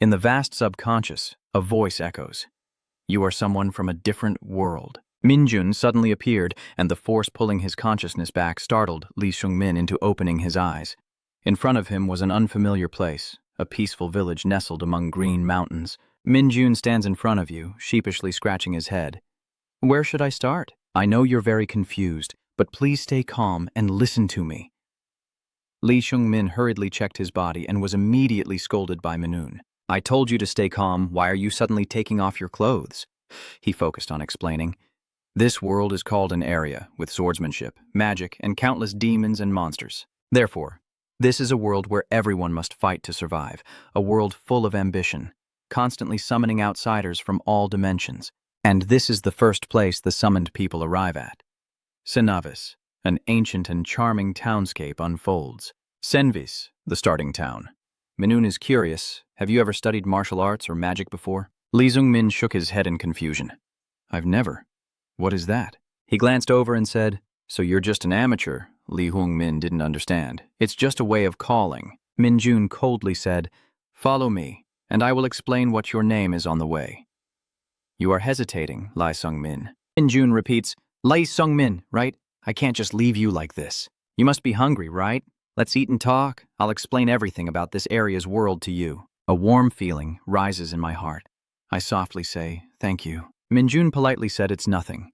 In the vast subconscious, a voice echoes. You are someone from a different world. Minjun suddenly appeared, and the force pulling his consciousness back startled Lee Seung-min into opening his eyes. In front of him was an unfamiliar place, a peaceful village nestled among green mountains. Minjun stands in front of you, sheepishly scratching his head. Where should I start? I know you're very confused, but please stay calm and listen to me. Lee Seung-min hurriedly checked his body and was immediately scolded by Minun. I told you to stay calm. Why are you suddenly taking off your clothes? He focused on explaining. This world is called an area, with swordsmanship, magic, and countless demons and monsters. Therefore, this is a world where everyone must fight to survive, a world full of ambition, constantly summoning outsiders from all dimensions. And this is the first place the summoned people arrive at. Senavis, an ancient and charming townscape, unfolds. Senvis, the starting town. Minun is curious. Have you ever studied martial arts or magic before? Lee Seung-min shook his head in confusion. I've never. What is that? He glanced over and said, So you're just an amateur? Lee Seung-min didn't understand. It's just a way of calling. Minjun coldly said, Follow me, and I will explain what your name is on the way. You are hesitating, Lee Seung-min. Minjun repeats, Lee Seung-min, right? I can't just leave you like this. You must be hungry, right? Let's eat and talk. I'll explain everything about this area's world to you. A warm feeling rises in my heart. I softly say, Thank you. Minjun politely said it's nothing.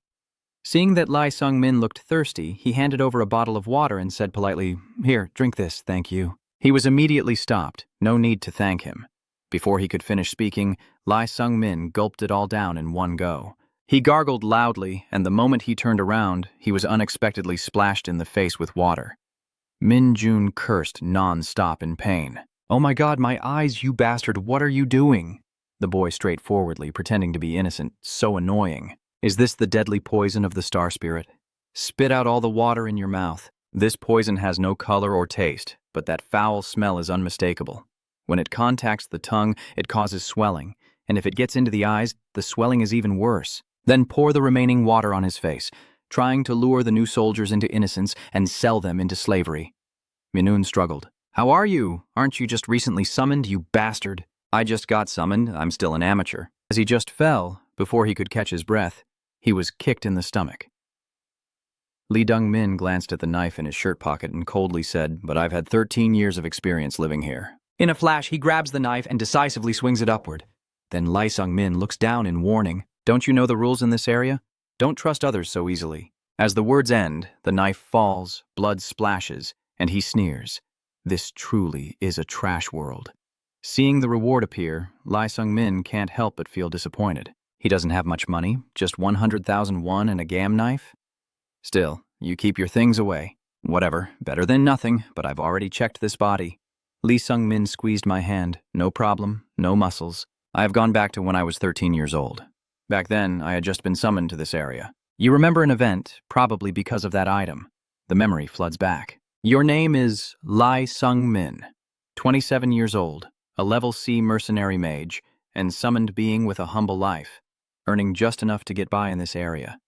Seeing that Lee Seung-min looked thirsty, he handed over a bottle of water and said politely, Here, drink this, thank you. He was immediately stopped. No need to thank him. Before he could finish speaking, Lee Seung-min gulped it all down in one go. He gargled loudly, and the moment he turned around, he was unexpectedly splashed in the face with water. Minjun cursed non-stop in pain. Oh my God, my eyes, you bastard, what are you doing? The boy straightforwardly, pretending to be innocent, so annoying. Is this the deadly poison of the star spirit? Spit out all the water in your mouth. This poison has no color or taste, but that foul smell is unmistakable. When it contacts the tongue, it causes swelling, and if it gets into the eyes, the swelling is even worse. Then pour the remaining water on his face, trying to lure the new soldiers into innocence and sell them into slavery. Minun struggled. How are you? Aren't you just recently summoned, you bastard? I just got summoned. I'm still an amateur. As he just fell, before he could catch his breath, he was kicked in the stomach. Lee Dong-min glanced at the knife in his shirt pocket and coldly said, But I've had 13 years of experience living here. In a flash, he grabs the knife and decisively swings it upward. Then Lee Seung-min looks down in warning. Don't you know the rules in this area? Don't trust others so easily. As the words end, the knife falls, blood splashes, and he sneers. This truly is a trash world. Seeing the reward appear, Lee Seung-min can't help but feel disappointed. He doesn't have much money, just 100,000 won and a gam knife. Still, you keep your things away. Whatever, better than nothing, but I've already checked this body. Lee Seung-min squeezed my hand. No problem, no muscles. I have gone back to when I was 13 years old. Back then, I had just been summoned to this area. You remember an event, probably because of that item. The memory floods back. Your name is Lee Seung-min, 27 years old, a level C mercenary mage, and summoned being with a humble life, earning just enough to get by in this area.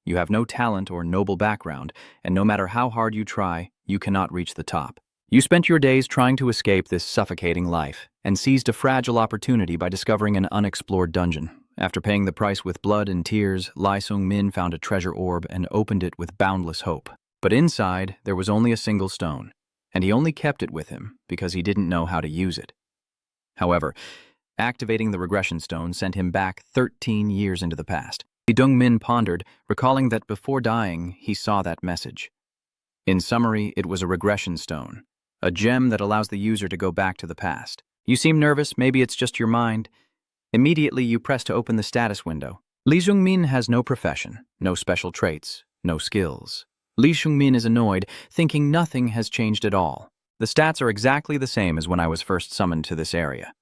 You have no talent or noble background, and no matter how hard you try, you cannot reach the top. You spent your days trying to escape this suffocating life, and seized a fragile opportunity by discovering an unexplored dungeon. After paying the price with blood and tears, Lee Seung-min found a treasure orb and opened it with boundless hope. But inside, there was only a single stone, and he only kept it with him because he didn't know how to use it. However, activating the regression stone sent him back 13 years into the past. Lee Dong-min pondered, recalling that before dying, he saw that message. In summary, it was a regression stone, a gem that allows the user to go back to the past. You seem nervous, maybe it's just your mind. Immediately, you press to open the status window. Lee Seung-min has no profession, no special traits, no skills. Lee Seung-min is annoyed, thinking nothing has changed at all. The stats are exactly the same as when I was first summoned to this area.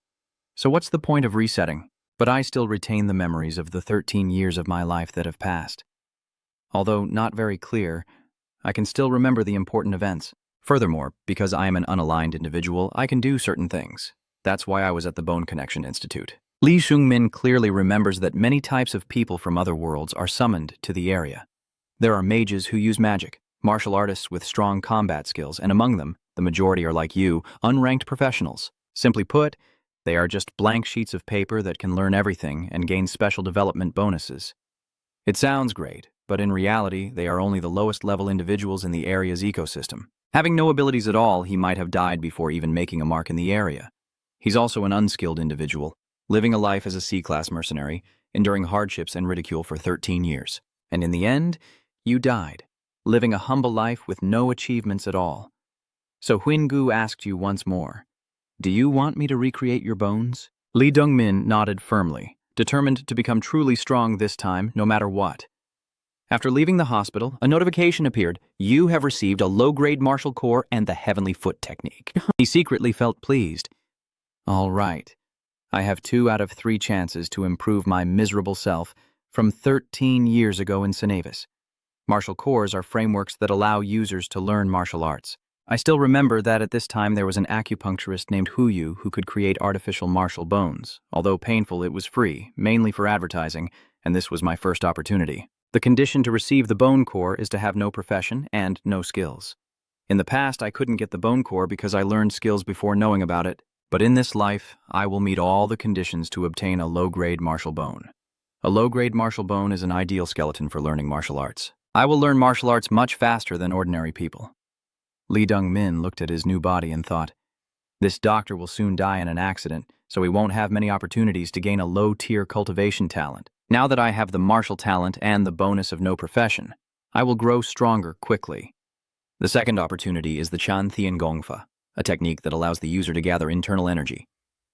So what's the point of resetting? But I still retain the memories of the 13 years of my life that have passed. Although not very clear, I can still remember the important events. Furthermore, because I am an unaligned individual, I can do certain things. That's why I was at the Bone Connection Institute. Lee Seung-min clearly remembers that many types of people from other worlds are summoned to the area. There are mages who use magic, martial artists with strong combat skills, and among them, the majority are like you, unranked professionals. Simply put, They are just blank sheets of paper that can learn everything and gain special development bonuses. It sounds great, but in reality, they are only the lowest level individuals in the area's ecosystem. Having no abilities at all, he might have died before even making a mark in the area. He's also an unskilled individual, living a life as a C-class mercenary, enduring hardships and ridicule for 13 years. And in the end, you died, living a humble life with no achievements at all. So Huingu asked you once more, "Do you want me to recreate your bones?" Li Dongmin nodded firmly, determined to become truly strong this time, no matter what. After leaving the hospital, a notification appeared. You have received a low-grade martial core and the Heavenly Foot technique. He secretly felt pleased. All right. I have 2 out of 3 chances to improve my miserable self from 13 years ago in Synavis. Martial cores are frameworks that allow users to learn martial arts. I still remember that at this time there was an acupuncturist named Huyu who could create artificial martial bones. Although painful, it was free, mainly for advertising, and this was my first opportunity. The condition to receive the bone core is to have no profession and no skills. In the past, I couldn't get the bone core because I learned skills before knowing about it, but in this life, I will meet all the conditions to obtain a low-grade martial bone. A low-grade martial bone is an ideal skeleton for learning martial arts. I will learn martial arts much faster than ordinary people. Li Dongmin looked at his new body and thought, this doctor will soon die in an accident, so he won't have many opportunities to gain a low-tier cultivation talent. Now that I have the martial talent and the bonus of no profession, I will grow stronger quickly. The second opportunity is the Chan Thien Gongfa, a technique that allows the user to gather internal energy.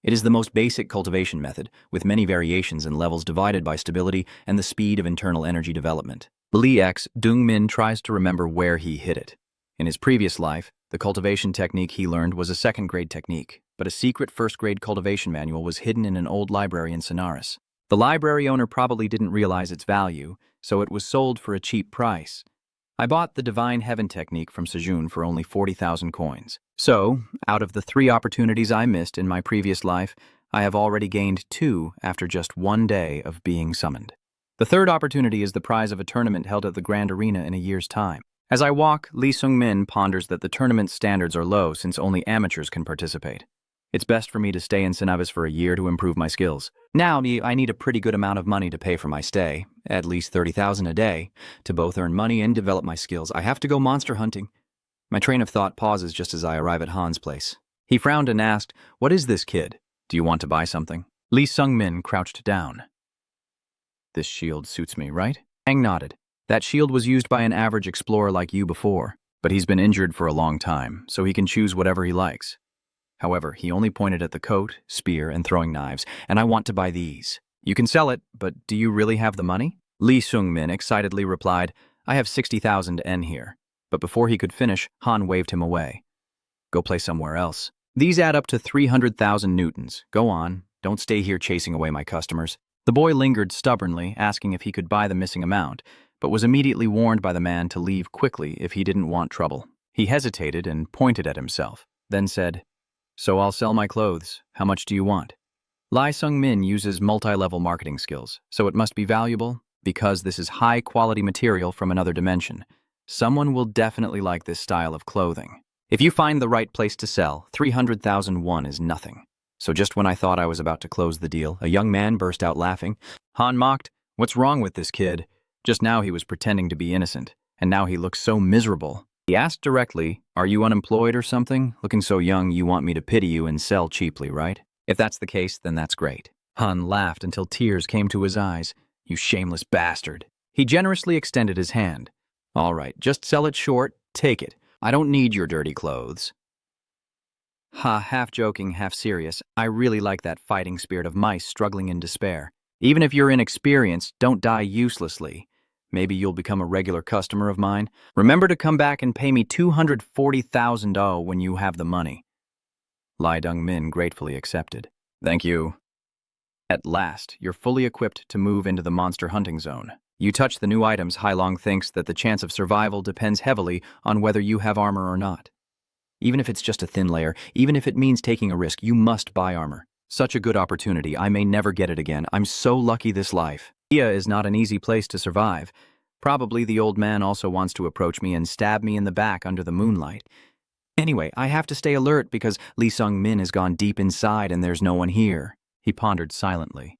It is the most basic cultivation method, with many variations and levels divided by stability and the speed of internal energy development. Li X Dongmin tries to remember where he hid it. In his previous life, the cultivation technique he learned was a second-grade technique, but a secret first-grade cultivation manual was hidden in an old library in Sonaris. The library owner probably didn't realize its value, so it was sold for a cheap price. I bought the Divine Heaven technique from Sejun for only 40,000 coins. So, out of the 3 opportunities I missed in my previous life, I have already gained 2 after just 1 day of being summoned. The third opportunity is the prize of a tournament held at the Grand Arena in a year's time. As I walk, Li Sungmin ponders that the tournament's standards are low since only amateurs can participate. It's best for me to stay in Synavis for a year to improve my skills. Now, I need a pretty good amount of money to pay for my stay, at least 30,000 a day, to both earn money and develop my skills. I have to go monster hunting. My train of thought pauses just as I arrive at Han's place. He frowned and asked, "What is this, kid? Do you want to buy something?" Li Sungmin crouched down. "This shield suits me, right?" Hang nodded. That shield was used by an average explorer like you before, but he's been injured for a long time, so he can choose whatever he likes. However, he only pointed at the coat, spear, and throwing knives, and I want to buy these. You can sell it, but do you really have the money? Li Sungmin excitedly replied, I have 60,000 N here. But before he could finish, Han waved him away. Go play somewhere else. These add up to 300,000 newtons. Go on. Don't stay here chasing away my customers. The boy lingered stubbornly, asking if he could buy the missing amount, but was immediately warned by the man to leave quickly if he didn't want trouble. He hesitated and pointed at himself, then said, So I'll sell my clothes. How much do you want? Lai Sung-min uses multi-level marketing skills, so it must be valuable because this is high-quality material from another dimension. Someone will definitely like this style of clothing. If you find the right place to sell, 300,000 won is nothing. So just when I thought I was about to close the deal, a young man burst out laughing. Han mocked, What's wrong with this kid? Just now he was pretending to be innocent, and now he looks so miserable. He asked directly, Are you unemployed or something? Looking so young, you want me to pity you and sell cheaply, right? If that's the case, then that's great. Han laughed until tears came to his eyes. You shameless bastard. He generously extended his hand. All right, just sell it short. Take it. I don't need your dirty clothes. Ha, half joking, half serious. I really like that fighting spirit of mice struggling in despair. Even if you're inexperienced, don't die uselessly. Maybe you'll become a regular customer of mine. Remember to come back and pay me 240,000 when you have the money. Lai Dong-min gratefully accepted. Thank you. At last, you're fully equipped to move into the monster hunting zone. You touch the new items. Hailong thinks that the chance of survival depends heavily on whether you have armor or not. Even if it's just a thin layer, even if it means taking a risk, you must buy armor. Such a good opportunity, I may never get it again. I'm so lucky this life. Ia is not an easy place to survive. Probably the old man also wants to approach me and stab me in the back under the moonlight. Anyway, I have to stay alert because Lee Sung-min has gone deep inside and there's no one here. He pondered silently.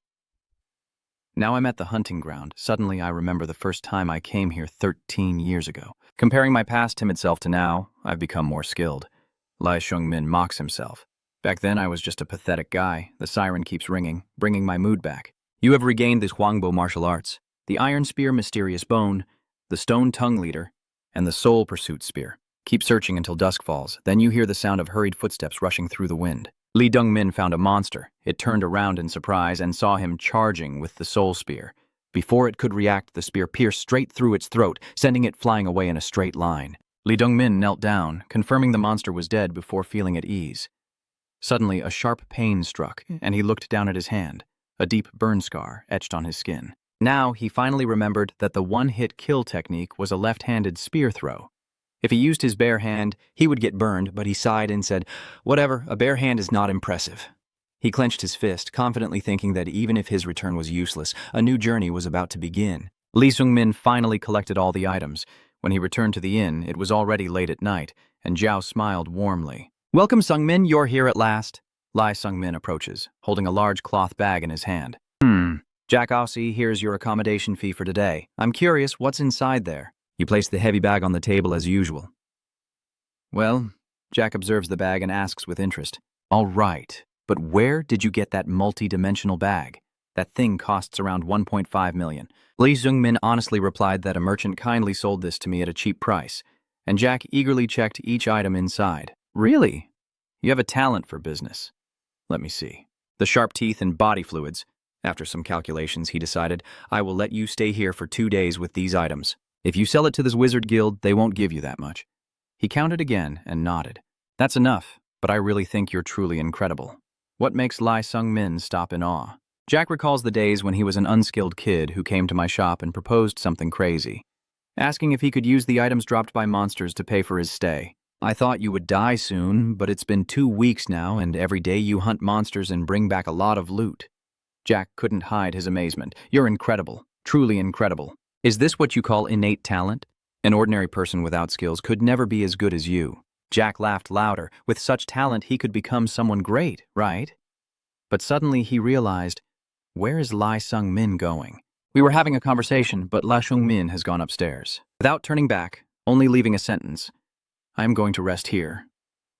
Now I'm at the hunting ground. Suddenly I remember the first time I came here 13 years ago. Comparing my past timid self to now, I've become more skilled. Lee Sung-min mocks himself. Back then I was just a pathetic guy. The siren keeps ringing, bringing my mood back. You have regained the Hwangbo martial arts, the Iron Spear Mysterious Bone, the Stone Tongue Leader, and the Soul Pursuit Spear. Keep searching until dusk falls. Then you hear the sound of hurried footsteps rushing through the wind. Lee Dong-min found a monster. It turned around in surprise and saw him charging with the Soul Spear. Before it could react, the spear pierced straight through its throat, sending it flying away in a straight line. Lee Dong-min knelt down, confirming the monster was dead before feeling at ease. Suddenly, a sharp pain struck, and he looked down at his hand, a deep burn scar etched on his skin. Now, he finally remembered that the one-hit kill technique was a left-handed spear throw. If he used his bare hand, he would get burned, but he sighed and said, "Whatever, a bare hand is not impressive." He clenched his fist, confidently thinking that even if his return was useless, a new journey was about to begin. Lee Sung-min finally collected all the items. When he returned to the inn, it was already late at night, and Zhao smiled warmly. "Welcome, Sung-min, you're here at last." Lee Sung-min approaches, holding a large cloth bag in his hand. Jack Aussie, here's your accommodation fee for today. I'm curious, what's inside there?" You place the heavy bag on the table as usual. "Well," Jack observes the bag and asks with interest, "All right, but where did you get that multi-dimensional bag? That thing costs around 1.5 million. Lee Sung-min honestly replied that a merchant kindly sold this to me at a cheap price, and Jack eagerly checked each item inside. "Really? You have a talent for business. Let me see. The sharp teeth and body fluids." After some calculations, he decided, "I will let you stay here for 2 days with these items. If you sell it to this wizard guild, they won't give you that much." He counted again and nodded. "That's enough, but I really think you're truly incredible." What makes Lee Sung-min stop in awe? Jack recalls the days when he was an unskilled kid who came to my shop and proposed something crazy, asking if he could use the items dropped by monsters to pay for his stay. "I thought you would die soon, but it's been 2 weeks now, and every day you hunt monsters and bring back a lot of loot." Jack couldn't hide his amazement. "You're incredible, truly incredible. Is this what you call innate talent? An ordinary person without skills could never be as good as you." Jack laughed louder. With such talent, he could become someone great, right? But suddenly he realized, where is Lee Sung-min going? We were having a conversation, but Lee Sung-min has gone upstairs. Without turning back, only leaving a sentence, "I am going to rest here."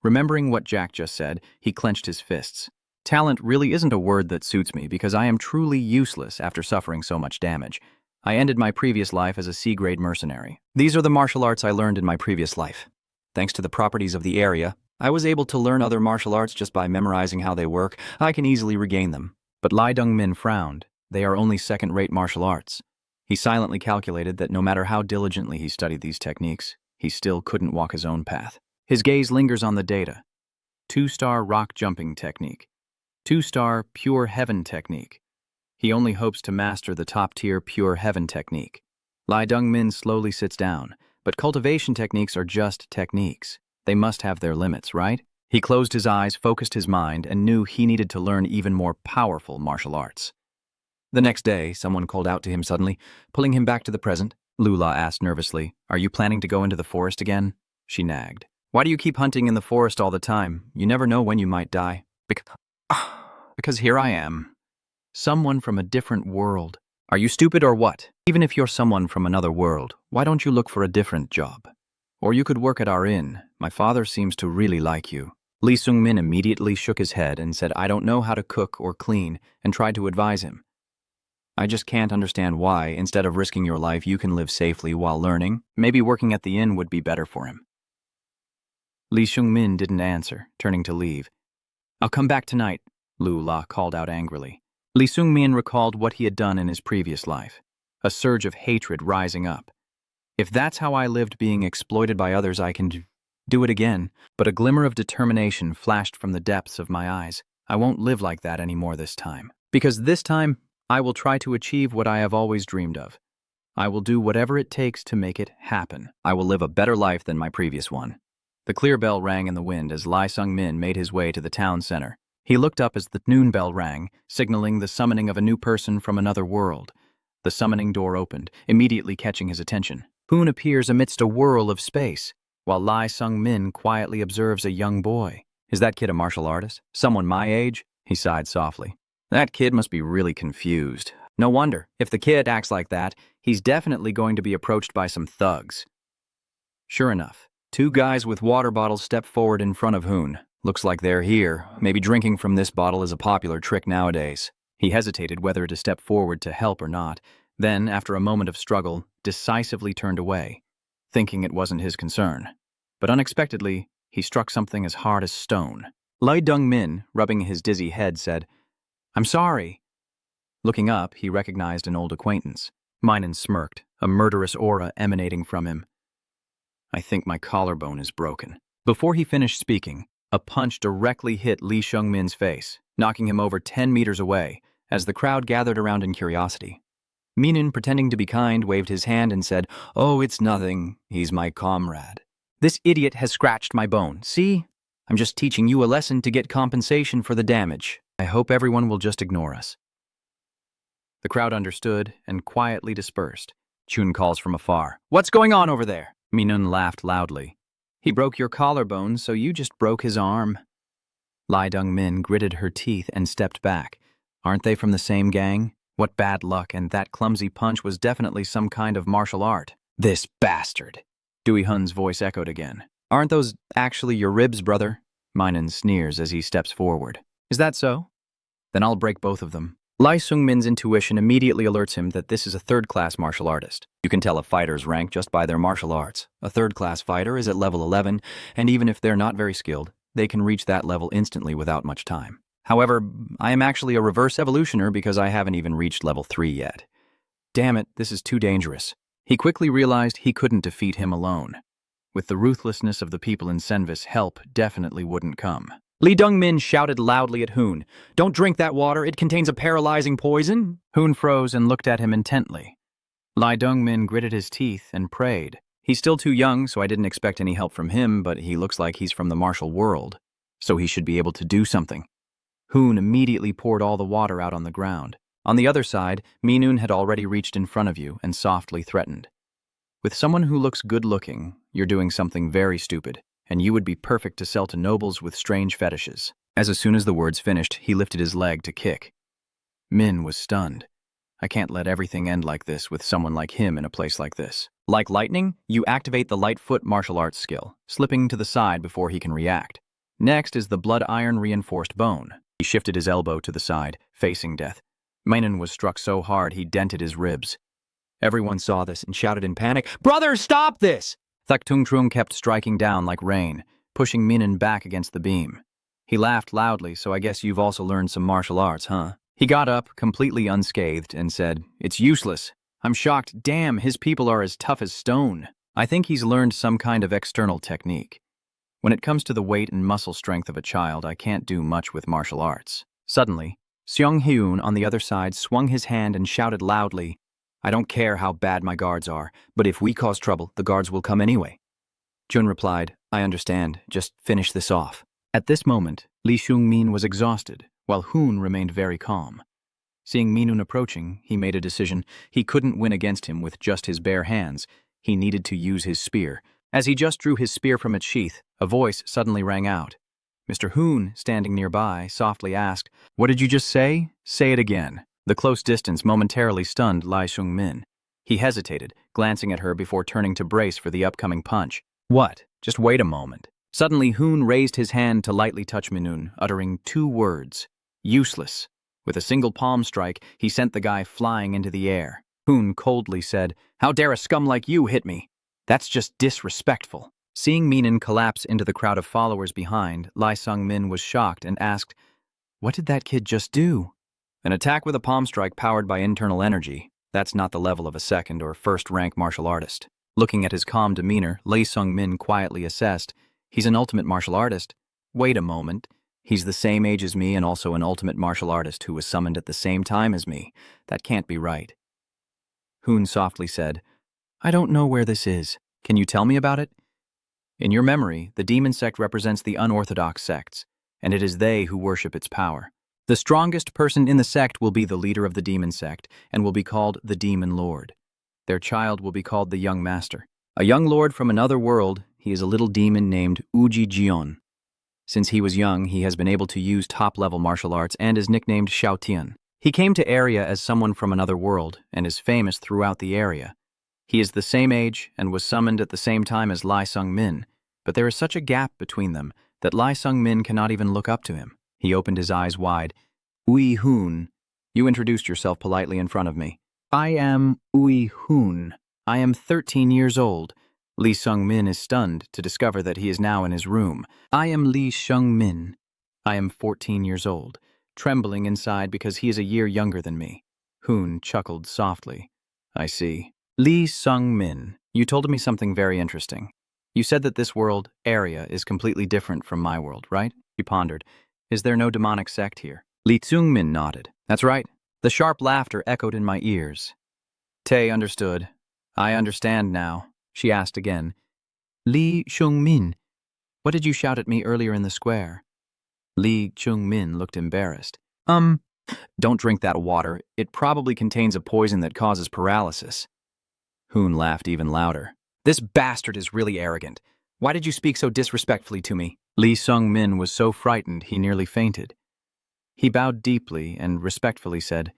Remembering what Jack just said, he clenched his fists. Talent really isn't a word that suits me because I am truly useless after suffering so much damage. I ended my previous life as a C-grade mercenary. These are the martial arts I learned in my previous life. Thanks to the properties of the area, I was able to learn other martial arts just by memorizing how they work. I can easily regain them. But Lee Dong-min frowned. They are only second-rate martial arts. He silently calculated that no matter how diligently he studied these techniques, he still couldn't walk his own path. His gaze lingers on the data. 2-star rock jumping technique. 2-star pure heaven technique. He only hopes to master the top-tier pure heaven technique. Lee Dong-min slowly sits down, but cultivation techniques are just techniques. They must have their limits, right? He closed his eyes, focused his mind, and knew he needed to learn even more powerful martial arts. The next day, someone called out to him suddenly, pulling him back to the present. Lula asked nervously, "Are you planning to go into the forest again?" She nagged. "Why do you keep hunting in the forest all the time? You never know when you might die." Because here I am. Someone from a different world. Are you stupid or what? Even if you're someone from another world, why don't you look for a different job? Or you could work at our inn. My father seems to really like you." Lee Sung-min immediately shook his head and said, "I don't know how to cook or clean," and tried to advise him. "I just can't understand why, instead of risking your life, you can live safely while learning. Maybe working at the inn would be better for him." Lee Sung-min didn't answer, turning to leave. "I'll come back tonight," Lu La called out angrily. Lee Sung-min recalled what he had done in his previous life, a surge of hatred rising up. "If that's how I lived being exploited by others, I can do it again." But a glimmer of determination flashed from the depths of my eyes. "I won't live like that anymore this time. Because this time, I will try to achieve what I have always dreamed of. I will do whatever it takes to make it happen. I will live a better life than my previous one." The clear bell rang in the wind as Lee Sung-min made his way to the town center. He looked up as the noon bell rang, signaling the summoning of a new person from another world. The summoning door opened, immediately catching his attention. Poon appears amidst a whirl of space. while Lai Sung-min quietly observes a young boy. Is that kid a martial artist? Someone my age? He sighed softly. That kid must be really confused. No wonder. If the kid acts like that, he's definitely going to be approached by some thugs. Sure enough, two guys with water bottles step forward in front of Hoon. Looks like they're here. Maybe drinking from this bottle is a popular trick nowadays. He hesitated whether to step forward to help or not, then, after a moment of struggle, decisively turned away, thinking it wasn't his concern. But unexpectedly, he struck something as hard as stone. Lai Dong-min, rubbing his dizzy head, said, "I'm sorry." Looking up, he recognized an old acquaintance. Minun smirked, a murderous aura emanating from him. "I think my collarbone is broken." Before he finished speaking, a punch directly hit Lee Seung-min's face, knocking him over 10 meters away, as the crowd gathered around in curiosity. Minun, pretending to be kind, waved his hand and said, "Oh, it's nothing. He's my comrade." "This idiot has scratched my bone. See? I'm just teaching you a lesson to get compensation for the damage. I hope everyone will just ignore us." The crowd understood and quietly dispersed. Chun calls from afar, "What's going on over there?" Minun laughed loudly. "He broke your collarbone, so you just broke his arm." Lai Dong-min gritted her teeth and stepped back. Aren't they from the same gang? What bad luck, and that clumsy punch was definitely some kind of martial art. "This bastard!" Dewey Hun's voice echoed again. "Aren't those actually your ribs, brother?" Minun sneers as he steps forward. "Is that so? Then I'll break both of them." Lai Sung-min's intuition immediately alerts him that this is a third-class martial artist. You can tell a fighter's rank just by their martial arts. A third-class fighter is at level 11, and even if they're not very skilled, they can reach that level instantly without much time. However, I am actually a reverse evolutioner because I haven't even reached level 3 yet. Damn it, this is too dangerous. He quickly realized he couldn't defeat him alone. With the ruthlessness of the people in Senvis, help definitely wouldn't come. Lee Dong-min shouted loudly at Hoon, "Don't drink that water, it contains a paralyzing poison." Hoon froze and looked at him intently. Lai Dong-min gritted his teeth and prayed. He's still too young, so I didn't expect any help from him, but he looks like he's from the martial world, so he should be able to do something. Hoon immediately poured all the water out on the ground. On the other side, Minun had already reached in front of you and softly threatened. "With someone who looks good-looking, you're doing something very stupid, and you would be perfect to sell to nobles with strange fetishes." As soon as the words finished, he lifted his leg to kick. Min was stunned. I can't let everything end like this with someone like him in a place like this. Like lightning, you activate the light foot martial arts skill, slipping to the side before he can react. Next is the blood iron reinforced bone. He shifted his elbow to the side, facing death. Minun was struck so hard he dented his ribs. Everyone saw this and shouted in panic, "Brother, stop this!" Thak Tung Trung kept striking down like rain, pushing Minun back against the beam. He laughed loudly, "So I guess you've also learned some martial arts, huh?" He got up, completely unscathed, and said, "It's useless. I'm shocked. Damn, his people are as tough as stone." I think he's learned some kind of external technique. When it comes to the weight and muscle strength of a child, I can't do much with martial arts. Suddenly, Seong Hyun on the other side swung his hand and shouted loudly, "I don't care how bad my guards are, but if we cause trouble, the guards will come anyway." Jun replied, "I understand. Just finish this off." At this moment, Lee Seung-min was exhausted, while Hoon remained very calm. Seeing Minun approaching, he made a decision. He couldn't win against him with just his bare hands. He needed to use his spear. As he just drew his spear from its sheath, a voice suddenly rang out. Mr. Hoon, standing nearby, softly asked, "What did you just say? Say it again." The close distance momentarily stunned Lai Seung-min. He hesitated, glancing at her before turning to brace for the upcoming punch. "What? Just wait a moment." Suddenly, Hoon raised his hand to lightly touch Minun, uttering 2 words, "Useless." With a single palm strike, he sent the guy flying into the air. Hoon coldly said, "How dare a scum like you hit me? That's just disrespectful." Seeing Minun collapse into the crowd of followers behind, Lai Sung-min was shocked and asked, "What did that kid just do?" "An attack with a palm strike powered by internal energy. That's not the level of a second or first-rank martial artist." Looking at his calm demeanor, Lai Sung-min quietly assessed, "He's an ultimate martial artist. Wait a moment. He's the same age as me and also an ultimate martial artist who was summoned at the same time as me. That can't be right." Hoon softly said, "I don't know where this is. Can you tell me about it?" "In your memory, the demon sect represents the unorthodox sects, and it is they who worship its power. The strongest person in the sect will be the leader of the demon sect and will be called the Demon Lord. Their child will be called the Young Master. A young lord from another world, He is a little demon named Uji Jion. Since he was young, he has been able to use top-level martial arts and is nicknamed Xiaotian. He came to area as someone from another world and is famous throughout the area. He is the same age and was summoned at the same time as Lai Sung-min, but there is such a gap between them that Lai Sung-min cannot even look up to him. He opened his eyes wide. Ui Hoon, you introduced yourself politely in front of me. I am Ui Hoon. I am 13 years old. Lee Sung-min is stunned to discover that he is now in his room. I am Lee Sung-min. I am 14 years old, trembling inside because he is a year younger than me. Hoon chuckled softly. I see. Lee Sung-min, you told me something very interesting. You said that this world, area, is completely different from my world, right? She pondered. Is there no demonic sect here? Lee Sung-min nodded. That's right. The sharp laughter echoed in my ears. Tae understood. I understand now. She asked again. Lee Chung-min, what did you shout at me earlier in the square? Lee Chung-min looked embarrassed. Don't drink that water. It probably contains a poison that causes paralysis. Hoon laughed even louder. This bastard is really arrogant. Why did you speak so disrespectfully to me? Lee Sung-min was so frightened he nearly fainted. He bowed deeply and respectfully said,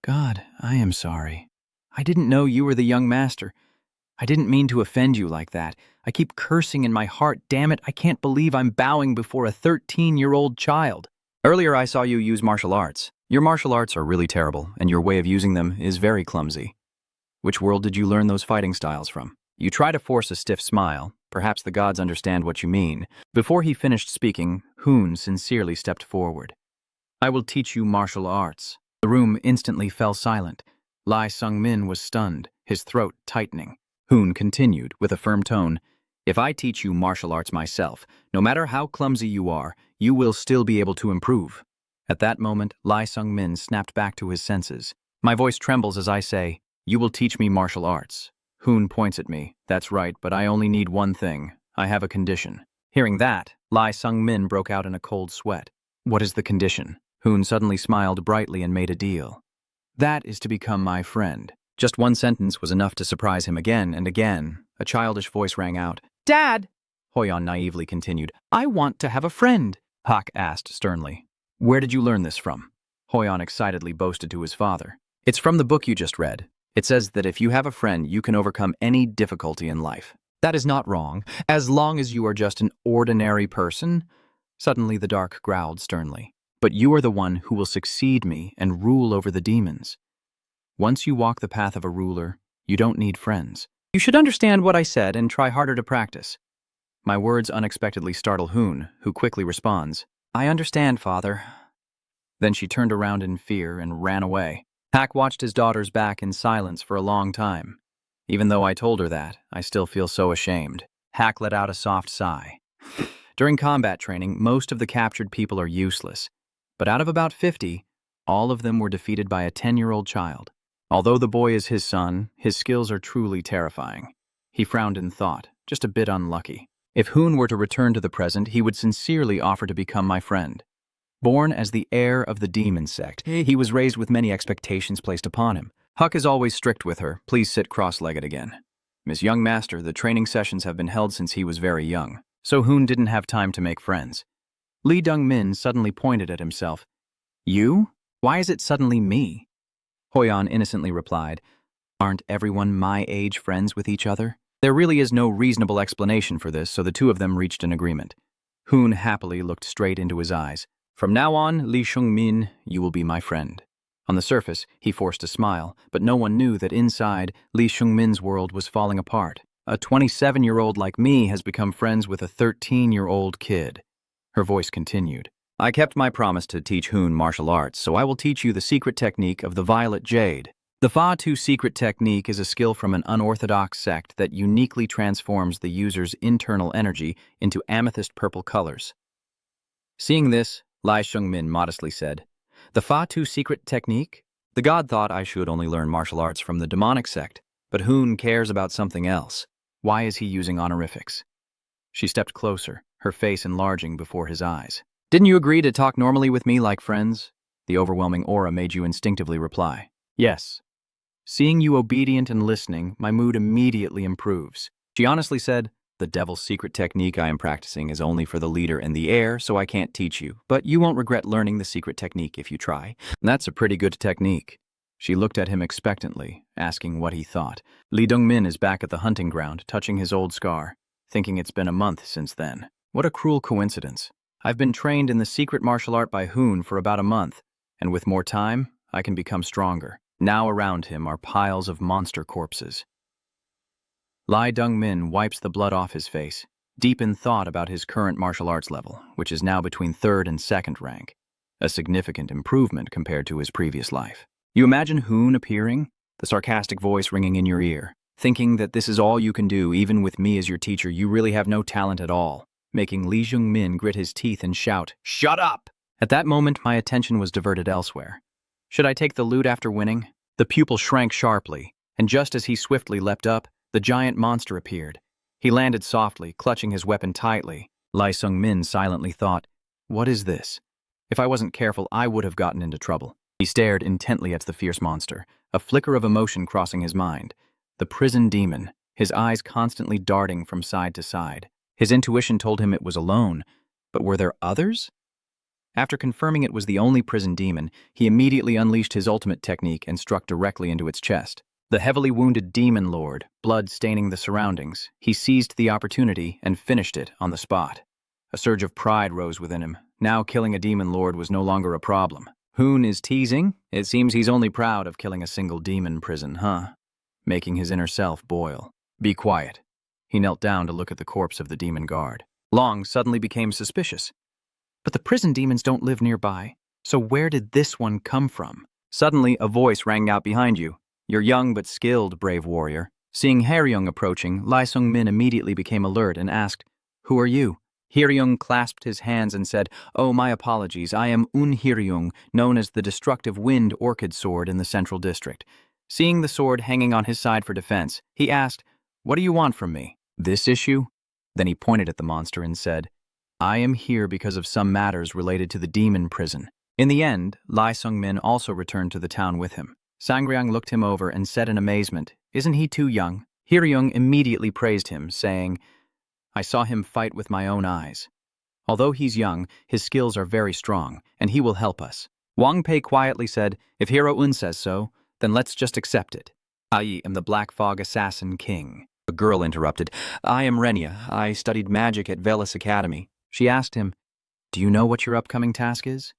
God, I am sorry. I didn't know you were the young master. I didn't mean to offend you like that. I keep cursing in my heart. Damn it, I can't believe I'm bowing before a 13-year-old child. Earlier I saw you use martial arts. Your martial arts are really terrible, and your way of using them is very clumsy. Which world did you learn those fighting styles from? You try to force a stiff smile. Perhaps the gods understand what you mean. Before he finished speaking, Hoon sincerely stepped forward. I will teach you martial arts. The room instantly fell silent. Lai Sung-min was stunned, his throat tightening. Hoon continued with a firm tone, If I teach you martial arts myself, no matter how clumsy you are, you will still be able to improve. At that moment, Lai Sung-min snapped back to his senses. My voice trembles as I say, You will teach me martial arts. Hoon points at me. That's right, but I only need one thing. I have a condition. Hearing that, Lai Sung-min broke out in a cold sweat. What is the condition? Hoon suddenly smiled brightly and made a deal. That is to become my friend. Just one sentence was enough to surprise him again and again. A childish voice rang out. Dad! Hoyon naively continued. I want to have a friend. Hak asked sternly. Where did you learn this from? Hoyon excitedly boasted to his father. It's from the book you just read. It says that if you have a friend, you can overcome any difficulty in life. That is not wrong, as long as you are just an ordinary person. Suddenly the dark growled sternly. But you are the one who will succeed me and rule over the demons. Once you walk the path of a ruler, you don't need friends. You should understand what I said and try harder to practice. My words unexpectedly startle Hoon, who quickly responds, I understand, father. Then she turned around in fear and ran away. Hak watched his daughter's back in silence for a long time. Even though I told her that, I still feel so ashamed. Hak let out a soft sigh. During combat training, most of the captured people are useless. But out of about 50, all of them were defeated by a 10-year-old child. Although the boy is his son, his skills are truly terrifying. He frowned in thought, just a bit unlucky. If Hoon were to return to the present, he would sincerely offer to become my friend. Born as the heir of the demon sect, he was raised with many expectations placed upon him. Huck is always strict with her. Please sit cross-legged again. Miss Young Master, the training sessions have been held since he was very young, so Hoon didn't have time to make friends. Lee Dong-min suddenly pointed at himself. You? Why is it suddenly me? Hoyon innocently replied, Aren't everyone my age friends with each other? There really is no reasonable explanation for this, so the two of them reached an agreement. Hoon happily looked straight into his eyes. From now on, Lee Chung-min, you will be my friend. On the surface, he forced a smile, but no one knew that inside, Lee Chung-min's world was falling apart. A 27-year-old like me has become friends with a 13-year-old kid. Her voice continued. I kept my promise to teach Hoon martial arts, so I will teach you the secret technique of the Violet Jade. The Fa-Tu secret technique is a skill from an unorthodox sect that uniquely transforms the user's internal energy into amethyst purple colors. Seeing this, Lai Shung-min modestly said, The Fa-Tu secret technique? The god thought I should only learn martial arts from the demonic sect, but Hoon cares about something else. Why is he using honorifics? She stepped closer, her face enlarging before his eyes. Didn't you agree to talk normally with me like friends? The overwhelming aura made you instinctively reply. Yes. Seeing you obedient and listening, my mood immediately improves. She honestly said, The devil's secret technique I am practicing is only for the leader in the air, so I can't teach you. But you won't regret learning the secret technique if you try. That's a pretty good technique. She looked at him expectantly, asking what he thought. Lee Dongmin is back at the hunting ground, touching his old scar, thinking it's been a month since then. What a cruel coincidence. I've been trained in the secret martial art by Hoon for about a month, and with more time, I can become stronger. Now around him are piles of monster corpses. Lee Dongmin wipes the blood off his face, deep in thought about his current martial arts level, which is now between 3rd and 2nd rank, a significant improvement compared to his previous life. You imagine Hoon appearing, the sarcastic voice ringing in your ear, thinking that this is all you can do, even with me as your teacher, you really have no talent at all, making Lee Jung-min grit his teeth and shout, "Shut up!" At that moment, my attention was diverted elsewhere. Should I take the loot after winning? The pupil shrank sharply, and just as he swiftly leapt up, the giant monster appeared. He landed softly, clutching his weapon tightly. Lee Sung-min silently thought, what is this? If I wasn't careful, I would have gotten into trouble. He stared intently at the fierce monster, a flicker of emotion crossing his mind. The prison demon, his eyes constantly darting from side to side. His intuition told him it was alone, but were there others? After confirming it was the only prison demon, he immediately unleashed his ultimate technique and struck directly into its chest. The heavily wounded demon lord, blood staining the surroundings, he seized the opportunity and finished it on the spot. A surge of pride rose within him. Now killing a demon lord was no longer a problem. Hoon is teasing. It seems he's only proud of killing a single demon prison, huh? Making his inner self boil. Be quiet. He knelt down to look at the corpse of the demon guard. Long suddenly became suspicious. But the prison demons don't live nearby, so where did this one come from? Suddenly, a voice rang out behind you. You're young but skilled, brave warrior. Seeing Haeryung approaching, Lee Sung-min immediately became alert and asked, who are you? Haeryung clasped his hands and said, oh, my apologies, I am Haeryung, known as the destructive wind orchid sword in the central district. Seeing the sword hanging on his side for defense, he asked, what do you want from me? This issue? Then he pointed at the monster and said, I am here because of some matters related to the demon prison. In the end, Lee Sung-min also returned to the town with him. Sangryang looked him over and said in amazement, isn't he too young? Haeryung immediately praised him, saying, I saw him fight with my own eyes. Although he's young, his skills are very strong, and he will help us. Wang Pei quietly said, if Hero-un says so, then let's just accept it. I am the Black Fog Assassin King. A girl interrupted, I am Renia. I studied magic at Velis Academy. She asked him, do you know what your upcoming task is?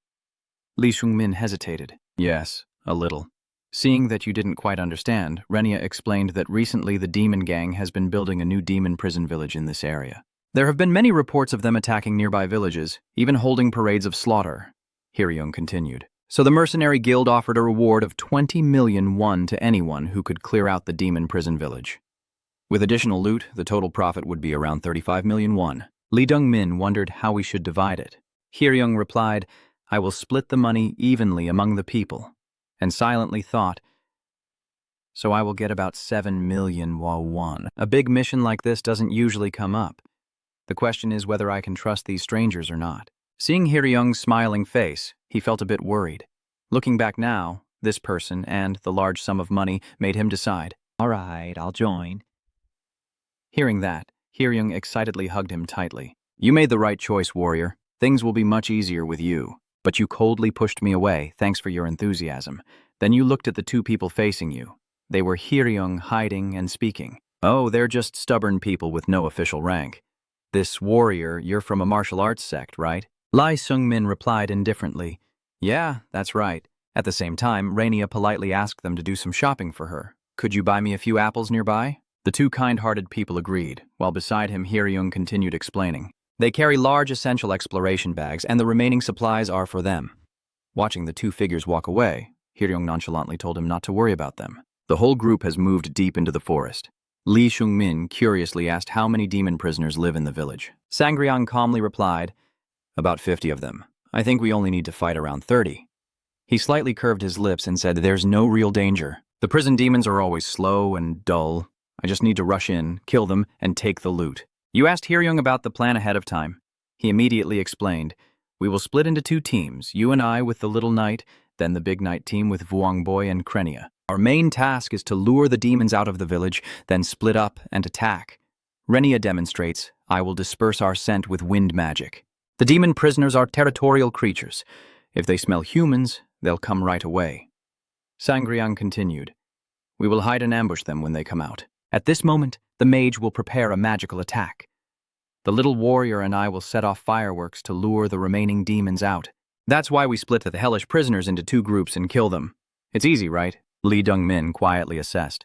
Lee Sung-min hesitated. Yes, a little. Seeing that you didn't quite understand, Renia explained that recently the demon gang has been building a new demon prison village in this area. There have been many reports of them attacking nearby villages, even holding parades of slaughter. Haeryung continued. So the mercenary guild offered a reward of 20 million won to anyone who could clear out the demon prison village. With additional loot, the total profit would be around 35 million won. Lee Dong-min wondered how we should divide it. Haeryung replied, I will split the money evenly among the people, and silently thought, so I will get about 7 million won. A big mission like this doesn't usually come up. The question is whether I can trust these strangers or not. Seeing Haeryung's smiling face, he felt a bit worried. Looking back now, this person and the large sum of money made him decide, all right, I'll join. Hearing that, Haeryung excitedly hugged him tightly. You made the right choice, warrior. Things will be much easier with you. But you coldly pushed me away, thanks for your enthusiasm. Then you looked at the two people facing you. They were Haeryung hiding and speaking. Oh, they're just stubborn people with no official rank. This warrior, you're from a martial arts sect, right? Lee Sung-min replied indifferently. Yeah, that's right. At the same time, Rania politely asked them to do some shopping for her. Could you buy me a few apples nearby? The two kind-hearted people agreed, while beside him Haeryung continued explaining. They carry large essential exploration bags, and the remaining supplies are for them. Watching the two figures walk away, Haeryung nonchalantly told him not to worry about them. The whole group has moved deep into the forest. Lee Sung-min curiously asked how many demon prisoners live in the village. Sangryang calmly replied, about 50 of them. I think we only need to fight around 30. He slightly curved his lips and said, there's no real danger. The prison demons are always slow and dull. I just need to rush in, kill them, and take the loot. You asked Haeryung about the plan ahead of time. He immediately explained, we will split into 2 teams, you and I with the Little Knight, then the Big Knight team with Vuongboy and Krenia. Our main task is to lure the demons out of the village, then split up and attack. Renia demonstrates, I will disperse our scent with wind magic. The demon prisoners are territorial creatures. If they smell humans, they'll come right away. Sangryang continued, we will hide and ambush them when they come out. At this moment, the mage will prepare a magical attack. The little warrior and I will set off fireworks to lure the remaining demons out. That's why we split the hellish prisoners into 2 groups and kill them. It's easy, right? Lee Dongmin quietly assessed.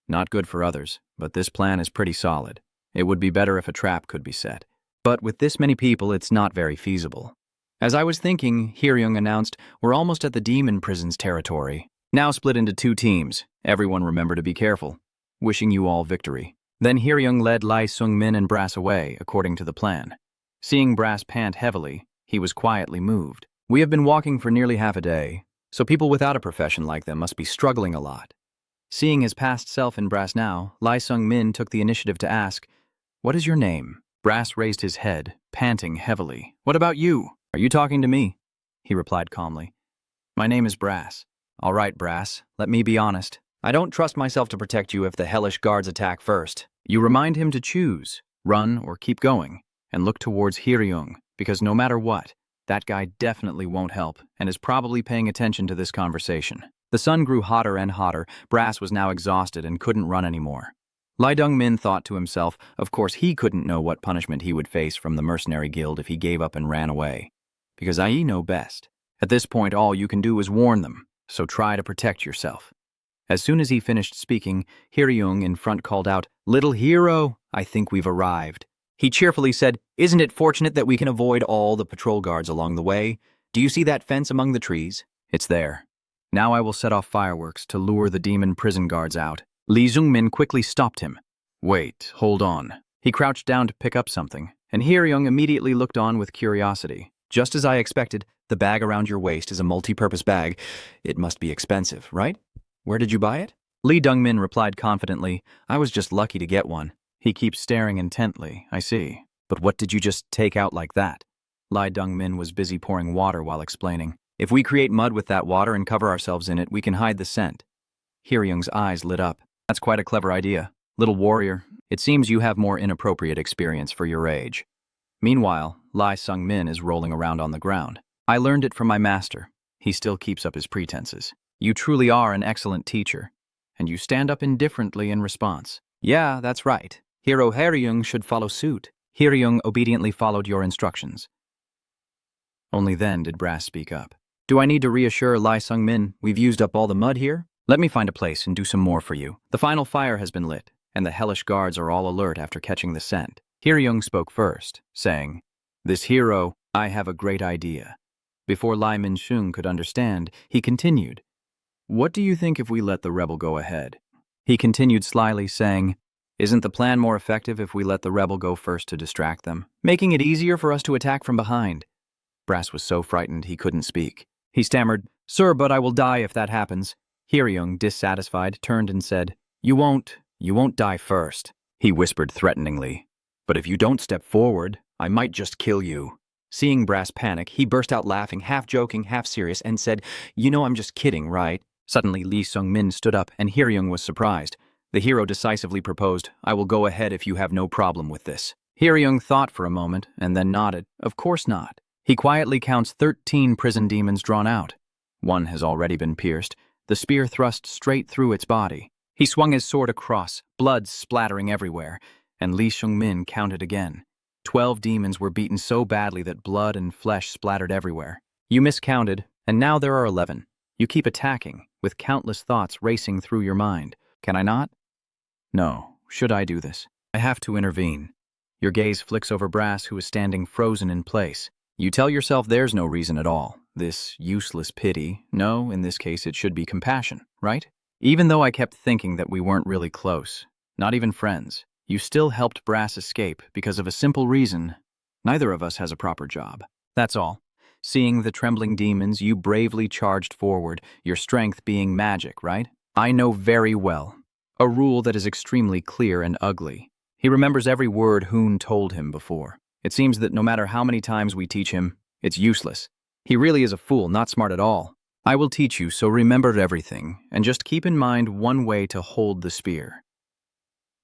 Not good for others, but this plan is pretty solid. It would be better if a trap could be set. But with this many people, it's not very feasible. As I was thinking, Hyeryung announced, we're almost at the demon prison's territory. Now split into 2 teams. Everyone remember to be careful. Wishing you all victory. Then Hyeryung led Lai Sung-min and Brass away, according to the plan. Seeing Brass pant heavily, he was quietly moved. We have been walking for nearly half a day, so people without a profession like them must be struggling a lot. Seeing his past self in Brass now, Lai Sung-min took the initiative to ask, what is your name? Brass raised his head, panting heavily. What about you? Are you talking to me? He replied calmly. My name is Brass. All right, Brass, let me be honest. I don't trust myself to protect you if the hellish guards attack first. You remind him to choose, run or keep going, and look towards Hyeryung, because no matter what, that guy definitely won't help and is probably paying attention to this conversation. The sun grew hotter and hotter. Brass was now exhausted and couldn't run anymore. Lai Dong-min thought to himself, of course he couldn't know what punishment he would face from the mercenary guild if he gave up and ran away. Because I know best. At this point, all you can do is warn them, so try to protect yourself. As soon as he finished speaking, Hyeryung in front called out, Little hero, I think we've arrived. He cheerfully said, Isn't it fortunate that we can avoid all the patrol guards along the way? Do you see that fence among the trees? It's there. Now I will set off fireworks to lure the demon prison guards out. Lee Jung-min quickly stopped him. Wait, hold on. He crouched down to pick up something, and Hyeryung immediately looked on with curiosity. Just as I expected, the bag around your waist is a multi-purpose bag. It must be expensive, right? Where did you buy it? Lee Dong-min replied confidently, I was just lucky to get one. He keeps staring intently, I see. But what did you just take out like that? Lee Dong-min was busy pouring water while explaining. If we create mud with that water and cover ourselves in it, we can hide the scent. Hyeryung's eyes lit up. That's quite a clever idea. Little warrior, it seems you have more inappropriate experience for your age. Meanwhile, Lai Sung-min is rolling around on the ground. I learned it from my master. He still keeps up his pretenses. You truly are an excellent teacher, and you stand up indifferently in response. Yeah, that's right. Hero Hyeryung should follow suit. Hyeryung obediently followed your instructions. Only then did Brass speak up. Do I need to reassure Lai Sung-min we've used up all the mud here? Let me find a place and do some more for you. The final fire has been lit, and the hellish guards are all alert after catching the scent. Hyeryung spoke first, saying, This hero, I have a great idea. Before Lai Min-shung could understand, he continued, What do you think if we let the rebel go ahead? He continued slyly, saying, Isn't the plan more effective if we let the rebel go first to distract them, making it easier for us to attack from behind? Brass was so frightened he couldn't speak. He stammered, Sir, but I will die if that happens. Hyeryung, dissatisfied, turned and said, You won't die first. He whispered threateningly, But if you don't step forward, I might just kill you. Seeing Brass panic, he burst out laughing, half joking, half serious, and said, You know I'm just kidding, right? Suddenly, Lee Sung-min stood up, and Hyeryung was surprised. The hero decisively proposed, I will go ahead if you have no problem with this. Hyeryung thought for a moment, and then nodded. Of course not. He quietly counts 13 prison demons drawn out. One has already been pierced, the spear thrust straight through its body. He swung his sword across, blood splattering everywhere, and Lee Sung-min counted again. 12 demons were beaten so badly that blood and flesh splattered everywhere. You miscounted, and now there are 11. You keep attacking, with countless thoughts racing through your mind. Can I not? No. Should I do this? I have to intervene. Your gaze flicks over Brass, who is standing frozen in place. You tell yourself there's no reason at all. This useless pity. No, in this case it should be compassion, right? Even though I kept thinking that we weren't really close, not even friends, you still helped Brass escape because of a simple reason. Neither of us has a proper job. That's all. Seeing the trembling demons, you bravely charged forward, your strength being magic, right? I know very well. A rule that is extremely clear and ugly. He remembers every word Hoon told him before. It seems that no matter how many times we teach him, it's useless. He really is a fool, not smart at all. I will teach you, so remember everything, and just keep in mind one way to hold the spear.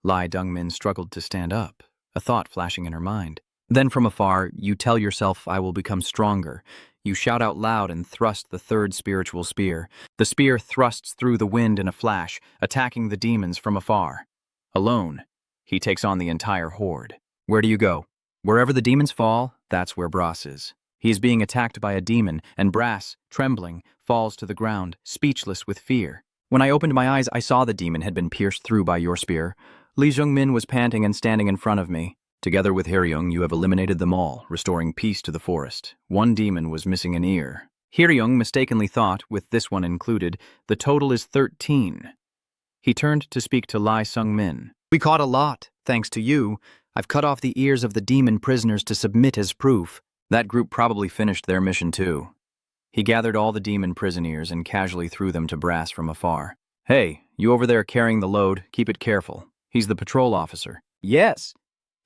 Lai Dongmin struggled to stand up, a thought flashing in her mind. Then from afar, you tell yourself, I will become stronger. You shout out loud and thrust the third spiritual spear. The spear thrusts through the wind in a flash, attacking the demons from afar. Alone, he takes on the entire horde. Where do you go? Wherever the demons fall, that's where Brass is. He is being attacked by a demon, and Brass, trembling, falls to the ground, speechless with fear. When I opened my eyes, I saw the demon had been pierced through by your spear. Li Jungmin was panting and standing in front of me. Together with Hyeryung, you have eliminated them all, restoring peace to the forest. One demon was missing an ear. Hyeryung mistakenly thought, with this one included, the total is 13. He turned to speak to Lai Sung-min. We caught a lot, thanks to you. I've cut off the ears of the demon prisoners to submit as proof. That group probably finished their mission too. He gathered all the demon prisoners and casually threw them to Brass from afar. Hey, you over there carrying the load, keep it careful. He's the patrol officer. Yes.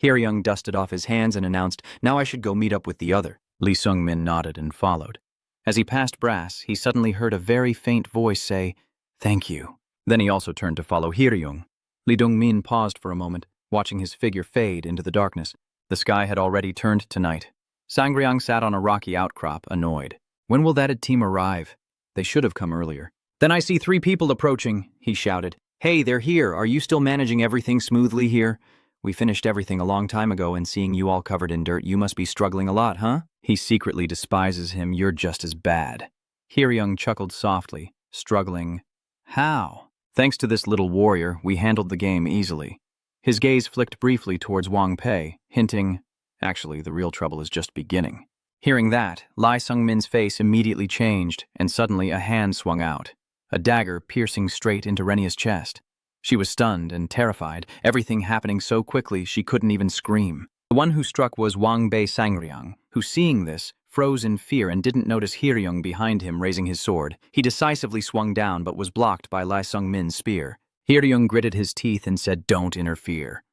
Hyeryung dusted off his hands and announced, now I should go meet up with the other. Lee Sung-min nodded and followed. As he passed Brass, he suddenly heard a very faint voice say, thank you. Then he also turned to follow Hyeryung. Lee Dong-min paused for a moment, watching his figure fade into the darkness. The sky had already turned to night. Sangryang sat on a rocky outcrop, annoyed. When will that team arrive? They should have come earlier. Then I see 3 people approaching, he shouted. Hey, they're here. Are you still managing everything smoothly here? We finished everything a long time ago, and seeing you all covered in dirt, you must be struggling a lot, huh? He secretly despises him. You're just as bad. Hyeryung chuckled softly, struggling. How? Thanks to this little warrior, we handled the game easily. His gaze flicked briefly towards Wang Pei, hinting, actually, the real trouble is just beginning. Hearing that, Lai Sung-min's face immediately changed, and suddenly a hand swung out, a dagger piercing straight into Renia's chest. She was stunned and terrified, everything happening so quickly she couldn't even scream. The one who struck was Wang Bei Sangryang, who, seeing this, froze in fear and didn't notice Hyeryung behind him raising his sword. He decisively swung down but was blocked by Lai Sung-min's spear. Hyeryung gritted his teeth and said, don't interfere.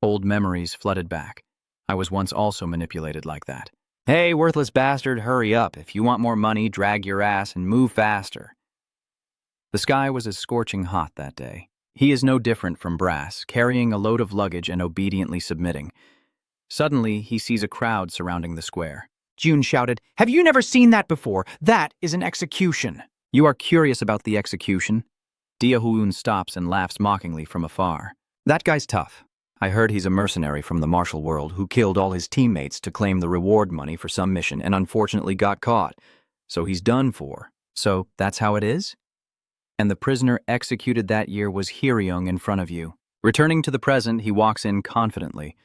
Old memories flooded back. I was once also manipulated like that. Hey, worthless bastard, hurry up. If you want more money, drag your ass and move faster. The sky was as scorching hot that day. He is no different from Brass, carrying a load of luggage and obediently submitting. Suddenly, he sees a crowd surrounding the square. June shouted, have you never seen that before? That is an execution. You are curious about the execution? Dia Huun stops and laughs mockingly from afar. That guy's tough. I heard he's a mercenary from the martial world who killed all his teammates to claim the reward money for some mission and unfortunately got caught. So he's done for. So that's how it is? And the prisoner executed that year was Hyeryung in front of you. Returning to the present, he walks in confidently.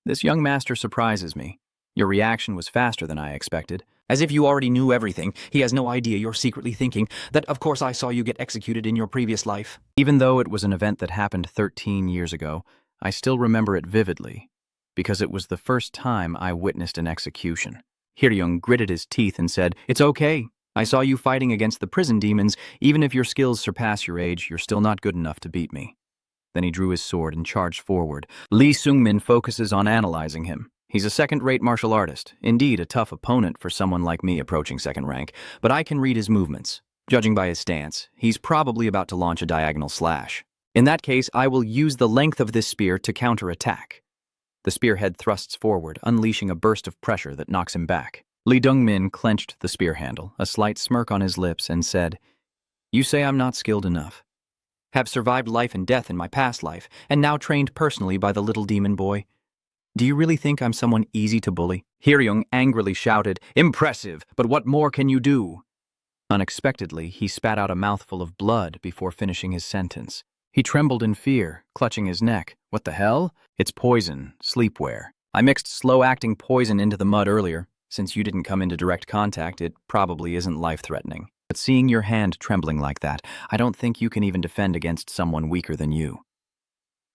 This young master surprises me. Your reaction was faster than I expected. As if you already knew everything. He has no idea you're secretly thinking that, of course, I saw you get executed in your previous life. Even though it was an event that happened 13 years ago, I still remember it vividly, because it was the first time I witnessed an execution. Hyeryung gritted his teeth and said, it's okay. I saw you fighting against the prison demons. Even if your skills surpass your age, you're still not good enough to beat me. Then he drew his sword and charged forward. Lee Sung-min focuses on analyzing him. He's a second-rate martial artist, indeed a tough opponent for someone like me approaching second rank, but I can read his movements. Judging by his stance, he's probably about to launch a diagonal slash. In that case, I will use the length of this spear to counterattack. The spearhead thrusts forward, unleashing a burst of pressure that knocks him back. Lee Dong-min clenched the spear handle, a slight smirk on his lips, and said, you say I'm not skilled enough. Have survived life and death in my past life, and now trained personally by the little demon boy. Do you really think I'm someone easy to bully? Hyeryung angrily shouted, impressive, but what more can you do? Unexpectedly, he spat out a mouthful of blood before finishing his sentence. He trembled in fear, clutching his neck. What the hell? It's poison, sleepwear. I mixed slow-acting poison into the mud earlier. Since you didn't come into direct contact, it probably isn't life-threatening. But seeing your hand trembling like that, I don't think you can even defend against someone weaker than you.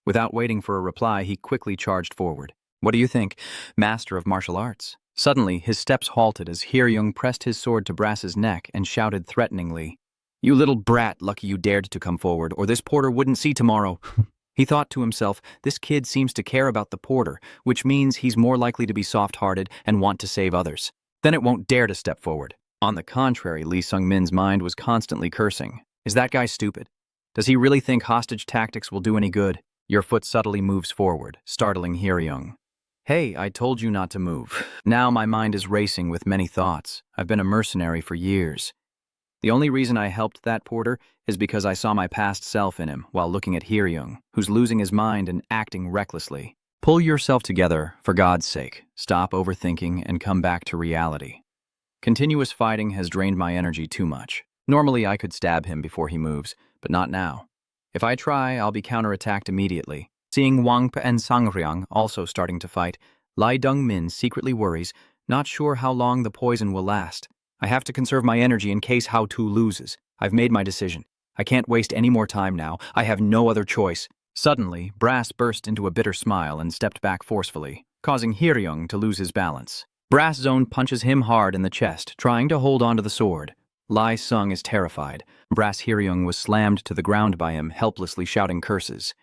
Without waiting for a reply, he quickly charged forward. What do you think, master of martial arts? Suddenly, his steps halted as Hyeryung pressed his sword to Brass's neck and shouted threateningly, you little brat, lucky you dared to come forward, or this porter wouldn't see tomorrow. He thought to himself, this kid seems to care about the porter, which means he's more likely to be soft-hearted and want to save others. Then it won't dare to step forward. On the contrary, Lee Sung-min's mind was constantly cursing. Is that guy stupid? Does he really think hostage tactics will do any good? Your foot subtly moves forward, startling Hyeryung. Hey, I told you not to move. Now my mind is racing with many thoughts. I've been a mercenary for years. The only reason I helped that porter is because I saw my past self in him while looking at Hyeryung, who's losing his mind and acting recklessly. Pull yourself together, for God's sake. Stop overthinking and come back to reality. Continuous fighting has drained my energy too much. Normally I could stab him before he moves, but not now. If I try, I'll be counterattacked immediately. Seeing Wang Pe and Sangryang also starting to fight, Lai Dongmin secretly worries, not sure how long the poison will last. I have to conserve my energy in case Hao Tu loses. I've made my decision. I can't waste any more time now. I have no other choice. Suddenly, Brass burst into a bitter smile and stepped back forcefully, causing Hyeryung to lose his balance. Brass Zone punches him hard in the chest, trying to hold onto the sword. Lai Sung is terrified. Brass Hyeryung was slammed to the ground by him, helplessly shouting curses.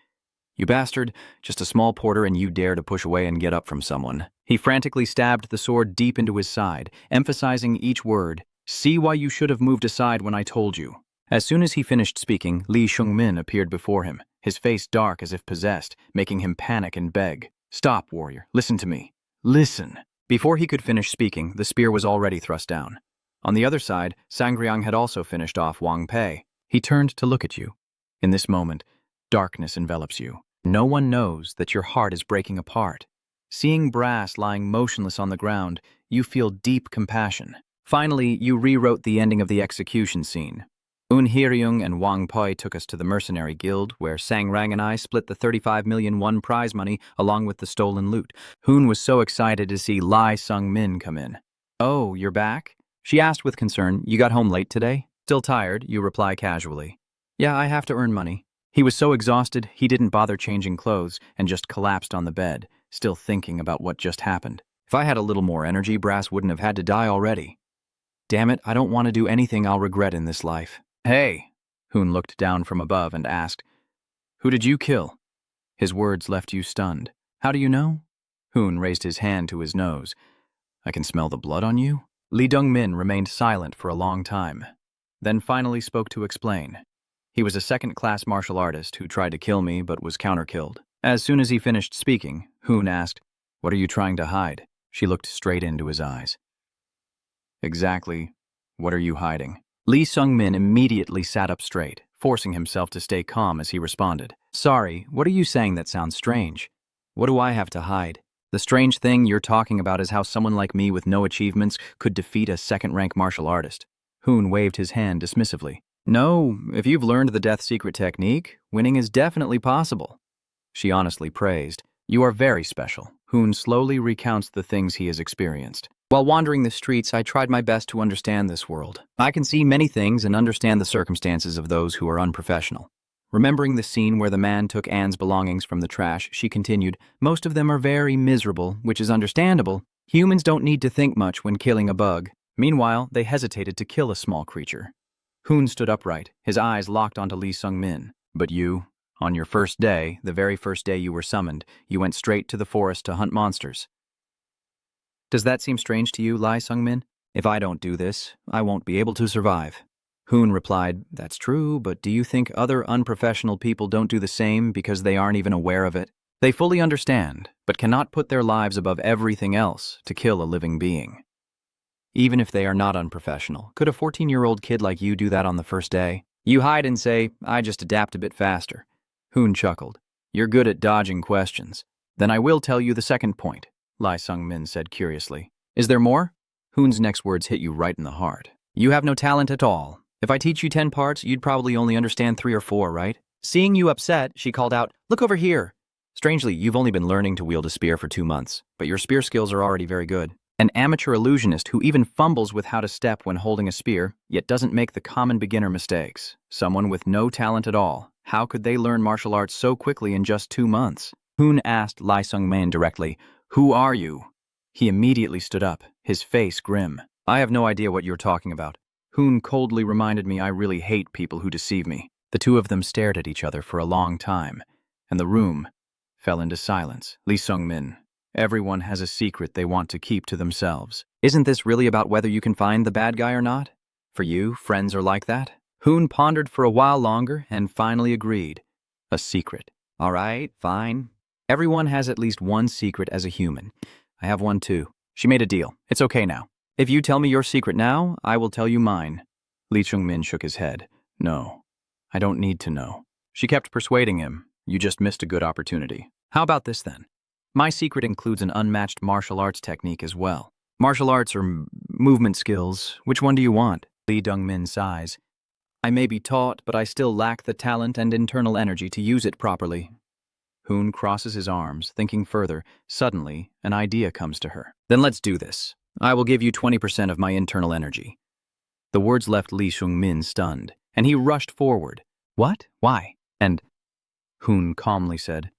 You bastard, just a small porter and you dare to push away and get up from someone. He frantically stabbed the sword deep into his side, emphasizing each word. See why you should have moved aside when I told you. As soon as he finished speaking, Lee Shungmin appeared before him, his face dark as if possessed, making him panic and beg. Stop, warrior. Listen to me. Listen. Before he could finish speaking, the spear was already thrust down. On the other side, Sangryang had also finished off Wang Pei. He turned to look at you. In this moment, darkness envelops you. No one knows that your heart is breaking apart. Seeing Brass lying motionless on the ground, you feel deep compassion. Finally, you rewrote the ending of the execution scene. Hyeryung and Wang Pei took us to the mercenary guild, where Sangrang and I split the 35 million won prize money along with the stolen loot. Hoon was so excited to see Lai Sung-min come in. Oh, you're back? She asked with concern. You got home late today? Still tired, you reply casually. Yeah, I have to earn money. He was so exhausted, he didn't bother changing clothes and just collapsed on the bed, still thinking about what just happened. If I had a little more energy, Brass wouldn't have had to die already. Damn it, I don't want to do anything I'll regret in this life. Hey! Hoon looked down from above and asked, Who did you kill? His words left you stunned. How do you know? Hoon raised his hand to his nose. I can smell the blood on you? Lee Dong-min remained silent for a long time, then finally spoke to explain. He was a second-class martial artist who tried to kill me but was counter-killed. As soon as he finished speaking, Hoon asked, What are you trying to hide? She looked straight into his eyes. Exactly. What are you hiding? Lee Sung-min immediately sat up straight, forcing himself to stay calm as he responded. Sorry, what are you saying that sounds strange? What do I have to hide? The strange thing you're talking about is how someone like me with no achievements could defeat a second-rank martial artist. Hoon waved his hand dismissively. No, if you've learned the death secret technique, winning is definitely possible. She honestly praised. You are very special. Hoon slowly recounts the things he has experienced. While wandering the streets, I tried my best to understand this world. I can see many things and understand the circumstances of those who are unprofessional. Remembering the scene where the man took Anne's belongings from the trash, she continued, Most of them are very miserable, which is understandable. Humans don't need to think much when killing a bug. Meanwhile, they hesitated to kill a small creature. Hoon stood upright, his eyes locked onto Lee Sung-min. But you, on your first day, the very first day you were summoned, you went straight to the forest to hunt monsters. Does that seem strange to you, Lai Sung-min? If I don't do this, I won't be able to survive. Hoon replied, That's true, but do you think other unprofessional people don't do the same because they aren't even aware of it? They fully understand, but cannot put their lives above everything else to kill a living being. Even if they are not unprofessional, could a 14-year-old kid like you do that on the first day? You hide and say, I just adapt a bit faster. Hoon chuckled. You're good at dodging questions. Then I will tell you the second point, Lai Sung-min said curiously. Is there more? Hoon's next words hit you right in the heart. You have no talent at all. If I teach you 10 parts, you'd probably only understand 3 or 4, right? Seeing you upset, she called out, Look over here. Strangely, you've only been learning to wield a spear for 2 months, but your spear skills are already very good. An amateur illusionist who even fumbles with how to step when holding a spear, yet doesn't make the common beginner mistakes. Someone with no talent at all. How could they learn martial arts so quickly in just 2 months? Hoon asked Lai Sung-min directly, Who are you? He immediately stood up, his face grim. I have no idea what you're talking about. Hoon coldly reminded me I really hate people who deceive me. The two of them stared at each other for a long time, and the room fell into silence. Lee Sung-min, everyone has a secret they want to keep to themselves. Isn't this really about whether you can find the bad guy or not? For you, friends are like that? Hoon pondered for a while longer and finally agreed. A secret. All right, fine. Everyone has at least one secret as a human. I have one too. She made a deal. It's okay now. If you tell me your secret now, I will tell you mine. Lee Chung-min shook his head. No, I don't need to know. She kept persuading him. You just missed a good opportunity. How about this then? My secret includes an unmatched martial arts technique as well. Martial arts or movement skills, which one do you want? Lee Dong-min sighs. I may be taught, but I still lack the talent and internal energy to use it properly. Hoon crosses his arms, thinking further. Suddenly, an idea comes to her. Then let's do this. I will give you 20% of my internal energy. The words left Lee Chung-min stunned, and he rushed forward. What? Why? And Hoon calmly said,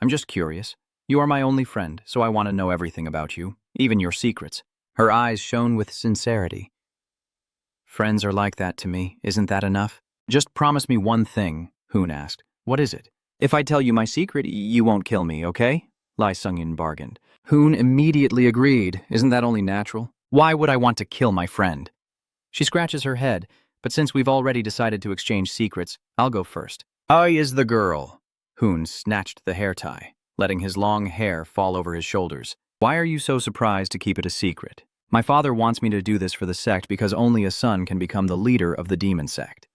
I'm just curious. You are my only friend, so I want to know everything about you, even your secrets. Her eyes shone with sincerity. Friends are like that to me, isn't that enough? Just promise me one thing, Hoon asked. What is it? If I tell you my secret, you won't kill me, okay? Lai Sung-yin bargained. Hoon immediately agreed. Isn't that only natural? Why would I want to kill my friend? She scratches her head, but since we've already decided to exchange secrets, I'll go first. I is the girl. Hoon snatched the hair tie, letting his long hair fall over his shoulders. Why are you so surprised to keep it a secret? My father wants me to do this for the sect because only a son can become the leader of the demon sect.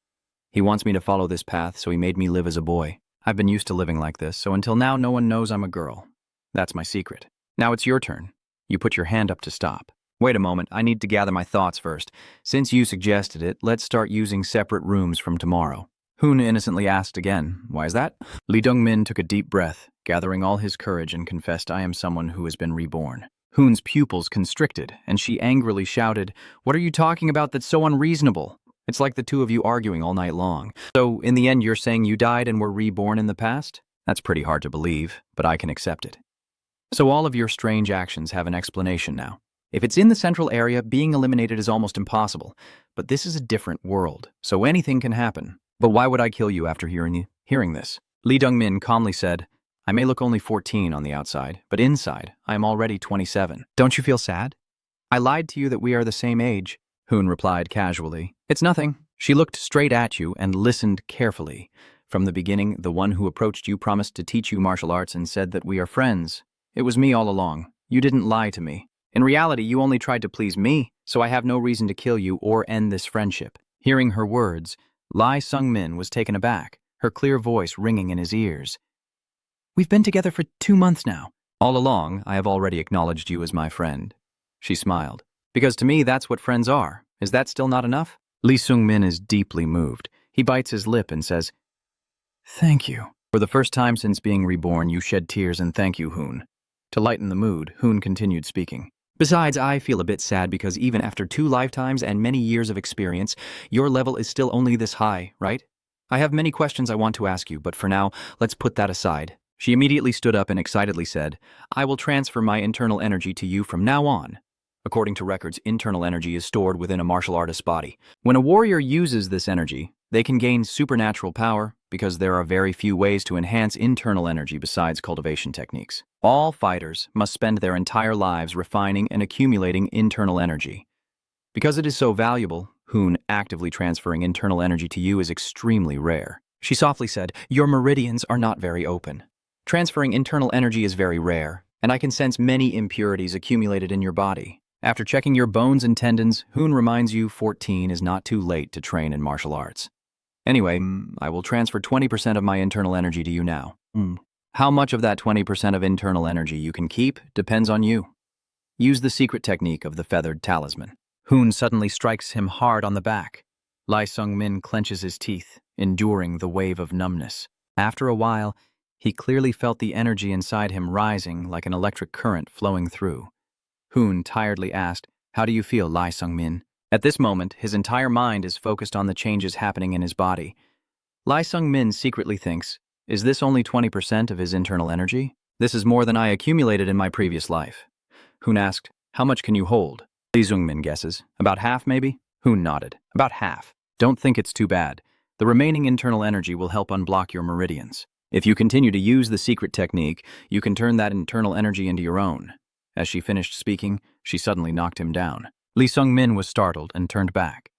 He wants me to follow this path, so he made me live as a boy. I've been used to living like this, so until now no one knows I'm a girl. That's my secret. Now it's your turn. You put your hand up to stop. Wait a moment, I need to gather my thoughts first. Since you suggested it, let's start using separate rooms from tomorrow. Hoon innocently asked again, why is that? Lee Dong-min took a deep breath, gathering all his courage and confessed, I am someone who has been reborn. Hoon's pupils constricted, and she angrily shouted, what are you talking about that's so unreasonable? It's like the two of you arguing all night long. So, in the end, you're saying you died and were reborn in the past? That's pretty hard to believe, but I can accept it. So all of your strange actions have an explanation now. If it's in the central area, being eliminated is almost impossible. But this is a different world, so anything can happen. But why would I kill you after hearing this? Lee Dong-min calmly said, I may look only 14 on the outside, but inside, I am already 27. Don't you feel sad? I lied to you that we are the same age, Hoon replied casually. It's nothing. She looked straight at you and listened carefully. From the beginning, the one who approached you promised to teach you martial arts and said that we are friends. It was me all along. You didn't lie to me. In reality, you only tried to please me, so I have no reason to kill you or end this friendship. Hearing her words, Lai Sung-min was taken aback, her clear voice ringing in his ears. We've been together for 2 months now. All along, I have already acknowledged you as my friend. She smiled. Because to me, that's what friends are. Is that still not enough? Lee Sung-min is deeply moved. He bites his lip and says, Thank you. For the first time since being reborn, you shed tears and thank you, Hoon. To lighten the mood, Hoon continued speaking. Besides, I feel a bit sad because even after 2 lifetimes and many years of experience, your level is still only this high, right? I have many questions I want to ask you, but for now, let's put that aside. She immediately stood up and excitedly said, I will transfer my internal energy to you from now on. According to records, internal energy is stored within a martial artist's body. When a warrior uses this energy, they can gain supernatural power because there are very few ways to enhance internal energy besides cultivation techniques. All fighters must spend their entire lives refining and accumulating internal energy. Because it is so valuable, Hoon actively transferring internal energy to you is extremely rare. She softly said, Your meridians are not very open. Transferring internal energy is very rare, and I can sense many impurities accumulated in your body. After checking your bones and tendons, Hoon reminds you 14 is not too late to train in martial arts. Anyway, I will transfer 20% of my internal energy to you now. How much of that 20% of internal energy you can keep depends on you. Use the secret technique of the feathered talisman. Hoon suddenly strikes him hard on the back. Lai Sung-min clenches his teeth, enduring the wave of numbness. After a while, he clearly felt the energy inside him rising like an electric current flowing through. Hoon tiredly asked, How do you feel, Lai Sung-min? At this moment, his entire mind is focused on the changes happening in his body. Lai Sung-min secretly thinks, Is this only 20% of his internal energy? This is more than I accumulated in my previous life. Hoon asked, How much can you hold? Lee Sung-min guesses, About half maybe? Hoon nodded, About half. Don't think it's too bad. The remaining internal energy will help unblock your meridians. If you continue to use the secret technique, you can turn that internal energy into your own. As she finished speaking, she suddenly knocked him down. Lee Sung-min was startled and turned back.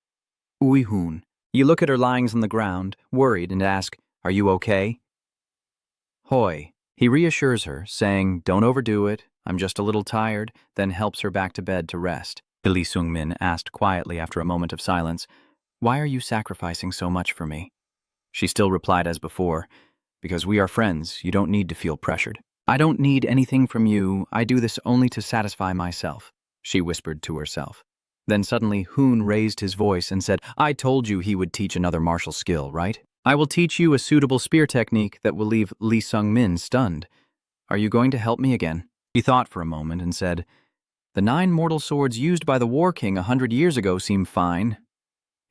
Ui Hoon. You look at her lying on the ground, worried, and ask, Are you okay? Hoi. He reassures her, saying, "Don't overdo it, I'm just a little tired," then helps her back to bed to rest. Lee Sung-min asked quietly after a moment of silence, "Why are you sacrificing so much for me?" She still replied as before, "Because we are friends, you don't need to feel pressured." "I don't need anything from you, I do this only to satisfy myself," she whispered to herself. Then suddenly Hoon raised his voice and said, "I told you he would teach another martial skill, right? I will teach you a suitable spear technique that will leave Lee Sung-min stunned. Are you going to help me again?" He thought for a moment and said, "The 9 mortal swords used by the War King 100 years ago seem fine.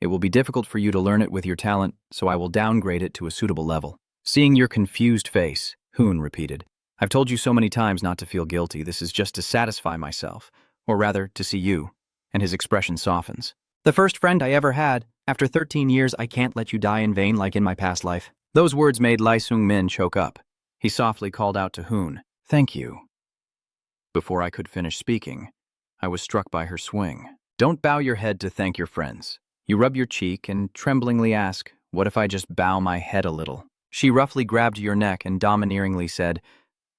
It will be difficult for you to learn it with your talent, so I will downgrade it to a suitable level." Seeing your confused face, Hoon repeated, "I've told you so many times not to feel guilty. This is just to satisfy myself, or rather, to see you." And his expression softens. "The first friend I ever had. After 13 years, I can't let you die in vain like in my past life." Those words made Lee Sung-min choke up. He softly called out to Hoon, "Thank you." Before I could finish speaking, I was struck by her swing. Don't bow your head to thank your friends. You rub your cheek and tremblingly ask, "What if I just bow my head a little?" She roughly grabbed your neck and domineeringly said,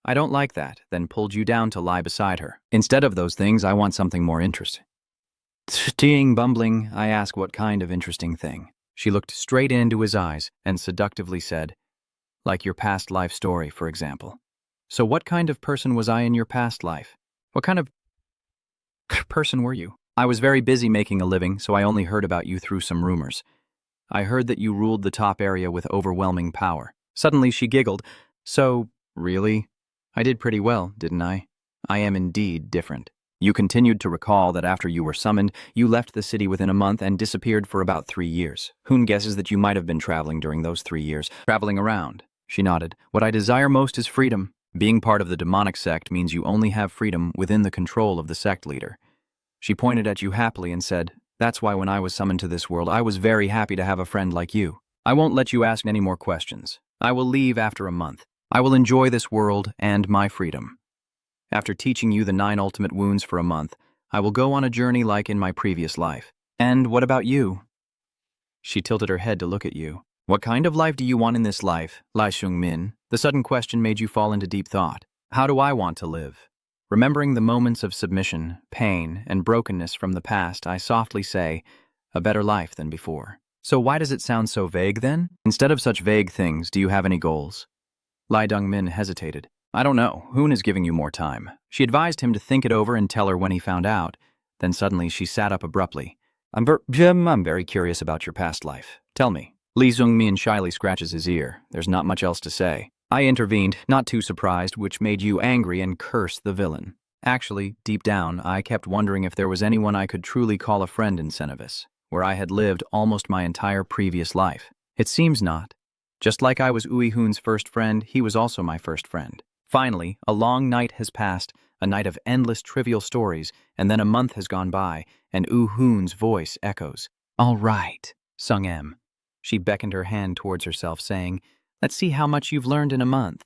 "I don't like that," then pulled you down to lie beside her. "Instead of those things, I want something more interesting." Bumbling, I asked what kind of interesting thing. She looked straight into his eyes and seductively said, "Like your past life story, for example." "So what kind of person was I in your past life? What kind of person were you?" "I was very busy making a living, so I only heard about you through some rumors. I heard that you ruled the top area with overwhelming power." Suddenly she giggled. "So, really? I did pretty well, didn't I? I am indeed different." You continued to recall that after you were summoned, you left the city within a month and disappeared for about 3 years. Hoon guesses that you might have been traveling during those 3 years. "Traveling around." She nodded. "What I desire most is freedom. Being part of the demonic sect means you only have freedom within the control of the sect leader." She pointed at you happily and said, "That's why when I was summoned to this world, I was very happy to have a friend like you. I won't let you ask any more questions. I will leave after a month. I will enjoy this world and my freedom. After teaching you the 9 ultimate wounds for a month, I will go on a journey like in my previous life." "And what about you?" She tilted her head to look at you. "What kind of life do you want in this life, Lee Sung-min?" The sudden question made you fall into deep thought. "How do I want to live?" Remembering the moments of submission, pain, and brokenness from the past, I softly say, "A better life than before." "So why does it sound so vague then? Instead of such vague things, do you have any goals?" Lee Dong-min hesitated. "I don't know. Hoon is giving you more time." She advised him to think it over and tell her when he found out. Then suddenly she sat up abruptly. I'm very curious about your past life. Tell me." Lee Sung-min shyly scratches his ear. There's not much else to say. I intervened, not too surprised, which made you angry and curse the villain. Actually, deep down, I kept wondering if there was anyone I could truly call a friend in Enverus, where I had lived almost my entire previous life. It seems not. Just like I was Ui Hoon's first friend, he was also my first friend. Finally, a long night has passed, a night of endless trivial stories, and then a month has gone by, and Ui Hoon's voice echoes. "All right," Sung Em. She beckoned her hand towards herself, saying, "Let's see how much you've learned in a month."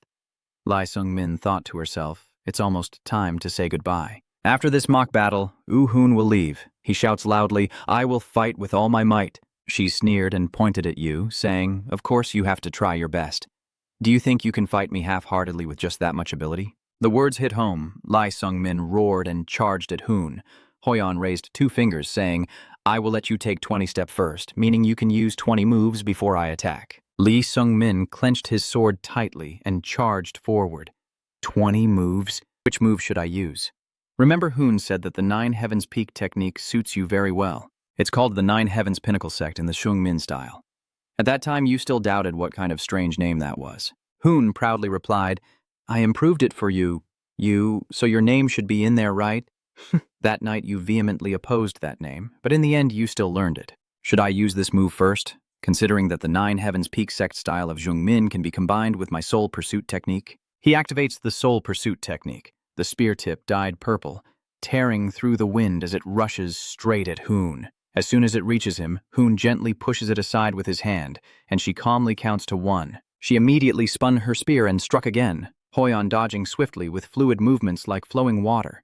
Lee Sung-min thought to herself, "It's almost time to say goodbye." After this mock battle, Ui Hoon will leave. He shouts loudly, "I will fight with all my might." She sneered and pointed at you, saying, "Of course you have to try your best. Do you think you can fight me half-heartedly with just that much ability?" The words hit home. Lee Sung-min roared and charged at Hoon. Hoyeon raised 2 fingers, saying, "I will let you take 20 steps first, meaning you can use 20 moves before I attack." Lee Sung-min clenched his sword tightly and charged forward. 20 moves? Which move should I use? Remember Hoon said that the 9 Heavens Peak technique suits you very well. It's called the 9 Heavens Pinnacle sect in the Shung-min style. At that time, you still doubted what kind of strange name that was. Hoon proudly replied, "I improved it for you. So your name should be in there, right?" That night, you vehemently opposed that name, but in the end, you still learned it. Should I use this move first, considering that the 9 Heavens Peak sect style of Jungmin can be combined with my Soul Pursuit technique? He activates the Soul Pursuit technique, the spear tip dyed purple, tearing through the wind as it rushes straight at Hoon. As soon as it reaches him, Hoon gently pushes it aside with his hand, and she calmly counts to 1. She immediately spun her spear and struck again, Hoyeon dodging swiftly with fluid movements like flowing water.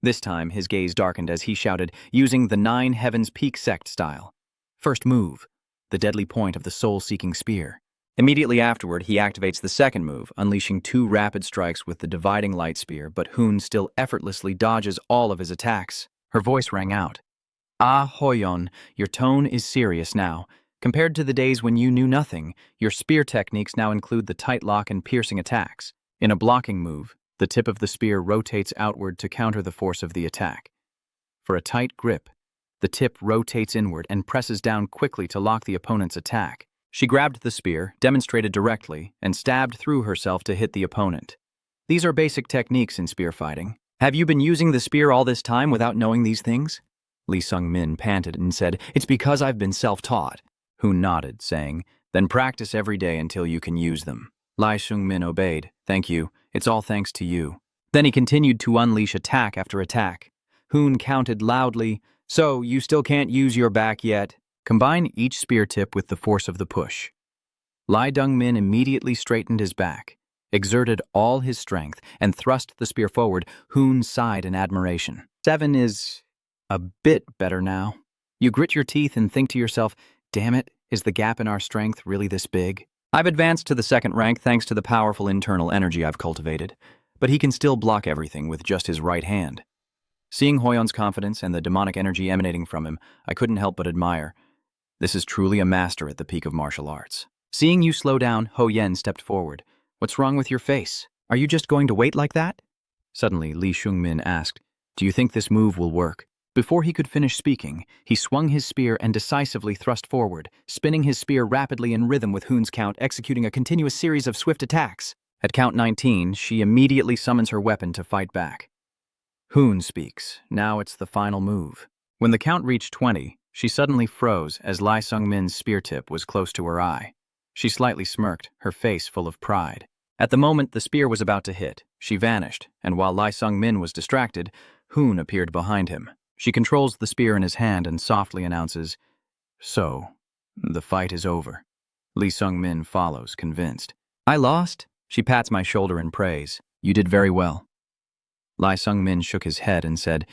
This time, his gaze darkened as he shouted, using the 9 Heavens Peak sect style. First move, the deadly point of the soul-seeking spear. Immediately afterward, he activates the second move, unleashing 2 rapid strikes with the dividing light spear, but Hoon still effortlessly dodges all of his attacks. Her voice rang out. Ah, Hoyon, your tone is serious now. Compared to the days when you knew nothing, your spear techniques now include the tight lock and piercing attacks. In a blocking move, the tip of the spear rotates outward to counter the force of the attack. For a tight grip, the tip rotates inward and presses down quickly to lock the opponent's attack. She grabbed the spear, demonstrated directly, and stabbed through herself to hit the opponent. These are basic techniques in spear fighting. Have you been using the spear all this time without knowing these things? Lee Sung-min panted and said, It's because I've been self-taught. Hoon nodded, saying, Then practice every day until you can use them. Lee Sung-min obeyed. Thank you. It's all thanks to you. Then he continued to unleash attack after attack. Hoon counted loudly, So, you still can't use your back yet? Combine each spear tip with the force of the push. Lee Dong-min immediately straightened his back, exerted all his strength, and thrust the spear forward. Hoon sighed in admiration. 7 is a bit better now. You grit your teeth and think to yourself, damn it, is the gap in our strength really this big? I've advanced to the second rank thanks to the powerful internal energy I've cultivated, but he can still block everything with just his right hand. Seeing Hoyon's confidence and the demonic energy emanating from him, I couldn't help but admire. This is truly a master at the peak of martial arts. Seeing you slow down, Ho Yen stepped forward. What's wrong with your face? Are you just going to wait like that? Suddenly, Lee Sung-min asked, Do you think this move will work? Before he could finish speaking, he swung his spear and decisively thrust forward, spinning his spear rapidly in rhythm with Hoon's count, executing a continuous series of swift attacks. At count 19, she immediately summons her weapon to fight back. Hoon speaks. Now it's the final move. When the count reached 20, she suddenly froze as Lee Sung-min's spear tip was close to her eye. She slightly smirked, her face full of pride. At the moment the spear was about to hit, she vanished, and while Lee Sung-min was distracted, Hoon appeared behind him. She controls the spear in his hand and softly announces, So, the fight is over. Lee Sung-min follows, convinced. I lost? She pats my shoulder in praise. You did very well. Lee Sung-min shook his head and said,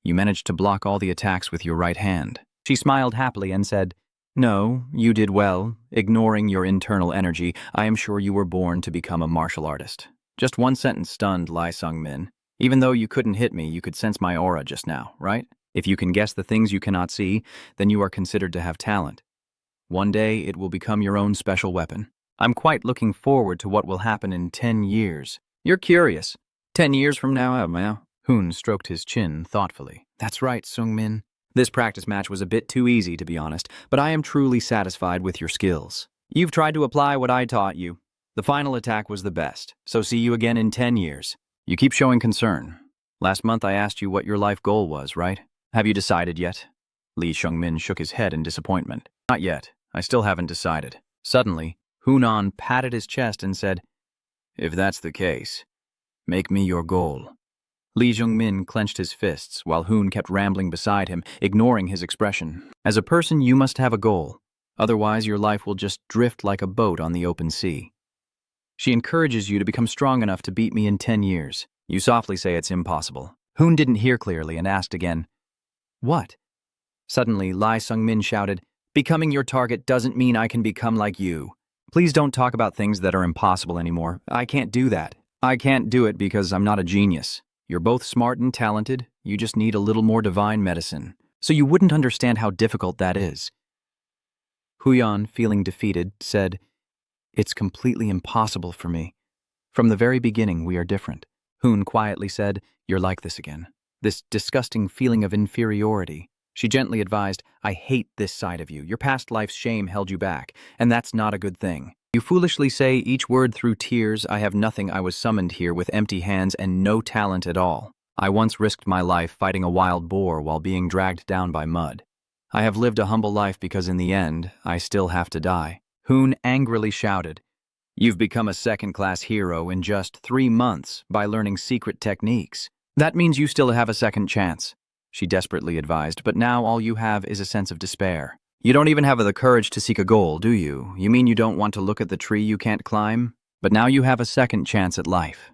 You managed to block all the attacks with your right hand. She smiled happily and said, No, you did well. Ignoring your internal energy, I am sure you were born to become a martial artist. Just one sentence stunned Lee Sung-min. Even though you couldn't hit me, you could sense my aura just now, right? If you can guess the things you cannot see, then you are considered to have talent. One day, it will become your own special weapon. I'm quite looking forward to what will happen in 10 years. You're curious. 10 years from now, Hoon stroked his chin thoughtfully. That's right, Sung-min. This practice match was a bit too easy, to be honest, but I am truly satisfied with your skills. You've tried to apply what I taught you. The final attack was the best, so see you again in 10 years. You keep showing concern. Last month I asked you what your life goal was, right? Have you decided yet? Lee Sung-min shook his head in disappointment. Not yet. I still haven't decided. Suddenly, Hoonan patted his chest and said, If that's the case, make me your goal. Lee Jung-min clenched his fists while Hoon kept rambling beside him, ignoring his expression. As a person, you must have a goal. Otherwise, your life will just drift like a boat on the open sea. She encourages you to become strong enough to beat me in 10 years. You softly say it's impossible. Hoon didn't hear clearly and asked again, What? Suddenly, Lee Sung-min shouted, Becoming your target doesn't mean I can become like you. Please don't talk about things that are impossible anymore. I can't do that. I can't do it because I'm not a genius. You're both smart and talented. You just need a little more divine medicine. So you wouldn't understand how difficult that is. Huyan, feeling defeated, said, It's completely impossible for me. From the very beginning, we are different. Hoon quietly said, You're like this again. This disgusting feeling of inferiority. She gently advised, I hate this side of you. Your past life's shame held you back, and that's not a good thing. You foolishly say each word through tears, I have nothing, I was summoned here with empty hands and no talent at all. I once risked my life fighting a wild boar while being dragged down by mud. I have lived a humble life because in the end, I still have to die. Hoon angrily shouted, You've become a second-class hero in just 3 months by learning secret techniques. That means you still have a second chance, she desperately advised, but now all you have is a sense of despair. You don't even have the courage to seek a goal, do you? You mean you don't want to look at the tree you can't climb? But now you have a second chance at life.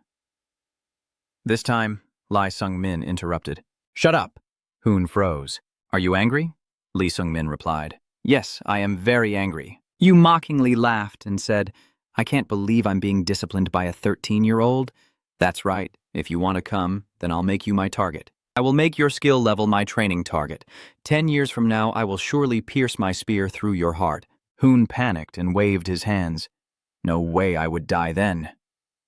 This time, Lee Sung-min interrupted. Shut up! Hoon froze. Are you angry? Lee Sung-min replied. Yes, I am very angry. You mockingly laughed and said, I can't believe I'm being disciplined by a 13-year-old. That's right. If you want to come, then I'll make you my target. I will make your skill level my training target. 10 years from now, I will surely pierce my spear through your heart. Hoon panicked and waved his hands. No way I would die then.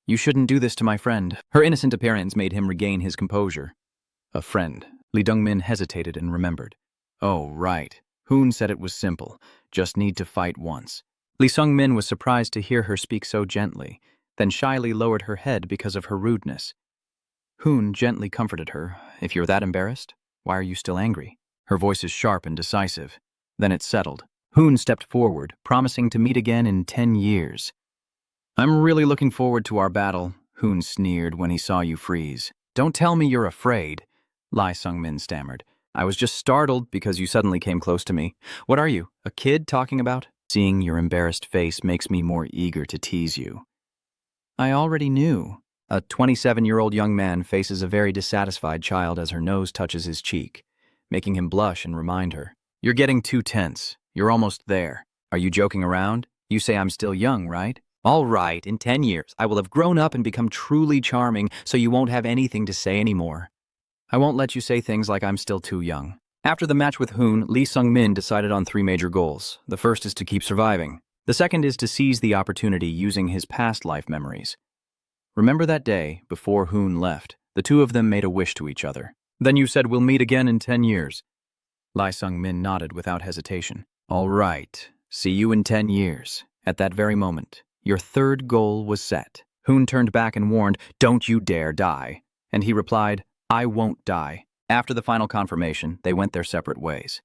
You shouldn't do this to my friend. Her innocent appearance made him regain his composure. A friend. Lee Dongmin hesitated and remembered. Oh, right. Hoon said it was simple. Just need to fight once. Lee Sung-min was surprised to hear her speak so gently, then shyly lowered her head because of her rudeness. Hoon gently comforted her. If you're that embarrassed, why are you still angry? Her voice is sharp and decisive. Then it settled. Hoon stepped forward, promising to meet again in 10 years. I'm really looking forward to our battle, Hoon sneered when he saw you freeze. Don't tell me you're afraid, Lee Sung-min stammered. I was just startled because you suddenly came close to me. What are you, a kid talking about? Seeing your embarrassed face makes me more eager to tease you. I already knew. A 27-year-old young man faces a very dissatisfied child as her nose touches his cheek, making him blush and remind her. You're getting too tense. You're almost there. Are you joking around? You say I'm still young, right? All right, in 10 years, I will have grown up and become truly charming, so you won't have anything to say anymore. I won't let you say things like I'm still too young. After the match with Hoon, Lee Sung-min decided on 3 major goals. The first is to keep surviving. The second is to seize the opportunity using his past life memories. Remember that day, before Hoon left, the two of them made a wish to each other. Then you said we'll meet again in 10 years. Lee Sung-min nodded without hesitation. All right, see you in 10 years. At that very moment, your third goal was set. Hoon turned back and warned, don't you dare die. And he replied, I won't die. After the final confirmation, they went their separate ways.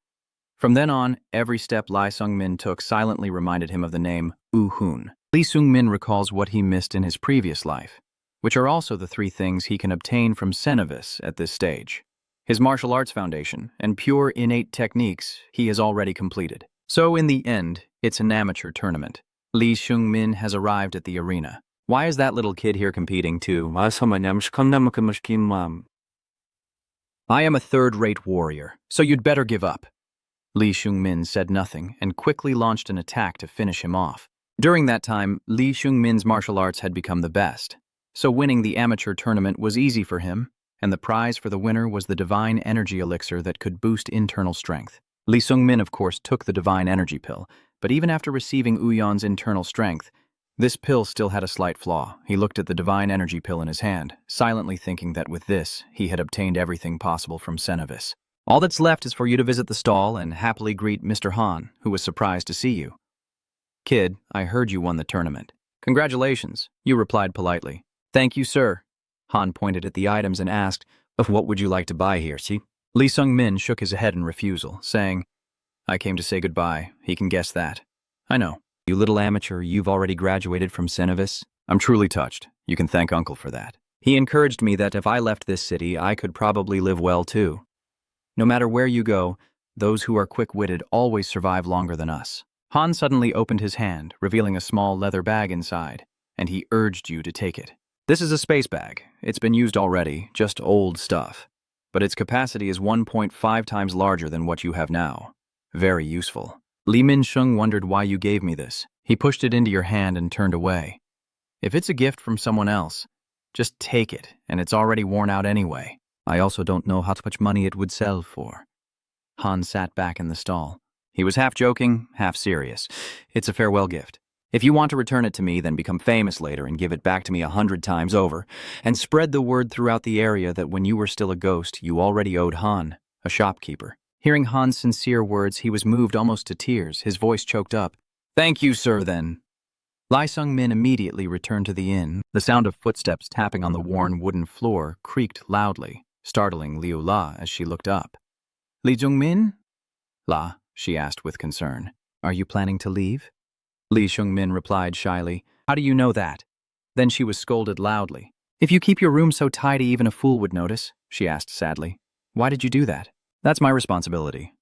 From then on, every step Lee Sung-min took silently reminded him of the name Hoon. Lee Sung-min recalls what he missed in his previous life, which are also the 3 things he can obtain from Enverus at this stage. His martial arts foundation and pure innate techniques he has already completed. So in the end, it's an amateur tournament. Lee Sung-min has arrived at the arena. Why is that little kid here competing too? I am a third-rate warrior, so you'd better give up. Lee Sung-min said nothing and quickly launched an attack to finish him off. During that time, Lee Sung-min's martial arts had become the best, so winning the amateur tournament was easy for him, and the prize for the winner was the divine energy elixir that could boost internal strength. Lee Sung-min, of course, took the divine energy pill, but even after receiving Uyon's internal strength, this pill still had a slight flaw. He looked at the divine energy pill in his hand, silently thinking that with this, he had obtained everything possible from Enverus. All that's left is for you to visit the stall and happily greet Mr. Han, who was surprised to see you. Kid, I heard you won the tournament. Congratulations, you replied politely. Thank you, sir. Han pointed at the items and asked, what would you like to buy here, see? Lee Sung-min shook his head in refusal, saying, I came to say goodbye. He can guess that. I know. You little amateur, you've already graduated from Enverus. I'm truly touched. You can thank Uncle for that. He encouraged me that if I left this city, I could probably live well too. No matter where you go, those who are quick-witted always survive longer than us. Han suddenly opened his hand, revealing a small leather bag inside, and he urged you to take it. This is a space bag. It's been used already, just old stuff. But its capacity is 1.5 times larger than what you have now. Very useful. Lee Min-shung wondered why you gave me this. He pushed it into your hand and turned away. If it's a gift from someone else, just take it, and it's already worn out anyway. I also don't know how much money it would sell for. Han sat back in the stall. He was half joking, half serious. It's a farewell gift. If you want to return it to me, then become famous later and give it back to me 100 times over, and spread the word throughout the area that when you were still a ghost, you already owed Han, a shopkeeper. Hearing Han's sincere words, he was moved almost to tears, his voice choked up. Thank you, sir, then. Lee Sung-min immediately returned to the inn. The sound of footsteps tapping on the worn wooden floor creaked loudly, startling Liu La as she looked up. Lee Jung-min? La, she asked with concern. Are you planning to leave? Lee Sung-min replied shyly. How do you know that? Then she was scolded loudly. If you keep your room so tidy, even a fool would notice, she asked sadly. Why did you do that? That's my responsibility.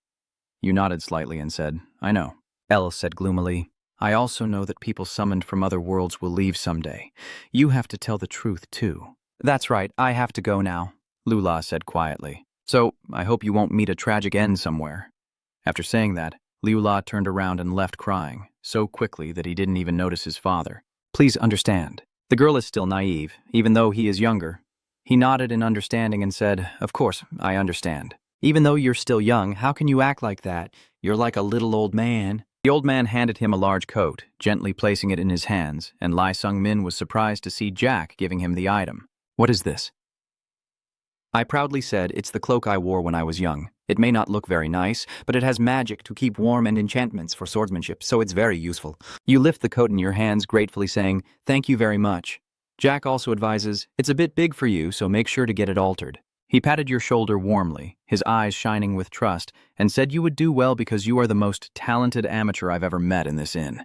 You nodded slightly and said, I know. Elle said gloomily, I also know that people summoned from other worlds will leave someday. You have to tell the truth, too. That's right, I have to go now, Lula said quietly. So, I hope you won't meet a tragic end somewhere. After saying that, Liu La turned around and left crying, so quickly that he didn't even notice his father. Please understand. The girl is still naive, even though he is younger. He nodded in understanding and said, "Of course, I understand. Even though you're still young, how can you act like that? You're like a little old man." The old man handed him a large coat, gently placing it in his hands, and Lee Sung-min was surprised to see Jack giving him the item. "What is this?" I proudly said, "It's the cloak I wore when I was young. It may not look very nice, but it has magic to keep warm and enchantments for swordsmanship, so it's very useful." You lift the coat in your hands, gratefully saying, "Thank you very much." Jack also advises, "It's a bit big for you, so make sure to get it altered." He patted your shoulder warmly, his eyes shining with trust, and said you would do well because you are the most talented amateur I've ever met in this inn.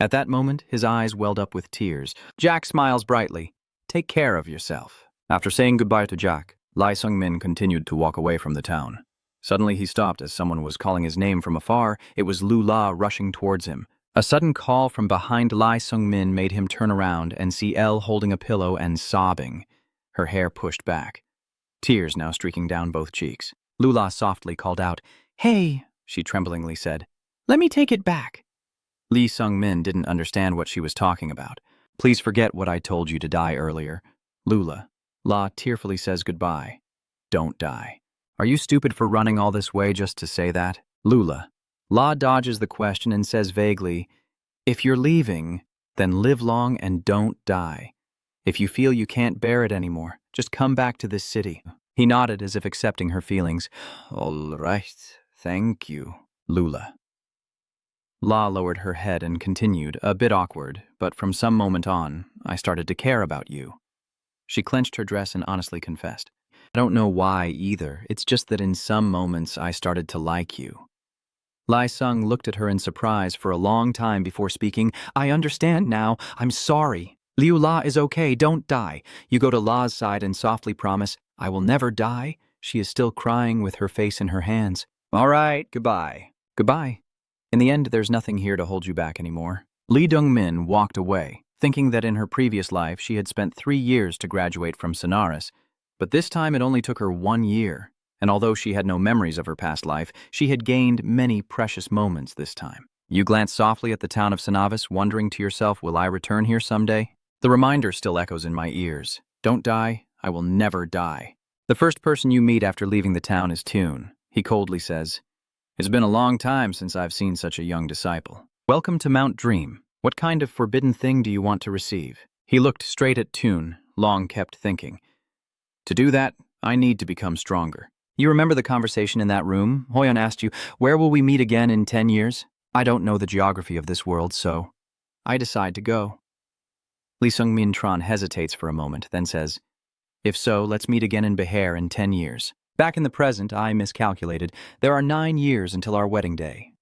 At that moment, his eyes welled up with tears. Jack smiles brightly. "Take care of yourself." After saying goodbye to Jack, Lee Sung-min continued to walk away from the town. Suddenly he stopped as someone was calling his name from afar. It was Lu La rushing towards him. A sudden call from behind Lee Sung-min made him turn around and see Elle holding a pillow and sobbing, her hair pushed back, tears now streaking down both cheeks. Lu La softly called out, "Hey," she tremblingly said, "let me take it back." Lee Sung-min didn't understand what she was talking about. "Please forget what I told you to die earlier. Lula." La tearfully says goodbye. "Don't die. Are you stupid for running all this way just to say that?" Lula. La dodges the question and says vaguely, "If you're leaving, then live long and don't die. If you feel you can't bear it anymore, just come back to this city." He nodded as if accepting her feelings. "All right, thank you, Lula." La lowered her head and continued, a bit awkward, "But from some moment on, I started to care about you." She clenched her dress and honestly confessed, "I don't know why either. It's just that in some moments I started to like you." Lee Sung looked at her in surprise for a long time before speaking. "I understand now. I'm sorry. Liu La is okay. Don't die. You go to La's side and softly promise, 'I will never die.'" She is still crying with her face in her hands. "All right, goodbye." "Goodbye. In the end, there's nothing here to hold you back anymore." Lee Dong-min walked away, thinking that in her previous life she had spent 3 years to graduate from Sonaris, but this time it only took her 1 year. And although she had no memories of her past life, she had gained many precious moments this time. You glance softly at the town of Sonavis, wondering to yourself, will I return here someday? The reminder still echoes in my ears. Don't die, I will never die. The first person you meet after leaving the town is Toon. He coldly says, "It's been a long time since I've seen such a young disciple. Welcome to Mount Dream. What kind of forbidden thing do you want to receive?" He looked straight at Toon, long kept thinking. "To do that, I need to become stronger." You remember the conversation in that room? Hoyeon asked you, "Where will we meet again in 10 years? I don't know the geography of this world, so I decide to go." Lee Sung-min Tron hesitates for a moment, then says, "If so, let's meet again in Behair in 10 years. Back in the present, I miscalculated. There are 9 years until our wedding day."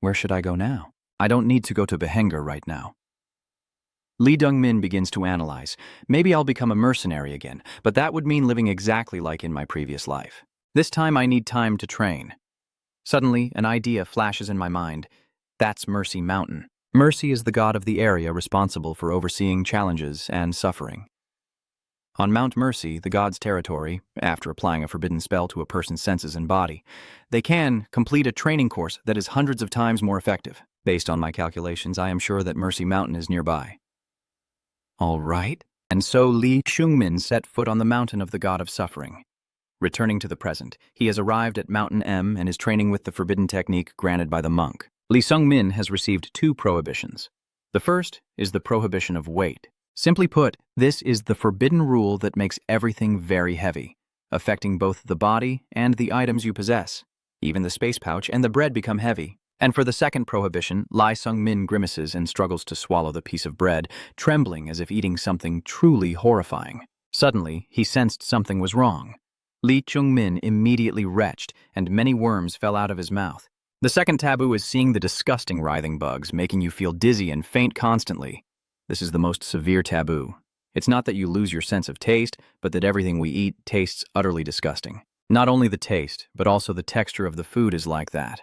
Where should I go now? I don't need to go to Behenger right now. Lee Dong-min begins to analyze. Maybe I'll become a mercenary again, but that would mean living exactly like in my previous life. This time I need time to train. Suddenly, an idea flashes in my mind. That's Mercy Mountain. Mercy is the god of the area responsible for overseeing challenges and suffering. On Mount Mercy, the god's territory, after applying a forbidden spell to a person's senses and body, they can complete a training course that is hundreds of times more effective. Based on my calculations, I am sure that Mercy Mountain is nearby. All right. And so Lee Chung-min set foot on the mountain of the god of suffering. Returning to the present, he has arrived at Mountain M and is training with the forbidden technique granted by the monk. Lee Sung-min has received 2 prohibitions. The first is the prohibition of weight. Simply put, this is the forbidden rule that makes everything very heavy, affecting both the body and the items you possess. Even the space pouch and the bread become heavy. And for the second prohibition, Lee Sung-min grimaces and struggles to swallow the piece of bread, trembling as if eating something truly horrifying. Suddenly, he sensed something was wrong. Lee Chung-min immediately retched, and many worms fell out of his mouth. The second taboo is seeing the disgusting writhing bugs, making you feel dizzy and faint constantly. This is the most severe taboo. It's not that you lose your sense of taste, but that everything we eat tastes utterly disgusting. Not only the taste, but also the texture of the food is like that.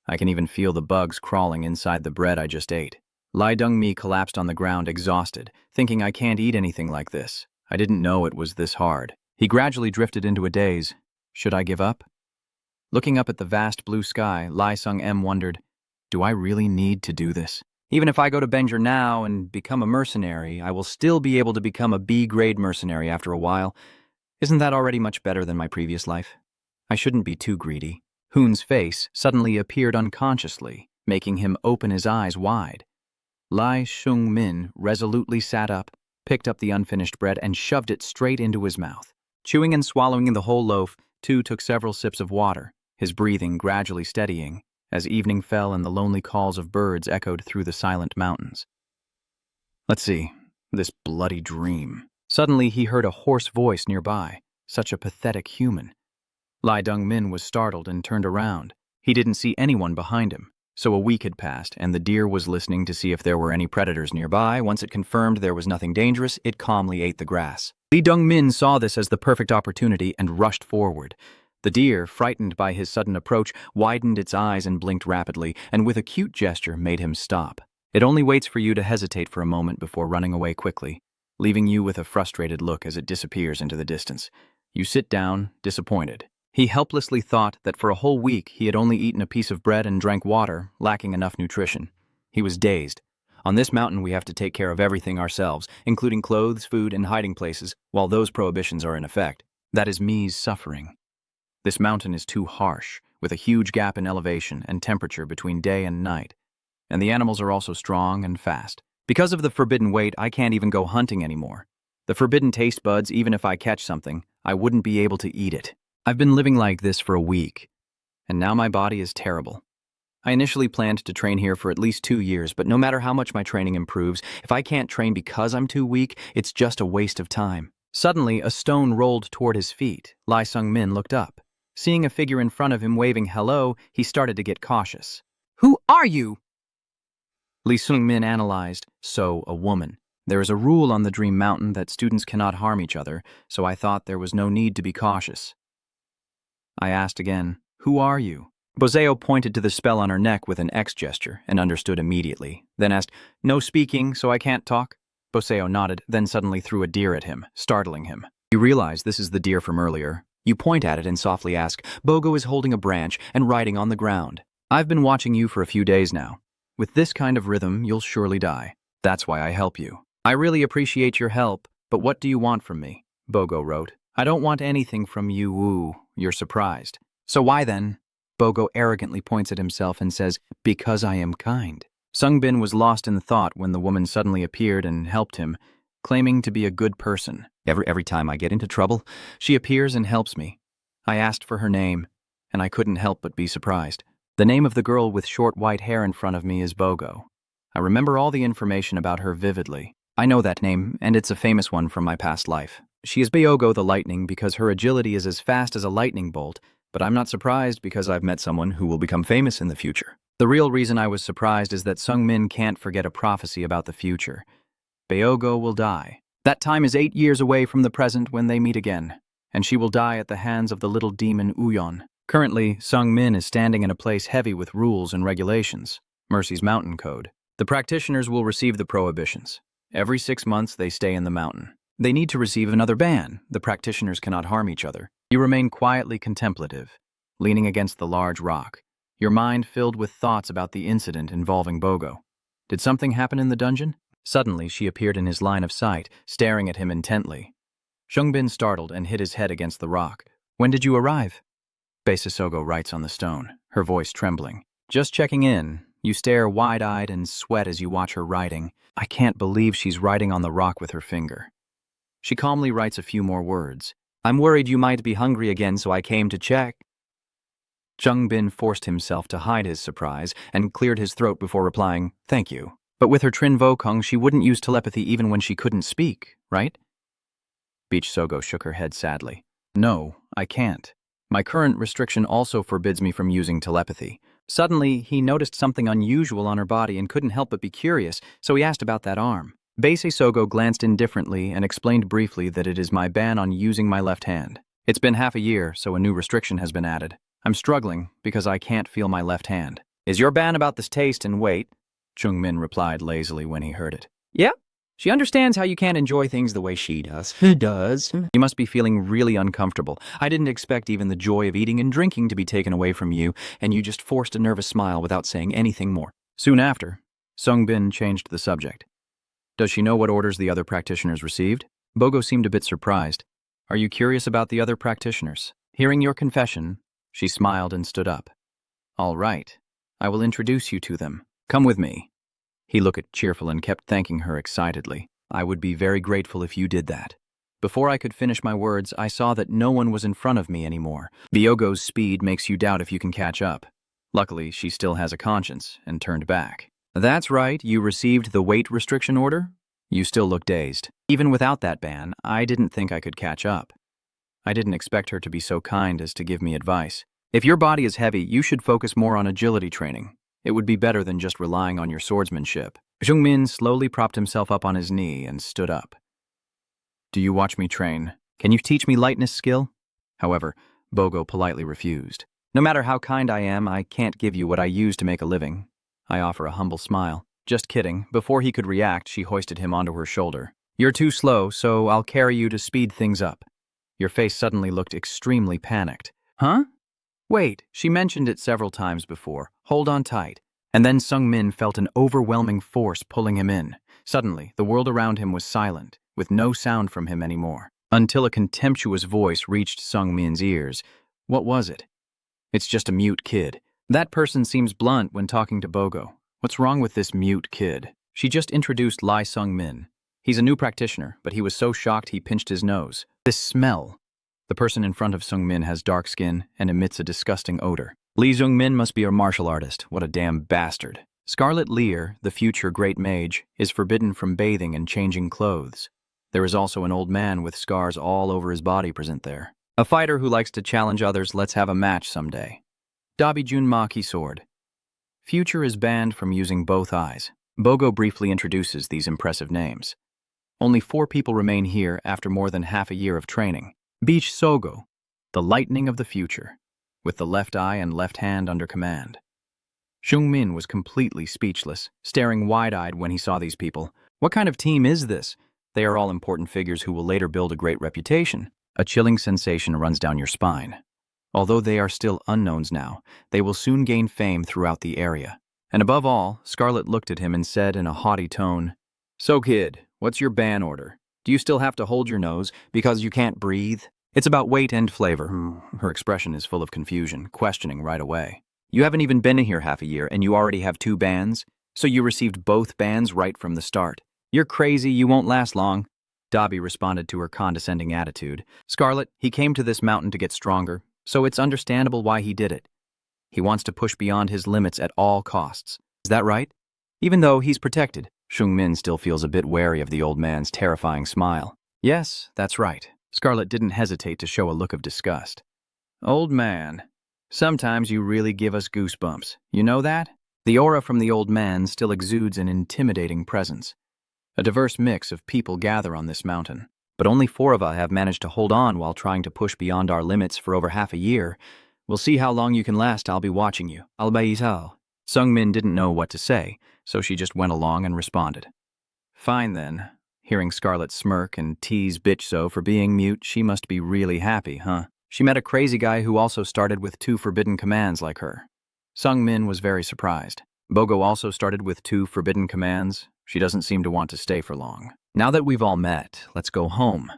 I can even feel the bugs crawling inside the bread I just ate. Lee Dong-mi collapsed on the ground exhausted, thinking I can't eat anything like this. I didn't know it was this hard. He gradually drifted into a daze. Should I give up? Looking up at the vast blue sky, Lee Sung-em wondered, Do I really need to do this? Even if I go to Benjer now and become a mercenary, I will still be able to become a B-grade mercenary after a while. Isn't that already much better than my previous life? I shouldn't be too greedy. Hoon's face suddenly appeared unconsciously, making him open his eyes wide. Lai Shung-min resolutely sat up, picked up the unfinished bread, and shoved it straight into his mouth. Chewing and swallowing the whole loaf, Tu took several sips of water, his breathing gradually steadying, as evening fell and the lonely calls of birds echoed through the silent mountains. Let's see, this bloody dream. Suddenly he heard a hoarse voice nearby, such a pathetic human. Lai Dong-min was startled and turned around. He didn't see anyone behind him. So a week had passed, and the deer was listening to see if there were any predators nearby. Once it confirmed there was nothing dangerous, it calmly ate the grass. Li Dong-min saw this as the perfect opportunity and rushed forward. The deer, frightened by his sudden approach, widened its eyes and blinked rapidly, and with a cute gesture made him stop. It only waits for you to hesitate for a moment before running away quickly, leaving you with a frustrated look as it disappears into the distance. You sit down, disappointed. He helplessly thought that for a whole week he had only eaten a piece of bread and drank water, lacking enough nutrition. He was dazed. On this mountain we have to take care of everything ourselves, including clothes, food, and hiding places, while those prohibitions are in effect. That is me's suffering. This mountain is too harsh, with a huge gap in elevation and temperature between day and night. And the animals are also strong and fast. Because of the forbidden weight, I can't even go hunting anymore. The forbidden taste buds, even if I catch something, I wouldn't be able to eat it. I've been living like this for a week, and now my body is terrible. I initially planned to train here for at least 2 years, but no matter how much my training improves, if I can't train because I'm too weak, it's just a waste of time. Suddenly, a stone rolled toward his feet. Lai Sung-min looked up. Seeing a figure in front of him waving hello, he started to get cautious. "Who are you?" Li Sung-min analyzed, so a woman. There is a rule on the Dream Mountain that students cannot harm each other, so I thought there was no need to be cautious. I asked again, "Who are you?" Boseo pointed to the spell on her neck with an X gesture and understood immediately, then asked, "No speaking, so I can't talk?" Boseo nodded, then suddenly threw a deer at him, startling him. You realize this is the deer from earlier. You point at it and softly ask, "Bogo is holding a branch and riding on the ground. I've been watching you for a few days now. With this kind of rhythm, you'll surely die. That's why I help you." "I really appreciate your help, but what do you want from me?" Bogo wrote. "I don't want anything from you, woo. You're surprised." "So why then?" Bogo arrogantly points at himself and says, "Because I am kind." Sung-bin was lost in thought when the woman suddenly appeared and helped him, claiming to be a good person. Every time I get into trouble, she appears and helps me. I asked for her name, and I couldn't help but be surprised. The name of the girl with short white hair in front of me is Bogo. I remember all the information about her vividly. I know that name, and it's a famous one from my past life. She is Byogo the Lightning because her agility is as fast as a lightning bolt, but I'm not surprised because I've met someone who will become famous in the future. The real reason I was surprised is that Sung-min can't forget a prophecy about the future. Byogo will die. That time is 8 years away from the present when they meet again, and she will die at the hands of the little demon Uyon. Currently, Sung-min is standing in a place heavy with rules and regulations, Mercy's mountain code. The practitioners will receive the prohibitions. Every 6 months they stay in the mountain. They need to receive another ban. The practitioners cannot harm each other. You remain quietly contemplative, leaning against the large rock, your mind filled with thoughts about the incident involving Bogo. Did something happen in the dungeon? Suddenly, she appeared in his line of sight, staring at him intently. Shungbin startled and hit his head against the rock. "When did you arrive?" Beisisogo writes on the stone, her voice trembling. "Just checking in. You stare wide-eyed and sweat as you watch her writing. I can't believe she's writing on the rock with her finger." She calmly writes a few more words. "I'm worried you might be hungry again, so I came to check." Bin forced himself to hide his surprise and cleared his throat before replying, "Thank you." But with her Trin Vokong, she wouldn't use telepathy even when she couldn't speak, right? Beach Sogo shook her head sadly. "No, I can't. My current restriction also forbids me from using telepathy." Suddenly, he noticed something unusual on her body and couldn't help but be curious, so he asked about that arm. Beise Sogo glanced indifferently and explained briefly that it is my ban on using my left hand. It's been half a year, so a new restriction has been added. I'm struggling because I can't feel my left hand. "Is your ban about this taste and weight?" Chung-min replied lazily when he heard it. "Yep. She understands how you can't enjoy things the way she does. You must be feeling really uncomfortable. I didn't expect even the joy of eating and drinking to be taken away from you, and you just forced a nervous smile without saying anything more. Soon after, Sungbin changed the subject. Does she know what orders the other practitioners received? Bogo seemed a bit surprised. Are you curious about the other practitioners? Hearing your confession, she smiled and stood up. All right, I will introduce you to them. Come with me. He looked cheerful and kept thanking her excitedly. I would be very grateful if you did that. Before I could finish my words, I saw that no one was in front of me anymore. Byogo's speed makes you doubt if you can catch up. Luckily, she still has a conscience and turned back. That's right, you received the weight restriction order? You still look dazed. Even without that ban, I didn't think I could catch up. I didn't expect her to be so kind as to give me advice. If your body is heavy, you should focus more on agility training. It would be better than just relying on your swordsmanship. Jungmin slowly propped himself up on his knee and stood up. Do you watch me train? Can you teach me lightness skill? However, Bogo politely refused. No matter how kind I am, I can't give you what I use to make a living. I offer a humble smile. Just kidding. Before he could react, she hoisted him onto her shoulder. You're too slow, so I'll carry you to speed things up. Your face suddenly looked extremely panicked. Huh? Wait, she mentioned it several times before. Hold on tight. And then Sungmin felt an overwhelming force pulling him in. Suddenly, the world around him was silent, with no sound from him anymore. Until a contemptuous voice reached Sungmin's ears. What was it? It's just a mute kid. That person seems blunt when talking to Bogo. What's wrong with this mute kid? She just introduced Lai Sungmin. He's a new practitioner, but he was so shocked he pinched his nose. This smell. The person in front of Sungmin has dark skin and emits a disgusting odor. Lee Sungmin must be a martial artist. What a damn bastard. Scarlet Lear, the future great mage, is forbidden from bathing and changing clothes. There is also an old man with scars all over his body present there. A fighter who likes to challenge others. Let's have a match someday. Dabi Junma Ki Sword. Future is banned from using both eyes. Bogo briefly introduces these impressive names. Only 4 people remain here after more than half a year of training. Beach Sogo, the lightning of the future, with the left eye and left hand under command. Jungmin was completely speechless, staring wide-eyed when he saw these people. What kind of team is this? They are all important figures who will later build a great reputation. A chilling sensation runs down your spine. Although they are still unknowns now, they will soon gain fame throughout the area. And above all, Scarlet looked at him and said in a haughty tone, So kid, what's your ban order? Do you still have to hold your nose because you can't breathe? It's about weight and flavor. Her expression is full of confusion, questioning right away. You haven't even been here half a year and you already have 2 bans? So you received both bans right from the start. You're crazy, you won't last long. Dabi responded to her condescending attitude. Scarlet, he came to this mountain to get stronger, so it's understandable why he did it. He wants to push beyond his limits at all costs. Is that right? Even though he's protected, Jungmin still feels a bit wary of the old man's terrifying smile. Yes, that's right. Scarlet didn't hesitate to show a look of disgust. Old man, sometimes you really give us goosebumps. You know that? The aura from the old man still exudes an intimidating presence. A diverse mix of people gather on this mountain, but only 4 of us have managed to hold on while trying to push beyond our limits for over half a year. We'll see how long you can last. I'll be watching you. Sungmin didn't know what to say, so she just went along and responded. Fine then. Hearing Scarlet smirk and tease Bitchso for being mute, she must be really happy, huh? She met a crazy guy who also started with 2 forbidden commands like her. Sungmin was very surprised. Bogo also started with 2 forbidden commands. She doesn't seem to want to stay for long. Now that we've all met, let's go home.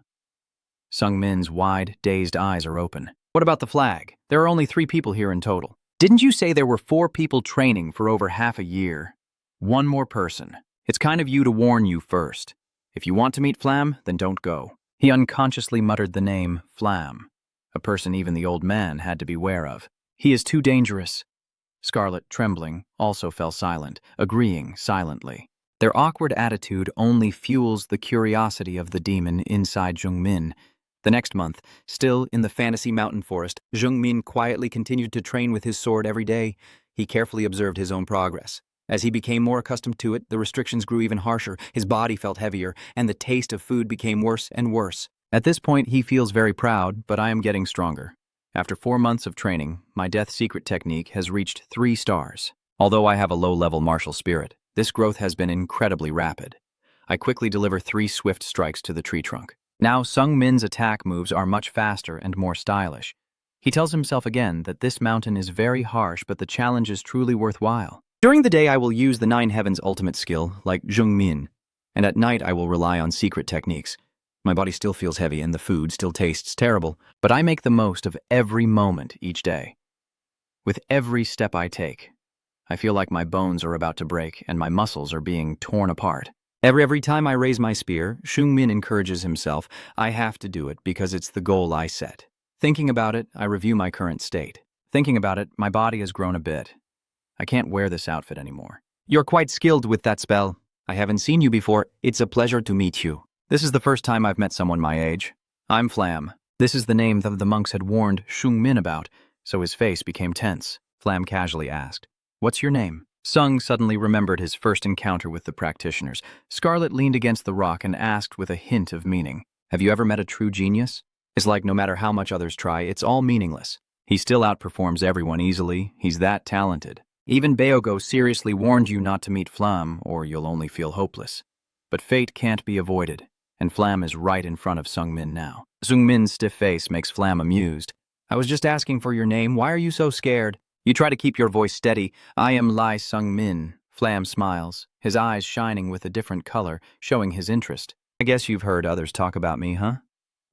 Sungmin's wide, dazed eyes are open. What about the flag? There are only 3 people here in total. Didn't you say there were 4 people training for over half a year? 1 more person. It's kind of you to warn you first. If you want to meet Flam, then don't go. He unconsciously muttered the name Flam, a person even the old man had to beware of. He is too dangerous. Scarlet, trembling, also fell silent, agreeing silently. Their awkward attitude only fuels the curiosity of the demon inside Jungmin. The next month, still in the fantasy mountain forest, Jungmin quietly continued to train with his sword every day. He carefully observed his own progress. As he became more accustomed to it, the restrictions grew even harsher, his body felt heavier, and the taste of food became worse and worse. At this point, he feels very proud, but I am getting stronger. After 4 months of training, my death secret technique has reached 3 stars. Although I have a low-level martial spirit, this growth has been incredibly rapid. I quickly deliver 3 swift strikes to the tree trunk. Now Sung Min's attack moves are much faster and more stylish. He tells himself again that this mountain is very harsh, but the challenge is truly worthwhile. During the day, I will use the Nine Heavens ultimate skill, like Zhong Min, and at night I will rely on secret techniques. My body still feels heavy and the food still tastes terrible, But I make the most of every moment each day. With every step I take, I feel like my bones are about to break and my muscles are being torn apart. Every time I raise my spear, Zhong Min encourages himself. I have to do it because it's the goal I set. Thinking about it, I review my current state. Thinking about it, my body has grown a bit. I can't wear this outfit anymore. You're quite skilled with that spell. I haven't seen you before. It's a pleasure to meet you. This is the first time I've met someone my age. I'm Flam. This is the name that the monks had warned Zhong Min about, so his face became tense. Flam casually asked, "What's your name?" Sung suddenly remembered his first encounter with the practitioners. Scarlet leaned against the rock and asked with a hint of meaning, "Have you ever met a true genius?" It's like no matter how much others try, it's all meaningless. He still outperforms everyone easily. He's that talented. Even Baogo seriously warned you not to meet Flam, or you'll only feel hopeless. But fate can't be avoided, and Flam is right in front of Sung Min now. Sung Min's stiff face makes Flam amused. I was just asking for your name. Why are you so scared? You try to keep your voice steady. I am Lai Sung Min. Flam smiles, his eyes shining with a different color, showing his interest. I guess you've heard others talk about me, huh?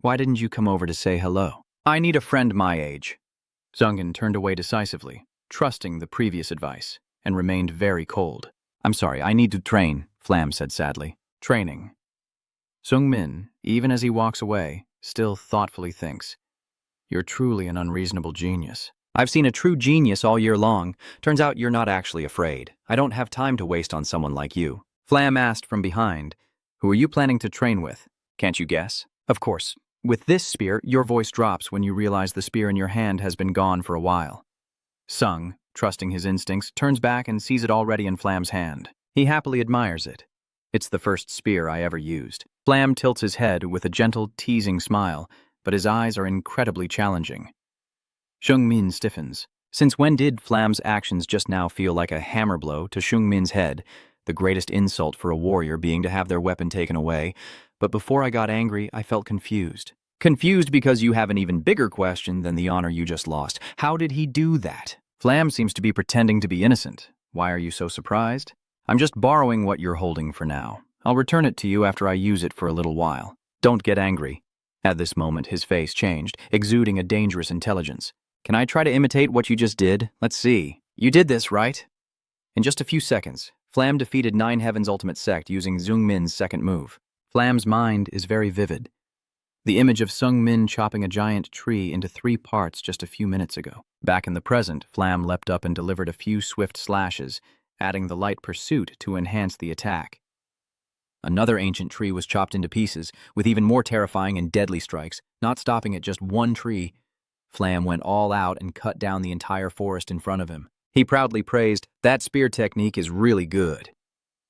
Why didn't you come over to say hello? I need a friend my age. Zungen turned away decisively, trusting the previous advice, and remained very cold. I'm sorry, I need to train, Flam said sadly. Training. Sung Min, even as he walks away, still thoughtfully thinks, "You're truly an unreasonable genius." I've seen a true genius all year long. Turns out you're not actually afraid. I don't have time to waste on someone like you. Flam asked from behind, "Who are you planning to train with? Can't you guess?" Of course. With this spear, your voice drops when you realize the spear in your hand has been gone for a while. Sung, trusting his instincts, turns back and sees it already in Flam's hand. He happily admires it. It's the first spear I ever used. Flam tilts his head with a gentle, teasing smile, but his eyes are incredibly challenging. Zhong Min stiffens. Since when did Flam's actions just now feel like a hammer blow to Zhong Min's head, the greatest insult for a warrior being to have their weapon taken away? But before I got angry, I felt confused. Confused because you have an even bigger question than the honor you just lost. How did he do that? Flam seems to be pretending to be innocent. Why are you so surprised? I'm just borrowing what you're holding for now. I'll return it to you after I use it for a little while. Don't get angry. At this moment, his face changed, exuding a dangerous intelligence. Can I try to imitate what you just did? Let's see. You did this, right? In just a few seconds, Flam defeated Nine Heavens' ultimate sect using Zhong Min's second move. Flam's mind is very vivid. The image of Sung Min chopping a giant tree into 3 parts just a few minutes ago. Back in the present, Flam leapt up and delivered a few swift slashes, adding the light pursuit to enhance the attack. Another ancient tree was chopped into pieces, with even more terrifying and deadly strikes, not stopping at just one tree. Flam went all out and cut down the entire forest in front of him. He proudly praised, "That spear technique is really good."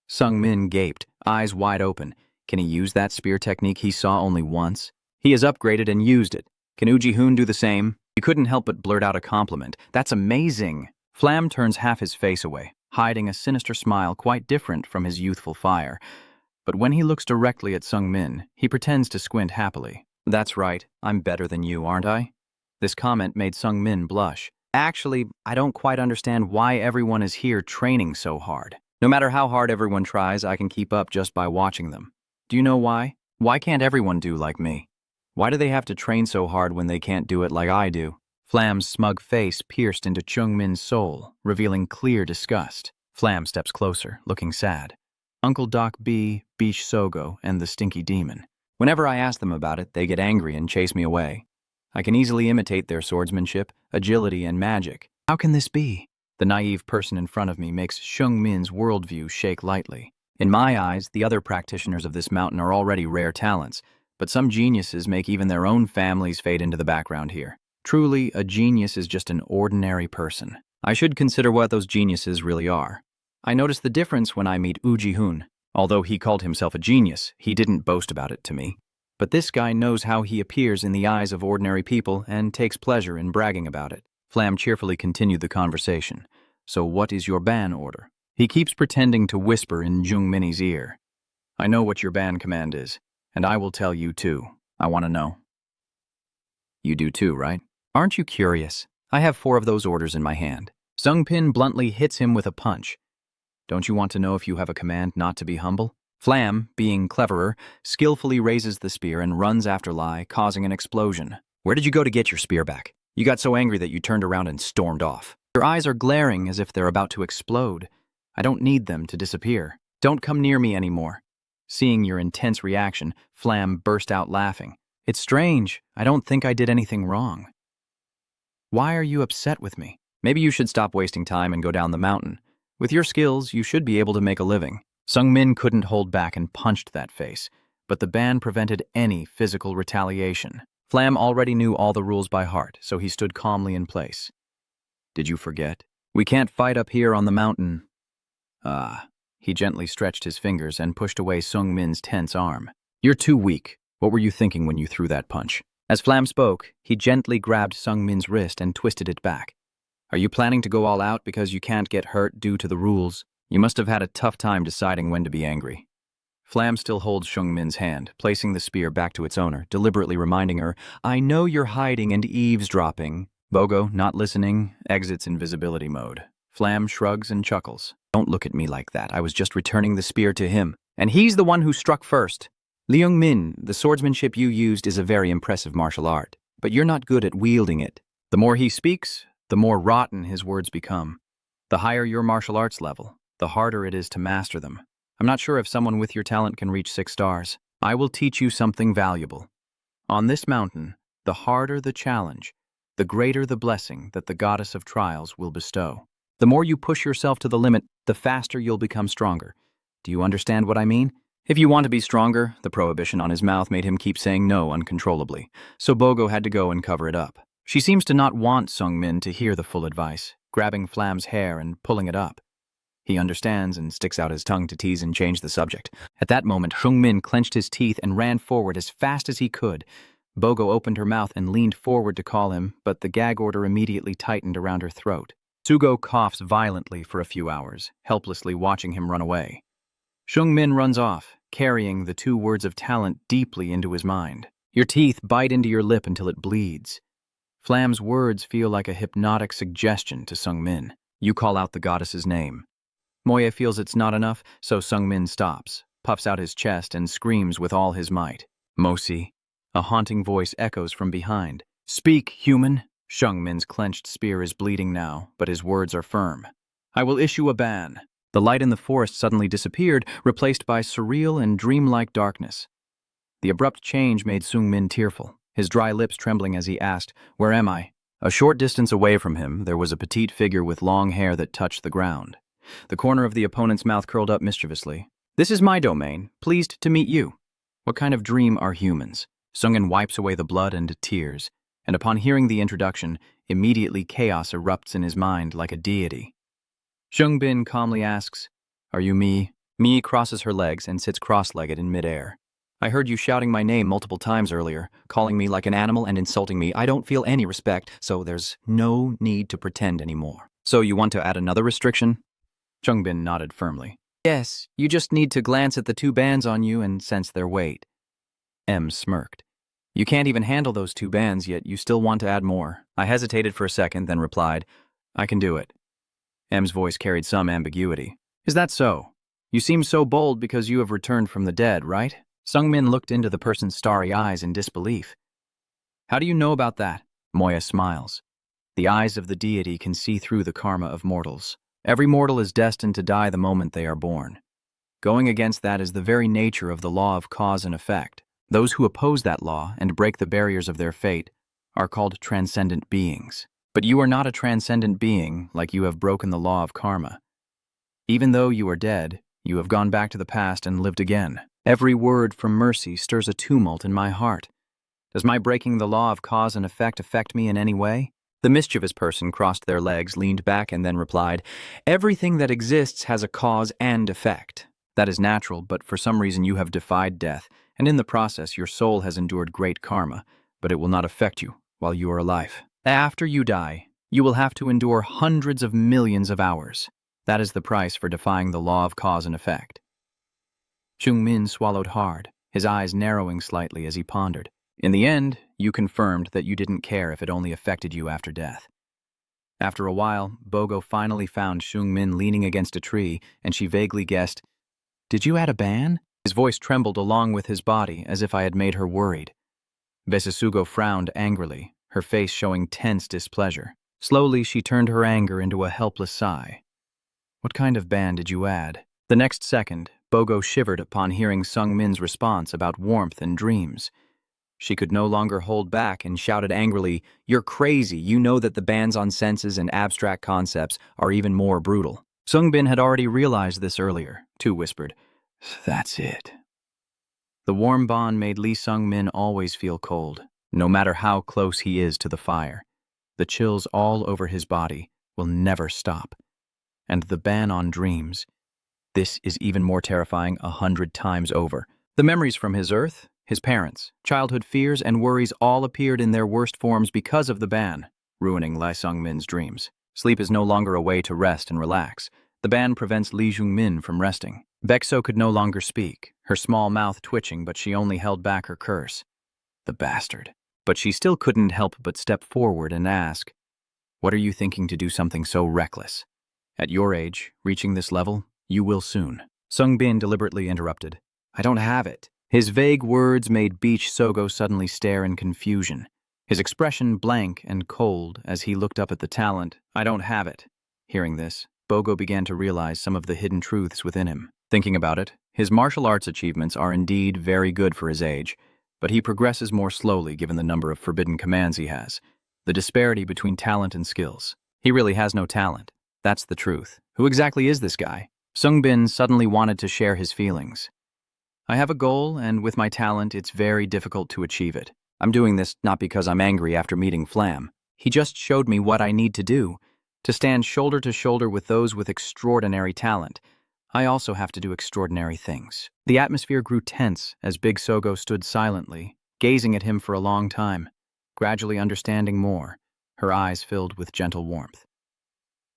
Sung Min gaped, eyes wide open. Can he use that spear technique he saw only once? He has upgraded and used it. Can Uji-hoon do the same? He couldn't help but blurt out a compliment. "That's amazing." Flam turns half his face away, hiding a sinister smile quite different from his youthful fire. But when he looks directly at Sung Min, he pretends to squint happily. "That's right, I'm better than you, aren't I?" This comment made Sung Min blush. "Actually, I don't quite understand why everyone is here training so hard. No matter how hard everyone tries, I can keep up just by watching them. Do you know why? Why can't everyone do like me? Why do they have to train so hard when they can't do it like I do?" Flam's smug face pierced into Chung Min's soul, revealing clear disgust. Flam steps closer, looking sad. Uncle Doc B, Beach Sogo, and the Stinky Demon. Whenever I ask them about it, they get angry and chase me away. I can easily imitate their swordsmanship, agility, and magic. How can this be? The naive person in front of me makes Chung Min's worldview shake lightly. In my eyes, the other practitioners of this mountain are already rare talents, but some geniuses make even their own families fade into the background here. Truly, a genius is just an ordinary person. I should consider what those geniuses really are. I notice the difference when I meet Uji-hoon. Although he called himself a genius, he didn't boast about it to me. But this guy knows how he appears in the eyes of ordinary people and takes pleasure in bragging about it. Flam cheerfully continued the conversation. "So what is your ban order?" He keeps pretending to whisper in Jung Minnie's ear. I know what your ban command is, and I will tell you too. I want to know. You do too, right? Aren't you curious? I have 4 of those orders in my hand. Sungpin bluntly hits him with a punch. Don't you want to know if you have a command not to be humble? Flam, being cleverer, skillfully raises the spear and runs after Lai, causing an explosion. Where did you go to get your spear back? You got so angry that you turned around and stormed off. Your eyes are glaring as if they're about to explode. I don't need them to disappear. Don't come near me anymore. Seeing your intense reaction, Flam burst out laughing. It's strange. I don't think I did anything wrong. Why are you upset with me? Maybe you should stop wasting time and go down the mountain. With your skills, you should be able to make a living. Sungmin couldn't hold back and punched that face, but the ban prevented any physical retaliation. Flam already knew all the rules by heart, so he stood calmly in place. Did you forget? We can't fight up here on the mountain. He gently stretched his fingers and pushed away Sungmin's tense arm. You're too weak. What were you thinking when you threw that punch? As Flam spoke, he gently grabbed Sungmin's wrist and twisted it back. Are you planning to go all out because you can't get hurt due to the rules? You must have had a tough time deciding when to be angry. Flam still holds Sungmin's hand, placing the spear back to its owner, deliberately reminding her, I know you're hiding and eavesdropping. Bogo, not listening, exits invisibility mode. Flam shrugs and chuckles. Don't look at me like that. I was just returning the spear to him. And he's the one who struck first. Liung Min, the swordsmanship you used is a very impressive martial art, but you're not good at wielding it. The more he speaks, the more rotten his words become. The higher your martial arts level, the harder it is to master them. I'm not sure if someone with your talent can reach 6 stars. I will teach you something valuable. On this mountain, the harder the challenge, the greater the blessing that the goddess of trials will bestow. The more you push yourself to the limit, the faster you'll become stronger. Do you understand what I mean? If you want to be stronger, the prohibition on his mouth made him keep saying no uncontrollably, so Bogo had to go and cover it up. She seems to not want Sungmin to hear the full advice, grabbing Flam's hair and pulling it up. He understands and sticks out his tongue to tease and change the subject. At that moment, Sungmin clenched his teeth and ran forward as fast as he could. Bogo opened her mouth and leaned forward to call him, but the gag order immediately tightened around her throat. Sugo coughs violently for a few hours, helplessly watching him run away. Sungmin runs off, carrying the 2 words of talent deeply into his mind. Your teeth bite into your lip until it bleeds. Flam's words feel like a hypnotic suggestion to Sungmin. You call out the goddess's name. Moya feels it's not enough, so Sungmin stops, puffs out his chest, and screams with all his might. Mosi. A haunting voice echoes from behind. Speak, human. Sungmin's clenched spear is bleeding now, but his words are firm. I will issue a ban. The light in the forest suddenly disappeared, replaced by surreal and dreamlike darkness. The abrupt change made Sungmin tearful, his dry lips trembling as he asked, Where am I? A short distance away from him, there was a petite figure with long hair that touched the ground. The corner of the opponent's mouth curled up mischievously. This is my domain. Pleased to meet you. What kind of dream are humans? Sungin wipes away the blood and tears, and upon hearing the introduction, immediately chaos erupts in his mind like a deity. Sungbin calmly asks, Are you Mi? Mi crosses her legs and sits cross-legged in midair. I heard you shouting my name multiple times earlier, calling me like an animal and insulting me. I don't feel any respect, so there's no need to pretend anymore. So you want to add another restriction? Chungbin nodded firmly. Yes, you just need to glance at the 2 bands on you and sense their weight. M smirked. You can't even handle those 2 bands, yet you still want to add more. I hesitated for a second, then replied, I can do it. M's voice carried some ambiguity. Is that so? You seem so bold because you have returned from the dead, right? Sungmin looked into the person's starry eyes in disbelief. How do you know about that? Moya smiles. The eyes of the deity can see through the karma of mortals. Every mortal is destined to die the moment they are born. Going against that is the very nature of the law of cause and effect. Those who oppose that law and break the barriers of their fate are called transcendent beings. But you are not a transcendent being like you have broken the law of karma. Even though you are dead, you have gone back to the past and lived again. Every word from mercy stirs a tumult in my heart. Does my breaking the law of cause and effect affect me in any way? The mischievous person crossed their legs, leaned back, and then replied, Everything that exists has a cause and effect. That is natural, but for some reason you have defied death, and in the process your soul has endured great karma, but it will not affect you while you are alive. After you die, you will have to endure hundreds of millions of hours. That is the price for defying the law of cause and effect. Min swallowed hard, his eyes narrowing slightly as he pondered. In the end, you confirmed that you didn't care if it only affected you after death. After a while, Bogo finally found Min leaning against a tree, and she vaguely guessed, "Did you add a ban?" His voice trembled along with his body, as if I had made her worried. Besasugo frowned angrily, her face showing tense displeasure. Slowly, she turned her anger into a helpless sigh. "What kind of ban did you add?" The next second, Bogo shivered upon hearing Min's response about warmth and dreams. She could no longer hold back and shouted angrily, "You're crazy. You know that the bans on senses and abstract concepts are even more brutal." Bin had already realized this earlier, too whispered, "That's it." The warm bond made Min always feel cold, no matter how close he is to the fire. The chills all over his body will never stop. And the ban on dreams, this is even more terrifying 100 times over. The memories from his Earth, his parents, childhood fears and worries all appeared in their worst forms because of the ban, ruining Min's dreams. Sleep is no longer a way to rest and relax. The ban prevents Min from resting. Bexo could no longer speak, her small mouth twitching, but she only held back her curse. The bastard. But she still couldn't help but step forward and ask, "What are you thinking to do something so reckless? At your age, reaching this level, you will soon." Bin deliberately interrupted. "I don't have it." His vague words made Beach Sogo suddenly stare in confusion, his expression blank and cold as he looked up at the talent. "I don't have it." Hearing this, Bogo began to realize some of the hidden truths within him. Thinking about it, his martial arts achievements are indeed very good for his age, but he progresses more slowly given the number of forbidden commands he has, the disparity between talent and skills. He really has no talent. That's the truth. Who exactly is this guy? Bin suddenly wanted to share his feelings. "I have a goal, and with my talent, it's very difficult to achieve it. I'm doing this not because I'm angry after meeting Flam. He just showed me what I need to do, to stand shoulder to shoulder with those with extraordinary talent. I also have to do extraordinary things." The atmosphere grew tense as Big Sogo stood silently, gazing at him for a long time, gradually understanding more, her eyes filled with gentle warmth.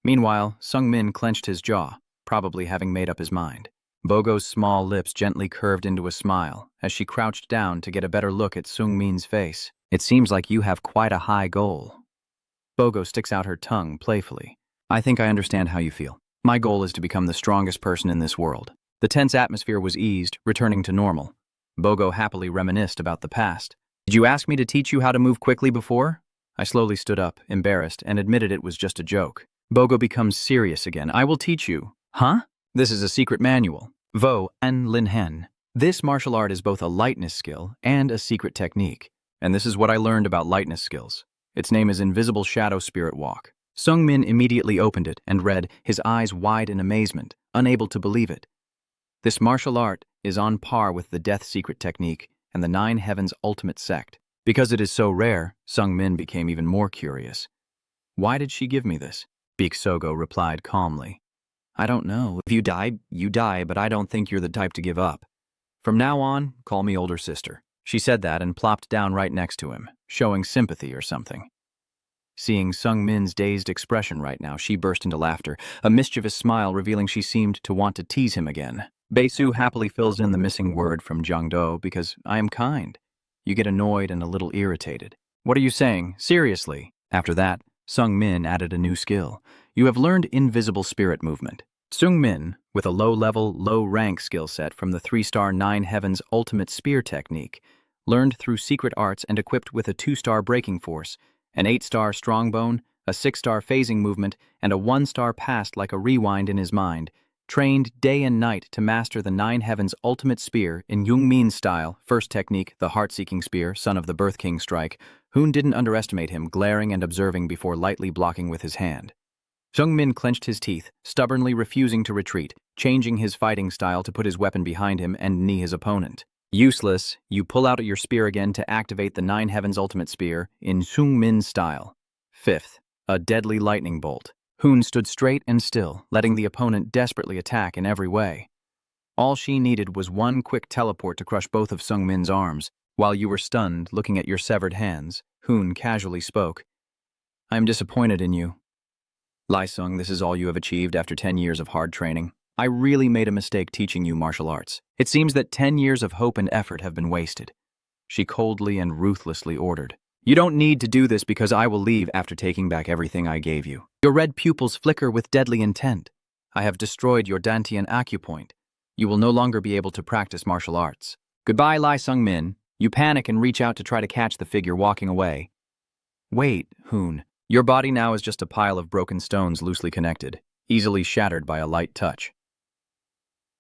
Meanwhile, Min clenched his jaw, probably having made up his mind. Bogo's small lips gently curved into a smile as she crouched down to get a better look at Min's face. "It seems like you have quite a high goal." Bogo sticks out her tongue playfully. "I think I understand how you feel. My goal is to become the strongest person in this world." The tense atmosphere was eased, returning to normal. Bogo happily reminisced about the past. "Did you ask me to teach you how to move quickly before?" I slowly stood up, embarrassed, and admitted it was just a joke. Bogo becomes serious again. "I will teach you." "Huh?" "This is a secret manual. Vo An Lin Hen. This martial art is both a lightness skill and a secret technique. And this is what I learned about lightness skills. Its name is Invisible Shadow Spirit Walk." Min immediately opened it and read, his eyes wide in amazement, unable to believe it. "This martial art is on par with the Death Secret Technique and the Nine Heavens Ultimate Sect." Because it is so rare, Min became even more curious. "Why did she give me this?" Beak Sogo replied calmly. "I don't know. If you die, you die, but I don't think you're the type to give up. From now on, call me older sister." She said that and plopped down right next to him, showing sympathy or something. Seeing Min's dazed expression right now, she burst into laughter, a mischievous smile revealing she seemed to want to tease him again. Beisu happily fills in the missing word from Jiangdo because I am kind. You get annoyed and a little irritated. "What are you saying? Seriously?" After that, Min added a new skill. "You have learned Invisible Spirit Movement." Min, with a low-level, low-rank skill set from the 3-star Nine Heavens Ultimate Spear Technique, learned through secret arts and equipped with a 2-star Breaking Force, an 8-star Strongbone, a 6-star Phasing Movement, and a 1-star Past like a Rewind in his mind, trained day and night to master the Nine Heavens Ultimate Spear in Jungmin's style, first technique, the Heart-Seeking Spear, son of the Birth King strike. Hoon didn't underestimate him, glaring and observing before lightly blocking with his hand. Min clenched his teeth, stubbornly refusing to retreat, changing his fighting style to put his weapon behind him and knee his opponent. "Useless, you pull out your spear again to activate the Nine Heavens Ultimate Spear in Min's style." Fifth, a deadly lightning bolt. Hoon stood straight and still, letting the opponent desperately attack in every way. All she needed was one quick teleport to crush both of Min's arms. "While you were stunned, looking at your severed hands," Hoon casually spoke. "I am disappointed in you. Sung, this is all you have achieved after 10 years of hard training. I really made a mistake teaching you martial arts. It seems that 10 years of hope and effort have been wasted. She coldly and ruthlessly ordered. You don't need to do this because I will leave after taking back everything I gave you. Your red pupils flicker with deadly intent. I have destroyed your Dantian acupoint. You will no longer be able to practice martial arts. Goodbye, Lai Sung-min. You panic and reach out to try to catch the figure walking away. Wait, Hoon. Your body now is just a pile of broken stones loosely connected, easily shattered by a light touch.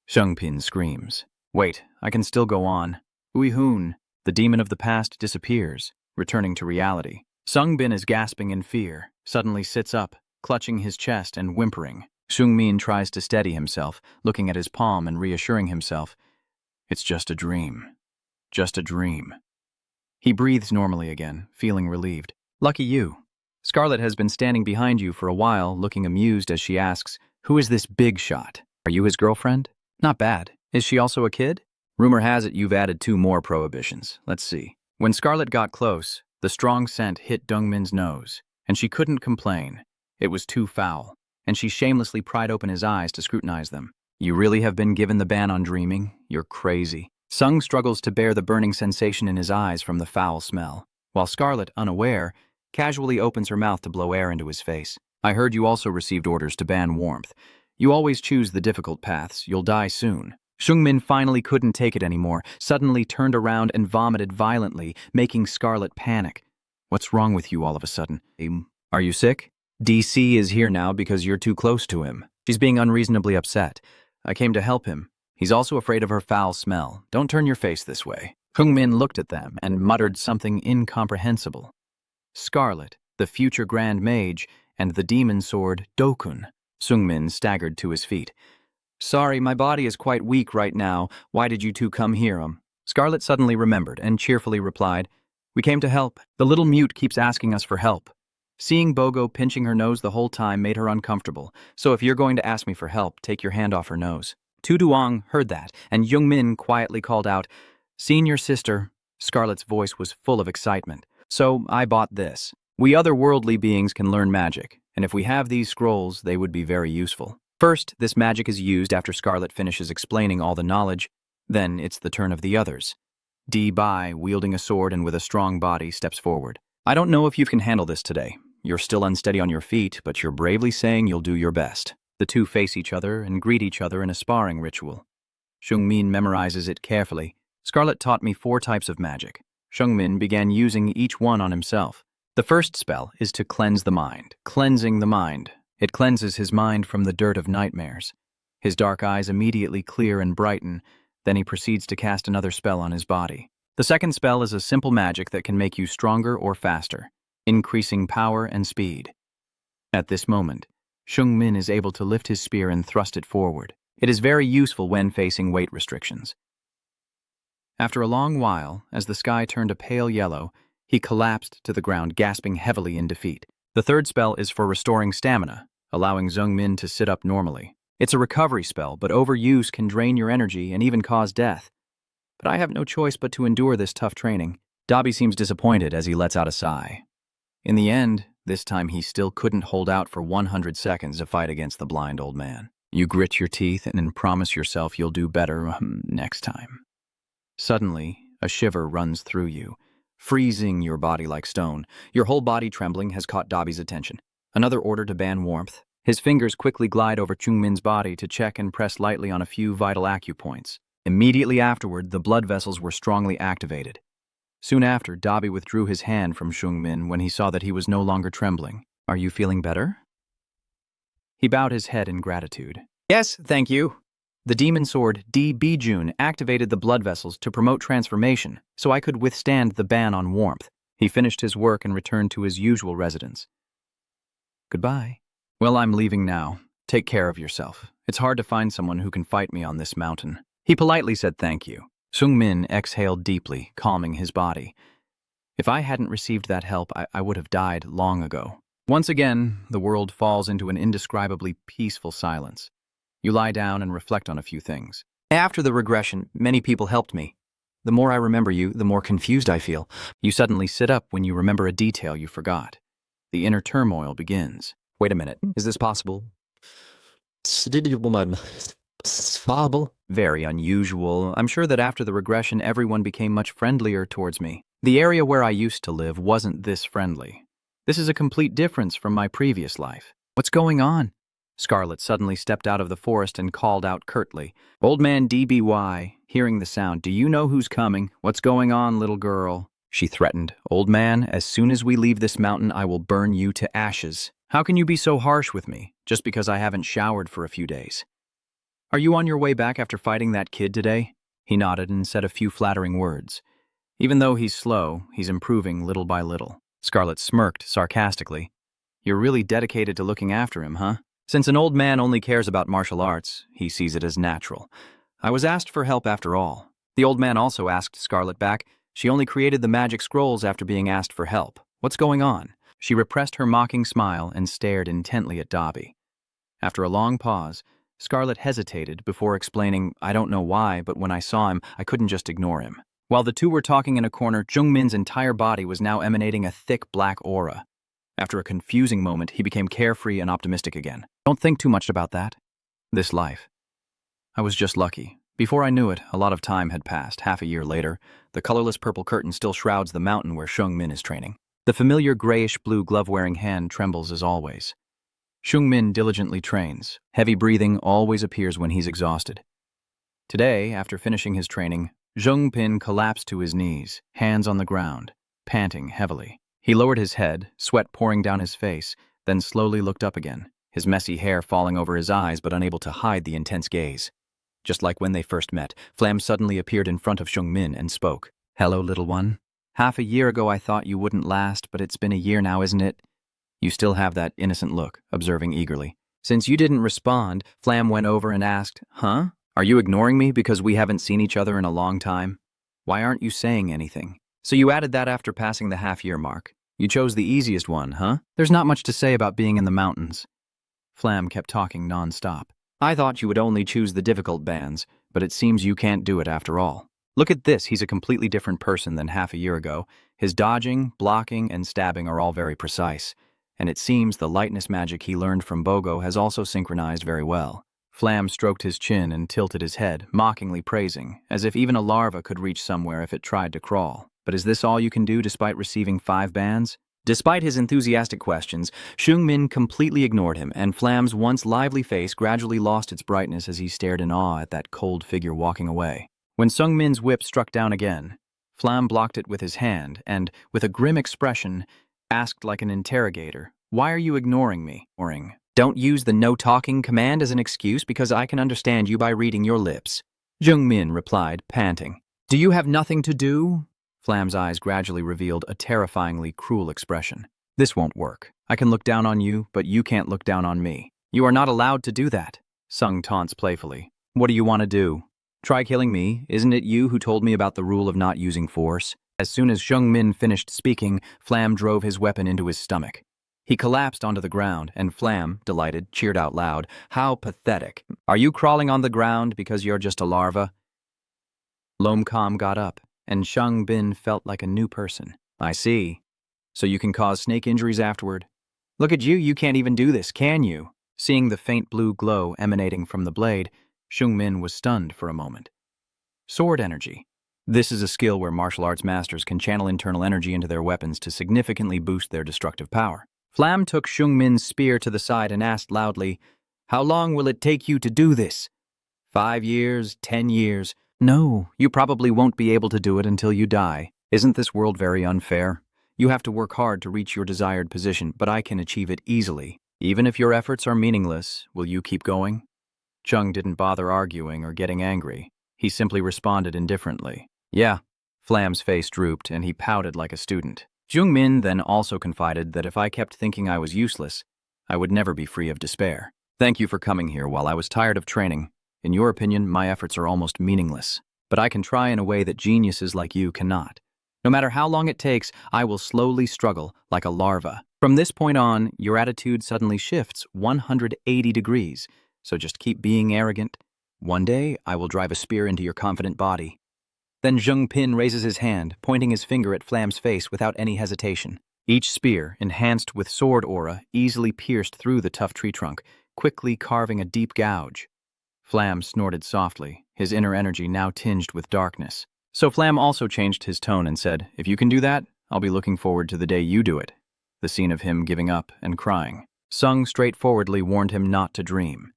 Shungpin screams. Wait, I can still go on. Ui Hoon. The demon of the past disappears, returning to reality. Sungbin is gasping in fear, suddenly sits up, clutching his chest and whimpering. Shungmin tries to steady himself, looking at his palm and reassuring himself. It's just a dream. Just a dream. He breathes normally again, feeling relieved. Lucky you. Scarlet has been standing behind you for a while, looking amused as she asks, Who is this big shot? Are you his girlfriend? Not bad. Is she also a kid? Rumor has it you've added 2 more prohibitions. Let's see. When Scarlet got close, the strong scent hit Dongmin's nose, and she couldn't complain. It was too foul, and she shamelessly pried open his eyes to scrutinize them. You really have been given the ban on dreaming? You're crazy. Sung struggles to bear the burning sensation in his eyes from the foul smell, while Scarlet, unaware, casually opens her mouth to blow air into his face. I heard you also received orders to ban warmth. You always choose the difficult paths. You'll die soon. Shungmin finally couldn't take it anymore, suddenly turned around and vomited violently, making Scarlet panic. What's wrong with you all of a sudden? Are you sick? DC is here now because you're too close to him. She's being unreasonably upset. I came to help him. He's also afraid of her foul smell. Don't turn your face this way. Hungmin looked at them and muttered something incomprehensible. Scarlet, the future Grand Mage, and the demon sword, Dokun. Sungmin staggered to his feet. Sorry, my body is quite weak right now. Why did you 2 come here? Scarlet suddenly remembered and cheerfully replied, We came to help. The little mute keeps asking us for help. Seeing Bogo pinching her nose the whole time made her uncomfortable, so if you're going to ask me for help, take your hand off her nose. Tu Duong heard that, and Jungmin quietly called out, Senior sister. Scarlet's voice was full of excitement. So I bought this. We otherworldly beings can learn magic, and if we have these scrolls, they would be very useful. First, this magic is used after Scarlet finishes explaining all the knowledge. Then it's the turn of the others. Bai, wielding a sword and with a strong body, steps forward. I don't know if you can handle this today. You're still unsteady on your feet, but you're bravely saying you'll do your best. The 2 face each other and greet each other in a sparring ritual. Shungmin memorizes it carefully. Scarlet taught me 4 types of magic. Shungmin began using each one on himself. The first spell is to cleanse the mind. Cleansing the mind. It cleanses his mind from the dirt of nightmares. His dark eyes immediately clear and brighten, then he proceeds to cast another spell on his body. The second spell is a simple magic that can make you stronger or faster, increasing power and speed. At this moment, Shungmin is able to lift his spear and thrust it forward. It is very useful when facing weight restrictions. After a long while, as the sky turned a pale yellow, he collapsed to the ground, gasping heavily in defeat. The third spell is for restoring stamina, allowing Zhongmin to sit up normally. It's a recovery spell, but overuse can drain your energy and even cause death. But I have no choice but to endure this tough training. Dabi seems disappointed as he lets out a sigh. In the end, this time he still couldn't hold out for 100 seconds to fight against the blind old man. You grit your teeth and promise yourself you'll do better next time. Suddenly, a shiver runs through you, freezing your body like stone. Your whole body trembling has caught Dabi's attention. Another order to ban warmth. His fingers quickly glide over Chungmin's body to check and press lightly on a few vital acupoints. Immediately afterward, the blood vessels were strongly activated. Soon after, Dabi withdrew his hand from Shungmin when he saw that he was no longer trembling. Are you feeling better? He bowed his head in gratitude. Yes, thank you. The demon sword D. Bijun activated the blood vessels to promote transformation, so I could withstand the ban on warmth. He finished his work and returned to his usual residence. Goodbye. Well, I'm leaving now. Take care of yourself. It's hard to find someone who can fight me on this mountain. He politely said thank you. Sungmin exhaled deeply, calming his body. If I hadn't received that help, I would have died long ago. Once again, the world falls into an indescribably peaceful silence. You lie down and reflect on a few things. After the regression, many people helped me. The more I remember you, the more confused I feel. You suddenly sit up when you remember a detail you forgot. The inner turmoil begins. Wait a minute, is this possible? Sfabble. Very unusual. I'm sure that after the regression, everyone became much friendlier towards me. The area where I used to live wasn't this friendly. This is a complete difference from my previous life. What's going on? Scarlet suddenly stepped out of the forest and called out curtly. Old man DBY, hearing the sound, do you know who's coming? What's going on, little girl? She threatened. Old man, as soon as we leave this mountain, I will burn you to ashes. How can you be so harsh with me, just because I haven't showered for a few days? Are you on your way back after fighting that kid today? He nodded and said a few flattering words. Even though he's slow, he's improving little by little. Scarlet smirked sarcastically. You're really dedicated to looking after him, huh? Since an old man only cares about martial arts, he sees it as natural. I was asked for help after all. The old man also asked Scarlet back. She only created the magic scrolls after being asked for help. What's going on? She repressed her mocking smile and stared intently at Dobby. After a long pause, Scarlet hesitated before explaining, I don't know why, but when I saw him, I couldn't just ignore him. While the two were talking in a corner, Jungmin's entire body was now emanating a thick black aura. After a confusing moment, he became carefree and optimistic again. Don't think too much about that. This life. I was just lucky. Before I knew it, a lot of time had passed. Half a year later, the colorless purple curtain still shrouds the mountain where Jungmin is training. The familiar grayish-blue glove-wearing hand trembles as always. Jungmin diligently trains. Heavy breathing always appears when he's exhausted. Today, after finishing his training, Jungmin collapsed to his knees, hands on the ground, panting heavily. He lowered his head, sweat pouring down his face, then slowly looked up again, his messy hair falling over his eyes but unable to hide the intense gaze. Just like when they first met, Flam suddenly appeared in front of Jungmin and spoke. Hello, little one. Half a year ago I thought you wouldn't last, but it's been a year now, isn't it? You still have that innocent look, observing eagerly. Since you didn't respond, Flam went over and asked, Huh? Are you ignoring me because we haven't seen each other in a long time? Why aren't you saying anything? So you added that after passing the half-year mark. You chose the easiest one, huh? There's not much to say about being in the mountains. Flam kept talking non-stop. I thought you would only choose the difficult bands, but it seems you can't do it after all. Look at this, he's a completely different person than half a year ago. His dodging, blocking, and stabbing are all very precise. And it seems the lightness magic he learned from Bogo has also synchronized very well. Flam stroked his chin and tilted his head, mockingly praising, as if even a larva could reach somewhere if it tried to crawl. But is this all you can do despite receiving 5 bands? Despite his enthusiastic questions, Jungmin completely ignored him, and Flam's once lively face gradually lost its brightness as he stared in awe at that cold figure walking away. When Jungmin's whip struck down again, Flam blocked it with his hand and, with a grim expression, asked like an interrogator, Why are you ignoring me? Don't use the no-talking command as an excuse because I can understand you by reading your lips. Jungmin replied, panting. Do you have nothing to do? Flam's eyes gradually revealed a terrifyingly cruel expression. This won't work. I can look down on you, but you can't look down on me. You are not allowed to do that. Sung taunts playfully. What do you want to do? Try killing me. Isn't it you who told me about the rule of not using force? As soon as Jungmin finished speaking, Flam drove his weapon into his stomach. He collapsed onto the ground, and Flam, delighted, cheered out loud. How pathetic. Are you crawling on the ground because you're just a larva? Lomcom got up, and Jungmin felt like a new person. I see. So you can cause snake injuries afterward. Look at you, you can't even do this, can you? Seeing the faint blue glow emanating from the blade, Jungmin was stunned for a moment. Sword energy. This is a skill where martial arts masters can channel internal energy into their weapons to significantly boost their destructive power. Flam took Jungmin's spear to the side and asked loudly, How long will it take you to do this? 5 years, 10 years? No, you probably won't be able to do it until you die. Isn't this world very unfair? You have to work hard to reach your desired position, but I can achieve it easily. Even if your efforts are meaningless, will you keep going? Chung didn't bother arguing or getting angry. He simply responded indifferently. Yeah. Flam's face drooped, and he pouted like a student. Jungmin then also confided that if I kept thinking I was useless, I would never be free of despair. Thank you for coming here while I was tired of training. In your opinion, my efforts are almost meaningless. But I can try in a way that geniuses like you cannot. No matter how long it takes, I will slowly struggle like a larva. From this point on, your attitude suddenly shifts 180 degrees. So just keep being arrogant. One day, I will drive a spear into your confident body. Then Jungmin raises his hand, pointing his finger at Flam's face without any hesitation. Each spear, enhanced with sword aura, easily pierced through the tough tree trunk, quickly carving a deep gouge. Flam snorted softly, his inner energy now tinged with darkness. So Flam also changed his tone and said, "If you can do that, I'll be looking forward to the day you do it." The scene of him giving up and crying. Sung straightforwardly warned him not to dream.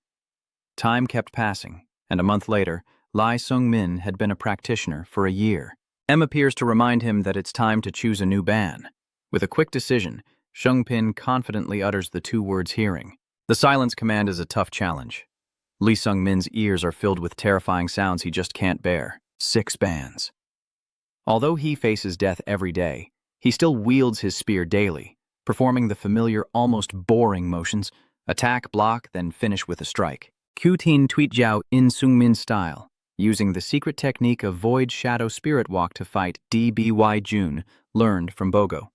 Time kept passing, and a month later, Lee Sung-min had been a practitioner for a year. M appears to remind him that it's time to choose a new ban. With a quick decision, Shung-pin confidently utters the two words hearing. The silence command is a tough challenge. Lee Sung-min's ears are filled with terrifying sounds he just can't bear. 6 bans. Although he faces death every day, he still wields his spear daily, performing the familiar, almost boring motions: attack, block, then finish with a strike. Q-Teen Tweet Jiao in Sung-min style, using the secret technique of Void Shadow Spirit Walk to fight DBY June, learned from Bogo.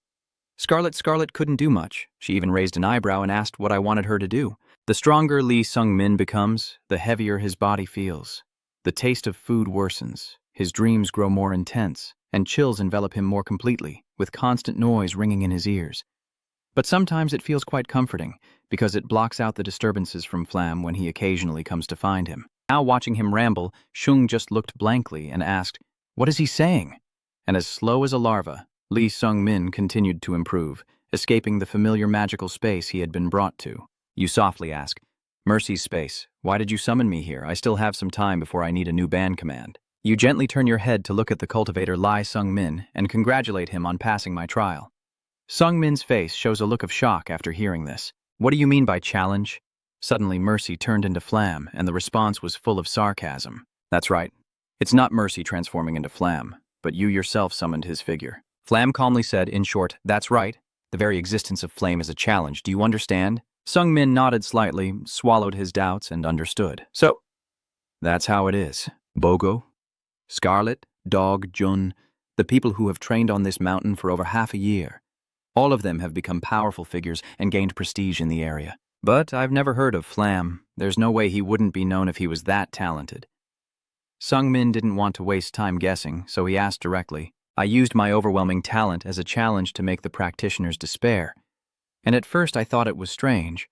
Scarlet couldn't do much. She even raised an eyebrow and asked what I wanted her to do. The stronger Lee Sung-min becomes, the heavier his body feels. The taste of food worsens, his dreams grow more intense, and chills envelop him more completely, with constant noise ringing in his ears. But sometimes it feels quite comforting, because it blocks out the disturbances from Flam when he occasionally comes to find him. Now watching him ramble, Shung just looked blankly and asked, "What is he saying?" And as slow as a larva, Lee Sung-min continued to improve, escaping the familiar magical space he had been brought to. You softly ask, "Mercy's space, why did you summon me here? I still have some time before I need a new band command." You gently turn your head to look at the cultivator Lee Sung-min and congratulate him on passing my trial. Sung-min's face shows a look of shock after hearing this. "What do you mean by challenge?" Suddenly Mercy turned into Flam, and the response was full of sarcasm. "That's right. It's not Mercy transforming into Flam, but you yourself summoned his figure." Flam calmly said, in short, "That's right. The very existence of flame is a challenge. Do you understand?" Sung-min nodded slightly, swallowed his doubts, and understood. "So, that's how it is. Bogo, Scarlet, Dog, Jun, the people who have trained on this mountain for over half a year. All of them have become powerful figures and gained prestige in the area. But I've never heard of Flam. There's no way he wouldn't be known if he was that talented." Sung-min didn't want to waste time guessing, so he asked directly. "I used my overwhelming talent as a challenge to make the practitioners despair. And at first I thought it was strange.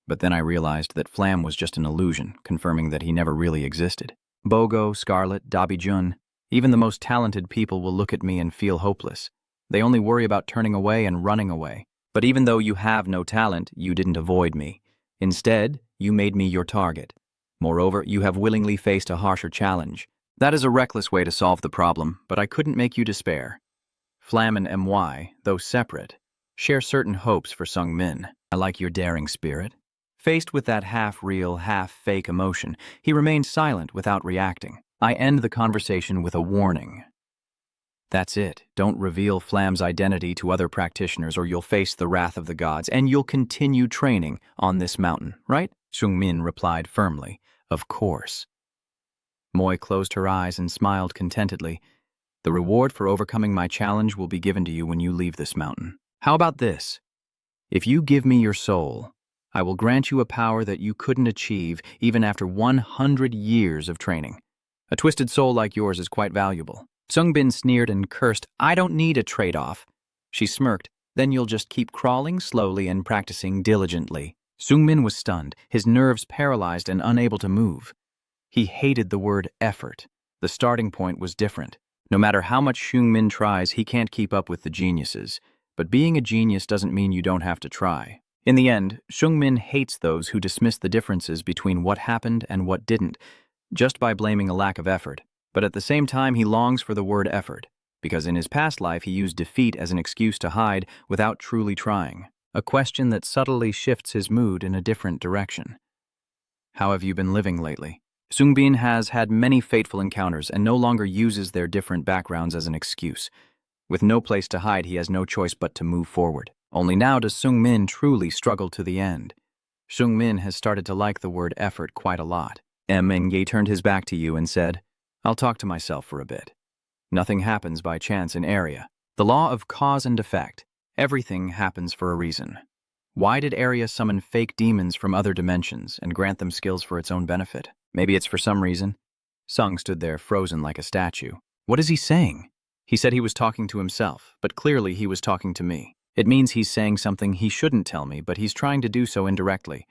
But then I realized that Flam was just an illusion, confirming that he never really existed. Bogo, Scarlet, Dabi Jun, even the most talented people will look at me and feel hopeless. They only worry about turning away and running away. But even though you have no talent, you didn't avoid me. Instead, you made me your target. Moreover, you have willingly faced a harsher challenge. That is a reckless way to solve the problem, but I couldn't make you despair." Flam and MY, though separate, share certain hopes for Sung-min. "I like your daring spirit." Faced with that half-real, half-fake emotion, he remained silent without reacting. I end the conversation with a warning. "That's it. Don't reveal Flam's identity to other practitioners or you'll face the wrath of the gods, and you'll continue training on this mountain, right?" Sung-min replied firmly, "Of course." Moy closed her eyes and smiled contentedly. "The reward for overcoming my challenge will be given to you when you leave this mountain. How about this? If you give me your soul, I will grant you a power that you couldn't achieve even after 100 years of training. A twisted soul like yours is quite valuable." Sung-bin sneered and cursed, "I don't need a trade-off." She smirked, "Then you'll just keep crawling slowly and practicing diligently." Sung-min was stunned, his nerves paralyzed and unable to move. He hated the word effort. The starting point was different. No matter how much Sung-min tries, he can't keep up with the geniuses. But being a genius doesn't mean you don't have to try. In the end, Sung-min hates those who dismiss the differences between what happened and what didn't, just by blaming a lack of effort. But at the same time, he longs for the word effort, because in his past life he used defeat as an excuse to hide without truly trying. A question that subtly shifts his mood in a different direction. "How have you been living lately?" Sung-bin has had many fateful encounters and no longer uses their different backgrounds as an excuse. With no place to hide, he has no choice but to move forward. Only now does Sung-min truly struggle to the end. Sung-min has started to like the word effort quite a lot. Manga turned his back to you and said, "I'll talk to myself for a bit. Nothing happens by chance in area. The law of cause and effect. Everything happens for a reason. Why did Area summon fake demons from other dimensions and grant them skills for its own benefit? Maybe it's for some reason." Sung stood there frozen like a statue. "What is he saying?" He said he was talking to himself, but clearly he was talking to me. It means he's saying something he shouldn't tell me, but he's trying to do so indirectly.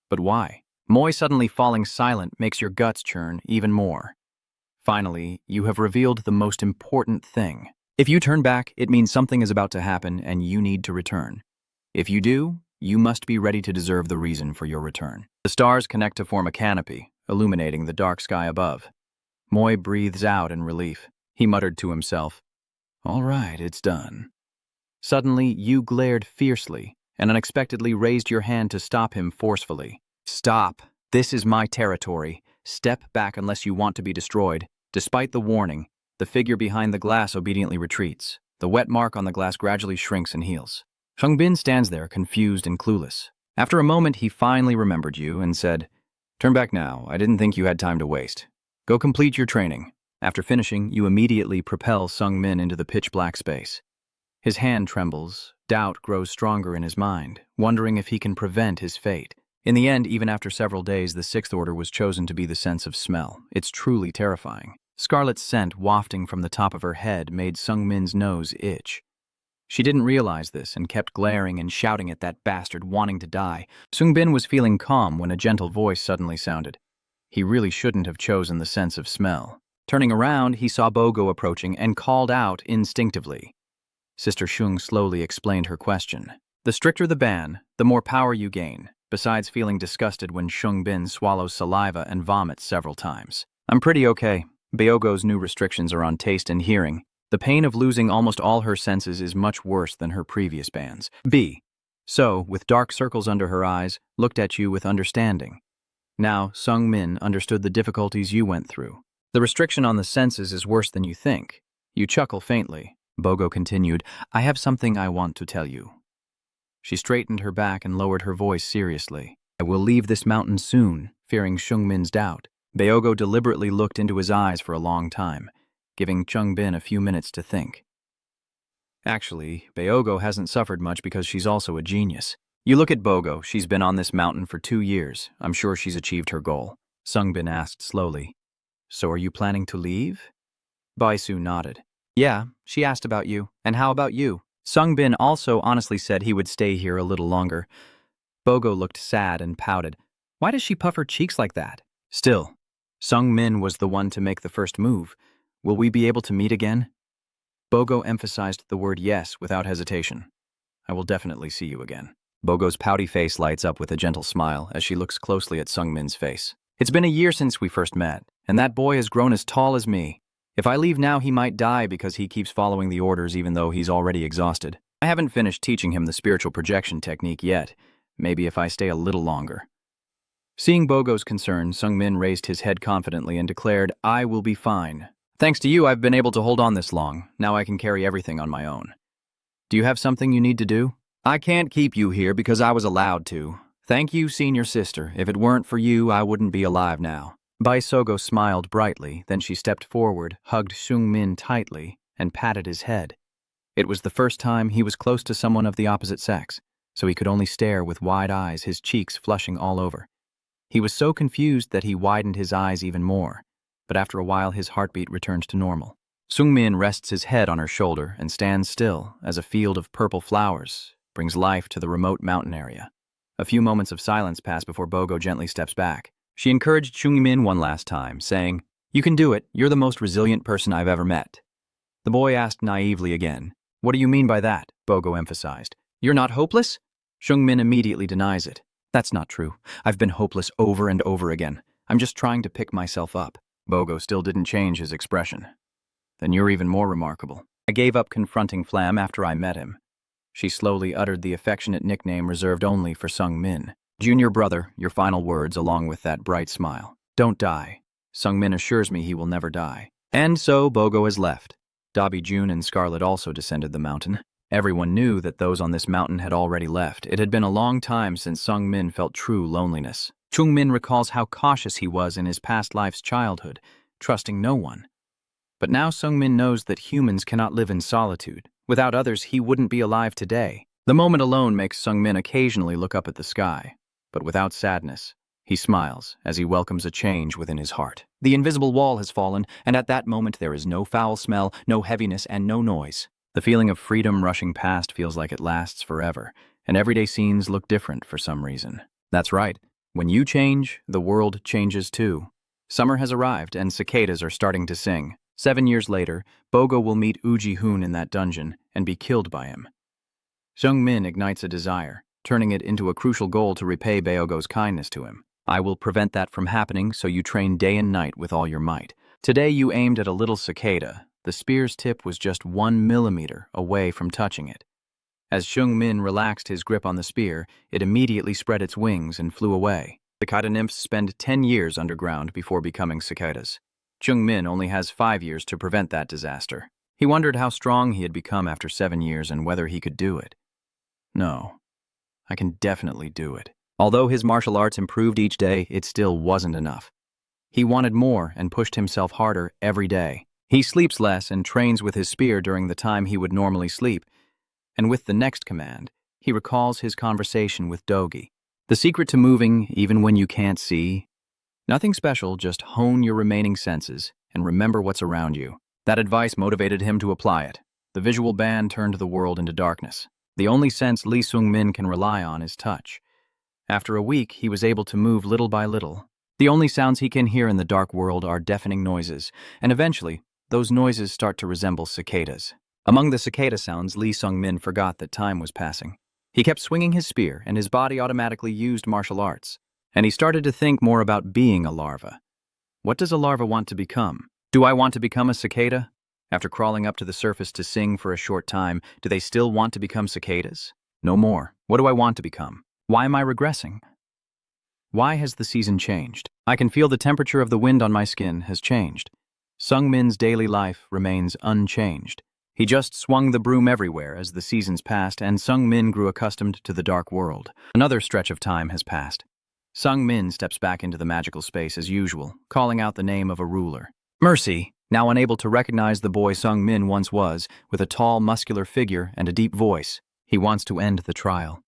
But why? Moy suddenly falling silent makes your guts churn even more. Finally, you have revealed the most important thing. If you turn back, it means something is about to happen and you need to return. If you do, you must be ready to deserve the reason for your return. The stars connect to form a canopy, illuminating the dark sky above. Moy breathes out in relief. He muttered to himself, "All right, it's done." Suddenly, you glared fiercely and unexpectedly raised your hand to stop him forcefully. "Stop. This is my territory. Step back unless you want to be destroyed." Despite the warning, the figure behind the glass obediently retreats. The wet mark on the glass gradually shrinks and heals. Shungbin stands there, confused and clueless. After a moment, he finally remembered you and said, "Turn back now. I didn't think you had time to waste. Go complete your training." After finishing, you immediately propel Sung-min into the pitch-black space. His hand trembles. Doubt grows stronger in his mind, wondering if he can prevent his fate. In the end, even after several days, the sixth order was chosen to be the sense of smell. It's truly terrifying. Scarlet's scent wafting from the top of her head made Sung-min's nose itch. She didn't realize this and kept glaring and shouting at that bastard, wanting to die. Sung-bin was feeling calm when a gentle voice suddenly sounded. He really shouldn't have chosen the sense of smell. Turning around, he saw Bogo approaching and called out instinctively. Sister Shung slowly explained her question. The stricter the ban, the more power you gain, besides feeling disgusted when Shung-bin swallows saliva and vomits several times. I'm pretty okay. Beogo's new restrictions are on taste and hearing. The pain of losing almost all her senses is much worse than her previous bans. B. So, with dark circles under her eyes, looked at you with understanding. Now, Sung-min understood the difficulties you went through. The restriction on the senses is worse than you think. You chuckle faintly. Bogo continued, "I have something I want to tell you." She straightened her back and lowered her voice seriously. "I will leave this mountain soon," fearing Shung-min's doubt. Beogo deliberately looked into his eyes for a long time, giving Chung-bin a few minutes to think. Actually, Beogo hasn't suffered much because she's also a genius. You look at Bogo, she's been on this mountain for 2 years. I'm sure she's achieved her goal. Sung-bin asked slowly, "So are you planning to leave?" Baisu nodded. "Yeah, she asked about you. And how about you?" Sung-bin also honestly said he would stay here a little longer. Bogo looked sad and pouted. Why does she puff her cheeks like that? Still, Sung-min was the one to make the first move. Will we be able to meet again? Bogo emphasized the word yes without hesitation. I will definitely see you again. Bogo's pouty face lights up with a gentle smile as she looks closely at Sung-min's face. It's been a year since we first met, and that boy has grown as tall as me. If I leave now, he might die because he keeps following the orders even though he's already exhausted. I haven't finished teaching him the spiritual projection technique yet. Maybe if I stay a little longer. Seeing Bogo's concern, Sung-min raised his head confidently and declared, I will be fine. Thanks to you, I've been able to hold on this long. Now I can carry everything on my own. Do you have something you need to do? I can't keep you here because I was allowed to. Thank you, senior sister. If it weren't for you, I wouldn't be alive now. Baisogo smiled brightly, then she stepped forward, hugged Sung-min tightly, and patted his head. It was the first time he was close to someone of the opposite sex, so he could only stare with wide eyes, his cheeks flushing all over. He was so confused that he widened his eyes even more, but after a while his heartbeat returned to normal. Sung-min rests his head on her shoulder and stands still as a field of purple flowers brings life to the remote mountain area. A few moments of silence pass before Bogo gently steps back. She encouraged Sung-min one last time, saying, You can do it. You're the most resilient person I've ever met. The boy asked naively again, What do you mean by that? Bogo emphasized. You're not hopeless? Sung-min immediately denies it. That's not true. I've been hopeless over and over again. I'm just trying to pick myself up. Bogo still didn't change his expression. Then you're even more remarkable. I gave up confronting Flam after I met him. She slowly uttered the affectionate nickname reserved only for Sung-min. Junior brother, your final words along with that bright smile. Don't die. Sung-min assures me he will never die. And so Bogo has left. Dabi Jun and Scarlet also descended the mountain. Everyone knew that those on this mountain had already left. It had been a long time since Sung-min felt true loneliness. Chung-min recalls how cautious he was in his past life's childhood, trusting no one. But now Sung-min knows that humans cannot live in solitude. Without others, he wouldn't be alive today. The moment alone makes Sung-min occasionally look up at the sky, but without sadness. He smiles as he welcomes a change within his heart. The invisible wall has fallen, and at that moment there is no foul smell, no heaviness, and no noise. The feeling of freedom rushing past feels like it lasts forever, and everyday scenes look different for some reason. That's right. When you change, the world changes too. Summer has arrived and cicadas are starting to sing. 7 years later, Bogo will meet Uji Hoon in that dungeon and be killed by him. Seung Min ignites a desire, turning it into a crucial goal to repay Baogo's kindness to him. I will prevent that from happening, so you train day and night with all your might. Today you aimed at a little cicada. The spear's tip was just 1 millimeter away from touching it. As Seung Min relaxed his grip on the spear, it immediately spread its wings and flew away. Cicada nymphs spend 10 years underground before becoming cicadas. Seung Min only has 5 years to prevent that disaster. He wondered how strong he had become after 7 years and whether he could do it. No, I can definitely do it. Although his martial arts improved each day, it still wasn't enough. He wanted more and pushed himself harder every day. He sleeps less and trains with his spear during the time he would normally sleep. And with the next command, he recalls his conversation with Dogi. The secret to moving, even when you can't see? Nothing special, just hone your remaining senses and remember what's around you. That advice motivated him to apply it. The visual ban turned the world into darkness. The only sense Lee Seung-min can rely on is touch. After a week, he was able to move little by little. The only sounds he can hear in the dark world are deafening noises, and eventually, those noises start to resemble cicadas. Among the cicada sounds, Lee Seung-min forgot that time was passing. He kept swinging his spear, and his body automatically used martial arts. And he started to think more about being a larva. What does a larva want to become? Do I want to become a cicada? After crawling up to the surface to sing for a short time, do they still want to become cicadas? No more. What do I want to become? Why am I regressing? Why has the season changed? I can feel the temperature of the wind on my skin has changed. Seung-min's daily life remains unchanged. He just swung the broom everywhere as the seasons passed, and Seung-min grew accustomed to the dark world. Another stretch of time has passed. Seung-min steps back into the magical space as usual, calling out the name of a ruler. Mercy, now unable to recognize the boy Seung-min once was, with a tall, muscular figure and a deep voice. He wants to end the trial.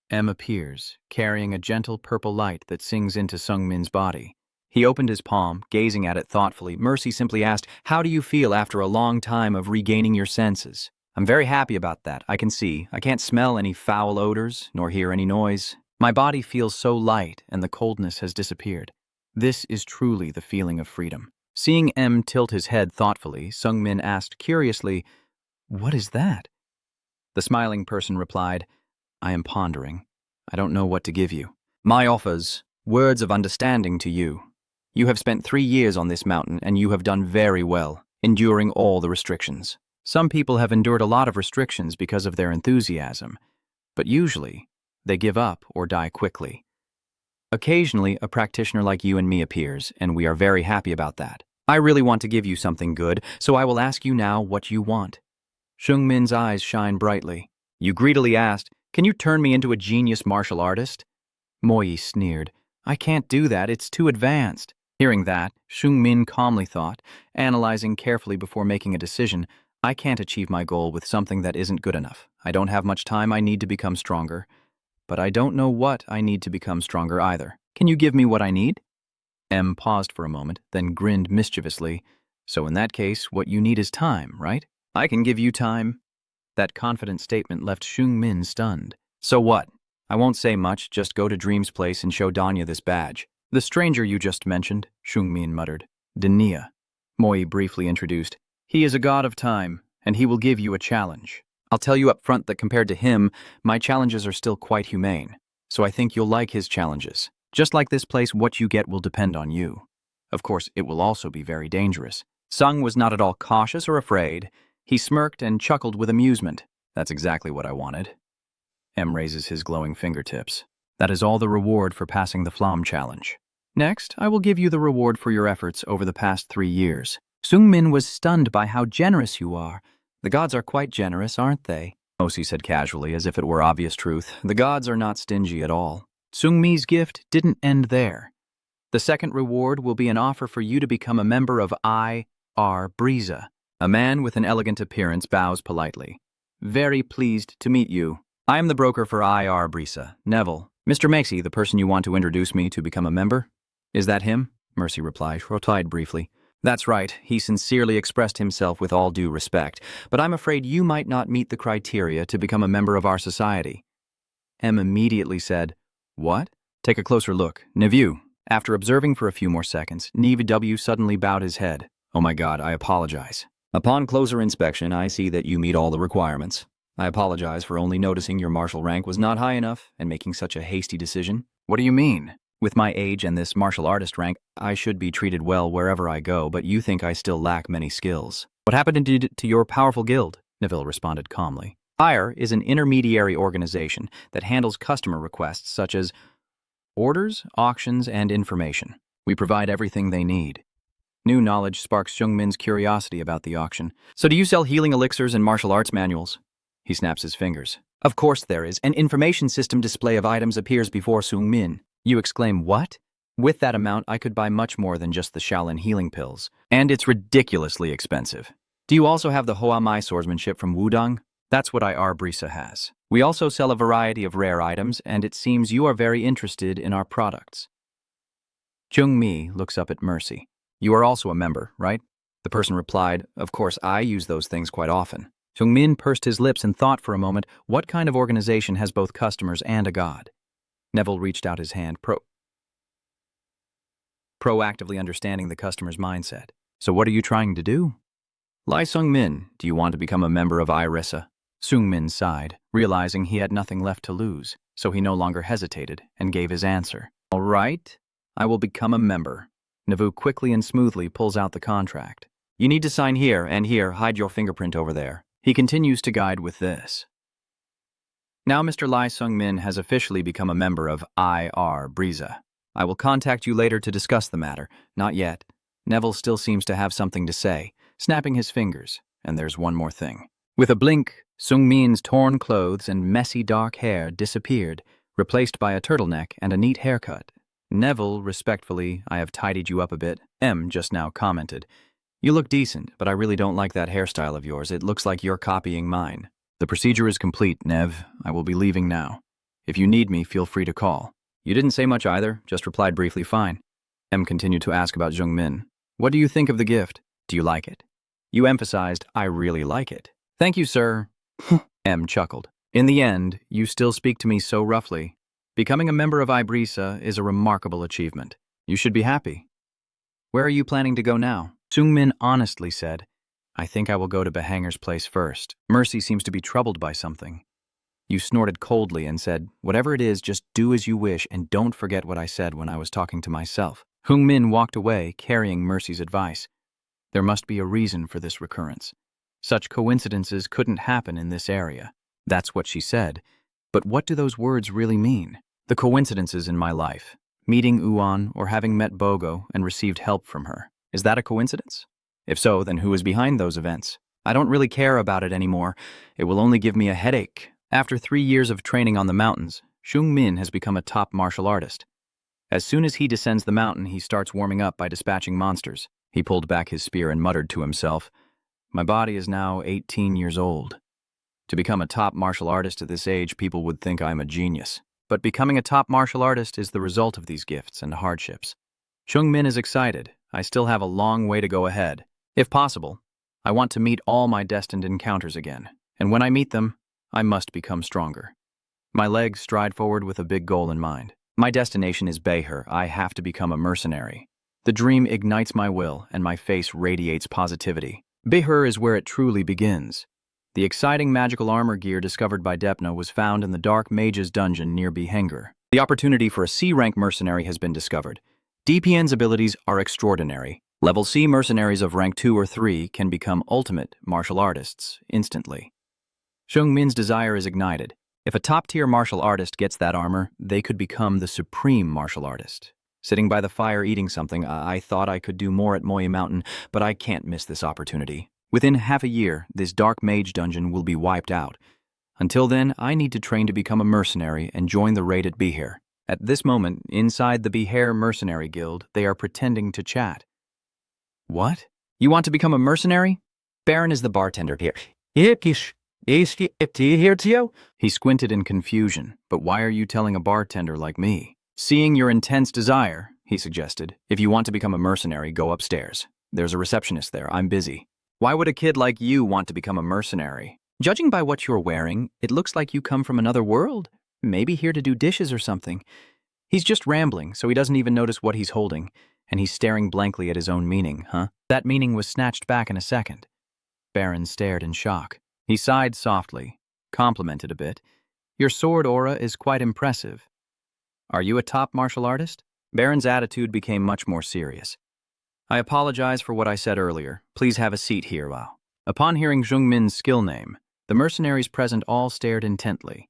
M appears, carrying a gentle purple light that sings into Seung-min's body. He opened his palm, gazing at it thoughtfully. Mercy simply asked, "How do you feel after a long time of regaining your senses?" "I'm very happy about that. I can see. I can't smell any foul odors, nor hear any noise. My body feels so light, and the coldness has disappeared. This is truly the feeling of freedom." Seeing M tilt his head thoughtfully, Seung-min asked curiously, "What is that?" The smiling person replied, "I am pondering. I don't know what to give you. My offers, words of understanding to you. You have spent 3 years on this mountain, and you have done very well, enduring all the restrictions. Some people have endured a lot of restrictions because of their enthusiasm, but usually they give up or die quickly. Occasionally, a practitioner like you and me appears, and we are very happy about that. I really want to give you something good, so I will ask you now what you want." Seung-min's eyes shine brightly. "You greedily asked, 'Can you turn me into a genius martial artist?'" Moyi sneered, "I can't do that, it's too advanced." Hearing that, Seung-min calmly thought, analyzing carefully before making a decision, "I can't achieve my goal with something that isn't good enough. I don't have much time, I need to become stronger. But I don't know what I need to become stronger either. Can you give me what I need?" M paused for a moment, then grinned mischievously. "So in that case, what you need is time, right? I can give you time." That confident statement left Seung-min stunned. "So what? I won't say much, just go to Dream's place and show Danya this badge." "The stranger you just mentioned," Seung-min muttered. "Dania." Moyi briefly introduced. "He is a god of time, and he will give you a challenge. I'll tell you up front that compared to him, my challenges are still quite humane. So I think you'll like his challenges. Just like this place, what you get will depend on you. Of course, it will also be very dangerous." Sung was not at all cautious or afraid. He smirked and chuckled with amusement. "That's exactly what I wanted." M raises his glowing fingertips. "That is all the reward for passing the Flam challenge. Next, I will give you the reward for your efforts over the past 3 years." Seung-min was stunned by how generous you are. "The gods are quite generous, aren't they?" Mosi said casually, as if it were obvious truth. "The gods are not stingy at all." Seung-mi's gift didn't end there. "The second reward will be an offer for you to become a member of I.R. Brisa." A man with an elegant appearance bows politely. "Very pleased to meet you. I am the broker for I.R. Brisa, Neville. Mr. Maxey, the person you want to introduce me to become a member?" "Is that him?" Mercy replied briefly. "That's right. He sincerely expressed himself with all due respect, but I'm afraid you might not meet the criteria to become a member of our society." M immediately said, "What? Take a closer look. Nevu. After observing for a few more seconds, Nevu suddenly bowed his head. Oh my god, I apologize. Upon closer inspection, I see that you meet all the requirements. I apologize for only noticing your martial rank was not high enough and making such a hasty decision. What do you mean? With my age and this martial artist rank, I should be treated well wherever I go, but you think I still lack many skills. What happened to your powerful guild? Neville responded calmly. Fire is an intermediary organization that handles customer requests such as orders, auctions, and information. We provide everything they need. New knowledge sparks Jungmin's curiosity about the auction. So do you sell healing elixirs and martial arts manuals? He snaps his fingers. Of course there is. An information system display of items appears before Jungmin. You exclaim, what? With that amount, I could buy much more than just the Shaolin healing pills. And it's ridiculously expensive. Do you also have the Hoa Mai swordsmanship from Wudang? That's what Brisa has. We also sell a variety of rare items, and it seems you are very interested in our products. Jungmi looks up at Mercy. You are also a member, right? The person replied, of course, I use those things quite often. Jungmin pursed his lips and thought for a moment, what kind of organization has both customers and a god? Neville reached out his hand, proactively understanding the customer's mindset. So what are you trying to do? Lai Sung-min, do you want to become a member of Irissa? Sung-min sighed, realizing he had nothing left to lose, so he no longer hesitated and gave his answer. All right, I will become a member. Nevu quickly and smoothly pulls out the contract. You need to sign here and here, hide your fingerprint over there. He continues to guide with this. Now Mr. Lai Sung-min has officially become a member of Brisa. I will contact you later to discuss the matter. Not yet. Neville still seems to have something to say, snapping his fingers. And there's one more thing. With a blink, Sung-min's torn clothes and messy dark hair disappeared, replaced by a turtleneck and a neat haircut. Neville, respectfully, I have tidied you up a bit, just now commented. You look decent, but I really don't like that hairstyle of yours. It looks like you're copying mine. The procedure is complete, Nev. I will be leaving now. If you need me, feel free to call. You didn't say much either, just replied briefly, fine. Continued to ask about Jungmin. What do you think of the gift? Do you like it? You emphasized, I really like it. Thank you, sir. Chuckled. In the end, you still speak to me so roughly. Becoming a member of Brisa is a remarkable achievement. You should be happy. Where are you planning to go now? Jungmin honestly said, I think I will go to Behanger's place first. Mercy seems to be troubled by something. You snorted coldly and said, whatever it is, just do as you wish and don't forget what I said when I was talking to myself. Jungmin walked away, carrying Mercy's advice. There must be a reason for this recurrence. Such coincidences couldn't happen in this area. That's what she said. But what do those words really mean? The coincidences in my life. Meeting Uan or having met Bogo and received help from her. Is that a coincidence? If so, then who is behind those events? I don't really care about it anymore. It will only give me a headache. After 3 years of training on the mountains, Jungmin has become a top martial artist. As soon as he descends the mountain, he starts warming up by dispatching monsters. He pulled back his spear and muttered to himself, my body is now 18 years old. To become a top martial artist at this age, people would think I'm a genius. But becoming a top martial artist is the result of these gifts and hardships. Jungmin is excited. I still have a long way to go ahead. If possible, I want to meet all my destined encounters again. And when I meet them, I must become stronger. My legs stride forward with a big goal in mind. My destination is Beher. I have to become a mercenary. The dream ignites my will, and my face radiates positivity. Beher is where it truly begins. The exciting magical armor gear discovered by Depna was found in the Dark Mage's dungeon near Behenger. The opportunity for a C-rank mercenary has been discovered. DPN's abilities are extraordinary. Level C mercenaries of rank 2 or 3 can become ultimate martial artists instantly. Jungmin's desire is ignited. If a top-tier martial artist gets that armor, they could become the supreme martial artist. Sitting by the fire eating something, I thought I could do more at Moy Mountain, but I can't miss this opportunity. Within half a year, this Dark Mage dungeon will be wiped out. Until then, I need to train to become a mercenary and join the raid at Beher. At this moment, inside the Beher Mercenary Guild, they are pretending to chat. What? You want to become a mercenary? Baron is the bartender here. He squinted in confusion, but why are you telling a bartender like me? Seeing your intense desire, he suggested, if you want to become a mercenary, go upstairs. There's a receptionist there. I'm busy. Why would a kid like you want to become a mercenary? Judging by what you're wearing, it looks like you come from another world. Maybe here to do dishes or something. He's just rambling, so he doesn't even notice what he's holding, and he's staring blankly at his own meaning, huh? That meaning was snatched back in a second. Baron stared in shock. He sighed softly, complimented a bit. Your sword aura is quite impressive. Are you a top martial artist? Baron's attitude became much more serious. I apologize for what I said earlier. Please have a seat here, Wow. Upon hearing Zhong Min's skill name, the mercenaries present all stared intently.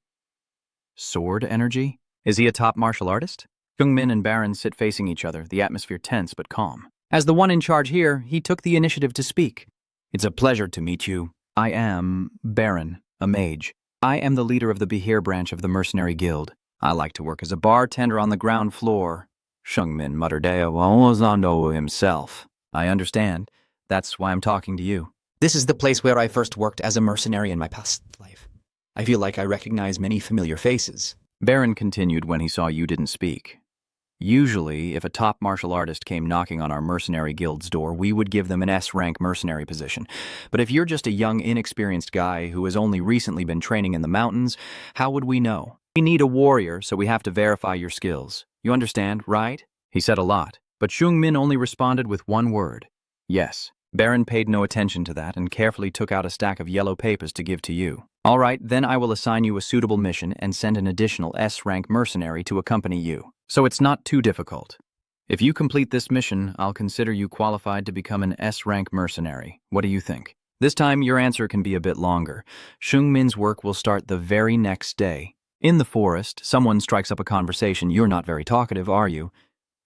Sword energy? Is he a top martial artist? Zhong Min and Baron sit facing each other, the atmosphere tense but calm. As the one in charge here, he took the initiative to speak. It's a pleasure to meet you. I am Baron, a mage. I am the leader of the Behir branch of the Mercenary Guild. I like to work as a bartender on the ground floor. Zhong Min muttered to himself. I understand. That's why I'm talking to you. This is the place where I first worked as a mercenary in my past life. I feel like I recognize many familiar faces. Baron continued when he saw you didn't speak. Usually, if a top martial artist came knocking on our mercenary guild's door, we would give them an S-rank mercenary position. But if you're just a young, inexperienced guy who has only recently been training in the mountains, how would we know? We need a warrior, so we have to verify your skills. You understand, right? He said a lot, but Zhong Min only responded with one word. Yes. Baron paid no attention to that and carefully took out a stack of yellow papers to give to you. All right, then I will assign you a suitable mission and send an additional S-rank mercenary to accompany you. So it's not too difficult. If you complete this mission, I'll consider you qualified to become an S-rank mercenary. What do you think? This time, your answer can be a bit longer. Zhong Min's work will start the very next day. In the forest, someone strikes up a conversation. You're not very talkative, are you?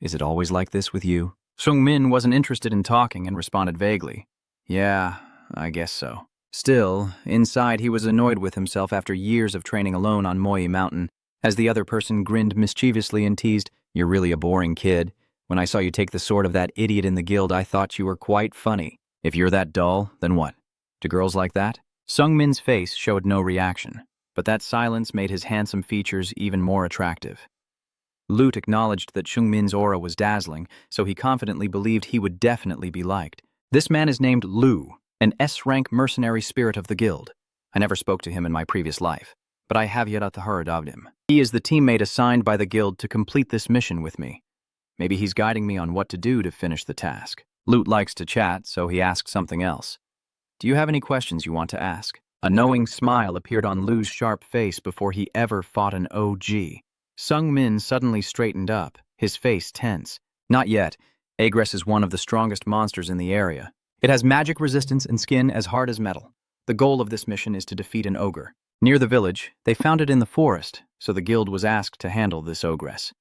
Is it always like this with you? Zhong Min wasn't interested in talking and responded vaguely. Yeah, I guess so. Still, inside he was annoyed with himself after years of training alone on Moi Mountain, as the other person grinned mischievously and teased, "You're really a boring kid. When I saw you take the sword of that idiot in the guild, I thought you were quite funny. If you're that dull, then what? Do girls like that?" Zhong Min's face showed no reaction, but that silence made his handsome features even more attractive. Lute acknowledged that Zhong Min's aura was dazzling, so he confidently believed he would definitely be liked. This man is named Lu, an S-rank mercenary spirit of the guild. I never spoke to him in my previous life, but I have yet heard of him. He is the teammate assigned by the guild to complete this mission with me. Maybe he's guiding me on what to do to finish the task. Lute likes to chat, so he asked something else. Do you have any questions you want to ask? A knowing smile appeared on Lu's sharp face before he ever fought an OG. Zhong Min suddenly straightened up, his face tense. Not yet. Agress is one of the strongest monsters in the area. It has magic resistance and skin as hard as metal. The goal of this mission is to defeat an ogre. Near the village, they found it in the forest, so the guild was asked to handle this ogress.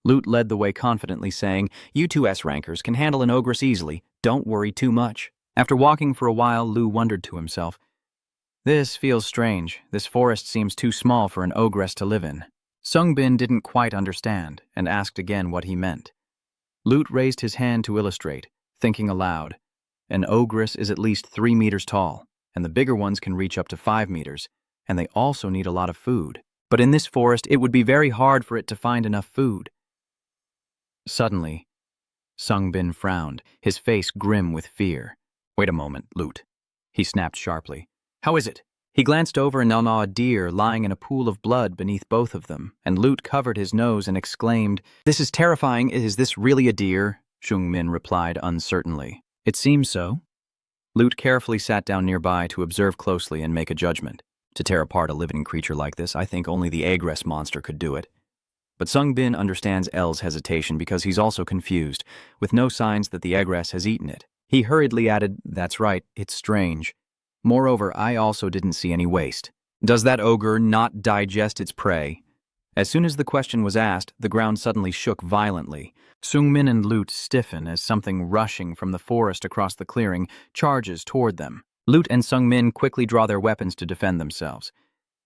Lute led the way confidently, saying, "You two S-rankers can handle an ogress easily. Don't worry too much." After walking for a while, Lu wondered to himself, "This feels strange. This forest seems too small for an ogress to live in." Zhong Bin didn't quite understand and asked again what he meant. Lute raised his hand to illustrate, thinking aloud. An ogress is at least 3 meters tall, and the bigger ones can reach up to 5 meters, and they also need a lot of food. But in this forest, it would be very hard for it to find enough food. Suddenly, Zhong Bin frowned, his face grim with fear. "Wait a moment, Lute," he snapped sharply. "How is it?" He glanced over and saw a deer lying in a pool of blood beneath both of them, and Lute covered his nose and exclaimed, "This is terrifying. Is this really a deer?" Zhong Min replied uncertainly. "It seems so." Lute carefully sat down nearby to observe closely and make a judgment. To tear apart a living creature like this, I think only the Agress monster could do it. But Zhong Bin understands L's hesitation because he's also confused, with no signs that the Agress has eaten it. He hurriedly added, "That's right, it's strange. Moreover, I also didn't see any waste. Does that ogre not digest its prey?" As soon as the question was asked, the ground suddenly shook violently. Zhong Min and Lute stiffen as something rushing from the forest across the clearing charges toward them. Lute and Zhong Min quickly draw their weapons to defend themselves.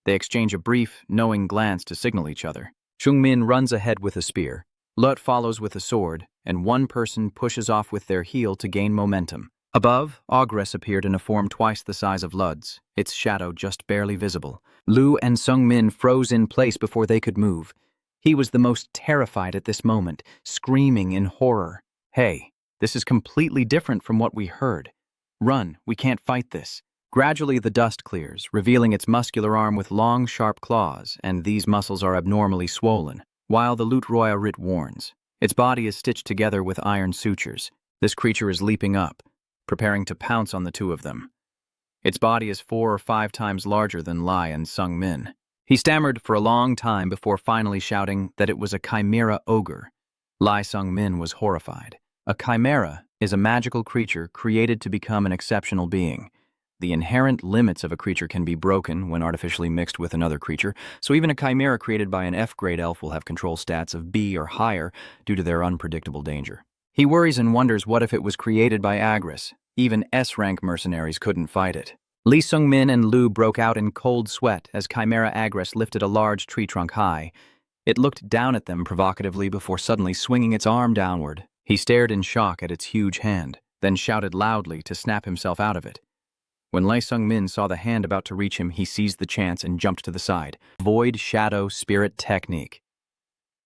They exchange a brief, knowing glance to signal each other. Zhong Min runs ahead with a spear. Lute follows with a sword, and one person pushes off with their heel to gain momentum. Above, Ogress appeared in a form twice the size of Lud's, its shadow just barely visible. Lu and Zhong Min froze in place before they could move. He was the most terrified at this moment, screaming in horror. "Hey, this is completely different from what we heard. Run, we can't fight this." Gradually the dust clears, revealing its muscular arm with long, sharp claws, and these muscles are abnormally swollen. while the Lut Roya Rit warns. Its body is stitched together with iron sutures. This creature is leaping up, preparing to pounce on the two of them. Its body is 4 or 5 times larger than Lai and Sung Min. He stammered for a long time before finally shouting that it was a chimera ogre. Lai Sung Min was horrified. A chimera is a magical creature created to become an exceptional being. The inherent limits of a creature can be broken when artificially mixed with another creature, so even a chimera created by an F-grade elf will have control stats of B or higher due to their unpredictable danger. He worries and wonders what if it was created by Agris. Even S-rank mercenaries couldn't fight it. Lee Sung-min and Lu broke out in cold sweat as Chimera Agris lifted a large tree trunk high. It looked down at them provocatively before suddenly swinging its arm downward. He stared in shock at its huge hand, then shouted loudly to snap himself out of it. When Lee Sung-min saw the hand about to reach him, he seized the chance and jumped to the side. Void Shadow Spirit Technique.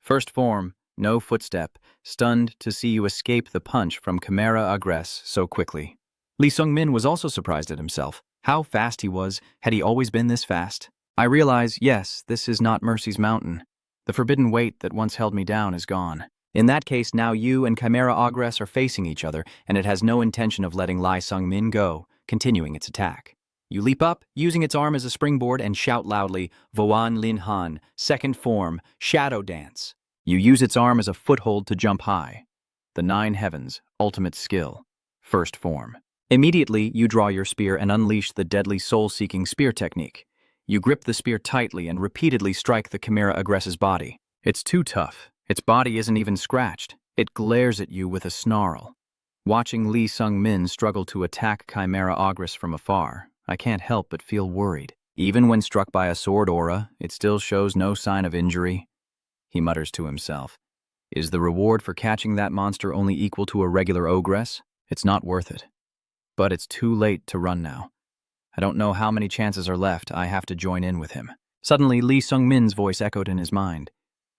First form, no footstep, stunned to see you escape the punch from Chimera Agris so quickly. Lee Sung-min was also surprised at himself. How fast he was. Had he always been this fast? I realize, yes, this is not Mercy's mountain. The forbidden weight that once held me down is gone. In that case, now you and Chimera Agris are facing each other, and it has no intention of letting Lee Sung-min go, continuing its attack. You leap up, using its arm as a springboard, and shout loudly, Voan Lin Han, second form, Shadow Dance. You use its arm as a foothold to jump high. The 9 Heavens, ultimate skill, first form. Immediately, you draw your spear and unleash the deadly soul-seeking spear technique. You grip the spear tightly and repeatedly strike the Chimera Agris's body. It's too tough. Its body isn't even scratched. It glares at you with a snarl. Watching Lee Sung-min struggle to attack Chimera Agris from afar, I can't help but feel worried. Even when struck by a sword aura, it still shows no sign of injury. He mutters to himself. Is the reward for catching that monster only equal to a regular ogress? It's not worth it. But it's too late to run now. I don't know how many chances are left. I have to join in with him. Suddenly, Lee Sung-min's voice echoed in his mind.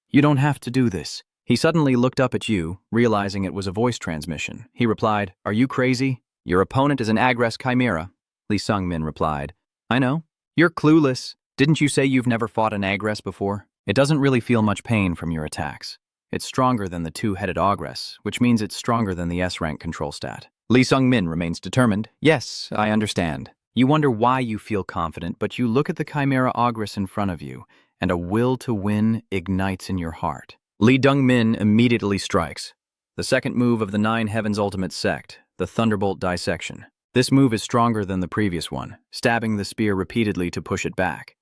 You don't have to do this. He suddenly looked up at you, realizing it was a voice transmission. He replied, Are you crazy? Your opponent is an Agris Chimera. Lee Sung-min replied, I know. You're clueless. Didn't you say you've never fought an Agris before? It doesn't really feel much pain from your attacks. It's stronger than the 2-headed Agris, which means it's stronger than the S-rank control stat. Lee Sung-min remains determined. Yes, I understand. You wonder why you feel confident, but you look at the Chimera Agris in front of you, and a will to win ignites in your heart. Lee Dong-min immediately strikes. The second move of the 9 Heavens ultimate sect, the Thunderbolt Dissection. This move is stronger than the previous one, stabbing the spear repeatedly to push it back.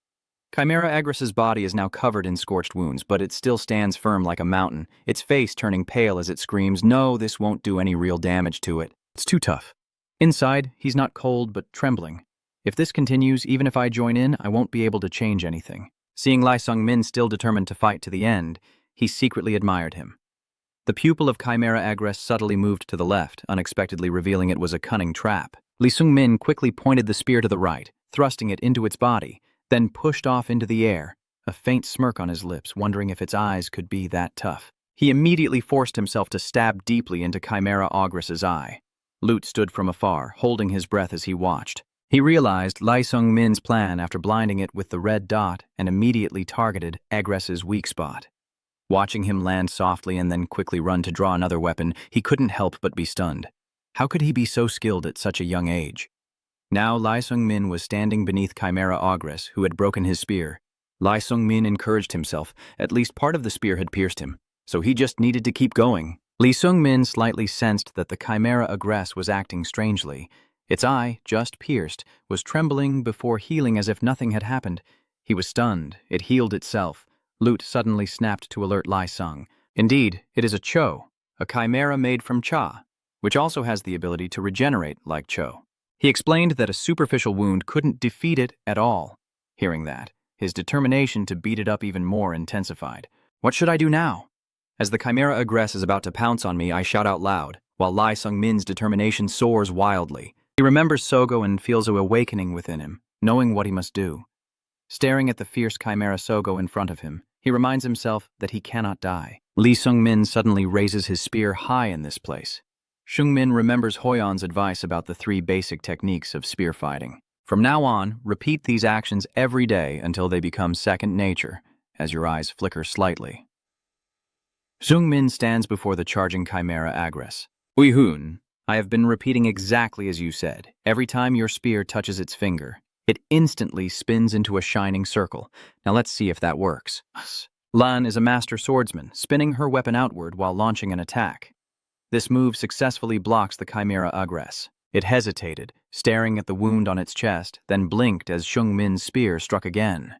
Chimera Agris's body is now covered in scorched wounds, but it still stands firm like a mountain, its face turning pale as it screams, No, this won't do any real damage to it. It's too tough. Inside, he's not cold, but trembling. If this continues, even if I join in, I won't be able to change anything. Seeing Lee Sung-min still determined to fight to the end, he secretly admired him. The pupil of Chimera Agris subtly moved to the left, unexpectedly revealing it was a cunning trap. Lee Sung-min quickly pointed the spear to the right, thrusting it into its body, then pushed off into the air, a faint smirk on his lips, wondering if its eyes could be that tough. He immediately forced himself to stab deeply into Chimera Agris's eye. Lut stood from afar, holding his breath as he watched. He realized Lee Sung-min's plan after blinding it with the red dot and immediately targeted Agris's weak spot. Watching him land softly and then quickly run to draw another weapon, he couldn't help but be stunned. How could he be so skilled at such a young age? Now Lee Sung-min was standing beneath Chimera Agris, who had broken his spear. Lee Sung-min encouraged himself. At least part of the spear had pierced him, so he just needed to keep going. Lee Sung-min slightly sensed that the Chimera Agris was acting strangely. Its eye, just pierced, was trembling before healing as if nothing had happened. He was stunned. It healed itself. Lut suddenly snapped to alert Lee Sung. Indeed, it is a Cho, a chimera made from Cha, which also has the ability to regenerate like Cho. He explained that a superficial wound couldn't defeat it at all. Hearing that, his determination to beat it up even more intensified. What should I do now? As the Chimera Agris is about to pounce on me, I shout out loud, while Lee Sung-min's determination soars wildly. He remembers Sogo and feels an awakening within him, knowing what he must do. Staring at the fierce Chimera Sogo in front of him, he reminds himself that he cannot die. Lee Sung-min suddenly raises his spear high in this place. Sung-min remembers Hoyeon's advice about the 3 basic techniques of spear fighting. From now on, repeat these actions every day until they become second nature, as your eyes flicker slightly. Min stands before the charging Chimera Agress. Uihun, I have been repeating exactly as you said. Every time your spear touches its finger, it instantly spins into a shining circle. Now let's see if that works. Lan is a master swordsman, spinning her weapon outward while launching an attack. This move successfully blocks the Chimera Agress. It hesitated, staring at the wound on its chest, then blinked as Min's spear struck again.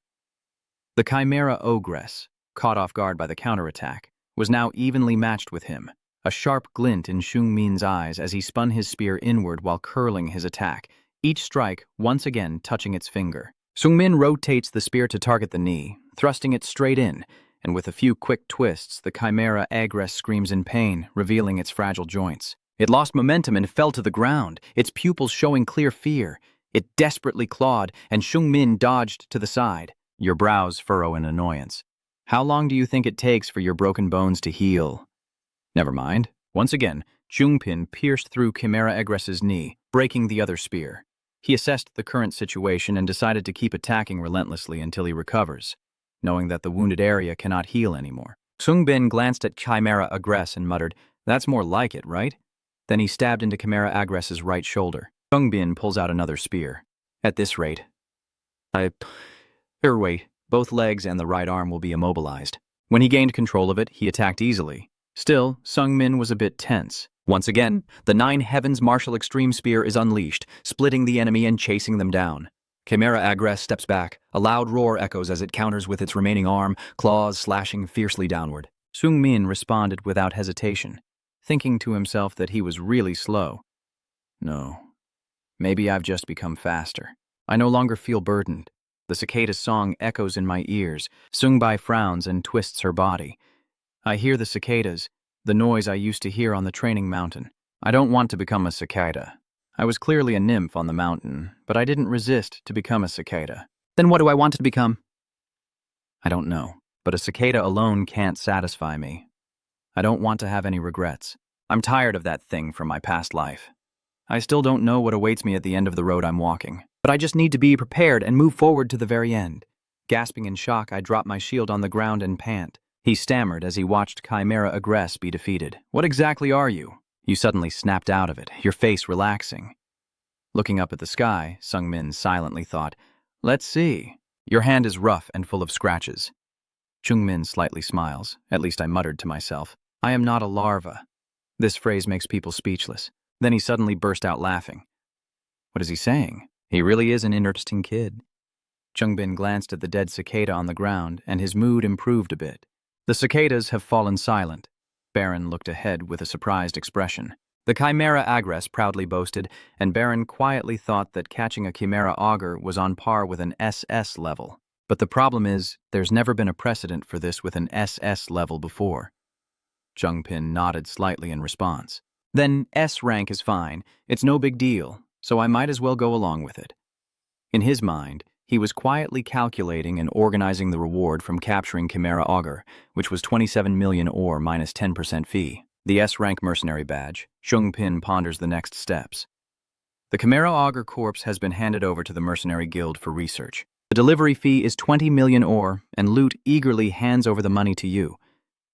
The Chimera Ogress, caught off guard by the counterattack, was now evenly matched with him, a sharp glint in Min's eyes as he spun his spear inward while curling his attack, each strike once again touching its finger. Min rotates the spear to target the knee, thrusting it straight in, and with a few quick twists, the Chimera Agress screams in pain, revealing its fragile joints. It lost momentum and fell to the ground, its pupils showing clear fear. It desperately clawed, and Min dodged to the side. Your brows furrow in annoyance. How long do you think it takes for your broken bones to heal? Never mind. Once again, Pin pierced through Chimera Agress's knee, breaking the other spear. He assessed the current situation and decided to keep attacking relentlessly until he recovers, knowing that the wounded area cannot heal anymore. Bin glanced at Chimera Agress and muttered, "That's more like it, right?" Then he stabbed into Chimera Agress's right shoulder. Bin pulls out another spear. At this rate, wait, both legs and the right arm will be immobilized. When he gained control of it, he attacked easily. Still, Min was a bit tense. Once again, the Nine Heavens martial extreme spear is unleashed, splitting the enemy and chasing them down. Chimera Agress steps back. A loud roar echoes as it counters with its remaining arm, claws slashing fiercely downward. Min responded without hesitation, thinking to himself that he was really slow. No, maybe I've just become faster. I no longer feel burdened. The cicada's song echoes in my ears. Sungbai frowns and twists her body. I hear the cicadas, the noise I used to hear on the training mountain. I don't want to become a cicada. I was clearly a nymph on the mountain, but I didn't resist to become a cicada. Then what do I want to become? I don't know, but a cicada alone can't satisfy me. I don't want to have any regrets. I'm tired of that thing from my past life. I still don't know what awaits me at the end of the road I'm walking, but I just need to be prepared and move forward to the very end. Gasping in shock, I drop my shield on the ground and pant. He stammered as he watched Chimera Agress be defeated. What exactly are you? You suddenly snapped out of it, your face relaxing. Looking up at the sky, Min silently thought, "Let's see. Your hand is rough and full of scratches." Min slightly smiles, at least I muttered to myself. I am not a larva. This phrase makes people speechless. Then he suddenly burst out laughing. What is he saying? He really is an interesting kid. Bin glanced at the dead cicada on the ground, and his mood improved a bit. The cicadas have fallen silent. Baron looked ahead with a surprised expression. The Chimera Agress proudly boasted, and Baron quietly thought that catching a Chimera Augur was on par with an SS level. But the problem is, there's never been a precedent for this with an SS level before. Pin nodded slightly in response. Then S rank is fine, it's no big deal, so I might as well go along with it. In his mind, he was quietly calculating and organizing the reward from capturing Chimera Augur, which was 27 million ore minus 10% fee. The S-rank mercenary badge. Pin ponders the next steps. The Chimera Augur corpse has been handed over to the Mercenary Guild for research. The delivery fee is 20 million ore, and Loot eagerly hands over the money to you.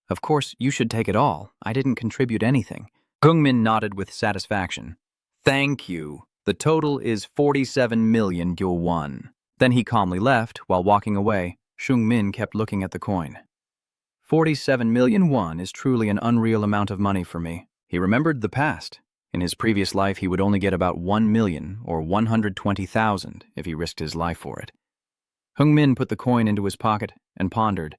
Of course, you should take it all. I didn't contribute anything. Min nodded with satisfaction. Thank you. The total is 47 million yuan. Then he calmly left. While walking away, Min kept looking at the coin. 47 million won is truly an unreal amount of money for me. He remembered the past. In his previous life, he would only get about 1 million or 120,000 if he risked his life for it. Min put the coin into his pocket and pondered.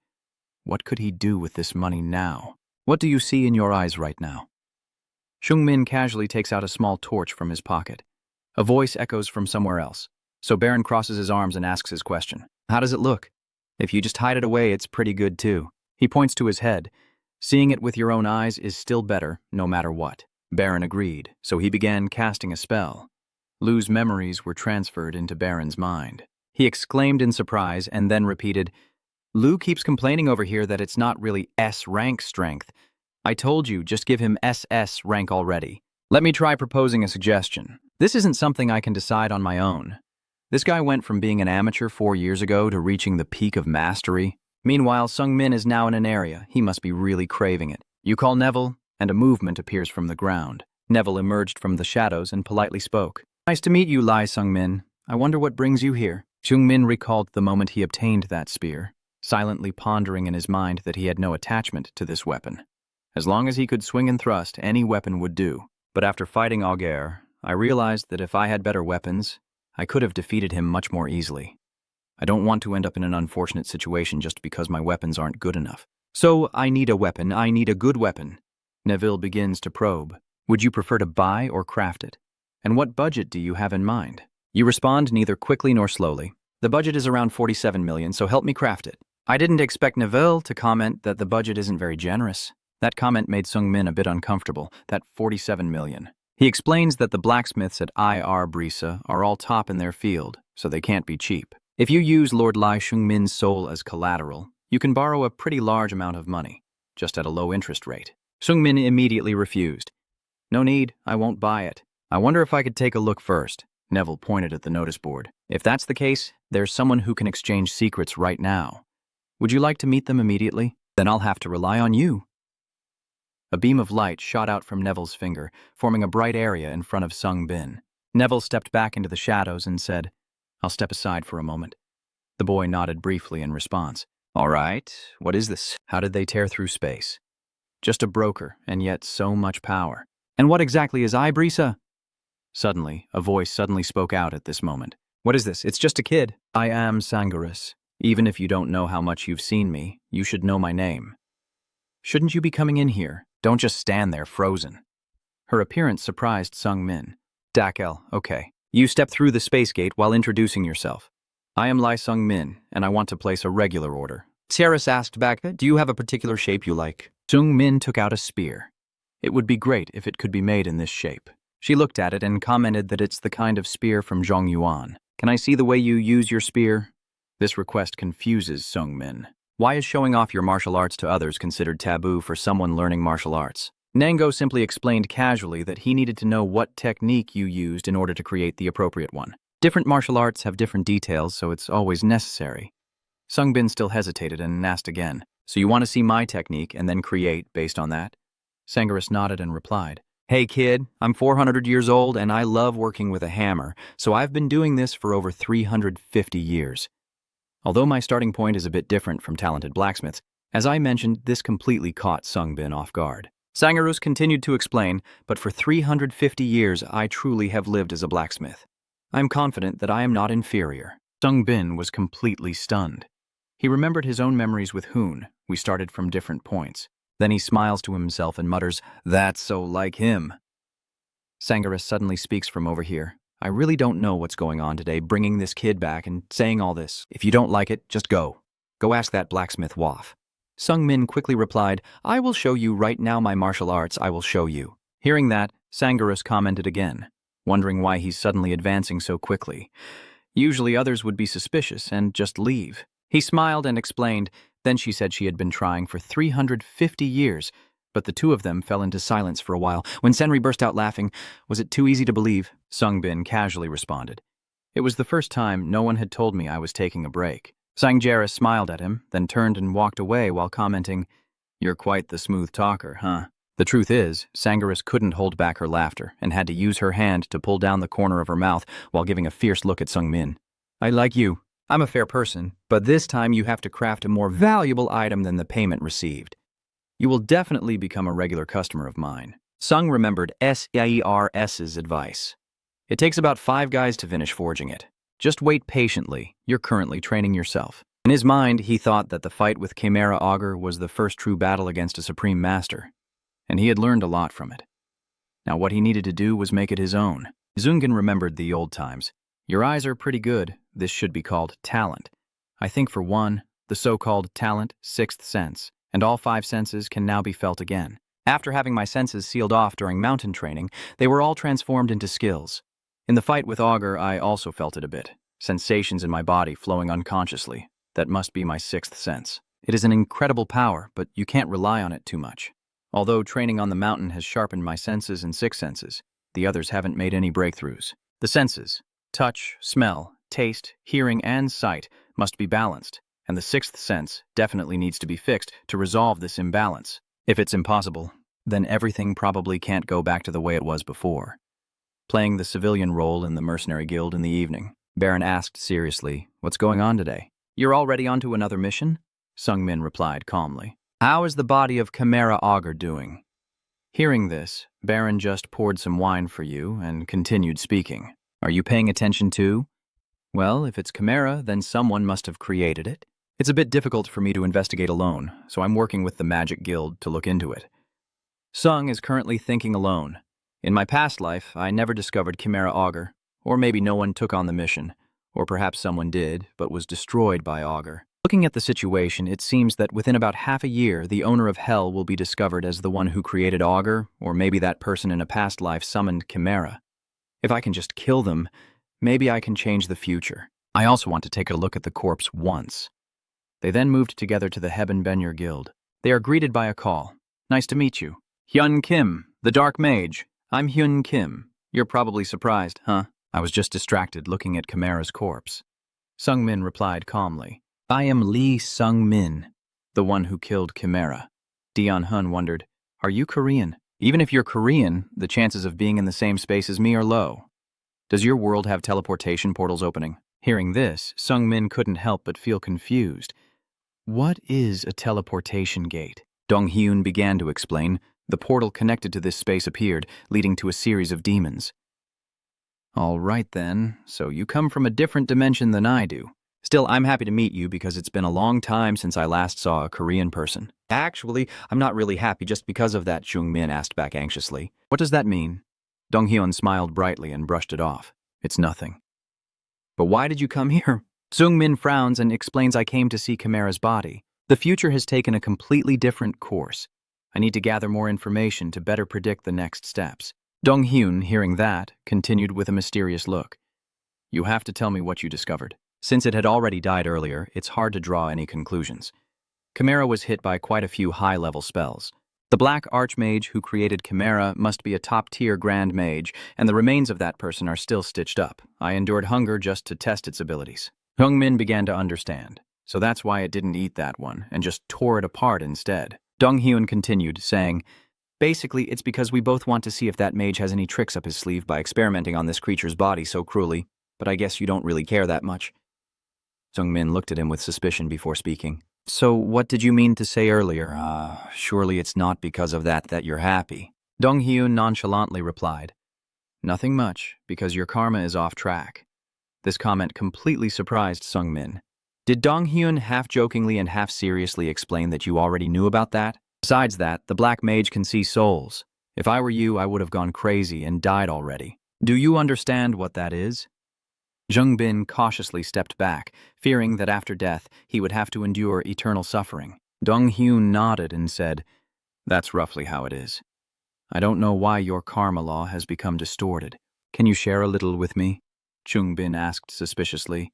What could he do with this money now? What do you see in your eyes right now? Min casually takes out a small torch from his pocket. A voice echoes from somewhere else. So Baron crosses his arms and asks his question. How does it look? If you just hide it away, it's pretty good too. He points to his head. Seeing it with your own eyes is still better, no matter what. Baron agreed, so he began casting a spell. Lu's memories were transferred into Baron's mind. He exclaimed in surprise and then repeated, Lu keeps complaining over here that it's not really S-rank strength. I told you, just give him SS rank already. Let me try proposing a suggestion. This isn't something I can decide on my own. This guy went from being an amateur 4 years ago to reaching the peak of mastery. Meanwhile, Sung-min is now in an area. He must be really craving it. You call Neville, and a movement appears from the ground. Neville emerged from the shadows and politely spoke. Nice to meet you, Lai Sung-min. I wonder what brings you here. Sung-min recalled the moment he obtained that spear, silently pondering in his mind that he had no attachment to this weapon. As long as he could swing and thrust, any weapon would do. But after fighting Auger, I realized that if I had better weapons, I could have defeated him much more easily. I don't want to end up in an unfortunate situation just because my weapons aren't good enough. So I need a weapon. I need a good weapon. Neville begins to probe. Would you prefer to buy or craft it? And what budget do you have in mind? You respond neither quickly nor slowly. The budget is around 47 million, so help me craft it. I didn't expect Neville to comment that the budget isn't very generous. That comment made Sung-min a bit uncomfortable, that 47 million. He explains that the blacksmiths at IR Brisa are all top in their field, so they can't be cheap. If you use Lord Lai Sung-min's soul as collateral, you can borrow a pretty large amount of money, just at a low interest rate. Sung-min immediately refused. No need, I won't buy it. I wonder if I could take a look first. Neville pointed at the notice board. If that's the case, there's someone who can exchange secrets right now. Would you like to meet them immediately? Then I'll have to rely on you. A beam of light shot out from Neville's finger, forming a bright area in front of Sung-bin. Neville stepped back into the shadows and said, I'll step aside for a moment. The boy nodded briefly in response. All right, what is this? How did they tear through space? Just a broker, and yet so much power. And what exactly is Brisa? Suddenly, a voice suddenly spoke out at this moment. What is this? It's just a kid. I am Sangarus. Even if you don't know how much you've seen me, you should know my name. Shouldn't you be coming in here? Don't just stand there frozen. Her appearance surprised Sung-min. Dakel, okay. You step through the space gate while introducing yourself. I am Lai Sung-min, and I want to place a regular order. Sierras asked back, do you have a particular shape you like? Sung-min took out a spear. It would be great if it could be made in this shape. She looked at it and commented that it's the kind of spear from Zhongyuan. Can I see the way you use your spear? This request confuses Sung-min. Why is showing off your martial arts to others considered taboo for someone learning martial arts? Nango simply explained casually that he needed to know what technique you used in order to create the appropriate one. Different martial arts have different details, so it's always necessary. Sung-bin still hesitated and asked again, so you want to see my technique and then create based on that? Sangarus nodded and replied, Hey kid, I'm 400 years old and I love working with a hammer, so I've been doing this for over 350 years. Although my starting point is a bit different from talented blacksmiths, as I mentioned, this completely caught Sung-bin off guard. Sangarus continued to explain, but for 350 years I truly have lived as a blacksmith. I'm confident that I am not inferior. Sung-bin was completely stunned. He remembered his own memories with Hoon. We started from different points. Then he smiles to himself and mutters, That's so like him. Sangarus suddenly speaks from over here. I really don't know what's going on today, bringing this kid back and saying all this. If you don't like it, just go. Go ask that blacksmith Waff. Sung-min quickly replied, I will show you right now my martial arts, I will show you. Hearing that, Sangarus commented again, wondering why he's suddenly advancing so quickly. Usually others would be suspicious and just leave. He smiled and explained, then she said she had been trying for 350 years, but the two of them fell into silence for a while. When Senri burst out laughing, was it too easy to believe? Sung-bin casually responded. It was the first time no one had told me I was taking a break. Sangjera smiled at him, then turned and walked away while commenting, You're quite the smooth talker, huh? The truth is, Sangarus couldn't hold back her laughter and had to use her hand to pull down the corner of her mouth while giving a fierce look at Sung-min. I like you. I'm a fair person, but this time you have to craft a more valuable item than the payment received. You will definitely become a regular customer of mine. Sung remembered Sier's advice. It takes about 5 guys to finish forging it. Just wait patiently, you're currently training yourself. In his mind, he thought that the fight with Chimera Augur was the first true battle against a supreme master, and he had learned a lot from it. Now what he needed to do was make it his own. Zungen remembered the old times. Your eyes are pretty good, this should be called talent. I think for one, the so-called talent, 6th sense, and all 5 senses can now be felt again. After having my senses sealed off during mountain training, they were all transformed into skills. In the fight with Augur, I also felt it a bit. Sensations in my body flowing unconsciously. That must be my 6th sense. It is an incredible power, but you can't rely on it too much. Although training on the mountain has sharpened my senses and 6 senses, the others haven't made any breakthroughs. The senses, touch, smell, taste, hearing, and sight, must be balanced, and the sixth sense definitely needs to be fixed to resolve this imbalance. If it's impossible, then everything probably can't go back to the way it was before. Playing the civilian role in the mercenary guild in the evening, Baron asked seriously, "What's going on today?" "You're already on to another mission?" Sung-min replied calmly. "How is the body of Chimera Augur doing?" Hearing this, Baron just poured some wine for you and continued speaking. "Are you paying attention too?" "Well, if it's Chimera, then someone must have created it. It's a bit difficult for me to investigate alone, so I'm working with the Magic Guild to look into it. Sung is currently thinking alone. In my past life, I never discovered Chimera Augur, or maybe no one took on the mission, or perhaps someone did, but was destroyed by Augur. Looking at the situation, it seems that within about half a year, the owner of Hell will be discovered as the one who created Augur, or maybe that person in a past life summoned Chimera. If I can just kill them, maybe I can change the future. I also want to take a look at the corpse once." They then moved together to the Hebben Benyer Guild. They are greeted by a call. "Nice to meet you. Hyun Kim, the Dark Mage. I'm Hyun Kim. You're probably surprised, huh?" "I was just distracted looking at Chimera's corpse." Sung-min replied calmly. "I am Lee Sung-min, the one who killed Chimera." Deon-hun wondered, "Are you Korean? Even if you're Korean, the chances of being in the same space as me are low. Does your world have teleportation portals opening?" Hearing this, Sung-min couldn't help but feel confused. "What is a teleportation gate?" Dong-hyun began to explain. The portal connected to this space appeared, leading to a series of demons. "All right then, so you come from a different dimension than I do. Still, I'm happy to meet you because it's been a long time since I last saw a Korean person." "Actually, I'm not really happy just because of that," Jung-min asked back anxiously. "What does that mean?" Dong-hyun smiled brightly and brushed it off. "It's nothing." "But why did you come here?" Sung-min frowns and explains, "I came to see Chimera's body. The future has taken a completely different course. I need to gather more information to better predict the next steps." Dong-hyun, hearing that, continued with a mysterious look. "You have to tell me what you discovered." Since it had already died earlier, it's hard to draw any conclusions. Chimera was hit by quite a few high-level spells. The Black Archmage who created Chimera must be a top-tier Grand Mage, and the remains of that person are still stitched up. I endured hunger just to test its abilities. Hyung-min began to understand. So that's why it didn't eat that one, and just tore it apart instead. Dong-hyun continued, saying, "Basically, it's because we both want to see if that mage has any tricks up his sleeve by experimenting on this creature's body so cruelly, but I guess you don't really care that much." Sung-min looked at him with suspicion before speaking. "So what did you mean to say earlier? Surely it's not because of that you're happy." Dong-hyun nonchalantly replied, "Nothing much, because your karma is off track." This comment completely surprised Sung-min. Did Dong-hyun half-jokingly and half-seriously explain that you already knew about that? Besides that, the Black Mage can see souls. If I were you, I would have gone crazy and died already. Do you understand what that is? Jung Bin cautiously stepped back, fearing that after death he would have to endure eternal suffering. Dong-hyun nodded and said, "That's roughly how it is. I don't know why your karma law has become distorted. Can you share a little with me?" Jung Bin asked suspiciously.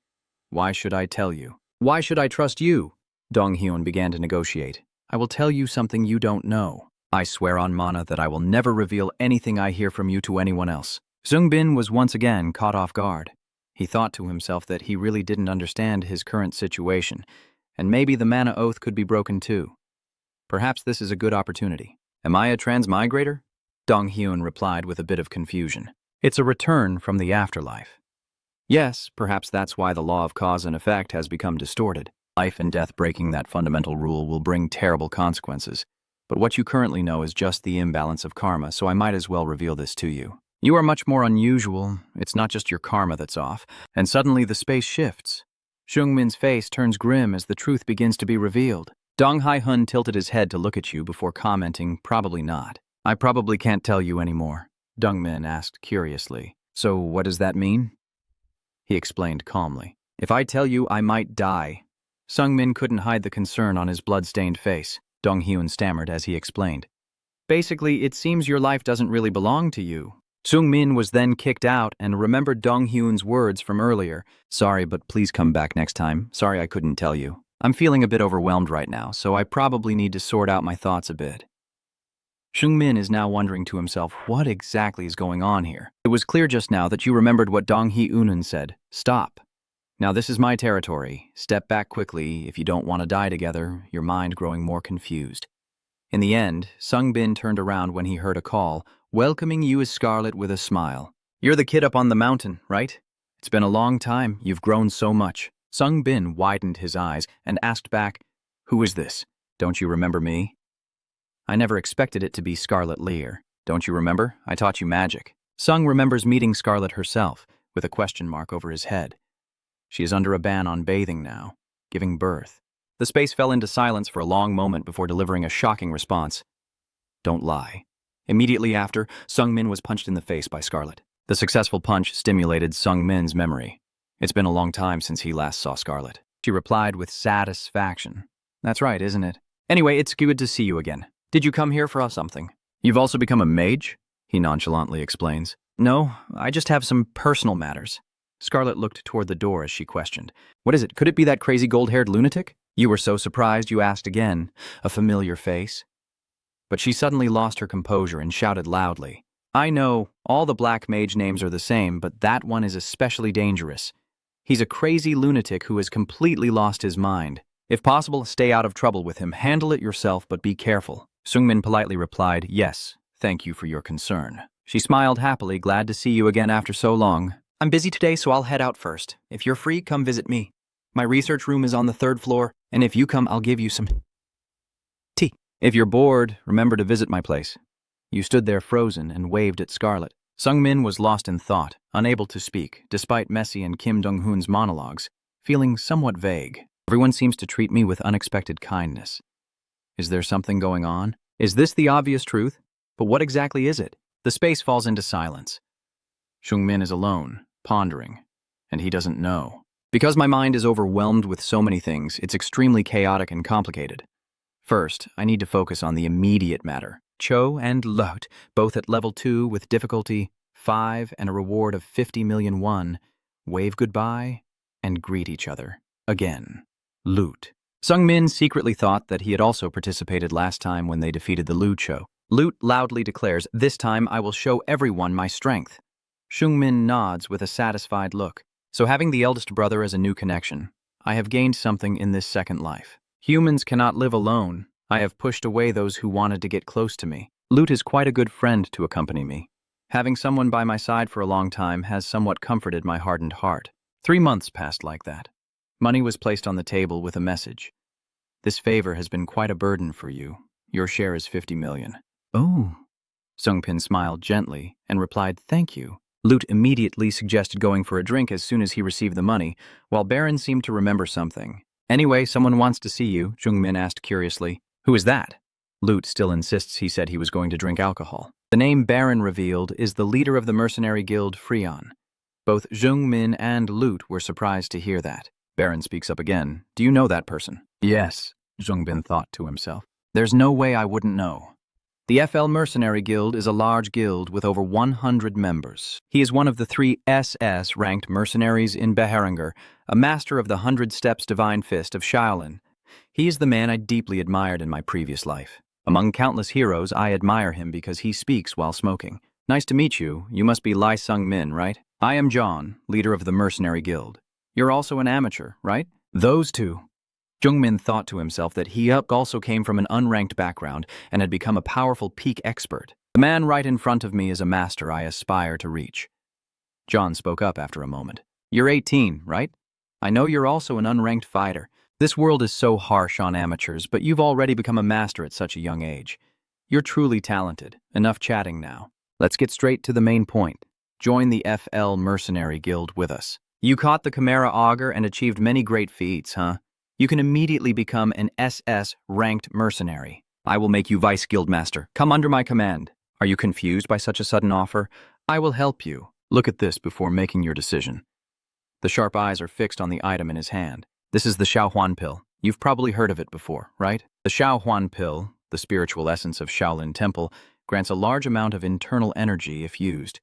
"Why should I tell you?" "Why should I trust you?" Dong-hyun began to negotiate. "I will tell you something you don't know. I swear on Mana that I will never reveal anything I hear from you to anyone else." Jung Bin was once again caught off guard. He thought to himself that he really didn't understand his current situation, and maybe the mana oath could be broken too. Perhaps this is a good opportunity. "Am I a transmigrator?" Dong-hyun replied with a bit of confusion. "It's a return from the afterlife." "Yes, perhaps that's why the law of cause and effect has become distorted. Life and death breaking that fundamental rule will bring terrible consequences. But what you currently know is just the imbalance of karma, so I might as well reveal this to you. You are much more unusual. It's not just your karma that's off." And suddenly the space shifts. Jung-min's face turns grim as the truth begins to be revealed. Dong-hyun tilted his head to look at you before commenting, "Probably not." "I probably can't tell you anymore," Dong-min asked curiously. "So what does that mean?" He explained calmly. "If I tell you, I might die." Sung-min couldn't hide the concern on his blood-stained face. Dong-hyun stammered as he explained. "Basically, it seems your life doesn't really belong to you." Sung-min was then kicked out and remembered Dong-hyun's words from earlier. "Sorry, but please come back next time. Sorry I couldn't tell you. I'm feeling a bit overwhelmed right now, so I probably need to sort out my thoughts a bit." Sung-min is now wondering to himself what exactly is going on here. It was clear just now that you remembered what Dong-hyun said. Stop. Now this is my territory. Step back quickly if you don't want to die together, your mind growing more confused. In the end, Sung Bin turned around when he heard a call, welcoming you as Scarlet with a smile. You're the kid up on the mountain, right? It's been a long time. You've grown so much. Sung Bin widened his eyes and asked back, Who is this? Don't you remember me? I never expected it to be Scarlet Lear. Don't you remember? I taught you magic. Sung remembers meeting Scarlet herself, with a question mark over his head. She is under a ban on bathing now, giving birth. The space fell into silence for a long moment before delivering a shocking response. Don't lie. Immediately after, Sung Min was punched in the face by Scarlet. The successful punch stimulated Sung Min's memory. It's been a long time since he last saw Scarlet. She replied with satisfaction. That's right, isn't it? Anyway, it's good to see you again. Did you come here for something? You've also become a mage? He nonchalantly explains. No, I just have some personal matters. Scarlet looked toward the door as she questioned. What is it? Could it be that crazy gold-haired lunatic? You were so surprised you asked again. A familiar face. But she suddenly lost her composure and shouted loudly. I know, all the black mage names are the same, but that one is especially dangerous. He's a crazy lunatic who has completely lost his mind. If possible, stay out of trouble with him. Handle it yourself, but be careful. Sungmin politely replied, Yes, thank you for your concern. She smiled happily, glad to see you again after so long. I'm busy today, so I'll head out first. If you're free, come visit me. My research room is on the 3rd floor, and if you come, I'll give you some tea. If you're bored, remember to visit my place. You stood there frozen and waved at Scarlet. Sungmin was lost in thought, unable to speak, despite Messi and Kim Dong-hoon's monologues, feeling somewhat vague. Everyone seems to treat me with unexpected kindness. Is there something going on? Is this the obvious truth? But what exactly is it? The space falls into silence. Sungmin is alone, pondering, and he doesn't know. Because my mind is overwhelmed with so many things, it's extremely chaotic and complicated. First, I need to focus on the immediate matter. Cho and Lot, both at level 2 with difficulty 5 and a reward of 50 million won, wave goodbye and greet each other. Again. Loot. Sungmin secretly thought that he had also participated last time when they defeated the Lu Cho. Loot loudly declares, This time I will show everyone my strength. Sungmin nods with a satisfied look. So having the eldest brother as a new connection, I have gained something in this second life. Humans cannot live alone. I have pushed away those who wanted to get close to me. Loot is quite a good friend to accompany me. Having someone by my side for a long time has somewhat comforted my hardened heart. 3 months passed like that. Money was placed on the table with a message. This favor has been quite a burden for you. Your share is 50 million. Oh. Sungpin smiled gently and replied, Thank you. Loot immediately suggested going for a drink as soon as he received the money, while Baron seemed to remember something. Anyway, someone wants to see you, Jungmin asked curiously. Who is that? Loot still insists he said he was going to drink alcohol. The name Baron revealed is the leader of the mercenary guild Freon. Both Jungmin and Loot were surprised to hear that. Baron speaks up again. Do you know that person? Yes, Jungbin thought to himself. There's no way I wouldn't know. The FL Mercenary Guild is a large guild with over 100 members. He is one of the 3 SS-ranked mercenaries in Beheringer, a master of the 100 Steps Divine Fist of Shaolin. He is the man I deeply admired in my previous life. Among countless heroes, I admire him because he speaks while smoking. Nice to meet you. You must be Lai Sung Min, right? I am John, leader of the Mercenary Guild. You're also an amateur, right? Those two. Jungmin thought to himself that he also came from an unranked background and had become a powerful peak expert. The man right in front of me is a master I aspire to reach. John spoke up after a moment. You're 18, right? I know you're also an unranked fighter. This world is so harsh on amateurs, but you've already become a master at such a young age. You're truly talented. Enough chatting now. Let's get straight to the main point. Join the FL Mercenary Guild with us. You caught the Chimera Augur and achieved many great feats, huh? You can immediately become an SS-ranked mercenary. I will make you Vice Guildmaster. Come under my command. Are you confused by such a sudden offer? I will help you. Look at this before making your decision. The sharp eyes are fixed on the item in his hand. This is the Shaohuan pill. You've probably heard of it before, right? The Shaohuan pill, the spiritual essence of Shaolin Temple, grants a large amount of internal energy if used.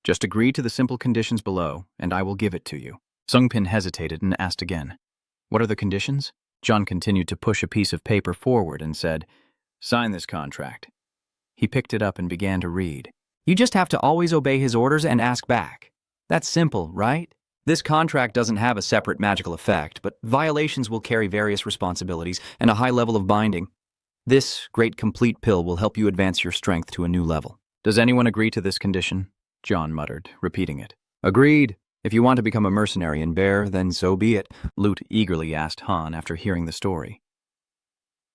Just agree to the simple conditions below, and I will give it to you. Sungpin hesitated and asked again. What are the conditions? John continued to push a piece of paper forward and said, Sign this contract. He picked it up and began to read. You just have to always obey his orders and ask back. That's simple, right? This contract doesn't have a separate magical effect, but violations will carry various responsibilities and a high level of binding. This great complete pill will help you advance your strength to a new level. Does anyone agree to this condition? John muttered, repeating it. Agreed. If you want to become a mercenary and bear, then so be it. Lute eagerly asked Han after hearing the story.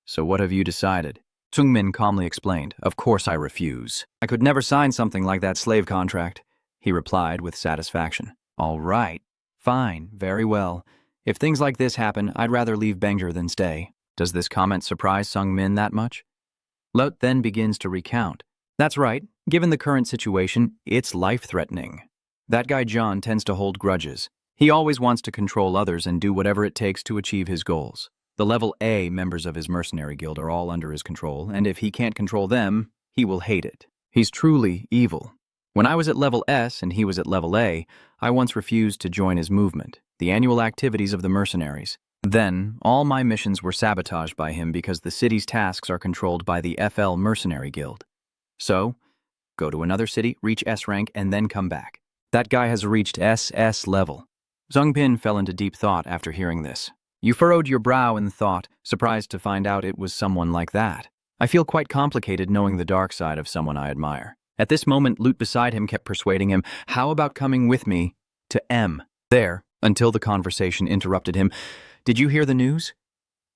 So what have you decided? Sung-min calmly explained. Of course I refuse. I could never sign something like that slave contract, he replied with satisfaction. All right. Fine, very well. If things like this happen, I'd rather leave Bangor than stay. Does this comment surprise Sung-min that much? Lute then begins to recount. That's right. Given the current situation, it's life-threatening. That guy John tends to hold grudges. He always wants to control others and do whatever it takes to achieve his goals. The level A members of his mercenary guild are all under his control, and if he can't control them, he will hate it. He's truly evil. When I was at level S and he was at level A, I once refused to join his movement, the annual activities of the mercenaries. Then, all my missions were sabotaged by him because the city's tasks are controlled by the FL Mercenary Guild. So, go to another city, reach S rank, and then come back. That guy has reached SS level. Sung-bin fell into deep thought after hearing this. You furrowed your brow in thought, surprised to find out it was someone like that. I feel quite complicated knowing the dark side of someone I admire. At this moment, Lute beside him kept persuading him, how about coming with me to M? There, until the conversation interrupted him. Did you hear the news?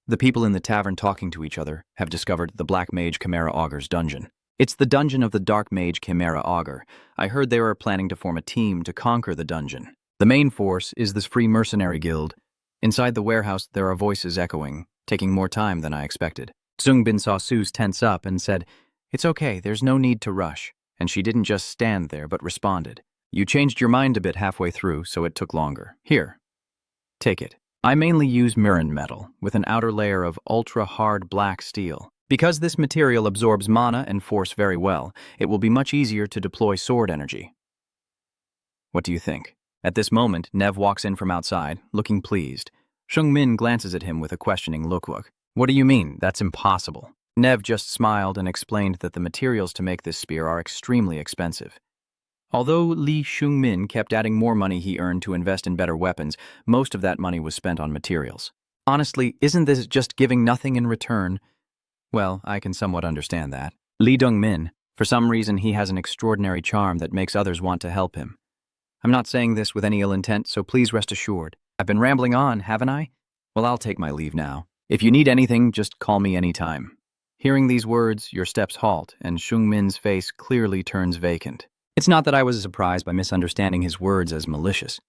The people in the tavern talking to each other have discovered the Black Mage Chimera Augur's dungeon. It's the dungeon of the Dark Mage Chimera Augur. I heard they are planning to form a team to conquer the dungeon. The main force is this Free Mercenary Guild. Inside the warehouse, there are voices echoing, taking more time than I expected. Sung-bin saw Suze tense up and said, It's okay, there's no need to rush. And she didn't just stand there, but responded. You changed your mind a bit halfway through, so it took longer. Here, take it. I mainly use Mirren metal, with an outer layer of ultra-hard black steel. Because this material absorbs mana and force very well, it will be much easier to deploy sword energy. What do you think? At this moment, Nev walks in from outside, looking pleased. Sung-min glances at him with a questioning look. What do you mean? That's impossible. Nev just smiled and explained that the materials to make this spear are extremely expensive. Although Lee Sung-min kept adding more money he earned to invest in better weapons, most of that money was spent on materials. Honestly, isn't this just giving nothing in return? Well, I can somewhat understand that. Lee Dong-min, for some reason he has an extraordinary charm that makes others want to help him. I'm not saying this with any ill intent, so please rest assured. I've been rambling on, haven't I? Well, I'll take my leave now. If you need anything, just call me anytime. Hearing these words, your steps halt, and Sung-min's face clearly turns vacant. It's not that I was surprised by misunderstanding his words as malicious.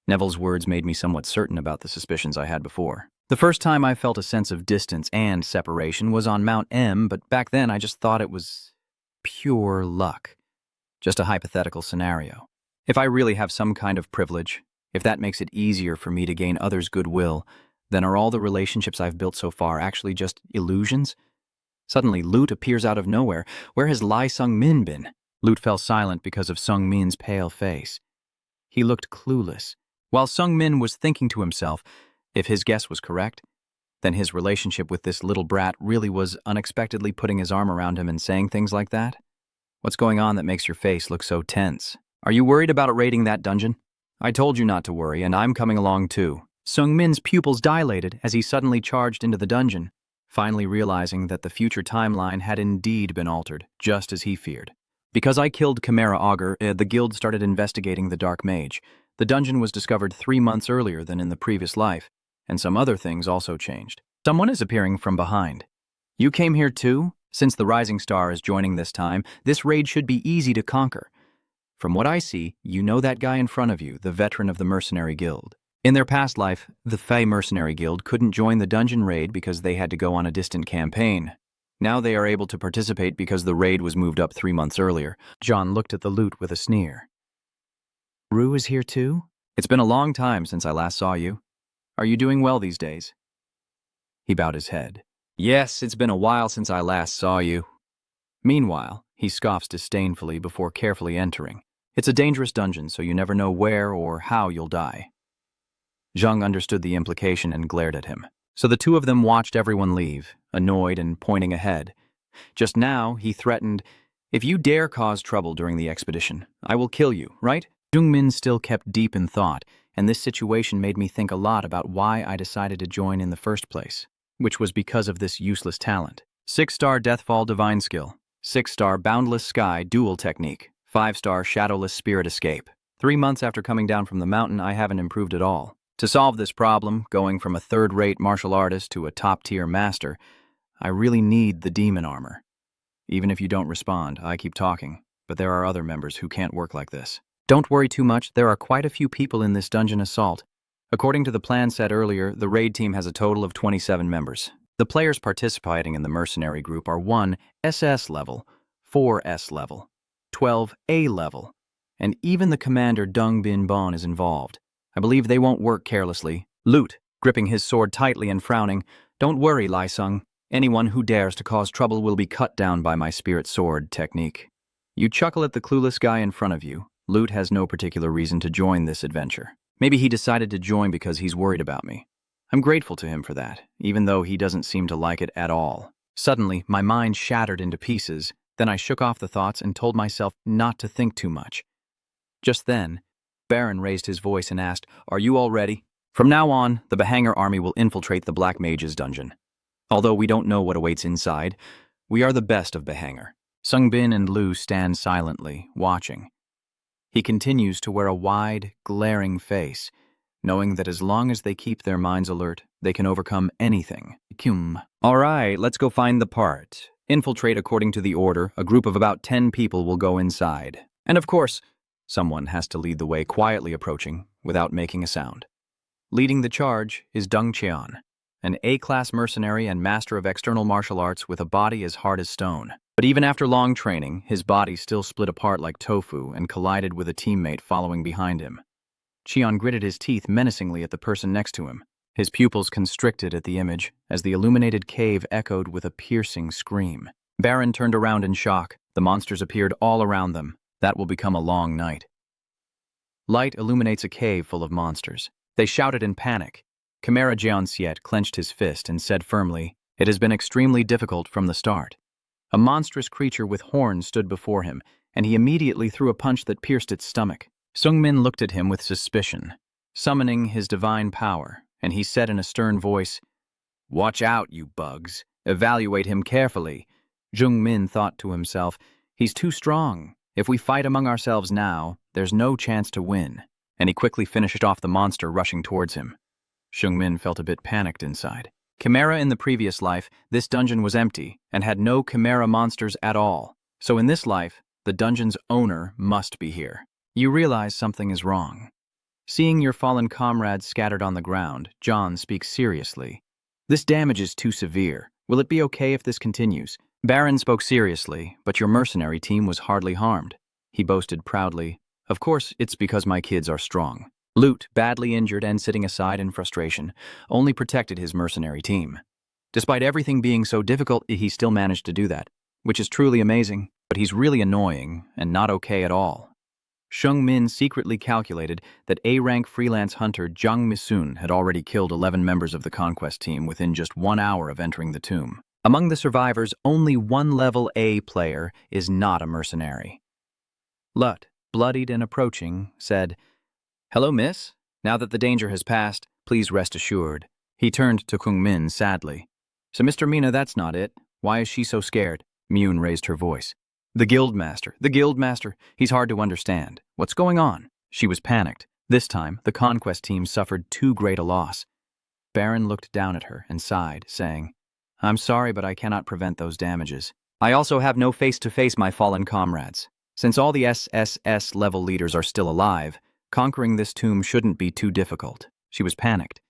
Neville's words made me somewhat certain about the suspicions I had before. The first time I felt a sense of distance and separation was on Mount M, but back then I just thought it was pure luck. Just a hypothetical scenario. If I really have some kind of privilege, if that makes it easier for me to gain others' goodwill, then are all the relationships I've built so far actually just illusions? Suddenly, Lute appears out of nowhere. Where has Lai Sung-min been? Lute fell silent because of Sung-min's pale face. He looked clueless. While Sung-min was thinking to himself, if his guess was correct, then his relationship with this little brat really was unexpectedly putting his arm around him and saying things like that? What's going on that makes your face look so tense? Are you worried about raiding that dungeon? I told you not to worry, and I'm coming along too. Sung-min's pupils dilated as he suddenly charged into the dungeon, finally realizing that the future timeline had indeed been altered, just as he feared. Because I killed Chimera Augur, the guild started investigating the Dark Mage. The dungeon was discovered 3 months earlier than in the previous life, and some other things also changed. Someone is appearing from behind. You came here too? Since the Rising Star is joining this time, this raid should be easy to conquer. From what I see, you know that guy in front of you, the veteran of the Mercenary Guild. In their past life, the Fey Mercenary Guild couldn't join the dungeon raid because they had to go on a distant campaign. Now they are able to participate because the raid was moved up 3 months earlier. John looked at the Lute with a sneer. Rue is here too? It's been a long time since I last saw you. Are you doing well these days? He bowed his head. Yes, it's been a while since I last saw you. Meanwhile, he scoffs disdainfully before carefully entering. It's a dangerous dungeon, so you never know where or how you'll die. Zhang understood the implication and glared at him. So the two of them watched everyone leave, annoyed and pointing ahead. Just now, he threatened, if you dare cause trouble during the expedition, I will kill you, right? Jung-min still kept deep in thought. and this situation made me think a lot about why I decided to join in the first place, which was because of this useless talent. 6-star Deathfall Divine Skill, 6-star Boundless Sky Duel Technique, 5-star Shadowless Spirit Escape. 3 months after coming down from the mountain, I haven't improved at all. To solve this problem, going from a third-rate martial artist to a top-tier master, I really need the demon armor. Even if you don't respond, I keep talking, but there are other members who can't work like this. Don't worry too much, there are quite a few people in this dungeon assault. According to the plan set earlier, the raid team has a total of 27 members. The players participating in the mercenary group are 1 SS level, 4 S level, 12 A level, and even the commander Dung Bin Bon is involved. I believe they won't work carelessly. Lute, gripping his sword tightly and frowning, "Don't worry, Lai Sung. Anyone who dares to cause trouble will be cut down by my spirit sword technique." You chuckle at the clueless guy in front of you. Lute has no particular reason to join this adventure. Maybe he decided to join because he's worried about me. I'm grateful to him for that, even though he doesn't seem to like it at all. Suddenly, my mind shattered into pieces. Then I shook off the thoughts and told myself not to think too much. Just then, Baron raised his voice and asked, "Are you all ready?" From now on, the Behanger army will infiltrate the Black Mage's dungeon. Although we don't know what awaits inside, we are the best of Behanger. Sung Bin and Lu stand silently, watching. He continues to wear a wide, glaring face, knowing that as long as they keep their minds alert, they can overcome anything. All right, let's go find the part. Infiltrate according to the order. A group of about 10 people will go inside. And of course, someone has to lead the way, quietly approaching, without making a sound. Leading the charge is Dung Cheon, an A-class mercenary and master of external martial arts with a body as hard as stone. But even after long training, his body still split apart like tofu and collided with a teammate following behind him. Cheon gritted his teeth menacingly at the person next to him. His pupils constricted at the image as the illuminated cave echoed with a piercing scream. Baron turned around in shock. The monsters appeared all around them. That will become a long night. Light illuminates a cave full of monsters. They shouted in panic. Chimera Jeonsiet clenched his fist and said firmly, "It has been extremely difficult from the start." A monstrous creature with horns stood before him, and he immediately threw a punch that pierced its stomach. Sungmin looked at him with suspicion, summoning his divine power, and he said in a stern voice, "Watch out, you bugs. Evaluate him carefully." Jungmin thought to himself, "He's too strong. If we fight among ourselves now, there's no chance to win." And he quickly finished off the monster rushing towards him. Jungmin felt a bit panicked inside. Chimera in the previous life, this dungeon was empty and had no Chimera monsters at all. So in this life, the dungeon's owner must be here. You realize something is wrong. Seeing your fallen comrades scattered on the ground, John speaks seriously. "This damage is too severe. Will it be okay if this continues?" Baron spoke seriously, but your mercenary team was hardly harmed. He boasted proudly, "Of course, it's because my kids are strong." Lute, badly injured and sitting aside in frustration, only protected his mercenary team. Despite everything being so difficult, he still managed to do that, which is truly amazing, but he's really annoying and not okay at all. Shung Min secretly calculated that A-rank freelance hunter Jang Misun had already killed 11 members of the conquest team within just 1 hour of entering the tomb. Among the survivors, only one level A player is not a mercenary. Lut, bloodied and approaching, said, "Hello, miss. Now that the danger has passed, please rest assured." He turned to Kung Min sadly. "So, Mr. Mina, that's not it. Why is she so scared?" Myun raised her voice. The Guildmaster. He's hard to understand. What's going on?" She was panicked. This time, the conquest team suffered too great a loss. Baron looked down at her and sighed, saying, "I'm sorry, but I cannot prevent those damages. I also have no face to face my fallen comrades. Since all the SSS level leaders are still alive, conquering this tomb shouldn't be too difficult." She was panicked.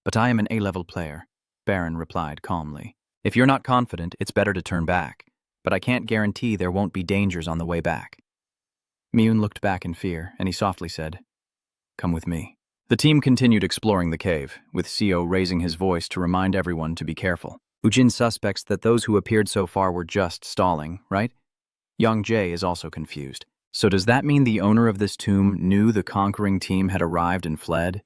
"But I am an A-level player," Baron replied calmly. "If you're not confident, it's better to turn back. But I can't guarantee there won't be dangers on the way back." Myun looked back in fear, and he softly said, "Come with me." The team continued exploring the cave, with Seo raising his voice to remind everyone to be careful. Ujin suspects that those who appeared so far were just stalling, right? Yang Jae is also confused. So does that mean the owner of this tomb knew the conquering team had arrived and fled?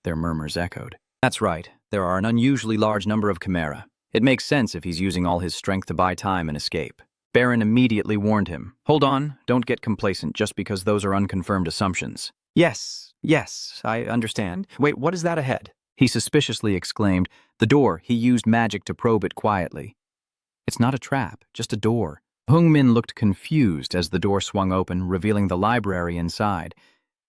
Their murmurs echoed. That's right. There are an unusually large number of Chimera. It makes sense if he's using all his strength to buy time and escape. Baron immediately warned him. "Hold on, don't get complacent just because those are unconfirmed assumptions. Yes, I understand. Wait, what is that ahead? He suspiciously exclaimed. The door. He used magic to probe it quietly. It's not a trap, just a door. Hung-min looked confused as the door swung open, revealing the library inside.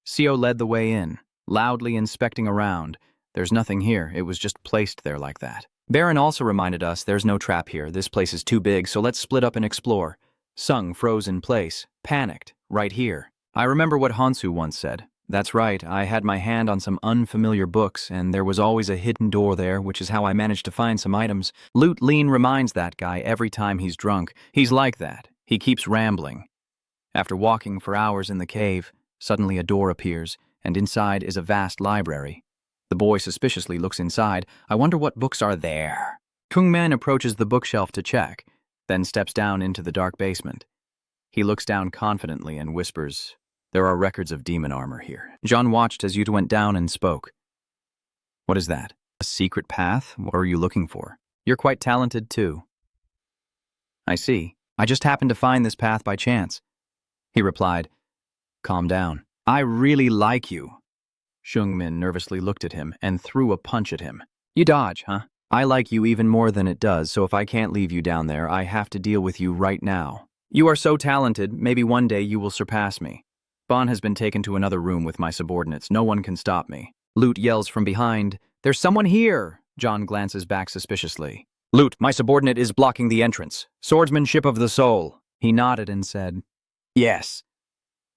Seo led the way in, loudly inspecting around. There's nothing here, it was just placed there like that. Baron also reminded us there's no trap here. This place is too big, so let's split up and explore. Sung froze in place, panicked, right here. I remember what Hansu once said. That's right, I had my hand on some unfamiliar books, and there was always a hidden door there, which is how I managed to find some items. Loot Lean reminds that guy every time he's drunk. He's like that. He keeps rambling. After walking for hours in the cave, suddenly a door appears, and inside is a vast library. The boy suspiciously looks inside. I wonder what books are there. Kung-man approaches the bookshelf to check, then steps down into the dark basement. He looks down confidently and whispers, "There are records of demon armor here." Jean watched as Yuta went down and spoke. "What is that? A secret path? What are you looking for? You're quite talented too." "I see. I just happened to find this path by chance." He replied, "Calm down. I really like you." Shung-min nervously looked at him and threw a punch at him. "You dodge, huh? I like you even more than it does, so if I can't leave you down there, I have to deal with you right now. You are so talented, maybe one day you will surpass me. Bon has been taken to another room with my subordinates. No one can stop me." Lute yells from behind, "There's someone here!" John glances back suspiciously. "Lute, my subordinate is blocking the entrance. Swordsmanship of the soul." He nodded and said, "Yes."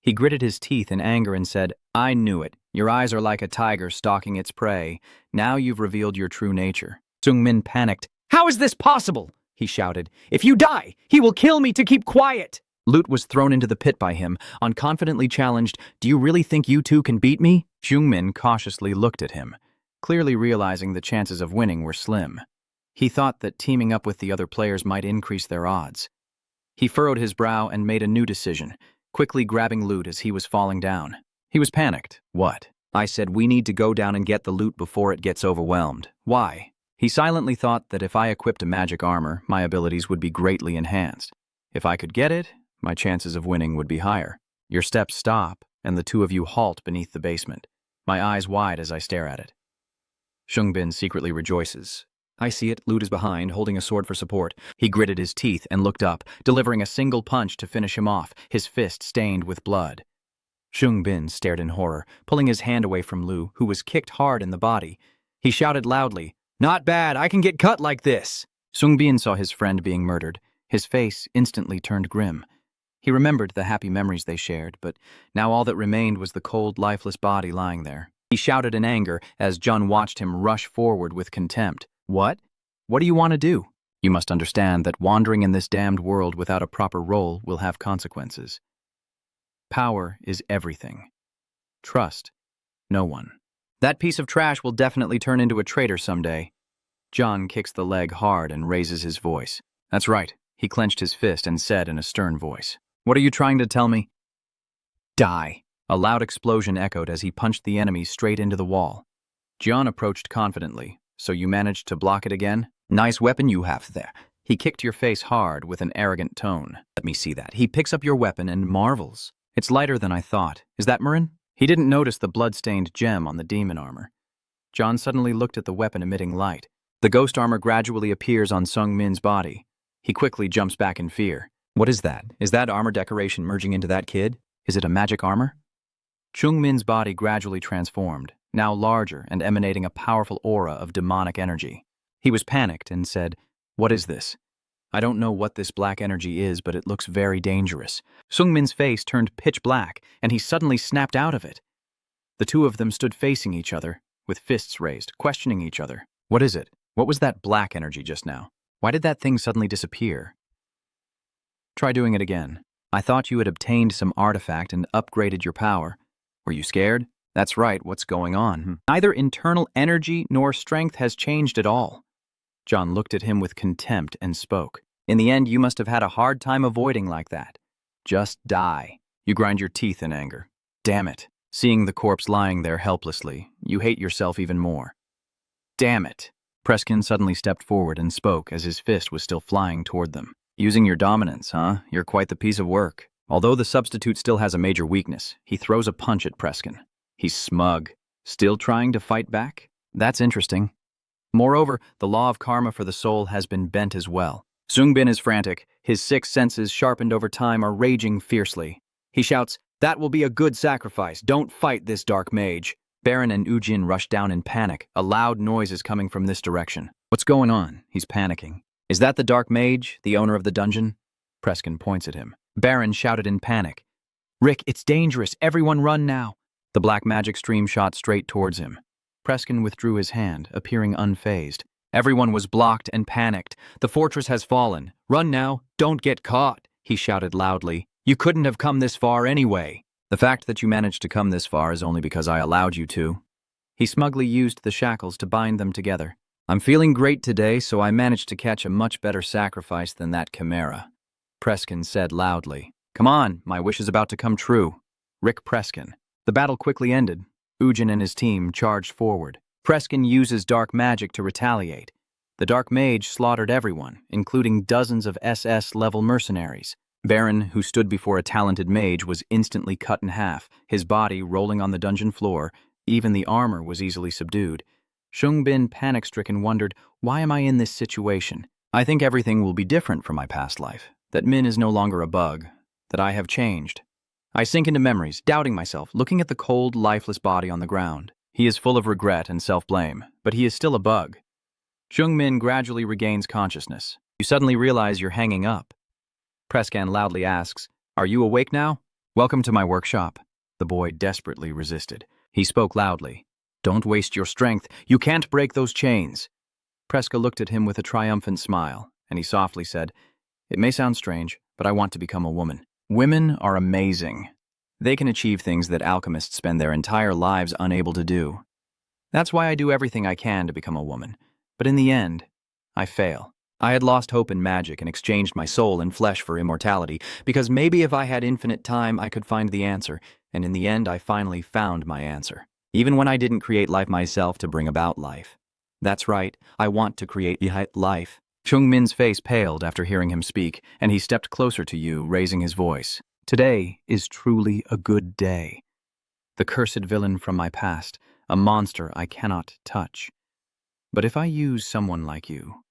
He gritted his teeth in anger and said, "I knew it. Your eyes are like a tiger stalking its prey. Now you've revealed your true nature." Sung-min panicked. "How is this possible?" he shouted. "If you die, he will kill me to keep quiet." Lute was thrown into the pit by him, unconfidently challenged, "Do you really think you two can beat me?" Jungmin cautiously looked at him, clearly realizing the chances of winning were slim. He thought that teaming up with the other players might increase their odds. He furrowed his brow and made a new decision, quickly grabbing Lute as he was falling down. He was panicked. "What?" "I said we need to go down and get the loot before it gets overwhelmed." "Why?" He silently thought that if I equipped a magic armor, my abilities would be greatly enhanced. If I could get it, my chances of winning would be higher. Your steps stop, and the two of you halt beneath the basement, my eyes wide as I stare at it. Shungbin secretly rejoices. "I see it. Lute is behind, holding a sword for support." He gritted his teeth and looked up, delivering a single punch to finish him off, his fist stained with blood. Shungbin stared in horror, pulling his hand away from Lu, who was kicked hard in the body. He shouted loudly, "Not bad, I can get cut like this." Sungbin saw his friend being murdered. His face instantly turned grim. He remembered the happy memories they shared, but now all that remained was the cold, lifeless body lying there. He shouted in anger as Jun watched him rush forward with contempt. "What? What do you want to do? You must understand that wandering in this damned world without a proper role will have consequences. Power is everything. Trust no one. That piece of trash will definitely turn into a traitor someday." John kicks the leg hard and raises his voice. "That's right." He clenched his fist and said in a stern voice, "What are you trying to tell me?" "Die." A loud explosion echoed as he punched the enemy straight into the wall. John approached confidently. "So you managed to block it again? Nice weapon you have there." He kicked your face hard with an arrogant tone. "Let me see that." He picks up your weapon and marvels. "It's lighter than I thought. Is that Marin?" He didn't notice the blood-stained gem on the demon armor. John suddenly looked at the weapon emitting light. The ghost armor gradually appears on Sung Min's body. He quickly jumps back in fear. "What is that? Is that armor decoration merging into that kid? Is it a magic armor?" Chung Min's body gradually transformed, now larger and emanating a powerful aura of demonic energy. He was panicked and said, "What is this? I don't know what this black energy is, but it looks very dangerous." Sung Min's face turned pitch black, and he suddenly snapped out of it. The two of them stood facing each other, with fists raised, questioning each other. "What is it? What was that black energy just now? Why did that thing suddenly disappear?" "Try doing it again. I thought you had obtained some artifact and upgraded your power. Were you scared?" "That's right, what's going on? Neither internal energy nor strength has changed at all." John looked at him with contempt and spoke. "In the end, you must have had a hard time avoiding like that. Just die." You grind your teeth in anger. "Damn it." Seeing the corpse lying there helplessly, you hate yourself even more. "Damn it." Preskin suddenly stepped forward and spoke as his fist was still flying toward them. "Using your dominance, huh? You're quite the piece of work." Although the substitute still has a major weakness, he throws a punch at Preskin. He's smug. Still trying to fight back? That's interesting. Moreover, the law of karma for the soul has been bent as well. Sungbin is frantic. His 6 senses, sharpened over time, are raging fiercely. He shouts, "That will be a good sacrifice. Don't fight this dark mage." Baron and Ujin rush down in panic. A loud noise is coming from this direction. What's going on? He's panicking. Is that the dark mage, the owner of the dungeon? Preskin points at him. Baron shouted in panic. "Rick, it's dangerous. Everyone run now." The black magic stream shot straight towards him. Preskin withdrew his hand, appearing unfazed. Everyone was blocked and panicked. "The fortress has fallen. Run now. Don't get caught," he shouted loudly. "You couldn't have come this far anyway." "The fact that you managed to come this far is only because I allowed you to." He smugly used the shackles to bind them together. "I'm feeling great today, so I managed to catch a much better sacrifice than that Chimera," Preskin said loudly. "Come on, my wish is about to come true." Rick Preskin. The battle quickly ended. Ujin and his team charged forward. Preskin uses dark magic to retaliate. The dark mage slaughtered everyone, including dozens of SS-level mercenaries. Baron, who stood before a talented mage, was instantly cut in half, his body rolling on the dungeon floor. Even the armor was easily subdued. Shungbin, panic-stricken, wondered, "Why am I in this situation? I think everything will be different from my past life. That Min is no longer a bug. That I have changed." I sink into memories, doubting myself, looking at the cold, lifeless body on the ground. He is full of regret and self-blame, but he is still a bug. Jungmin gradually regains consciousness. You suddenly realize you're hanging up. Preskan loudly asks, "Are you awake now?" "Welcome to my workshop." The boy desperately resisted. He spoke loudly. "Don't waste your strength. You can't break those chains." Preska looked at him with a triumphant smile, and he softly said, "It may sound strange, but I want to become a woman." Women are amazing. They can achieve things that alchemists spend their entire lives unable to do. That's why I do everything I can to become a woman. But in the end, I fail. I had lost hope in magic and exchanged my soul and flesh for immortality, because maybe if I had infinite time, I could find the answer, and in the end, I finally found my answer. Even when I didn't create life myself to bring about life. That's right, I want to create life. Chungmin's face paled after hearing him speak, and he stepped closer to you, raising his voice. "Today is truly a good day. The cursed villain from my past, a monster I cannot touch. But if I use someone like you,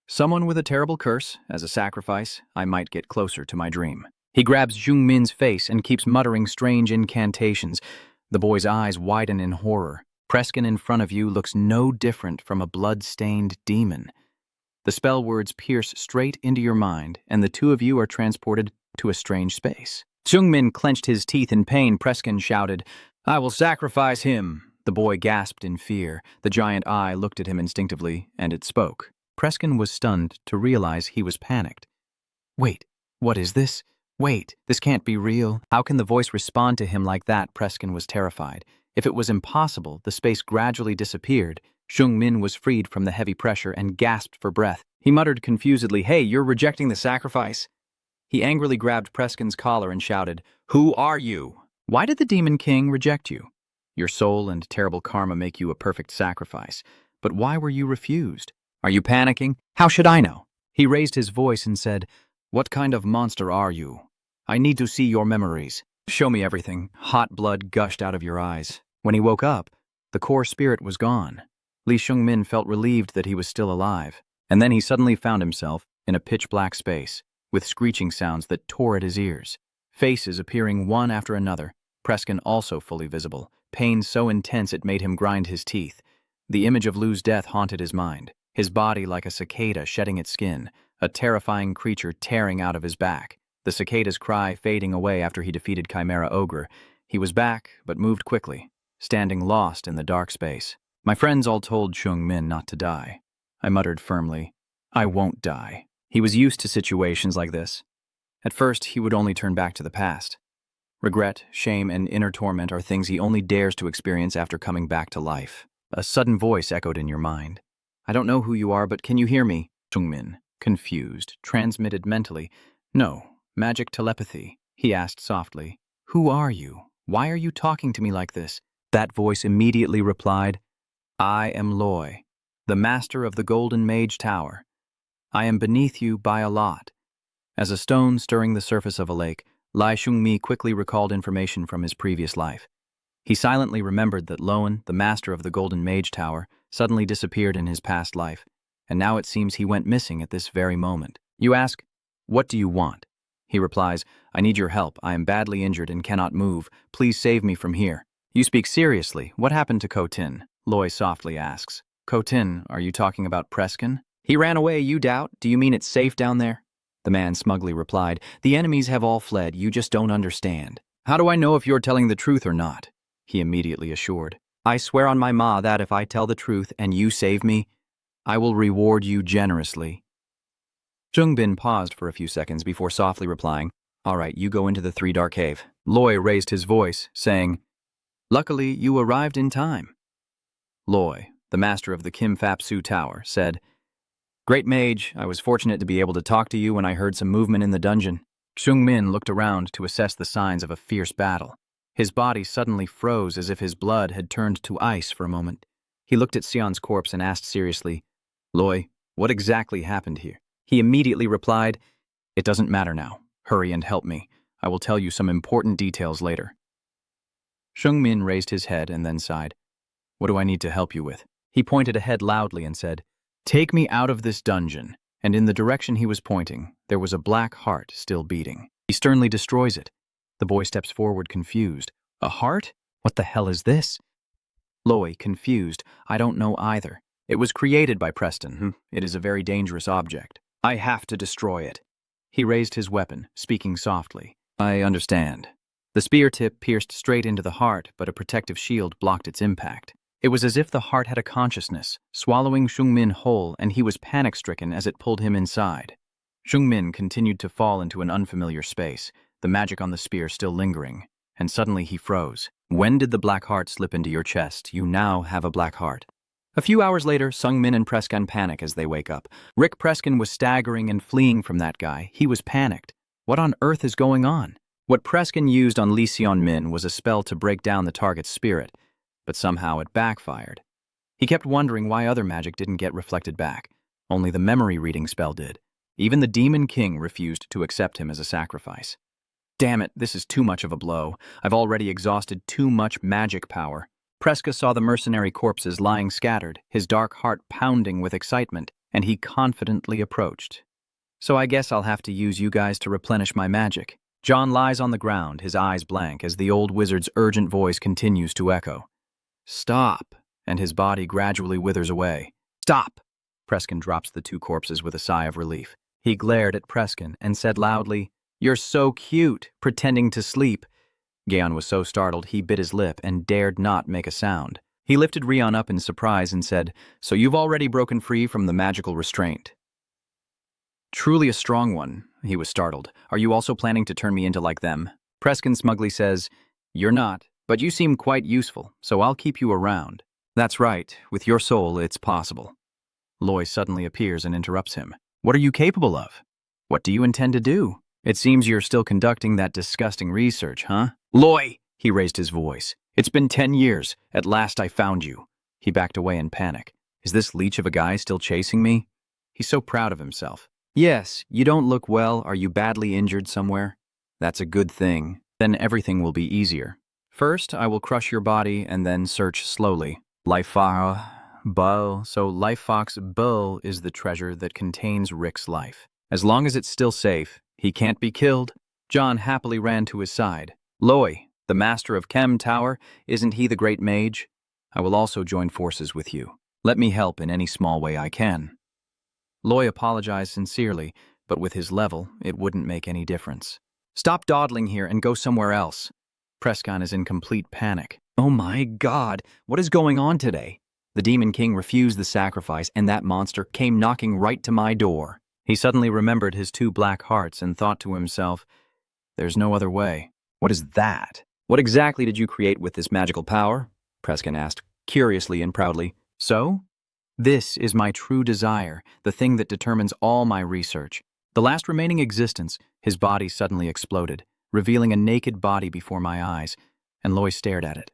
someone with a terrible curse, as a sacrifice, I might get closer to my dream." He grabs Jungmin's face and keeps muttering strange incantations. The boy's eyes widen in horror. Preskin in front of you looks no different from a blood-stained demon. The spell words pierce straight into your mind, and the two of you are transported to a strange space. Jungmin clenched his teeth in pain. Preskin shouted, "I will sacrifice him." The boy gasped in fear. The giant eye looked at him instinctively, and it spoke. Preskin was stunned to realize he was panicked. "Wait, what is this? Wait, this can't be real. How can the voice respond to him like that?" Preskin was terrified. If it was impossible, the space gradually disappeared. Jungmin was freed from the heavy pressure and gasped for breath. He muttered confusedly, "Hey, you're rejecting the sacrifice." He angrily grabbed Preskin's collar and shouted, "Who are you?" "Why did the Demon King reject you? Your soul and terrible karma make you a perfect sacrifice. But why were you refused? Are you panicking? How should I know?" He raised his voice and said, "What kind of monster are you? I need to see your memories. Show me everything." Hot blood gushed out of your eyes. When he woke up, the core spirit was gone. Li Shungmin felt relieved that he was still alive, and then he suddenly found himself in a pitch-black space, with screeching sounds that tore at his ears. Faces appearing one after another, Preskin also fully visible, pain so intense it made him grind his teeth. The image of Lu's death haunted his mind, his body like a cicada shedding its skin, a terrifying creature tearing out of his back, the cicada's cry fading away after he defeated Chimera Ogre. He was back, but moved quickly, standing lost in the dark space. "My friends all told Chungmin not to die." I muttered firmly, "I won't die." He was used to situations like this. At first, he would only turn back to the past. Regret, shame, and inner torment are things he only dares to experience after coming back to life. A sudden voice echoed in your mind. "I don't know who you are, but can you hear me?" Chungmin, confused, transmitted mentally. "No, magic telepathy," he asked softly. "Who are you? Why are you talking to me like this?" That voice immediately replied, "I am Loi, the master of the Golden Mage Tower. I am beneath you by a lot." As a stone stirring the surface of a lake, Lai Shungmi quickly recalled information from his previous life. He silently remembered that Loan, the master of the Golden Mage Tower, suddenly disappeared in his past life, and now it seems he went missing at this very moment. You ask, "What do you want?" He replies, "I need your help. I am badly injured and cannot move. Please save me from here." You speak seriously. What happened to Kotin? Loy softly asks. Kotin, are you talking about Preskin? He ran away, you doubt? Do you mean it's safe down there? The man smugly replied, "The enemies have all fled. You just don't understand." How do I know if you're telling the truth or not? He immediately assured. I swear on my ma that if I tell the truth and you save me, I will reward you generously. Jungbin paused for a few seconds before softly replying, "All right, you go into the Three Dark Cave." Loy raised his voice, saying, "Luckily, you arrived in time." Loy, the master of the Kim Fap Su Tower, said, "Great mage, I was fortunate to be able to talk to you when I heard some movement in the dungeon." Chungmin looked around to assess the signs of a fierce battle. His body suddenly froze as if his blood had turned to ice for a moment. He looked at Sion's corpse and asked seriously, "Loy, what exactly happened here?" He immediately replied, "It doesn't matter now. Hurry and help me. I will tell you some important details later." Chungmin raised his head and then sighed. "What do I need to help you with?" He pointed ahead loudly and said, "Take me out of this dungeon." And in the direction he was pointing, there was a black heart still beating. He sternly destroys it. The boy steps forward confused. "A heart? What the hell is this?" Loy, confused, "I don't know either. It was created by Preston. It is a very dangerous object. I have to destroy it." He raised his weapon, speaking softly. "I understand." The spear tip pierced straight into the heart, but a protective shield blocked its impact. It was as if the heart had a consciousness, swallowing Chungmin whole, and he was panic-stricken as it pulled him inside. Chungmin continued to fall into an unfamiliar space, the magic on the spear still lingering, and suddenly he froze. "When did the black heart slip into your chest? You now have a black heart." A few hours later, Sungmin and Preskin panic as they wake up. Rick Preskin was staggering and fleeing from that guy. He was panicked. What on earth is going on? What Preskin used on Lee Seon-min was a spell to break down the target's spirit, but somehow it backfired. He kept wondering why other magic didn't get reflected back. Only the memory reading spell did. Even the Demon King refused to accept him as a sacrifice. Damn it, this is too much of a blow. I've already exhausted too much magic power. Preska saw the mercenary corpses lying scattered, his dark heart pounding with excitement, and he confidently approached. "So I guess I'll have to use you guys to replenish my magic." John lies on the ground, his eyes blank, as the old wizard's urgent voice continues to echo. "Stop," and his body gradually withers away. "Stop!" Preskin drops the two corpses with a sigh of relief. He glared at Preskin and said loudly, "You're so cute, pretending to sleep." Gaon was so startled he bit his lip and dared not make a sound. He lifted Rion up in surprise and said, "So you've already broken free from the magical restraint." "Truly a strong one," he was startled. "Are you also planning to turn me into like them?" Preskin smugly says, "You're not, but you seem quite useful, so I'll keep you around." "That's right. With your soul, it's possible." Loy suddenly appears and interrupts him. "What are you capable of? What do you intend to do? It seems you're still conducting that disgusting research, huh?" "Loy!" He raised his voice. "It's been 10 years. At last I found you." He backed away in panic. Is this leech of a guy still chasing me? He's so proud of himself. "Yes, you don't look well. Are you badly injured somewhere?" "That's a good thing. Then everything will be easier. First, I will crush your body and then search slowly. Life-Fox Bull. So Life-Fox Bull is the treasure that contains Rick's life. As long as it's still safe, he can't be killed." John happily ran to his side. "Loy, the master of Kem Tower, isn't he the great mage? I will also join forces with you. Let me help in any small way I can." Loy apologized sincerely, but with his level, it wouldn't make any difference. "Stop dawdling here and go somewhere else." Prescon is in complete panic. "Oh my God, what is going on today?" The Demon King refused the sacrifice, and that monster came knocking right to my door. He suddenly remembered his two black hearts and thought to himself, "There's no other way." "What is that?" "What exactly did you create with this magical power?" Preskin asked, curiously and proudly. "So? This is my true desire, the thing that determines all my research." The last remaining existence, his body suddenly exploded, revealing a naked body before my eyes, and Loy stared at it.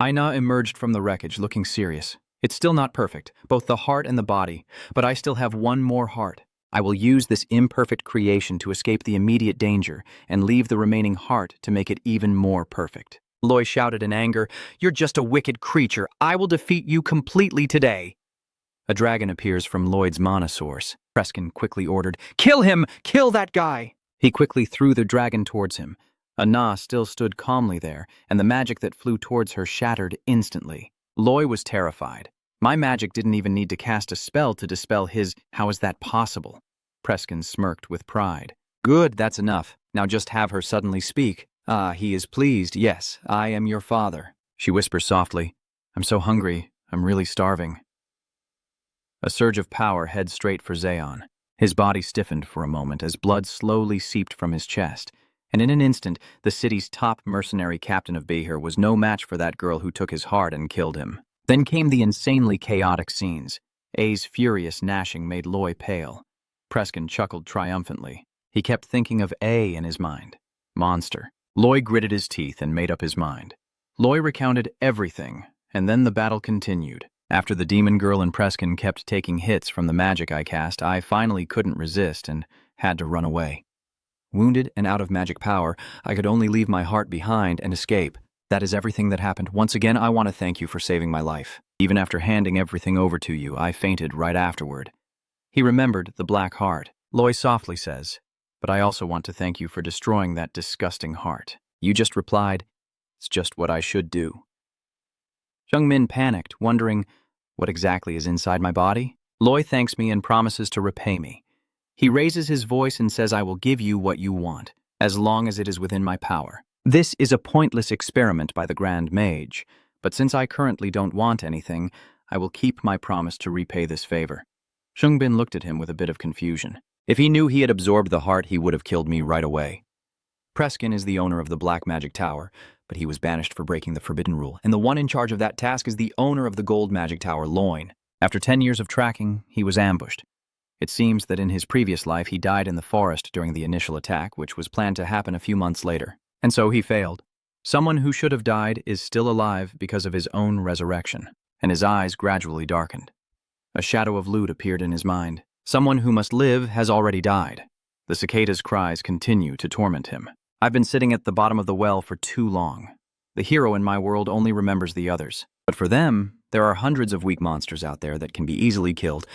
Aina emerged from the wreckage, looking serious. "It's still not perfect, both the heart and the body, but I still have one more heart. I will use this imperfect creation to escape the immediate danger and leave the remaining heart to make it even more perfect." Loy shouted in anger. "You're just a wicked creature. I will defeat you completely today." A dragon appears from Lloyd's mana source. Preskin quickly ordered, "Kill him! Kill that guy!" He quickly threw the dragon towards him. Anna still stood calmly there, and the magic that flew towards her shattered instantly. Loy was terrified. My magic didn't even need to cast a spell to dispel his. How is that possible? Preskin smirked with pride. "Good, that's enough. Now just have her suddenly speak. Ah, he is pleased. Yes, I am your father." She whispers softly, "I'm so hungry. I'm really starving." A surge of power heads straight for Zeon. His body stiffened for a moment as blood slowly seeped from his chest, and in an instant, the city's top mercenary captain of Behir was no match for that girl who took his heart and killed him. Then came the insanely chaotic scenes. A's furious gnashing made Loy pale. Preskin chuckled triumphantly. He kept thinking of A in his mind. Monster. Loy gritted his teeth and made up his mind. Loy recounted everything, and then the battle continued. After the demon girl and Preskin kept taking hits from the magic I cast, I finally couldn't resist and had to run away. Wounded and out of magic power, I could only leave my heart behind and escape. That is everything that happened. Once again, I want to thank you for saving my life. Even after handing everything over to you, I fainted right afterward. He remembered the black heart. Loy softly says, "But I also want to thank you for destroying that disgusting heart." You just replied, "It's just what I should do." Jungmin panicked, wondering, what exactly is inside my body? Loy thanks me and promises to repay me. He raises his voice and says I will give you what you want, as long as it is within my power. This is a pointless experiment by the Grand Mage, but since I currently don't want anything, I will keep my promise to repay this favor. Shungbin looked at him with a bit of confusion. If he knew he had absorbed the heart, he would have killed me right away. Preskin is the owner of the Black Magic Tower, but he was banished for breaking the Forbidden Rule, and the one in charge of that task is the owner of the Gold Magic Tower, Loin. After 10 years of tracking, he was ambushed. It seems that in his previous life he died in the forest during the initial attack, which was planned to happen a few months later. And so he failed. Someone who should have died is still alive because of his own resurrection, and his eyes gradually darkened. A shadow of loot appeared in his mind. Someone who must live has already died. The cicada's cries continue to torment him. I've been sitting at the bottom of the well for too long. The hero in my world only remembers the others. But for them, there are hundreds of weak monsters out there that can be easily killed.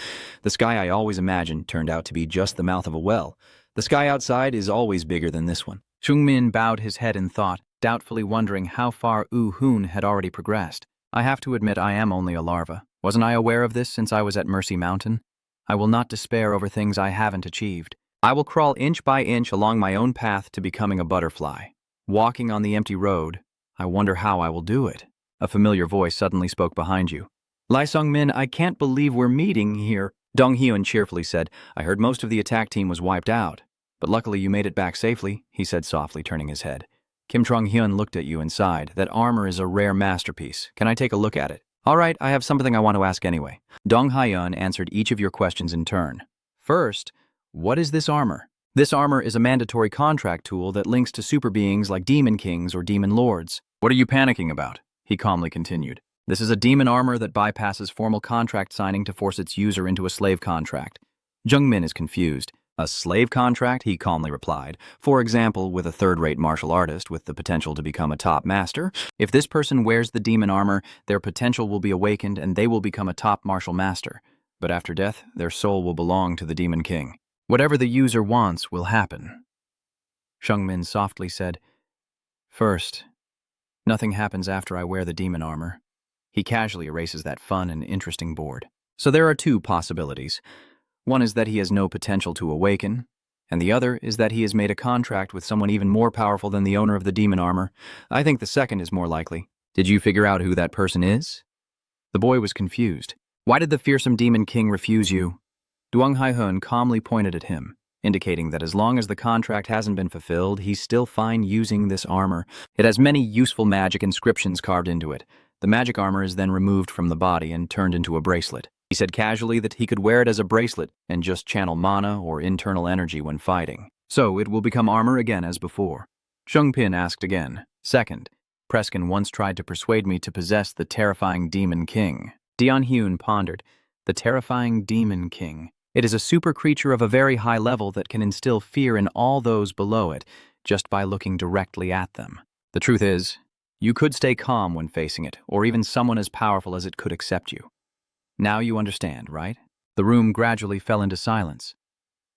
The sky I always imagined turned out to be just the mouth of a well. The sky outside is always bigger than this one. Shungmin bowed his head in thought, doubtfully wondering how far Hoon had already progressed. I have to admit I am only a larva. Wasn't I aware of this since I was at Mercy Mountain? I will not despair over things I haven't achieved. I will crawl inch by inch along my own path to becoming a butterfly. Walking on the empty road, I wonder how I will do it. A familiar voice suddenly spoke behind you. Lai Sung-min, I can't believe we're meeting here. Dong Hyun cheerfully said, I heard most of the attack team was wiped out. But luckily you made it back safely, he said softly, turning his head. Kim Trong-hyun looked at you and sighed. That armor is a rare masterpiece. Can I take a look at it? All right, I have something I want to ask anyway. Dong Hyun answered each of your questions in turn. First, what is this armor? This armor is a mandatory contract tool that links to super beings like demon kings or demon lords. What are you panicking about? He calmly continued. This is a demon armor that bypasses formal contract signing to force its user into a slave contract. Jungmin is confused. A slave contract, he calmly replied. For example, with a third-rate martial artist with the potential to become a top master. If this person wears the demon armor, their potential will be awakened and they will become a top martial master. But after death, their soul will belong to the demon king. Whatever the user wants will happen. Shungmin softly said, First, nothing happens after I wear the demon armor. He casually erases that fun and interesting board. So there are two possibilities. One is that he has no potential to awaken, and the other is that he has made a contract with someone even more powerful than the owner of the demon armor. I think the second is more likely. Did you figure out who that person is? The boy was confused. Why did the fearsome demon king refuse you? Duong Hai-hun calmly pointed at him, indicating that as long as the contract hasn't been fulfilled, he's still fine using this armor. It has many useful magic inscriptions carved into it. The magic armor is then removed from the body and turned into a bracelet. He said casually that he could wear it as a bracelet and just channel mana or internal energy when fighting. So it will become armor again as before. Shungpin asked again. Second, Preskin once tried to persuade me to possess the terrifying Demon King. Dion Hyun pondered. The terrifying Demon King. It is a super creature of a very high level that can instill fear in all those below it just by looking directly at them. The truth is, You could stay calm when facing it, or even someone as powerful as it could accept you. Now you understand, right? The room gradually fell into silence.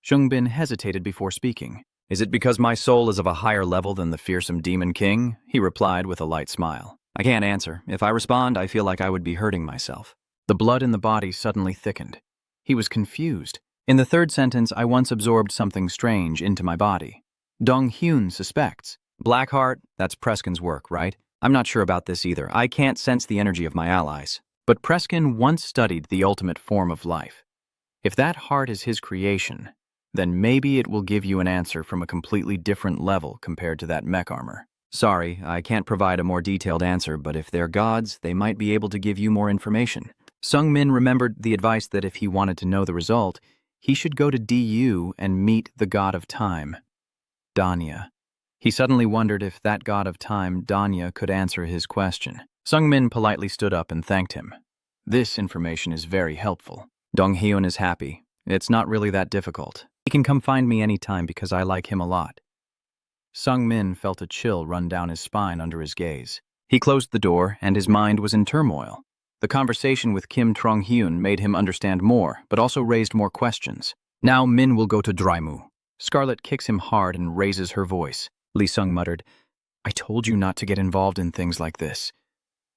Shungbin hesitated before speaking. Is it because my soul is of a higher level than the fearsome demon king? He replied with a light smile. I can't answer. If I respond, I feel like I would be hurting myself. The blood in the body suddenly thickened. He was confused. In the third sentence, I once absorbed something strange into my body. Dong Hyun suspects. Blackheart, that's Preskin's work, right? I'm not sure about this either. I can't sense the energy of my allies. But Preskin once studied the ultimate form of life. If that heart is his creation, then maybe it will give you an answer from a completely different level compared to that mech armor. Sorry, I can't provide a more detailed answer, but if they're gods, they might be able to give you more information. Sung Min remembered the advice that if he wanted to know the result, he should go to DU and meet the god of time, Danya. He suddenly wondered if that god of time, Danya, could answer his question. Sung Min politely stood up and thanked him. This information is very helpful. Dong Hyun is happy. It's not really that difficult. He can come find me anytime because I like him a lot. Sung Min felt a chill run down his spine under his gaze. He closed the door, and his mind was in turmoil. The conversation with Kim Trong-hyun made him understand more, but also raised more questions. Now Min will go to Drymu. Scarlet kicks him hard and raises her voice. Lee Sung muttered, I told you not to get involved in things like this,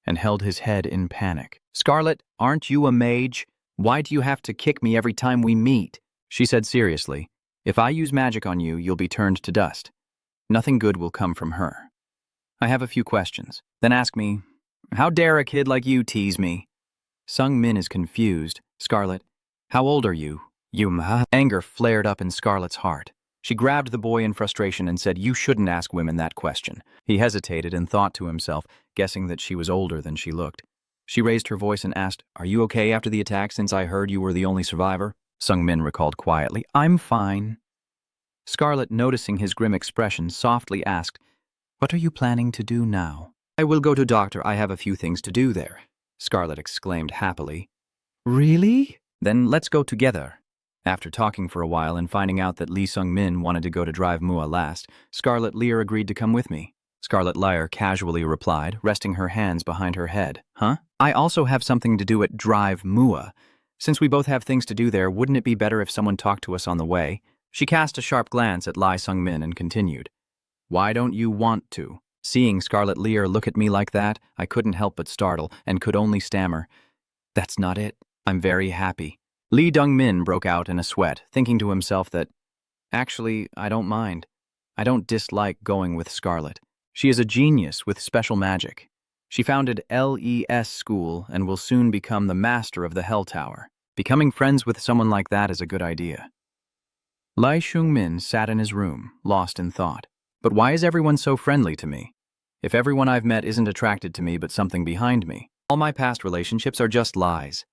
and held his head in panic. Scarlet, aren't you a mage? Why do you have to kick me every time we meet? She said seriously, if I use magic on you, you'll be turned to dust. Nothing good will come from her. I have a few questions. Then ask me, how dare a kid like you tease me? Sung Min is confused. Scarlet, how old are you? Anger flared up in Scarlet's heart. She grabbed the boy in frustration and said, you shouldn't ask women that question. He hesitated and thought to himself, guessing that she was older than she looked. She raised her voice and asked, are you okay after the attack since I heard you were the only survivor? Sung Min recalled quietly, I'm fine. Scarlet, noticing his grim expression, softly asked, what are you planning to do now? I will go to doctor. I have a few things to do there. Scarlet exclaimed happily. Really? Then let's go together. After talking for a while and finding out that Lee Sung Min wanted to go to Drive Mua last, Scarlet Lear agreed to come with me. Scarlet Lyre casually replied, resting her hands behind her head. Huh? I also have something to do at Drive Mua. Since we both have things to do there, wouldn't it be better if someone talked to us on the way? She cast a sharp glance at Lee Sung Min and continued. Why don't you want to? Seeing Scarlet Lear look at me like that, I couldn't help but startle and could only stammer. That's not it. I'm very happy. Lee Dong Min broke out in a sweat, thinking to himself that, actually, I don't mind. I don't dislike going with Scarlet. She is a genius with special magic. She founded LES School and will soon become the master of the Hell Tower. Becoming friends with someone like that is a good idea. Lai Shung-min sat in his room, lost in thought. But why is everyone so friendly to me? If everyone I've met isn't attracted to me but something behind me, all my past relationships are just lies.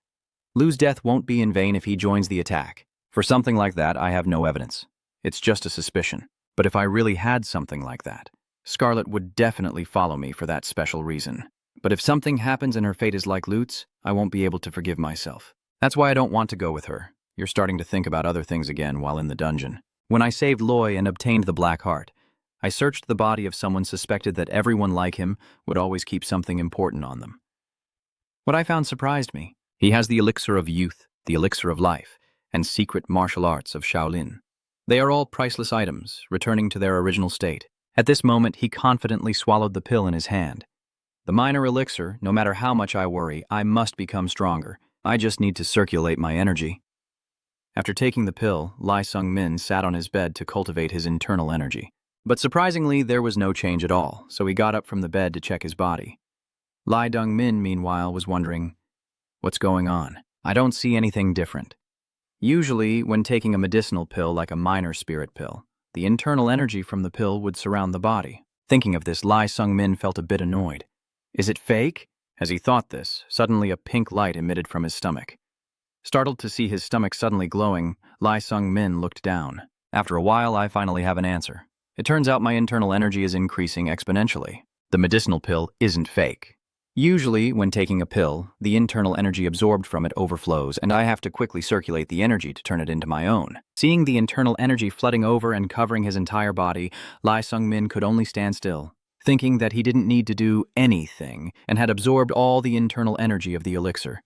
Lu's death won't be in vain if he joins the attack. For something like that, I have no evidence. It's just a suspicion. But if I really had something like that, Scarlet would definitely follow me for that special reason. But if something happens and her fate is like Lut's, I won't be able to forgive myself. That's why I don't want to go with her. You're starting to think about other things again while in the dungeon. When I saved Loy and obtained the Black Heart, I searched the body of someone suspected that everyone like him would always keep something important on them. What I found surprised me. He has the elixir of youth, the elixir of life, and secret martial arts of Shaolin. They are all priceless items, returning to their original state. At this moment, he confidently swallowed the pill in his hand. The minor elixir, no matter how much I worry, I must become stronger. I just need to circulate my energy. After taking the pill, Lee Sung Min sat on his bed to cultivate his internal energy. But surprisingly, there was no change at all, so he got up from the bed to check his body. Lee Dong Min, meanwhile, was wondering, what's going on? I don't see anything different. Usually, when taking a medicinal pill like a minor spirit pill, the internal energy from the pill would surround the body. Thinking of this, Lee Sung Min felt a bit annoyed. Is it fake? As he thought this, suddenly a pink light emitted from his stomach. Startled to see his stomach suddenly glowing, Lee Sung Min looked down. After a while, I finally have an answer. It turns out my internal energy is increasing exponentially. The medicinal pill isn't fake. Usually, when taking a pill, the internal energy absorbed from it overflows, and I have to quickly circulate the energy to turn it into my own. Seeing the internal energy flooding over and covering his entire body, Lee Sung Min could only stand still. thinking that he didn't need to do anything and had absorbed all the internal energy of the elixir.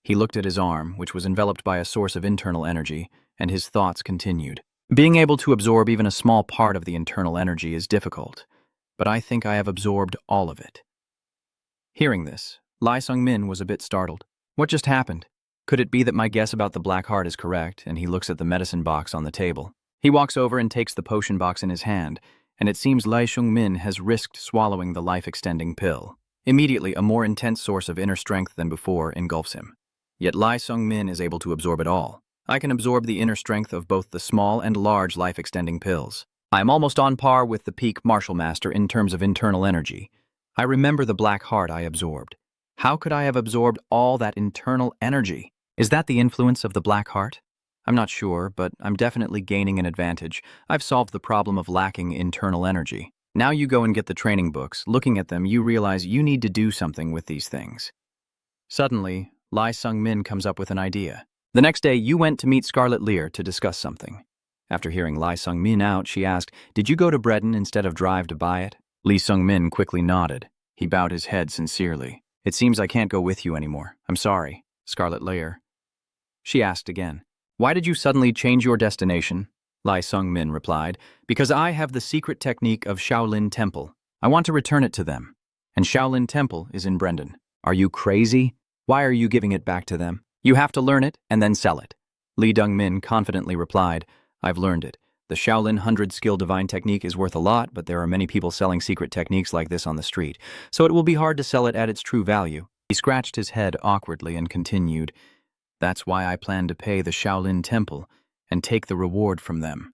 He looked at his arm, which was enveloped by a source of internal energy, and his thoughts continued. Being able to absorb even a small part of the internal energy is difficult, but I think I have absorbed all of it. Hearing this, Lee Sung-min was a bit startled. What just happened? Could it be that my guess about the black heart is correct, and he looks at the medicine box on the table? He walks over and takes the potion box in his hand, and it seems Lee Sung-min has risked swallowing the life-extending pill. Immediately, a more intense source of inner strength than before engulfs him. Yet Lee Sung-min is able to absorb it all. I can absorb the inner strength of both the small and large life-extending pills. I am almost on par with the peak martial master in terms of internal energy. I remember the black heart I absorbed. How could I have absorbed all that internal energy? Is that the influence of the black heart? I'm not sure, but I'm definitely gaining an advantage. I've solved the problem of lacking internal energy. Now you go and get the training books. Looking at them, you realize you need to do something with these things. Suddenly, Lee Sung-min comes up with an idea. The next day, you went to meet Scarlet Lear to discuss something. After hearing Lee Sung-min out, she asked, "Did you go to Breton instead of drive to buy it?" Lee Sung-min quickly nodded. He bowed his head sincerely. "It seems I can't go with you anymore. I'm sorry, Scarlet Lear." She asked again, "Why did you suddenly change your destination?" Lee Sung-min replied, "Because I have the secret technique of Shaolin Temple. I want to return it to them. And Shaolin Temple is in Brendan." "Are you crazy? Why are you giving it back to them?" "You have to learn it and then sell it." Lee Dong-min confidently replied, "I've learned it. The Shaolin 100-skill divine technique is worth a lot, but there are many people selling secret techniques like this on the street, so it will be hard to sell it at its true value." He scratched his head awkwardly and continued, "That's why I plan to pay the Shaolin Temple and take the reward from them."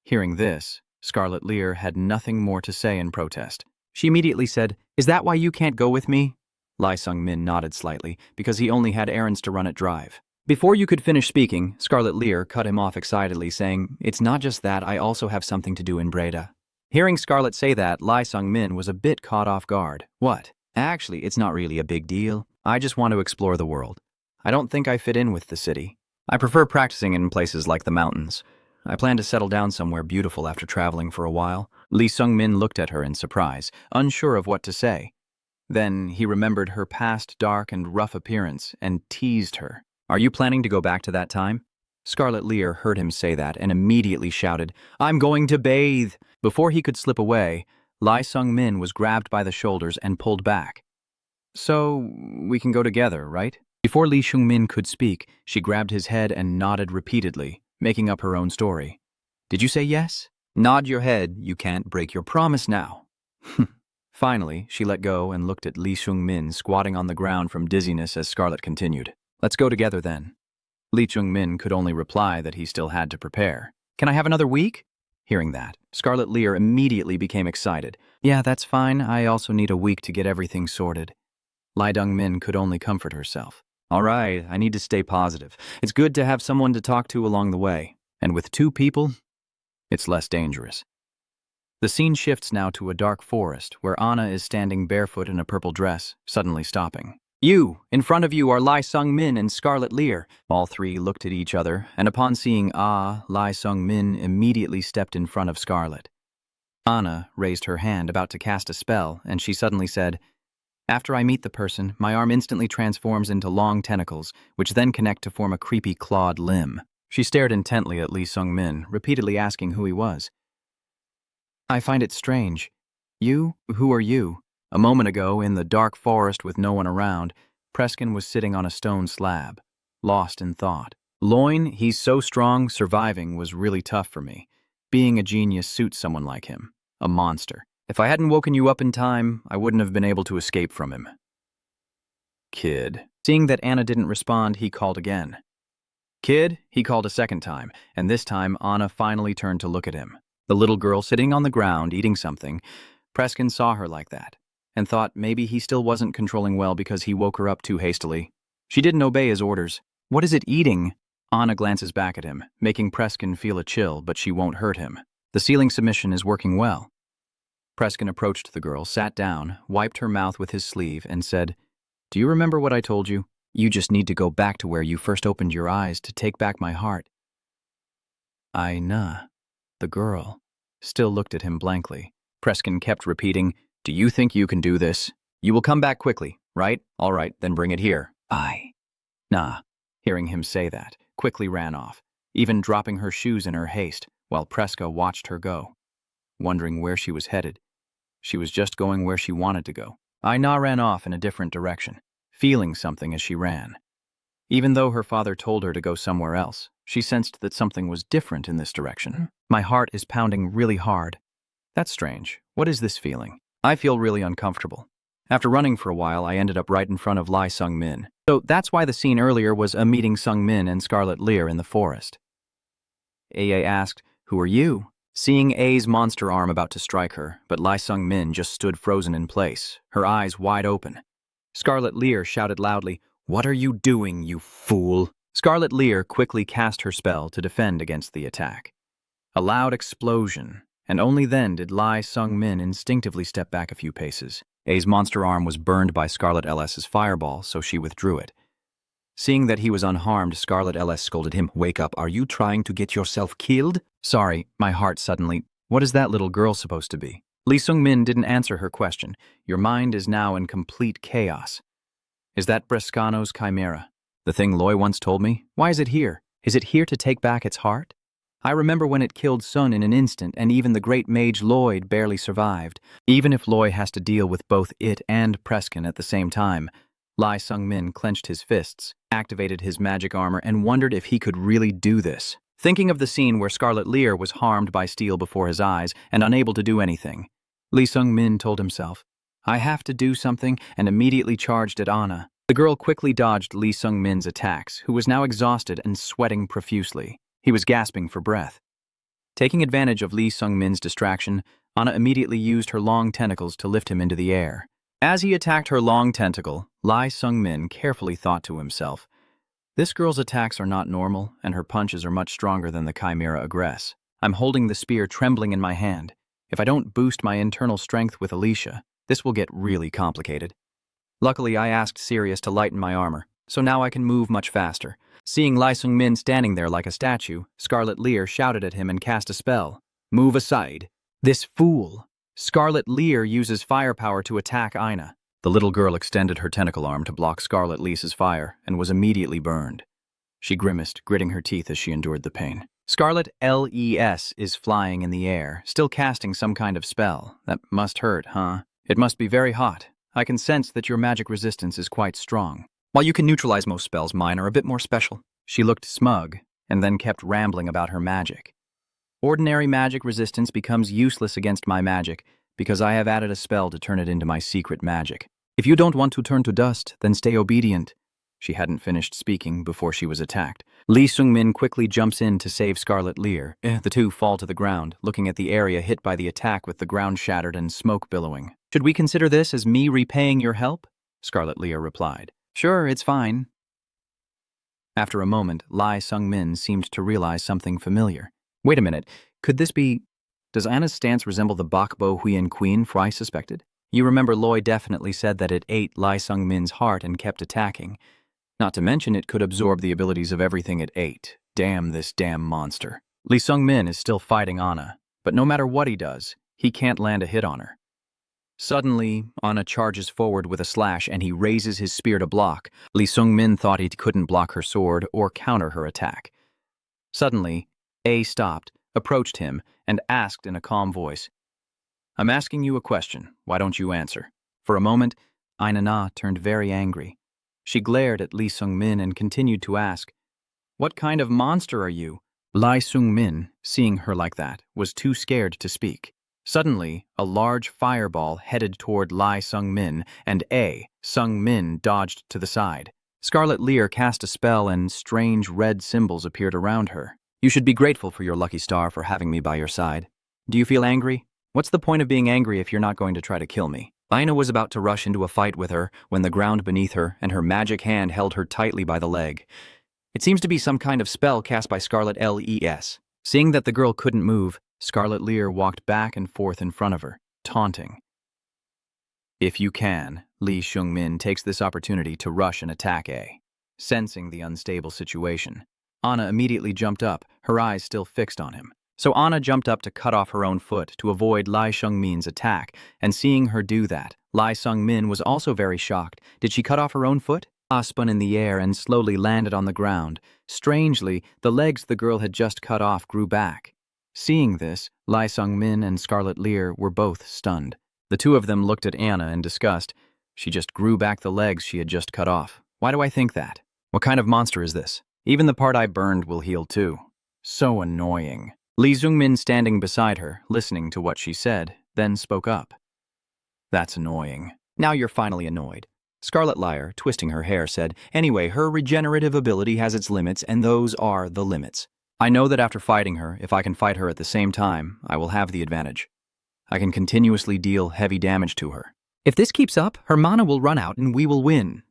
Hearing this, Scarlet Lear had nothing more to say in protest. She immediately said, "Is that why you can't go with me?" Lee Sung-min nodded slightly, because he only had errands to run at Drive. Before you could finish speaking, Scarlet Lear cut him off excitedly, saying, "It's not just that, I also have something to do in Breda." Hearing Scarlet say that, Lee Sung-min was a bit caught off guard. "What? Actually, it's not really a big deal. I just want to explore the world. I don't think I fit in with the city. I prefer practicing in places like the mountains. I plan to settle down somewhere beautiful after traveling for a while." Lee Sung-min looked at her in surprise, unsure of what to say. Then he remembered her past dark and rough appearance and teased her. "Are you planning to go back to that time?" Scarlet Lear heard him say that and immediately shouted, "I'm going to bathe!" Before he could slip away, Lee Sung-min was grabbed by the shoulders and pulled back. "So, we can go together, right?" Before Lee Sung-min could speak, she grabbed his head and nodded repeatedly, making up her own story. "Did you say yes? Nod your head, you can't break your promise now." Finally, she let go and looked at Lee Sung-min squatting on the ground from dizziness as Scarlet continued. "Let's go together then." Lee Sung-min could only reply that he still had to prepare. "Can I have another week?" Hearing that, Scarlet Lear immediately became excited. "Yeah, that's fine. I also need a week to get everything sorted." Lee Dong-min could only comfort herself. "All right, I need to stay positive. It's good to have someone to talk to along the way. And with two people, it's less dangerous." The scene shifts now to a dark forest where Anna is standing barefoot in a purple dress, suddenly stopping. "You! In front of you are Lee Sung-min and Scarlet Lear." All three looked at each other, and upon seeing Lee Sung-min immediately stepped in front of Scarlet. Anna raised her hand about to cast a spell, and she suddenly said, "After I meet the person, my arm instantly transforms into long tentacles, which then connect to form a creepy clawed limb." She stared intently at Lee Sung-min, repeatedly asking who he was. "I find it strange. You? Who are you?" A moment ago, in the dark forest with no one around, Preskin was sitting on a stone slab, lost in thought. "Loin, he's so strong, surviving was really tough for me. Being a genius suits someone like him. A monster. If I hadn't woken you up in time, I wouldn't have been able to escape from him." "Kid." Seeing that Anna didn't respond, he called again. "Kid," he called a second time, and this time Anna finally turned to look at him. The little girl sitting on the ground eating something, Preskin saw her like that, and thought maybe he still wasn't controlling well because he woke her up too hastily. She didn't obey his orders. "What is it eating?" Anna glances back at him, making Preskin feel a chill, but she won't hurt him. The ceiling submission is working well. Preskin approached the girl, sat down, wiped her mouth with his sleeve, and said, "Do you remember what I told you? You just need to go back to where you first opened your eyes to take back my heart." The girl still looked at him blankly. Preskin kept repeating, Do you think you can do this? You will come back quickly, right? All right, then bring it here. Nah. Hearing him say that, quickly ran off, even dropping her shoes in her haste, while Preska watched her go. Wondering where she was headed. She was just going where she wanted to go. Aina ran off in a different direction, feeling something as she ran. Even though her father told her to go somewhere else, she sensed that something was different in this direction. My heart is pounding really hard. That's strange. What is this feeling? I feel really uncomfortable. After running for a while, I ended up right in front of Lee Sung-min. So that's why the scene earlier was a meeting Sung-min and Scarlet Lear in the forest. A asked, "Who are you?" Seeing A's monster arm about to strike her, but Lee Sung-min just stood frozen in place, her eyes wide open. Scarlet Lear shouted loudly, "What are you doing, you fool?" Scarlet Lear quickly cast her spell to defend against the attack. A loud explosion, and only then did Lee Sung-min instinctively step back a few paces. A's monster arm was burned by Scarlet LS's fireball, so she withdrew it. Seeing that he was unharmed, Scarlet LS scolded him, "Wake up, are you trying to get yourself killed?" Sorry, my heart suddenly. What is that little girl supposed to be? Lee Sung-min didn't answer her question. Your mind is now in complete chaos. Is that Brescano's Chimera? The thing Loy once told me? Why is it here? Is it here to take back its heart? I remember when it killed Sun in an instant, and even the great mage Lloyd barely survived. Even if Loy has to deal with both it and Preskin at the same time, Lee Sung-min clenched his fists, activated his magic armor, and wondered if he could really do this. Thinking of the scene where Scarlet Lear was harmed by steel before his eyes and unable to do anything, Lee Sung-min told himself, "I have to do something," and immediately charged at Anna. The girl quickly dodged Lee Sung-min's attacks, who was now exhausted and sweating profusely. He was gasping for breath. Taking advantage of Lee Sung-min's distraction, Anna immediately used her long tentacles to lift him into the air. As he attacked her long tentacle, Lee Sung-min carefully thought to himself, "This girl's attacks are not normal, and her punches are much stronger than the Chimera aggress. I'm holding the spear trembling in my hand. If I don't boost my internal strength with Alicia, this will get really complicated." Luckily, I asked Sirius to lighten my armor, so now I can move much faster. Seeing Lee Sung-min standing there like a statue, Scarlet Lear shouted at him and cast a spell. "Move aside." This fool! Scarlet Lear uses firepower to attack Aina. The little girl extended her tentacle arm to block Scarlet Lear's fire and was immediately burned. She grimaced, gritting her teeth as she endured the pain. Scarlet LES is flying in the air, still casting some kind of spell. That must hurt, huh? It must be very hot. I can sense that your magic resistance is quite strong. While you can neutralize most spells, mine are a bit more special. She looked smug, and then kept rambling about her magic. Ordinary magic resistance becomes useless against my magic, because I have added a spell to turn it into my secret magic. If you don't want to turn to dust, then stay obedient. She hadn't finished speaking before she was attacked. Lee Sung-min quickly jumps in to save Scarlet Lear. The two fall to the ground, looking at the area hit by the attack with the ground shattered and smoke billowing. "Should we consider this as me repaying your help?" Scarlet Lear replied. "Sure, it's fine." After a moment, Lee Sung-min seemed to realize something familiar. Wait a minute, could this be... Does Anna's stance resemble the Bakbo Huiyan Queen Fry suspected? You remember Loy definitely said that it ate Lee Sung-min's heart and kept attacking. Not to mention it could absorb the abilities of everything it ate. Damn this damn monster. Lee Sung-min is still fighting Anna, but no matter what he does, he can't land a hit on her. Suddenly, Anna charges forward with a slash and he raises his spear to block. Lee Sung-min thought he couldn't block her sword or counter her attack. Suddenly, A stopped, approached him, and asked in a calm voice, "I'm asking you a question. Why don't you answer?" For a moment, Aina turned very angry. She glared at Lee Sung-min and continued to ask, "What kind of monster are you?" Lee Sung-min, seeing her like that, was too scared to speak. Suddenly, a large fireball headed toward Lee Sung-min, and A. Sung-min dodged to the side. Scarlet Lear cast a spell and strange red symbols appeared around her. "You should be grateful for your lucky star for having me by your side. Do you feel angry? What's the point of being angry if you're not going to try to kill me?" Aina was about to rush into a fight with her when the ground beneath her and her magic hand held her tightly by the leg. It seems to be some kind of spell cast by Scarlet LES. Seeing that the girl couldn't move, Scarlet Lear walked back and forth in front of her, taunting. If you can, Lee Sung-min takes this opportunity to rush and attack A. Sensing the unstable situation, Anna immediately jumped up, her eyes still fixed on him. So Anna jumped up to cut off her own foot to avoid Lai Shengmin's attack, and seeing her do that, Lai Shengmin was also very shocked. Did she cut off her own foot? Ah spun in the air and slowly landed on the ground. Strangely, the legs the girl had just cut off grew back. Seeing this, Lai Shengmin and Scarlet Lear were both stunned. The two of them looked at Anna in disgust. She just grew back the legs she had just cut off. Why do I think that? What kind of monster is this? Even the part I burned will heal too. So annoying. Li Zhongmin, standing beside her, listening to what she said, then spoke up. That's annoying. Now you're finally annoyed. Scarlet Lyre, twisting her hair, said, anyway, her regenerative ability has its limits, and those are the limits. I know that after fighting her, if I can fight her at the same time, I will have the advantage. I can continuously deal heavy damage to her. If this keeps up, her mana will run out and we will win.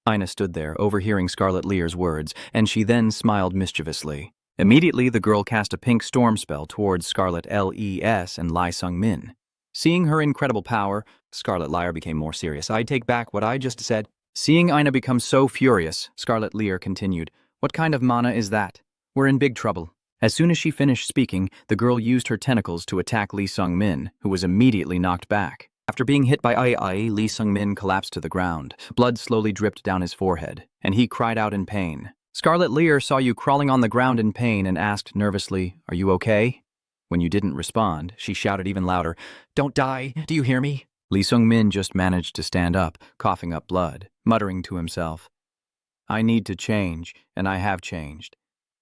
Ina stood there, overhearing Scarlet Lear's words, and she then smiled mischievously. Immediately, the girl cast a pink storm spell towards Scarlet Les and Lai Shengmin. Seeing her incredible power, Scarlet Lyre became more serious. I take back what I just said. Seeing Ina become so furious, Scarlet Lear continued, what kind of mana is that? We're in big trouble. As soon as she finished speaking, the girl used her tentacles to attack Li Shengmin, who was immediately knocked back. After being hit by Ai, Li Shengmin collapsed to the ground. Blood slowly dripped down his forehead, and he cried out in pain. Scarlet Lear saw you crawling on the ground in pain and asked nervously, "Are you okay?" When you didn't respond, she shouted even louder, "Don't die, do you hear me?" Li Shengmin just managed to stand up, coughing up blood, muttering to himself, "I need to change, and I have changed.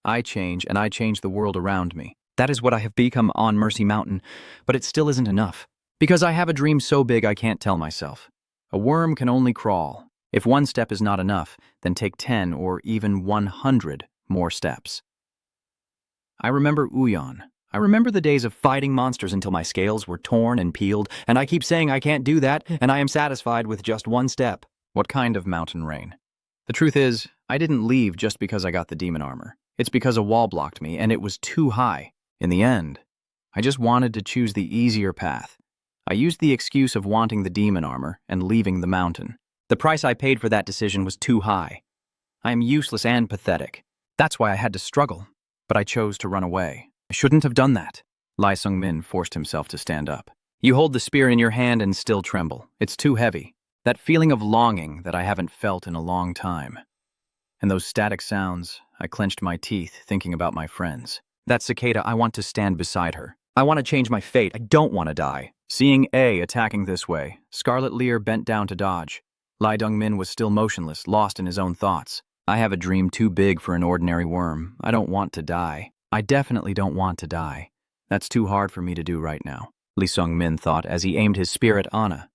I change, and I change the world around me. That is what I have become on Mercy Mountain, but it still isn't enough. Because I have a dream so big I can't tell myself. A worm can only crawl. If one step is not enough, then take 10 or even 100 more steps." I remember Uyan. I remember the days of fighting monsters until my scales were torn and peeled, and I keep saying I can't do that, and I am satisfied with just one step. What kind of mountain rain? The truth is, I didn't leave just because I got the demon armor. It's because a wall blocked me, and it was too high. In the end, I just wanted to choose the easier path. I used the excuse of wanting the demon armor and leaving the mountain. The price I paid for that decision was too high. I am useless and pathetic. That's why I had to struggle, but I chose to run away. I shouldn't have done that. Lai Shengmin forced himself to stand up. You hold the spear in your hand and still tremble. It's too heavy. That feeling of longing that I haven't felt in a long time. And those static sounds, I clenched my teeth thinking about my friends. That cicada, I want to stand beside her. I want to change my fate. I don't want to die. Seeing A attacking this way, Scarlet Lear bent down to dodge. Lai Dongmin was still motionless, lost in his own thoughts. I have a dream too big for an ordinary worm. I don't want to die. I definitely don't want to die. That's too hard for me to do right now, Li Shengmin thought as he aimed his spear at Anna.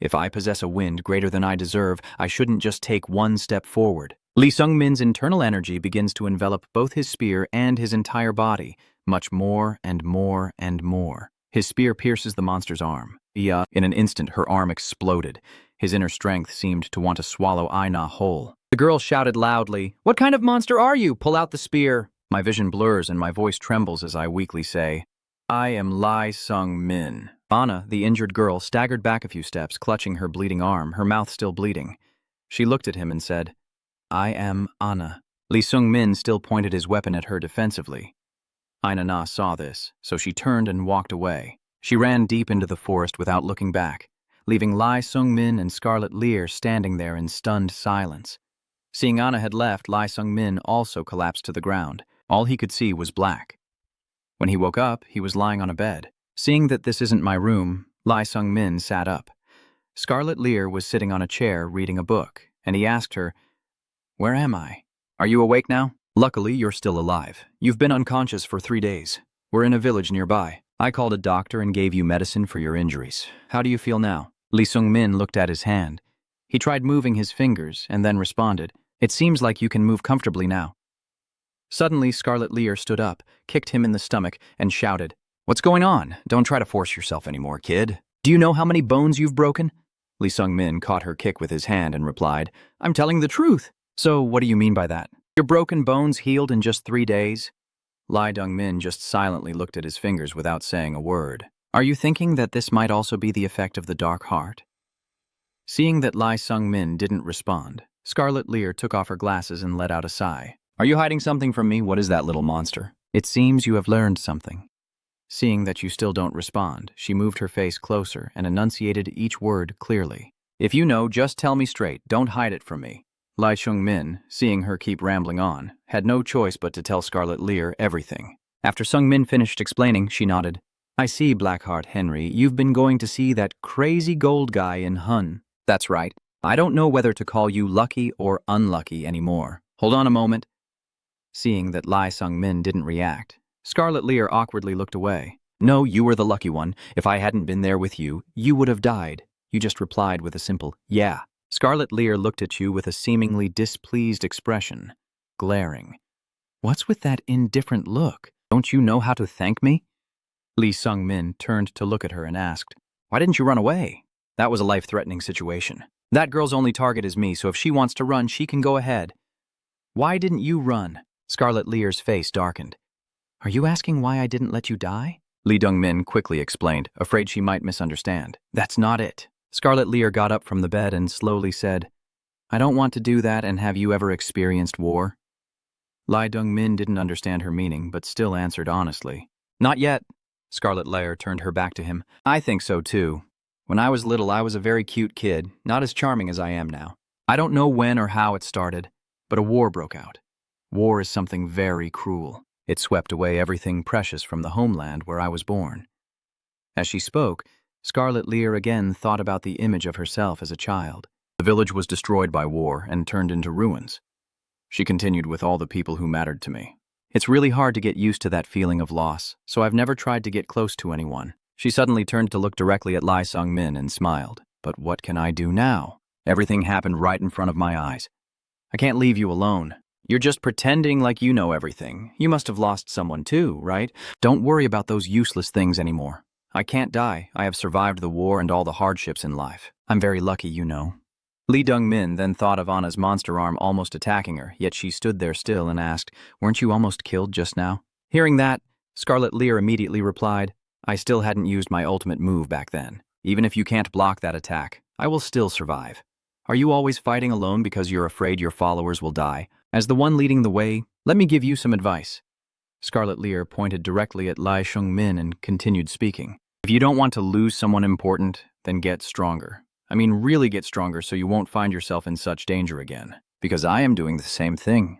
If I possess a wind greater than I deserve, I shouldn't just take one step forward. Li Shengmin's internal energy begins to envelop both his spear and his entire body, much more and more and more. His spear pierces the monster's arm. In an instant, her arm exploded. His inner strength seemed to want to swallow Ina whole. The girl shouted loudly, "What kind of monster are you? Pull out the spear." My vision blurs and my voice trembles as I weakly say, "I am Lai Shengmin." Anna, the injured girl, staggered back a few steps, clutching her bleeding arm, her mouth still bleeding. She looked at him and said, "I am Anna." Li Shengmin still pointed his weapon at her defensively. Ina Na saw this, so she turned and walked away. She ran deep into the forest without looking back, leaving Lai Shengmin and Scarlet Lear standing there in stunned silence. Seeing Anna had left, Lai Shengmin also collapsed to the ground. All he could see was black. When he woke up, he was lying on a bed. Seeing that this isn't my room, Lai Shengmin sat up. Scarlet Lear was sitting on a chair reading a book, and he asked her, "Where am I? Are you awake now?" "Luckily, you're still alive. You've been unconscious for 3 days. We're in a village nearby. I called a doctor and gave you medicine for your injuries. How do you feel now?" Li Shengmin looked at his hand. He tried moving his fingers and then responded, "It seems like you can move comfortably now." Suddenly, Scarlet Lear stood up, kicked him in the stomach, and shouted, "What's going on? Don't try to force yourself anymore, kid. Do you know how many bones you've broken?" Li Shengmin caught her kick with his hand and replied, "I'm telling the truth." "So what do you mean by that? Your broken bones healed in just 3 days?" Lai Dongmin just silently looked at his fingers without saying a word. "Are you thinking that this might also be the effect of the dark heart?" Seeing that Lai Shengmin didn't respond, Scarlet Lear took off her glasses and let out a sigh. "Are you hiding something from me? What is that little monster?" "It seems you have learned something. Seeing that you still don't respond, she moved her face closer and enunciated each word clearly. If you know, just tell me straight, don't hide it from me. Lai Shung-min, seeing her keep rambling on, had no choice but to tell Scarlet Lear everything. After Sung-min finished explaining, she nodded. I see, Blackheart Henry, you've been going to see that crazy gold guy in Hun. That's right. I don't know whether to call you lucky or unlucky anymore. Hold on a moment. Seeing that Lai Sung-min didn't react, Scarlet Lear awkwardly looked away. No, you were the lucky one. If I hadn't been there with you, you would have died. You just replied with a simple, yeah. Scarlet Lear looked at you with a seemingly displeased expression, glaring. What's with that indifferent look? Don't you know how to thank me? Lee Sung-min turned to look at her and asked, why didn't you run away? That was a life-threatening situation. That girl's only target is me, so if she wants to run, she can go ahead. Why didn't you run? Scarlet Lear's face darkened. Are you asking why I didn't let you die? Lee Dong-min quickly explained, afraid she might misunderstand. That's not it. Scarlet Lear got up from the bed and slowly said, I don't want to do that, and have you ever experienced war? Lai Dong-min didn't understand her meaning, but still answered honestly. Not yet. Scarlet Lear turned her back to him. I think so too. When I was little, I was a very cute kid, not as charming as I am now. I don't know when or how it started, but a war broke out. War is something very cruel. It swept away everything precious from the homeland where I was born. As she spoke, Scarlet Lear again thought about the image of herself as a child. The village was destroyed by war and turned into ruins. She continued with all the people who mattered to me. It's really hard to get used to that feeling of loss, so I've never tried to get close to anyone. She suddenly turned to look directly at Lai Sung-min and smiled. But what can I do now? Everything happened right in front of my eyes. I can't leave you alone. You're just pretending like you know everything. You must have lost someone too, right? Don't worry about those useless things anymore. I can't die. I have survived the war and all the hardships in life. I'm very lucky, you know. Lee Dong-min then thought of Anna's monster arm almost attacking her, yet she stood there still and asked, weren't you almost killed just now? Hearing that, Scarlet Lear immediately replied, I still hadn't used my ultimate move back then. Even if you can't block that attack, I will still survive. Are you always fighting alone because you're afraid your followers will die? As the one leading the way, let me give you some advice. Scarlet Lear pointed directly at Lai Shung-min and continued speaking. If you don't want to lose someone important, then get stronger. I mean, really get stronger so you won't find yourself in such danger again. Because I am doing the same thing.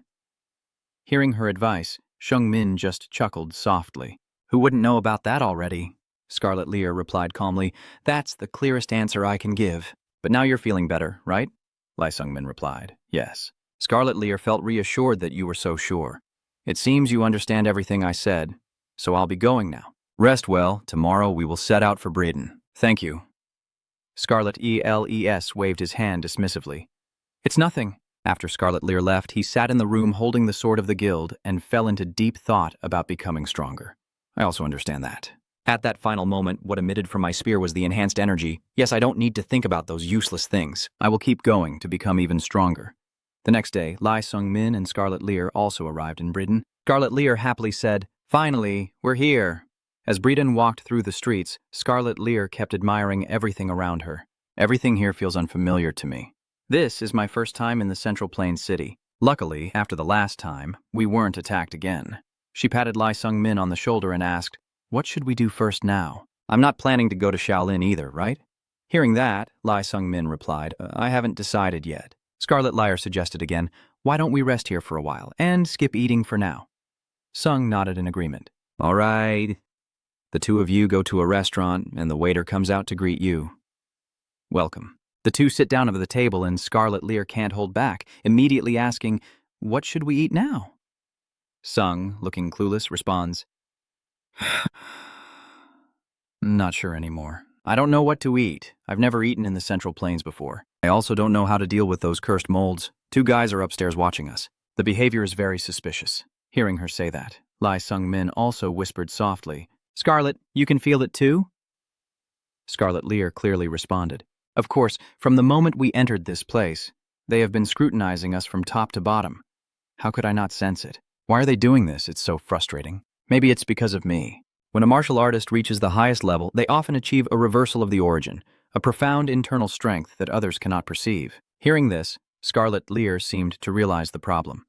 Hearing her advice, Shung-min just chuckled softly. Who wouldn't know about that already? Scarlet Lear replied calmly, that's the clearest answer I can give. But now you're feeling better, right? Lai Sung-min replied, yes. Scarlet Lear felt reassured that you were so sure. It seems you understand everything I said, so I'll be going now. Rest well, tomorrow we will set out for Braden. Thank you. Scarlet ELES waved his hand dismissively. It's nothing. After Scarlet Lear left, he sat in the room holding the sword of the guild and fell into deep thought about becoming stronger. I also understand that. At that final moment, what emitted from my spear was the enhanced energy. Yes, I don't need to think about those useless things. I will keep going to become even stronger. The next day, Lai Sung-min and Scarlet Lear also arrived in Britain. Scarlet Lear happily said, finally, we're here. As Breeden walked through the streets, Scarlet Lear kept admiring everything around her. Everything here feels unfamiliar to me. This is my first time in the Central Plains city. Luckily, after the last time, we weren't attacked again. She patted Lai Sung-min on the shoulder and asked, what should we do first now? I'm not planning to go to Shaolin either, right? Hearing that, Lai Sung-min replied, I haven't decided yet. Scarlet Lear suggested again, why don't we rest here for a while and skip eating for now? Sung nodded in agreement. All right. The two of you go to a restaurant and the waiter comes out to greet you. Welcome. The two sit down at the table and Scarlet Lear can't hold back, immediately asking, what should we eat now? Sung, looking clueless, responds, not sure anymore. I don't know what to eat. I've never eaten in the Central Plains before. I also don't know how to deal with those cursed molds. Two guys are upstairs watching us. The behavior is very suspicious. Hearing her say that, Lai Sung-min also whispered softly, Scarlet, you can feel it too? Scarlet Lear clearly responded. Of course, from the moment we entered this place, they have been scrutinizing us from top to bottom. How could I not sense it? Why are they doing this? It's so frustrating. Maybe it's because of me. When a martial artist reaches the highest level, they often achieve a reversal of the origin, a profound internal strength that others cannot perceive. Hearing this, Scarlet Lear seemed to realize the problem.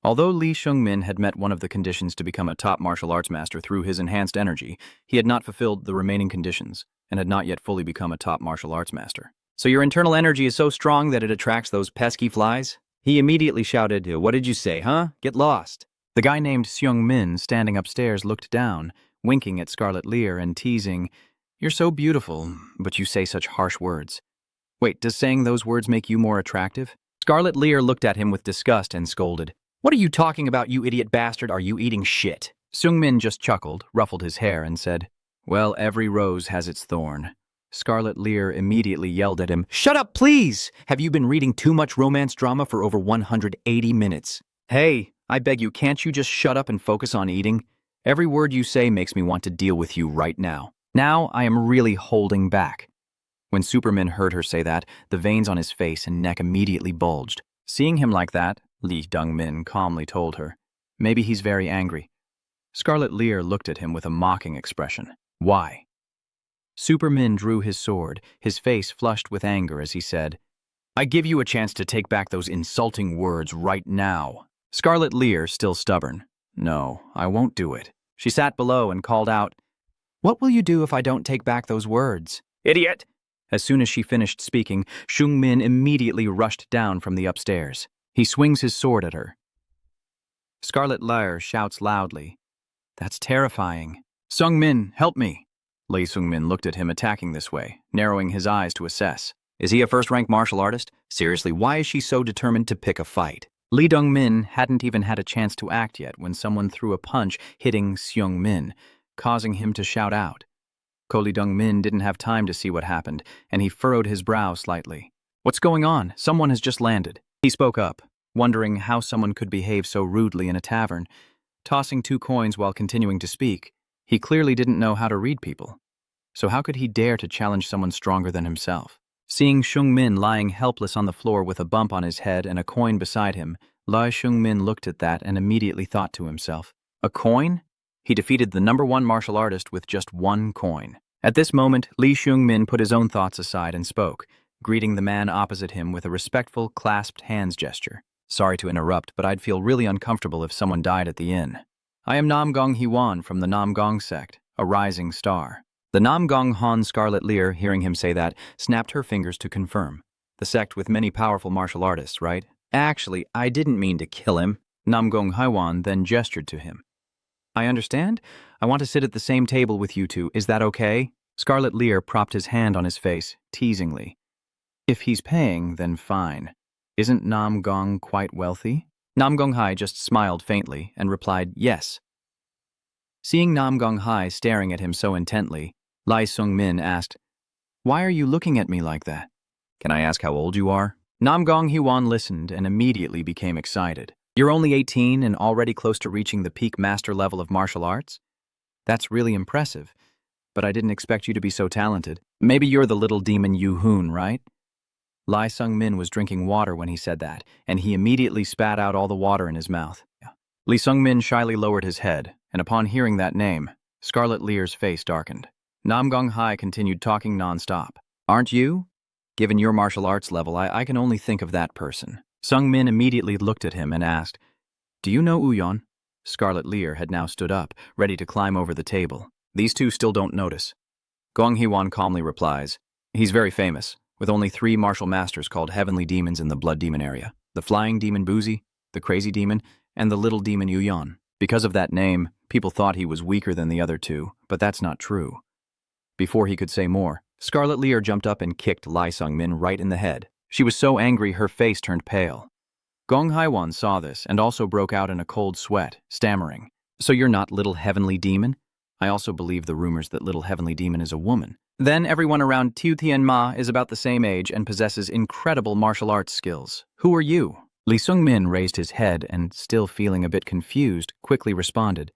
Although Li Shengmin had met one of the conditions to become a top martial arts master through his enhanced energy, he had not fulfilled the remaining conditions and had not yet fully become a top martial arts master. So your internal energy is so strong that it attracts those pesky flies? He immediately shouted, "What did you say, huh? Get lost." The guy named Seung Min, standing upstairs, looked down, winking at Scarlet Lear and teasing, "You're so beautiful, but you say such harsh words. Wait, does saying those words make you more attractive?" Scarlet Lear looked at him with disgust and scolded, "What are you talking about, you idiot bastard? Are you eating shit?" Seung Min just chuckled, ruffled his hair, and said, "Well, every rose has its thorn." Scarlet Lear immediately yelled at him, "Shut up, please! Have you been reading too much romance drama for over 180 minutes? "Hey, I beg you, can't you just shut up and focus on eating? Every word you say makes me want to deal with you right now. Now I am really holding back." When Superman heard her say that, the veins on his face and neck immediately bulged. Seeing him like that, Li Dongmin calmly told her, "Maybe he's very angry." Scarlet Lear looked at him with a mocking expression. "Why?" Superman drew his sword, his face flushed with anger as he said, "I give you a chance to take back those insulting words right now." Scarlet Lear, still stubborn, "No, I won't do it." She sat below and called out, "What will you do if I don't take back those words?" "Idiot!" As soon as she finished speaking, Seung Min immediately rushed down from the upstairs. He swings his sword at her. Scarlet Lear shouts loudly, "That's terrifying. Seung Min, help me." Lee Seung Min looked at him attacking this way, narrowing his eyes to assess. Is he a first-rank martial artist? Seriously, why is she so determined to pick a fight? Lee Dong Min hadn't even had a chance to act yet when someone threw a punch hitting Seung Min, causing him to shout out. Ko Lee Dong Min didn't have time to see what happened, and he furrowed his brow slightly. "What's going on? Someone has just landed." He spoke up, wondering how someone could behave so rudely in a tavern. Tossing 2 coins while continuing to speak, he clearly didn't know how to read people. So how could he dare to challenge someone stronger than himself? Seeing Seung Min lying helpless on the floor with a bump on his head and a coin beside him, Lai Seung Min looked at that and immediately thought to himself, "A coin?" He defeated the #1 martial artist with just 1 coin. At this moment, Lee Seung Min put his own thoughts aside and spoke, greeting the man opposite him with a respectful clasped hands gesture. "Sorry to interrupt, but I'd feel really uncomfortable if someone died at the inn. I am Nam Gong Hewan from the Nam Gong sect, a rising star." The Nam Gong Han Scarlet Lear, hearing him say that, snapped her fingers to confirm. "The sect with many powerful martial artists, right?" "Actually, I didn't mean to kill him." Nam Gong Haiwan then gestured to him. "I understand. I want to sit at the same table with you two. Is that okay?" Scarlet Lear propped his hand on his face, teasingly. "If he's paying, then fine. Isn't Nam Gong quite wealthy?" Nam Gong Hai just smiled faintly and replied, "Yes." Seeing Nam Gong Hai staring at him so intently, Lai Seung Min asked, "Why are you looking at me like that?" "Can I ask how old you are?" Nam Gong Hewan listened and immediately became excited. "You're only 18 and already close to reaching the peak master level of martial arts? That's really impressive, but I didn't expect you to be so talented. Maybe you're the little demon Yu Hoon, right?" Lai Seung Min was drinking water when he said that, and he immediately spat out all the water in his mouth. Lee Seung Min shyly lowered his head, and upon hearing that name, Scarlet Lear's face darkened. Nam Gong Hai continued talking nonstop. "Aren't you? Given your martial arts level, I can only think of that person." Seung Min immediately looked at him and asked, "Do you know Uyon?" Scarlet Lear had now stood up, ready to climb over the table. These two still don't notice. Gong Hewan calmly replies, "He's very famous, with only 3 martial masters called Heavenly Demons in the Blood Demon area. The Flying Demon Boozy, the Crazy Demon, and the Little Demon Uyon. Because of that name, people thought he was weaker than the other 2, but that's not true." Before he could say more, Scarlet Lear jumped up and kicked Lai Seung Min right in the head. She was so angry her face turned pale. Gong Haiwan saw this and also broke out in a cold sweat, stammering, "So you're not Little Heavenly Demon? I also believe the rumors that Little Heavenly Demon is a woman. Then everyone around Tu Tien Ma is about the same age and possesses incredible martial arts skills. Who are you?" Lee Seung Min raised his head and, still feeling a bit confused, quickly responded,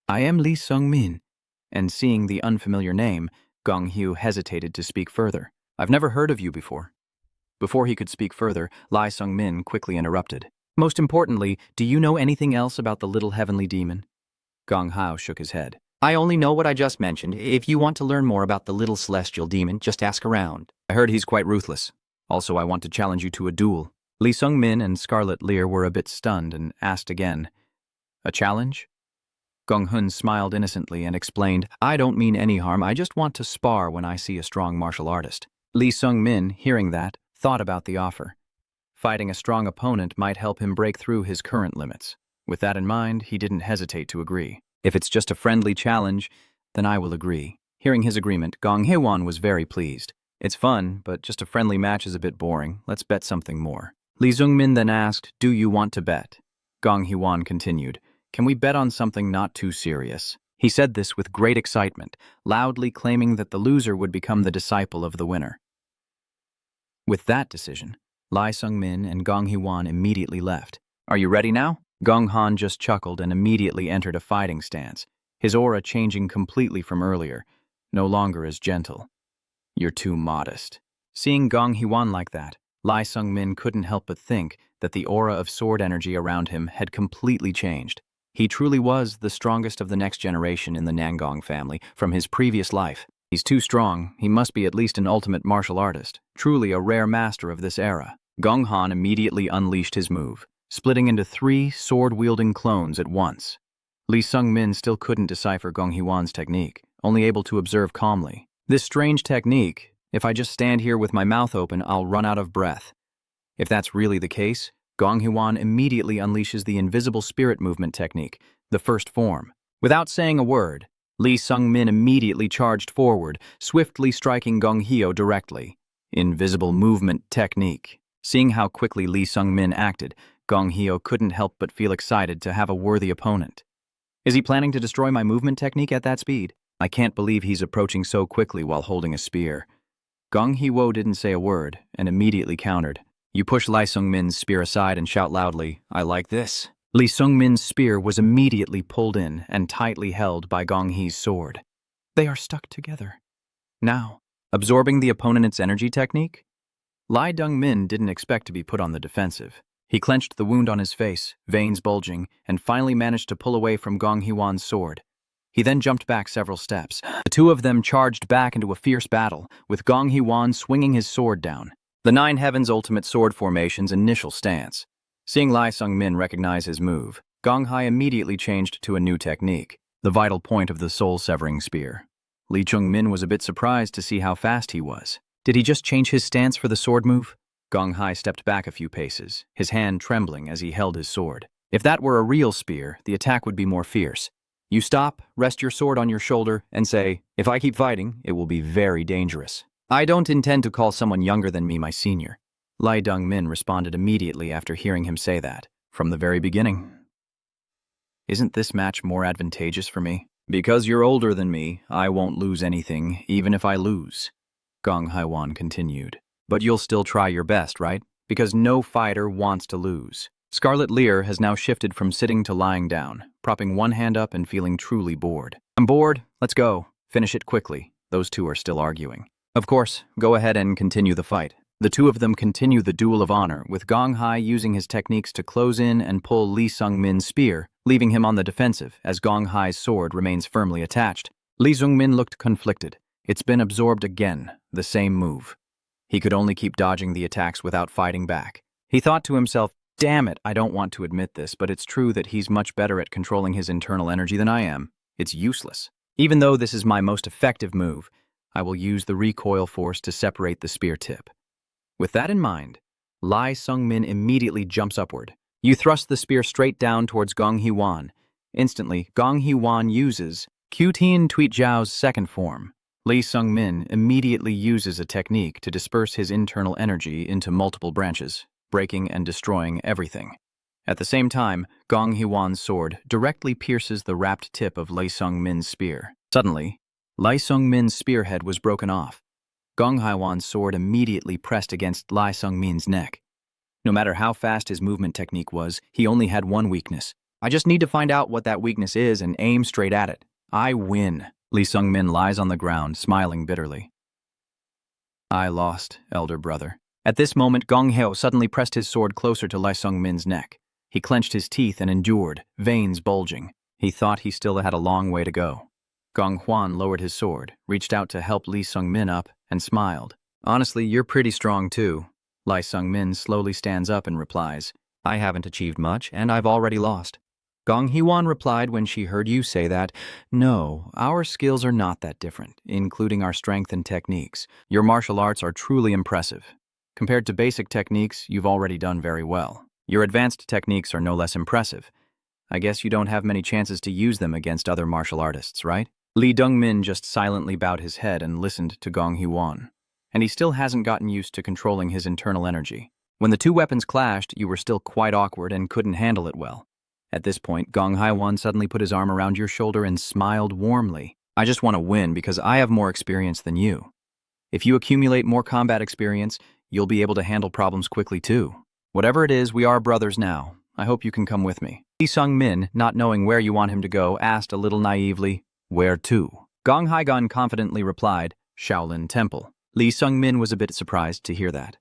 "I am Lee Seung Min." And seeing the unfamiliar name, Gong Hu hesitated to speak further. "I've never heard of you before." Before he could speak further, Lai Seung Min quickly interrupted. "Most importantly, do you know anything else about the Little Heavenly Demon?" Gong Hao shook his head. "I only know what I just mentioned. If you want to learn more about the Little Celestial Demon, just ask around." "I heard he's quite ruthless. Also, I want to challenge you to a duel." Lee Sung-min and Scarlet Lear were a bit stunned and asked again, "A challenge?" Gong-hun smiled innocently and explained, "I don't mean any harm, I just want to spar when I see a strong martial artist." Lee Sung-min, hearing that, thought about the offer. Fighting a strong opponent might help him break through his current limits. With that in mind, he didn't hesitate to agree. "If it's just a friendly challenge, then I will agree." Hearing his agreement, Gong Hye-won was very pleased. "It's fun, but just a friendly match is a bit boring. Let's bet something more." Lee Sung-min then asked, "Do you want to bet?" Gong Hye-won continued, "Can we bet on something not too serious?" He said this with great excitement, loudly claiming that the loser would become the disciple of the winner. With that decision, Lee Sung-min and Gong Hye-won immediately left. "Are you ready now?" Gong Han just chuckled and immediately entered a fighting stance, his aura changing completely from earlier, no longer as gentle. "You're too modest." Seeing Gong Hye-won like that, Lee Sung-min couldn't help but think that the aura of sword energy around him had completely changed. He truly was the strongest of the next generation in the Nangong family from his previous life. He's too strong, he must be at least an ultimate martial artist, truly a rare master of this era. Gong Han immediately unleashed his move, splitting into 3 sword-wielding clones at once. Lee Sung-min still couldn't decipher Gong Hye-won's technique, only able to observe calmly. "This strange technique, if I just stand here with my mouth open, I'll run out of breath." If that's really the case, Gong Hye-won immediately unleashes the invisible spirit movement technique, the first form. Without saying a word, Lee Sung-min immediately charged forward, swiftly striking Gong Hye directly. Invisible movement technique. Seeing how quickly Lee Sung-min acted, Gong Hye couldn't help but feel excited to have a worthy opponent. Is he planning to destroy my movement technique at that speed? I can't believe he's approaching so quickly while holding a spear. Gong Hye didn't say a word and immediately countered. You push Lee Sung-min's spear aside and shout loudly, "I like this." Lee Sung-min's spear was immediately pulled in and tightly held by Gong Hee's sword. They are stuck together. Now, absorbing the opponent's energy technique? Lee Dong-min didn't expect to be put on the defensive. He clenched the wound on his face, veins bulging, and finally managed to pull away from Gong Hye-won's sword. He then jumped back several steps. The two of them charged back into a fierce battle, with Gong Hye-won swinging his sword down. The Nine Heavens Ultimate Sword Formation's initial stance. Seeing Lee Sung-min recognize his move, Gong Hye immediately changed to a new technique, the vital point of the soul-severing spear. Lee Chung-min was a bit surprised to see how fast he was. Did he just change his stance for the sword move? Gong Hye stepped back a few paces, his hand trembling as he held his sword. If that were a real spear, the attack would be more fierce. You stop, rest your sword on your shoulder, and say, "If I keep fighting, it will be very dangerous." I don't intend to call someone younger than me my senior. Lee Dong-min responded immediately after hearing him say that, from the very beginning. Isn't this match more advantageous for me? Because you're older than me, I won't lose anything, even if I lose. Gong Hye-won continued. But you'll still try your best, right? Because no fighter wants to lose. Scarlet Lear has now shifted from sitting to lying down, propping one hand up and feeling truly bored. I'm bored, let's go. Finish it quickly. Those two are still arguing. Of course, go ahead and continue the fight. The two of them continue the duel of honor, with Gong Hye using his techniques to close in and pull Lee Sung-min's spear, leaving him on the defensive as Gong Hye's sword remains firmly attached. Lee Sung-min looked conflicted. It's been absorbed again, the same move. He could only keep dodging the attacks without fighting back. He thought to himself, damn it, I don't want to admit this, but it's true that he's much better at controlling his internal energy than I am. It's useless. Even though this is my most effective move, I will use the recoil force to separate the spear tip. With that in mind, Lee Sung-min immediately jumps upward. You thrust the spear straight down towards Gong Hye-won. Instantly, Gong Hye-won uses Qtian Tweet Zhao's second form. Lee Sung-min immediately uses a technique to disperse his internal energy into multiple branches, breaking and destroying everything. At the same time, Gong Hye-won's sword directly pierces the wrapped tip of Lee Sung-min's spear. Suddenly, Lee Sung-min's spearhead was broken off. Gong Hye-won's sword immediately pressed against Lee Sung-min's neck. No matter how fast his movement technique was, he only had one weakness. I just need to find out what that weakness is and aim straight at it. I win. Lee Sung-min lies on the ground, smiling bitterly. I lost, elder brother. At this moment, Gong Hye suddenly pressed his sword closer to Lee Sung-min's neck. He clenched his teeth and endured, veins bulging. He thought he still had a long way to go. Gong Hwan lowered his sword, reached out to help Lee Sung-min up, and smiled. Honestly, you're pretty strong too. Lai Sung-min slowly stands up and replies, I haven't achieved much, and I've already lost. Gong Hee-won replied when she heard you say that, no, our skills are not that different, including our strength and techniques. Your martial arts are truly impressive. Compared to basic techniques, you've already done very well. Your advanced techniques are no less impressive. I guess you don't have many chances to use them against other martial artists, right? Lee Dong-min just silently bowed his head and listened to Gong Hee-won. And he still hasn't gotten used to controlling his internal energy. When the two weapons clashed, you were still quite awkward and couldn't handle it well. At this point, Gong Hye-won suddenly put his arm around your shoulder and smiled warmly. I just want to win because I have more experience than you. If you accumulate more combat experience, you'll be able to handle problems quickly too. Whatever it is, we are brothers now. I hope you can come with me. Lee Sung-min, not knowing where you want him to go, asked a little naively, where to? Gong Hye-gun confidently replied, Shaolin Temple. Lee Sung-min was a bit surprised to hear that.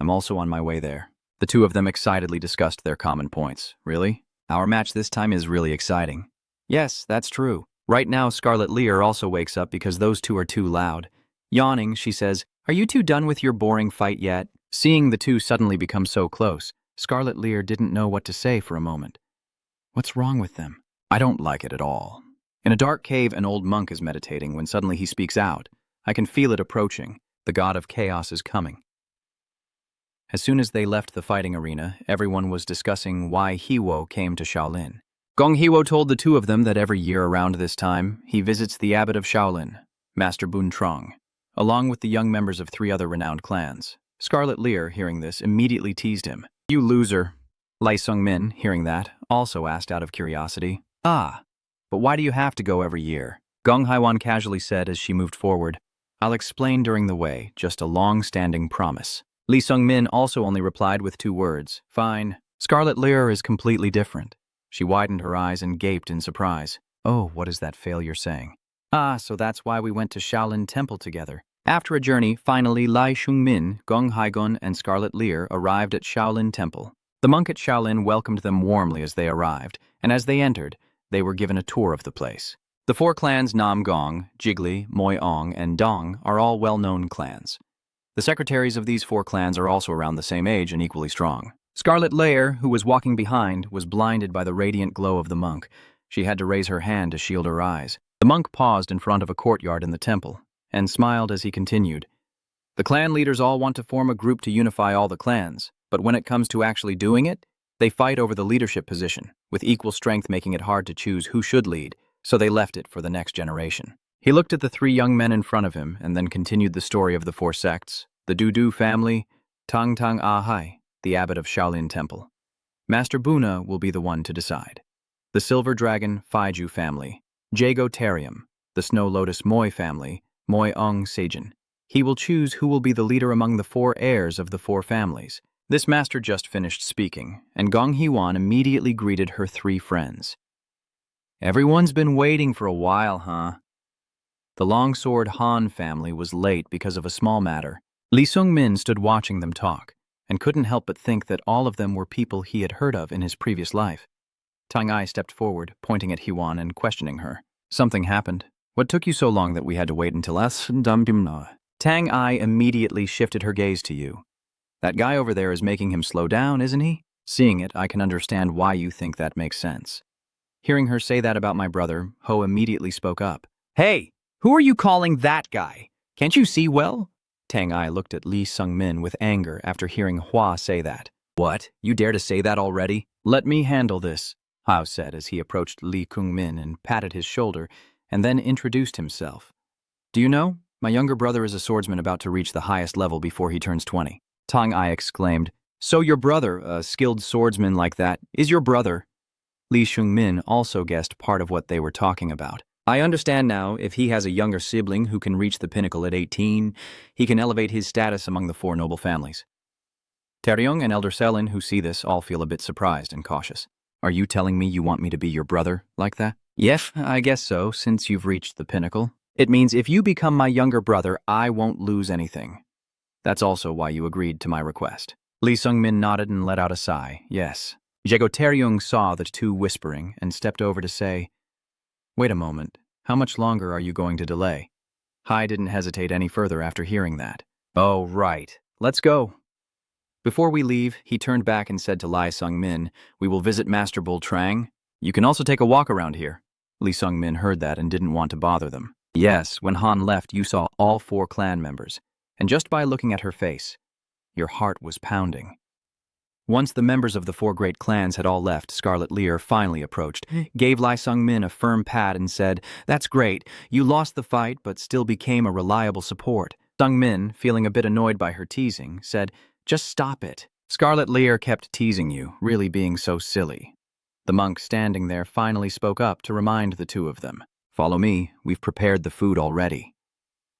I'm also on my way there. The two of them excitedly discussed their common points. Really? Our match this time is really exciting. Yes, that's true. Right now, Scarlet Lear also wakes up because those two are too loud. Yawning, she says, are you two done with your boring fight yet? Seeing the two suddenly become so close, Scarlet Lear didn't know what to say for a moment. What's wrong with them? I don't like it at all. In a dark cave, an old monk is meditating when suddenly he speaks out. I can feel it approaching. The god of chaos is coming. As soon as they left the fighting arena, everyone was discussing why Hee-wo came to Shaolin. Gong Hee-wo told the two of them that every year around this time, he visits the abbot of Shaolin, Master Bunrang, along with the young members of 3 other renowned clans. Scarlet Lear, hearing this, immediately teased him. You loser. Lai Sung-min, hearing that, also asked out of curiosity. Ah, but why do you have to go every year? Gong Hye-won casually said as she moved forward. I'll explain during the way, just a long-standing promise. Lee Sung-min also only replied with 2 words, fine. Scarlet Lear is completely different. She widened her eyes and gaped in surprise. Oh, what is that failure saying? Ah, so that's why we went to Shaolin Temple together. After a journey, finally Lai Shung-min, Gong Hye-gun, and Scarlet Lear arrived at Shaolin Temple. The monk at Shaolin welcomed them warmly as they arrived, and as they entered, they were given a tour of the place. The 4 clans Nam Gong, Jiggly, Moi Ong, and Dong are all well-known clans. The secretaries of these 4 clans are also around the same age and equally strong. Scarlet Lear, who was walking behind, was blinded by the radiant glow of the monk. She had to raise her hand to shield her eyes. The monk paused in front of a courtyard in the temple, and smiled as he continued. The clan leaders all want to form a group to unify all the clans, but when it comes to actually doing it, they fight over the leadership position, with equal strength making it hard to choose who should lead, so they left it for the next generation. He looked at the 3 young men in front of him and then continued the story of the 4 sects, the Du family, Tang Tang Ahai, the abbot of Shaolin Temple. Master Buna will be the one to decide. The Silver Dragon Faiju family, Jago Terium, the Snow Lotus Moi family, Moi Ong Sejin. He will choose who will be the leader among the 4 heirs of the 4 families. This master just finished speaking, and Gong Hee-won immediately greeted her 3 friends. Everyone's been waiting for a while, huh? The Longsword Han family was late because of a small matter. Lee Sung-min stood watching them talk, and couldn't help but think that all of them were people he had heard of in his previous life. Tang Ai stepped forward, pointing at Hee-won and questioning her. Something happened. What took you so long that we had to wait until us? Tang Ai immediately shifted her gaze to you. That guy over there is making him slow down, isn't he? Seeing it, I can understand why you think that makes sense. Hearing her say that about my brother, Ho immediately spoke up. Hey, who are you calling that guy? Can't you see well? Tang Ai looked at Lee Sung-min with anger after hearing Hua say that. What? You dare to say that already? Let me handle this, Hao said as he approached Lee Kung-min and patted his shoulder and then introduced himself. Do you know, my younger brother is a swordsman about to reach the highest level before he turns 20. Tang Ai exclaimed, so your brother, a skilled swordsman like that, is your brother. Lee Shung-min also guessed part of what they were talking about. I understand now, if he has a younger sibling who can reach the pinnacle at 18, he can elevate his status among the 4 noble families. Taryong and Elder Selin, who see this, all feel a bit surprised and cautious. Are you telling me you want me to be your brother, like that? Yes, I guess so, since you've reached the pinnacle. It means if you become my younger brother, I won't lose anything. That's also why you agreed to my request. Lee Sung-min nodded and let out a sigh, yes. Jago Taryong saw the 2 whispering and stepped over to say, wait a moment, how much longer are you going to delay? Hai didn't hesitate any further after hearing that. Oh, right. Let's go. Before we leave, he turned back and said to Lai Sung-min, "We will visit Master Bunrang. You can also take a walk around here." Lee Sung-min heard that and didn't want to bother them. "Yes, when Han left, you saw all 4 clan members, and just by looking at her face, your heart was pounding." Once the members of the 4 great clans had all left, Scarlet Lear finally approached, gave Lai Sung-min a firm pat and said, "That's great. You lost the fight, but still became a reliable support." Sung-min, feeling a bit annoyed by her teasing, said, "Just stop it. Scarlet Lear kept teasing you, really being so silly." The monk standing there finally spoke up to remind the 2 of them. "Follow me, we've prepared the food already."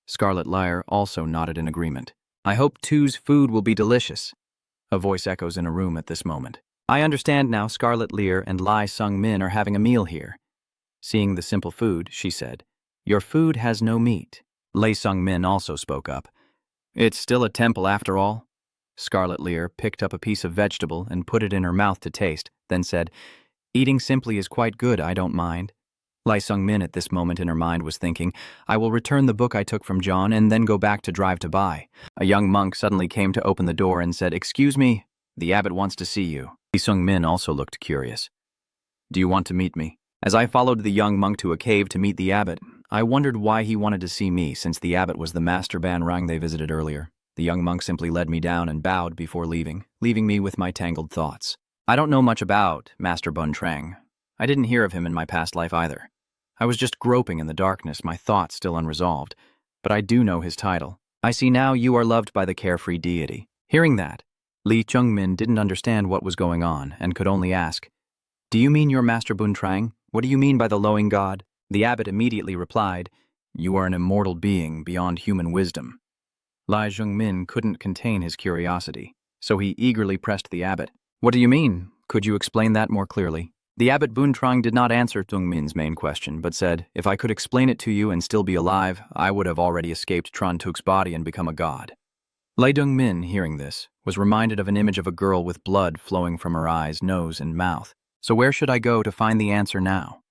Scarlet Lear also nodded in agreement. "I hope 2's food will be delicious." A voice echoes in a room at this moment. "I understand now Scarlet Lear and Lai Sung-min are having a meal here." Seeing the simple food, she said, "Your food has no meat." Lai Sung-min also spoke up. "It's still a temple after all." Scarlet Lear picked up a piece of vegetable and put it in her mouth to taste, then said, "Eating simply is quite good, I don't mind." Lai Sung-min at this moment in her mind was thinking, "I will return the book I took from John and then go back to drive to buy." A young monk suddenly came to open the door and said, "Excuse me, the abbot wants to see you." Lee Sung-min also looked curious. "Do you want to meet me?" As I followed the young monk to a cave to meet the abbot, I wondered why he wanted to see me since the abbot was the master Bunrang they visited earlier. The young monk simply led me down and bowed before leaving me with my tangled thoughts. I don't know much about Master Bunrang. I didn't hear of him in my past life either. I was just groping in the darkness, my thoughts still unresolved. But I do know his title. "I see now you are loved by the carefree deity." Hearing that, Lee Chung-min didn't understand what was going on and could only ask, "Do you mean you're Master Bunrang? What do you mean by the lowing god?" The abbot immediately replied, "You are an immortal being beyond human wisdom." Lai Jung-min couldn't contain his curiosity, so he eagerly pressed the abbot. "What do you mean? Could you explain that more clearly?" The abbot Bunrang did not answer Jung-min's main question, but said, "If I could explain it to you and still be alive, I would have already escaped Tron-tuk's body and become a god." Lai Jung-min, hearing this, was reminded of an image of a girl with blood flowing from her eyes, nose, and mouth. So where should I go to find the answer now?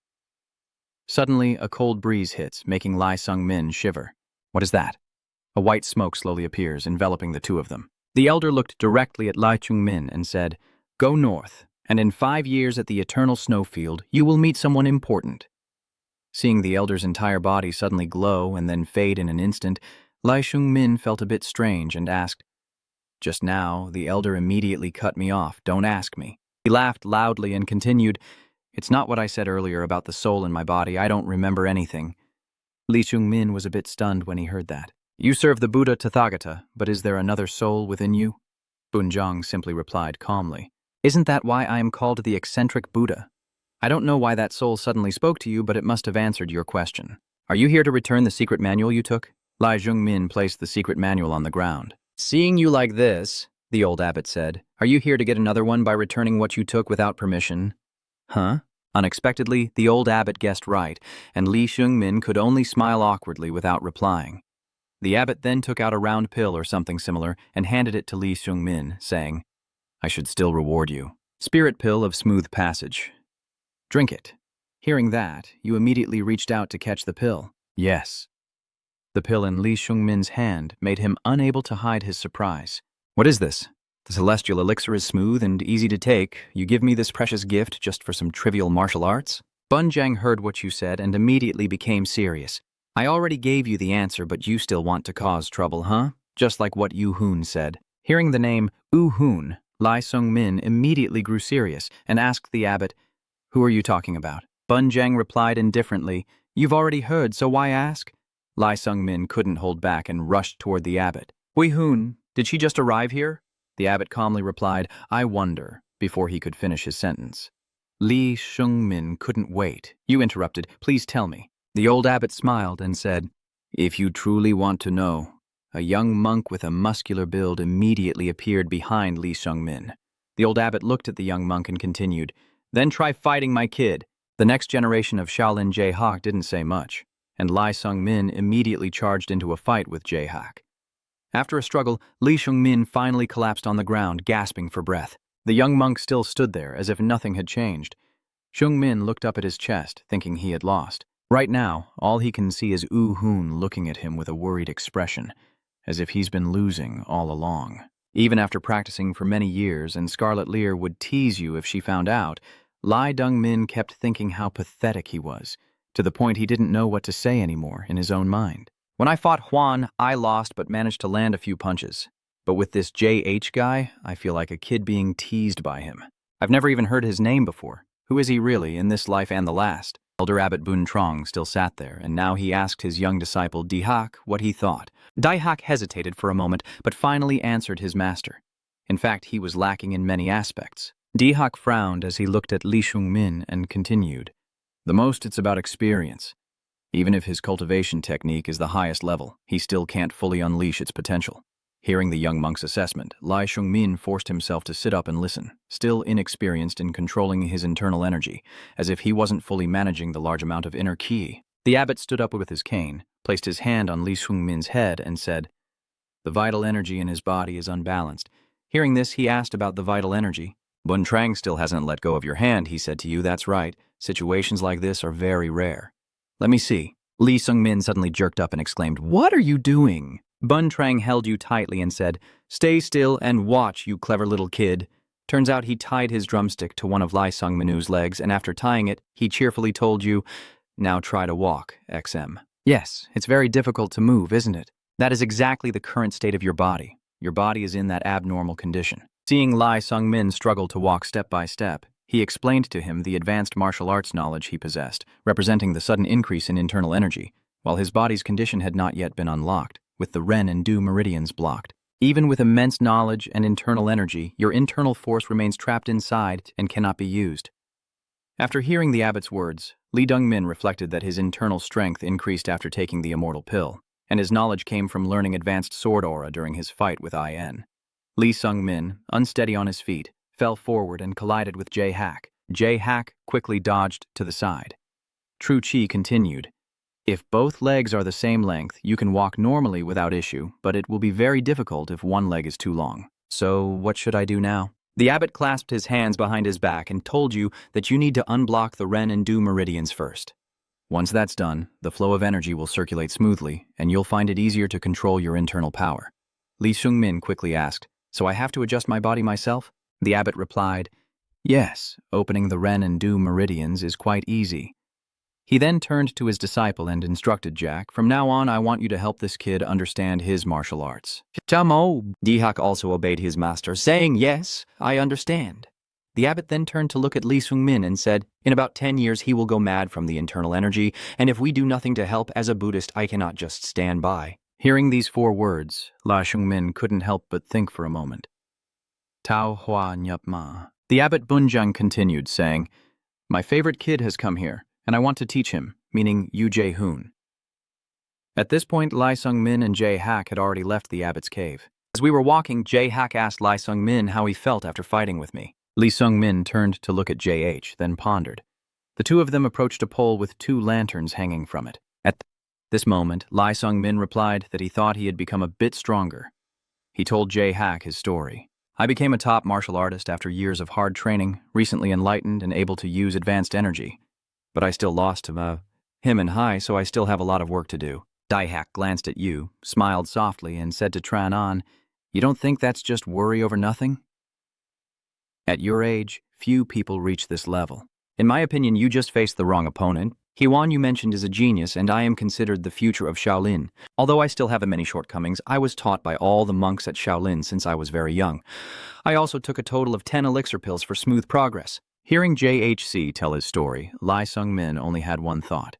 Suddenly, a cold breeze hits, making Lai Sung-min shiver. What is that? A white smoke slowly appears, enveloping the 2 of them. The elder looked directly at Lai Chung-min and said, "Go north, and in 5 years at the eternal snowfield, you will meet someone important." Seeing the elder's entire body suddenly glow and then fade in an instant, Lai Chung-min felt a bit strange and asked, "Just now, the elder immediately cut me off. Don't ask me." He laughed loudly and continued, "It's not what I said earlier about the soul in my body. I don't remember anything." Lee Chung-min was a bit stunned when he heard that. "You serve the Buddha Tathagata, but is there another soul within you?" Bunrang simply replied calmly, "Isn't that why I am called the eccentric Buddha? I don't know why that soul suddenly spoke to you, but it must have answered your question. Are you here to return the secret manual you took?" Lai Jung-min placed the secret manual on the ground. "Seeing you like this," the old abbot said, "are you here to get another one by returning what you took without permission?" Huh? Unexpectedly, the old abbot guessed right, and Lee Chung-min could only smile awkwardly without replying. The abbot then took out a round pill or something similar and handed it to Lee Chung-min, saying, "I should still reward you. Spirit pill of smooth passage. Drink it." Hearing that, you immediately reached out to catch the pill. Yes. The pill in Lee Chung-min's hand made him unable to hide his surprise. "What is this? The celestial elixir is smooth and easy to take. You give me this precious gift just for some trivial martial arts?" Bunrang heard what you said and immediately became serious. "I already gave you the answer, but you still want to cause trouble, huh? Just like what Yu-hoon said." Hearing the name Yu-hoon, Lai Sung-min immediately grew serious and asked the abbot, "Who are you talking about?" Bunrang replied indifferently, "You've already heard, so why ask?" Lai Sung-min couldn't hold back and rushed toward the abbot. "Hui-hoon, did she just arrive here?" The abbot calmly replied, "I wonder," before he could finish his sentence. Lee Chung-min couldn't wait. "You interrupted. Please tell me." The old abbot smiled and said, "If you truly want to know." A young monk with a muscular build immediately appeared behind Lee Chung-min. The old abbot looked at the young monk and continued, "Then try fighting my kid." The next generation of Shaolin Jae-hak didn't say much, and Lai Sung-min immediately charged into a fight with Jae-hak. After a struggle, Lee Chung-min finally collapsed on the ground, gasping for breath. The young monk still stood there, as if nothing had changed. Chung-min looked up at his chest, thinking he had lost. Right now, all he can see is Yu-hoon looking at him with a worried expression, as if he's been losing all along. Even after practicing for many years and Scarlet Lear would tease you if she found out, Lai Dong-min kept thinking how pathetic he was, to the point he didn't know what to say anymore in his own mind. When I fought Huan, I lost but managed to land a few punches. But with this JH guy, I feel like a kid being teased by him. I've never even heard his name before. Who is he really, in this life and the last? Elder Abbot Bunrang still sat there, and now he asked his young disciple Dihak what he thought. Dihak hesitated for a moment, but finally answered his master. In fact, he was lacking in many aspects. Dihak frowned as he looked at Li Shungmin and continued. The most it's about experience. Even if his cultivation technique is the highest level, he still can't fully unleash its potential. Hearing the young monk's assessment, Lai Shungmin forced himself to sit up and listen, still inexperienced in controlling his internal energy, as if he wasn't fully managing the large amount of inner ki. The abbot stood up with his cane, placed his hand on Li Shungmin's head, and said, "The vital energy in his body is unbalanced." Hearing this, he asked about the vital energy. "Bunrang still hasn't let go of your hand," he said to you. "That's right. Situations like this are very rare." "Let me see." Li Shungmin suddenly jerked up and exclaimed, "What are you doing?" Bunrang held you tightly and said, "Stay still and watch, you clever little kid." Turns out he tied his drumstick to one of Lai Shungminu's legs, and after tying it, he cheerfully told you, "Now try to walk, XM." Yes, it's very difficult to move, isn't it? That is exactly the current state of your body. Your body is in that abnormal condition. Seeing Lai Shungmin struggle to walk step by step, he explained to him the advanced martial arts knowledge he possessed, representing the sudden increase in internal energy, while his body's condition had not yet been unlocked, with the Ren and Du meridians blocked. Even with immense knowledge and internal energy, your internal force remains trapped inside and cannot be used. After hearing the abbot's words, Li Dong-min reflected that his internal strength increased after taking the immortal pill, and his knowledge came from learning advanced sword aura during his fight with IN. Li Shungmin, unsteady on his feet, fell forward and collided with Jae-hak. Jae-hak quickly dodged to the side. True Chi continued, "If both legs are the same length, you can walk normally without issue, but it will be very difficult if one leg is too long. So what should I do now?" The abbot clasped his hands behind his back and told you that you need to unblock the Ren and Du meridians first. Once that's done, the flow of energy will circulate smoothly, and you'll find it easier to control your internal power. Li Shungmin quickly asked, "So I have to adjust my body myself?" The abbot replied, "Yes, opening the Ren and Du meridians is quite easy." He then turned to his disciple and instructed Jack, "From now on, I want you to help this kid understand his martial arts." Chamo! Dihak also obeyed his master, saying, "Yes, I understand." The abbot then turned to look at Li Shungmin and said, "In about 10 years, he will go mad from the internal energy, and if we do nothing to help, as a Buddhist, I cannot just stand by." Hearing these 4 words, La Shungmin couldn't help but think for a moment. Tao Hua Nyup Ma. The abbot Bunrang continued, saying, "My favorite kid has come here, and I want to teach him," meaning Yu Jae-hoon. At this point, Lai Shungmin and Jae-hak had already left the abbot's cave. As we were walking, Jae-hak asked Lai Shungmin how he felt after fighting with me. Li Shungmin turned to look at JH, then pondered. The two of them approached a pole with 2 lanterns hanging from it. At this moment, Lai Shungmin replied that he thought he had become a bit stronger. He told Jae-hak his story. "I became a top martial artist after years of hard training, recently enlightened and able to use advanced energy. But I still lost to him and Hai, so I still have a lot of work to do." Daihak glanced at you, smiled softly, and said to Tran-an, "You don't think that's just worry over nothing? At your age, few people reach this level. In my opinion, you just faced the wrong opponent. Huan you mentioned is a genius, and I am considered the future of Shaolin. Although I still have many shortcomings, I was taught by all the monks at Shaolin since I was very young. I also took a total of 10 elixir pills for smooth progress." Hearing JHC tell his story, Lai Shungmin only had one thought.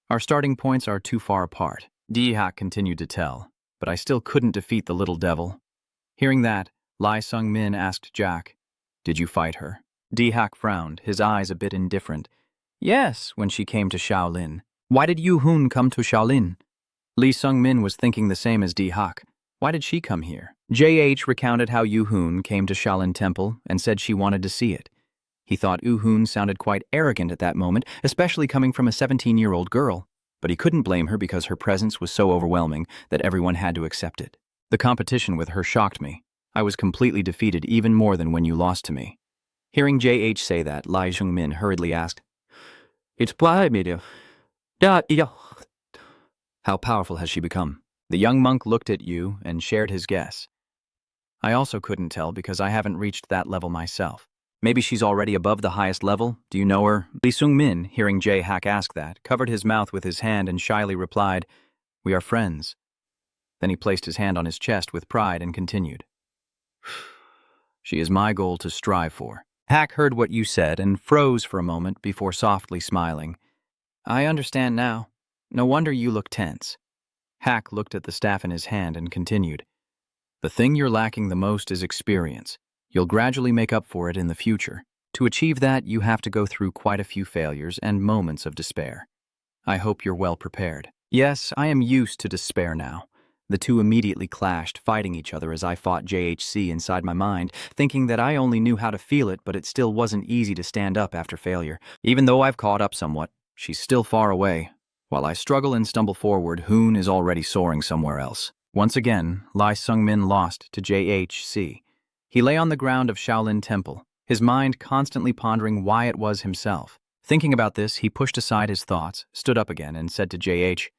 Our starting points are too far apart. Dihak continued to tell, "But I still couldn't defeat the little devil." Hearing that, Lai Shungmin asked Jack, "Did you fight her?" Dihak frowned, his eyes a bit indifferent. "Yes, when she came to Shaolin." "Why did Yu Hun come to Shaolin?" Li Shungmin was thinking the same as Dihak. Why did she come here? JH recounted how Yu Hun came to Shaolin Temple and said she wanted to see it. He thought Yu Hun sounded quite arrogant at that moment, especially coming from a 17-year-old girl. But he couldn't blame her because her presence was so overwhelming that everyone had to accept it. The competition with her shocked me. I was completely defeated even more than when you lost to me. Hearing JH say that, Lai Shungmin hurriedly asked, "It's How powerful has she become?" The young monk looked at you and shared his guess. I also couldn't tell because I haven't reached that level myself. Maybe she's already above the highest level? Do you know her? Lee Sung-min, hearing Jae-hak ask that, covered his mouth with his hand and shyly replied, "We are friends." Then he placed his hand on his chest with pride and continued, "She is my goal to strive for." Hak heard what you said and froze for a moment before softly smiling. "I understand now. No wonder you look tense." Hak looked at the staff in his hand and continued, "The thing you're lacking the most is experience. You'll gradually make up for it in the future. To achieve that, you have to go through quite a few failures and moments of despair. I hope you're well prepared." Yes, I am used to despair now. The two immediately clashed, fighting each other as I fought JHC inside my mind, thinking that I only knew how to feel it, but it still wasn't easy to stand up after failure. Even though I've caught up somewhat, she's still far away. While I struggle and stumble forward, Hoon is already soaring somewhere else. Once again, Lee Sung-min lost to JHC. He lay on the ground of Shaolin Temple, his mind constantly pondering why it was himself. Thinking about this, he pushed aside his thoughts, stood up again, and said to JH,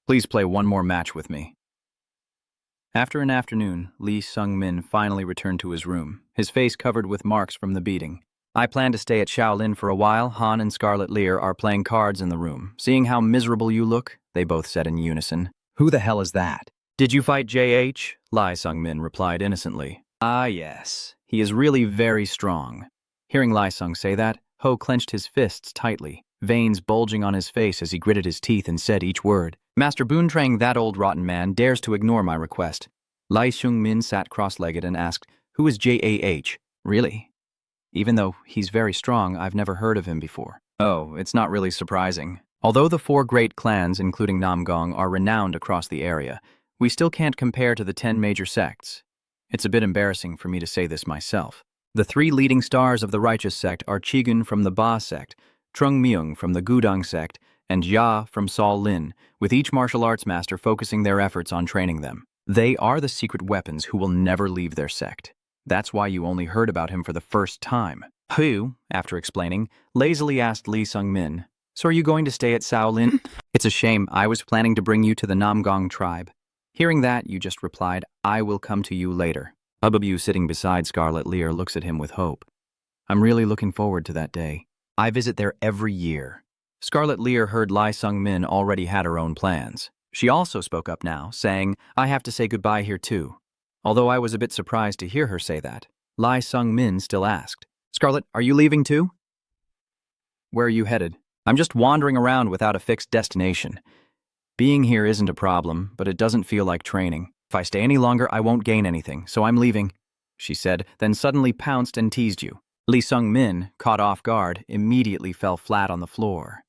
"Please play one more match with me." After an afternoon, Lee Sung-min finally returned to his room, his face covered with marks from the beating. "I plan to stay at Shaolin for a while. Han and Scarlet Lear are playing cards in the room. Seeing how miserable you look," they both said in unison. "Who the hell is that?" "Did you fight JH? Lee Sung-min replied innocently. "Ah, yes. He is really very strong." Hearing Lee Sung say that, Ho clenched his fists tightly, veins bulging on his face as he gritted his teeth and said each word. "Master Bunrang, that old rotten man, dares to ignore my request." Lee Sung-min sat cross-legged and asked, "Who is JAH? Really? Even though he's very strong, I've never heard of him before." "Oh, it's not really surprising. Although the 4 great clans, including Namgong, are renowned across the area, we still can't compare to the 10 major sects. It's a bit embarrassing for me to say this myself. The 3 leading stars of the righteous sect are Chigun from the Ba sect, Trung Myung from the Gudong sect, and Ya from Shaolin, with each martial arts master focusing their efforts on training them. They are the secret weapons who will never leave their sect. That's why you only heard about him for the first time." Hu, after explaining, lazily asked Lee Sung-min, "So are you going to stay at Shaolin?" "It's a shame. I was planning to bring you to the Namgong tribe." Hearing that, you just replied, "I will come to you later." Ubabu, sitting beside Scarlet Lear, looks at him with hope. "I'm really looking forward to that day. I visit there every year." Scarlet Lear heard Lee Sung-min already had her own plans. She also spoke up now, saying, "I have to say goodbye here too." Although I was a bit surprised to hear her say that, Lee Sung-min still asked, "Scarlet, are you leaving too?" "Where are you headed?" "I'm just wandering around without a fixed destination. Being here isn't a problem, but it doesn't feel like training. If I stay any longer, I won't gain anything, so I'm leaving," she said, then suddenly pounced and teased you. Lee Sung-min, caught off guard, immediately fell flat on the floor.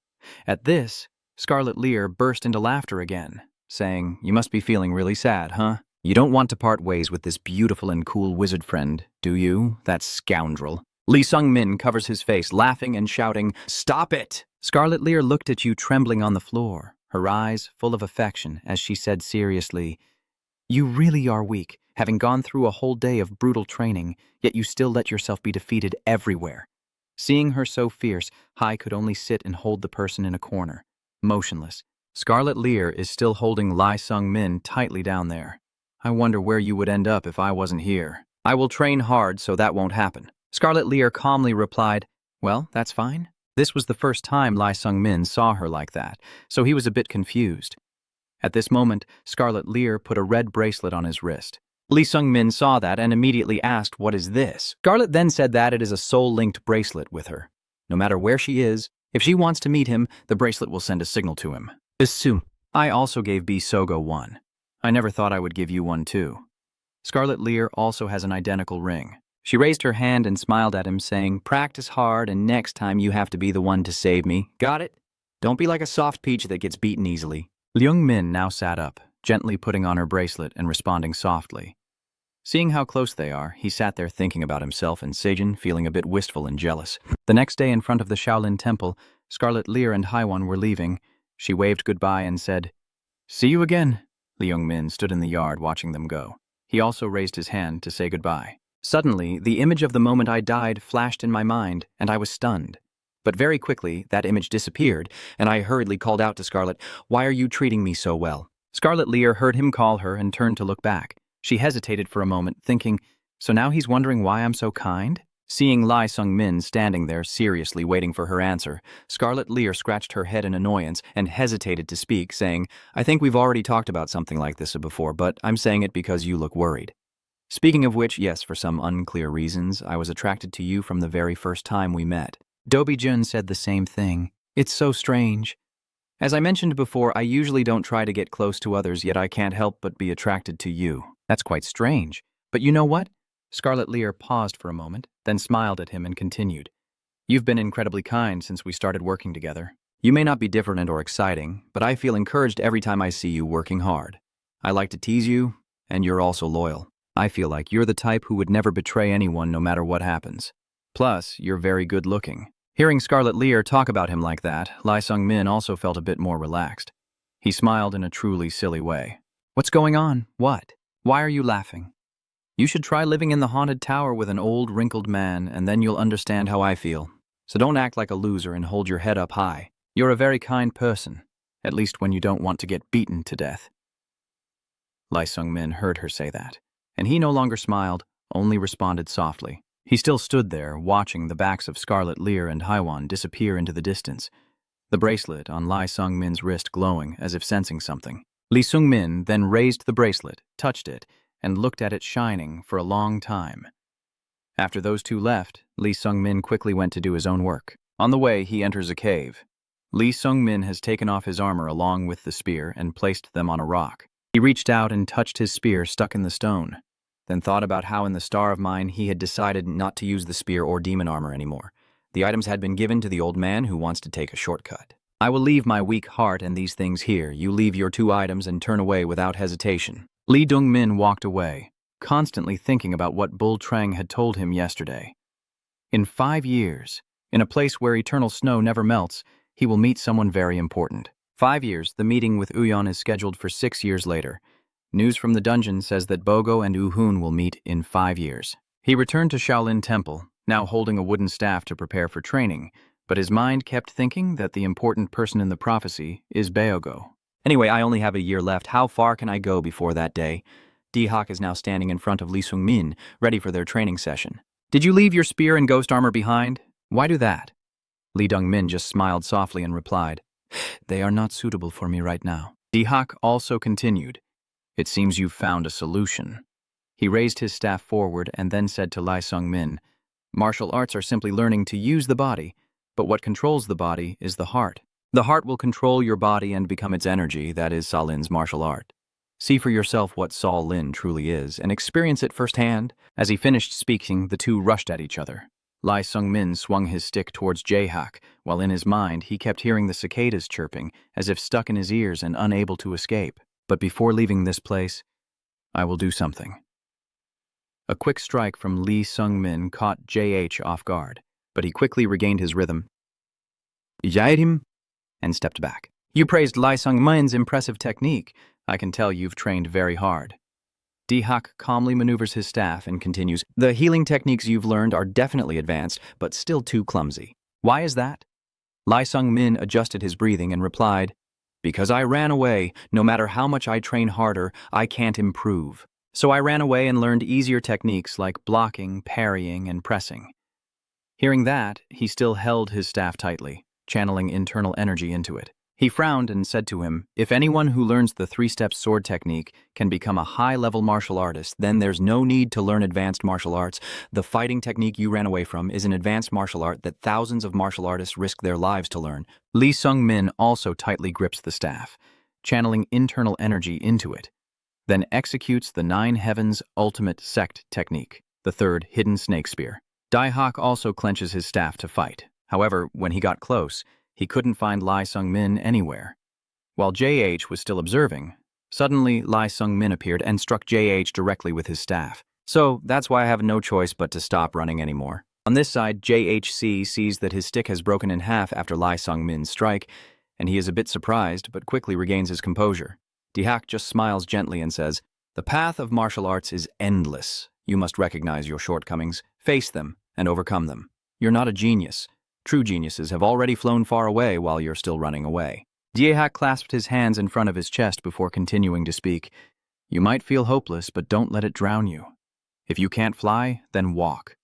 At this, Scarlet Lear burst into laughter again, saying, "You must be feeling really sad, huh? You don't want to part ways with this beautiful and cool wizard friend, do you, that scoundrel?" Lee Sung-min covers his face, laughing and shouting, "Stop it!" Scarlet Lear looked at you trembling on the floor, her eyes full of affection, as she said seriously, "You really are weak, having gone through a whole day of brutal training, yet you still let yourself be defeated everywhere." Seeing her so fierce, Hai could only sit and hold the person in a corner, motionless. Scarlet Lear is still holding Lee Sung-min tightly down there. "I wonder where you would end up if I wasn't here." "I will train hard so that won't happen." Scarlet Lear calmly replied, "Well, that's fine." This was the first time Lee Sung-min saw her like that, so he was a bit confused. At this moment, Scarlet Lear put a red bracelet on his wrist. Lee Sung-min saw that and immediately asked, "What is this?" Scarlet then said that it is a soul-linked bracelet with her. No matter where she is, if she wants to meet him, the bracelet will send a signal to him. Assume. I also gave B Sogo one. I never thought I would give you one too. Scarlet Lear also has an identical ring. She raised her hand and smiled at him, saying, "Practice hard, and next time you have to be the one to save me. Got it? Don't be like a soft peach that gets beaten easily." Leung Min now sat up, gently putting on her bracelet and responding softly. Seeing how close they are, he sat there thinking about himself and Sejin, feeling a bit wistful and jealous. The next day in front of the Shaolin Temple, Scarlet Lear and Haiwan were leaving. She waved goodbye and said, "See you again." Leung Min stood in the yard watching them go. He also raised his hand to say goodbye. Suddenly, the image of the moment I died flashed in my mind, and I was stunned. But very quickly, that image disappeared, and I hurriedly called out to Scarlet, "Why are you treating me so well?" Scarlet Lear heard him call her and turned to look back. She hesitated for a moment, thinking, So now he's wondering why I'm so kind? Seeing Lai Sung-min standing there seriously waiting for her answer, Scarlet Lear scratched her head in annoyance and hesitated to speak, saying, I think we've already talked about something like this before, but I'm saying it because you look worried. Speaking of which, yes, for some unclear reasons, I was attracted to you from the very first time we met. Dobi-jun said the same thing. It's so strange. As I mentioned before, I usually don't try to get close to others, yet I can't help but be attracted to you. That's quite strange. But you know what? Scarlet Lear paused for a moment, then smiled at him and continued. You've been incredibly kind since we started working together. You may not be different or exciting, but I feel encouraged every time I see you working hard. I like to tease you, and you're also loyal. I feel like you're the type who would never betray anyone no matter what happens. Plus, you're very good looking. Hearing Scarlet Lear talk about him like that, Lai Sung-min also felt a bit more relaxed. He smiled in a truly silly way. What's going on? What? Why are you laughing? You should try living in the haunted tower with an old, wrinkled man, and then you'll understand how I feel. So don't act like a loser and hold your head up high. You're a very kind person, at least when you don't want to get beaten to death. Lai Sung-min heard her say that, and he no longer smiled, only responded softly. He still stood there, watching the backs of Scarlet Lear and Haiwan disappear into the distance, the bracelet on Lai Sung-min's wrist glowing as if sensing something. Lee Sung-min then raised the bracelet, touched it, and looked at it shining for a long time. After those two left, Lee Sung-min quickly went to do his own work. On the way, he enters a cave. Lee Sung-min has taken off his armor along with the spear and placed them on a rock. He reached out and touched his spear stuck in the stone, then thought about how in the Star of Mine he had decided not to use the spear or demon armor anymore. The items had been given to the old man who wants to take a shortcut. I will leave my weak heart and these things here. You leave your 2 items and turn away without hesitation. Lee Dong-min walked away, constantly thinking about what Bull Trang had told him yesterday. In 5 years, in a place where eternal snow never melts, he will meet someone very important. 5 years, the meeting with Uyeon is scheduled for 6 years later. News from the dungeon says that Bogo and Woo-hoon will meet in 5 years. He returned to Shaolin Temple, now holding a wooden staff to prepare for training, but his mind kept thinking that the important person in the prophecy is Beogo. Anyway, I only have a year left. How far can I go before that day? D-Hawk is now standing in front of Lee Sung-min, ready for their training session. Did you leave your spear and ghost armor behind? Why do that? Lee Dong-min just smiled softly and replied, They are not suitable for me right now. D-Hawk also continued, It seems you've found a solution. He raised his staff forward and then said to Lai Sung-min, Martial arts are simply learning to use the body, but what controls the body is the heart. The heart will control your body and become its energy, that is Shaolin's martial art. See for yourself what Shaolin truly is, and experience it firsthand. As he finished speaking, the two rushed at each other. Lai Sung-min swung his stick towards Jae-hak, while in his mind he kept hearing the cicadas chirping, as if stuck in his ears and unable to escape. But before leaving this place, I will do something. A quick strike from Lee Sung-min caught J.H. off guard, but he quickly regained his rhythm. Yaerim, and stepped back. You praised Lai Sung-min's impressive technique. I can tell you've trained very hard. D-Hak calmly maneuvers his staff and continues, The healing techniques you've learned are definitely advanced, but still too clumsy. Why is that? Lai Sung-min adjusted his breathing and replied, Because I ran away. No matter how much I train harder, I can't improve. So I ran away and learned easier techniques like blocking, parrying, and pressing. Hearing that, he still held his staff tightly, channeling internal energy into it. He frowned and said to him, If anyone who learns the 3-step sword technique can become a high-level martial artist, then there's no need to learn advanced martial arts. The fighting technique you ran away from is an advanced martial art that thousands of martial artists risk their lives to learn. Lee Sung-min also tightly grips the staff, channeling internal energy into it, then executes the 9 Heavens Ultimate Sect technique, the 3rd Hidden Snake Spear. Daihak also clenches his staff to fight. However, when he got close, he couldn't find Lai Sung-min anywhere. While J.H. was still observing, suddenly Lai Sung-min appeared and struck J.H. directly with his staff. So that's why I have no choice but to stop running anymore. On this side, J.H.C. sees that his stick has broken in half after Lai Sung-min's strike, and he is a bit surprised but quickly regains his composure. Dihak just smiles gently and says, The path of martial arts is endless. You must recognize your shortcomings, face them, and overcome them. You're not a genius. True geniuses have already flown far away while you're still running away. Diehak clasped his hands in front of his chest before continuing to speak. You might feel hopeless, but don't let it drown you. If you can't fly, then walk.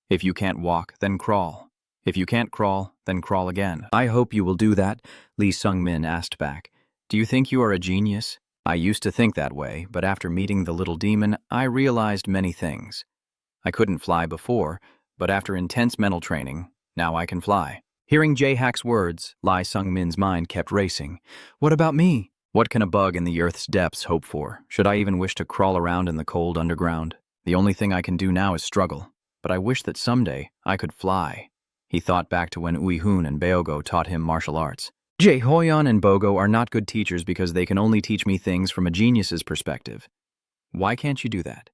If you can't walk, then crawl. If you can't crawl, then crawl again. I hope you will do that, Lee Sung-min asked back. Do you think you are a genius? I used to think that way, but after meeting the little demon, I realized many things. I couldn't fly before, but after intense mental training, now I can fly. Hearing Jae-hak's words, Lee Sung-min's mind kept racing. What about me? What can a bug in the earth's depths hope for? Should I even wish to crawl around in the cold underground? The only thing I can do now is struggle, but I wish that someday I could fly. He thought back to when Uihun and Beogo taught him martial arts. Jae-hoyeon and Bogo are not good teachers because they can only teach me things from a genius's perspective. Why can't you do that?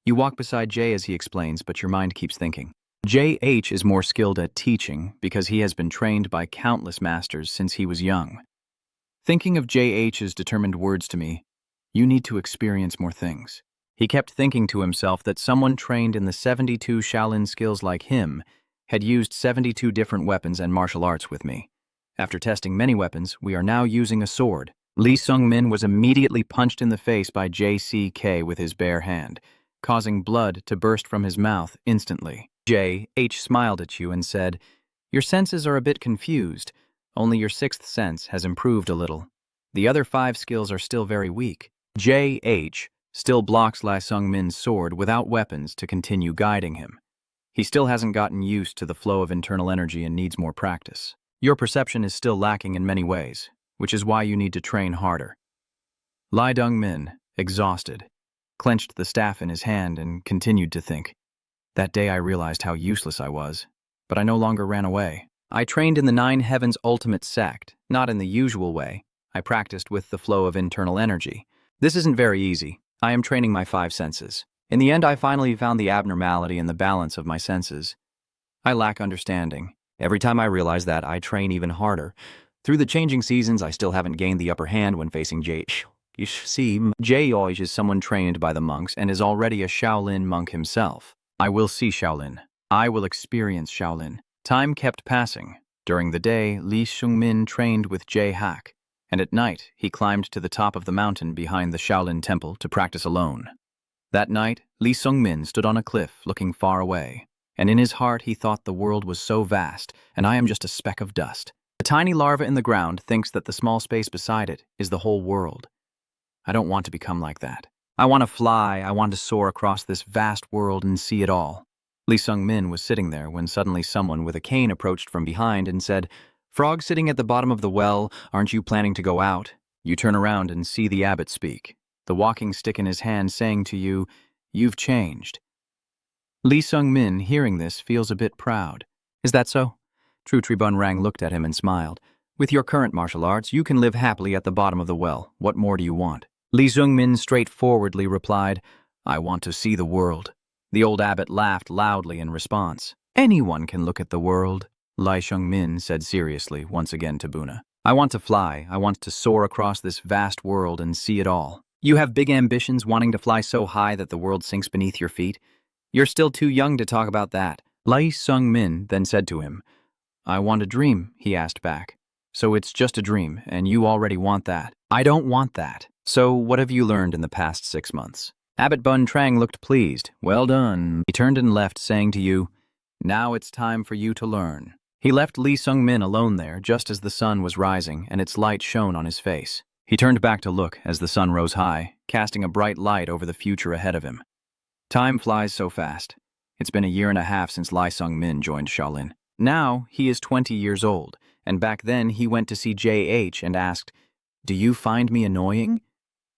You walk beside Jae as he explains, but your mind keeps thinking. J.H. is more skilled at teaching because he has been trained by countless masters since he was young. Thinking of J.H.'s determined words to me, you need to experience more things. He kept thinking to himself that someone trained in the 72 Shaolin skills like him had used 72 different weapons and martial arts with me. After testing many weapons, we are now using a sword. Lee Sung-min was immediately punched in the face by J.C.K. with his bare hand, causing blood to burst from his mouth instantly. J.H. smiled at you and said, "Your senses are a bit confused. Only your sixth sense has improved a little. The other 5 skills are still very weak." J.H. still blocks Lee Sung-min's sword without weapons to continue guiding him. He still hasn't gotten used to the flow of internal energy and needs more practice. Your perception is still lacking in many ways, which is why you need to train harder. Lee Dong-min, exhausted, clenched the staff in his hand and continued to think. That day I realized how useless I was, but I no longer ran away. I trained in the 9 Heavens Ultimate Sect, not in the usual way. I practiced with the flow of internal energy. This isn't very easy. I am training my 5 senses. In the end, I finally found the abnormality in the balance of my senses. I lack understanding. Every time I realize that, I train even harder. Through the changing seasons, I still haven't gained the upper hand when facing Jae. You see, Jae is someone trained by the monks and is already a Shaolin monk himself. I will see Shaolin. I will experience Shaolin. Time kept passing. During the day, Lee Sung-min trained with Jae-hak, and at night he climbed to the top of the mountain behind the Shaolin temple to practice alone. That night, Lee Sung-min stood on a cliff looking far away, and in his heart he thought the world was so vast, and I am just a speck of dust. The tiny larva in the ground thinks that the small space beside it is the whole world. I don't want to become like that. I want to fly, I want to soar across this vast world and see it all. Lee Sung-min was sitting there when suddenly someone with a cane approached from behind and said, "Frog sitting at the bottom of the well, aren't you planning to go out?" You turn around and see the abbot speak, the walking stick in his hand saying to you, "You've changed." Lee Sung-min, hearing this, feels a bit proud. Is that so? Bunrang looked at him and smiled. With your current martial arts, you can live happily at the bottom of the well. What more do you want? Lee Sung-min straightforwardly replied, "I want to see the world." The old abbot laughed loudly in response. "Anyone can look at the world," Lee Sung-min said seriously once again to Buna. "I want to fly. I want to soar across this vast world and see it all." You have big ambitions, wanting to fly so high that the world sinks beneath your feet? You're still too young to talk about that. Lee Sung-min then said to him, "I want a dream," he asked back. "So it's just a dream, and you already want that." "I don't want that." "So what have you learned in the past 6 months?" Abbot Bunrang looked pleased. "Well done." He turned and left, saying to you, "Now it's time for you to learn." He left Lee Sung-min alone there just as the sun was rising and its light shone on his face. He turned back to look as the sun rose high, casting a bright light over the future ahead of him. Time flies so fast. It's been a year and a half since Lee Sung-min joined Shaolin. Now he is 20 years old, and back then he went to see J.H. and asked, "Do you find me annoying?"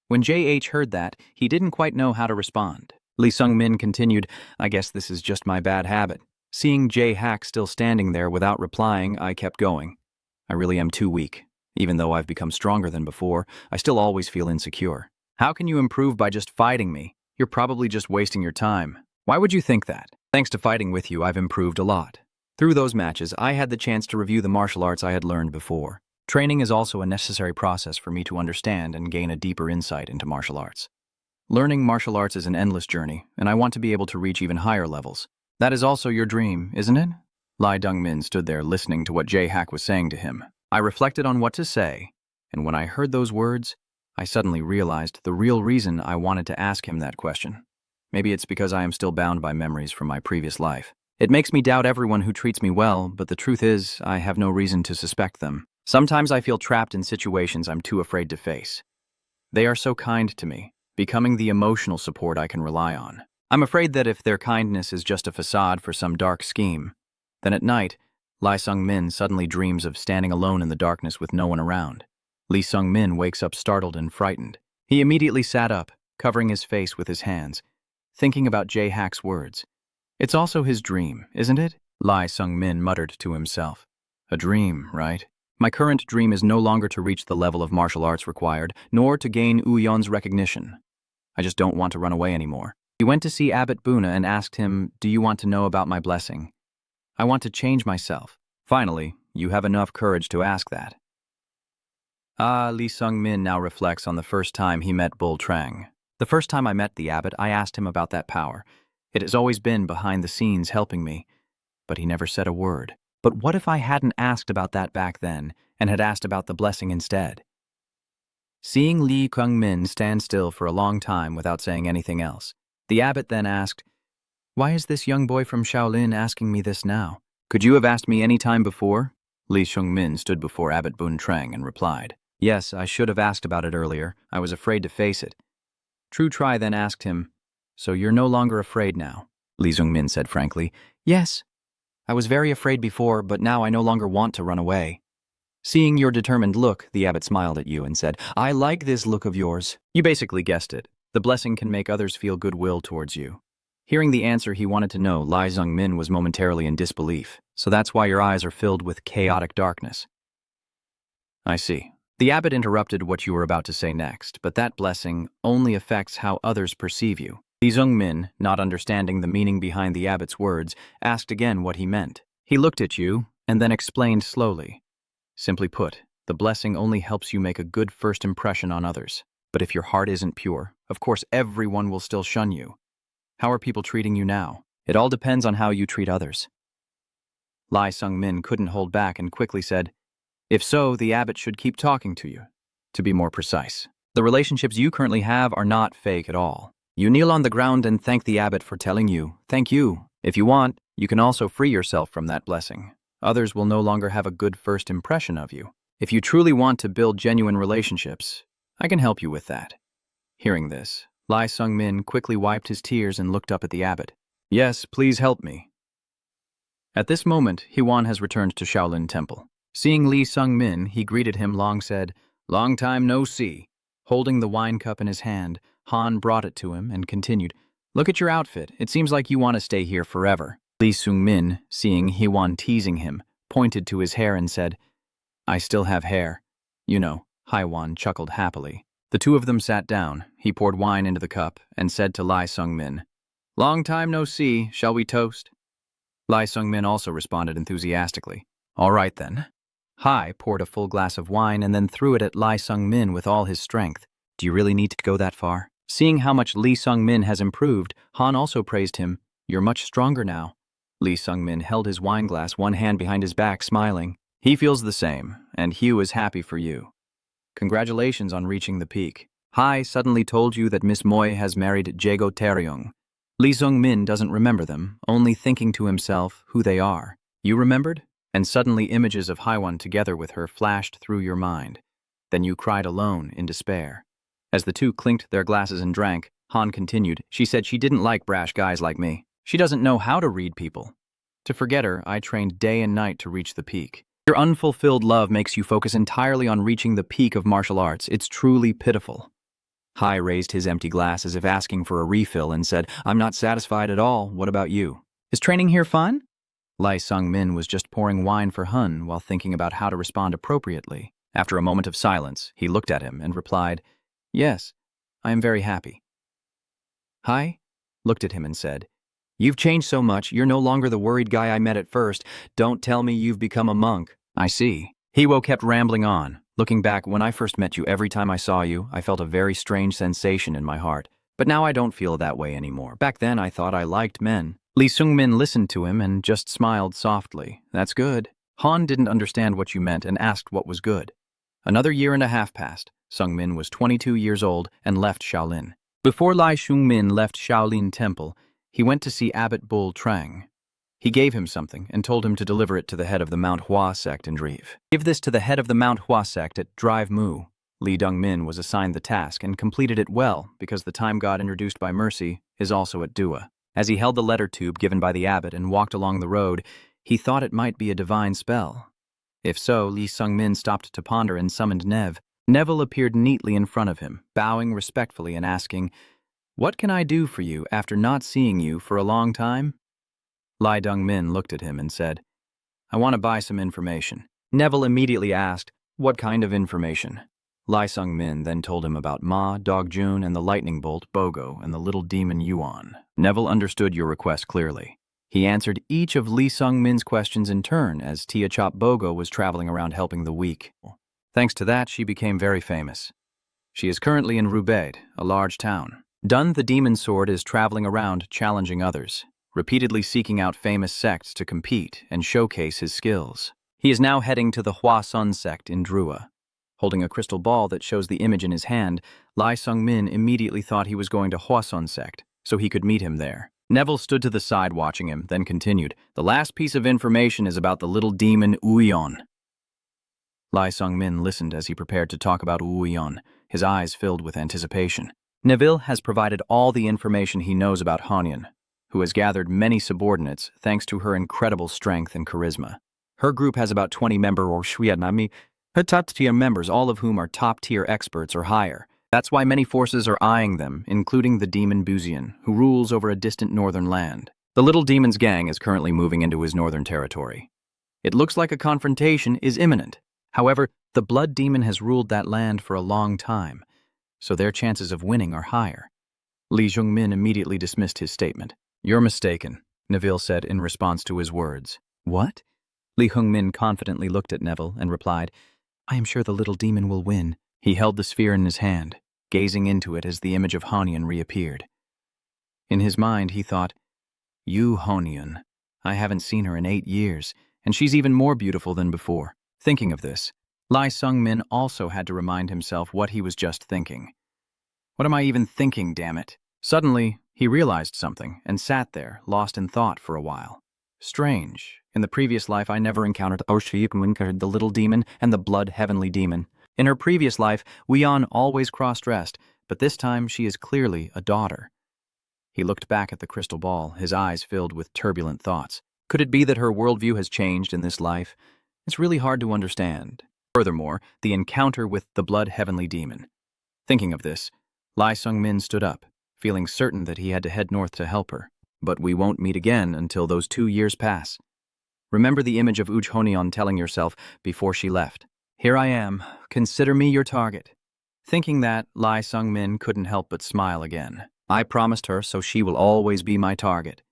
When J.H. heard that, he didn't quite know how to respond. Lee Sung-min continued, "I guess this is just my bad habit." Seeing Jae-hak still standing there without replying, I kept going. I really am too weak. Even though I've become stronger than before, I still always feel insecure. How can you improve by just fighting me? You're probably just wasting your time. Why would you think that? Thanks to fighting with you, I've improved a lot. Through those matches, I had the chance to review the martial arts I had learned before. Training is also a necessary process for me to understand and gain a deeper insight into martial arts. Learning martial arts is an endless journey, and I want to be able to reach even higher levels. That is also your dream, isn't it? Lee Dong-min stood there listening to what Jae-hak was saying to him. I reflected on what to say, and when I heard those words, I suddenly realized the real reason I wanted to ask him that question. Maybe it's because I am still bound by memories from my previous life. It makes me doubt everyone who treats me well, but the truth is, I have no reason to suspect them. Sometimes I feel trapped in situations I'm too afraid to face. They are so kind to me, becoming the emotional support I can rely on. I'm afraid that if their kindness is just a facade for some dark scheme, then at night, Lee Sung-min suddenly dreams of standing alone in the darkness with no one around. Lee Sung-min wakes up startled and frightened. He immediately sat up, covering his face with his hands, thinking about Jae-hak's words. It's also his dream, isn't it? Lee Sung-min muttered to himself. A dream, right? My current dream is no longer to reach the level of martial arts required, nor to gain Uyon's recognition. I just don't want to run away anymore. He went to see Abbot Buna and asked him, "Do you want to know about my blessing? I want to change myself." Finally, you have enough courage to ask that. Lee Sung-min now reflects on the first time he met Bull Trang. The first time I met the abbot, I asked him about that power. It has always been behind the scenes helping me, but he never said a word. But what if I hadn't asked about that back then, and had asked about the blessing instead? Seeing Lee Kung-min stand still for a long time without saying anything else, the abbot then asked, "Why is this young boy from Shaolin asking me this now? Could you have asked me any time before?" Lee Sung-min stood before Abbot Bunrang and replied, "Yes, I should have asked about it earlier. I was afraid to face it." True Tri then asked him, "So you're no longer afraid now?" Lee Sung-min said frankly, "Yes. I was very afraid before, but now I no longer want to run away." Seeing your determined look, the abbot smiled at you and said, "I like this look of yours." You basically guessed it. The blessing can make others feel goodwill towards you. Hearing the answer he wanted to know, Lee Sung-min was momentarily in disbelief. "So that's why your eyes are filled with chaotic darkness." I see. The abbot interrupted what you were about to say next, but that blessing only affects how others perceive you. Lee Sung-min, not understanding the meaning behind the abbot's words, asked again what he meant. He looked at you and then explained slowly. Simply put, the blessing only helps you make a good first impression on others. But if your heart isn't pure, of course everyone will still shun you. How are people treating you now? It all depends on how you treat others. Lee Sung-min couldn't hold back and quickly said, "If so, the abbot should keep talking to you." To be more precise, the relationships you currently have are not fake at all. You kneel on the ground and thank the abbot for telling you, "Thank you." If you want, you can also free yourself from that blessing. Others will no longer have a good first impression of you. If you truly want to build genuine relationships, I can help you with that. Hearing this, Lee Sung-min quickly wiped his tears and looked up at the abbot. "Yes, please help me." At this moment, Hwan has returned to Shaolin Temple. Seeing Lee Sung-min, he greeted him long said, "Long time no see." Holding the wine cup in his hand, Han brought it to him and continued, "Look at your outfit. It seems like you want to stay here forever." Lee Sung-min, seeing Hwan teasing him, pointed to his hair and said, "I still have hair." You know, Hwan chuckled happily. The two of them sat down. He poured wine into the cup and said to Lee Sung-min, "Long time no see. Shall we toast?" Lee Sung-min also responded enthusiastically. "All right then." Hai poured a full glass of wine and then threw it at Lee Sung-min with all his strength. "Do you really need to go that far?" Seeing how much Lee Sung-min has improved, Han also praised him. "You're much stronger now." Lee Sung-min held his wine glass, one hand behind his back, smiling. He feels the same, and Hugh is happy for you. Congratulations on reaching the peak. Hai suddenly told you that Miss Moy has married Jaego Taeryung. Lee Sung-min doesn't remember them, only thinking to himself who they are. You remembered? And suddenly images of Hwan together with her flashed through your mind. Then you cried alone in despair. As the two clinked their glasses and drank, Han continued, "She said she didn't like brash guys like me. She doesn't know how to read people. To forget her, I trained day and night to reach the peak. Your unfulfilled love makes you focus entirely on reaching the peak of martial arts. It's truly pitiful." Hai raised his empty glass as if asking for a refill and said, "I'm not satisfied at all. What about you? Is training here fun?" Lee Sung-min was just pouring wine for Han while thinking about how to respond appropriately. After a moment of silence, he looked at him and replied, "Yes, I am very happy." Hai looked at him and said, "You've changed so much. You're no longer the worried guy I met at first. Don't tell me you've become a monk." "I see." Hiwo kept rambling on. "Looking back, when I first met you, every time I saw you, I felt a very strange sensation in my heart. But now I don't feel that way anymore. Back then, I thought I liked men." Lee Sung-min listened to him and just smiled softly. "That's good." Han didn't understand what you meant and asked what was good. Another year and a half passed. Sung-min was 22 years old and left Shaolin. Before Lai Shungmin left Shaolin Temple, he went to see Abbot Bull Trang. He gave him something and told him to deliver it to the head of the Mount Hua sect in Drive. Give this to the head of the Mount Hua sect at Drive Mu. Li Dongmin was assigned the task and completed it well because the time god introduced by Mercy is also at Dua. As he held the letter tube given by the abbot and walked along the road, he thought it might be a divine spell. If so, Li Sungmin stopped to ponder and summoned Nev. Neville appeared neatly in front of him, bowing respectfully and asking, "What can I do for you after not seeing you for a long time?" Lai Dongmin looked at him and said, "I want to buy some information." Neville immediately asked, "What kind of information?" Lai Sungmin then told him about Ma, Dog Jun, and the lightning bolt, Bogo, and the little demon Yuan. Neville understood your request clearly. He answered each of Li Sungmin's questions in turn as Tia Chop Bogo was traveling around helping the weak. Thanks to that, she became very famous. She is currently in Rubaid, a large town. Dun the Demon Sword is traveling around challenging others, repeatedly seeking out famous sects to compete and showcase his skills. He is now heading to the Hua Sun sect in Drua. Holding a crystal ball that shows the image in his hand, Lai Sungmin immediately thought he was going to Hua Sun sect, so he could meet him there. Neville stood to the side watching him, then continued, "The last piece of information is about the little demon Uion." Lai Sungmin listened as he prepared to talk about Uion, his eyes filled with anticipation. Neville has provided all the information he knows about Hanyan, who has gathered many subordinates thanks to her incredible strength and charisma. Her group has about 20 member or Shuyanami, her top-tier members, all of whom are top-tier experts or higher. That's why many forces are eyeing them, including the demon Buzian, who rules over a distant northern land. The little demon's gang is currently moving into his northern territory. It looks like a confrontation is imminent. However, the blood demon has ruled that land for a long time, so their chances of winning are higher. Li Zhongmin immediately dismissed his statement. "You're mistaken," Neville said in response to his words. "What?" Li Hongmin confidently looked at Neville and replied, "I am sure the little demon will win." He held the sphere in his hand, gazing into it as the image of Hanyan reappeared. In his mind, he thought, "You, Hanyan. I haven't seen her in 8 years, and she's even more beautiful than before." Thinking of this, Lai Sungmin also had to remind himself what he was just thinking. What am I even thinking, damn it? Suddenly, he realized something and sat there, lost in thought for a while. Strange. In the previous life, I never encountered the little demon and the blood heavenly demon. In her previous life, Weon always cross-dressed, but this time she is clearly a daughter. He looked back at the crystal ball, his eyes filled with turbulent thoughts. Could it be that her worldview has changed in this life? It's really hard to understand. Furthermore, the encounter with the blood heavenly demon. Thinking of this, Lai Sungmin stood up, feeling certain that he had to head north to help her. But we won't meet again until those 2 years pass. Remember the image of Uj Honyeon telling yourself before she left, "Here I am, consider me your target." Thinking that, Lai Sungmin couldn't help but smile again. I promised her, so she will always be my target.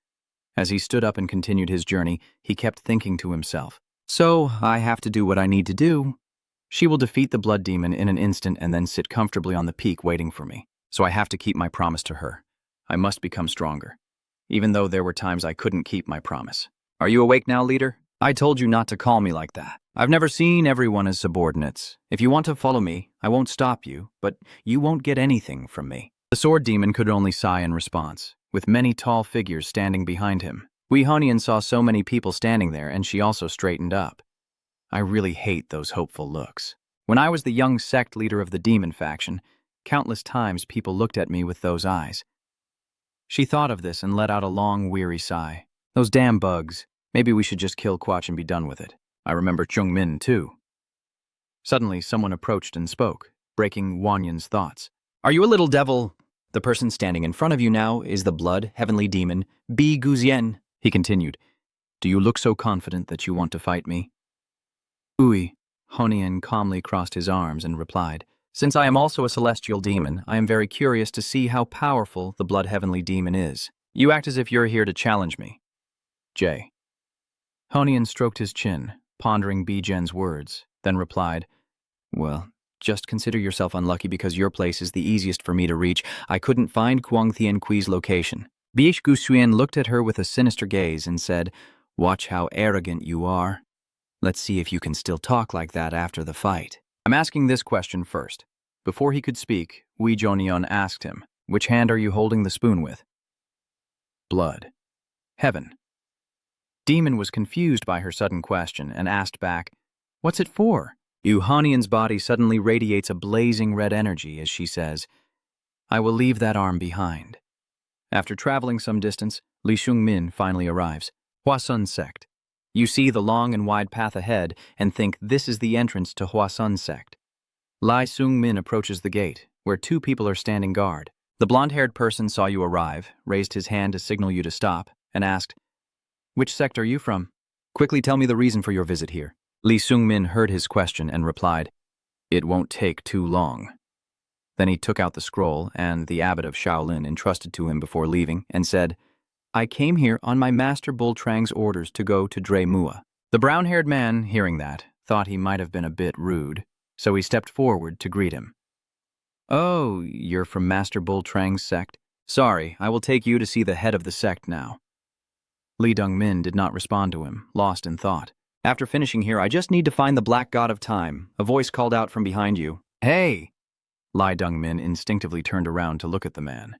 As he stood up and continued his journey, he kept thinking to himself, "So, I have to do what I need to do. She will defeat the blood demon in an instant and then sit comfortably on the peak waiting for me. So I have to keep my promise to her. I must become stronger, even though there were times I couldn't keep my promise." Are you awake now, leader? I told you not to call me like that. I've never seen everyone as subordinates. If you want to follow me, I won't stop you, but you won't get anything from me. The sword demon could only sigh in response, with many tall figures standing behind him. Wee Honian saw so many people standing there, and she also straightened up. I really hate those hopeful looks. When I was the young sect leader of the demon faction, countless times people looked at me with those eyes. She thought of this and let out a long, weary sigh. Those damn bugs. Maybe we should just kill Quach and be done with it. I remember Chung Min, too. Suddenly, someone approached and spoke, breaking Wanyan's thoughts. Are you a little devil? The person standing in front of you now is the blood heavenly demon, Bi Guzien. He continued, Do you look so confident that you want to fight me? Ui. Honian calmly crossed his arms and replied, Since I am also a celestial demon, I am very curious to see how powerful the blood heavenly demon is. You act as if you're here to challenge me. J. Honian stroked his chin, pondering Bijen's words, then replied, Well, just consider yourself unlucky because your place is the easiest for me to reach. I couldn't find Kuang Thien Kui's location. Bish Gusuyen looked at her with a sinister gaze and said, Watch how arrogant you are. Let's see if you can still talk like that after the fight. I'm asking this question first. Before he could speak, Wee Jonion asked him, Which hand are you holding the spoon with? Blood. Heaven. Demon was confused by her sudden question and asked back, "What's it for?" Yu Hanian's body suddenly radiates a blazing red energy as she says, "I will leave that arm behind." After traveling some distance, Li Shungmin finally arrives. Huasun sect. You see the long and wide path ahead and think this is the entrance to Huasun sect. Li Shungmin approaches the gate, where two people are standing guard. The blonde-haired person saw you arrive, raised his hand to signal you to stop, and asked, "Which sect are you from? Quickly tell me the reason for your visit here." Li Shungmin heard his question and replied, "It won't take too long." Then he took out the scroll and the abbot of Shaolin entrusted to him before leaving and said, "I came here on my master Bunrang's orders to go to Dre Mua." The brown-haired man, hearing that, thought he might have been a bit rude, so he stepped forward to greet him. "Oh, you're from Master Bunrang's sect? Sorry, I will take you to see the head of the sect now." Li Dongmin did not respond to him, lost in thought. "After finishing here, I just need to find the Black God of Time." A voice called out from behind you. "Hey!" Li Dongmin instinctively turned around to look at the man.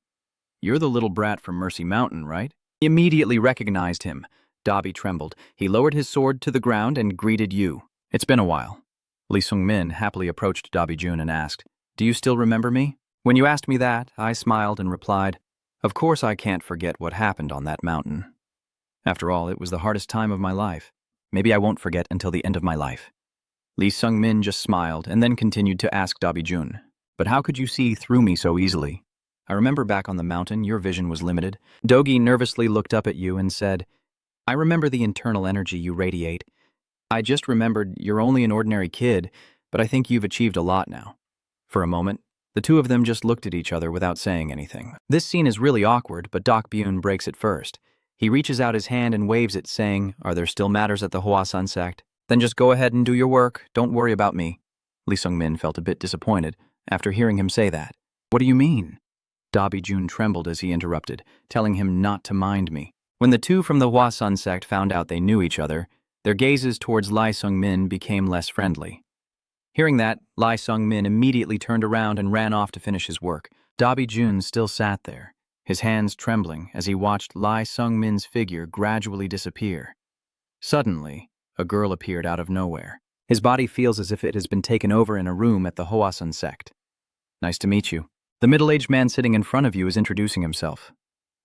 "You're the little brat from Mercy Mountain, right?" He immediately recognized him. Dabi trembled. He lowered his sword to the ground and greeted you. "It's been a while." Li Shungmin happily approached Dabi Jun and asked, "Do you still remember me?" When you asked me that, I smiled and replied, "Of course I can't forget what happened on that mountain. After all, it was the hardest time of my life. Maybe I won't forget until the end of my life." Li Shungmin just smiled and then continued to ask Dabi Jun, "But how could you see through me so easily?" "I remember back on the mountain, your vision was limited." Dogi nervously looked up at you and said, "I remember the internal energy you radiate. I just remembered you're only an ordinary kid, but I think you've achieved a lot now." For a moment, the two of them just looked at each other without saying anything. This scene is really awkward, but Doc Bune breaks it first. He reaches out his hand and waves it, saying, "Are there still matters at the Huasun sect? Then just go ahead and do your work. Don't worry about me." Li Shungmin felt a bit disappointed after hearing him say that. "What do you mean?" Dabi Jun trembled as he interrupted, telling him not to mind me. When the two from the Huasun sect found out they knew each other, their gazes towards Li Shungmin became less friendly. Hearing that, Li Shungmin immediately turned around and ran off to finish his work. Dabi Jun still sat there, his hands trembling as he watched Li Shungmin's figure gradually disappear. Suddenly, a girl appeared out of nowhere. His body feels as if it has been taken over in a room at the Huasun sect. "Nice to meet you." The middle-aged man sitting in front of you is introducing himself.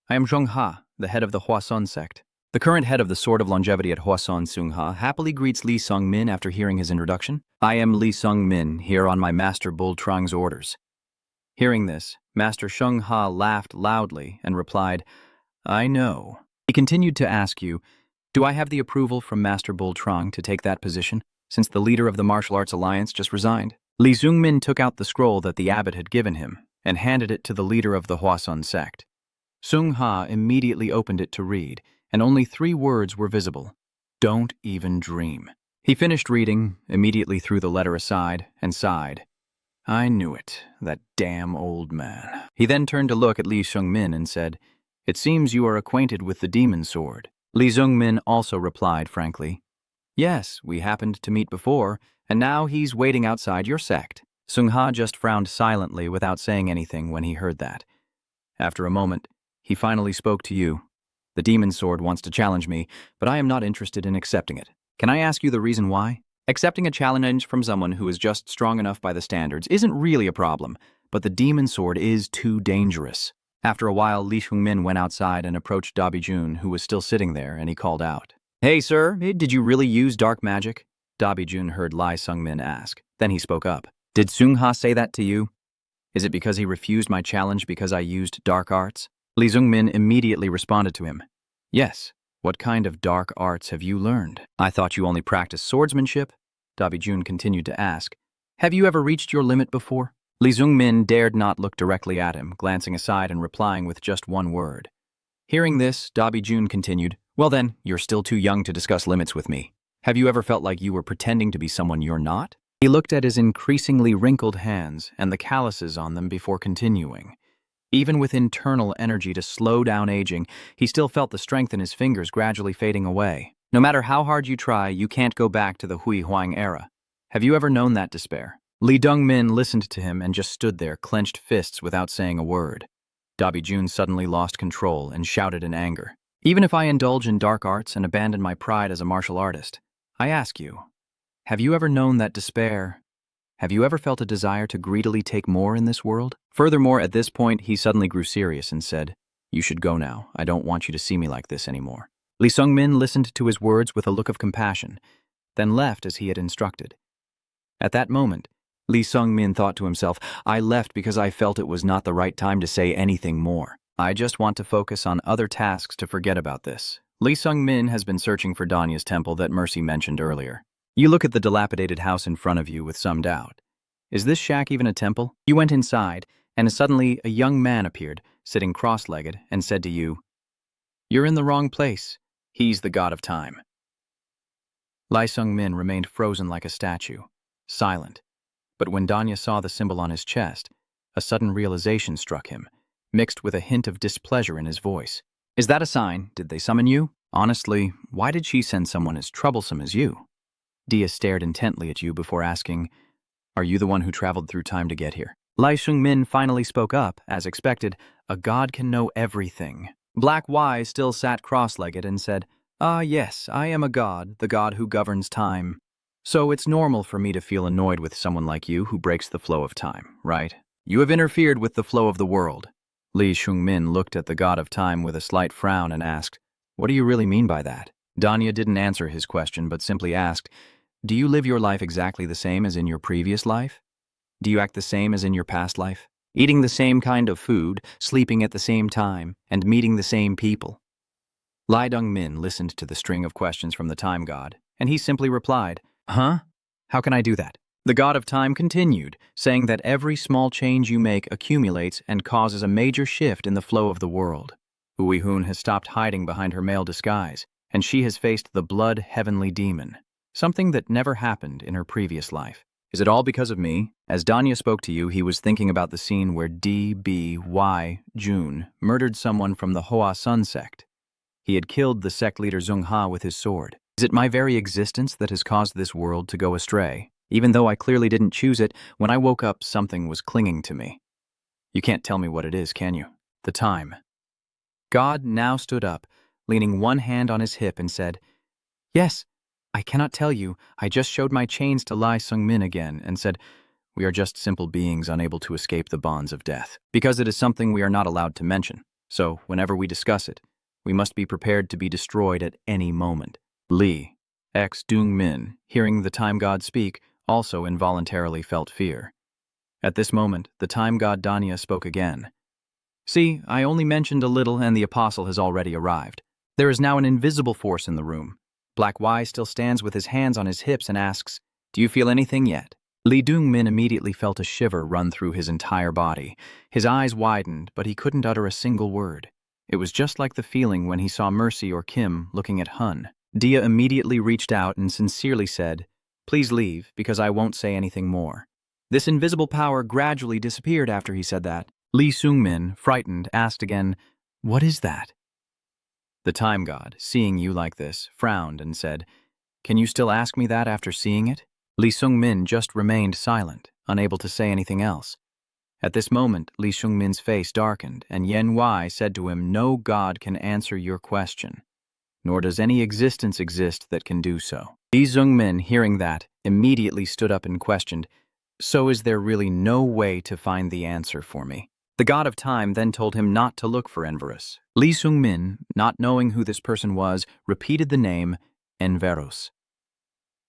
"I am Zhong Ha, the head of the Huasun sect." The current head of the Sword of Longevity at Huasun, Sung Ha, happily greets Li Shungmin after hearing his introduction. "I am Li Shungmin, here on my Master Bunrang's orders." Hearing this, Master Shung Ha laughed loudly and replied, "I know." He continued to ask you, "Do I have the approval from Master Bunrang to take that position, since the leader of the Martial Arts Alliance just resigned?" Li Shungmin took out the scroll that the abbot had given him and handed it to the leader of the Huasun sect. Sung Ha immediately opened it to read, and only 3 words were visible. "Don't even dream." He finished reading, immediately threw the letter aside, and sighed. "I knew it, that damn old man." He then turned to look at Li Shungmin and said, "It seems you are acquainted with the demon sword." Li Shungmin also replied frankly, "Yes, we happened to meet before, and now he's waiting outside your sect." Sung Ha just frowned silently without saying anything when he heard that. After a moment, he finally spoke to you. "The demon sword wants to challenge me, but I am not interested in accepting it." "Can I ask you the reason why?" "Accepting a challenge from someone who is just strong enough by the standards isn't really a problem, but the demon sword is too dangerous." After a while, Li Shungmin went outside and approached Dabi Jun, who was still sitting there, and he called out, "Hey, sir, did you really use dark magic?" Dabi Jun heard Li Shungmin ask. Then he spoke up. "Did Sung Ha say that to you? Is it because he refused my challenge because I used dark arts?" Li Shungmin immediately responded to him, "Yes. What kind of dark arts have you learned?" "I thought you only practiced swordsmanship?" Dabi Jun continued to ask. "Have you ever reached your limit before?" Li Shungmin dared not look directly at him, glancing aside and replying with just one word. Hearing this, Dabi Jun continued, "Well then, you're still too young to discuss limits with me. Have you ever felt like you were pretending to be someone you're not?" He looked at his increasingly wrinkled hands and the calluses on them before continuing. Even with internal energy to slow down aging, he still felt the strength in his fingers gradually fading away. No matter how hard you try, you can't go back to the Hui Huang era. Have you ever known that despair? Li Dongmin listened to him and just stood there, clenched fists without saying a word. Jun suddenly lost control and shouted in anger. Even if I indulge in dark arts and abandon my pride as a martial artist, I ask you, have you ever known that despair? Have you ever felt a desire to greedily take more in this world? Furthermore, at this point, he suddenly grew serious and said, "You should go now. I don't want you to see me like this anymore." Lee Sung-min listened to his words with a look of compassion, then left as he had instructed. At that moment, Lee Sung-min thought to himself, I left because I felt it was not the right time to say anything more. I just want to focus on other tasks to forget about this. Lee Sung-min has been searching for Danya's temple that Mercy mentioned earlier. You look at the dilapidated house in front of you with some doubt. Is this shack even a temple? You went inside, and suddenly a young man appeared, sitting cross-legged, and said to you, "You're in the wrong place. He's the god of time." Lee Sung-min remained frozen like a statue, silent. But when Danya saw the symbol on his chest, a sudden realization struck him, mixed with a hint of displeasure in his voice. "Is that a sign? Did they summon you? Honestly, why did she send someone as troublesome as you?" Dia stared intently at you before asking, "Are you the one who traveled through time to get here?" Lee Sung-min finally spoke up, as expected. "A god can know everything." Black Y still sat cross-legged and said, Yes, I am a god, the god who governs time. So it's normal for me to feel annoyed with someone like you who breaks the flow of time, right? You have interfered with the flow of the world." Lee Sung-min looked at the god of time with a slight frown and asked, "What do you really mean by that?" Danya didn't answer his question but simply asked, "Do you live your life exactly the same as in your previous life? Do you act the same as in your past life? Eating the same kind of food, sleeping at the same time, and meeting the same people?" Lee Dong-min listened to the string of questions from the time god, and he simply replied, "Huh? How can I do that?" The god of time continued, saying that every small change you make accumulates and causes a major shift in the flow of the world. Uihun has stopped hiding behind her male disguise, and she has faced the blood-heavenly demon, something that never happened in her previous life. Is it all because of me? As Danya spoke to you, he was thinking about the scene where D.B.Y. Jun murdered someone from the Hoa Sun sect. He had killed the sect leader Zung Ha with his sword. Is it my very existence that has caused this world to go astray? Even though I clearly didn't choose it, when I woke up, something was clinging to me. You can't tell me what it is, can you? The time. God now stood up, leaning one hand on his hip and said, "Yes, I cannot tell you. I just showed my chains to Lee Sung-min again and said, we are just simple beings unable to escape the bonds of death. Because it is something we are not allowed to mention. So, whenever we discuss it, we must be prepared to be destroyed at any moment." Lee, ex-Dung-min, hearing the time god speak, also involuntarily felt fear. At this moment, the time god Danya spoke again. "See, I only mentioned a little and the apostle has already arrived. There is now an invisible force in the room. Black Y still stands with his hands on his hips and asks, 'Do you feel anything yet?' Lee Dung-min immediately felt a shiver run through his entire body. His eyes widened, but he couldn't utter a single word. It was just like the feeling when he saw Mercy or Kim looking at Hun. Dia immediately reached out and sincerely said, "Please leave, because I won't say anything more." This invisible power gradually disappeared after he said that. Lee Sung-min, frightened, asked again, "What is that?" The time god, seeing you like this, frowned and said, "Can you still ask me that after seeing it?" Lee Sung-min just remained silent, unable to say anything else. At this moment, Lee Sung-min's face darkened, and Yen Wei said to him, "No god can answer your question, nor does any existence exist that can do so." Lee Sung-min, hearing that, immediately stood up and questioned, "So is there really no way to find the answer for me?" The god of time then told him not to look for Enverus. Lee Sung-min, not knowing who this person was, repeated the name Enverus.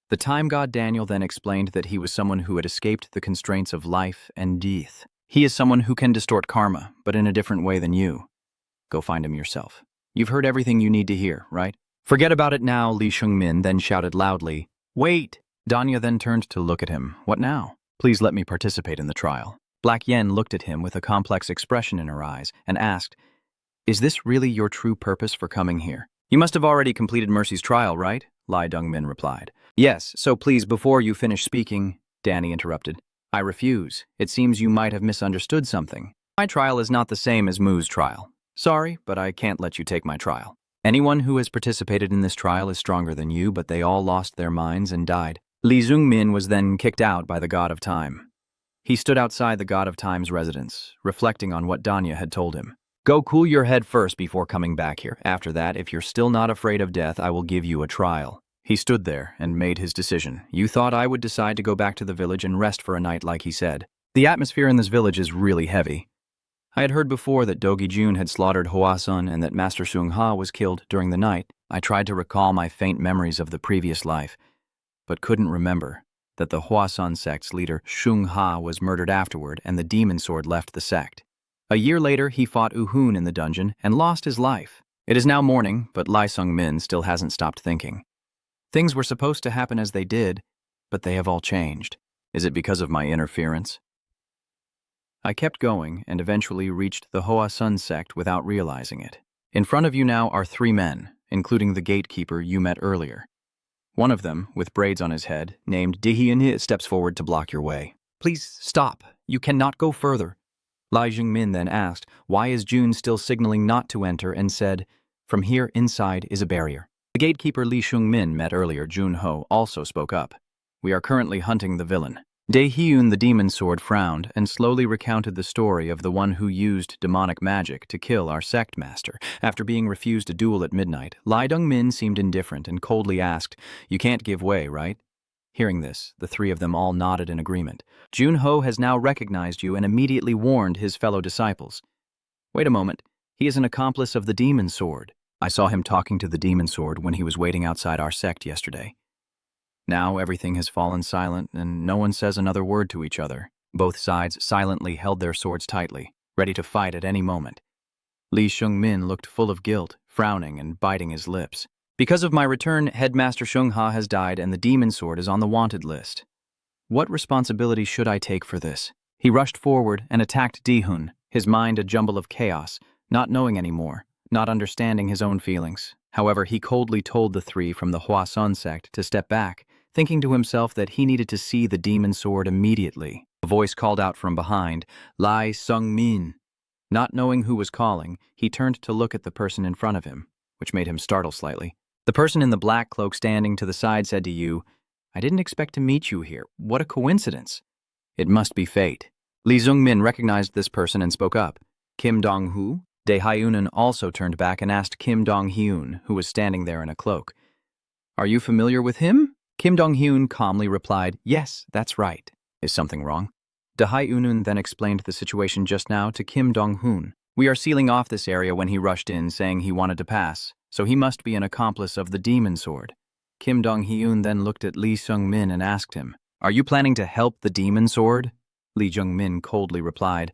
The time god Daniel then explained that he was someone who had escaped the constraints of life and death. He is someone who can distort karma, but in a different way than you. Go find him yourself. You've heard everything you need to hear, right? "Forget about it now," Lee Sung-min then shouted loudly. "Wait!" Danya then turned to look at him. "What now? Please let me participate in the trial." Black Yen looked at him with a complex expression in her eyes and asked, "Is this really your true purpose for coming here?" "You must have already completed Mercy's trial, right?" Lee Dong-min replied. "Yes, so please, before you finish speaking," Danny interrupted, "I refuse. It seems you might have misunderstood something. My trial is not the same as Mu's trial. Sorry, but I can't let you take my trial. Anyone who has participated in this trial is stronger than you, but they all lost their minds and died." Lee Sung-min was then kicked out by the god of time. He stood outside the God of Time's residence, reflecting on what Danya had told him. Go cool your head first before coming back here. After that, if you're still not afraid of death, I will give you a trial. He stood there and made his decision. You thought I would decide to go back to the village and rest for a night like he said. The atmosphere in this village is really heavy. I had heard before that Dogi Jun had slaughtered Hwasun and that Master Sung Ha was killed during the night. I tried to recall my faint memories of the previous life, but couldn't remember that the Hwasun sect's leader Sung Ha was murdered afterward and the demon sword left the sect. A year later, he fought Uhun in the dungeon and lost his life. It is now morning, but Lai Sung-min still hasn't stopped thinking. Things were supposed to happen as they did, but they have all changed. Is it because of my interference? I kept going and eventually reached the Hwasun sect without realizing it. In front of you now are 3 men, including the gatekeeper you met earlier. One of them, with braids on his head, named Dihyun, steps forward to block your way. Please stop. You cannot go further. Lai Jung-min then asked, why is Jun still signaling not to enter, and said, from here inside is a barrier. The gatekeeper Li Shung-min met earlier, Jun-ho, also spoke up. We are currently hunting the villain. Dae-hyun the demon sword frowned and slowly recounted the story of the one who used demonic magic to kill our sect master. After being refused a duel at midnight, Lai Dong-min seemed indifferent and coldly asked, you can't give way, right? Hearing this, the 3 of them all nodded in agreement. Jun-ho has now recognized you and immediately warned his fellow disciples. Wait a moment, he is an accomplice of the demon sword. I saw him talking to the demon sword when he was waiting outside our sect yesterday. Now everything has fallen silent and no one says another word to each other. Both sides silently held their swords tightly, ready to fight at any moment. Li Shung-min looked full of guilt, frowning and biting his lips. Because of my return, Headmaster Sung Ha has died and the demon sword is on the wanted list. What responsibility should I take for this? He rushed forward and attacked Dihun, his mind a jumble of chaos, not knowing anymore, not understanding his own feelings. However, he coldly told the 3 from the Hwasun sect to step back, thinking to himself that he needed to see the demon sword immediately. A voice called out from behind, Lai Sung-min. Not knowing who was calling, he turned to look at the person in front of him, which made him startle slightly. The person in the black cloak standing to the side said to you, I didn't expect to meet you here. What a coincidence. It must be fate. Li Zung-min recognized this person and spoke up. Kim Dong-hu? Dae-hyun also turned back and asked Kim Dong-hyun, who was standing there in a cloak. Are you familiar with him? Kim Dong-hyun calmly replied, yes, that's right. Is something wrong? Dae-hyun then explained the situation just now to Kim Dong-hoon. We are sealing off this area when he rushed in, saying he wanted to pass, so he must be an accomplice of the demon sword. Kim Dong-hyun then looked at Lee Sung-min and asked him, are you planning to help the demon sword? Lee Jung-min coldly replied,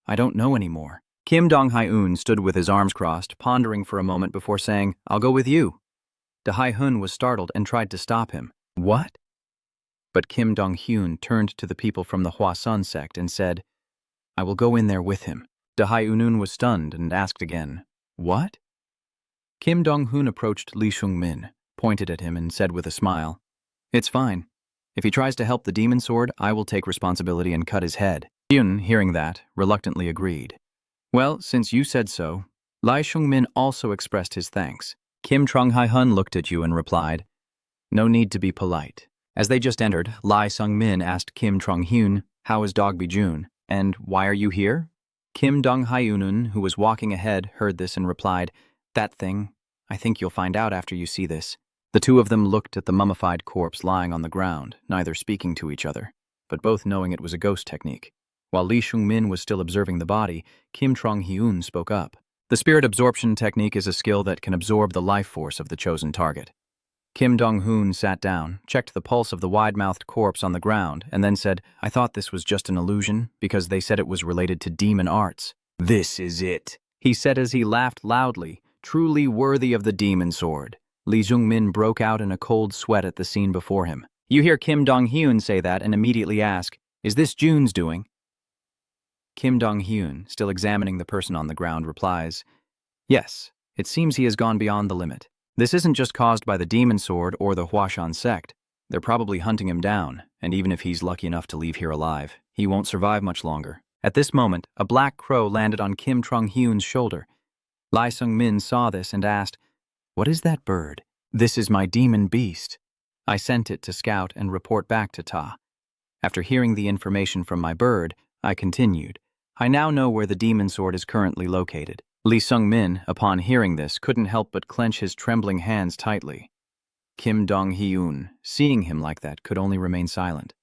I don't know anymore. Kim Dong-hyun stood with his arms crossed, pondering for a moment before saying, I'll go with you. Dae-hyun was startled and tried to stop him. What? But Kim Dong-hyun turned to the people from the Hwasun sect and said, I will go in there with him. Dae-hyun was stunned and asked again, what? Kim Dong-hoon approached Lee Shung-min, pointed at him and said with a smile, it's fine. If he tries to help the demon sword, I will take responsibility and cut his head. Hyun, hearing that, reluctantly agreed. Well, since you said so, Lai Shung-min also expressed his thanks. Kim Trong-hai-hun looked at you and replied, no need to be polite. As they just entered, Lai Sung-min asked Kim Trong-hyun, how is Dogby Jun? And why are you here? Kim Dong-hyun, who was walking ahead, heard this and replied, that thing, I think you'll find out after you see this. The 2 of them looked at the mummified corpse lying on the ground, neither speaking to each other, but both knowing it was a ghost technique. While Lee Shung-min was still observing the body, Kim Trong-hyun spoke up. The spirit absorption technique is a skill that can absorb the life force of the chosen target. Kim Dong-hoon sat down, checked the pulse of the wide-mouthed corpse on the ground, and then said, I thought this was just an illusion, because they said it was related to demon arts. This is it, he said as he laughed loudly, truly worthy of the demon sword. Lee Jung-min broke out in a cold sweat at the scene before him. You hear Kim Dong-hyun say that and immediately ask, is this Jun's doing? Kim Dong-hyun, still examining the person on the ground, replies, yes, it seems he has gone beyond the limit. This isn't just caused by the demon sword or the Hwashan sect. They're probably hunting him down, and even if he's lucky enough to leave here alive, he won't survive much longer. At this moment, a black crow landed on Kim Trong-hyun's shoulder. Lai Sung-min saw this and asked, what is that bird? This is my demon beast. I sent it to scout and report back to Ta. After hearing the information from my bird, I continued. I now know where the demon sword is currently located. Lee Sung-min, upon hearing this, couldn't help but clench his trembling hands tightly. Kim Dong-hyun, seeing him like that, could only remain silent.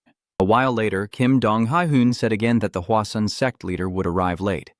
A while later, Kim Dong-hyun said again that the Hwasun sect leader would arrive late.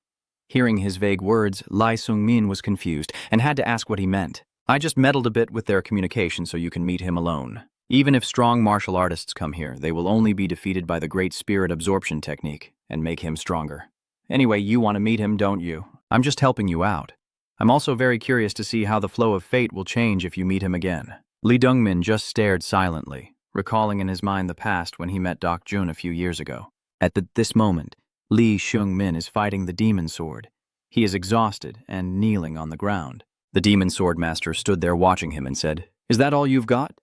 Hearing his vague words, Lee Sung-min was confused and had to ask what he meant. I just meddled a bit with their communication so you can meet him alone. Even if strong martial artists come here, they will only be defeated by the Great Spirit Absorption technique and make him stronger. Anyway, you want to meet him, don't you? I'm just helping you out. I'm also very curious to see how the flow of fate will change if you meet him again. Lee Dong-min just stared silently, recalling in his mind the past when he met Dok Jun a few years ago. At this moment, Lee Seung-min is fighting the demon sword. He is exhausted and kneeling on the ground. The demon sword master stood there watching him and said, "Is that all you've got?"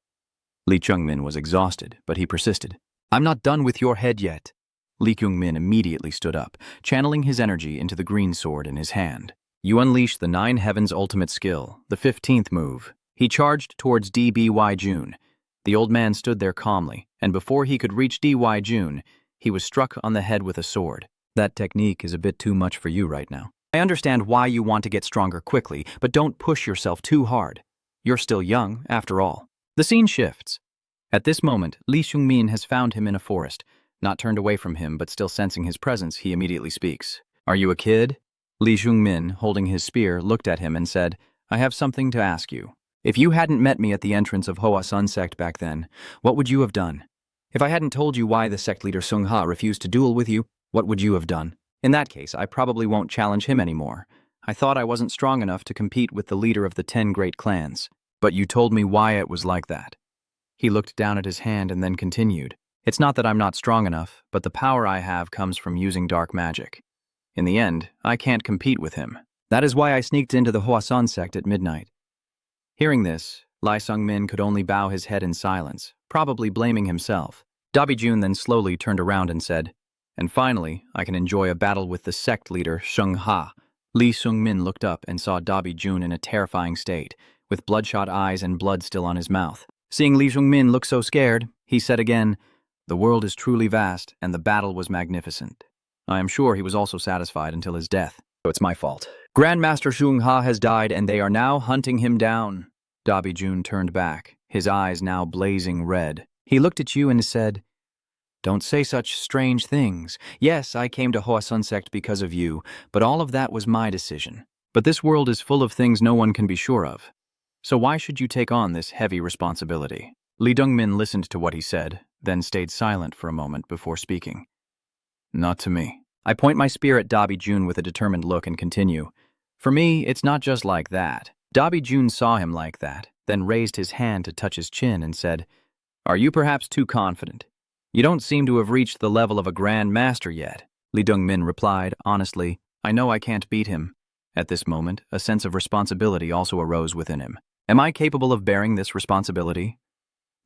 Lee Chung-min was exhausted, but he persisted. "I'm not done with your head yet." Lee Kyung-min immediately stood up, channeling his energy into the green sword in his hand. You unleash the Nine Heavens' ultimate skill, the 15th move. He charged towards D.B.Y. Jun. The old man stood there calmly, and before he could reach D.Y. Jun, he was struck on the head with a sword. That technique is a bit too much for you right now. I understand why you want to get stronger quickly, but don't push yourself too hard. You're still young, after all. The scene shifts. At this moment, Lee Seung-min has found him in a forest. Not turned away from him, but still sensing his presence, he immediately speaks. "Are you a kid?" Lee Seung-min, holding his spear, looked at him and said, "I have something to ask you. If you hadn't met me at the entrance of Hwasun sect back then, what would you have done? If I hadn't told you why the sect leader Sung-ha refused to duel with you, what would you have done? In that case, I probably won't challenge him anymore. I thought I wasn't strong enough to compete with the leader of the 10 great clans. But you told me why it was like that." He looked down at his hand and then continued. "It's not that I'm not strong enough, but the power I have comes from using dark magic. In the end, I can't compete with him. That is why I sneaked into the Hwasun sect at midnight." Hearing this, Lee Sung-min could only bow his head in silence, probably blaming himself. Dabi Jun then slowly turned around and said, "And finally, I can enjoy a battle with the sect leader, Sung-ha." Lee Sung-min looked up and saw Dabi Jun in a terrifying state, with bloodshot eyes and blood still on his mouth. Seeing Lee Sung-min look so scared, he said again, "The world is truly vast, and the battle was magnificent." I am sure he was also satisfied until his death. So it's my fault. Grandmaster Sung-ha has died, and they are now hunting him down. Dabi Jun turned back, his eyes now blazing red. He looked at you and said, "Don't say such strange things. Yes, I came to Hwasun sect because of you, but all of that was my decision. But this world is full of things no one can be sure of. So why should you take on this heavy responsibility?" Lee Dong-min listened to what he said, then stayed silent for a moment before speaking. "Not to me." I point my spear at Dabi Jun with a determined look and continue. "For me, it's not just like that." Dabi Jun saw him like that, then raised his hand to touch his chin and said, "Are you perhaps too confident? You don't seem to have reached the level of a grand master yet." Lee Dong-min replied, honestly, "I know I can't beat him." At this moment, a sense of responsibility also arose within him. Am I capable of bearing this responsibility?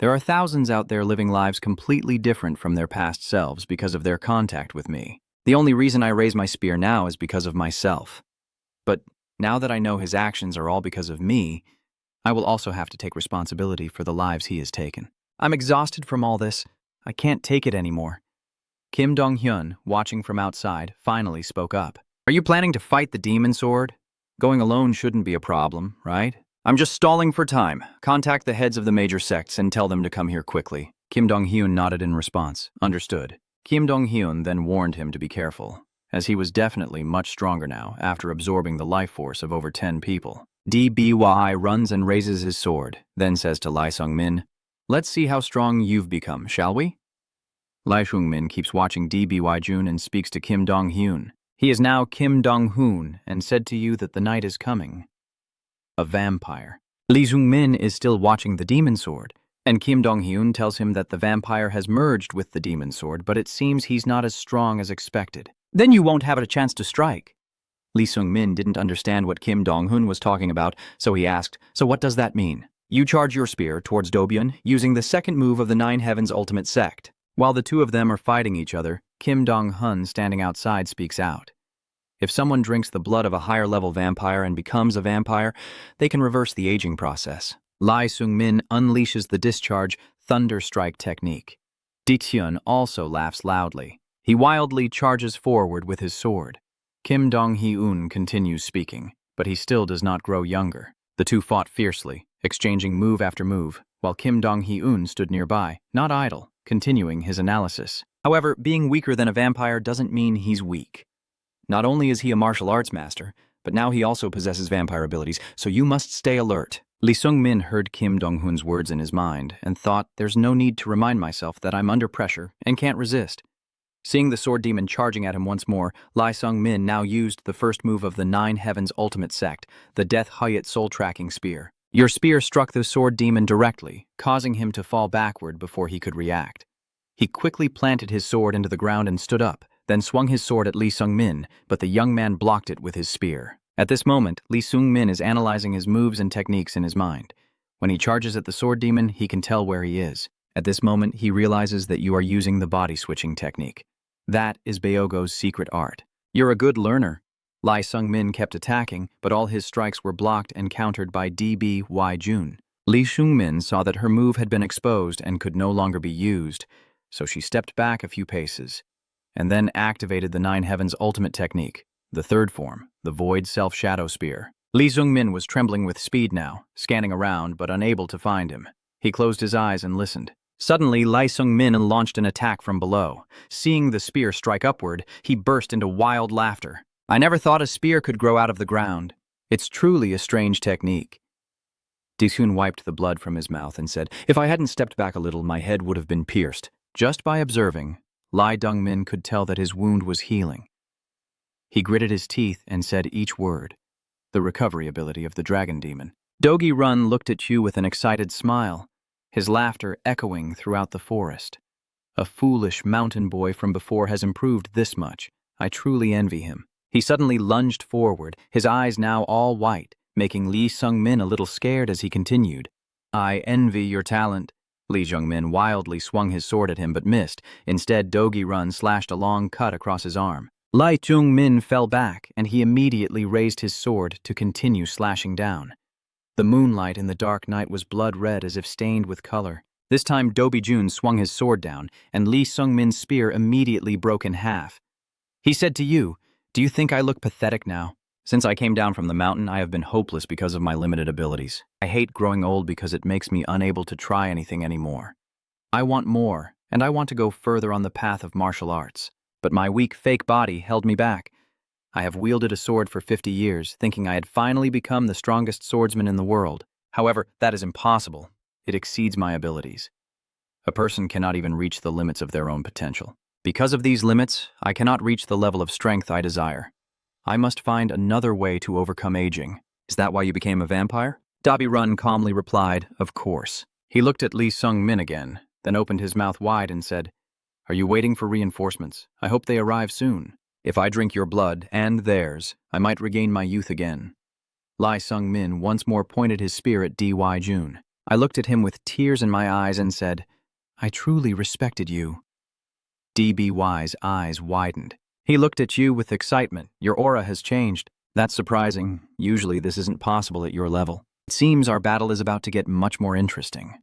There are thousands out there living lives completely different from their past selves because of their contact with me. The only reason I raise my spear now is because of myself. But now that I know his actions are all because of me, I will also have to take responsibility for the lives he has taken. I'm exhausted from all this. I can't take it anymore. Kim Dong-hyun, watching from outside, finally spoke up. "Are you planning to fight the demon sword? Going alone shouldn't be a problem, right?" "I'm just stalling for time. Contact the heads of the major sects and tell them to come here quickly." Kim Dong-hyun nodded in response. Understood. Kim Dong-hyun then warned him to be careful, as he was definitely much stronger now after absorbing the life force of over 10 people. DBY runs and raises his sword, then says to Lee Sung-min, "Let's see how strong you've become, shall we?" Lee Sung-min keeps watching DBY Jun and speaks to Kim Dong-hyun. "He is now Kim Dong-hoon and said to you that the night is coming. A vampire." Lee Sung-min is still watching the demon sword, and Kim Dong-hyun tells him that the vampire has merged with the demon sword, but it seems he's not as strong as expected. "Then you won't have a chance to strike." Lee Sung-min didn't understand what Kim Dong-hoon was talking about, so he asked, "So what does that mean?" You charge your spear towards Dobyun using the second move of the Nine Heavens ultimate sect. While the two of them are fighting each other, Kim Dong-hun standing outside speaks out. If someone drinks the blood of a higher-level vampire and becomes a vampire, they can reverse the aging process. Lee Sung-min unleashes the discharge Thunder Strike technique. Di-Tyun also laughs loudly. He wildly charges forward with his sword. Kim Dong-Hee-un continues speaking, but he still does not grow younger. The two fought fiercely, exchanging move after move, while Kim Dong-Hee-un stood nearby, not idle, continuing his analysis. However, being weaker than a vampire doesn't mean he's weak. Not only is he a martial arts master, but now he also possesses vampire abilities, so you must stay alert. Lee Sung-min heard Kim Dong-hoon's words in his mind and thought, there's no need to remind myself that I'm under pressure and can't resist. Seeing the sword demon charging at him once more, Lee Sung-min now used the first move of the Nine Heavens ultimate sect, the Death Hayat soul-tracking spear. Your spear struck the sword demon directly, causing him to fall backward before he could react. He quickly planted his sword into the ground and stood up, then swung his sword at Lee Sung-min, but the young man blocked it with his spear. At this moment, Lee Sung-min is analyzing his moves and techniques in his mind. When he charges at the sword demon, he can tell where he is. At this moment, he realizes that you are using the body-switching technique. That is Bayogo's secret art. You're a good learner. Lee Sung-min kept attacking, but all his strikes were blocked and countered by DB Jun. Lee Sung-min saw that her move had been exposed and could no longer be used, so she stepped back a few paces, and then activated the Nine Heavens ultimate technique, the third form, the Void Self-Shadow Spear. Lee Sung-min was trembling with speed now, scanning around but unable to find him. He closed his eyes and listened. Suddenly, Lee Sung-min launched an attack from below. Seeing the spear strike upward, he burst into wild laughter. I never thought a spear could grow out of the ground. It's truly a strange technique. Di-Tyun wiped the blood from his mouth and said, if I hadn't stepped back a little, my head would have been pierced. Just by observing, Lee Dong-min could tell that his wound was healing. He gritted his teeth and said each word, the recovery ability of the dragon demon. Dogi Run looked at you with an excited smile, his laughter echoing throughout the forest. A foolish mountain boy from before has improved this much. I truly envy him. He suddenly lunged forward, his eyes now all white, making Lee Sung-min a little scared as he continued. I envy your talent. Lee Sung-min wildly swung his sword at him but missed. Instead, Dogi Run slashed a long cut across his arm. Lee Sung-min fell back, and he immediately raised his sword to continue slashing down. The moonlight in the dark night was blood-red as if stained with color. This time, Dobi Jun swung his sword down, and Lee Sung-min's spear immediately broke in half. He said to you, do you think I look pathetic now? Since I came down from the mountain, I have been hopeless because of my limited abilities. I hate growing old because it makes me unable to try anything anymore. I want more, and I want to go further on the path of martial arts. But my weak fake body held me back. I have wielded a sword for 50 years, thinking I had finally become the strongest swordsman in the world. However, that is impossible. It exceeds my abilities. A person cannot even reach the limits of their own potential. Because of these limits, I cannot reach the level of strength I desire. I must find another way to overcome aging. Is that why you became a vampire? Dobi Run calmly replied, of course. He looked at Lee Sung-min again, then opened his mouth wide and said, are you waiting for reinforcements? I hope they arrive soon. If I drink your blood, and theirs, I might regain my youth again. Lee Sung-min once more pointed his spear at D.Y. Jun. I looked at him with tears in my eyes and said, I truly respected you. D.B.Y.'s eyes widened. He looked at you with excitement. Your aura has changed. That's surprising. Usually this isn't possible at your level. It seems our battle is about to get much more interesting.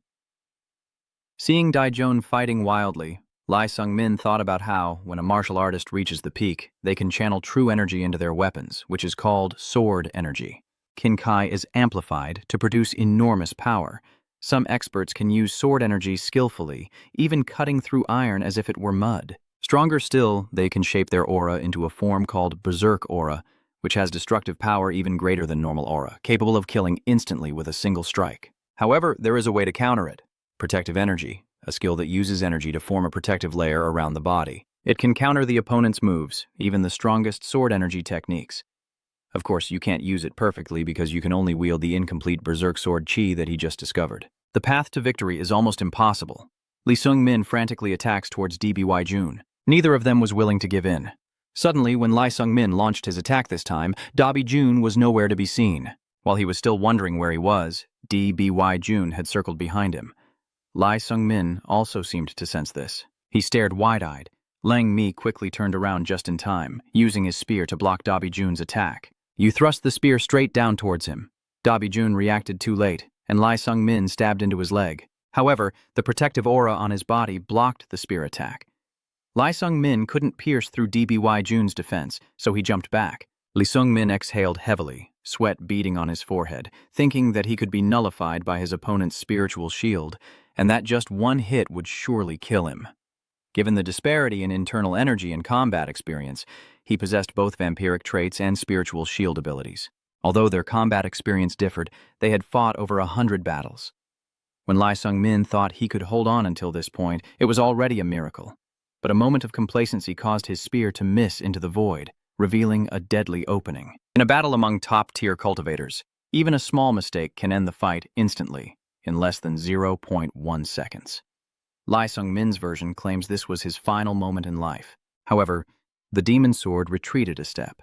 Seeing Daijun fighting wildly, Lee Sung-min thought about how, when a martial artist reaches the peak, they can channel true energy into their weapons, which is called sword energy. Kinkai is amplified to produce enormous power. Some experts can use sword energy skillfully, even cutting through iron as if it were mud. Stronger still, they can shape their aura into a form called berserk aura, which has destructive power even greater than normal aura, capable of killing instantly with a single strike. However, there is a way to counter it. Protective energy, a skill that uses energy to form a protective layer around the body. It can counter the opponent's moves, even the strongest sword energy techniques. Of course, you can't use it perfectly because you can only wield the incomplete berserk sword chi that he just discovered. The path to victory is almost impossible. Lee Sung-min frantically attacks towards DBY Jun. Neither of them was willing to give in. Suddenly, when Lee Sung-min launched his attack this time, Dobi Jun was nowhere to be seen. While he was still wondering where he was, DBY Jun had circled behind him. Lee Sung-min also seemed to sense this. He stared wide-eyed. Lang Mi quickly turned around just in time, using his spear to block Dobi Jun's attack. You thrust the spear straight down towards him. Dobi Jun reacted too late, and Lee Sung-min stabbed into his leg. However, the protective aura on his body blocked the spear attack. Lee Sung-min couldn't pierce through DBY Jun's defense, so he jumped back. Lee Sung-min exhaled heavily, sweat beading on his forehead, thinking that he could be nullified by his opponent's spiritual shield, and that just one hit would surely kill him. Given the disparity in internal energy and combat experience, he possessed both vampiric traits and spiritual shield abilities. Although their combat experience differed, they had fought over 100 battles. When Lee Sung-min thought he could hold on until this point, it was already a miracle. But a moment of complacency caused his spear to miss into the void, revealing a deadly opening. In a battle among top-tier cultivators, even a small mistake can end the fight instantly, in less than 0.1 seconds. Lee Sung-min's version claims this was his final moment in life. However, the demon sword retreated a step.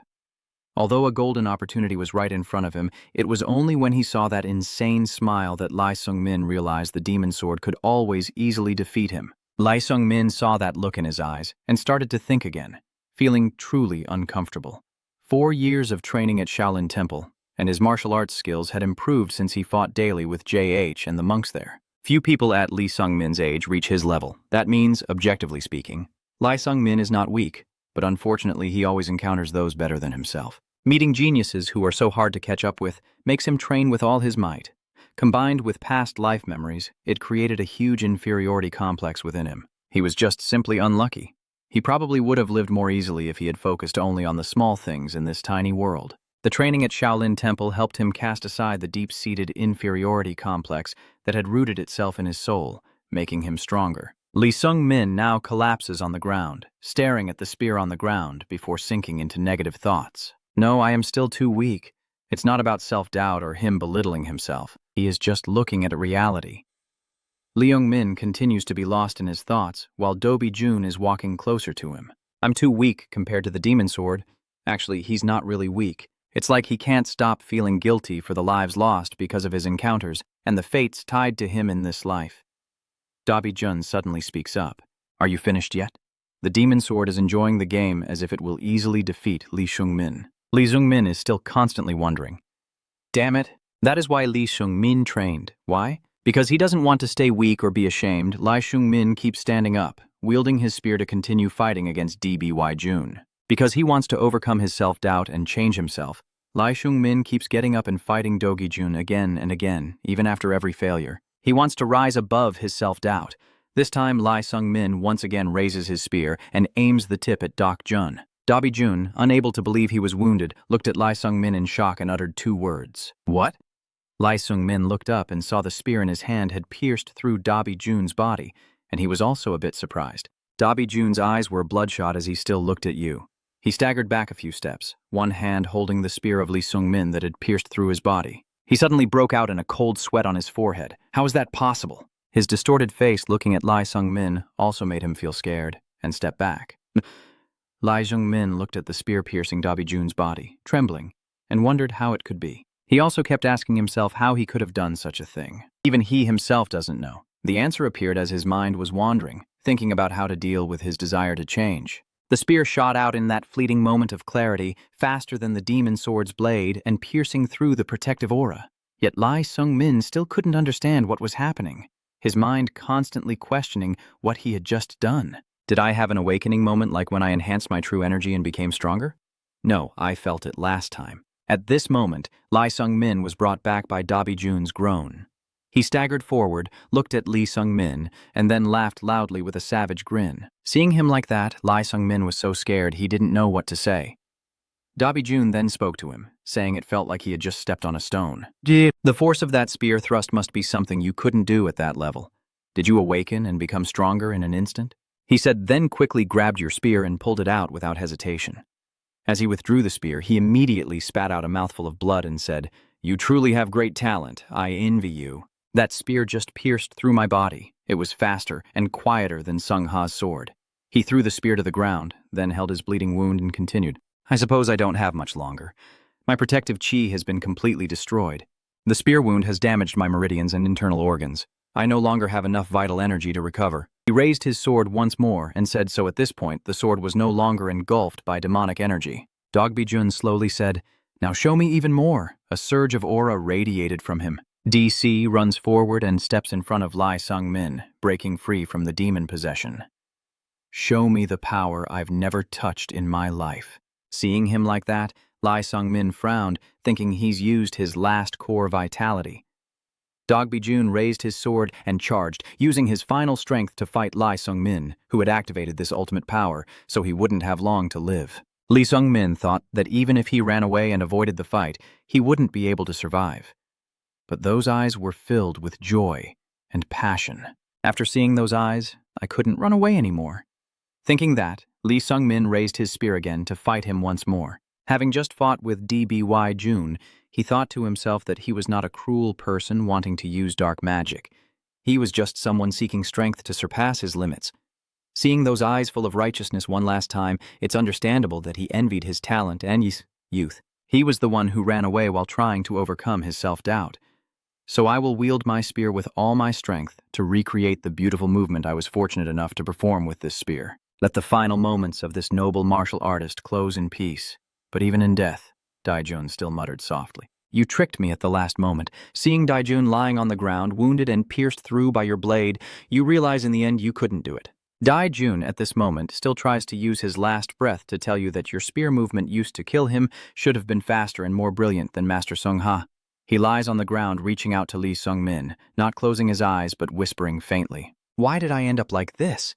Although a golden opportunity was right in front of him, it was only when he saw that insane smile that Lee Sung-min realized the demon sword could always easily defeat him. Lee Sung-min saw that look in his eyes and started to think again, feeling truly uncomfortable. 4 years of training at Shaolin Temple, and his martial arts skills had improved since he fought daily with JH and the monks there. Few people at Lee Sung-min's age reach his level. That means, objectively speaking, Lee Sung-min is not weak, but unfortunately he always encounters those better than himself. Meeting geniuses who are so hard to catch up with makes him train with all his might. Combined with past life memories, it created a huge inferiority complex within him. He was just simply unlucky. He probably would have lived more easily if he had focused only on the small things in this tiny world. The training at Shaolin Temple helped him cast aside the deep-seated inferiority complex that had rooted itself in his soul, making him stronger. Lee Sung-min now collapses on the ground, staring at the spear on the ground before sinking into negative thoughts. No, I am still too weak. It's not about self-doubt or him belittling himself. He is just looking at a reality. Lee Young-min continues to be lost in his thoughts, while Dobi Jun is walking closer to him. I'm too weak compared to the demon sword. Actually, he's not really weak. It's like he can't stop feeling guilty for the lives lost because of his encounters and the fates tied to him in this life. Dobi Jun suddenly speaks up. Are you finished yet? The demon sword is enjoying the game as if it will easily defeat Lee Sung-min. Lee Sung-min is still constantly wondering. Damn it. That is why Lee Sung-min trained. Why? Because he doesn't want to stay weak or be ashamed, Lee Sung-min keeps standing up, wielding his spear to continue fighting against DBY Jun. Because he wants to overcome his self-doubt and change himself, Lee Sung-min keeps getting up and fighting Dogi Jun again and again, even after every failure. He wants to rise above his self-doubt. This time, Lee Sung-min once again raises his spear and aims the tip at Doc Jun. Dobi Jun, unable to believe he was wounded, looked at Lee Sung-min in shock and uttered 2 words. What? Lee Sung-min looked up and saw the spear in his hand had pierced through Dobi Jun's body, and he was also a bit surprised. Dobi Jun's eyes were bloodshot as he still looked at you. He staggered back a few steps, one hand holding the spear of Lee Sung-min that had pierced through his body. He suddenly broke out in a cold sweat on his forehead. How is that possible? His distorted face looking at Lee Sung-min also made him feel scared, and step back. Lee Sung-min looked at the spear piercing Dobi Jun's body, trembling, and wondered how it could be. He also kept asking himself how he could have done such a thing. Even he himself doesn't know. The answer appeared as his mind was wandering, thinking about how to deal with his desire to change. The spear shot out in that fleeting moment of clarity, faster than the demon sword's blade and piercing through the protective aura. Yet Lee Sung-min still couldn't understand what was happening, his mind constantly questioning what he had just done. Did I have an awakening moment like when I enhanced my true energy and became stronger? No, I felt it last time. At this moment, Lee Sung-min was brought back by Dobi Jun's groan. He staggered forward, looked at Lee Sung-min, and then laughed loudly with a savage grin. Seeing him like that, Lee Sung-min was so scared he didn't know what to say. Dobi Jun then spoke to him, saying it felt like he had just stepped on a stone. The force of that spear thrust must be something you couldn't do at that level. Did you awaken and become stronger in an instant? He said, then quickly grabbed your spear and pulled it out without hesitation. As he withdrew the spear, he immediately spat out a mouthful of blood and said, You truly have great talent. I envy you. That spear just pierced through my body. It was faster and quieter than Sung Ha's sword. He threw the spear to the ground, then held his bleeding wound and continued. I suppose I don't have much longer. My protective chi has been completely destroyed. The spear wound has damaged my meridians and internal organs. I no longer have enough vital energy to recover. He raised his sword once more and said so at this point the sword was no longer engulfed by demonic energy. Dobi Jun slowly said, Now show me even more. A surge of aura radiated from him. DC runs forward and steps in front of Lai Sung-min, breaking free from the demon possession. Show me the power I've never touched in my life. Seeing him like that, Lai Sung-min frowned, thinking he's used his last core vitality. Dogbijun raised his sword and charged, using his final strength to fight Lai Sung-min, who had activated this ultimate power, so he wouldn't have long to live. Lee Sung-min thought that even if he ran away and avoided the fight, he wouldn't be able to survive. But those eyes were filled with joy and passion. After seeing those eyes, I couldn't run away anymore. Thinking that, Lee Sung-min raised his spear again to fight him once more. Having just fought with DBY Jun, he thought to himself that he was not a cruel person wanting to use dark magic. He was just someone seeking strength to surpass his limits. Seeing those eyes full of righteousness one last time, it's understandable that he envied his talent and youth. He was the one who ran away while trying to overcome his self-doubt. So I will wield my spear with all my strength to recreate the beautiful movement I was fortunate enough to perform with this spear. Let the final moments of this noble martial artist close in peace. But even in death, Daijun still muttered softly. You tricked me at the last moment. Seeing Daijun lying on the ground, wounded and pierced through by your blade, you realize in the end you couldn't do it. Daijun, at this moment, still tries to use his last breath to tell you that your spear movement used to kill him should have been faster and more brilliant than Master Sung-ha. He lies on the ground reaching out to Lee Sung-min, not closing his eyes but whispering faintly. Why did I end up like this?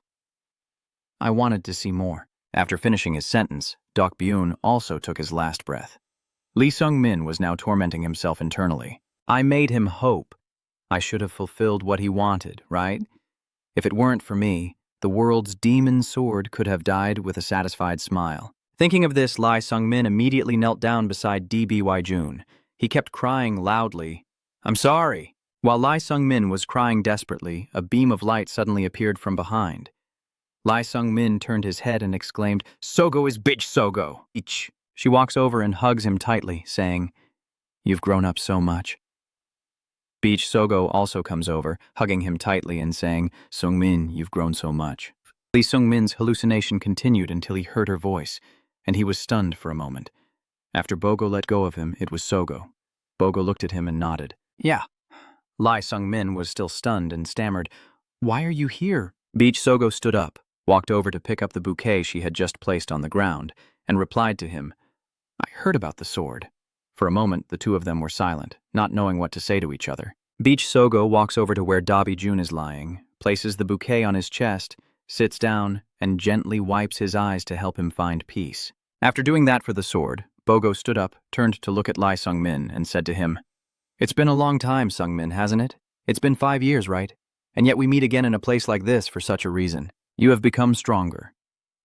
I wanted to see more. After finishing his sentence, Dok Byun also took his last breath. Lee Sung-min was now tormenting himself internally. I made him hope. I should have fulfilled what he wanted, right? If it weren't for me, the world's demon sword could have died with a satisfied smile. Thinking of this, Lee Sung-min immediately knelt down beside DBY Jun. He kept crying loudly, I'm sorry. While Lee Sung-min was crying desperately, a beam of light suddenly appeared from behind. Lee Sung-min turned his head and exclaimed, Sogo is bitch Sogo. Each. She walks over and hugs him tightly, saying, You've grown up so much. Beach Sogo also comes over, hugging him tightly and saying, Sung-min, you've grown so much. Lee Sung-min's hallucination continued until he heard her voice, and he was stunned for a moment. After Bogo let go of him, it was Sogo. Bogo looked at him and nodded. Yeah. Lee Sung-min was still stunned and stammered, Why are you here? Beach Sogo stood up, walked over to pick up the bouquet she had just placed on the ground, and replied to him, I heard about the sword. For a moment, the two of them were silent, not knowing what to say to each other. Beach Sogo walks over to where Dabi Jun is lying, places the bouquet on his chest, sits down, and gently wipes his eyes to help him find peace. After doing that for the sword, Bogo stood up, turned to look at Lee Sung-min, and said to him, It's been a long time, Sung-min, hasn't it? It's been 5 years, right? And yet we meet again in a place like this for such a reason. You have become stronger.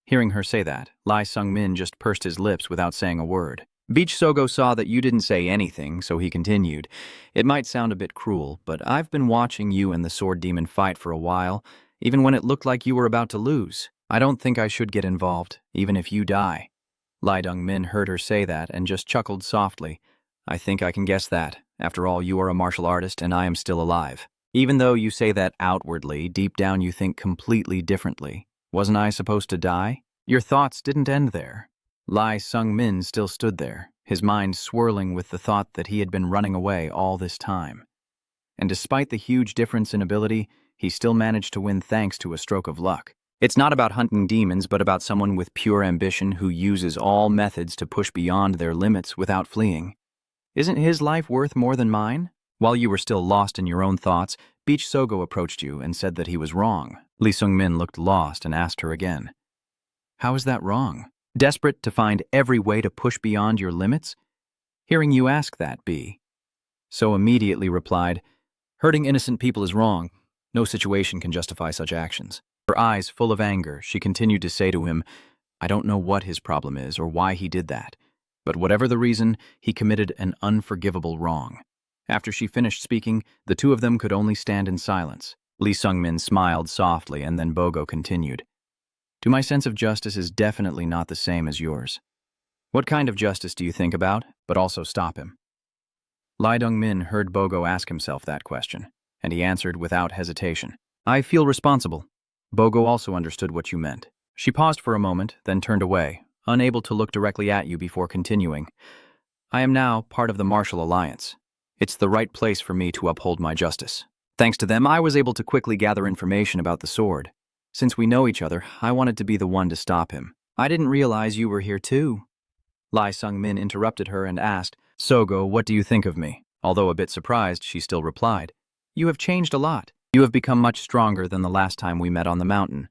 Hearing her say that, Lee Sung-min just pursed his lips without saying a word. Beach Sogo saw that you didn't say anything, so he continued. It might sound a bit cruel, but I've been watching you and the sword demon fight for a while, even when it looked like you were about to lose. I don't think I should get involved, even if you die. Lee Dong-min heard her say that and just chuckled softly. I think I can guess that. After all, you are a martial artist and I am still alive. Even though you say that outwardly, deep down you think completely differently. Wasn't I supposed to die? Your thoughts didn't end there. Lee Sung-min still stood there, his mind swirling with the thought that he had been running away all this time. And despite the huge difference in ability, he still managed to win thanks to a stroke of luck. It's not about hunting demons, but about someone with pure ambition who uses all methods to push beyond their limits without fleeing. Isn't his life worth more than mine? While you were still lost in your own thoughts, Beach Sogo approached you and said that he was wrong. Lee Sung-min looked lost and asked her again. How is that wrong? Desperate to find every way to push beyond your limits? Hearing you ask that, B. So immediately replied, Hurting innocent people is wrong. No situation can justify such actions. Her eyes full of anger, she continued to say to him, I don't know what his problem is or why he did that, but whatever the reason, he committed an unforgivable wrong. After she finished speaking, the two of them could only stand in silence. Lee Sung-min smiled softly, and then Bogo continued. My sense of justice is definitely not the same as yours. What kind of justice do you think about, but also stop him? Lee Dong-min heard Bogo ask himself that question, and he answered without hesitation. I feel responsible. Bogo also understood what you meant. She paused for a moment, then turned away, unable to look directly at you before continuing. I am now part of the Martial Alliance. It's the right place for me to uphold my justice. Thanks to them, I was able to quickly gather information about the sword. Since we know each other, I wanted to be the one to stop him. I didn't realize you were here too. Lai Sung-min interrupted her and asked, Sogo, what do you think of me? Although a bit surprised, she still replied, You have changed a lot. You have become much stronger than the last time we met on the mountain.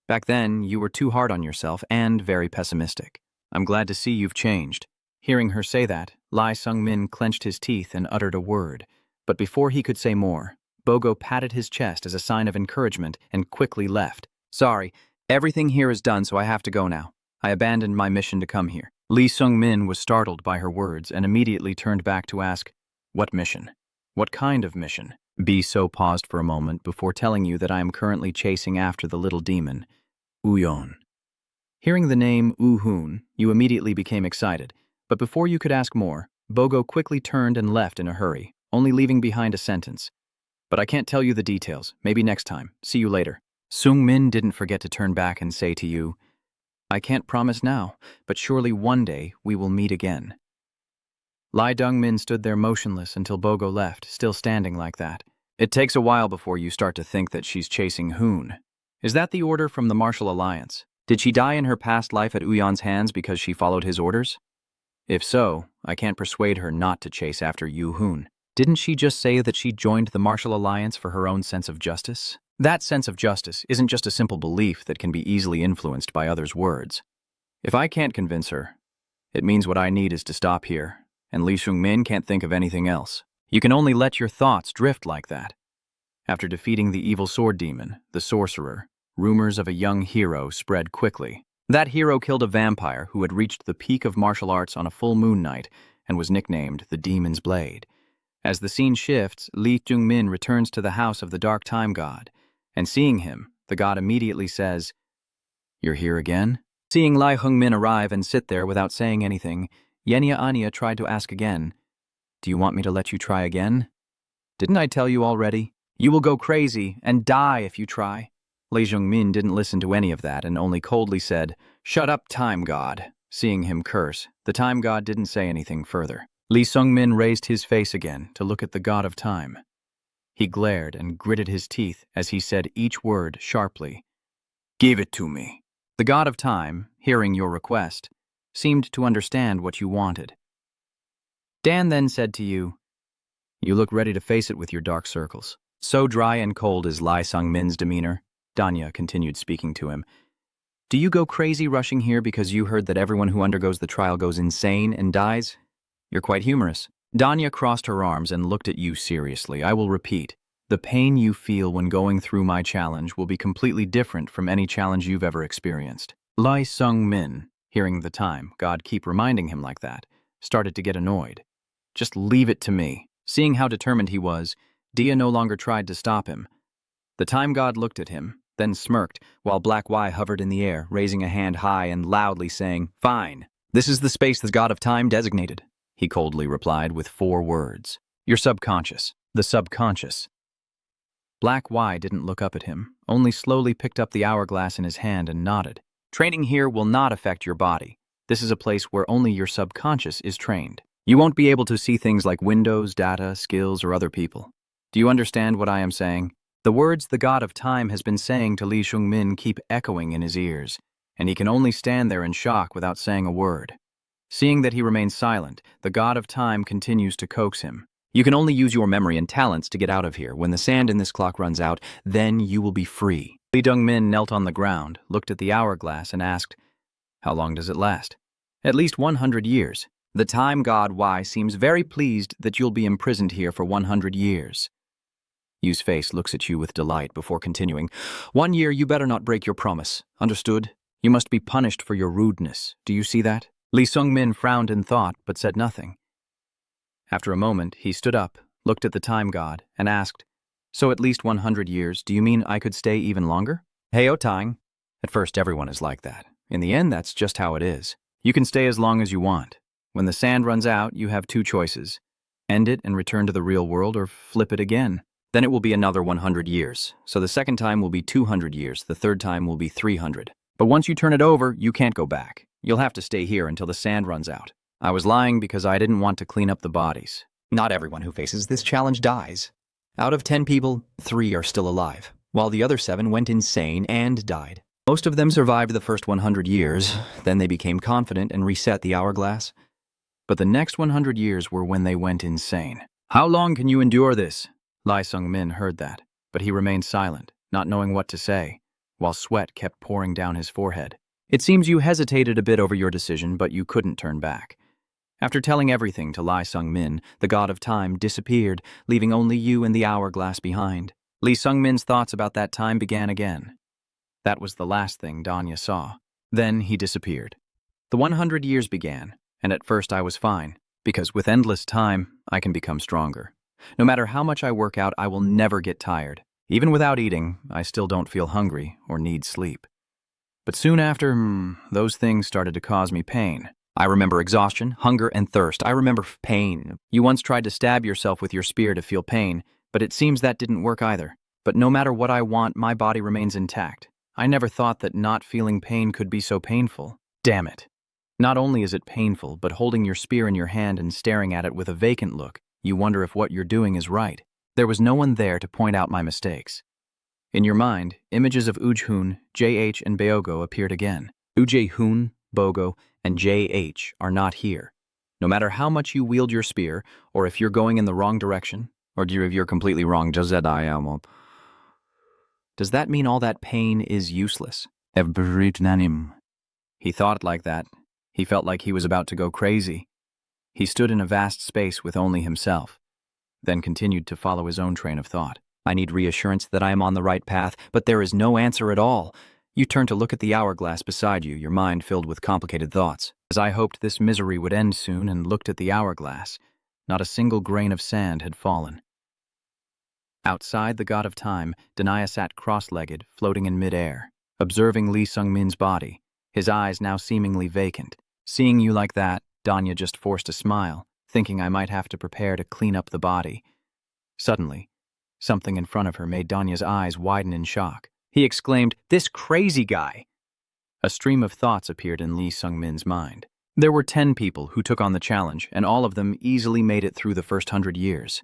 Back then, you were too hard on yourself and very pessimistic. I'm glad to see you've changed. Hearing her say that, Lai Sung-min clenched his teeth and uttered a word. But before he could say more, Bogo patted his chest as a sign of encouragement and quickly left. Sorry, everything here is done, so I have to go now. I abandoned my mission to come here. Lee Sung-min was startled by her words and immediately turned back to ask, What mission? What kind of mission? So paused for a moment before telling you that I am currently chasing after the little demon, Uyon. Hearing the name Uhun, you immediately became excited, but before you could ask more, Bogo quickly turned and left in a hurry, only leaving behind a sentence. But I can't tell you the details. Maybe next time. See you later. Sung-min didn't forget to turn back and say to you, I can't promise now, but surely one day we will meet again. Lai Dong-min stood there motionless until Bogo left, still standing like that. It takes a while before you start to think that she's chasing Hoon. Is that the order from the Martial Alliance? Did she die in her past life at Uyon's hands because she followed his orders? If so, I can't persuade her not to chase after Yu Hoon. Didn't she just say that she joined the Martial Alliance for her own sense of justice? That sense of justice isn't just a simple belief that can be easily influenced by others' words. If I can't convince her, it means what I need is to stop here, and Lee Sung-min can't think of anything else. You can only let your thoughts drift like that. After defeating the evil sword demon, the sorcerer, rumors of a young hero spread quickly. That hero killed a vampire who had reached the peak of martial arts on a full moon night and was nicknamed the Demon's Blade. As the scene shifts, Lee Jung-min returns to the house of the Dark Time God, and seeing him, the god immediately says, You're here again? Seeing Lai Hung-min arrive and sit there without saying anything, Yenya Anya tried to ask again, Do you want me to let you try again? Didn't I tell you already? You will go crazy and die if you try. Lee Jung-min didn't listen to any of that and only coldly said, Shut up, Time God. Seeing him curse, the Time God didn't say anything further. Lee Sung-min raised his face again to look at the god of time. He glared and gritted his teeth as he said each word sharply. Give it to me. The god of time, hearing your request, seemed to understand what you wanted. Dan then said to you, You look ready to face it with your dark circles. So dry and cold is Lai Sung-min's demeanor. Danya continued speaking to him. Do you go crazy rushing here because you heard that everyone who undergoes the trial goes insane and dies? You're quite humorous. Danya crossed her arms and looked at you seriously. I will repeat. The pain you feel when going through my challenge will be completely different from any challenge you've ever experienced. Lai Sung-min, hearing the time God keep reminding him like that, started to get annoyed. Just leave it to me. Seeing how determined he was, Dia no longer tried to stop him. The time god looked at him, then smirked, while Black Y hovered in the air, raising a hand high and loudly saying, Fine. This is the space the god of time designated, he coldly replied with 4 words. Your subconscious. The subconscious. Black Y didn't look up at him, only slowly picked up the hourglass in his hand and nodded. Training here will not affect your body. This is a place where only your subconscious is trained. You won't be able to see things like windows, data, skills, or other people. Do you understand what I am saying? The words the god of time has been saying to Lee Sung-min keep echoing in his ears, and he can only stand there in shock without saying a word. Seeing that he remains silent, the god of time continues to coax him. You can only use your memory and talents to get out of here. When the sand in this clock runs out, then you will be free. Lee Dong-min knelt on the ground, looked at the hourglass, and asked, How long does it last? At least 100 years. The time god Y seems very pleased that you'll be imprisoned here for 100 years. Yu's face looks at you with delight before continuing. 1 year, you better not break your promise. Understood? You must be punished for your rudeness. Do you see that? Lee Sung-min frowned in thought, but said nothing. After a moment, he stood up, looked at the time god, and asked, So at least 100 years, do you mean I could stay even longer? Hey, Tang. At first, everyone is like that. In the end, that's just how it is. You can stay as long as you want. When the sand runs out, you have 2 choices. End it and return to the real world, or flip it again. Then it will be another 100 years. So the second time will be 200 years, the third time will be 300. But once you turn it over, you can't go back. You'll have to stay here until the sand runs out. I was lying because I didn't want to clean up the bodies. Not everyone who faces this challenge dies. Out of 10 people, 3 are still alive, while the other 7 went insane and died. Most of them survived the first 100 years, then they became confident and reset the hourglass. But the next 100 years were when they went insane. How long can you endure this? Lee Sung-min heard that, but he remained silent, not knowing what to say, while sweat kept pouring down his forehead. It seems you hesitated a bit over your decision, but you couldn't turn back. After telling everything to Lee Sung-min, the god of time disappeared, leaving only you and the hourglass behind. Lee Sung-min's thoughts about that time began again. That was the last thing Danya saw. Then he disappeared. The 100 years began, and at first I was fine, because with endless time, I can become stronger. No matter how much I work out, I will never get tired. Even without eating, I still don't feel hungry or need sleep. But soon after, those things started to cause me pain. I remember exhaustion, hunger, and thirst. I remember pain. You once tried to stab yourself with your spear to feel pain, but it seems that didn't work either. But no matter what I want, my body remains intact. I never thought that not feeling pain could be so painful. Damn it. Not only is it painful, but holding your spear in your hand and staring at it with a vacant look, you wonder if what you're doing is right. There was no one there to point out my mistakes. In your mind, images of Ujhun, JH, and Beogo appeared again. Ujhun, Bogo, and JH are not here. No matter how much you wield your spear, or if you're going in the wrong direction, or if you're completely wrong, does that mean all that pain is useless? He thought like that. He felt like he was about to go crazy. He stood in a vast space with only himself, then continued to follow his own train of thought. I need reassurance that I am on the right path, but there is no answer at all. You turn to look at the hourglass beside you, your mind filled with complicated thoughts. As I hoped this misery would end soon and looked at the hourglass, not a single grain of sand had fallen. Outside the god of time, Denia sat cross-legged, floating in midair, observing Lee Sung-min's body, his eyes now seemingly vacant. Seeing you like that, Danya just forced a smile, thinking I might have to prepare to clean up the body. Suddenly, something in front of her made Danya's eyes widen in shock. He exclaimed, "This crazy guy!" A stream of thoughts appeared in Lee Sung-min's mind. There were 10 people who took on the challenge, and all of them easily made it through the first 100 years.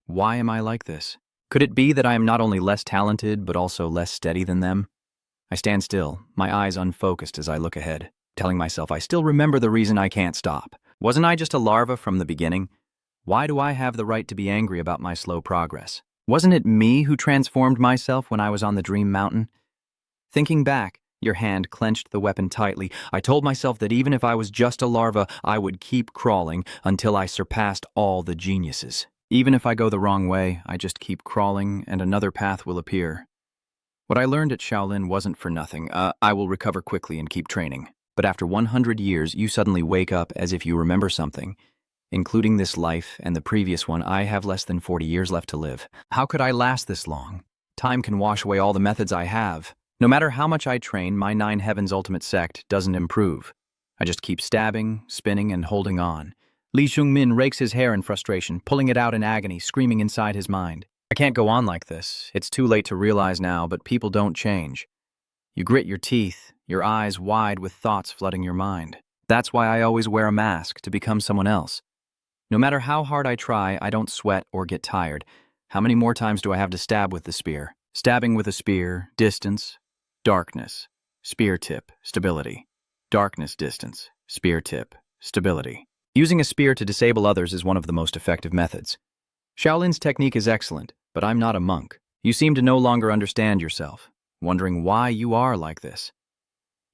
Why am I like this? Could it be that I am not only less talented, but also less steady than them? I stand still, my eyes unfocused as I look ahead, telling myself I still remember the reason I can't stop. Wasn't I just a larva from the beginning? Why do I have the right to be angry about my slow progress? Wasn't it me who transformed myself when I was on the Dream Mountain? Thinking back, your hand clenched the weapon tightly. I told myself that even if I was just a larva, I would keep crawling until I surpassed all the geniuses. Even if I go the wrong way, I just keep crawling and another path will appear. What I learned at Shaolin wasn't for nothing. I will recover quickly and keep training. But after 100 years, you suddenly wake up as if you remember something. Including this life and the previous one, I have less than 40 years left to live. How could I last this long? Time can wash away all the methods I have. No matter how much I train, my 9 Heavens Ultimate Sect doesn't improve. I just keep stabbing, spinning, and holding on. Lee Sung-min rakes his hair in frustration, pulling it out in agony, screaming inside his mind. I can't go on like this. It's too late to realize now, but people don't change. You grit your teeth, your eyes wide with thoughts flooding your mind. That's why I always wear a mask, to become someone else. No matter how hard I try, I don't sweat or get tired. How many more times do I have to stab with the spear? Stabbing with a spear, distance, darkness, spear tip, stability. Darkness, distance, spear tip, stability. Using a spear to disable others is one of the most effective methods. Shaolin's technique is excellent, but I'm not a monk. You seem to no longer understand yourself, wondering why you are like this.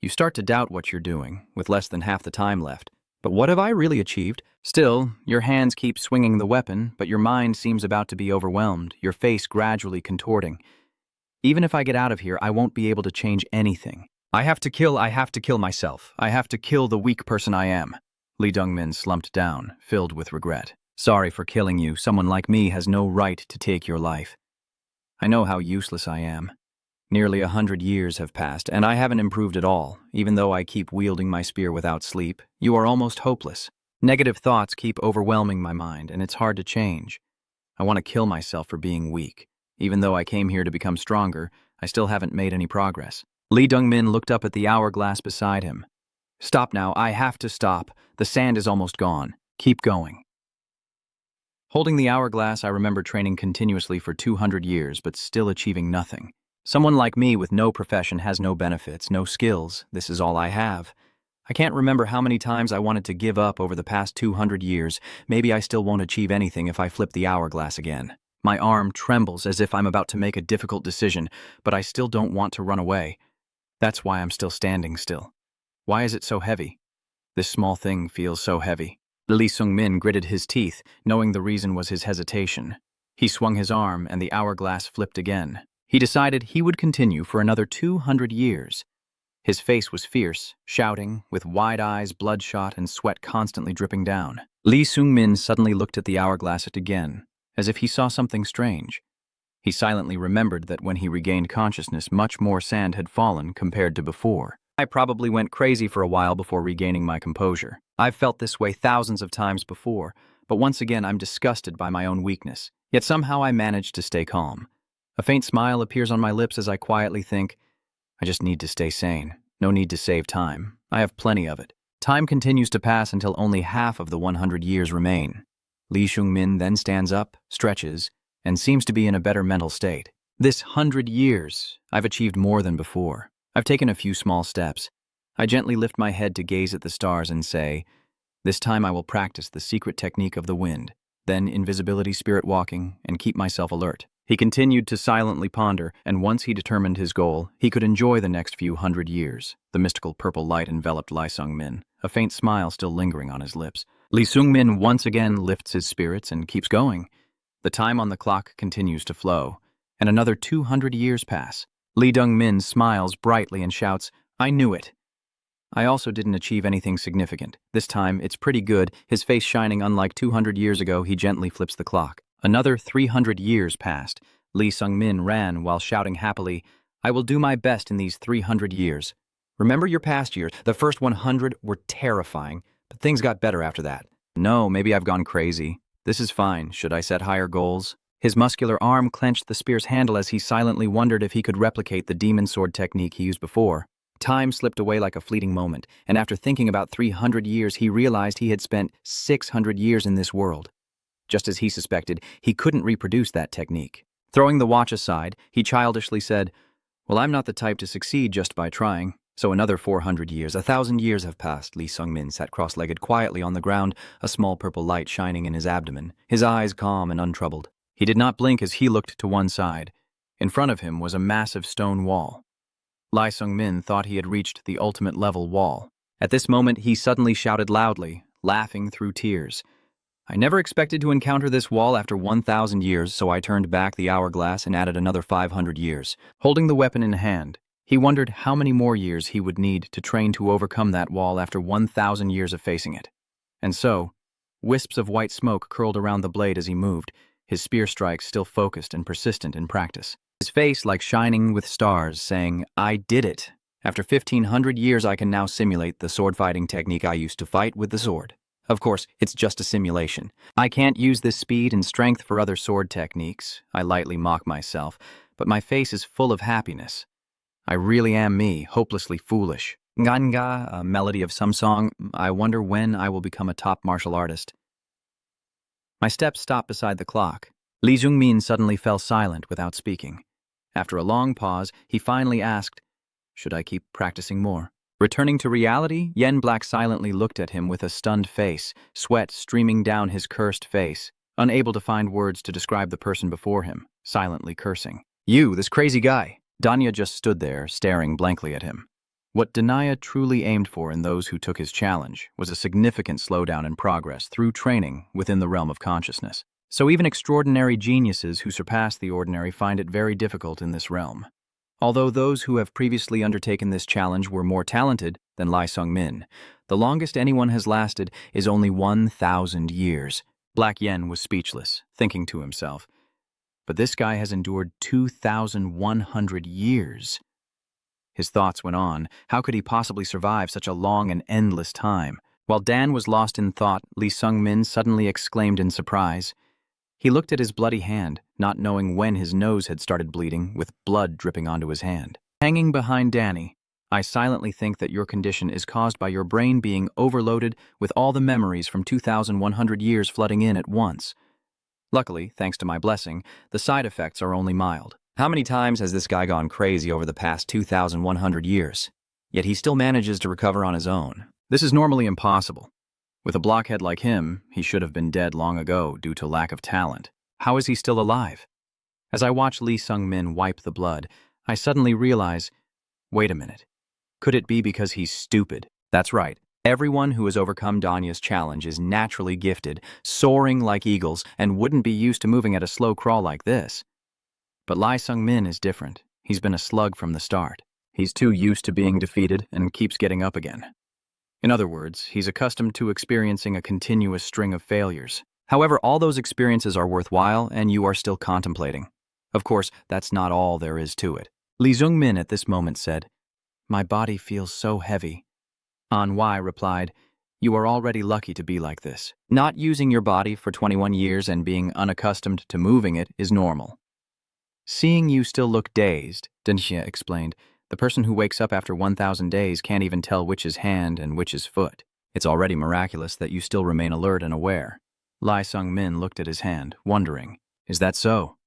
You start to doubt what you're doing, with less than half the time left. But what have I really achieved? Still, your hands keep swinging the weapon, but your mind seems about to be overwhelmed, your face gradually contorting. Even if I get out of here, I won't be able to change anything. I have to kill myself. I have to kill the weak person I am. Lee Dong-min slumped down, filled with regret. Sorry for killing you. Someone like me has no right to take your life. I know how useless I am. Nearly 100 years have passed, and I haven't improved at all. Even though I keep wielding my spear without sleep, you are almost hopeless. Negative thoughts keep overwhelming my mind, and it's hard to change. I want to kill myself for being weak. Even though I came here to become stronger, I still haven't made any progress. Lee Dong-min looked up at the hourglass beside him. Stop now, I have to stop. The sand is almost gone. Keep going. Holding the hourglass, I remember training continuously for 200 years, but still achieving nothing. Someone like me with no profession has no benefits, no skills. This is all I have. I can't remember how many times I wanted to give up over the past 200 years. Maybe I still won't achieve anything if I flip the hourglass again. My arm trembles as if I'm about to make a difficult decision, but I still don't want to run away. That's why I'm still standing still. Why is it so heavy? This small thing feels so heavy. Lee Sung-min gritted his teeth, knowing the reason was his hesitation. He swung his arm and the hourglass flipped again. He decided he would continue for another 200 years. His face was fierce, shouting, with wide eyes bloodshot and sweat constantly dripping down. Lee Sung-min suddenly looked at the hourglass again, as if he saw something strange. He silently remembered that when he regained consciousness, much more sand had fallen compared to before. I probably went crazy for a while before regaining my composure. I've felt this way thousands of times before, but once again I'm disgusted by my own weakness. Yet somehow I managed to stay calm. A faint smile appears on my lips as I quietly think, I just need to stay sane. No need to save time. I have plenty of it. Time continues to pass until only half of the 100 years remain. Lee Sung-min then stands up, stretches, and seems to be in a better mental state. This 100 years, I've achieved more than before. I've taken a few small steps. I gently lift my head to gaze at the stars and say, this time I will practice the secret technique of the wind, then invisibility spirit walking, and keep myself alert. He continued to silently ponder, and once he determined his goal, he could enjoy the next few 100 years. The mystical purple light enveloped Lee Sung-min, a faint smile still lingering on his lips. Lee Sung-min once again lifts his spirits and keeps going. The time on the clock continues to flow, and another 200 years pass. Lee Dong-min smiles brightly and shouts, I knew it. I also didn't achieve anything significant. This time, it's pretty good. His face shining unlike 200 years ago, he gently flips the clock. Another 300 years passed. Lee Sung-min ran while shouting happily, I will do my best in these 300 years. Remember your past years. The first 100 were terrifying, but things got better after that. No, maybe I've gone crazy. This is fine. Should I set higher goals? His muscular arm clenched the spear's handle as he silently wondered if he could replicate the demon sword technique he used before. Time slipped away like a fleeting moment, and after thinking about 300 years, he realized he had spent 600 years in this world. Just as he suspected, he couldn't reproduce that technique. Throwing the watch aside, he childishly said, well, I'm not the type to succeed just by trying. So another 400 years, 1,000 years have passed. Lee Sung-min sat cross-legged quietly on the ground, a small purple light shining in his abdomen, his eyes calm and untroubled. He did not blink as he looked to one side. In front of him was a massive stone wall. Lee Sung-min thought he had reached the ultimate level wall. At this moment, he suddenly shouted loudly, laughing through tears. I never expected to encounter this wall after 1,000 years, so I turned back the hourglass and added another 500 years. Holding the weapon in hand, he wondered how many more years he would need to train to overcome that wall after 1,000 years of facing it. And so, wisps of white smoke curled around the blade as he moved, his spear strikes still focused and persistent in practice. His face like shining with stars, saying, I did it. After 1,500 years, I can now simulate the sword-fighting technique I used to fight with the sword. Of course, it's just a simulation. I can't use this speed and strength for other sword techniques, I lightly mock myself, but my face is full of happiness. I really am me, hopelessly foolish. Manga, a melody of some song, I wonder when I will become a top martial artist. My steps stopped beside the clock. Lee Sung-min suddenly fell silent without speaking. After a long pause, he finally asked, should I keep practicing more? Returning to reality, Yen Black silently looked at him with a stunned face, sweat streaming down his cursed face, unable to find words to describe the person before him, silently cursing. You, this crazy guy! Danya just stood there, staring blankly at him. What Danya truly aimed for in those who took his challenge was a significant slowdown in progress through training within the realm of consciousness. So even extraordinary geniuses who surpass the ordinary find it very difficult in this realm. Although those who have previously undertaken this challenge were more talented than Lee Sung-min, the longest anyone has lasted is only 1,000 years. Black Yen was speechless, thinking to himself, but this guy has endured 2,100 years. His thoughts went on. How could he possibly survive such a long and endless time? While Dan was lost in thought, Lee Sung-min suddenly exclaimed in surprise. He looked at his bloody hand, not knowing when his nose had started bleeding, with blood dripping onto his hand. Hanging behind Danny, I silently think that your condition is caused by your brain being overloaded with all the memories from 2,100 years flooding in at once. Luckily, thanks to my blessing, the side effects are only mild. How many times has this guy gone crazy over the past 2,100 years? Yet he still manages to recover on his own. This is normally impossible. With a blockhead like him, he should have been dead long ago due to lack of talent. How is he still alive? As I watch Lee Sung-min wipe the blood, I suddenly realize, wait a minute. Could it be because he's stupid? That's right. Everyone who has overcome Danya's challenge is naturally gifted, soaring like eagles, and wouldn't be used to moving at a slow crawl like this. But Lee Sung-min is different. He's been a slug from the start. He's too used to being defeated and keeps getting up again. In other words, he's accustomed to experiencing a continuous string of failures. However, all those experiences are worthwhile, and you are still contemplating. Of course, that's not all there is to it. Lee Sung-min at this moment said, "My body feels so heavy." Anwai replied, "You are already lucky to be like this. Not using your body for 21 years and being unaccustomed to moving it is normal." "Seeing you still look dazed," Denxia explained, "the person who wakes up after 1,000 days can't even tell which is hand and which is foot. It's already miraculous that you still remain alert and aware." Lee Sung-min looked at his hand, wondering, "Is that so?"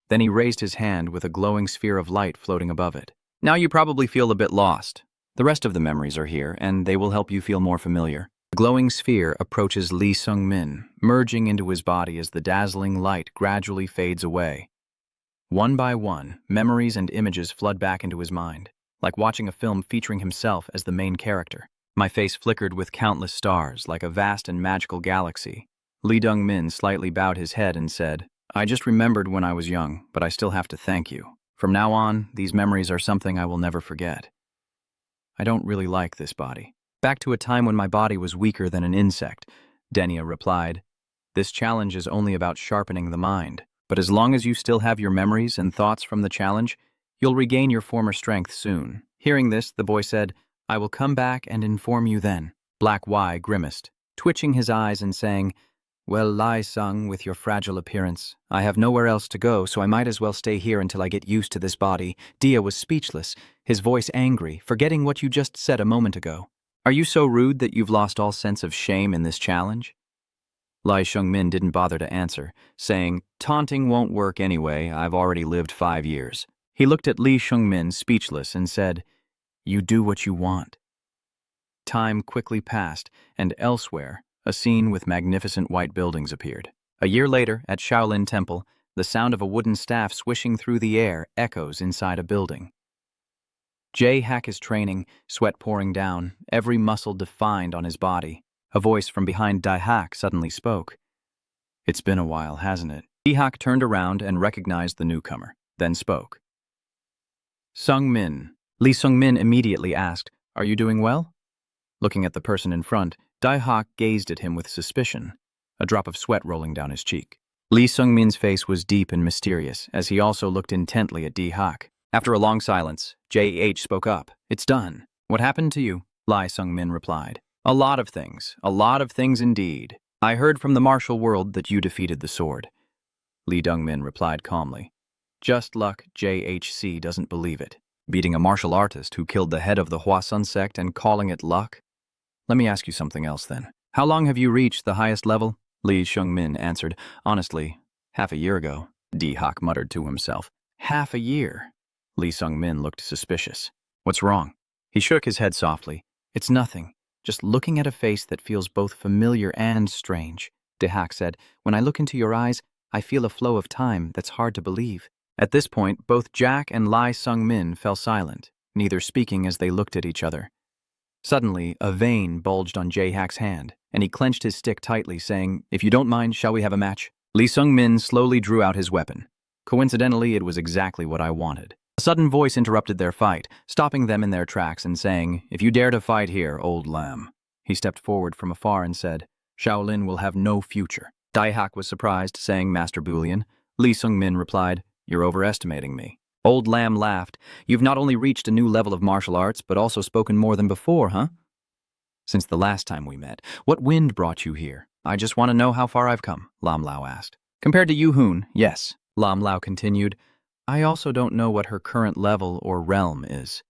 Then he raised his hand with a glowing sphere of light floating above it. "Now you probably feel a bit lost. The rest of the memories are here, and they will help you feel more familiar." The glowing sphere approaches Lee Sung-min, merging into his body as the dazzling light gradually fades away. One by one, memories and images flood back into his mind, like watching a film featuring himself as the main character. My face flickered with countless stars, like a vast and magical galaxy. Lee Dong-min slightly bowed his head and said, "I just remembered when I was young, but I still have to thank you. From now on, these memories are something I will never forget. I don't really like this body." "Back to a time when my body was weaker than an insect," Denia replied. "This challenge is only about sharpening the mind. But as long as you still have your memories and thoughts from the challenge, you'll regain your former strength soon." Hearing this, the boy said, "I will come back and inform you then." Black Y grimaced, twitching his eyes and saying, "Well, Lai Sung, with your fragile appearance, I have nowhere else to go, so I might as well stay here until I get used to this body." Dia was speechless, his voice angry, forgetting what you just said a moment ago. "Are you so rude that you've lost all sense of shame in this challenge?" Lee Sung-min didn't bother to answer, saying, "Taunting won't work anyway, I've already lived 5 years. He looked at Lee Sung-min speechless and said, "You do what you want." Time quickly passed, and elsewhere, a scene with magnificent white buildings appeared. A year later, at Shaolin Temple, the sound of a wooden staff swishing through the air echoes inside a building. Jae-hak is training, sweat pouring down, every muscle defined on his body. A voice from behind Dae-hak suddenly spoke. "It's been a while, hasn't it?" Dae-hak turned around and recognized the newcomer, then spoke. "Sung-min." Lee Sung-min immediately asked, "Are you doing well?" Looking at the person in front, Dae-hak gazed at him with suspicion, a drop of sweat rolling down his cheek. Lee Sung-min's face was deep and mysterious, as he also looked intently at Dae-hak. After a long silence, J.H. spoke up. "It's done." "What happened to you?" Lee Sung-min replied. A lot of things indeed. I heard from the martial world that you defeated the sword." Lee Dong-min replied calmly. "Just luck, JHC doesn't believe it. Beating a martial artist who killed the head of the Hwasun sect and calling it luck? Let me ask you something else then. How long have you reached the highest level?" Lee Sung-min answered, "Honestly, half a year ago." Dae-hak muttered to himself. "Half a year?" Lee Sung-min looked suspicious. "What's wrong?" He shook his head softly. "It's nothing. Just looking at a face that feels both familiar and strange." Dae-hak said, "When I look into your eyes, I feel a flow of time that's hard to believe." At this point, both Jack and Lee Sung-min fell silent, neither speaking as they looked at each other. Suddenly, a vein bulged on Jae-hak's hand, and he clenched his stick tightly, saying, "If you don't mind, shall we have a match?" Lee Sung-min slowly drew out his weapon. Coincidentally, it was exactly what I wanted. A sudden voice interrupted their fight, stopping them in their tracks and saying, "If you dare to fight here, old lamb." He stepped forward from afar and said, "Shaolin will have no future." Dae-hak was surprised, saying, "Master Boolean." Lee Sung-min replied, "You're overestimating me." Old Lamb laughed. "You've not only reached a new level of martial arts, but also spoken more than before, huh?" "Since the last time we met, what wind brought you here?" "I just want to know how far I've come," Lam Lao asked. "Compared to Yu Hoon, yes," Lam Lao continued. "I also don't know what her current level or realm is.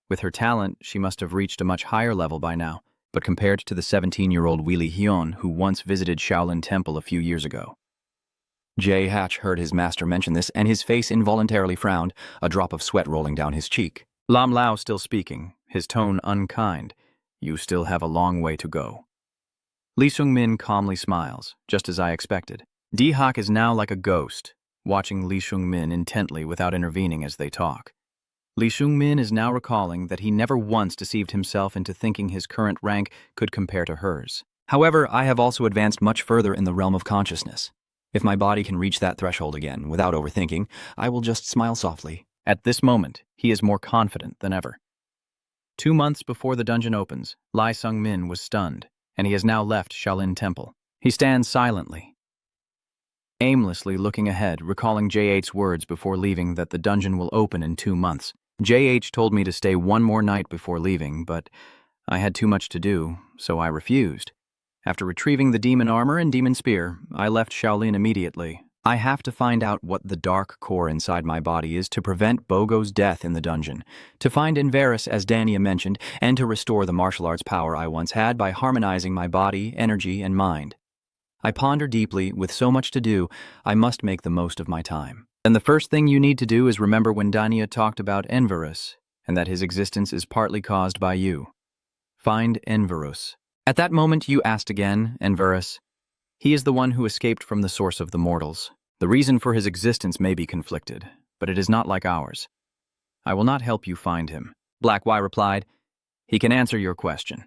With her talent, she must have reached a much higher level by now, but compared to the 17-year-old Wheelie Hyun who once visited Shaolin Temple a few years ago, Jay Hatch heard his master mention this, and his face involuntarily frowned, a drop of sweat rolling down his cheek. Lam Lao still speaking, his tone unkind. You still have a long way to go. Lee Seung-min calmly smiles, just as I expected. D-Hak is now like a ghost, watching Lee Seung-min intently without intervening as they talk. Lee Seung-min is now recalling that he never once deceived himself into thinking his current rank could compare to hers. However, I have also advanced much further in the realm of consciousness. If my body can reach that threshold again, without overthinking, I will just smile softly. At this moment, he is more confident than ever. 2 months before the dungeon opens, Lee Seung-min was stunned, and he has now left Shaolin Temple. He stands silently, aimlessly looking ahead, recalling J.H.'s words before leaving that the dungeon will open in 2 months. J.H. told me to stay 1 more night before leaving, but I had too much to do, so I refused. After retrieving the demon armor and demon spear, I left Shaolin immediately. I have to find out what the dark core inside my body is to prevent Bogo's death in the dungeon, to find Enverus, as Dania mentioned, and to restore the martial arts power I once had by harmonizing my body, energy, and mind. I ponder deeply. With so much to do, I must make the most of my time. Then the first thing you need to do is remember when Dania talked about Enverus, and that his existence is partly caused by you. Find Enverus. At that moment you asked again, Enverus. He is the one who escaped from the source of the mortals. The reason for his existence may be conflicted, but it is not like ours. I will not help you find him. Black Y replied, he can answer your question.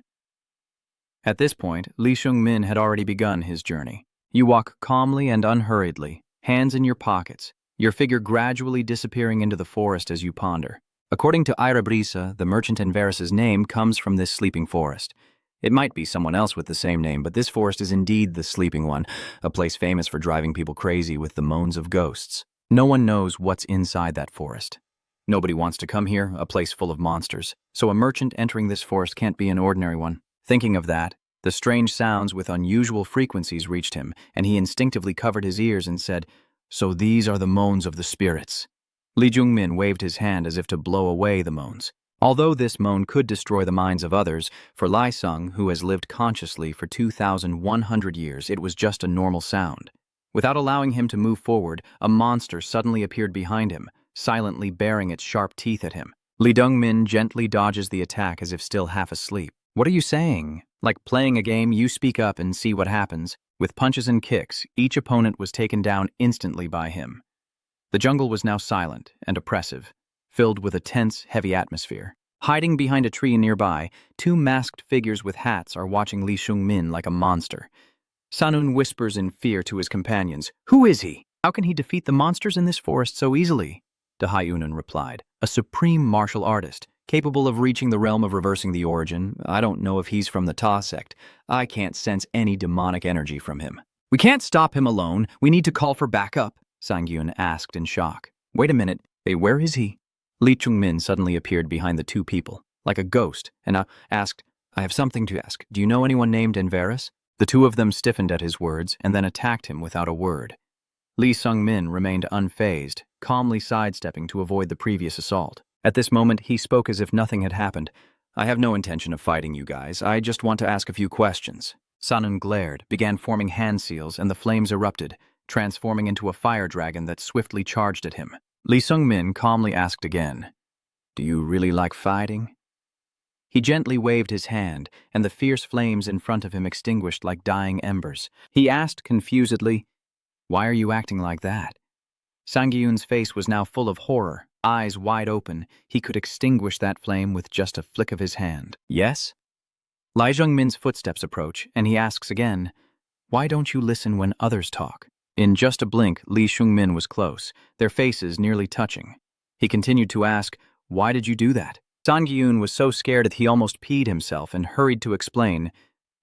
At this point, Lee Seung-min had already begun his journey. You walk calmly and unhurriedly, hands in your pockets, your figure gradually disappearing into the forest as you ponder. According to Ira Brisa, the merchant Enverus's name comes from this sleeping forest. It might be someone else with the same name, but this forest is indeed the sleeping one, a place famous for driving people crazy with the moans of ghosts. No one knows what's inside that forest. Nobody wants to come here, a place full of monsters, so a merchant entering this forest can't be an ordinary one. Thinking of that, the strange sounds with unusual frequencies reached him, and he instinctively covered his ears and said, "So these are the moans of the spirits." Lee Jung-min waved his hand as if to blow away the moans. Although this moan could destroy the minds of others, for Lai Sung, who has lived consciously for 2,100 years, it was just a normal sound. Without allowing him to move forward, a monster suddenly appeared behind him, silently baring its sharp teeth at him. Lee Dong-min gently dodges the attack as if still half asleep. "What are you saying? Like playing a game, you speak up and see what happens." With punches and kicks, each opponent was taken down instantly by him. The jungle was now silent and oppressive, filled with a tense, heavy atmosphere. Hiding behind a tree nearby, 2 masked figures with hats are watching Lee Seung-min like a monster. Sanun whispers in fear to his companions, "Who is he? How can he defeat the monsters in this forest so easily?" Dahayunan replied, "A supreme martial artist, capable of reaching the realm of reversing the origin. I don't know if he's from the Ta sect. I can't sense any demonic energy from him." "We can't stop him alone. We need to call for backup," Sang-gyun asked in shock. "Wait a minute. Hey, where is he?" Lee Chung-min suddenly appeared behind the 2 people, like a ghost, and asked, "I have something to ask. Do you know anyone named Enverus?" The 2 of them stiffened at his words and then attacked him without a word. Lee Seung-min remained unfazed, calmly sidestepping to avoid the previous assault. At this moment, he spoke as if nothing had happened. "I have no intention of fighting you guys. I just want to ask a few questions." Sanun glared, began forming hand seals, and the flames erupted, transforming into a fire dragon that swiftly charged at him. Lee Seung-min calmly asked again, "Do you really like fighting?" He gently waved his hand, and the fierce flames in front of him extinguished like dying embers. He asked confusedly, "Why are you acting like that?" Sang-gyun's face was now full of horror, eyes wide open. He could extinguish that flame with just a flick of his hand. "Yes?" Lee Jung-min's footsteps approach, and he asks again, "Why don't you listen when others talk?" In just a blink, Lee Seung-min was close, their faces nearly touching. He continued to ask, "Why did you do that?" Sang-gyun was so scared that he almost peed himself and hurried to explain,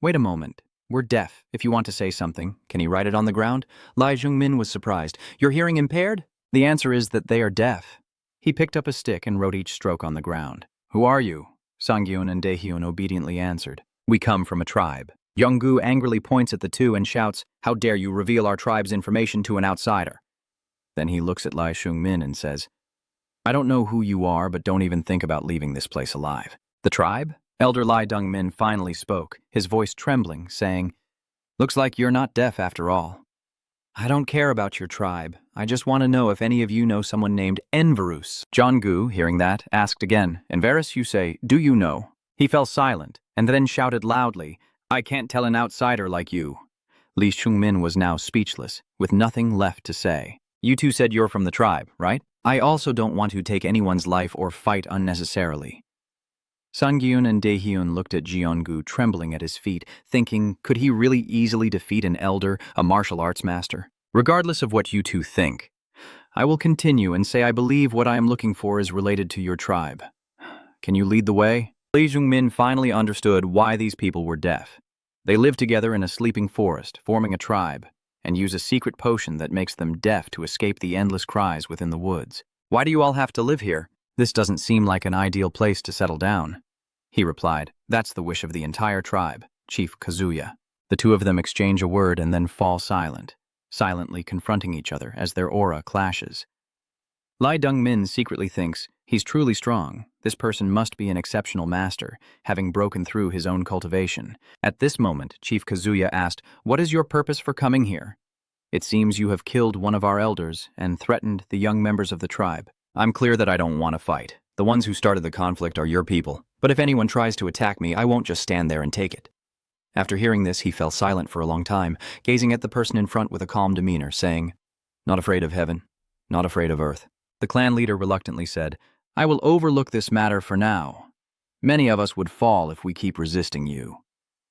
"Wait a moment. We're deaf. If you want to say something, can he write it on the ground?" Lee Jung-min was surprised. "Your hearing impaired?" "The answer is that they are deaf." He picked up a stick and wrote each stroke on the ground. "Who are you?" Sang-gyun and Daehyun obediently answered. "We come from a tribe." Young-gu angrily points at the 2 and shouts, "How dare you reveal our tribe's information to an outsider?" Then he looks at Lee Seung-min and says, "I don't know who you are, but don't even think about leaving this place alive." "The tribe?" Elder Lee Dong-min finally spoke, his voice trembling, saying, "Looks like you're not deaf after all." I don't care about your tribe. I just want to know if any of you know someone named Enverus. Gu, hearing that, asked again, Enverus, you say, do you know? He fell silent, and then shouted loudly, I can't tell an outsider like you. Li Shungmin was now speechless, with nothing left to say. You two said you're from the tribe, right? I also don't want to take anyone's life or fight unnecessarily. Sungyun and Daehyun looked at Jeongu trembling at his feet, thinking, could he really easily defeat an elder, a martial arts master? Regardless of what you two think, I will continue and say I believe what I am looking for is related to your tribe. Can you lead the way? Li Jungmin finally understood why these people were deaf. They live together in a sleeping forest, forming a tribe, and use a secret potion that makes them deaf to escape the endless cries within the woods. Why do you all have to live here? This doesn't seem like an ideal place to settle down. He replied, that's the wish of the entire tribe, Chief Kazuya. The two of them exchange a word and then fall silent, silently confronting each other as their aura clashes. Lai Dongmin secretly thinks, he's truly strong. This person must be an exceptional master, having broken through his own cultivation. At this moment, Chief Kazuya asked, what is your purpose for coming here? It seems you have killed one of our elders and threatened the young members of the tribe. I'm clear that I don't want to fight. The ones who started the conflict are your people. But if anyone tries to attack me, I won't just stand there and take it. After hearing this, he fell silent for a long time, gazing at the person in front with a calm demeanor, saying, not afraid of heaven, not afraid of earth. The clan leader reluctantly said, I will overlook this matter for now. Many of us would fall if we keep resisting you.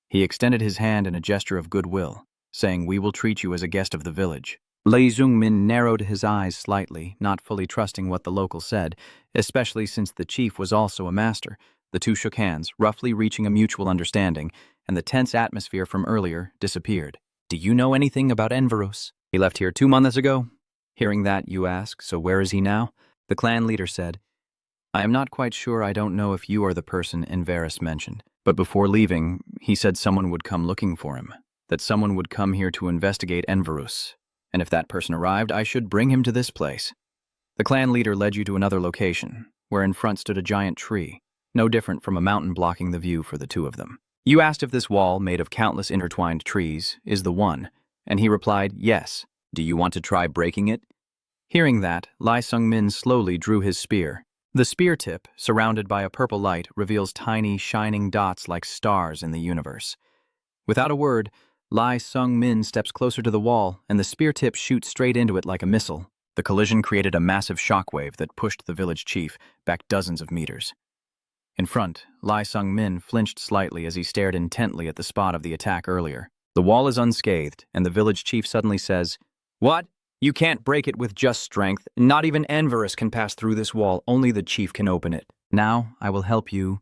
He extended his hand in a gesture of goodwill, saying, we will treat you as a guest of the village. Lei Zhongmin narrowed his eyes slightly, not fully trusting what the local said, especially since the chief was also a master. The two shook hands, roughly reaching a mutual understanding, and the tense atmosphere from earlier disappeared. Do you know anything about Enverus? He left here 2 months ago. Hearing that, you ask, so where is he now? The clan leader said, I am not quite sure. I don't know if you are the person Enverus mentioned. But before leaving, he said someone would come looking for him, that someone would come here to investigate Enverus. And if that person arrived, I should bring him to this place. The clan leader led you to another location, where in front stood a giant tree, no different from a mountain blocking the view for the two of them. You asked if this wall, made of countless intertwined trees, is the one, and he replied, yes. Do you want to try breaking it? Hearing that, Lai Sungmin slowly drew his spear. The spear tip, surrounded by a purple light, reveals tiny, shining dots like stars in the universe. Without a word, Lai Sungmin steps closer to the wall, and the spear tip shoots straight into it like a missile. The collision created a massive shockwave that pushed the village chief back dozens of meters. In front, Lai Sungmin flinched slightly as he stared intently at the spot of the attack earlier. The wall is unscathed, and the village chief suddenly says, what? You can't break it with just strength. Not even Enverus can pass through this wall. Only the chief can open it. Now I will help you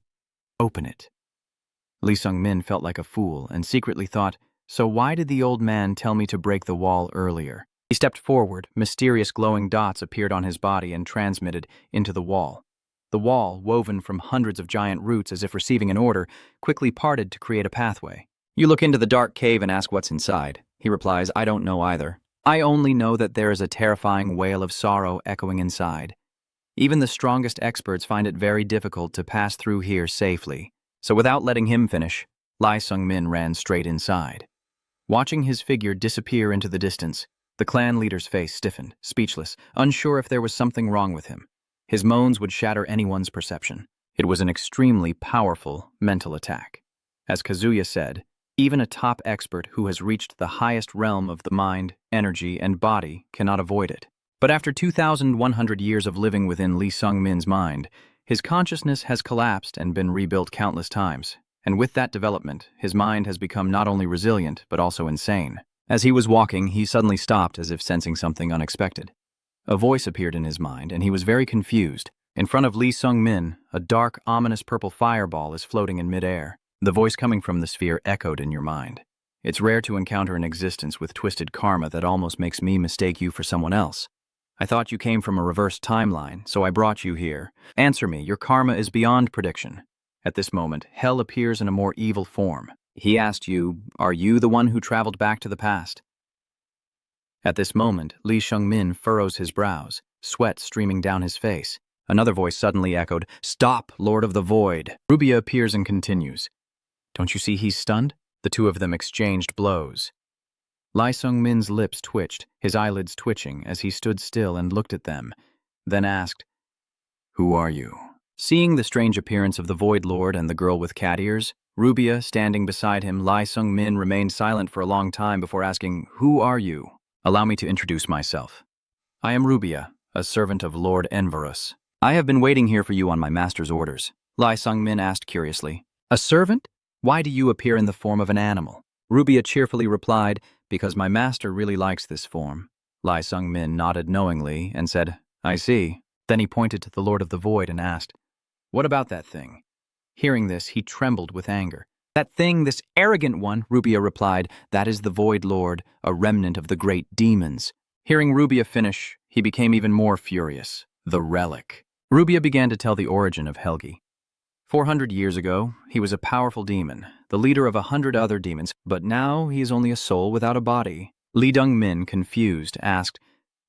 open it. Li Sungmin felt like a fool and secretly thought, so why did the old man tell me to break the wall earlier? He stepped forward. Mysterious glowing dots appeared on his body and transmitted into the wall. The wall, woven from hundreds of giant roots as if receiving an order, quickly parted to create a pathway. You look into the dark cave and ask what's inside. He replies, I don't know either. I only know that there is a terrifying wail of sorrow echoing inside. Even the strongest experts find it very difficult to pass through here safely. So without letting him finish, Lai Sungmin ran straight inside. Watching his figure disappear into the distance, the clan leader's face stiffened, speechless, unsure if there was something wrong with him. His moans would shatter anyone's perception. It was an extremely powerful mental attack. As Kazuya said, even a top expert who has reached the highest realm of the mind, energy, and body cannot avoid it. But after 2,100 years of living within Li Sungmin's mind, his consciousness has collapsed and been rebuilt countless times. And with that development, his mind has become not only resilient, but also insane. As he was walking, he suddenly stopped as if sensing something unexpected. A voice appeared in his mind, and he was very confused. In front of Li Sungmin, a dark, ominous purple fireball is floating in midair. The voice coming from the sphere echoed in your mind. It's rare to encounter an existence with twisted karma that almost makes me mistake you for someone else. I thought you came from a reversed timeline, so I brought you here. Answer me, your karma is beyond prediction. At this moment, hell appears in a more evil form. He asked you, are you the one who traveled back to the past? At this moment, Li Shengmin furrows his brows, sweat streaming down his face. Another voice suddenly echoed, Stop, Lord of the Void. Rubia appears and continues. Don't you see he's stunned? The two of them exchanged blows. Lai Sung-min's lips twitched, his eyelids twitching as he stood still and looked at them, then asked, "Who are you?" Seeing the strange appearance of the Void Lord and the girl with cat ears, Rubia standing beside him, Lai Sung-min remained silent for a long time before asking, "Who are you?" "Allow me to introduce myself. I am Rubia, a servant of Lord Enverus." "I have been waiting here for you on my master's orders," Lai Sung-min asked curiously. "A servant? Why do you appear in the form of an animal?" Rubia cheerfully replied, "Because my master really likes this form." Lai Sung-min nodded knowingly and said, "I see." Then he pointed to the Lord of the Void and asked, "What about that thing?" Hearing this, he trembled with anger. "That thing, this arrogant one," Rubia replied, "that is the Void Lord, a remnant of the great demons." Hearing Rubia finish, he became even more furious. The relic. Rubia began to tell the origin of Helgi. 400 years ago, he was a powerful demon, the leader of 100 other demons, but now he is only a soul without a body. Lee Dong-min, confused, asked,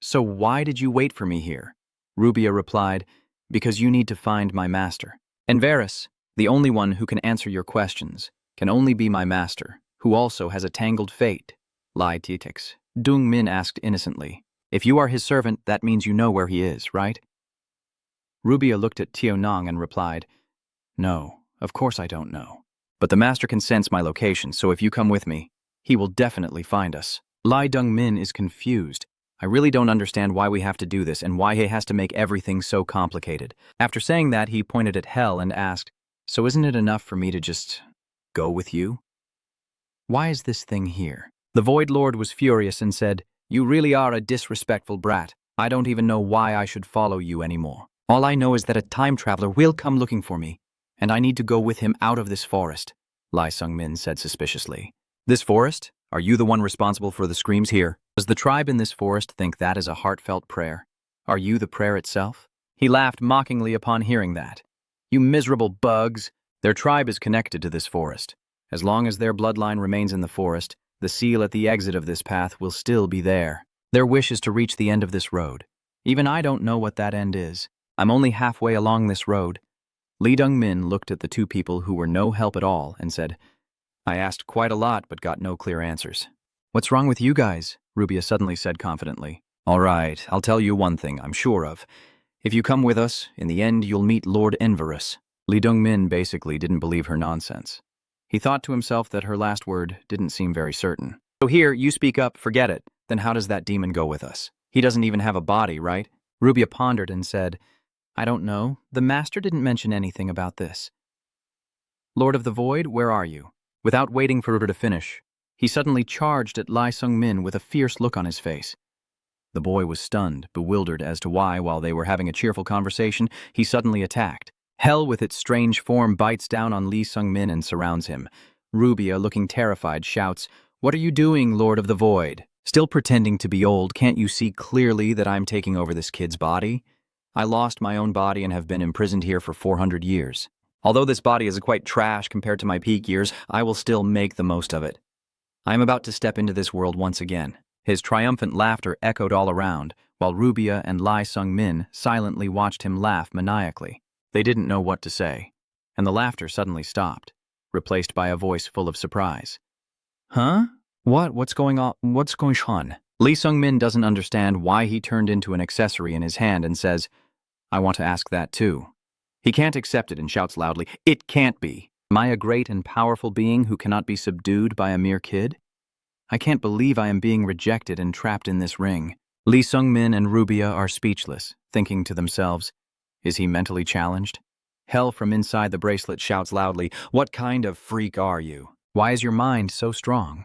"So why did you wait for me here?" Rubia replied, "Because you need to find my master. Enverus, the only one who can answer your questions, can only be my master, who also has a tangled fate." Lai Titix. Dung-min asked innocently, "If you are his servant, that means you know where he is, right?" Rubia looked at Tio Nong and replied, "No, of course I don't know. But the master can sense my location, so if you come with me, he will definitely find us." Lai Dong-min is confused. "I really don't understand why we have to do this and why he has to make everything so complicated." After saying that, he pointed at Hell and asked, "So isn't it enough for me to just go with you? Why is this thing here?" The Void Lord was furious and said, "You really are a disrespectful brat. I don't even know why I should follow you anymore. All I know is that a time traveler will come looking for me, and I need to go with him out of this forest," Lai Sung-min said suspiciously. "This forest? Are you the one responsible for the screams here? Does the tribe in this forest think that is a heartfelt prayer? Are you the prayer itself?" He laughed mockingly upon hearing that. "You miserable bugs! Their tribe is connected to this forest. As long as their bloodline remains in the forest, the seal at the exit of this path will still be there. Their wish is to reach the end of this road. Even I don't know what that end is. I'm only halfway along this road." Lee Dong-min looked at the two people who were no help at all and said, "I asked quite a lot but got no clear answers." "What's wrong with you guys?" Rubia suddenly said confidently. "All right, I'll tell you one thing I'm sure of. If you come with us, in the end you'll meet Lord Enverus." Lee Dong-min basically didn't believe her nonsense. He thought to himself that her last word didn't seem very certain. "So here, you speak up, forget it. Then how does that demon go with us? He doesn't even have a body, right?" Rubia pondered and said, "I don't know. The master didn't mention anything about this." "Lord of the Void, where are you?" Without waiting for Rubia to finish, he suddenly charged at Lai Sung-min with a fierce look on his face. The boy was stunned, bewildered as to why, while they were having a cheerful conversation, he suddenly attacked. Hell with its strange form bites down on Lee Sung-min and surrounds him. Rubia, looking terrified, shouts, "What are you doing, Lord of the Void? Still pretending to be old, can't you see clearly that I'm taking over this kid's body? I lost my own body and have been imprisoned here for 400 years. Although this body is quite trash compared to my peak years, I will still make the most of it. I am about to step into this world once again." His triumphant laughter echoed all around, while Rubia and Lai Sung-min silently watched him laugh maniacally. They didn't know what to say, and the laughter suddenly stopped, replaced by a voice full of surprise. "Huh? What's going on? What's going on?" Lee Sung-min doesn't understand why he turned into an accessory in his hand and says, "I want to ask that too." He can't accept it and shouts loudly, "It can't be. Am I a great and powerful being who cannot be subdued by a mere kid? I can't believe I am being rejected and trapped in this ring." Lee Sung-min and Rubia are speechless, thinking to themselves, is he mentally challenged? Hell from inside the bracelet shouts loudly, "What kind of freak are you? Why is your mind so strong?"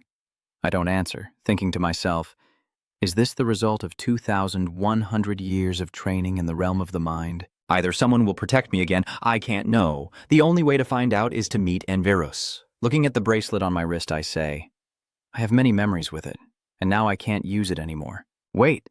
I don't answer, thinking to myself, is this the result of 2,100 years of training in the realm of the mind? Either someone will protect me again, I can't know. The only way to find out is to meet Enverus. Looking at the bracelet on my wrist, I say, I have many memories with it, and now I can't use it anymore. Wait,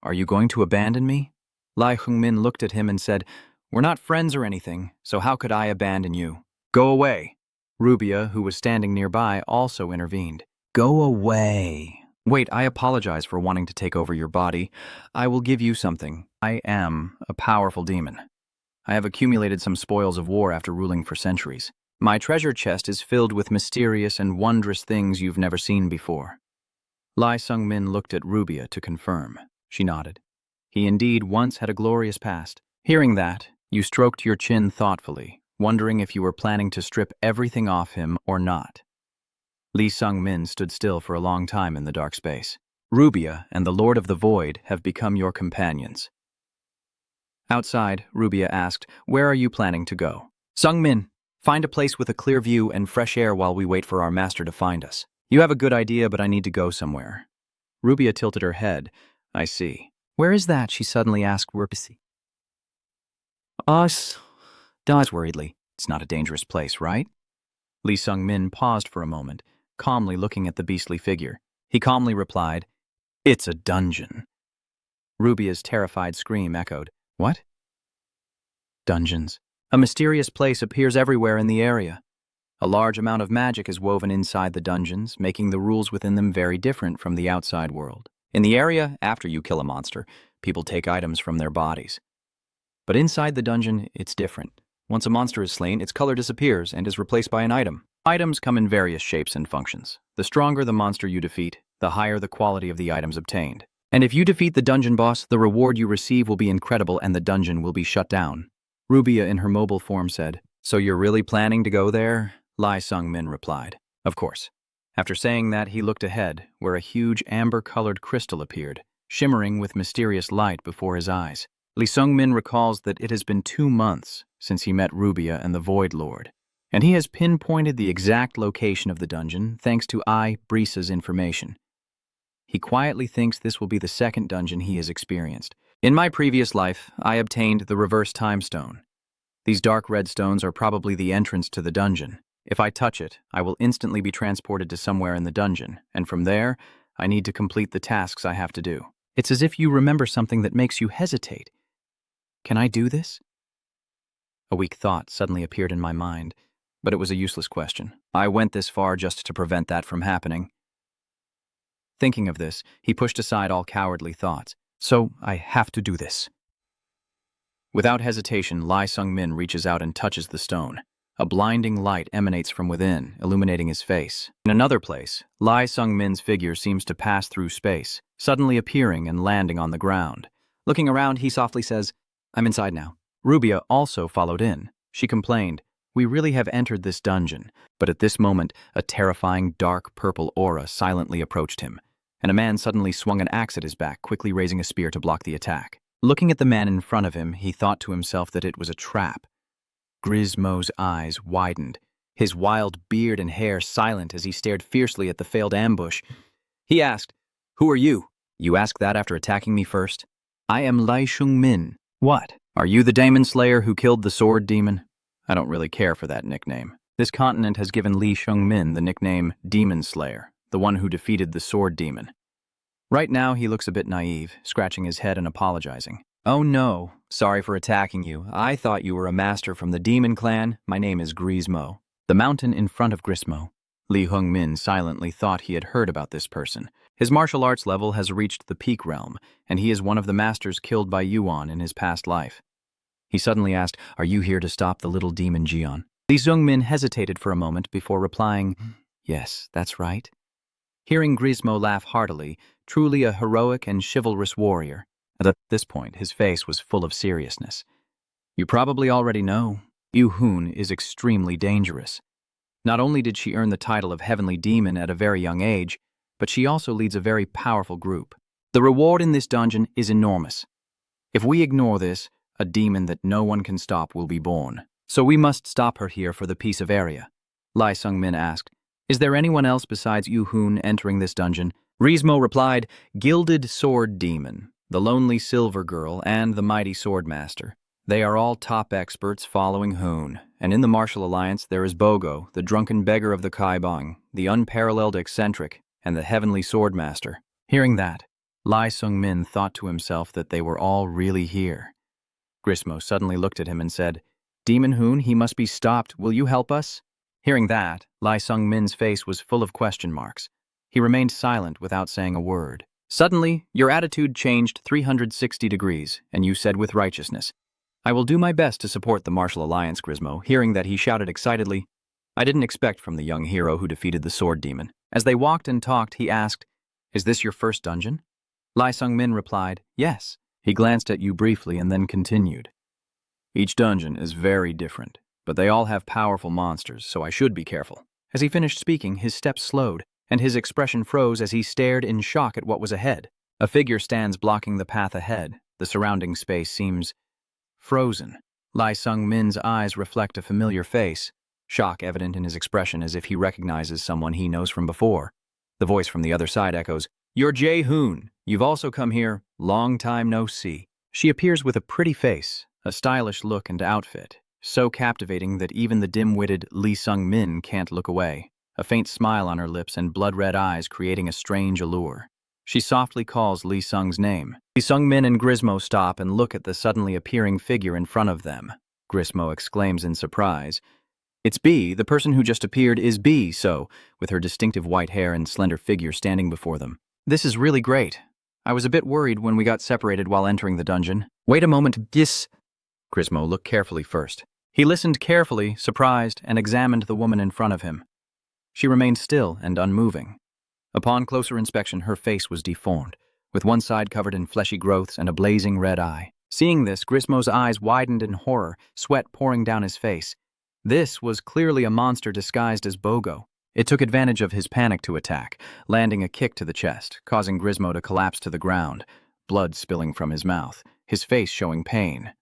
are you going to abandon me? Lai Hung-min looked at him and said, "We're not friends or anything, so how could I abandon you?" "Go away." Rubia, who was standing nearby, also intervened. "Go away." "Wait, I apologize for wanting to take over your body. I will give you something. I am a powerful demon. I have accumulated some spoils of war after ruling for centuries. My treasure chest is filled with mysterious and wondrous things you've never seen before. Lai Sung-min looked at Rubia to confirm. She nodded. He indeed once had a glorious past. Hearing that, you stroked your chin thoughtfully, wondering if you were planning to strip everything off him or not. Lee Sung-min stood still for a long time in the dark space. Rubia and the Lord of the Void have become your companions. Outside, Rubia asked, "Where are you planning to go?" "Sung-min, find a place with a clear view and fresh air while we wait for our master to find us." "You have a good idea, but I need to go somewhere." Rubia tilted her head. "I see." "Where is that?" she suddenly asked Rupisi. "Us," Daz worriedly. "It's not a dangerous place, right?" Lee Sung-min paused for a moment, calmly looking at the beastly figure. He calmly replied, "It's a dungeon." Rubia's terrified scream echoed. "What?" "Dungeons. A mysterious place appears everywhere in the area. A large amount of magic is woven inside the dungeons, making the rules within them very different from the outside world. In the area, after you kill a monster, people take items from their bodies. But inside the dungeon, it's different. Once a monster is slain, its color disappears and is replaced by an item. Items come in various shapes and functions. The stronger the monster you defeat, the higher the quality of the items obtained. And if you defeat the dungeon boss, the reward you receive will be incredible and the dungeon will be shut down." Rubia in her mobile form said, "So you're really planning to go there?" Lai Sung-min replied, "Of course." After saying that, he looked ahead, where a huge amber-colored crystal appeared, shimmering with mysterious light before his eyes. Lee Sung-min recalls that it has been 2 months since he met Rubia and the Void Lord, and he has pinpointed the exact location of the dungeon thanks to Brisa's information. He quietly thinks this will be the second dungeon he has experienced. "In my previous life, I obtained the reverse time stone. These dark red stones are probably the entrance to the dungeon. If I touch it, I will instantly be transported to somewhere in the dungeon, and from there, I need to complete the tasks I have to do." "It's as if you remember something that makes you hesitate. Can I do this?" A weak thought suddenly appeared in my mind, but it was a useless question. I went this far just to prevent that from happening. Thinking of this, he pushed aside all cowardly thoughts. "So, I have to do this." Without hesitation, Lai Sung-min reaches out and touches the stone. A blinding light emanates from within, illuminating his face. In another place, Lai Sung-min's figure seems to pass through space, suddenly appearing and landing on the ground. Looking around, he softly says, "I'm inside now." Rubia also followed in. She complained, "We really have entered this dungeon." But at this moment, a terrifying dark purple aura silently approached him, and a man suddenly swung an axe at his back, quickly raising a spear to block the attack. Looking at the man in front of him, he thought to himself that it was a trap. Grismo's eyes widened, his wild beard and hair silent as he stared fiercely at the failed ambush. He asked, "Who are you?" "You ask that after attacking me first?" "I am Lai Sung-min." "What? Are you the Demon Slayer who killed the Sword Demon?" I don't really care for that nickname. This continent has given Lee Sung-min the nickname Demon Slayer, the one who defeated the Sword Demon. Right now, he looks a bit naive, scratching his head and apologizing. "Oh no, sorry for attacking you. I thought you were a master from the Demon Clan. My name is Grismo." The mountain in front of Grismo. Lee Hung-min silently thought he had heard about this person. His martial arts level has reached the peak realm, and he is one of the masters killed by Yuan in his past life. He suddenly asked, "Are you here to stop the little demon Jian?" Lee Sung-min hesitated for a moment before replying, "Yes, that's right." Hearing Grismo laugh heartily, truly a heroic and chivalrous warrior. At this point, his face was full of seriousness. "You probably already know, Yu Hun is extremely dangerous. Not only did she earn the title of Heavenly Demon at a very young age, but she also leads a very powerful group. The reward in this dungeon is enormous. If we ignore this, a demon that no one can stop will be born. So we must stop her here for the peace of area." Lai Sung-min asked, "Is there anyone else besides Yu Hun entering this dungeon?" Grismo replied, "Gilded Sword Demon, the Lonely Silver Girl, and the Mighty Swordmaster. They are all top experts following Hun, and in the Martial Alliance there is Bogo, the drunken beggar of the Kaibang, the unparalleled eccentric, and the Heavenly Swordmaster." Hearing that, Lai Sung-min thought to himself that they were all really here. Grismo suddenly looked at him and said, "Demon Hun, he must be stopped. Will you help us?" Hearing that, Lai Sung-min's face was full of question marks. He remained silent without saying a word. Suddenly, your attitude changed 360 degrees, and you said with righteousness, "I will do my best to support the Martial Alliance." Grismo, hearing that, he shouted excitedly, "I didn't expect from the young hero who defeated the Sword Demon." As they walked and talked, he asked, Is this your first dungeon? Lee Sung-min replied, yes. He glanced at you briefly and then continued. Each dungeon is very different, but they all have powerful monsters, so I should be careful. As he finished speaking, his steps slowed, and his expression froze as he stared in shock at what was ahead. A figure stands blocking the path ahead. The surrounding space seems frozen. Lee Sung-min's eyes reflect a familiar face, shock evident in his expression as if he recognizes someone he knows from before. The voice from the other side echoes, "You're Jae-hoon. You've also come here. Long time no see." She appears with a pretty face, a stylish look and outfit, so captivating that even the dim-witted Lee Sung-min can't look away, a faint smile on her lips and blood-red eyes creating a strange allure. She softly calls Lee Sung's name. Lee Sung-min and Grismo stop and look at the suddenly appearing figure in front of them. Grismo exclaims in surprise, "It's B, the person who just appeared is B, so," with her distinctive white hair and slender figure standing before them. "This is really great. I was a bit worried when we got separated while entering the dungeon." "Wait a moment, this..." Grismo looked carefully first. He listened carefully, surprised, and examined the woman in front of him. She remained still and unmoving. Upon closer inspection, her face was deformed, with one side covered in fleshy growths and a blazing red eye. Seeing this, Grismo's eyes widened in horror, sweat pouring down his face. This was clearly a monster disguised as Bogo. It took advantage of his panic to attack, landing a kick to the chest, causing Grismo to collapse to the ground, blood spilling from his mouth, his face showing pain.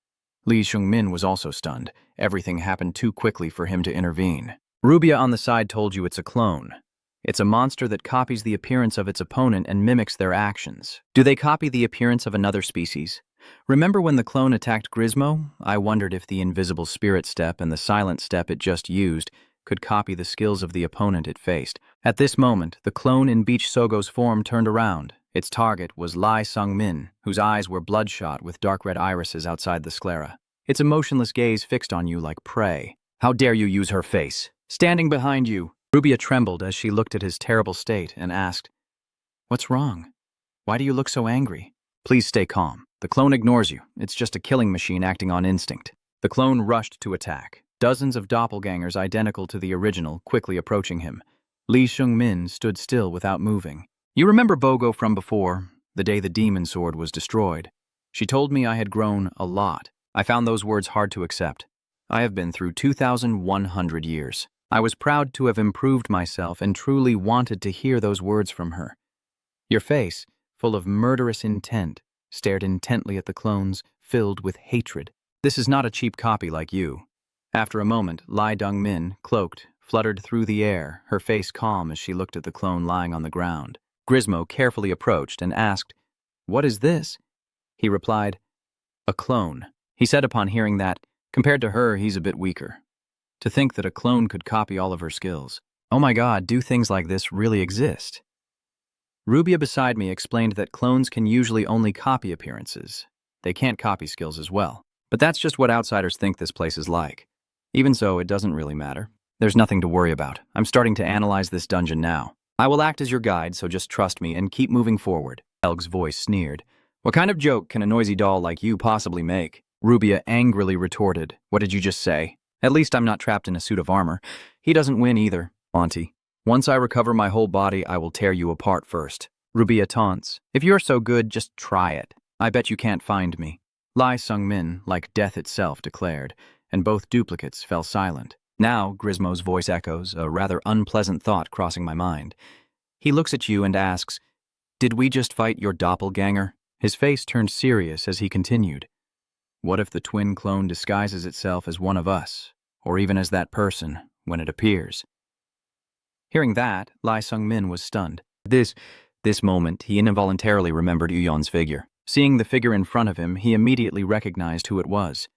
Lee Sung-min was also stunned. Everything happened too quickly for him to intervene. Rubia on the side told you it's a clone. It's a monster that copies the appearance of its opponent and mimics their actions. Do they copy the appearance of another species? Remember when the clone attacked Grismo? I wondered if the invisible spirit step and the silent step it just used could copy the skills of the opponent it faced. At this moment, the clone in Beach Sogo's form turned around. Its target was Lee Sung-min, whose eyes were bloodshot with dark red irises outside the sclera. Its emotionless gaze fixed on you like prey. "How dare you use her face? Standing behind you!" Rubia trembled as she looked at his terrible state and asked, "What's wrong? Why do you look so angry?" "Please stay calm. The clone ignores you. It's just a killing machine acting on instinct." The clone rushed to attack, dozens of doppelgangers identical to the original quickly approaching him. Lee Sung-min stood still without moving. "You remember Bogo from before, the day the demon sword was destroyed. She told me I had grown a lot. I found those words hard to accept. I have been through 2,100 years. I was proud to have improved myself and truly wanted to hear those words from her." Your face, full of murderous intent, stared intently at the clones, filled with hatred. "This is not a cheap copy like you." After a moment, Lee Dong-min, cloaked, fluttered through the air, her face calm as she looked at the clone lying on the ground. Grismo carefully approached and asked, "What is this?" He replied, "A clone." He said upon hearing that, compared to her, he's a bit weaker. To think that a clone could copy all of her skills. Oh my god, do things like this really exist? Rubia beside me explained that clones can usually only copy appearances. They can't copy skills as well. But that's just what outsiders think this place is like. Even so, it doesn't really matter. There's nothing to worry about. I'm starting to analyze this dungeon now. I will act as your guide, so just trust me and keep moving forward. Elg's voice sneered. What kind of joke can a noisy doll like you possibly make? Rubia angrily retorted. What did you just say? At least I'm not trapped in a suit of armor. He doesn't win either, Auntie. Once I recover my whole body, I will tear you apart first. Rubia taunts. If you're so good, just try it. I bet you can't find me. Lee Sung-min, like death itself, declared, and both duplicates fell silent. Now, Grismo's voice echoes, a rather unpleasant thought crossing my mind. He looks at you and asks, "Did we just fight your doppelganger?" His face turned serious as he continued. What if the twin clone disguises itself as one of us, or even as that person, when it appears? Hearing that, Lee Sung-min was stunned. This moment, he involuntarily remembered Uyon's figure. Seeing the figure in front of him, he immediately recognized who it was.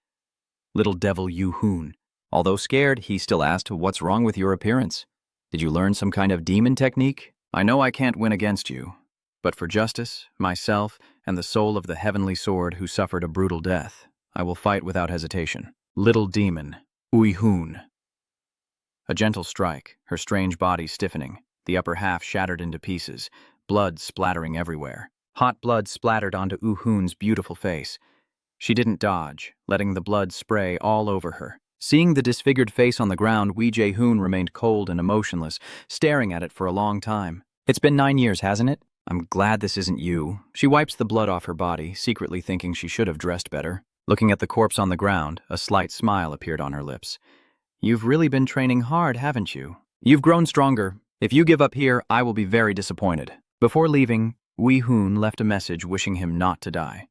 Little devil Yu-hoon. Although scared, he still asked, "What's wrong with your appearance? Did you learn some kind of demon technique? I know I can't win against you, but for justice, myself, and the soul of the heavenly sword who suffered a brutal death, I will fight without hesitation. Little demon, Ui-hoon." A gentle strike, her strange body stiffening, the upper half shattered into pieces, blood splattering everywhere. Hot blood splattered onto Uhoon's beautiful face. She didn't dodge, letting the blood spray all over her. Seeing the disfigured face on the ground, Wee Jae-hoon remained cold and emotionless, staring at it for a long time. It's been 9 years, hasn't it? I'm glad this isn't you. She wipes the blood off her body, secretly thinking she should have dressed better. Looking at the corpse on the ground, a slight smile appeared on her lips. You've really been training hard, haven't you? You've grown stronger. If you give up here, I will be very disappointed. Before leaving, Wee Hoon left a message wishing him not to die.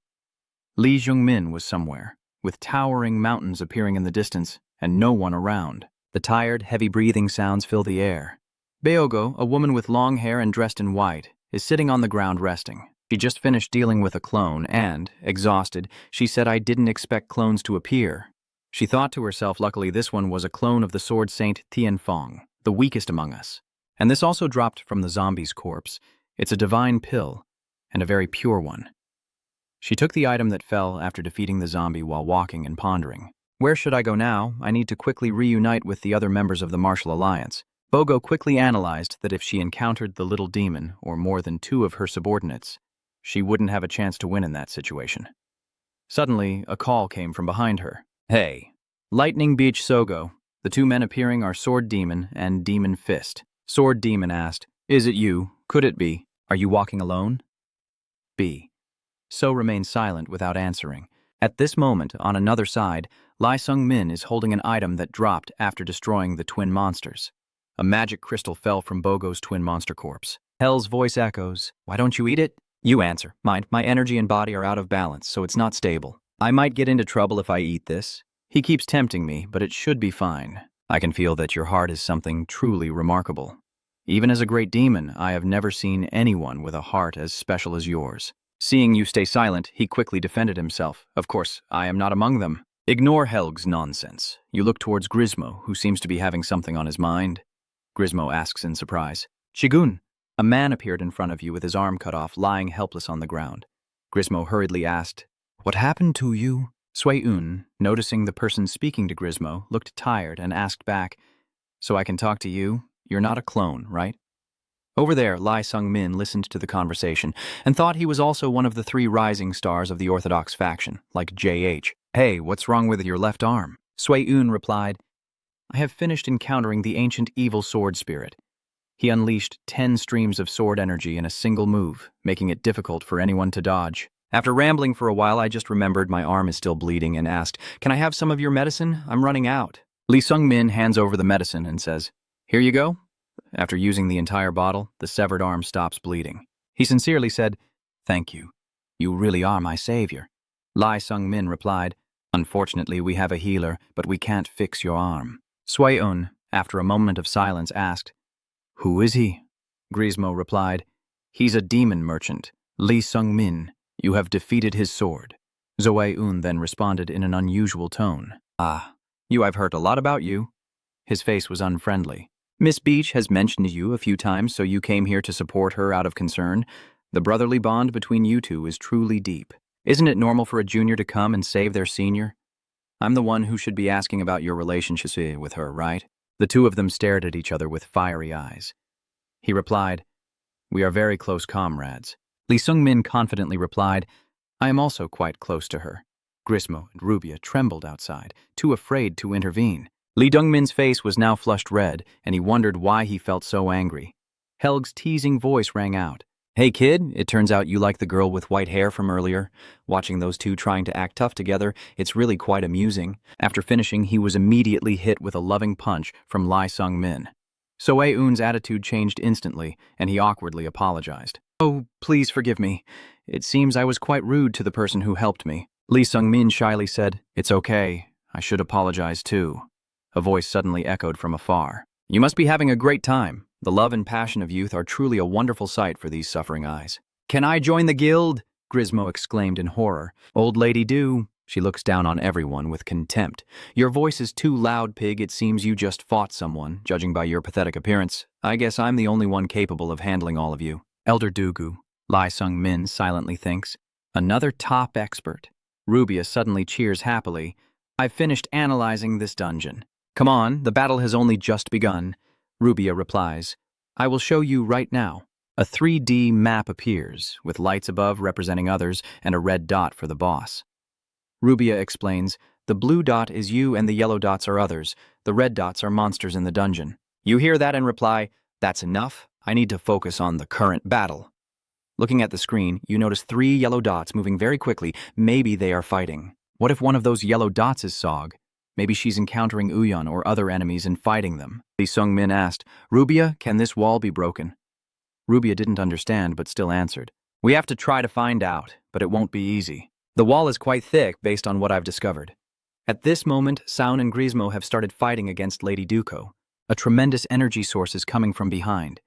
Lee Jung-min was somewhere, with towering mountains appearing in the distance, and no one around. The tired, heavy breathing sounds fill the air. Beogo, a woman with long hair and dressed in white, is sitting on the ground resting. She just finished dealing with a clone and, exhausted, she said I didn't expect clones to appear. She thought to herself, luckily this one was a clone of the sword saint Tianfeng, the weakest among us. And this also dropped from the zombie's corpse. It's a divine pill, and a very pure one. She took the item that fell after defeating the zombie while walking and pondering. Where should I go now? I need to quickly reunite with the other members of the Martial Alliance. Bogo quickly analyzed that if she encountered the little demon, or more than 2 of her subordinates, she wouldn't have a chance to win in that situation. Suddenly, a call came from behind her. Hey. Lightning Beach Sogo. The 2 men appearing are Sword Demon and Demon Fist. Sword Demon asked, Is it you? Could it be? Are you walking alone? B. So remained silent without answering. At this moment, on another side, Lai Sung-min is holding an item that dropped after destroying the twin monsters. A magic crystal fell from Bogo's twin monster corpse. Hell's voice echoes, Why don't you eat it? You answer, Mind, my energy and body are out of balance, so it's not stable. I might get into trouble if I eat this. He keeps tempting me, but it should be fine. I can feel that your heart is something truly remarkable. Even as a great demon, I have never seen anyone with a heart as special as yours. Seeing you stay silent, he quickly defended himself. Of course, I am not among them. Ignore Helg's nonsense. You look towards Grismo, who seems to be having something on his mind. Grismo asks in surprise. Shigun, a man appeared in front of you with his arm cut off, lying helpless on the ground. Grismo hurriedly asked, What happened to you? Sui-un, noticing the person speaking to Grismo, looked tired and asked back, So I can talk to you? You're not a clone, right? Over there, Lai Sung-min listened to the conversation and thought he was also one of the 3 rising stars of the Orthodox faction, like JH. Hey, what's wrong with your left arm? Sui-un replied, I have finished encountering the ancient evil sword spirit. He unleashed 10 streams of sword energy in a single move, making it difficult for anyone to dodge. After rambling for a while, I just remembered my arm is still bleeding and asked, Can I have some of your medicine? I'm running out. Lee Sung-min hands over the medicine and says, Here you go. After using the entire bottle, the severed arm stops bleeding. He sincerely said, Thank you. You really are my savior. Lai Sung-min replied, Unfortunately, we have a healer, but we can't fix your arm. Sui-un, after a moment of silence, asked, Who is he? Grismo replied, He's a demon merchant. Lee Sung-min, you have defeated his sword. Zoe-un then responded in an unusual tone. Ah, I've heard a lot about you. His face was unfriendly. Miss Beach has mentioned you a few times, so you came here to support her out of concern. The brotherly bond between you 2 is truly deep. Isn't it normal for a junior to come and save their senior? I'm the one who should be asking about your relationship with her, right? The 2 of them stared at each other with fiery eyes. He replied, We are very close comrades. Lee Sung-min confidently replied, I am also quite close to her. Grismo and Rubia trembled outside, too afraid to intervene. Lee Dong-min's face was now flushed red, and he wondered why he felt so angry. Helg's teasing voice rang out. Hey kid, it turns out you like the girl with white hair from earlier. Watching those 2 trying to act tough together, it's really quite amusing. After finishing, he was immediately hit with a loving punch from Lai Sung-min. Soe-un's attitude changed instantly, and he awkwardly apologized. Oh, please forgive me. It seems I was quite rude to the person who helped me. Lee Sung-min shyly said, It's okay. I should apologize too. A voice suddenly echoed from afar. You must be having a great time. The love and passion of youth are truly a wonderful sight for these suffering eyes. Can I join the guild? Grismo exclaimed in horror. Old lady do. She looks down on everyone with contempt. Your voice is too loud, pig. It seems you just fought someone, judging by your pathetic appearance. I guess I'm the only one capable of handling all of you. Elder Dugu, Lai Sung-min silently thinks. Another top expert. Rubia suddenly cheers happily. I've finished analyzing this dungeon. Come on, the battle has only just begun. Rubia replies, I will show you right now. A 3D map appears, with lights above representing others and a red dot for the boss. Rubia explains, the blue dot is you and the yellow dots are others. The red dots are monsters in the dungeon. You hear that and reply, That's enough. I need to focus on the current battle. Looking at the screen, you notice 3 yellow dots moving very quickly. Maybe they are fighting. What if one of those yellow dots is Sog? Maybe she's encountering Uyon or other enemies and fighting them. Lee Sung-min asked, Rubia, can this wall be broken? Rubia didn't understand but still answered, we have to try to find out, but it won't be easy. The wall is quite thick based on what I've discovered. At this moment, Soun and Grismo have started fighting against Lady Duco. A tremendous energy source is coming from behind.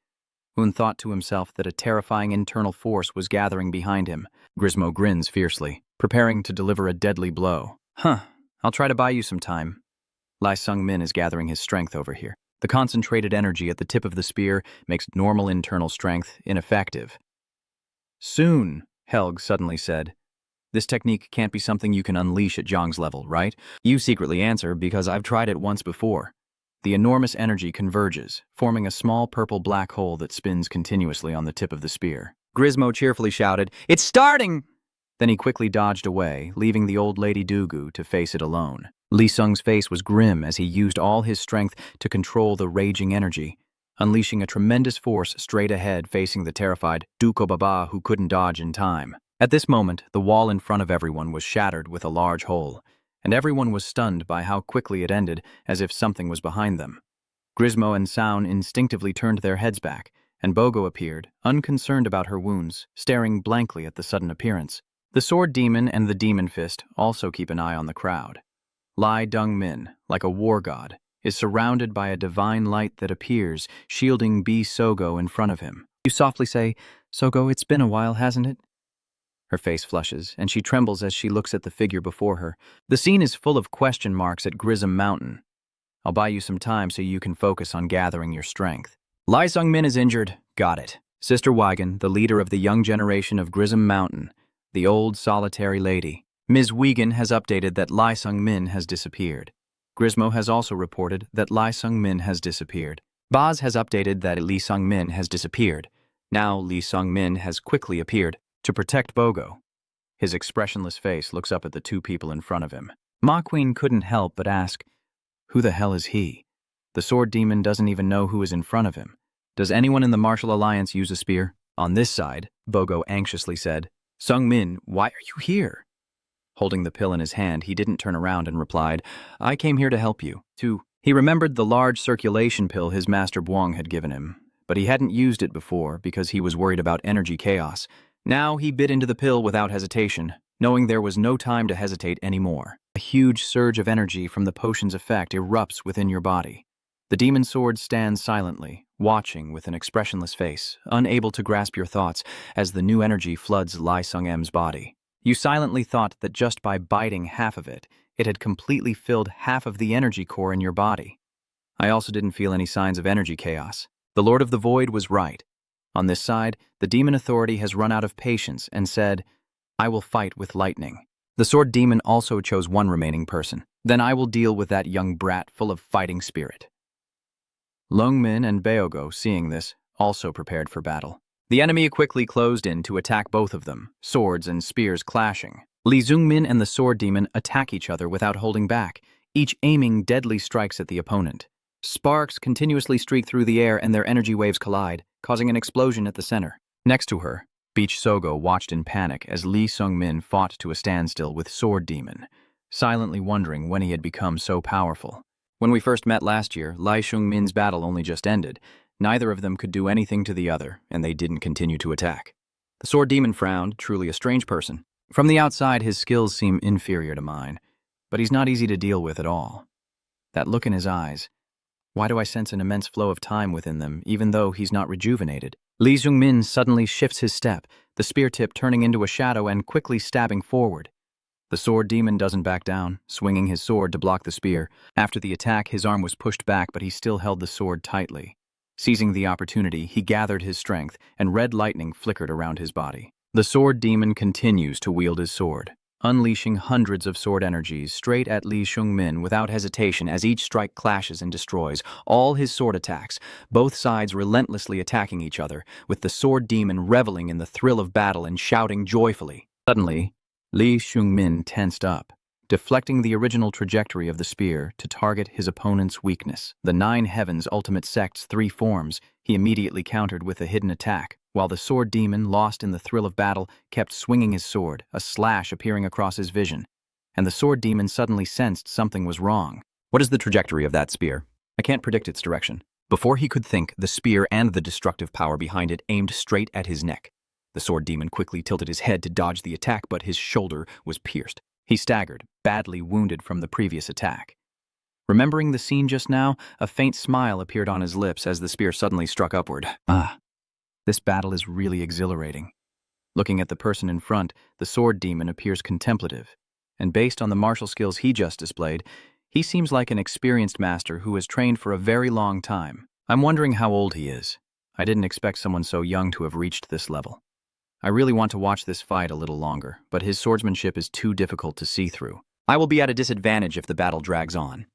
Un thought to himself that a terrifying internal force was gathering behind him. Grismo grins fiercely, preparing to deliver a deadly blow. I'll try to buy you some time. Lee Sung-min is gathering his strength over here. The concentrated energy at the tip of the spear makes normal internal strength ineffective. Soon, Helg suddenly said. This technique can't be something you can unleash at Zhang's level, right? You secretly answer because I've tried it once before. The enormous energy converges, forming a small purple black hole that spins continuously on the tip of the spear. Grismo cheerfully shouted, it's starting! Then he quickly dodged away, leaving the old lady Dugu to face it alone. Lee Sung's face was grim as he used all his strength to control the raging energy, unleashing a tremendous force straight ahead facing the terrified Duko Baba who couldn't dodge in time. At this moment, the wall in front of everyone was shattered with a large hole, and everyone was stunned by how quickly it ended, as if something was behind them. Grismo and Soun instinctively turned their heads back, and Bogo appeared, unconcerned about her wounds, staring blankly at the sudden appearance. The Sword Demon and the Demon Fist also keep an eye on the crowd. Lee Dong-min, like a war god, is surrounded by a divine light that appears, shielding B. Sogo in front of him. You softly say, Sogo, it's been a while, hasn't it? Her face flushes, and she trembles as she looks at the figure before her. The scene is full of question marks at Grism Mountain. I'll buy you some time so you can focus on gathering your strength. Lee Sung-min is injured. Got it. Sister Wigan, the leader of the young generation of Grism Mountain, the old solitary lady. Ms. Wigan has updated that Lee Sung-min has disappeared. Grismo has also reported that Lee Sung-min has disappeared. Boz has updated that Lee Sung-min has disappeared. Now Lee Sung-min has quickly appeared. To protect Bogo, his expressionless face looks up at the two people in front of him. Ma Queen couldn't help but ask, who the hell is he? The Sword Demon doesn't even know who is in front of him. Does anyone in the Martial Alliance use a spear? On this side, Bogo anxiously said, Sung-min, why are you here? Holding the pill in his hand, he didn't turn around and replied, I came here to help you. He remembered the large circulation pill his master Buang had given him, but he hadn't used it before because he was worried about energy chaos. Now he bit into the pill without hesitation, knowing there was no time to hesitate anymore. A huge surge of energy from the potion's effect erupts within your body. The demon sword stands silently, watching with an expressionless face, unable to grasp your thoughts as the new energy floods Lee Sung-em's body. You silently thought that just by biting half of it, it had completely filled half of the energy core in your body. I also didn't feel any signs of energy chaos. The Lord of the Void was right. On this side, the demon authority has run out of patience and said, I will fight with lightning. The Sword Demon also chose one remaining person. Then I will deal with that young brat full of fighting spirit. Lungmin and Beogo, seeing this, also prepared for battle. The enemy quickly closed in to attack both of them, swords and spears clashing. Lee Zungmin and the Sword Demon attack each other without holding back, each aiming deadly strikes at the opponent. Sparks continuously streak through the air and their energy waves collide, causing an explosion at the center. Next to her, Beach Sogo watched in panic as Lee Sung-min fought to a standstill with Sword Demon, silently wondering when he had become so powerful. When we first met last year, Lee Sung-min's battle only just ended. Neither of them could do anything to the other, and they didn't continue to attack. The Sword Demon frowned, truly a strange person. From the outside, his skills seem inferior to mine, but he's not easy to deal with at all. That look in his eyes. Why do I sense an immense flow of time within them, even though he's not rejuvenated? Lee Sung-min suddenly shifts his step, the spear tip turning into a shadow and quickly stabbing forward. The Sword Demon doesn't back down, swinging his sword to block the spear. After the attack, his arm was pushed back, but he still held the sword tightly. Seizing the opportunity, he gathered his strength, and red lightning flickered around his body. The Sword Demon continues to wield his sword, unleashing hundreds of sword energies straight at Lee Sung-min without hesitation as each strike clashes and destroys all his sword attacks, both sides relentlessly attacking each other, with the Sword Demon reveling in the thrill of battle and shouting joyfully. Suddenly, Lee Sung-min tensed up, deflecting the original trajectory of the spear to target his opponent's weakness. The Nine Heavens Ultimate Sect's 3 forms he immediately countered with a hidden attack. while the sword demon, lost in the thrill of battle, kept swinging his sword, a slash appearing across his vision. And the sword demon suddenly sensed something was wrong. What is the trajectory of that spear? I can't predict its direction. Before he could think, the spear and the destructive power behind it aimed straight at his neck. The sword demon quickly tilted his head to dodge the attack, but his shoulder was pierced. He staggered, badly wounded from the previous attack. Remembering the scene just now, a faint smile appeared on his lips as the spear suddenly struck upward. This battle is really exhilarating. Looking at the person in front, the sword demon appears contemplative, and based on the martial skills he just displayed, he seems like an experienced master who has trained for a very long time. I'm wondering how old he is. I didn't expect someone so young to have reached this level. I really want to watch this fight a little longer, but his swordsmanship is too difficult to see through. I will be at a disadvantage if the battle drags on.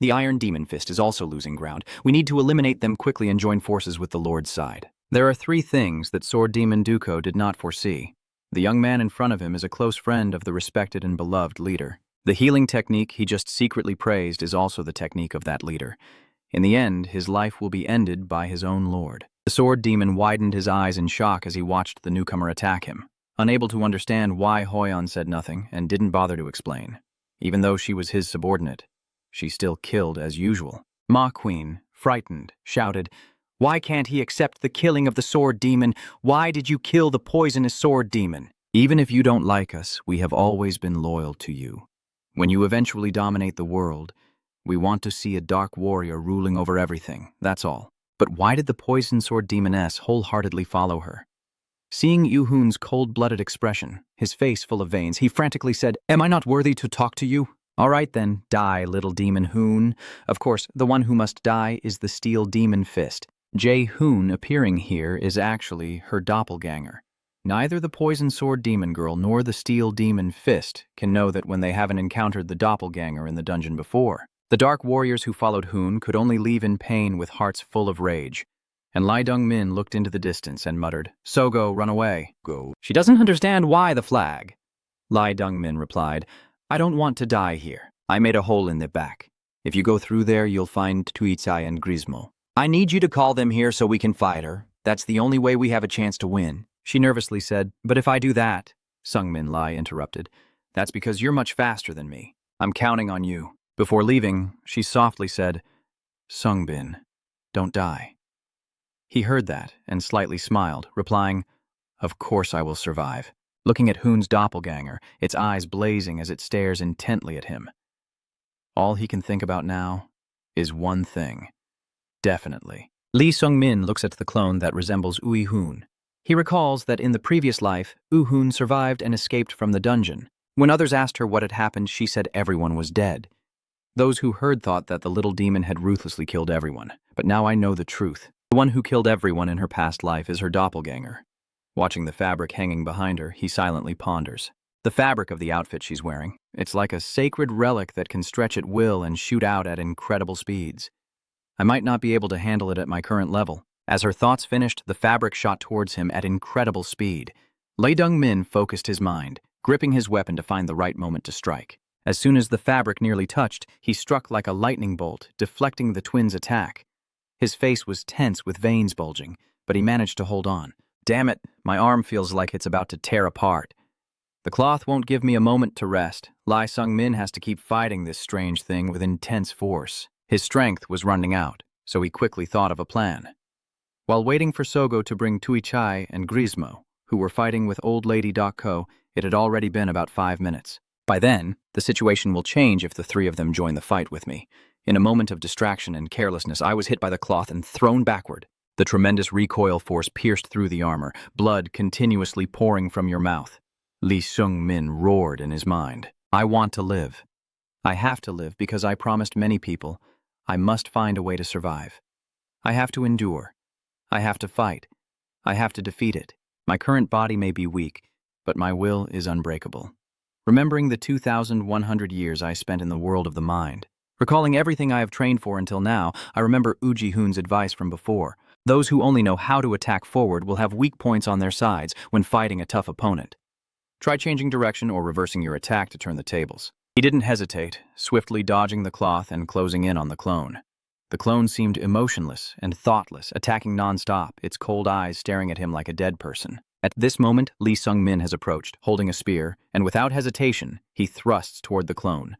The Iron Demon Fist is also losing ground. We need to eliminate them quickly and join forces with the Lord's side. There are 3 things that Sword Demon Duko did not foresee. The young man in front of him is a close friend of the respected and beloved leader. The healing technique he just secretly praised is also the technique of that leader. In the end, his life will be ended by his own lord. The sword demon widened his eyes in shock as he watched the newcomer attack him. Unable to understand why Hoyon said nothing and didn't bother to explain. Even though she was his subordinate, she still killed as usual. Ma Queen, frightened, shouted, "Why can't he accept the killing of the sword demon? Why did you kill the poisonous sword demon? Even if you don't like us, we have always been loyal to you. When you eventually dominate the world, we want to see a dark warrior ruling over everything, that's all." But why did the poison sword demoness wholeheartedly follow her? Seeing Yu-hoon's cold-blooded expression, his face full of veins, he frantically said, "Am I not worthy to talk to you? All right then, die, little demon Hoon." Of course, the one who must die is the steel demon fist. Jae-hoon appearing here is actually her doppelganger. Neither the poison sword demon girl nor the steel demon fist can know that when they haven't encountered the doppelganger in the dungeon before. The dark warriors who followed Hoon could only leave in pain with hearts full of rage. And Lai Dong-min looked into the distance and muttered, "Sogo, run away." "Go." She doesn't understand why the flag. Lai Dong-min replied, "I don't want to die here. I made a hole in the back. If you go through there, you'll find Tuichai and Grismo. I need you to call them here so we can fight her. That's the only way we have a chance to win." She nervously said, "But if I do that," Sungmin Lai interrupted, "that's because you're much faster than me. I'm counting on you." Before leaving, she softly said, "Sungbin, don't die." He heard that and slightly smiled, replying, "Of course I will survive." Looking at Hoon's doppelganger, its eyes blazing as it stares intently at him. All he can think about now is one thing. Definitely. Lee Sung-min looks at the clone that resembles Ui-hoon. He recalls that in the previous life, Ui-hoon survived and escaped from the dungeon. When others asked her what had happened, she said everyone was dead. Those who heard thought that the little demon had ruthlessly killed everyone, but now I know the truth. The one who killed everyone in her past life is her doppelganger. Watching the fabric hanging behind her, he silently ponders. The fabric of the outfit she's wearing. It's like a sacred relic that can stretch at will and shoot out at incredible speeds. I might not be able to handle it at my current level. As her thoughts finished, the fabric shot towards him at incredible speed. Lee Dong-min focused his mind, gripping his weapon to find the right moment to strike. As soon as the fabric nearly touched, he struck like a lightning bolt, deflecting the twins' attack. His face was tense with veins bulging, but he managed to hold on. Damn it, my arm feels like it's about to tear apart. The cloth won't give me a moment to rest. Lee Sung-min has to keep fighting this strange thing with intense force. His strength was running out, so he quickly thought of a plan. While waiting for Sogo to bring Tuichai and Grismo, who were fighting with Old Lady Ko, it had already been about 5 minutes. By then, the situation will change if the 3 of them join the fight with me. In a moment of distraction and carelessness, I was hit by the cloth and thrown backward. The tremendous recoil force pierced through the armor, blood continuously pouring from your mouth. Lee Sung-min roared in his mind. I want to live. I have to live because I promised many people I must find a way to survive. I have to endure. I have to fight. I have to defeat it. My current body may be weak, but my will is unbreakable. Remembering the 2,100 years I spent in the world of the mind, recalling everything I have trained for until now, I remember Uji-hoon's advice from before. Those who only know how to attack forward will have weak points on their sides when fighting a tough opponent. Try changing direction or reversing your attack to turn the tables. He didn't hesitate, swiftly dodging the cloth and closing in on the clone. The clone seemed emotionless and thoughtless, attacking non-stop, its cold eyes staring at him like a dead person. At this moment, Lee Sung-min has approached, holding a spear, and without hesitation, he thrusts toward the clone.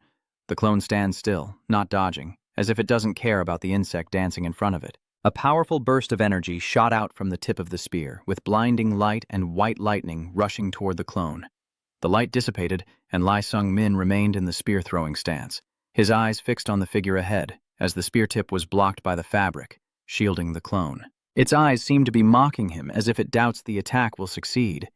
The clone stands still, not dodging, as if it doesn't care about the insect dancing in front of it. A powerful burst of energy shot out from the tip of the spear, with blinding light and white lightning rushing toward the clone. The light dissipated, and Lee Sung-min remained in the spear-throwing stance, his eyes fixed on the figure ahead, as the spear tip was blocked by the fabric, shielding the clone. Its eyes seem to be mocking him, as if it doubts the attack will succeed.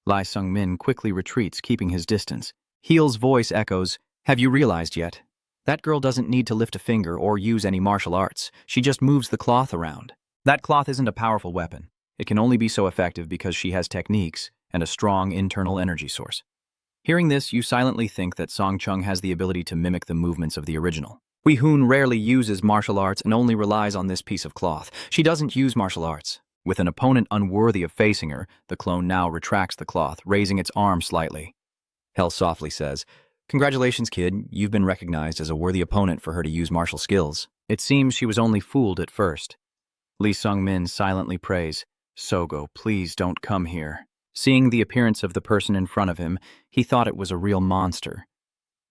Lee Sung-min quickly retreats, keeping his distance. Heel's voice echoes, "Have you realized yet? That girl doesn't need to lift a finger or use any martial arts. She just moves the cloth around. That cloth isn't a powerful weapon. It can only be so effective because she has techniques and a strong internal energy source." Hearing this, you silently think that Song Chung has the ability to mimic the movements of the original. Wei Hoon rarely uses martial arts and only relies on this piece of cloth. She doesn't use martial arts. With an opponent unworthy of facing her, the clone now retracts the cloth, raising its arm slightly. Hell softly says, "Congratulations, kid. You've been recognized as a worthy opponent for her to use martial skills." It seems she was only fooled at first. Lee Sung-min silently prays, "Sogo, please don't come here." Seeing the appearance of the person in front of him, he thought it was a real monster.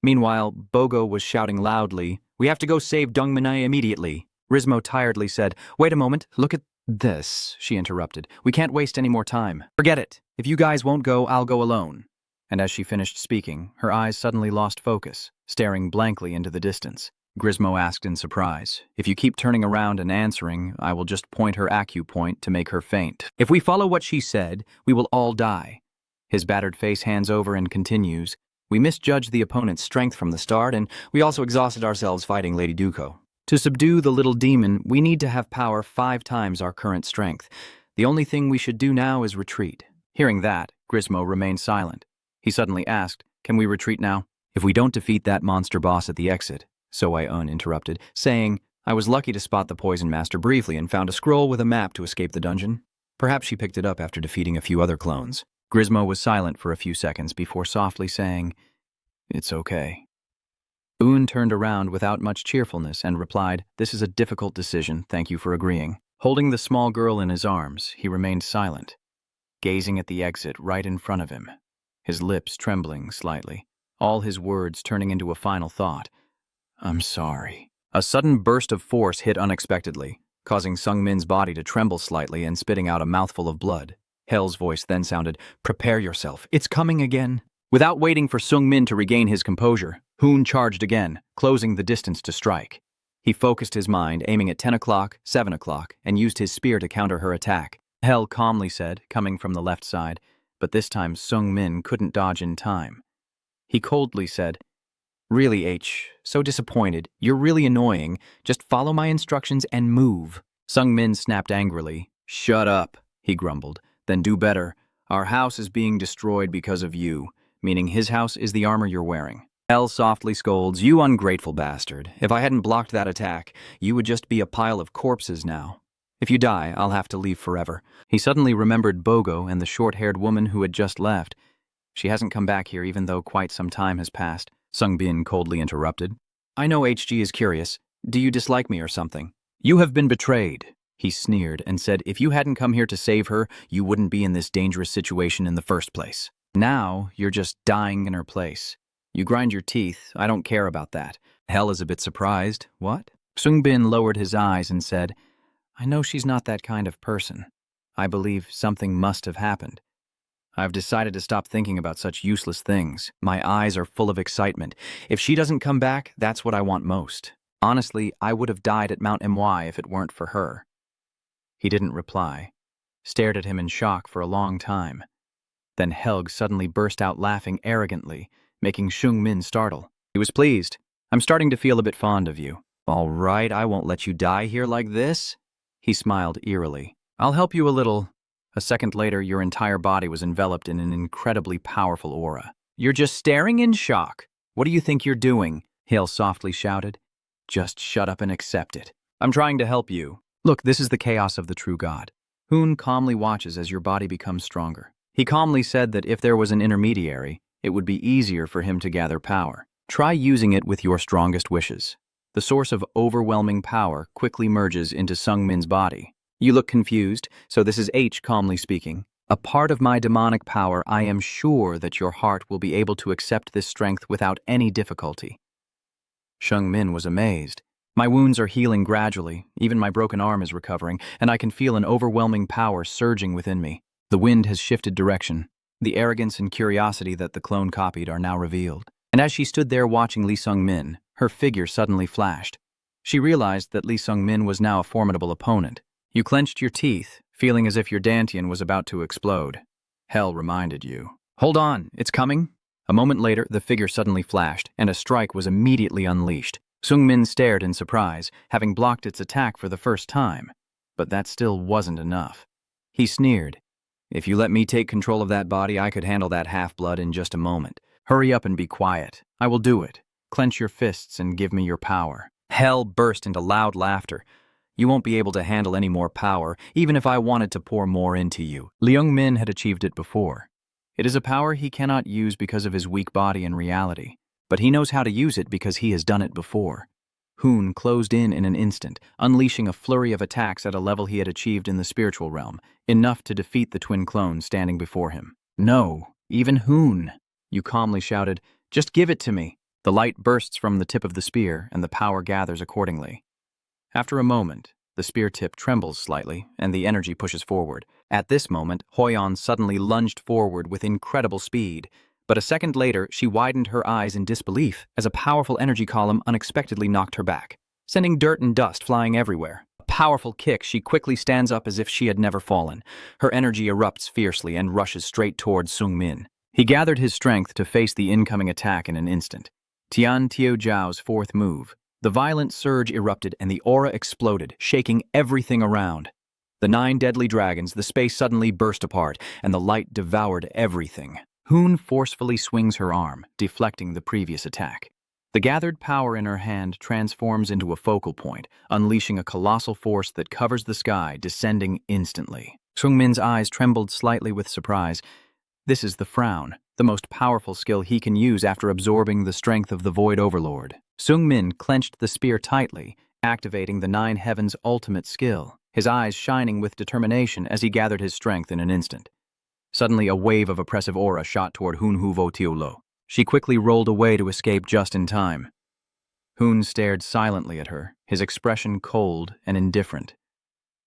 Meanwhile, Bogo was shouting loudly, "We have to go save Dongminai immediately." Rizmo tiredly said, "Wait a moment, look at this," she interrupted. "We can't waste any more time. Forget it. If you guys won't go, I'll go alone." And as she finished speaking, her eyes suddenly lost focus, staring blankly into the distance. Grismo asked in surprise, "If you keep turning around and answering, I will just point her acupoint to make her faint. If we follow what she said, we will all die." His battered face hands over and continues, "We misjudged the opponent's strength from the start, and we also exhausted ourselves fighting Lady Duco. To subdue the little demon, we need to have power 5 times our current strength. The only thing we should do now is retreat." Hearing that, Grismo remained silent. He suddenly asked, "Can we retreat now?" "If we don't defeat that monster boss at the exit," So I-un interrupted, saying, "I was lucky to spot the Poison Master briefly and found a scroll with a map to escape the dungeon. Perhaps she picked it up after defeating a few other clones." Grismo was silent for a few seconds before softly saying, "It's okay." Un turned around without much cheerfulness and replied, "This is a difficult decision, thank you for agreeing." Holding the small girl in his arms, he remained silent, gazing at the exit right in front of him, his lips trembling slightly, all his words turning into a final thought. "I'm sorry." A sudden burst of force hit unexpectedly, causing Sung-min's body to tremble slightly and spitting out a mouthful of blood. Hell's voice then sounded, "Prepare yourself, it's coming again." Without waiting for Sung-min to regain his composure, Hoon charged again, closing the distance to strike. He focused his mind, aiming at 10 o'clock, 7 o'clock, and used his spear to counter her attack. Hell calmly said, coming from the left side, but this time Sung-min couldn't dodge in time. He coldly said, "Really, H, so disappointed. You're really annoying. Just follow my instructions and move." Sung-min snapped angrily. "Shut up," he grumbled. "Then do better. Our house is being destroyed because of you, meaning his house is the armor you're wearing." Hell softly scolds, "You ungrateful bastard. If I hadn't blocked that attack, you would just be a pile of corpses now. If you die, I'll have to leave forever." He suddenly remembered Bogo and the short-haired woman who had just left. "She hasn't come back here even though quite some time has passed," Sung-bin coldly interrupted. "I know HG is curious. Do you dislike me or something?" "You have been betrayed," he sneered and said, "If you hadn't come here to save her, you wouldn't be in this dangerous situation in the first place. Now, you're just dying in her place. You grind your teeth, I don't care about that." Hell is a bit surprised. "What?" Sung-bin lowered his eyes and said, "I know she's not that kind of person. I believe something must have happened. I've decided to stop thinking about such useless things. My eyes are full of excitement. If she doesn't come back, that's what I want most. Honestly, I would have died at Mount My if it weren't for her." He didn't reply, stared at him in shock for a long time. Then Helg suddenly burst out laughing arrogantly, making Sung-min startle. He was pleased. "I'm starting to feel a bit fond of you." "All right, I won't let you die here like this." He smiled eerily. "I'll help you a little." A second later, your entire body was enveloped in an incredibly powerful aura. "You're just staring in shock. What do you think you're doing?" Hale softly shouted. "Just shut up and accept it. I'm trying to help you. Look, this is the chaos of the true God." Hoon calmly watches as your body becomes stronger. He calmly said that if there was an intermediary, it would be easier for him to gather power. Try using it with your strongest wishes. The source of overwhelming power quickly merges into Sungmin's body. You look confused, so this is H calmly speaking. A part of my demonic power, I am sure that your heart will be able to accept this strength without any difficulty. Sungmin was amazed. My wounds are healing gradually, even my broken arm is recovering, and I can feel an overwhelming power surging within me. The wind has shifted direction. The arrogance and curiosity that the clone copied are now revealed. And as she stood there watching Lee Sung-min, her figure suddenly flashed. She realized that Lee Sung-min was now a formidable opponent. You clenched your teeth, feeling as if your dantian was about to explode. Hell reminded you. Hold on, it's coming. A moment later, the figure suddenly flashed, and a strike was immediately unleashed. Sung-min stared in surprise, having blocked its attack for the first time. But that still wasn't enough. He sneered. If you let me take control of that body, I could handle that half-blood in just a moment. Hurry up and be quiet. I will do it. Clench your fists and give me your power. Hell burst into loud laughter. You won't be able to handle any more power, even if I wanted to pour more into you. Leung Min had achieved it before. It is a power he cannot use because of his weak body in reality, but he knows how to use it because he has done it before. Hoon closed in an instant, unleashing a flurry of attacks at a level he had achieved in the spiritual realm, enough to defeat the twin clones standing before him. No, even Hoon, you calmly shouted, just give it to me. The light bursts from the tip of the spear, and the power gathers accordingly. After a moment, the spear tip trembles slightly, and the energy pushes forward. At this moment, Hoyon suddenly lunged forward with incredible speed, but a second later, she widened her eyes in disbelief as a powerful energy column unexpectedly knocked her back, sending dirt and dust flying everywhere. A powerful kick, she quickly stands up as if she had never fallen. Her energy erupts fiercely and rushes straight towards Sung-min. He gathered his strength to face the incoming attack in an instant. Tian Tio Zhao's fourth move. The violent surge erupted and the aura exploded, shaking everything around. The 9 deadly dragons, the space suddenly burst apart, and the light devoured everything. Hoon forcefully swings her arm, deflecting the previous attack. The gathered power in her hand transforms into a focal point, unleashing a colossal force that covers the sky, descending instantly. Sung-min's eyes trembled slightly with surprise. This is the frown, the most powerful skill he can use after absorbing the strength of the Void Overlord. Sung-min clenched the spear tightly, activating the 9 Heavens' ultimate skill, his eyes shining with determination as he gathered his strength in an instant. Suddenly, a wave of oppressive aura shot toward Hoon Huvo Tiolo. She quickly rolled away to escape just in time. Hoon stared silently at her, his expression cold and indifferent.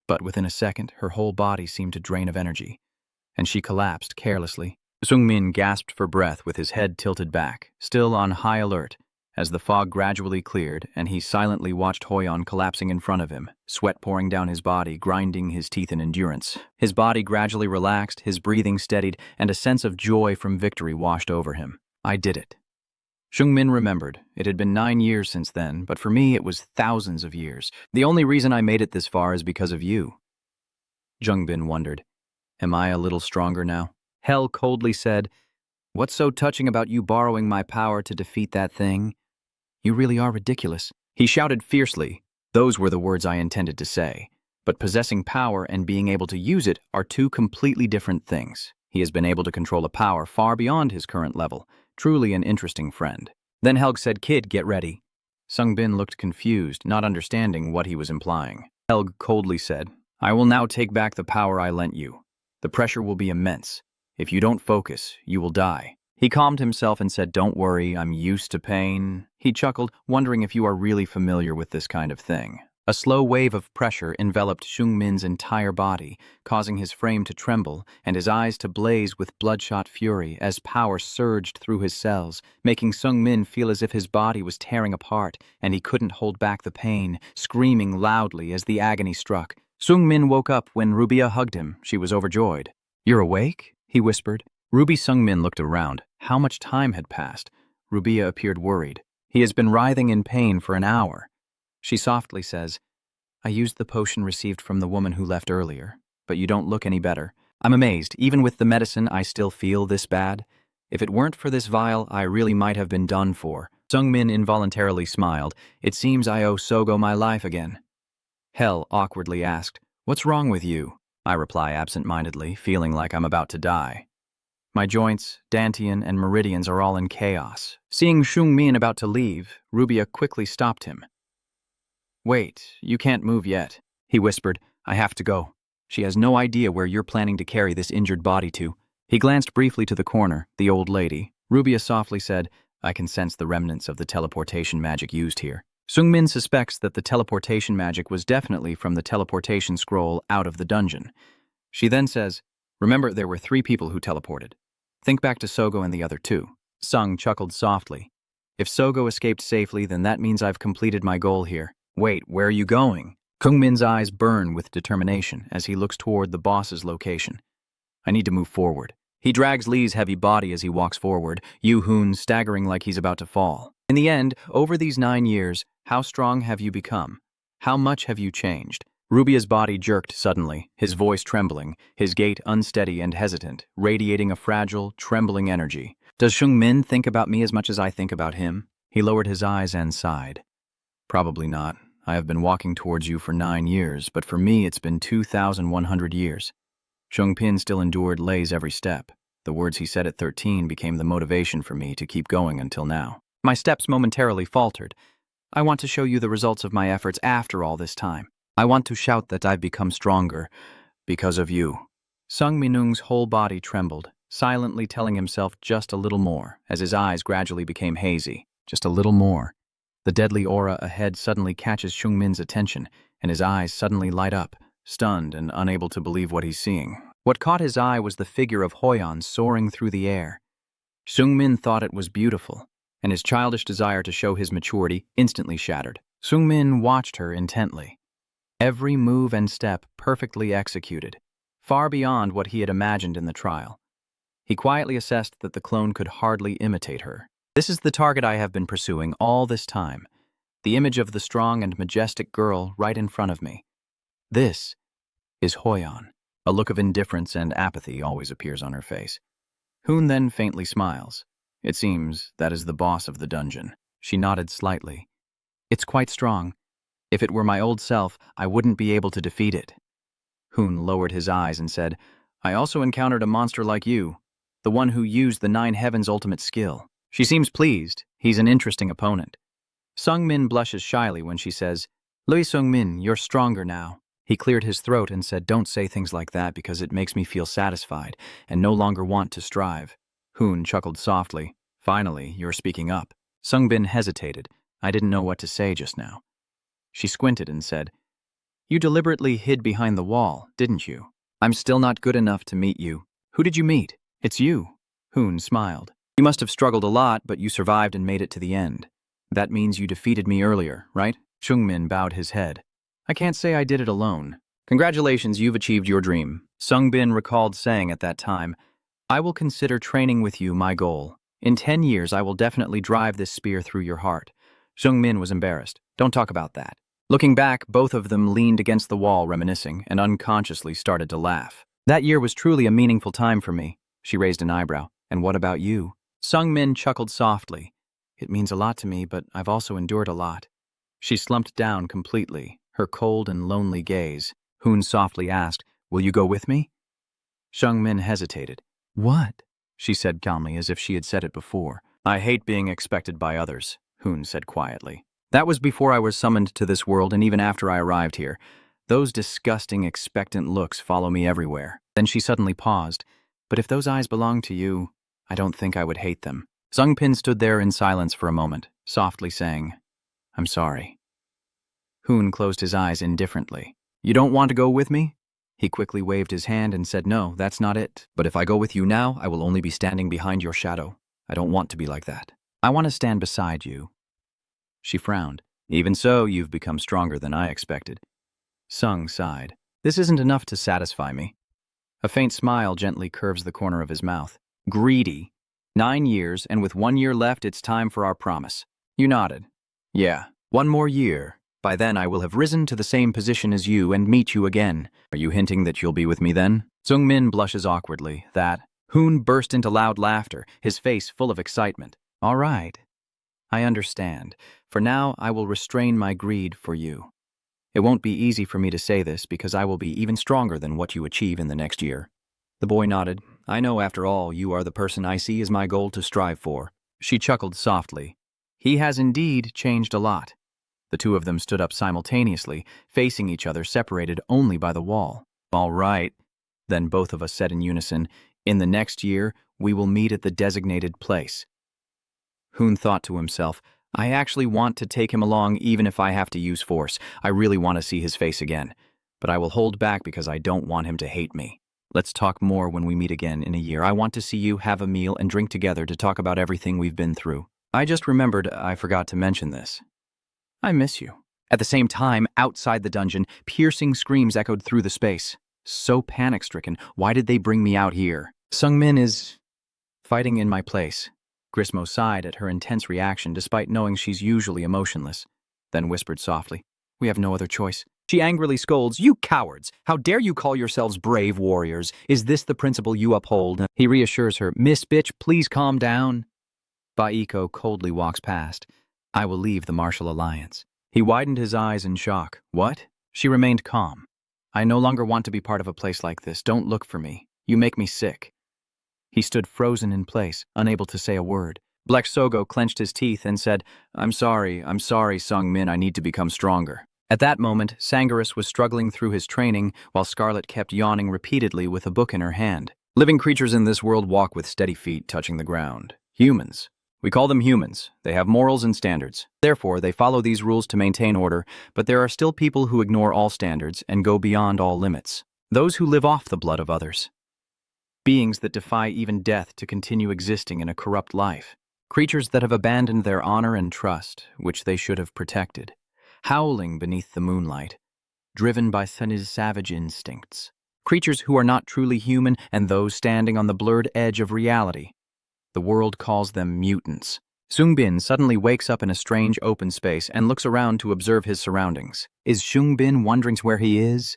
But within a second, her whole body seemed to drain of energy, and she collapsed carelessly. Sung-min gasped for breath with his head tilted back, still on high alert, as the fog gradually cleared and he silently watched Hoyon collapsing in front of him, sweat pouring down his body, grinding his teeth in endurance. His body gradually relaxed, his breathing steadied, and a sense of joy from victory washed over him. I did it. Sung-min remembered. It had been 9 years since then, but for me it was thousands of years. The only reason I made it this far is because of you. Jungbin wondered, am I a little stronger now? Hell coldly said, what's so touching about you borrowing my power to defeat that thing? You really are ridiculous. He shouted fiercely. Those were the words I intended to say. But possessing power and being able to use it are two completely different things. He has been able to control a power far beyond his current level. Truly an interesting friend. Then Helg said, kid, get ready. Sung-bin looked confused, not understanding what he was implying. Helg coldly said, I will now take back the power I lent you. The pressure will be immense. If you don't focus, you will die. He calmed himself and said, don't worry, I'm used to pain. He chuckled, wondering if you are really familiar with this kind of thing. A slow wave of pressure enveloped Sung-min's entire body, causing his frame to tremble and his eyes to blaze with bloodshot fury as power surged through his cells, making Sung-min feel as if his body was tearing apart and he couldn't hold back the pain, screaming loudly as the agony struck. Sung-min woke up when Rubia hugged him. She was overjoyed. You're awake? He whispered. Ruby Sung-min looked around. How much time had passed? Rubia appeared worried. He has been writhing in pain for an hour. She softly says, I used the potion received from the woman who left earlier, but you don't look any better. I'm amazed. Even with the medicine, I still feel this bad. If it weren't for this vial, I really might have been done for. Sung-min involuntarily smiled. It seems I owe Sogo my life again. Hell awkwardly asked, what's wrong with you? I reply absent-mindedly, feeling like I'm about to die. My joints, dantian, and meridians are all in chaos. Seeing Sung-min about to leave, Rubia quickly stopped him. Wait, you can't move yet. He whispered, I have to go. She has no idea where you're planning to carry this injured body to. He glanced briefly to the corner, the old lady. Rubia softly said, I can sense the remnants of the teleportation magic used here. Seungmin suspects that the teleportation magic was definitely from the teleportation scroll out of the dungeon. She then says, remember there were 3 people who teleported. Think back to Sogo and the other 2. Sung chuckled softly. If Sogo escaped safely, then that means I've completed my goal here. Wait, where are you going? Kungmin's eyes burn with determination as he looks toward the boss's location. I need to move forward. He drags Lee's heavy body as he walks forward, Yu-hoon staggering like he's about to fall. In the end, over these 9 years, how strong have you become? How much have you changed? Rubia's body jerked suddenly, his voice trembling, his gait unsteady and hesitant, radiating a fragile, trembling energy. Does Seungmin think about me as much as I think about him? He lowered his eyes and sighed. Probably not. I have been walking towards you for 9 years, but for me it's been 2,100 years. Seungpin still endured Lei's every step. The words he said at 13 became the motivation for me to keep going until now. My steps momentarily faltered. I want to show you the results of my efforts after all this time. I want to shout that I've become stronger because of you. Sung Minung's whole body trembled, silently telling himself just a little more as his eyes gradually became hazy. Just a little more. The deadly aura ahead suddenly catches Seungmin's attention, and his eyes suddenly light up, stunned and unable to believe what he's seeing. What caught his eye was the figure of Hoyeon soaring through the air. Seungmin thought it was beautiful, and his childish desire to show his maturity instantly shattered. Seungmin watched her intently. Every move and step perfectly executed, far beyond what he had imagined in the trial. He quietly assessed that the clone could hardly imitate her. This is the target I have been pursuing all this time, the image of the strong and majestic girl right in front of me. This is Hoyeon. A look of indifference and apathy always appears on her face. Hoon then faintly smiles. It seems that is the boss of the dungeon. She nodded slightly. It's quite strong. If it were my old self, I wouldn't be able to defeat it. Hoon lowered his eyes and said, I also encountered a monster like you, the one who used the 9 Heavens' ultimate skill. She seems pleased. He's an interesting opponent. Seungmin blushes shyly when she says, Lui Seungmin, you're stronger now. He cleared his throat and said, don't say things like that because it makes me feel satisfied and no longer want to strive. Hoon chuckled softly. Finally, you're speaking up. Seungbin hesitated. I didn't know what to say just now. She squinted and said, You deliberately hid behind the wall, didn't you? I'm still not good enough to meet you. Who did you meet? It's you. Hoon smiled. You must have struggled a lot, but you survived and made it to the end. That means you defeated me earlier, right? Seungmin bowed his head. I can't say I did it alone. Congratulations, you've achieved your dream. Seungbin recalled saying at that time, I will consider training with you my goal. In 10 years, I will definitely drive this spear through your heart. Seungmin was embarrassed. Don't talk about that. Looking back, both of them leaned against the wall reminiscing and unconsciously started to laugh. That year was truly a meaningful time for me. She raised an eyebrow. And what about you? Seungmin chuckled softly. It means a lot to me, but I've also endured a lot. She slumped down completely, her cold and lonely gaze. Hoon softly asked, Will you go with me? Seungmin hesitated. What? She said calmly as if she had said it before. I hate being expected by others, Hoon said quietly. That was before I was summoned to this world and even after I arrived here. Those disgusting, expectant looks follow me everywhere. Then she suddenly paused. But if those eyes belong to you, I don't think I would hate them. Seungpin stood there in silence for a moment, softly saying, I'm sorry. Hoon closed his eyes indifferently. You don't want to go with me? He quickly waved his hand and said, No, that's not it. But if I go with you now, I will only be standing behind your shadow. I don't want to be like that. I want to stand beside you. She frowned. Even so, you've become stronger than I expected. Sung sighed. This isn't enough to satisfy me. A faint smile gently curves the corner of his mouth. Greedy. 9 years, and with 1 year left, it's time for our promise. You nodded. Yeah, 1 more year. By then, I will have risen to the same position as you and meet you again. Are you hinting that you'll be with me then? Seungmin blushes awkwardly. Hoon burst into loud laughter, his face full of excitement. All right. I understand. For now, I will restrain my greed for you. It won't be easy for me to say this because I will be even stronger than what you achieve in the next year. The boy nodded. I know, after all, you are the person I see as my goal to strive for. She chuckled softly. He has indeed changed a lot. The two of them stood up simultaneously, facing each other, separated only by the wall. "All right," then both of us said in unison, "in the next year, we will meet at the designated place." Hoon thought to himself, "I actually want to take him along even if I have to use force. I really want to see his face again. But I will hold back because I don't want him to hate me. Let's talk more when we meet again in a year. I want to see you, have a meal, and drink together to talk about everything we've been through. I just remembered I forgot to mention this. I miss you." At the same time, outside the dungeon, piercing screams echoed through the space. So panic-stricken, why did they bring me out here? Sungmin is fighting in my place. Grismo sighed at her intense reaction despite knowing she's usually emotionless, then whispered softly, "We have no other choice." She angrily scolds, "You cowards! How dare you call yourselves brave warriors? Is this the principle you uphold?" He reassures her, "Miss Bitch, please calm down." Baiko coldly walks past. "I will leave the martial alliance." He widened his eyes in shock. "What?" She remained calm. "I no longer want to be part of a place like this. Don't look for me. You make me sick." He stood frozen in place, unable to say a word. Black Sogo clenched his teeth and said, I'm sorry, Sung Min, I need to become stronger." At that moment, Sangarus was struggling through his training, while Scarlet kept yawning repeatedly with a book in her hand. Living creatures in this world walk with steady feet touching the ground. Humans. We call them humans. They have morals and standards. Therefore, they follow these rules to maintain order, but there are still people who ignore all standards and go beyond all limits. Those who live off the blood of others. Beings that defy even death to continue existing in a corrupt life. Creatures that have abandoned their honor and trust, which they should have protected. Howling beneath the moonlight, driven by Sun's savage instincts. Creatures who are not truly human and those standing on the blurred edge of reality. The world calls them mutants. Sungbin suddenly wakes up in a strange open space and looks around to observe his surroundings. Is Sungbin wondering where he is?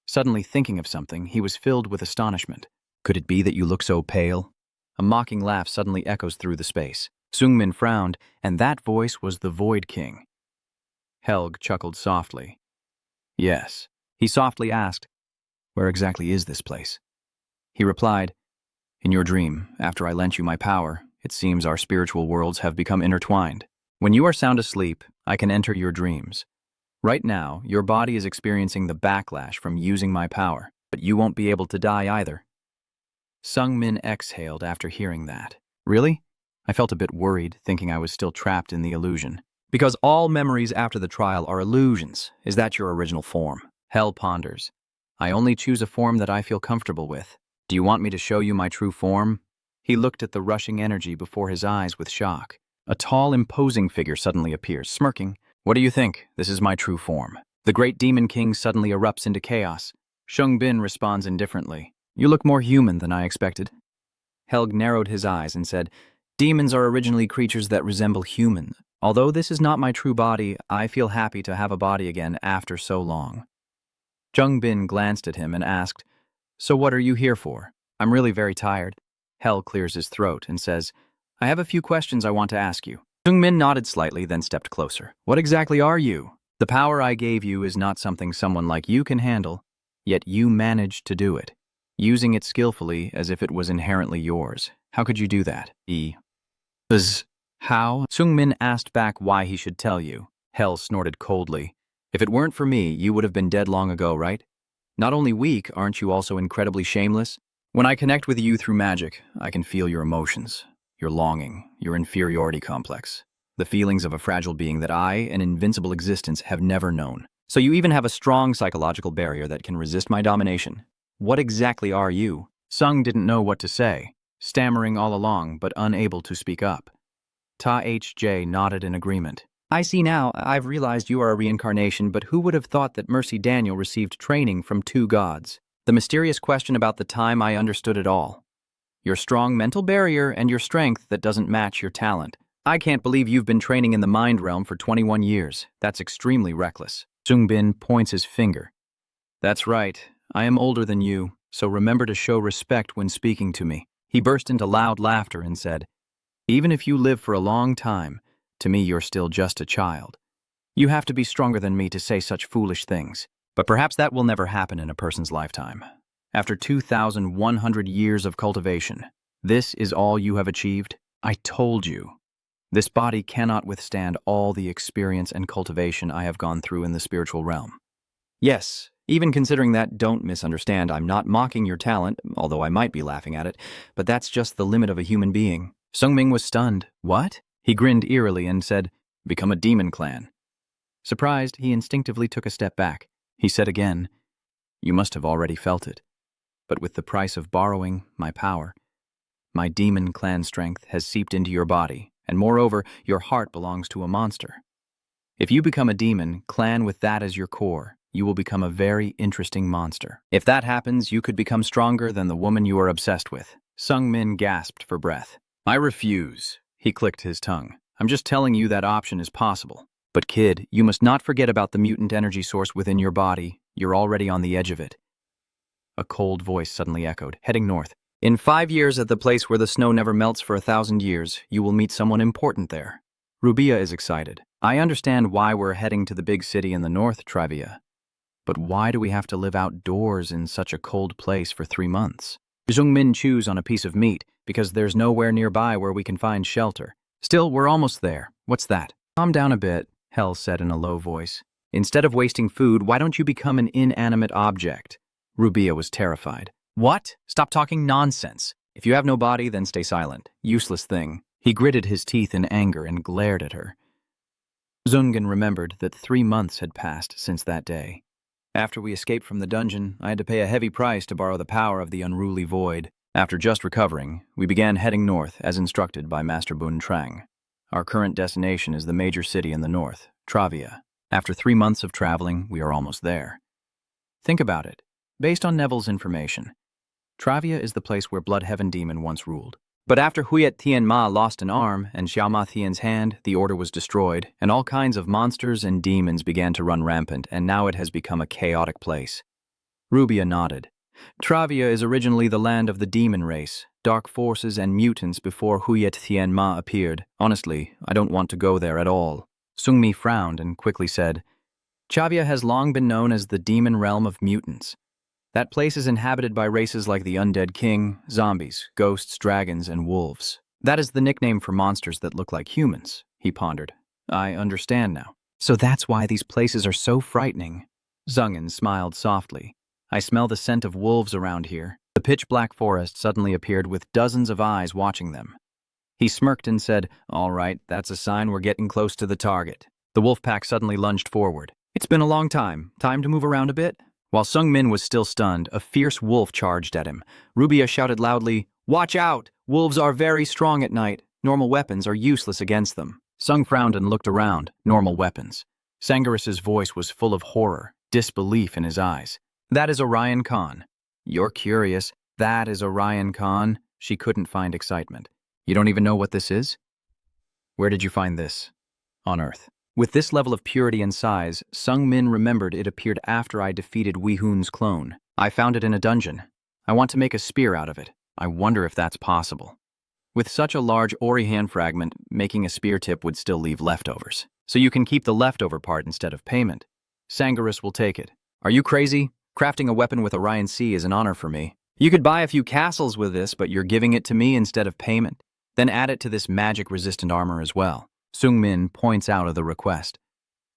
Suddenly thinking of something, he was filled with astonishment. Could it be that you look so pale? A mocking laugh suddenly echoes through the space. Sungmin frowned, and that voice was the Void King. Helg chuckled softly. Yes. He softly asked, "Where exactly is this place?" He replied, "In your dream, after I lent you my power, it seems our spiritual worlds have become intertwined. When you are sound asleep, I can enter your dreams. Right now, your body is experiencing the backlash from using my power, but you won't be able to die either." Sungmin exhaled after hearing that. Really? I felt a bit worried, thinking I was still trapped in the illusion. Because all memories after the trial are illusions. Is that your original form? Hell ponders. I only choose a form that I feel comfortable with. Do you want me to show you my true form? He looked at the rushing energy before his eyes with shock. A tall, imposing figure suddenly appears, smirking. What do you think? This is my true form. The great demon king suddenly erupts into chaos. Shungbin responds indifferently. You look more human than I expected. Helg narrowed his eyes and said, Demons are originally creatures that resemble humans. Although this is not my true body, I feel happy to have a body again after so long. Jungbin glanced at him and asked, So what are you here for? I'm really very tired. Hel clears his throat and says, I have a few questions I want to ask you. Jungmin nodded slightly, then stepped closer. What exactly are you? The power I gave you is not something someone like you can handle, yet you managed to do it, using it skillfully as if it was inherently yours. How could you do that? How? Sungmin asked back why he should tell you. Hel snorted coldly. If it weren't for me, you would have been dead long ago, right? Not only weak, aren't you also incredibly shameless? When I connect with you through magic, I can feel your emotions, your longing, your inferiority complex, the feelings of a fragile being that I, an invincible existence, have never known. So you even have a strong psychological barrier that can resist my domination. What exactly are you? Sung didn't know what to say, stammering all along but unable to speak up. Ta-HJ nodded in agreement. I see now. I've realized you are a reincarnation, but who would have thought that Mercy Daniel received training from two gods? The mysterious question about the time I understood it all. Your strong mental barrier and your strength that doesn't match your talent. I can't believe you've been training in the mind realm for 21 years. That's extremely reckless. Sungbin points his finger. That's right. I am older than you, so remember to show respect when speaking to me. He burst into loud laughter and said, Even if you live for a long time, to me you're still just a child. You have to be stronger than me to say such foolish things. But perhaps that will never happen in a person's lifetime. After 2,100 years of cultivation, this is all you have achieved? I told you. This body cannot withstand all the experience and cultivation I have gone through in the spiritual realm. Yes, even considering that, don't misunderstand, I'm not mocking your talent, although I might be laughing at it, but that's just the limit of a human being. Sungming was stunned. What? He grinned eerily and said, "Become a demon clan." Surprised, he instinctively took a step back. He said again, "You must have already felt it. But with the price of borrowing my power, my demon clan strength has seeped into your body, and moreover, your heart belongs to a monster. If you become a demon clan with that as your core, you will become a very interesting monster. If that happens, you could become stronger than the woman you are obsessed with." Sungmin gasped for breath. "I refuse." He clicked his tongue. "I'm just telling you that option is possible. But kid, you must not forget about the mutant energy source within your body. You're already on the edge of it." A cold voice suddenly echoed, heading north. "In 5 years at the place where the snow never melts for 1,000 years, you will meet someone important there." Rubia is excited. "I understand why we're heading to the big city in the north, Trivia. But why do we have to live outdoors in such a cold place for 3 months? Jungmin chews on a piece of meat because there's nowhere nearby where we can find shelter. Still, we're almost there. What's that?" "Calm down a bit," Hell said in a low voice. "Instead of wasting food, why don't you become an inanimate object?" Rubia was terrified. "What? Stop talking nonsense. If you have no body, then stay silent. Useless thing." He gritted his teeth in anger and glared at her. Zungen remembered that 3 months had passed since that day. "After we escaped from the dungeon, I had to pay a heavy price to borrow the power of the unruly void. After just recovering, we began heading north as instructed by Master Bunrang. Our current destination is the major city in the north, Travia. After 3 months of traveling, we are almost there. Think about it. Based on Neville's information, Travia is the place where Bloodheaven Demon once ruled. But after Huyet Tien Ma lost an arm and Xiaoma Thien's hand, the order was destroyed, and all kinds of monsters and demons began to run rampant, and now it has become a chaotic place." Rubia nodded. "Travia is originally the land of the demon race, dark forces and mutants before Huyet Tien Ma appeared. Honestly, I don't want to go there at all." Sungmi frowned and quickly said, "Travia has long been known as the demon realm of mutants. That place is inhabited by races like the Undead King, zombies, ghosts, dragons, and wolves. That is the nickname for monsters that look like humans," he pondered. "I understand now. So that's why these places are so frightening." Zungen smiled softly. "I smell the scent of wolves around here." The pitch-black forest suddenly appeared with dozens of eyes watching them. He smirked and said, "All right, that's a sign we're getting close to the target." The wolf pack suddenly lunged forward. "It's been a long time. Time to move around a bit?" While Sungmin was still stunned, a fierce wolf charged at him. Rubia shouted loudly, "Watch out! Wolves are very strong at night. Normal weapons are useless against them." Sung frowned and looked around. Normal weapons. Sangarus's voice was full of horror, disbelief in his eyes. "That is Orion Khan." "You're curious. That is Orion Khan." She couldn't find excitement. "You don't even know what this is?" "Where did you find this?" "On Earth." With this level of purity and size, Sung Min remembered it appeared after I defeated Wei Hun's clone. "I found it in a dungeon. I want to make a spear out of it. I wonder if that's possible." With such a large Orihan fragment, making a spear tip would still leave leftovers. "So you can keep the leftover part instead of payment. Sangarus will take it." "Are you crazy? Crafting a weapon with Orion C is an honor for me. You could buy a few castles with this, but you're giving it to me instead of payment. Then add it to this magic-resistant armor as well." Sungmin points out of the request.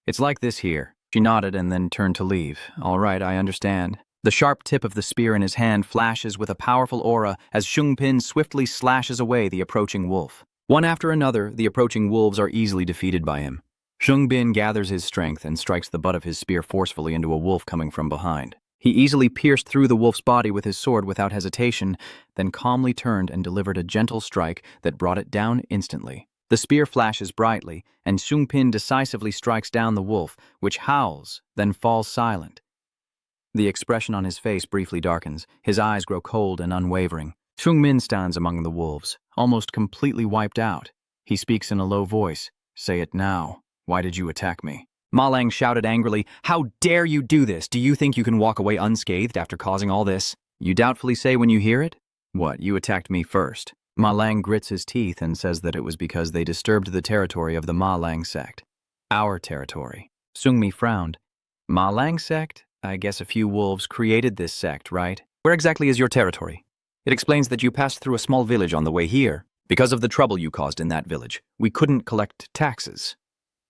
"It's like this here." She nodded and then turned to leave. "All right, I understand." The sharp tip of the spear in his hand flashes with a powerful aura as Shungpin swiftly slashes away the approaching wolf. One after another, the approaching wolves are easily defeated by him. Shungbin gathers his strength and strikes the butt of his spear forcefully into a wolf coming from behind. He easily pierced through the wolf's body with his sword without hesitation, then calmly turned and delivered a gentle strike that brought it down instantly. The spear flashes brightly, and Shungpin decisively strikes down the wolf, which howls, then falls silent. The expression on his face briefly darkens. His eyes grow cold and unwavering. Shungmin stands among the wolves, almost completely wiped out. He speaks in a low voice. "Say it now. Why did you attack me?" Ma Lang shouted angrily, "How dare you do this? Do you think you can walk away unscathed after causing all this?" "You doubtfully say when you hear it? What, you attacked me first?" Ma Lang grits his teeth and says that it was because they disturbed the territory of the Ma Lang sect. "Our territory." Sungmi frowned. "Ma Lang sect? I guess a few wolves created this sect, right? Where exactly is your territory?" "It explains that you passed through a small village on the way here." Because of the trouble you caused in that village, we couldn't collect taxes.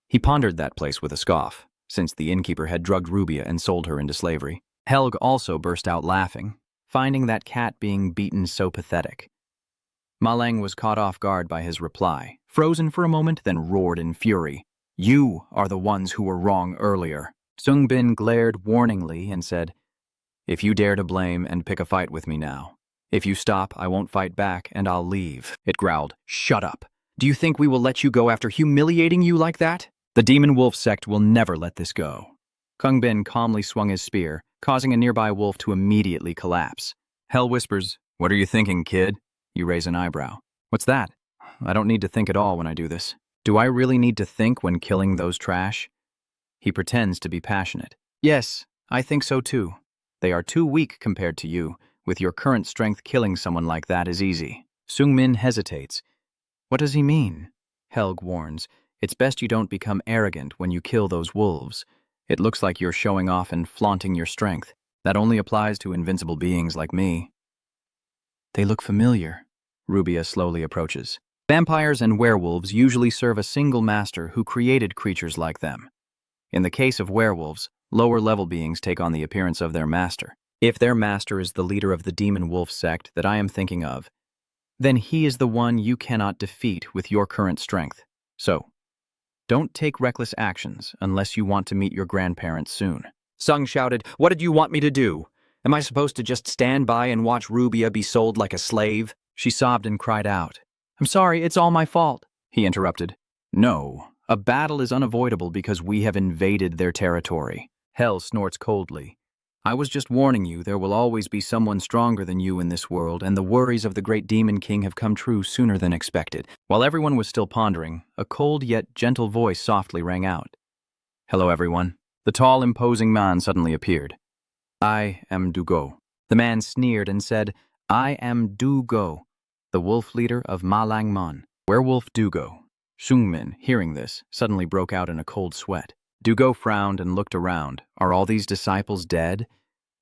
He pondered that place with a scoff, since the innkeeper had drugged Rubia and sold her into slavery. Helg also burst out laughing, finding that cat being beaten so pathetic. Malang was caught off guard by his reply, frozen for a moment, then roared in fury. You are the ones who were wrong earlier. Sungbin glared warningly and said, If you dare to blame and pick a fight with me now. If you stop, I won't fight back and I'll leave. It growled, Shut up. Do you think we will let you go after humiliating you like that? The Demon Wolf sect will never let this go. Kungbin calmly swung his spear, causing a nearby wolf to immediately collapse. Hell whispers, What are you thinking, kid? You raise an eyebrow. What's that? I don't need to think at all when I do this. Do I really need to think when killing those trash? He pretends to be passionate. Yes, I think so too. They are too weak compared to you. With your current strength, killing someone like that is easy. Sungmin hesitates. What does he mean? Helg warns, It's best you don't become arrogant when you kill those wolves. It looks like you're showing off and flaunting your strength. That only applies to invincible beings like me. They look familiar. Rubia slowly approaches. Vampires and werewolves usually serve a single master who created creatures like them. In the case of werewolves, lower-level beings take on the appearance of their master. If their master is the leader of the Demon Wolf sect that I am thinking of, then he is the one you cannot defeat with your current strength. So, don't take reckless actions unless you want to meet your grandparents soon. Sung shouted, What did you want me to do? Am I supposed to just stand by and watch Rubia be sold like a slave? She sobbed and cried out. I'm sorry, it's all my fault. He interrupted. No, a battle is unavoidable because we have invaded their territory. Hell snorts coldly. I was just warning you there will always be someone stronger than you in this world, and the worries of the great Demon King have come true sooner than expected. While everyone was still pondering, a cold yet gentle voice softly rang out. Hello, everyone. The tall, imposing man suddenly appeared. I am Dugo. The man sneered and said, I am Dugo, the wolf leader of Malangman. Werewolf Dugo. Shungmin, hearing this, suddenly broke out in a cold sweat. Dugo frowned and looked around. Are all these disciples dead?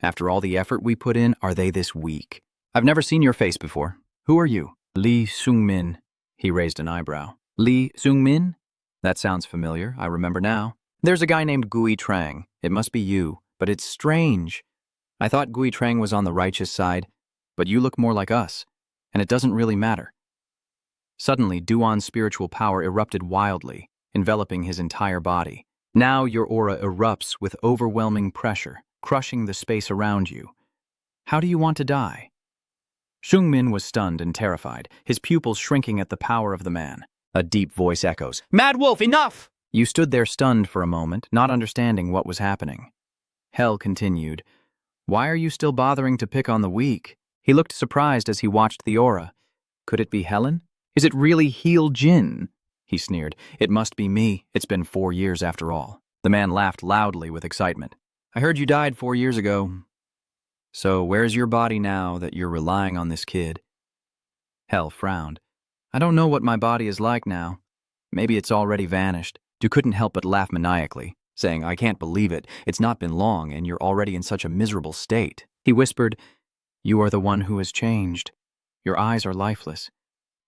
After all the effort we put in, are they this weak? I've never seen your face before. Who are you? Li Sungmin. He raised an eyebrow. Li Sungmin? That sounds familiar. I remember now. There's a guy named Gui Trang. It must be you. But it's strange. I thought Gui Trang was on the righteous side, but you look more like us, and it doesn't really matter. Suddenly, Duan's spiritual power erupted wildly, enveloping his entire body. Now your aura erupts with overwhelming pressure, crushing the space around you. How do you want to die? Shungmin was stunned and terrified, his pupils shrinking at the power of the man. A deep voice echoes, Mad Wolf, enough! You stood there stunned for a moment, not understanding what was happening. Hell continued, Why are you still bothering to pick on the weak? He looked surprised as he watched the aura. Could it be Helen? Is it really Heel Jin? He sneered. It must be me. It's been 4 years after all. The man laughed loudly with excitement. I heard you died 4 years ago. So where's your body now that you're relying on this kid? Hell frowned. I don't know what my body is like now. Maybe it's already vanished. Du couldn't help but laugh maniacally, saying, I can't believe it. It's not been long and you're already in such a miserable state. He whispered, You are the one who has changed. Your eyes are lifeless.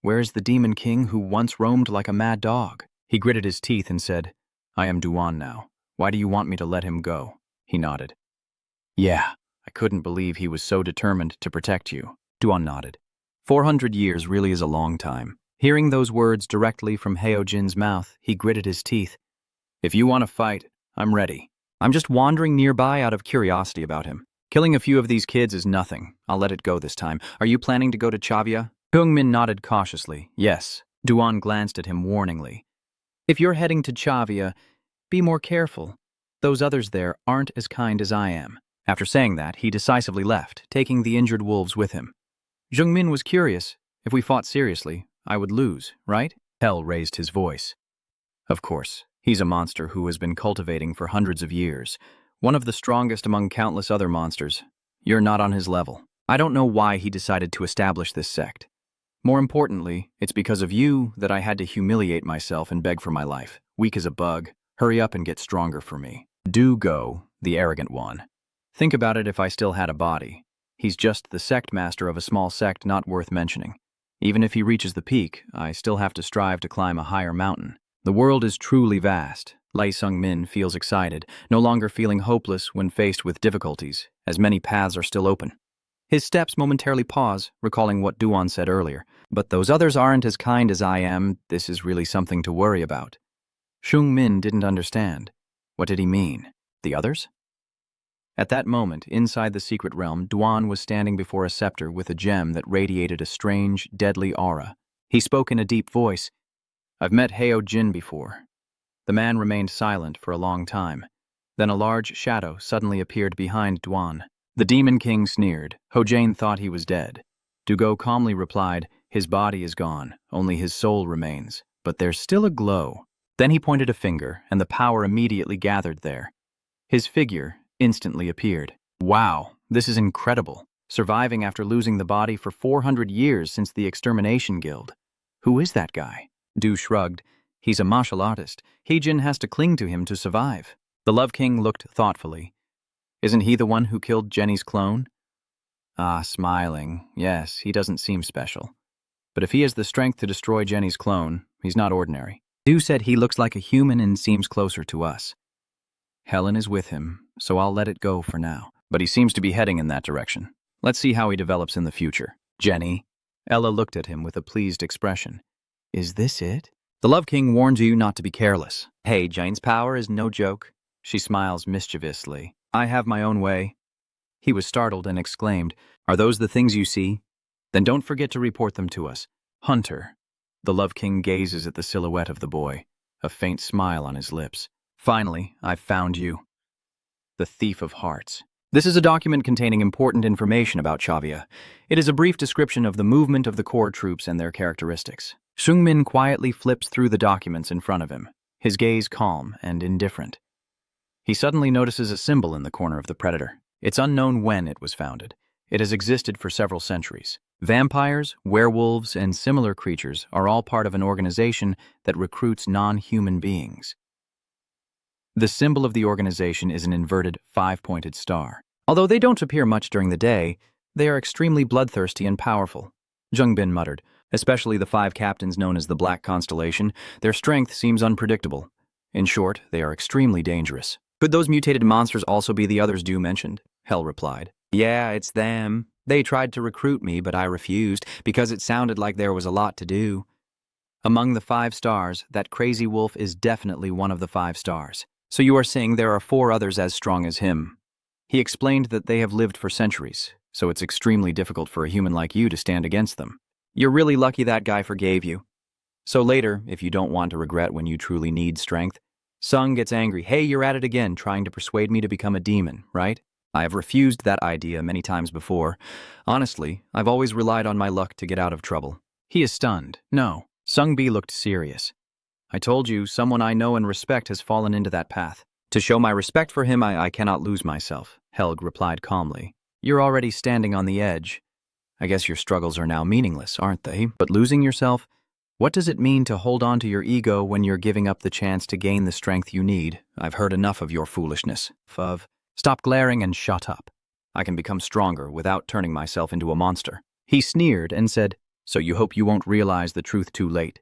Where is the Demon King who once roamed like a mad dog? He gritted his teeth and said, I am Duan now. Why do you want me to let him go? He nodded. Yeah, I couldn't believe he was so determined to protect you. Duan nodded. 400 years really is a long time. Hearing those words directly from Heojin's mouth, he gritted his teeth. If you want to fight, I'm ready. I'm just wandering nearby out of curiosity about him. Killing a few of these kids is nothing. I'll let it go this time. Are you planning to go to Chavia? Heung-min nodded cautiously. Yes. Duan glanced at him warningly. If you're heading to Chavia, be more careful. Those others there aren't as kind as I am. After saying that, he decisively left, taking the injured wolves with him. Jung-min was curious. If we fought seriously, I would lose, right? Hell raised his voice. Of course. He's a monster who has been cultivating for hundreds of years. One of the strongest among countless other monsters. You're not on his level. I don't know why he decided to establish this sect. More importantly, it's because of you that I had to humiliate myself and beg for my life. Weak as a bug. Hurry up and get stronger for me. Do go, the arrogant one. Think about it if I still had a body. He's just the sect master of a small sect not worth mentioning. Even if he reaches the peak, I still have to strive to climb a higher mountain. The world is truly vast. Lai Sung-min feels excited, no longer feeling hopeless when faced with difficulties, as many paths are still open. His steps momentarily pause, recalling what Duan said earlier. But those others aren't as kind as I am. This is really something to worry about. Sung-min didn't understand. What did he mean? The others? At that moment, inside the secret realm, Duan was standing before a scepter with a gem that radiated a strange, deadly aura. He spoke in a deep voice. I've met Heo Jin before. The man remained silent for a long time. Then a large shadow suddenly appeared behind Duan. The Demon King sneered. Hojane thought he was dead. Dugo calmly replied, his body is gone, only his soul remains, but there's still a glow. Then he pointed a finger, and the power immediately gathered there. His figure instantly appeared. Wow, this is incredible. Surviving after losing the body for 400 years since the Extermination Guild. Who is that guy? Du shrugged. He's a martial artist. Heejin has to cling to him to survive. The Love King looked thoughtfully. Isn't he the one who killed Jenny's clone? Ah, smiling. Yes, he doesn't seem special. But if he has the strength to destroy Jenny's clone, he's not ordinary. Du said he looks like a human and seems closer to us. Helen is with him, so I'll let it go for now. But he seems to be heading in that direction. Let's see how he develops in the future. Jenny. Ella looked at him with a pleased expression. Is this it? The Love King warns you not to be careless. Hey, Jane's power is no joke. She smiles mischievously. I have my own way. He was startled and exclaimed, Are those the things you see? Then don't forget to report them to us. Hunter. The Love King gazes at the silhouette of the boy, a faint smile on his lips. Finally, I've found you. The Thief of Hearts. This is a document containing important information about Chavia. It is a brief description of the movement of the core troops and their characteristics. Sung-min quietly flips through the documents in front of him, his gaze calm and indifferent. He suddenly notices a symbol in the corner of the Predator. It's unknown when it was founded. It has existed for several centuries. Vampires, werewolves, and similar creatures are all part of an organization that recruits non-human beings. The symbol of the organization is an inverted, five-pointed star. Although they don't appear much during the day, they are extremely bloodthirsty and powerful. Jung Bin muttered. Especially the 5 captains known as the Black Constellation, their strength seems unpredictable. In short, they are extremely dangerous. Could those mutated monsters also be the others Du mentioned? Hel replied. Yeah, it's them. They tried to recruit me, but I refused, because it sounded like there was a lot to do. Among the 5 stars, that crazy wolf is definitely one of the 5 stars. So you are saying there are 4 others as strong as him. He explained that they have lived for centuries, so it's extremely difficult for a human like you to stand against them. You're really lucky that guy forgave you. So later, if you don't want to regret when you truly need strength, Sung gets angry. Hey, you're at it again, trying to persuade me to become a demon, right? I have refused that idea many times before. Honestly, I've always relied on my luck to get out of trouble. He is stunned. No. Sung Bi looked serious. I told you, someone I know and respect has fallen into that path. To show my respect for him, I cannot lose myself, Helg replied calmly. You're already standing on the edge. I guess your struggles are now meaningless, aren't they? But losing yourself? What does it mean to hold on to your ego when you're giving up the chance to gain the strength you need? I've heard enough of your foolishness. Stop glaring and shut up. I can become stronger without turning myself into a monster. He sneered and said, So you hope you won't realize the truth too late.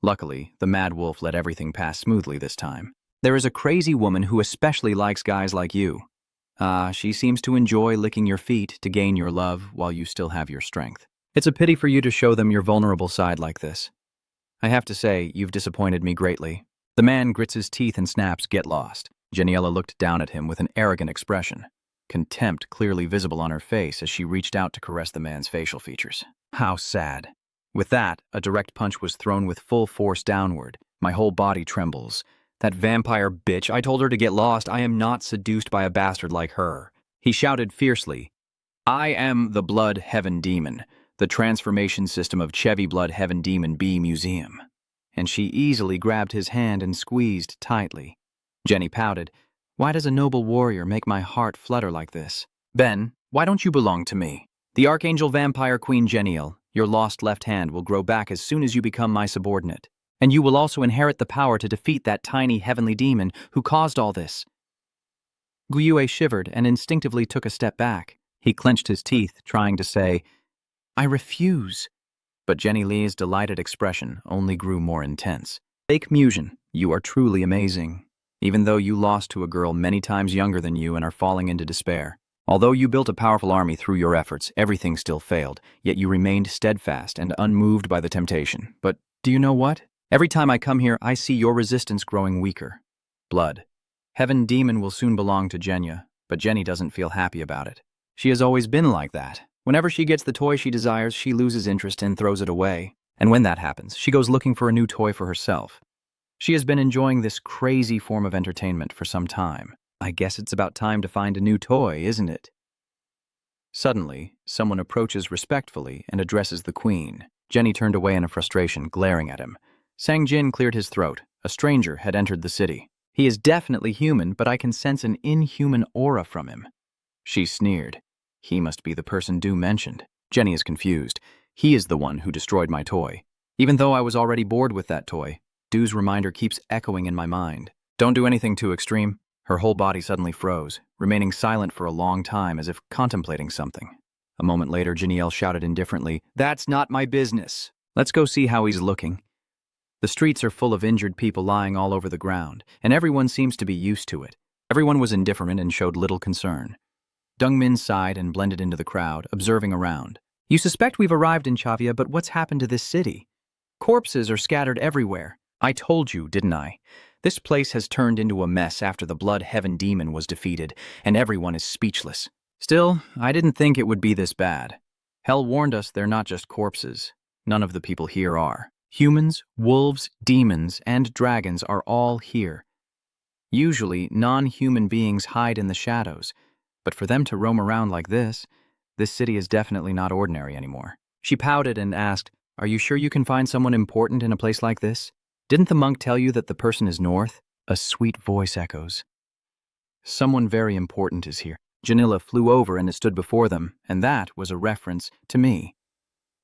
Luckily, the Mad Wolf let everything pass smoothly this time. There is a crazy woman who especially likes guys like you. She seems to enjoy licking your feet to gain your love while you still have your strength. It's a pity for you to show them your vulnerable side like this. I have to say, you've disappointed me greatly. The man grits his teeth and snaps, Get lost. Jeniella looked down at him with an arrogant expression, contempt clearly visible on her face as she reached out to caress the man's facial features. How sad. With that, a direct punch was thrown with full force downward. My whole body trembles. That vampire bitch, I told her to get lost. I am not seduced by a bastard like her. He shouted fiercely, I am the Blood Heaven Demon, the transformation system of Chevy Blood Heaven Demon B Museum. And she easily grabbed his hand and squeezed tightly. Jenny pouted, Why does a noble warrior make my heart flutter like this? Ben, why don't you belong to me? The Archangel Vampire Queen Geniel, your lost left hand will grow back as soon as you become my subordinate. And you will also inherit the power to defeat that tiny heavenly demon who caused all this. Guyue shivered and instinctively took a step back. He clenched his teeth, trying to say, I refuse. But Jenny Lee's delighted expression only grew more intense. Fake Musion, you are truly amazing. Even though you lost to a girl many times younger than you and are falling into despair. Although you built a powerful army through your efforts, everything still failed, yet you remained steadfast and unmoved by the temptation. But do you know what? Every time I come here, I see your resistance growing weaker. Blood. Heaven Demon will soon belong to Jenya, but Jenny doesn't feel happy about it. She has always been like that. Whenever she gets the toy she desires, she loses interest and throws it away. And when that happens, she goes looking for a new toy for herself. She has been enjoying this crazy form of entertainment for some time. I guess it's about time to find a new toy, isn't it? Suddenly, someone approaches respectfully and addresses the queen. Jenny turned away in a frustration, glaring at him. Sang Jin cleared his throat. A stranger had entered the city. He is definitely human, but I can sense an inhuman aura from him. She sneered. He must be the person Du mentioned. Jenny is confused. He is the one who destroyed my toy. Even though I was already bored with that toy, Du's reminder keeps echoing in my mind. Don't do anything too extreme. Her whole body suddenly froze, remaining silent for a long time as if contemplating something. A moment later, Jiniel shouted indifferently, "That's not my business. Let's go see how he's looking." The streets are full of injured people lying all over the ground, and everyone seems to be used to it. Everyone was indifferent and showed little concern. Dungmin sighed and blended into the crowd, observing around. You suspect we've arrived in Chavia, but what's happened to this city? Corpses are scattered everywhere. I told you, didn't I? This place has turned into a mess after the Blood Heaven Demon was defeated, and everyone is speechless. Still, I didn't think it would be this bad. Hell warned us they're not just corpses. None of the people here are. Humans, wolves, demons, and dragons are all here. Usually, non-human beings hide in the shadows, but for them to roam around like this city is definitely not ordinary anymore. She pouted and asked, "Are you sure you can find someone important in a place like this? Didn't the monk tell you that the person is north?" A sweet voice echoes. Someone very important is here. Janilla flew over and stood before them, and that was a reference to me.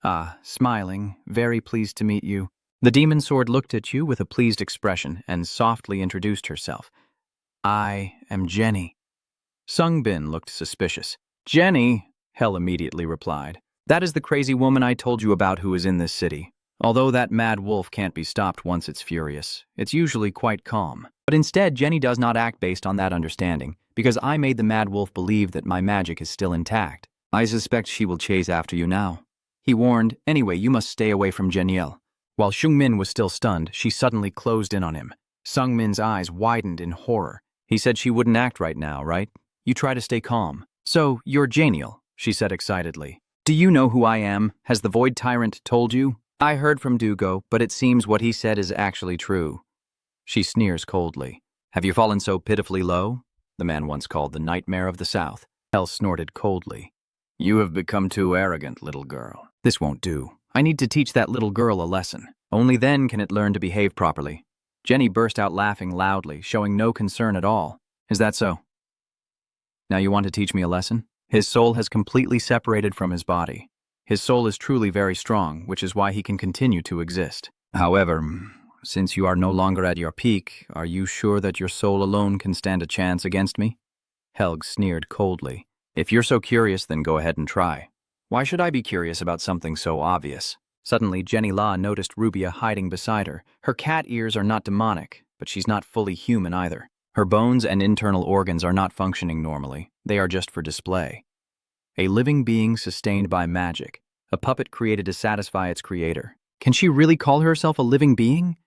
Ah, smiling, very pleased to meet you. The demon sword looked at you with a pleased expression and softly introduced herself. I am Jenny. Sung Bin looked suspicious. Jenny, Hell immediately replied. That is the crazy woman I told you about who is in this city. Although that mad wolf can't be stopped once it's furious, it's usually quite calm. But instead, Jenny does not act based on that understanding, because I made the mad wolf believe that my magic is still intact. I suspect she will chase after you now. He warned, anyway, you must stay away from Jeniel. While Shungmin was still stunned, she suddenly closed in on him. Sungmin's eyes widened in horror. He said she wouldn't act right now, right? You try to stay calm. So, you're Jeniel, she said excitedly. Do you know who I am? Has the Void Tyrant told you? I heard from Dugo, but it seems what he said is actually true. She sneers coldly. Have you fallen so pitifully low? The man once called the Nightmare of the South. Hell snorted coldly. You have become too arrogant, little girl. This won't do. I need to teach that little girl a lesson. Only then can it learn to behave properly. Jenny burst out laughing loudly, showing no concern at all. Is that so? Now you want to teach me a lesson? His soul has completely separated from his body. His soul is truly very strong, which is why he can continue to exist. However, since you are no longer at your peak, are you sure that your soul alone can stand a chance against me? Helg sneered coldly. If you're so curious, then go ahead and try. Why should I be curious about something so obvious? Suddenly, Jenny La noticed Rubia hiding beside her. Her cat ears are not demonic, but she's not fully human either. Her bones and internal organs are not functioning normally. They are just for display. A living being sustained by magic, a puppet created to satisfy its creator. Can she really call herself a living being?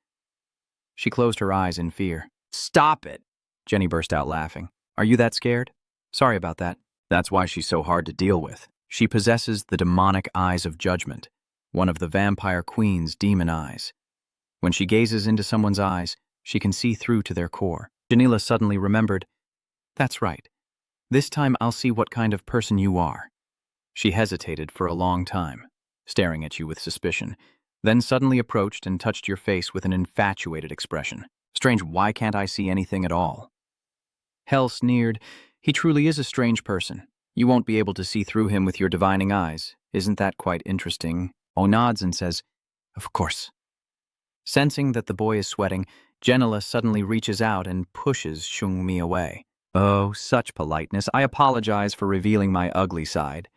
She closed her eyes in fear. Stop it! Jenny burst out laughing. Are you that scared? Sorry about that. That's why she's so hard to deal with. She possesses the demonic eyes of judgment, one of the vampire queen's demon eyes. When she gazes into someone's eyes, she can see through to their core. Janila suddenly remembered. That's right. This time I'll see what kind of person you are. She hesitated for a long time, staring at you with suspicion, then suddenly approached and touched your face with an infatuated expression. Strange, why can't I see anything at all? Hell sneered. He truly is a strange person. You won't be able to see through him with your divining eyes. Isn't that quite interesting? O nods and says, Of course. Sensing that the boy is sweating, Jenila suddenly reaches out and pushes Shungmi away. Oh, such politeness. I apologize for revealing my ugly side.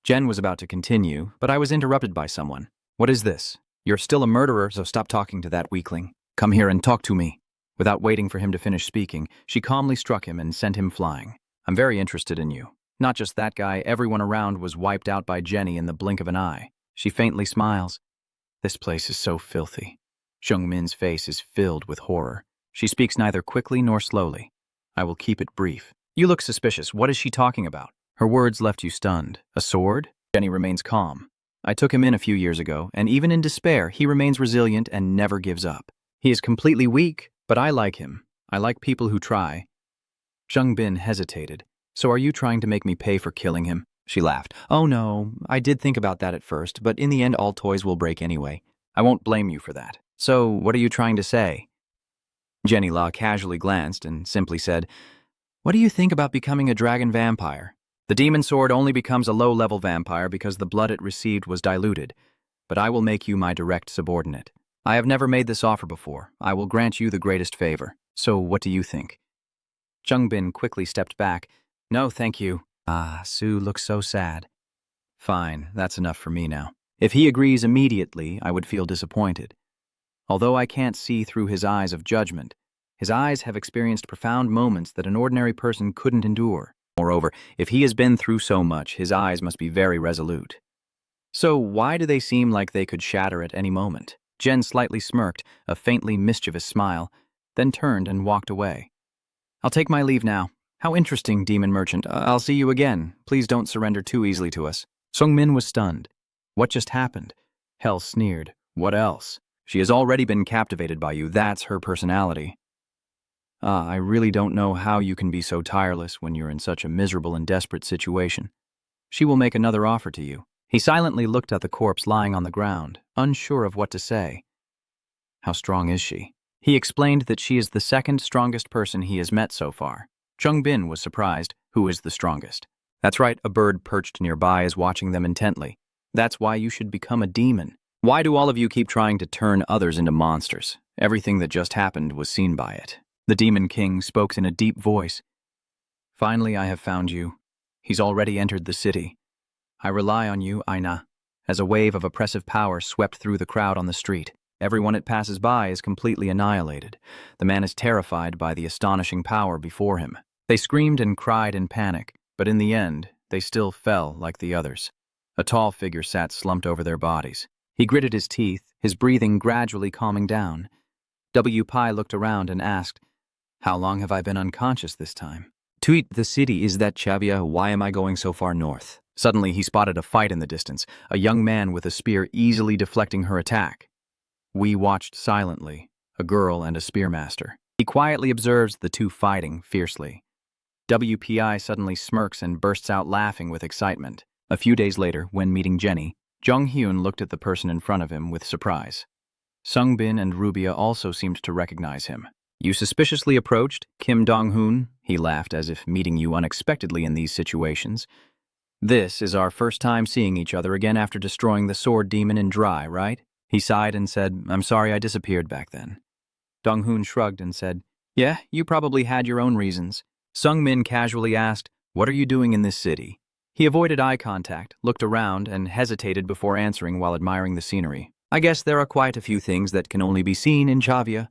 Jen was about to continue, but I was interrupted by someone. What is this? You're still a murderer, so stop talking to that weakling. Come here and talk to me. Without waiting for him to finish speaking, she calmly struck him and sent him flying. I'm very interested in you. Not just that guy, everyone around was wiped out by Jenny in the blink of an eye. She faintly smiles. This place is so filthy. Jungmin's face is filled with horror. She speaks neither quickly nor slowly. I will keep it brief. You look suspicious. What is she talking about? Her words left you stunned. A sword? Jenny remains calm. I took him in a few years ago, and even in despair, he remains resilient and never gives up. He is completely weak, but I like him. I like people who try. Jungbin hesitated. So are you trying to make me pay for killing him? She laughed. Oh no, I did think about that at first, but in the end all toys will break anyway. I won't blame you for that. So what are you trying to say? Jenny La casually glanced and simply said, What do you think about becoming a dragon vampire? The demon sword only becomes a low-level vampire because the blood it received was diluted, but I will make you my direct subordinate. I have never made this offer before. I will grant you the greatest favor. So what do you think? Jungbin quickly stepped back. No, thank you. Sue looks so sad. Fine, that's enough for me now. If he agrees immediately, I would feel disappointed. Although I can't see through his eyes of judgment, his eyes have experienced profound moments that an ordinary person couldn't endure. Moreover, if he has been through so much, his eyes must be very resolute. So why do they seem like they could shatter at any moment? Jen slightly smirked, a faintly mischievous smile, then turned and walked away. I'll take my leave now. How interesting, demon merchant. I'll see you again. Please don't surrender too easily to us. Sungmin was stunned. What just happened? Hell sneered. What else? She has already been captivated by you. That's her personality. I really don't know how you can be so tireless when you're in such a miserable and desperate situation. She will make another offer to you. He silently looked at the corpse lying on the ground, unsure of what to say. How strong is she? He explained that she is the second strongest person he has met so far. Jungbin was surprised. Who is the strongest? That's right, a bird perched nearby is watching them intently. That's why you should become a demon. Why do all of you keep trying to turn others into monsters? Everything that just happened was seen by it. The Demon King spoke in a deep voice. Finally, I have found you. He's already entered the city. I rely on you, Aina. As a wave of oppressive power swept through the crowd on the street, everyone it passes by is completely annihilated. The man is terrified by the astonishing power before him. They screamed and cried in panic, but in the end, they still fell like the others. A tall figure sat slumped over their bodies. He gritted his teeth, his breathing gradually calming down. W. Pai looked around and asked, How long have I been unconscious this time? Tweet, the city is that Chavia. Why am I going so far north? Suddenly he spotted a fight in the distance, a young man with a spear easily deflecting her attack. We watched silently, a girl and a spearmaster. He quietly observes the two fighting fiercely. WPI suddenly smirks and bursts out laughing with excitement. A few days later, when meeting Jenny, Jung Hyun looked at the person in front of him with surprise. Sungbin and Rubia also seemed to recognize him. You suspiciously approached, Kim Dong-hoon, he laughed as if meeting you unexpectedly in these situations. This is our first time seeing each other again after destroying the sword demon in Dry, right? He sighed and said, I'm sorry I disappeared back then. Dong-hoon shrugged and said, Yeah, you probably had your own reasons. Sungmin casually asked, What are you doing in this city? He avoided eye contact, looked around, and hesitated before answering while admiring the scenery. I guess there are quite a few things that can only be seen in Chavia.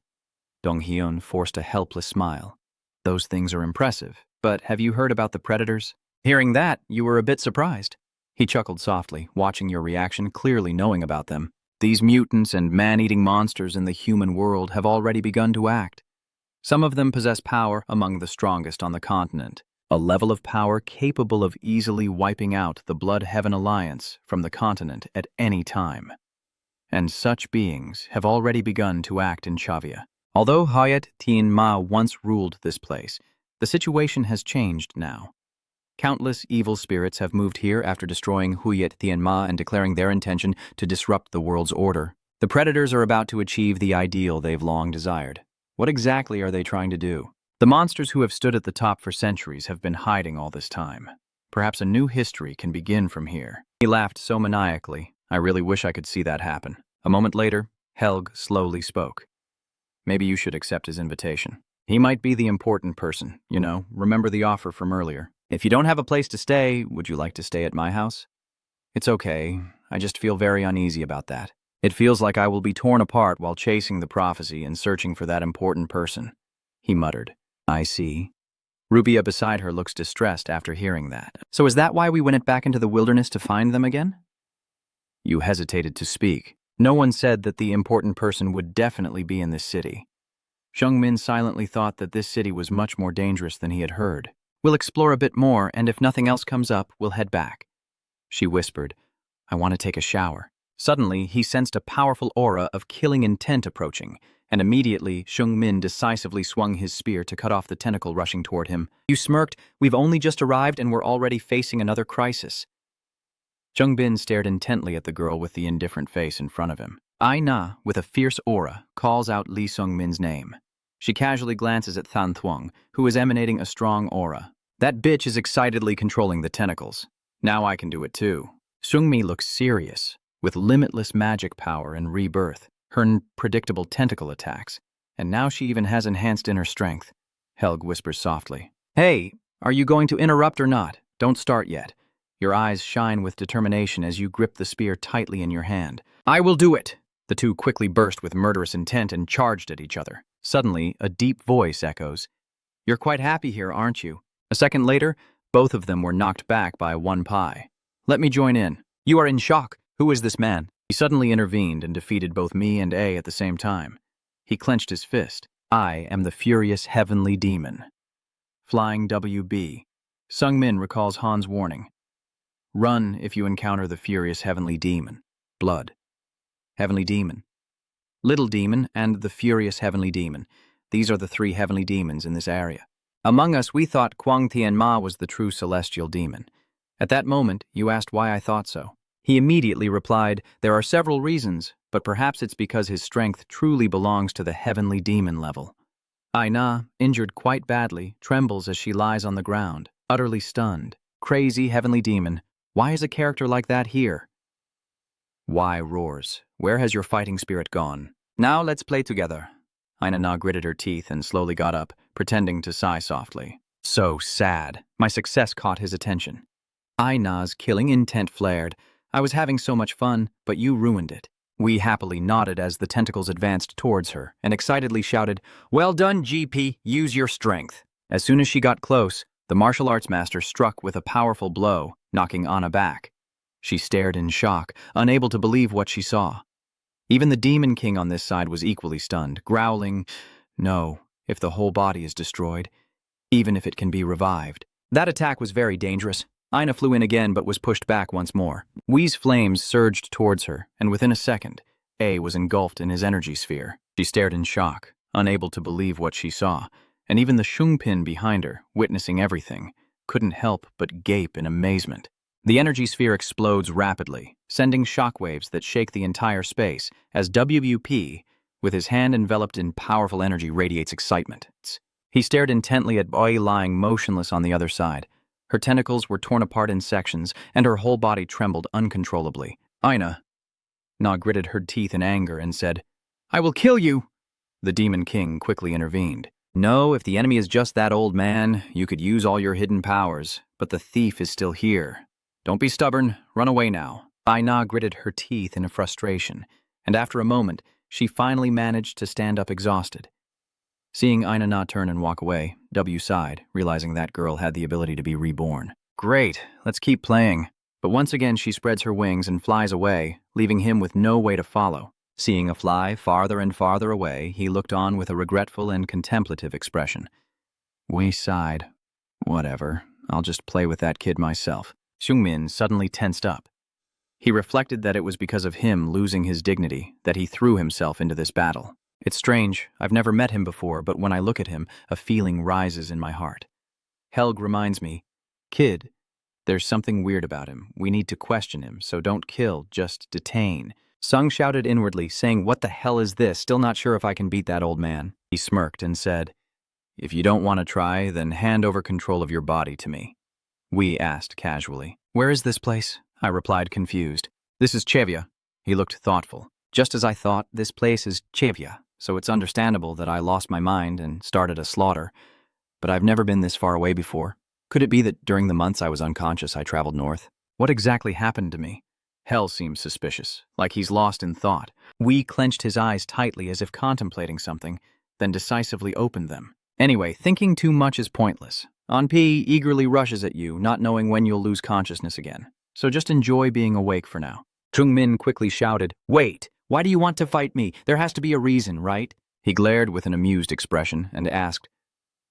Dong-hyun forced a helpless smile. Those things are impressive, but have you heard about the predators? Hearing that, you were a bit surprised. He chuckled softly, watching your reaction, clearly knowing about them. These mutants and man-eating monsters in the human world have already begun to act. Some of them possess power among the strongest on the continent, a level of power capable of easily wiping out the Blood-Heaven Alliance from the continent at any time. And such beings have already begun to act in Chavia. Although Hayat Tien Ma once ruled this place, the situation has changed now. Countless evil spirits have moved here after destroying Huyet Tien Ma and declaring their intention to disrupt the world's order. The predators are about to achieve the ideal they've long desired. What exactly are they trying to do? The monsters who have stood at the top for centuries have been hiding all this time. Perhaps a new history can begin from here. He laughed so maniacally, I really wish I could see that happen. A moment later, Helg slowly spoke. Maybe you should accept his invitation. He might be the important person, you know, remember the offer from earlier. If you don't have a place to stay, would you like to stay at my house? It's okay, I just feel very uneasy about that. It feels like I will be torn apart while chasing the prophecy and searching for that important person, he muttered. I see. Rubia beside her looks distressed after hearing that. So is that why we went back into the wilderness to find them again? You hesitated to speak. No one said that the important person would definitely be in this city. Xiongmin silently thought that this city was much more dangerous than he had heard. We'll explore a bit more, and if nothing else comes up, we'll head back. She whispered, I want to take a shower. Suddenly, he sensed a powerful aura of killing intent approaching, and immediately, Xiongmin decisively swung his spear to cut off the tentacle rushing toward him. You smirked, we've only just arrived and we're already facing another crisis. Xiongmin stared intently at the girl with the indifferent face in front of him. Ai Na, with a fierce aura, calls out Li Xiongmin's name. She casually glances at Than Thuong, who is emanating a strong aura. That bitch is excitedly controlling the tentacles. Now I can do it too. Xiongmi looks serious, with limitless magic power and rebirth, her unpredictable tentacle attacks, and now she even has enhanced inner strength. Helg whispers softly. Hey, are you going to interrupt or not? Don't start yet. Your eyes shine with determination as you grip the spear tightly in your hand. I will do it! The two quickly burst with murderous intent and charged at each other. Suddenly, a deep voice echoes. You're quite happy here, aren't you? A second later, both of them were knocked back by one pie. Let me join in. You are in shock. Who is this man? He suddenly intervened and defeated both me and A at the same time. He clenched his fist. I am the furious heavenly demon. Flying WB. Sungmin recalls Han's warning. Run if you encounter the furious heavenly demon. Blood. Heavenly demon. Little demon and the furious heavenly demon. These are the three heavenly demons in this area. Among us, we thought Quang Tian Ma was the true celestial demon. At that moment, you asked why I thought so. He immediately replied, there are several reasons, but perhaps it's because his strength truly belongs to the heavenly demon level. Ai Na, injured quite badly, trembles as she lies on the ground, utterly stunned. Crazy heavenly demon, why is a character like that here? Why roars, where has your fighting spirit gone? Now let's play together. Ai Na gritted her teeth and slowly got up, pretending to sigh softly. So sad. My success caught his attention. Ai Na's killing intent flared. I was having so much fun, but you ruined it. We happily nodded as the tentacles advanced towards her and excitedly shouted, Well done, GP, use your strength. As soon as she got close, the martial arts master struck with a powerful blow, knocking Anna back. She stared in shock, unable to believe what she saw. Even the Demon King on this side was equally stunned, growling, No, if the whole body is destroyed, even if it can be revived. That attack was very dangerous. Aina flew in again but was pushed back once more. Wee's flames surged towards her, and within a second, A was engulfed in his energy sphere. She stared in shock, unable to believe what she saw, and even the Shungpin behind her, witnessing everything, couldn't help but gape in amazement. The energy sphere explodes rapidly, sending shockwaves that shake the entire space as WWP, with his hand enveloped in powerful energy, radiates excitement. He stared intently at Oi lying motionless on the other side. Her tentacles were torn apart in sections, and her whole body trembled uncontrollably. Aina. Na gritted her teeth in anger and said, I will kill you! The Demon King quickly intervened. No, if the enemy is just that old man, you could use all your hidden powers, but the thief is still here. Don't be stubborn, run away now. Aina gritted her teeth in frustration, and after a moment, she finally managed to stand up exhausted. Seeing Aina Na turn and walk away, W sighed, realizing that girl had the ability to be reborn. Great, let's keep playing. But once again she spreads her wings and flies away, leaving him with no way to follow. Seeing a fly farther and farther away, he looked on with a regretful and contemplative expression. Wei sighed. Whatever, I'll just play with that kid myself. Xiongmin suddenly tensed up. He reflected that it was because of him losing his dignity that he threw himself into this battle. It's strange, I've never met him before, but when I look at him, a feeling rises in my heart. Helg reminds me, Kid, there's something weird about him. We need to question him, so don't kill, just detain. Sung shouted inwardly, saying, What the hell is this? Still not sure if I can beat that old man. He smirked and said, If you don't want to try, then hand over control of your body to me. We asked casually. Where is this place? I replied confused. This is Chevia. He looked thoughtful. Just as I thought, this place is Chevia, so it's understandable that I lost my mind and started a slaughter. But I've never been this far away before. Could it be that during the months I was unconscious I traveled north? What exactly happened to me? Hell seems suspicious, like he's lost in thought. Wee clenched his eyes tightly as if contemplating something, then decisively opened them. Anyway, thinking too much is pointless. P eagerly rushes at you, not knowing when you'll lose consciousness again. So just enjoy being awake for now. Chungmin quickly shouted, "Wait! Why do you want to fight me? There has to be a reason, right? He glared with an amused expression and asked,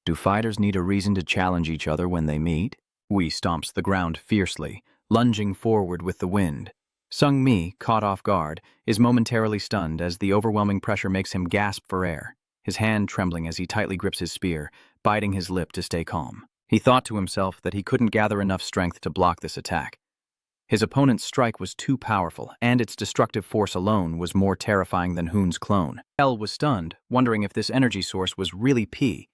"Do fighters need a reason to challenge each other when they meet?" Wee stomps the ground fiercely, lunging forward with the wind. Sung Mi, caught off guard, is momentarily stunned as the overwhelming pressure makes him gasp for air, his hand trembling as he tightly grips his spear, biting his lip to stay calm. He thought to himself that he couldn't gather enough strength to block this attack. His opponent's strike was too powerful, and its destructive force alone was more terrifying than Hoon's clone. L was stunned, wondering if this energy source was really P.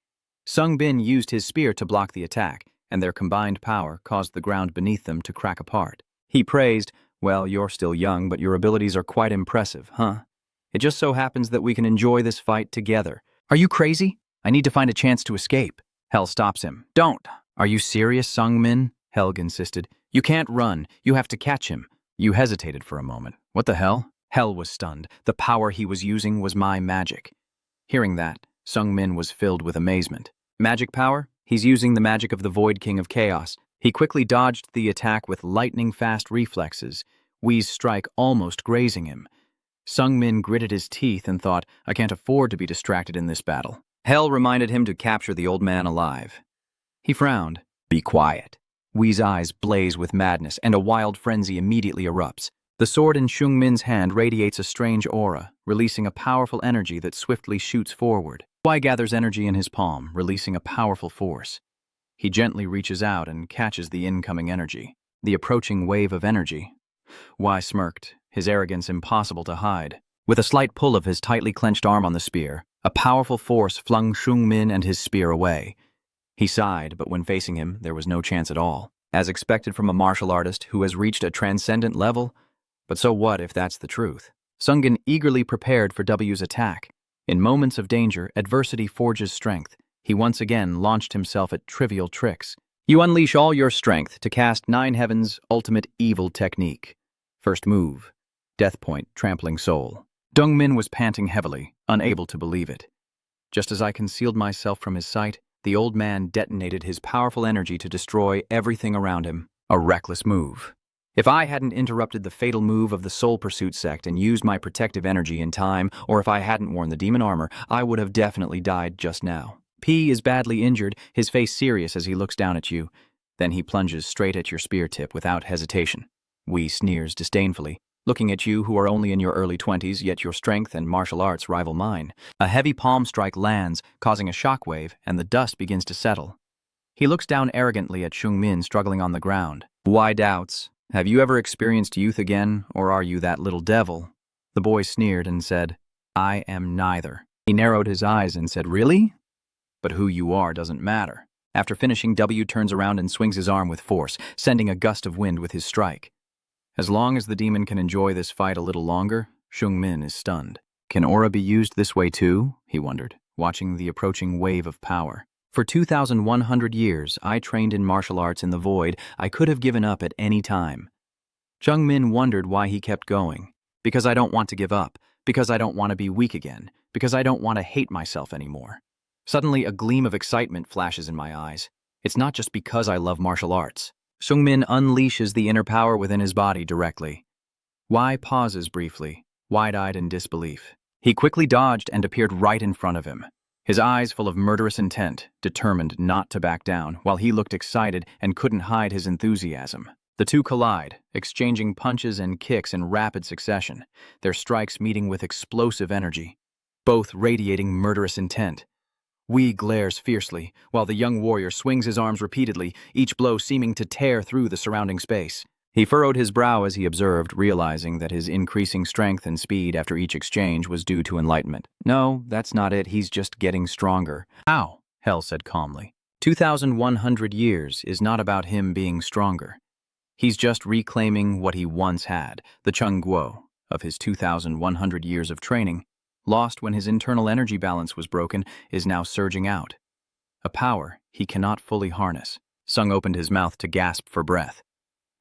Sung Bin used his spear to block the attack, and their combined power caused the ground beneath them to crack apart. He praised, "Well, you're still young, but your abilities are quite impressive, huh? It just so happens that we can enjoy this fight together." "Are you crazy? I need to find a chance to escape." Hel stops him. "Don't." "Are you serious, Sung Min?" Helg insisted. "You can't run. You have to catch him." You hesitated for a moment. "What the hell?" Hel was stunned. The power he was using was my magic. Hearing that, Sung Min was filled with amazement. Magic power? He's using the magic of the Void King of Chaos. He quickly dodged the attack with lightning-fast reflexes, Wee's strike almost grazing him. Sung Min gritted his teeth and thought, "I can't afford to be distracted in this battle." Hel reminded him to capture the old man alive. He frowned. "Be quiet." Wee's eyes blaze with madness, and a wild frenzy immediately erupts. The sword in Shung Min's hand radiates a strange aura, releasing a powerful energy that swiftly shoots forward. Wei gathers energy in his palm, releasing a powerful force. He gently reaches out and catches the incoming energy, the approaching wave of energy. Wei smirked, his arrogance impossible to hide. With a slight pull of his tightly clenched arm on the spear, a powerful force flung Shung Min and his spear away. He sighed, but when facing him, there was no chance at all. As expected from a martial artist who has reached a transcendent level, but so what if that's the truth? Sungin eagerly prepared for W's attack. In moments of danger, adversity forges strength. He once again launched himself at trivial tricks. You unleash all your strength to cast Nine Heaven's ultimate evil technique. First move, Death Point, Trampling Soul. Dongmin was panting heavily, unable to believe it. Just as I concealed myself from his sight, the old man detonated his powerful energy to destroy everything around him. A reckless move. If I hadn't interrupted the fatal move of the Soul Pursuit sect and used my protective energy in time, or if I hadn't worn the demon armor, I would have definitely died just now. P is badly injured, his face serious as he looks down at you. Then he plunges straight at your spear tip without hesitation. Wee sneers disdainfully, looking at you who are only in your early 20s, yet your strength and martial arts rival mine. A heavy palm strike lands, causing a shockwave, and the dust begins to settle. He looks down arrogantly at Shung Min struggling on the ground. Why doubts? Have you ever experienced youth again, or are you that little devil? The boy sneered and said, "I am neither." He narrowed his eyes and said, "Really? But who you are doesn't matter." After finishing, W turns around and swings his arm with force, sending a gust of wind with his strike. As long as the demon can enjoy this fight a little longer, Shung Min is stunned. Can aura be used this way too? He wondered, watching the approaching wave of power. For 2,100 years, I trained in martial arts in the void. I could have given up at any time. Chung Min wondered why he kept going. Because I don't want to give up. Because I don't want to be weak again. Because I don't want to hate myself anymore. Suddenly, a gleam of excitement flashes in my eyes. It's not just because I love martial arts. Shung Min unleashes the inner power within his body directly. Wei pauses briefly, wide-eyed in disbelief. He quickly dodged and appeared right in front of him. His eyes full of murderous intent, determined not to back down, while he looked excited and couldn't hide his enthusiasm. The two collide, exchanging punches and kicks in rapid succession, their strikes meeting with explosive energy, both radiating murderous intent. Wei glares fiercely, while the young warrior swings his arms repeatedly, each blow seeming to tear through the surrounding space. He furrowed his brow as he observed, realizing that his increasing strength and speed after each exchange was due to enlightenment. No, that's not it. He's just getting stronger. Ow, Hel said calmly. 2,100 years is not about him being stronger. He's just reclaiming what he once had, the Chung Guo of his 2,100 years of training, lost when his internal energy balance was broken, is now surging out. A power he cannot fully harness. Sung opened his mouth to gasp for breath.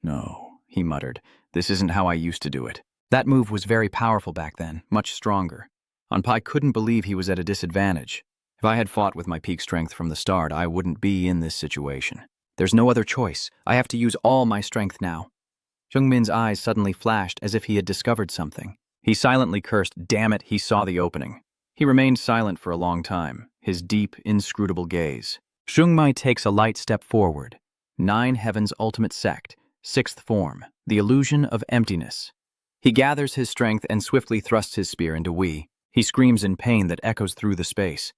No, he muttered, This isn't how I used to do it. That move was very powerful back then, much stronger. Anpai couldn't believe he was at a disadvantage. If I had fought with my peak strength from the start, I wouldn't be in this situation. There's no other choice. I have to use all my strength now. Jungmin's eyes suddenly flashed as if he had discovered something. He silently cursed, damn it, he saw the opening. He remained silent for a long time, his deep, inscrutable gaze. Jungmai takes a light step forward. 9 Heaven's ultimate sect, 6th form, the illusion of emptiness. He gathers his strength and swiftly thrusts his spear into Wei. He screams in pain that echoes through the space.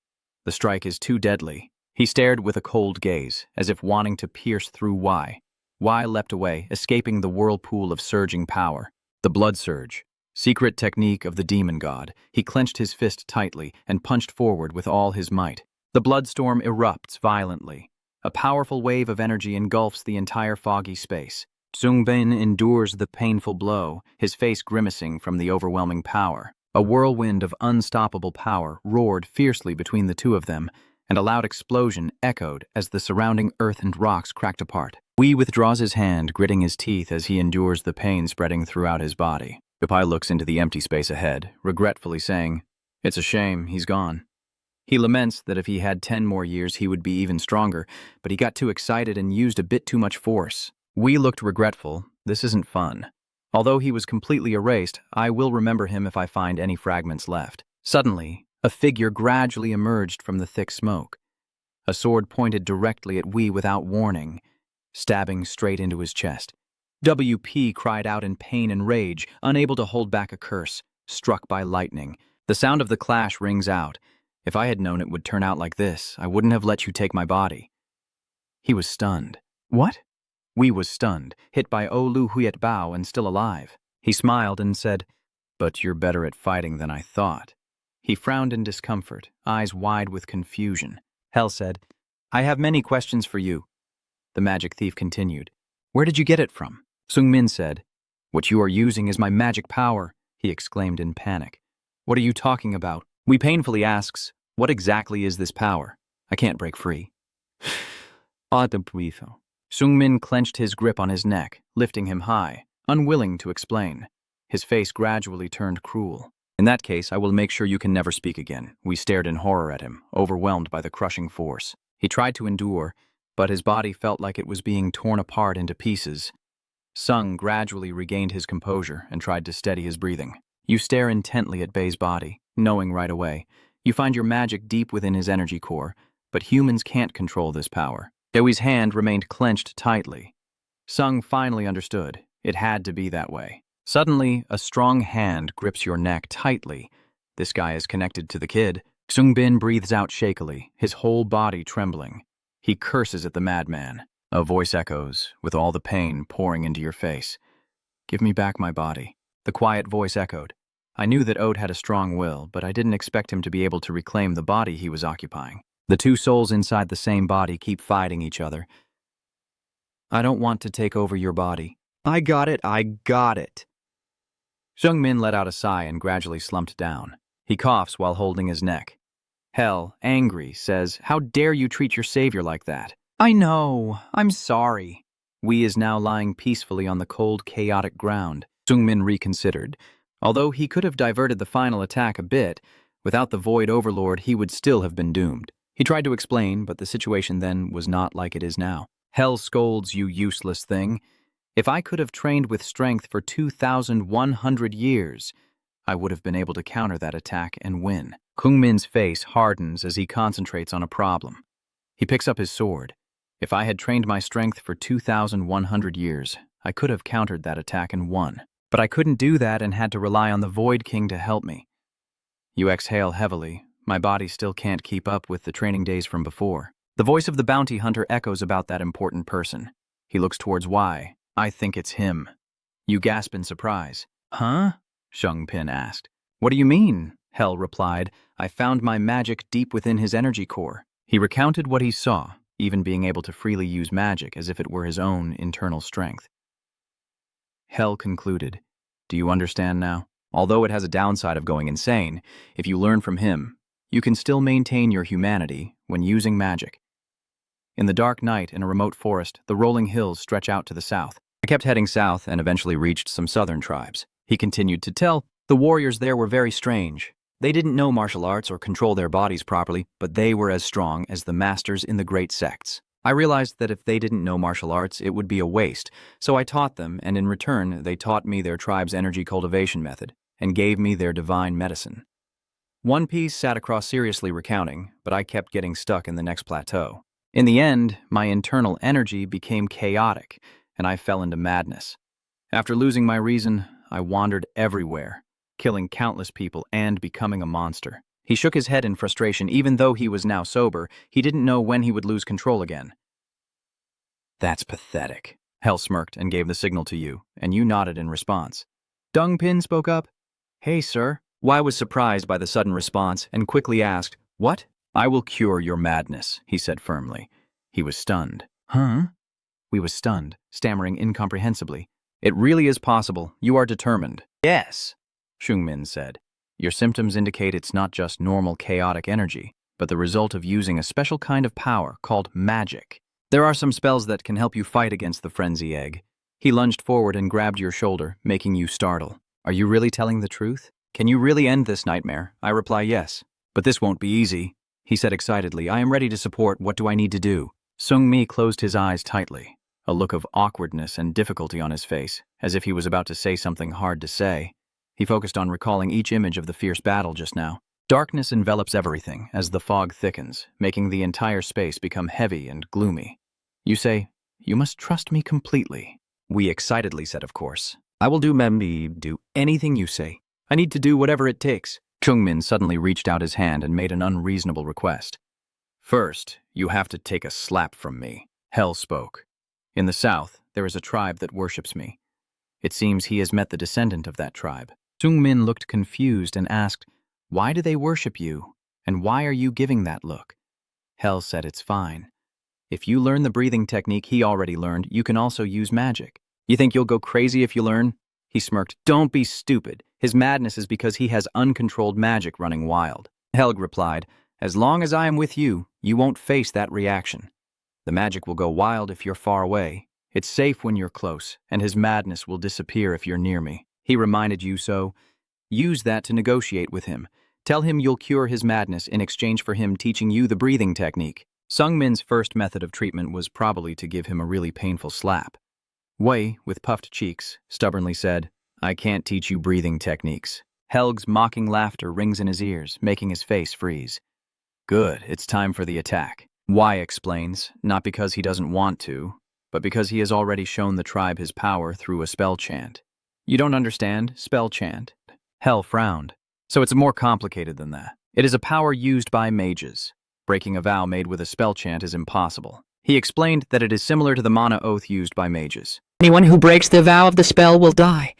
The strike is too deadly. He stared with a cold gaze, as if wanting to pierce through Wei. Wei leapt away, escaping the whirlpool of surging power. The blood surge. Secret technique of the demon god. He clenched his fist tightly and punched forward with all his might. The bloodstorm erupts violently. A powerful wave of energy engulfs the entire foggy space. Zungbin endures the painful blow, his face grimacing from the overwhelming power. A whirlwind of unstoppable power roared fiercely between the two of them, and a loud explosion echoed as the surrounding earth and rocks cracked apart. Wei withdraws his hand, gritting his teeth as he endures the pain spreading throughout his body. Pai looks into the empty space ahead, regretfully saying, "It's a shame, he's gone." He laments that if he had 10 more years he would be even stronger, but he got too excited and used a bit too much force. Wei looked regretful. This isn't fun. Although he was completely erased, I will remember him if I find any fragments left. Suddenly, a figure gradually emerged from the thick smoke. A sword pointed directly at Wei without warning, stabbing straight into his chest. WP cried out in pain and rage, unable to hold back a curse, struck by lightning. The sound of the clash rings out. If I had known it would turn out like this, I wouldn't have let you take my body. He was stunned. What? Wei was stunned, hit by Olu Huyet Bao and still alive. He smiled and said, "But you're better at fighting than I thought." He frowned in discomfort, eyes wide with confusion. Hell said, "I have many questions for you." The magic thief continued, "Where did you get it from?" Sungmin said, "What you are using is my magic power," he exclaimed in panic. "What are you talking about?" Wei painfully asks, "What exactly is this power? I can't break free." Sungmin clenched his grip on his neck, lifting him high, unwilling to explain. His face gradually turned cruel. "In that case, I will make sure you can never speak again." We stared in horror at him, overwhelmed by the crushing force. He tried to endure, but his body felt like it was being torn apart into pieces. Sung gradually regained his composure and tried to steady his breathing. You stare intently at Bei's body, knowing right away. You find your magic deep within his energy core, but humans can't control this power. Dewey's hand remained clenched tightly. Sung finally understood. It had to be that way. Suddenly, a strong hand grips your neck tightly. This guy is connected to the kid. Sungbin breathes out shakily, his whole body trembling. He curses at the madman. A voice echoes, with all the pain pouring into your face. "Give me back my body." The quiet voice echoed. I knew that Ode had a strong will, but I didn't expect him to be able to reclaim the body he was occupying. The two souls inside the same body keep fighting each other. "I don't want to take over your body." I got it. Jungmin let out a sigh and gradually slumped down. He coughs while holding his neck. Hell, angry, says, "How dare you treat your savior like that?" "I know. I'm sorry." Wei is now lying peacefully on the cold, chaotic ground. Jungmin reconsidered. Although he could have diverted the final attack a bit, without the Void Overlord he would still have been doomed. He tried to explain, but the situation then was not like it is now. "Hell scolds, you useless thing. If I could have trained with strength for 2,100 years, I would have been able to counter that attack and win." Kungmin's face hardens as he concentrates on a problem. He picks up his sword. "If I had trained my strength for 2,100 years, I could have countered that attack and won. But I couldn't do that and had to rely on the Void King to help me." You exhale heavily. My body still can't keep up with the training days from before. The voice of the bounty hunter echoes about that important person. He looks towards Wei. "I think it's him." You gasp in surprise. "Huh?" Shung Pin asked. "What do you mean?" Hell replied. "I found my magic deep within his energy core." He recounted what he saw, even being able to freely use magic as if it were his own internal strength. Hell concluded, "Do you understand now? Although it has a downside of going insane, if you learn from him, you can still maintain your humanity when using magic." In the dark night in a remote forest, the rolling hills stretch out to the south. I kept heading south and eventually reached some southern tribes. He continued to tell. The warriors there were very strange. They didn't know martial arts or control their bodies properly, but they were as strong as the masters in the great sects. I realized that if they didn't know martial arts, it would be a waste, so I taught them, and in return, they taught me their tribe's energy cultivation method and gave me their divine medicine. One Piece sat across seriously recounting, but I kept getting stuck in the next plateau. In the end, my internal energy became chaotic, and I fell into madness. After losing my reason, I wandered everywhere, killing countless people and becoming a monster. He shook his head in frustration. Even though he was now sober, he didn't know when he would lose control again. That's pathetic. Hell smirked and gave the signal to you, and you nodded in response. Dungpin spoke up. Hey, sir. Wai was surprised by the sudden response and quickly asked, What? I will cure your madness, he said firmly. He was stunned. Huh? We was stunned, stammering incomprehensibly. It really is possible. You are determined. Yes, Shungmin said. Your symptoms indicate it's not just normal chaotic energy, but the result of using a special kind of power called magic. There are some spells that can help you fight against the frenzy egg. He lunged forward and grabbed your shoulder, making you startle. Are you really telling the truth? Can you really end this nightmare? I reply yes. But this won't be easy, he said excitedly. I am ready to support. What do I need to do? Sung-mi closed his eyes tightly, a look of awkwardness and difficulty on his face, as if he was about to say something hard to say. He focused on recalling each image of the fierce battle just now. Darkness envelops everything as the fog thickens, making the entire space become heavy and gloomy. You say, you must trust me completely. We excitedly said, of course. I will do anything you say. I need to do whatever it takes. Chungmin suddenly reached out his hand and made an unreasonable request. First, you have to take a slap from me. Hell spoke. In the south, there is a tribe that worships me. It seems he has met the descendant of that tribe. Chungmin looked confused and asked, Why do they worship you? And why are you giving that look? Hell said it's fine. If you learn the breathing technique he already learned, you can also use magic. You think you'll go crazy if you learn? He smirked. Don't be stupid. His madness is because he has uncontrolled magic running wild. Helg replied, As long as I am with you, you won't face that reaction. The magic will go wild if you're far away. It's safe when you're close, and his madness will disappear if you're near me. He reminded you so. Use that to negotiate with him. Tell him you'll cure his madness in exchange for him teaching you the breathing technique. Sungmin's first method of treatment was probably to give him a really painful slap. Wei, with puffed cheeks, stubbornly said, I can't teach you breathing techniques. Helg's mocking laughter rings in his ears, making his face freeze. Good, it's time for the attack. Wei explains, not because he doesn't want to, but because he has already shown the tribe his power through a spell chant. You don't understand, spell chant? Hell frowned. So it's more complicated than that. It is a power used by mages. Breaking a vow made with a spell chant is impossible. He explained that it is similar to the mana oath used by mages. Anyone who breaks the vow of the spell will die.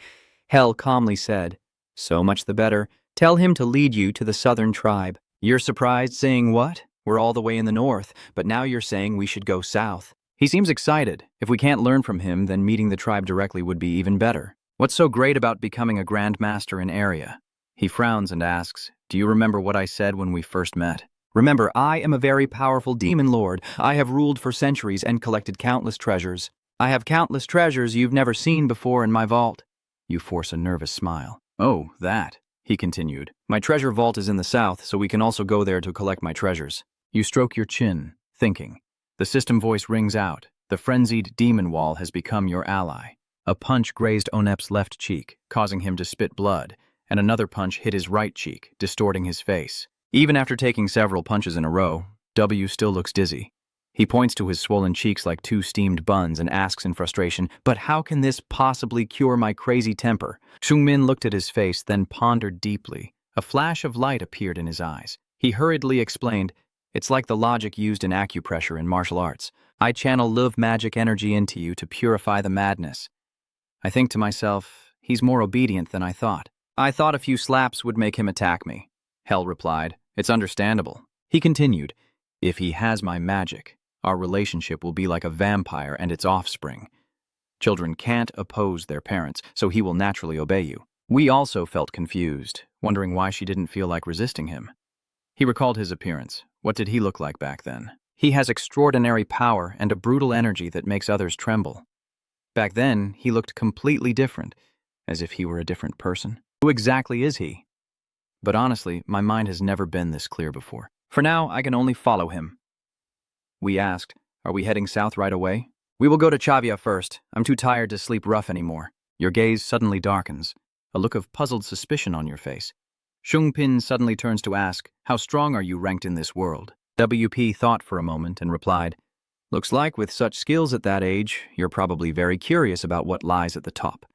Hell calmly said, So much the better. Tell him to lead you to the southern tribe. You're surprised, saying what? We're all the way in the north, but now you're saying we should go south. He seems excited. If we can't learn from him, then meeting the tribe directly would be even better. What's so great about becoming a grandmaster in area? He frowns and asks, Do you remember what I said when we first met? Remember, I am a very powerful demon lord. I have ruled for centuries and collected countless treasures. I have countless treasures you've never seen before in my vault. You force a nervous smile. Oh, that, he continued. My treasure vault is in the south, so we can also go there to collect my treasures. You stroke your chin, thinking. The system voice rings out. The frenzied demon wall has become your ally. A punch grazed Onep's left cheek, causing him to spit blood, and another punch hit his right cheek, distorting his face. Even after taking several punches in a row, W still looks dizzy. He points to his swollen cheeks like two steamed buns and asks in frustration, But how can this possibly cure my crazy temper? Chungmin looked at his face, then pondered deeply. A flash of light appeared in his eyes. He hurriedly explained, It's like the logic used in acupressure in martial arts. I channel love magic energy into you to purify the madness. I think to myself, he's more obedient than I thought. I thought a few slaps would make him attack me. Hell replied, It's understandable. He continued, If he has my magic, our relationship will be like a vampire and its offspring. Children can't oppose their parents, so he will naturally obey you. We also felt confused, wondering why she didn't feel like resisting him. He recalled his appearance. What did he look like back then? He has extraordinary power and a brutal energy that makes others tremble. Back then, he looked completely different, as if he were a different person. Who exactly is he? But honestly, my mind has never been this clear before. For now, I can only follow him. We asked, are we heading south right away? We will go to Chavia first. I'm too tired to sleep rough anymore. Your gaze suddenly darkens, a look of puzzled suspicion on your face. Shungpin suddenly turns to ask, how strong are you ranked in this world? WP thought for a moment and replied, looks like with such skills at that age, you're probably very curious about what lies at the top.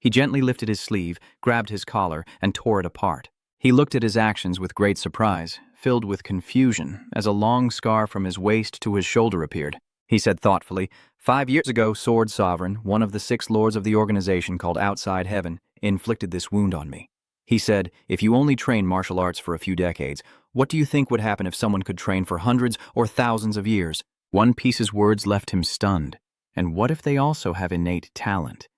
He gently lifted his sleeve, grabbed his collar, and tore it apart. He looked at his actions with great surprise, filled with confusion, as a long scar from his waist to his shoulder appeared. He said thoughtfully, 5 years ago, Sword Sovereign, one of the 6 lords of the organization called Outside Heaven, inflicted this wound on me. He said, if you only train martial arts for a few decades, what do you think would happen if someone could train for hundreds or thousands of years? One Piece's words left him stunned. And what if they also have innate talent?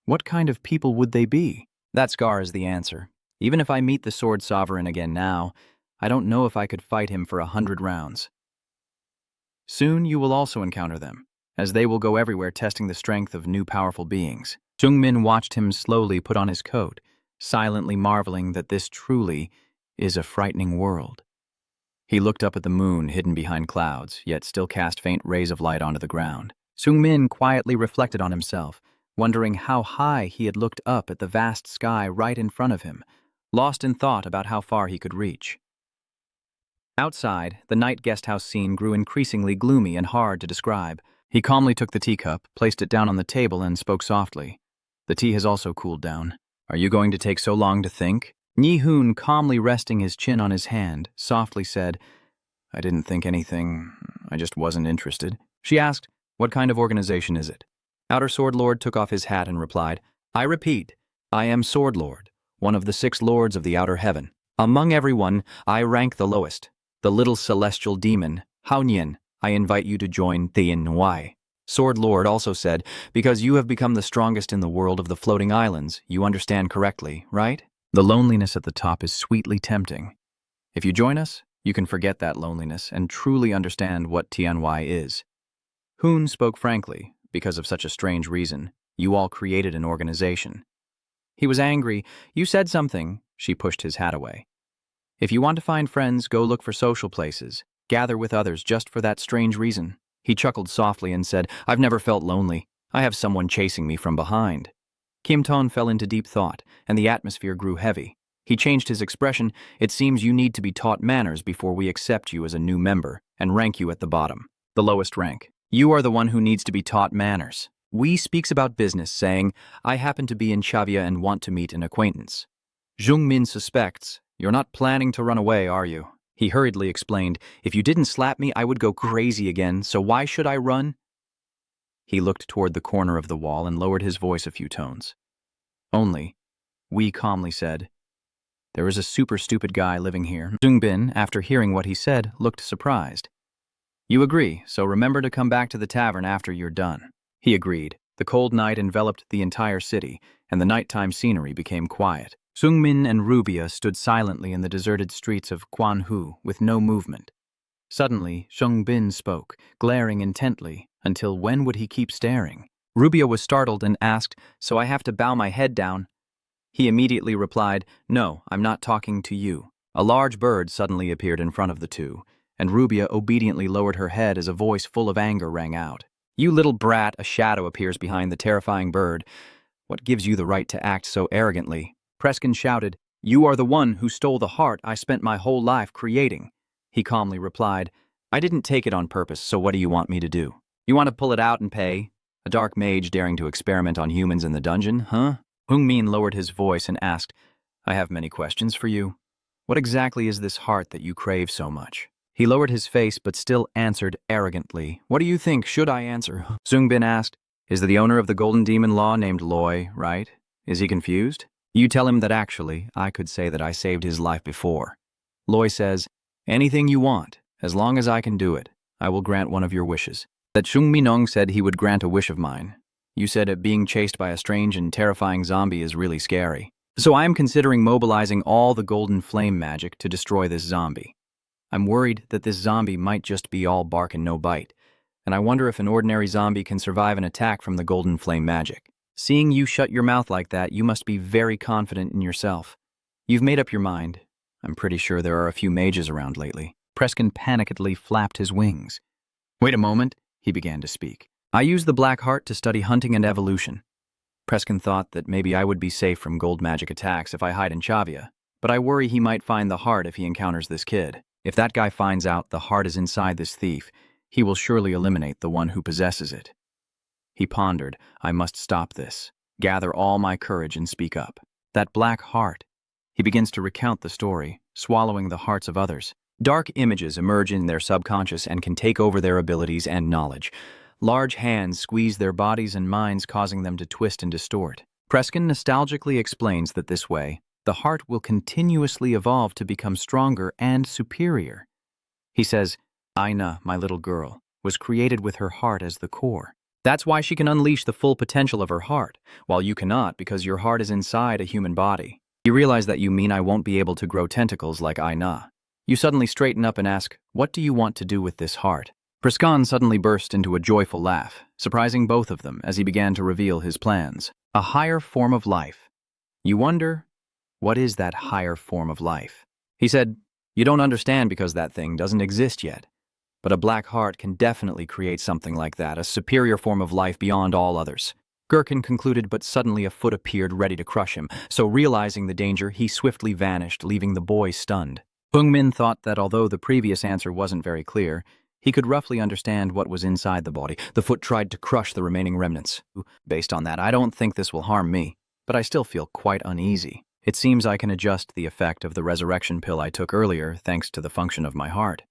What kind of people would they be? That scar is the answer. Even if I meet the Sword Sovereign again now, I don't know if I could fight him for 100 rounds. Soon you will also encounter them, as they will go everywhere testing the strength of new powerful beings. Jungmin watched him slowly put on his coat, silently marveling that this truly is a frightening world. He looked up at the moon hidden behind clouds, yet still cast faint rays of light onto the ground. Jungmin quietly reflected on himself, wondering how high he had looked up at the vast sky right in front of him, lost in thought about how far he could reach. Outside, the night guesthouse scene grew increasingly gloomy and hard to describe. He calmly took the teacup, placed it down on the table, and spoke softly. The tea has also cooled down. Are you going to take so long to think? Ni-hoon, calmly resting his chin on his hand, softly said, I didn't think anything. I just wasn't interested. She asked, what kind of organization is it? Outer Sword Lord took off his hat and replied, I repeat, I am Sword Lord, one of the 6 lords of the outer heaven. Among everyone, I rank the lowest. The little celestial demon, Haonian, I invite you to join Tianwai. Sword Lord also said, because you have become the strongest in the world of the floating islands, you understand correctly, right? The loneliness at the top is sweetly tempting. If you join us, you can forget that loneliness and truly understand what Tianwai is. Hoon spoke frankly, because of such a strange reason. You all created an organization. He was angry. You said something. She pushed his hat away. If you want to find friends, go look for social places. Gather with others just for that strange reason. He chuckled softly and said, I've never felt lonely. I have someone chasing me from behind. Kim Ton fell into deep thought, and the atmosphere grew heavy. He changed his expression. It seems you need to be taught manners before we accept you as a new member and rank you at the bottom, the lowest rank. You are the one who needs to be taught manners. Wee speaks about business, saying, I happen to be in Chavia and want to meet an acquaintance. Jungmin suspects, you're not planning to run away, are you? He hurriedly explained, if you didn't slap me, I would go crazy again, so why should I run? He looked toward the corner of the wall and lowered his voice a few tones. Only, Wee calmly said, there is a super stupid guy living here. Jungbin, after hearing what he said, looked surprised. You agree, so remember to come back to the tavern after you're done. He agreed. The cold night enveloped the entire city, and the nighttime scenery became quiet. Sungmin and Rubia stood silently in the deserted streets of Quanhu with no movement. Suddenly, Shungbin spoke, glaring intently, until when would he keep staring? Rubia was startled and asked, so I have to bow my head down? He immediately replied, no, I'm not talking to you. A large bird suddenly appeared in front of the two, and Rubia obediently lowered her head as a voice full of anger rang out. You little brat, a shadow appears behind the terrifying bird. What gives you the right to act so arrogantly? Preskin shouted, you are the one who stole the heart I spent my whole life creating. He calmly replied, I didn't take it on purpose, so what do you want me to do? You want to pull it out and pay? A dark mage daring to experiment on humans in the dungeon, huh? Hungmin lowered his voice and asked, I have many questions for you. What exactly is this heart that you crave so much? He lowered his face but still answered arrogantly. What do you think should I answer? Zungbin asked, is the owner of the Golden Demon Law named Loy, right? Is he confused? You tell him that actually, I could say that I saved his life before. Loy says, anything you want, as long as I can do it, I will grant one of your wishes. That Shung Minong said he would grant a wish of mine. You said that being chased by a strange and terrifying zombie is really scary. So I am considering mobilizing all the golden flame magic to destroy this zombie. I'm worried that this zombie might just be all bark and no bite. and I wonder if an ordinary zombie can survive an attack from the golden flame magic. Seeing you shut your mouth like that, you must be very confident in yourself. You've made up your mind. I'm pretty sure there are a few mages around lately. Preskin panikedly flapped his wings. Wait a moment, he began to speak. I use the black heart to study hunting and evolution. Preskin thought that maybe I would be safe from gold magic attacks if I hide in Chavia, but I worry he might find the heart if he encounters this kid. If that guy finds out the heart is inside this thief, he will surely eliminate the one who possesses it. He pondered, I must stop this, gather all my courage and speak up. That black heart. He begins to recount the story, swallowing the hearts of others. Dark images emerge in their subconscious and can take over their abilities and knowledge. Large hands squeeze their bodies and minds, causing them to twist and distort. Preskin nostalgically explains that this way, the heart will continuously evolve to become stronger and superior. He says, Aina, my little girl, was created with her heart as the core. That's why she can unleash the full potential of her heart, while you cannot because your heart is inside a human body. You realize that you mean I won't be able to grow tentacles like Aina. You suddenly straighten up and ask, what do you want to do with this heart? Preskin suddenly burst into a joyful laugh, surprising both of them as he began to reveal his plans. A higher form of life. You wonder, what is that higher form of life? He said, you don't understand because that thing doesn't exist yet. But a black heart can definitely create something like that, a superior form of life beyond all others. Gherkin concluded, but suddenly a foot appeared ready to crush him, so realizing the danger, he swiftly vanished, leaving the boy stunned. Bungmin thought that although the previous answer wasn't very clear, he could roughly understand what was inside the body. The foot tried to crush the remaining remnants. Based on that, I don't think this will harm me, but I still feel quite uneasy. It seems I can adjust the effect of the resurrection pill I took earlier thanks to the function of my heart.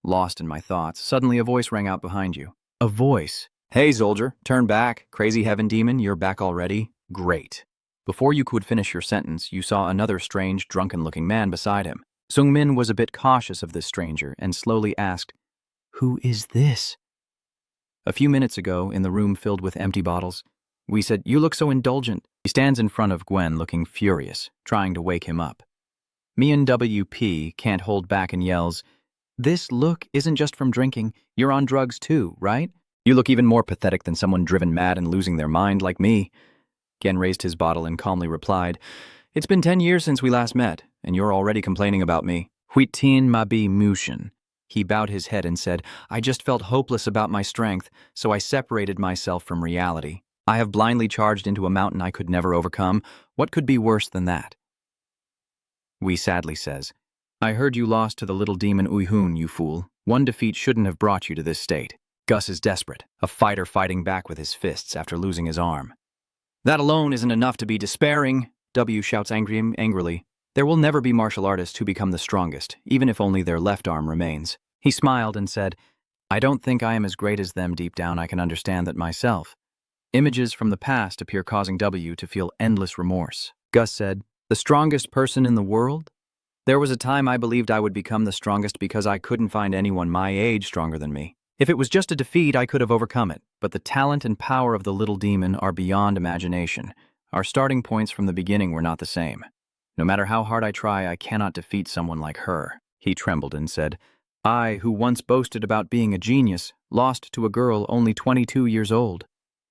Lost in my thoughts, suddenly a voice rang out behind you. A voice. Hey, soldier, turn back. Crazy heaven demon, you're back already? Great. Before you could finish your sentence, you saw another strange, drunken-looking man beside him. Sungmin was a bit cautious of this stranger and slowly asked, Who is this? A few minutes ago, in the room filled with empty bottles, we said, You look so indulgent. He stands in front of Gwen looking furious, trying to wake him up. Me and WP can't hold back and yells, This look isn't just from drinking, you're on drugs too, right? You look even more pathetic than someone driven mad and losing their mind like me. Gen raised his bottle and calmly replied, It's been 10 years since we last met, and you're already complaining about me. Huitin Mabi Mushin. He bowed his head and said, I just felt hopeless about my strength, so I separated myself from reality. I have blindly charged into a mountain I could never overcome. What could be worse than that? Wee sadly says, I heard you lost to the little demon Uihun, you fool. One defeat shouldn't have brought you to this state. Gus is desperate, a fighter fighting back with his fists after losing his arm. That alone isn't enough to be despairing, W shouts angrily. There will never be martial artists who become the strongest, even if only their left arm remains. He smiled and said, I don't think I am as great as them. Deep down I can understand that myself. Images from the past appear causing W to feel endless remorse. Gus said, The strongest person in the world? There was a time I believed I would become the strongest because I couldn't find anyone my age stronger than me. If it was just a defeat, I could have overcome it, but the talent and power of the little demon are beyond imagination. Our starting points from the beginning were not the same. No matter how hard I try, I cannot defeat someone like her. He trembled and said, I, who once boasted about being a genius, lost to a girl only 22 years old.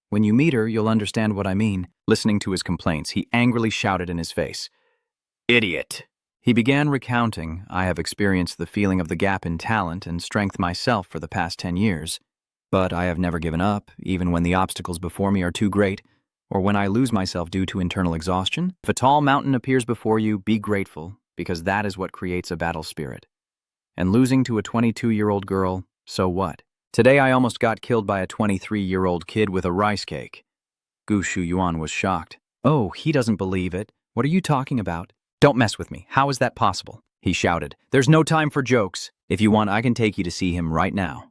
When you meet her, you'll understand what I mean. Listening to his complaints, he angrily shouted in his face, Idiot! He began recounting, I have experienced the feeling of the gap in talent and strength myself for the past 10 years. But I have never given up, even when the obstacles before me are too great, or when I lose myself due to internal exhaustion. If a tall mountain appears before you, be grateful, because that is what creates a battle spirit. And losing to a 22-year-old girl, so what? Today I almost got killed by a 23-year-old kid with a rice cake. Gu Shuyuan was shocked. Oh, he doesn't believe it. What are you talking about? Don't mess with me. How is that possible? He shouted. There's no time for jokes. If you want, I can take you to see him right now.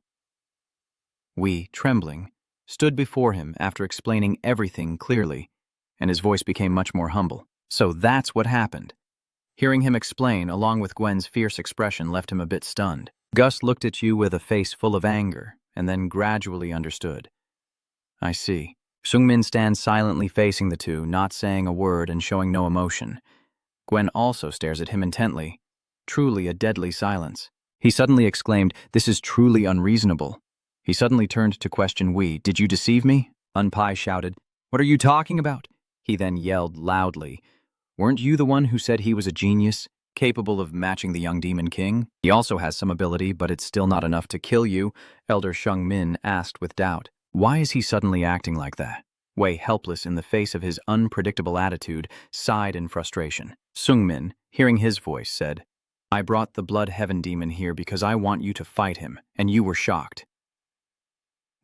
We, trembling, stood before him after explaining everything clearly, and his voice became much more humble. So that's what happened. Hearing him explain, along with Gwen's fierce expression, left him a bit stunned. Gus looked at you with a face full of anger, and then gradually understood. I see. Sungmin stands silently facing the two, not saying a word and showing no emotion. Gwen also stares at him intently. Truly a deadly silence. He suddenly exclaimed, This is truly unreasonable. He suddenly turned to question Wei. Did you deceive me? Unpai shouted. What are you talking about? He then yelled loudly. Weren't you the one who said he was a genius, capable of matching the young demon king? He also has some ability, but it's still not enough to kill you, Elder Shung Min asked with doubt. Why is he suddenly acting like that? Wei, helpless in the face of his unpredictable attitude, sighed in frustration. Sung Min, hearing his voice, said, I brought the Blood Heaven demon here because I want you to fight him, and you were shocked.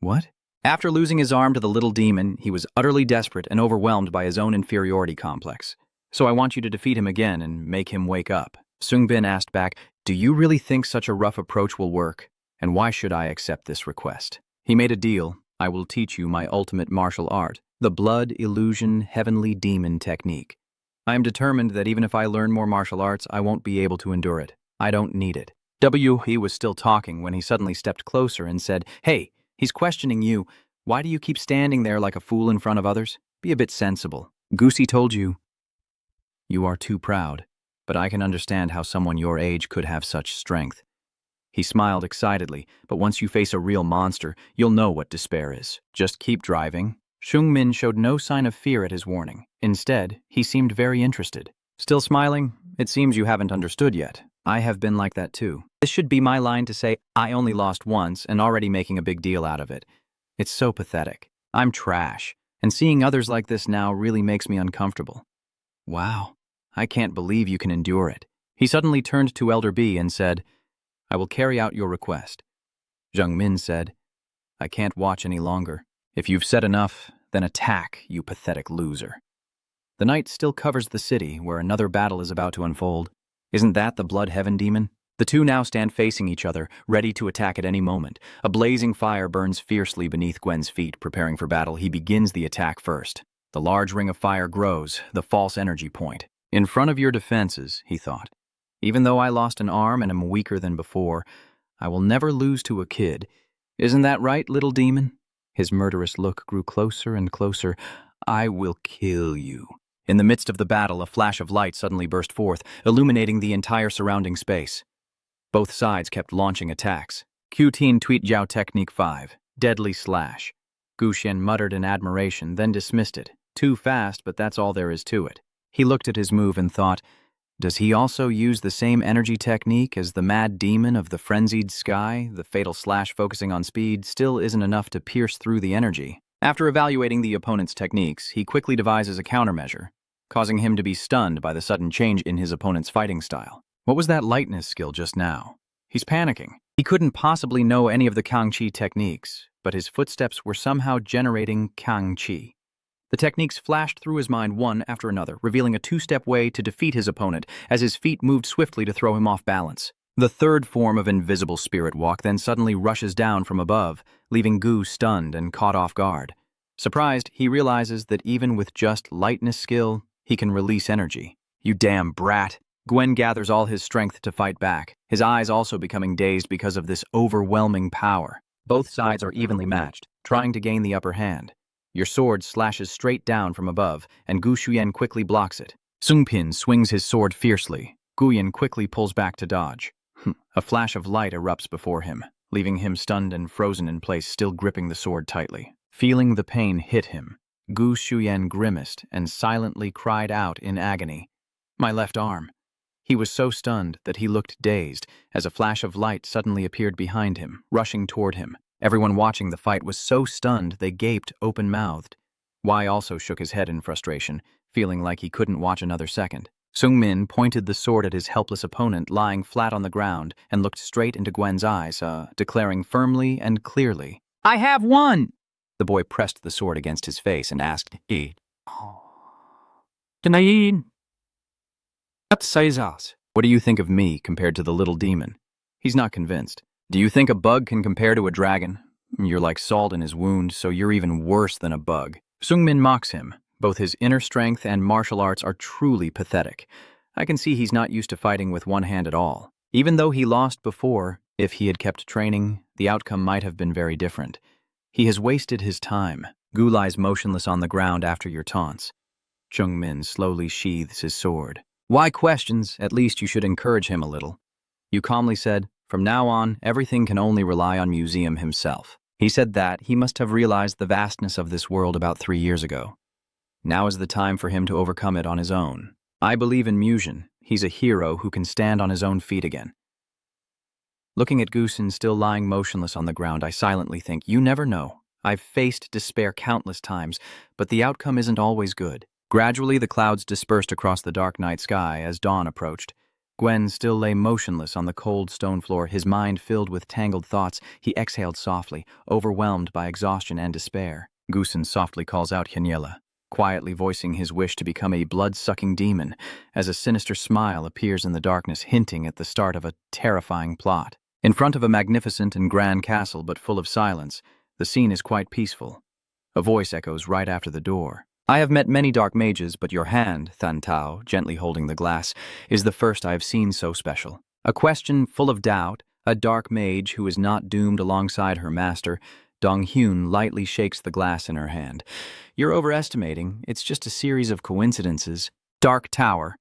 What? After losing his arm to the little demon, he was utterly desperate and overwhelmed by his own inferiority complex. So I want you to defeat him again and make him wake up. Sung Bin asked back, do you really think such a rough approach will work? And why should I accept this request? He made a deal. I will teach you my ultimate martial art, the Blood Illusion Heavenly Demon Technique. I am determined that even if I learn more martial arts, I won't be able to endure it. I don't need it. He was still talking when he suddenly stepped closer and said, Hey, he's questioning you. Why do you keep standing there like a fool in front of others? Be a bit sensible. Goosey told you. You are too proud, but I can understand how someone your age could have such strength. He smiled excitedly, but once you face a real monster, you'll know what despair is. Just keep driving. Shung Min showed no sign of fear at his warning. Instead, he seemed very interested. Still smiling? It seems you haven't understood yet. I have been like that too. This should be my line to say, I only lost once and already making a big deal out of it. It's so pathetic. I'm trash, and seeing others like this now really makes me uncomfortable. Wow, I can't believe you can endure it. He suddenly turned to Elder B and said, I will carry out your request. Zheng Min said, I can't watch any longer. If you've said enough, then attack, you pathetic loser. The night still covers the city where another battle is about to unfold. Isn't that the Blood Heaven demon? The two now stand facing each other, ready to attack at any moment. A blazing fire burns fiercely beneath Gwen's feet, preparing for battle. He begins the attack first. The large ring of fire grows, the false energy point. In front of your defenses, he thought. Even though I lost an arm and am weaker than before, I will never lose to a kid. Isn't that right, little demon? His murderous look grew closer and closer. I will kill you. In the midst of the battle, a flash of light suddenly burst forth, illuminating the entire surrounding space. Both sides kept launching attacks. Q-Teen Tweet Jiao Technique 5. Deadly Slash. Gu Xian muttered in admiration, then dismissed it. Too fast, but that's all there is to it. He looked at his move and thought, does he also use the same energy technique as the mad demon of the frenzied sky? The fatal slash focusing on speed still isn't enough to pierce through the energy. After evaluating the opponent's techniques, he quickly devises a countermeasure, causing him to be stunned by the sudden change in his opponent's fighting style. What was that lightness skill just now? He's panicking. He couldn't possibly know any of the Kangqi techniques, but his footsteps were somehow generating Kangqi. The techniques flashed through his mind one after another, revealing a two-step way to defeat his opponent as his feet moved swiftly to throw him off balance. The third form of invisible spirit walk then suddenly rushes down from above, leaving Gu stunned and caught off guard. Surprised, he realizes that even with just lightness skill, he can release energy. You damn brat! Gwen gathers all his strength to fight back, his eyes also becoming dazed because of this overwhelming power. Both sides are evenly matched, trying to gain the upper hand. Your sword slashes straight down from above, and Gu Shuyan quickly blocks it. Sung Pin swings his sword fiercely. Guyan quickly pulls back to dodge. A flash of light erupts before him, leaving him stunned and frozen in place, still gripping the sword tightly. Feeling the pain hit him, Gu Shuyan grimaced and silently cried out in agony. My left arm. He was so stunned that he looked dazed as a flash of light suddenly appeared behind him, rushing toward him. Everyone watching the fight was so stunned they gaped open-mouthed. Wei also shook his head in frustration, feeling like he couldn't watch another second. Sung Min pointed the sword at his helpless opponent lying flat on the ground and looked straight into Gwen's eyes, declaring firmly and clearly, I have won! The boy pressed the sword against his face and asked, What do you think of me compared to the little demon? He's not convinced. Do you think a bug can compare to a dragon? You're like salt in his wound, so you're even worse than a bug. Sung Min mocks him. Both his inner strength and martial arts are truly pathetic. I can see he's not used to fighting with one hand at all. Even though he lost before, if he had kept training, the outcome might have been very different. He has wasted his time. Gu lies motionless on the ground after your taunts. Chung Min slowly sheathes his sword. Why questions? At least you should encourage him a little. You calmly said, from now on, everything can only rely on Museum himself. He said that he must have realized the vastness of this world about 3 years ago. Now is the time for him to overcome it on his own. I believe in Musion. He's a hero who can stand on his own feet again. Looking at Goosen still lying motionless on the ground, I silently think, you never know. I've faced despair countless times, but the outcome isn't always good. Gradually, the clouds dispersed across the dark night sky as dawn approached. Gwen still lay motionless on the cold stone floor, his mind filled with tangled thoughts. He exhaled softly, overwhelmed by exhaustion and despair. Goosen softly calls out Hyaniela, quietly voicing his wish to become a blood-sucking demon, as a sinister smile appears in the darkness, hinting at the start of a terrifying plot. In front of a magnificent and grand castle but full of silence, the scene is quite peaceful. A voice echoes right after the door. I have met many dark mages, but your hand, Than Tao, gently holding the glass, is the first I have seen so special. A question full of doubt, a dark mage who is not doomed alongside her master, Dong Hyun lightly shakes the glass in her hand. You're overestimating. It's just a series of coincidences. Dark Tower.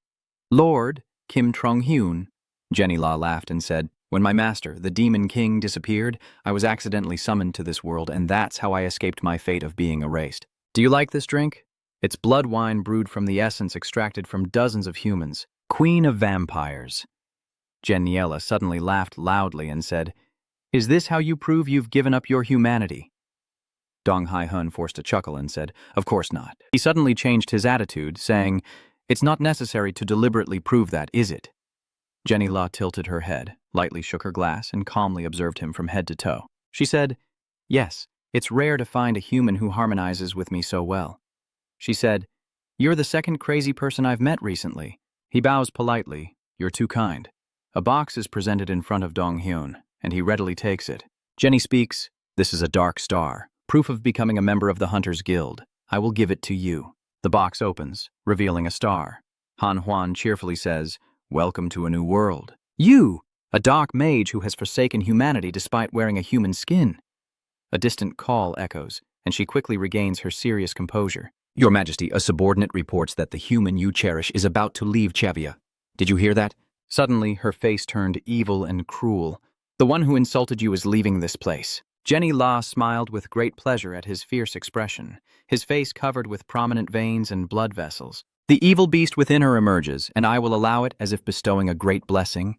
Lord Kim Trong Hyun. Jenny La laughed and said, when my master, the Demon King, disappeared, I was accidentally summoned to this world, and that's how I escaped my fate of being erased. Do you like this drink? It's blood wine brewed from the essence extracted from dozens of humans. Queen of vampires. Jeniela suddenly laughed loudly and said, is this how you prove you've given up your humanity? Dong Hai-hun forced a chuckle and said, of course not. He suddenly changed his attitude, saying, it's not necessary to deliberately prove that, is it? Jenny La tilted her head, lightly shook her glass, and calmly observed him from head to toe. She said, yes, it's rare to find a human who harmonizes with me so well. She said, you're the second crazy person I've met recently. He bows politely. You're too kind. A box is presented in front of Dong Hyun, and he readily takes it. Jenny speaks, this is a dark star, proof of becoming a member of the Hunters Guild. I will give it to you. The box opens, revealing a star. Han Huan cheerfully says, welcome to a new world. You, a dark mage who has forsaken humanity despite wearing a human skin. A distant call echoes, and she quickly regains her serious composure. Your Majesty, a subordinate reports that the human you cherish is about to leave Chevia. Did you hear that? Suddenly, her face turned evil and cruel. The one who insulted you is leaving this place. Jenny La smiled with great pleasure at his fierce expression, his face covered with prominent veins and blood vessels. The evil beast within her emerges, and I will allow it as if bestowing a great blessing.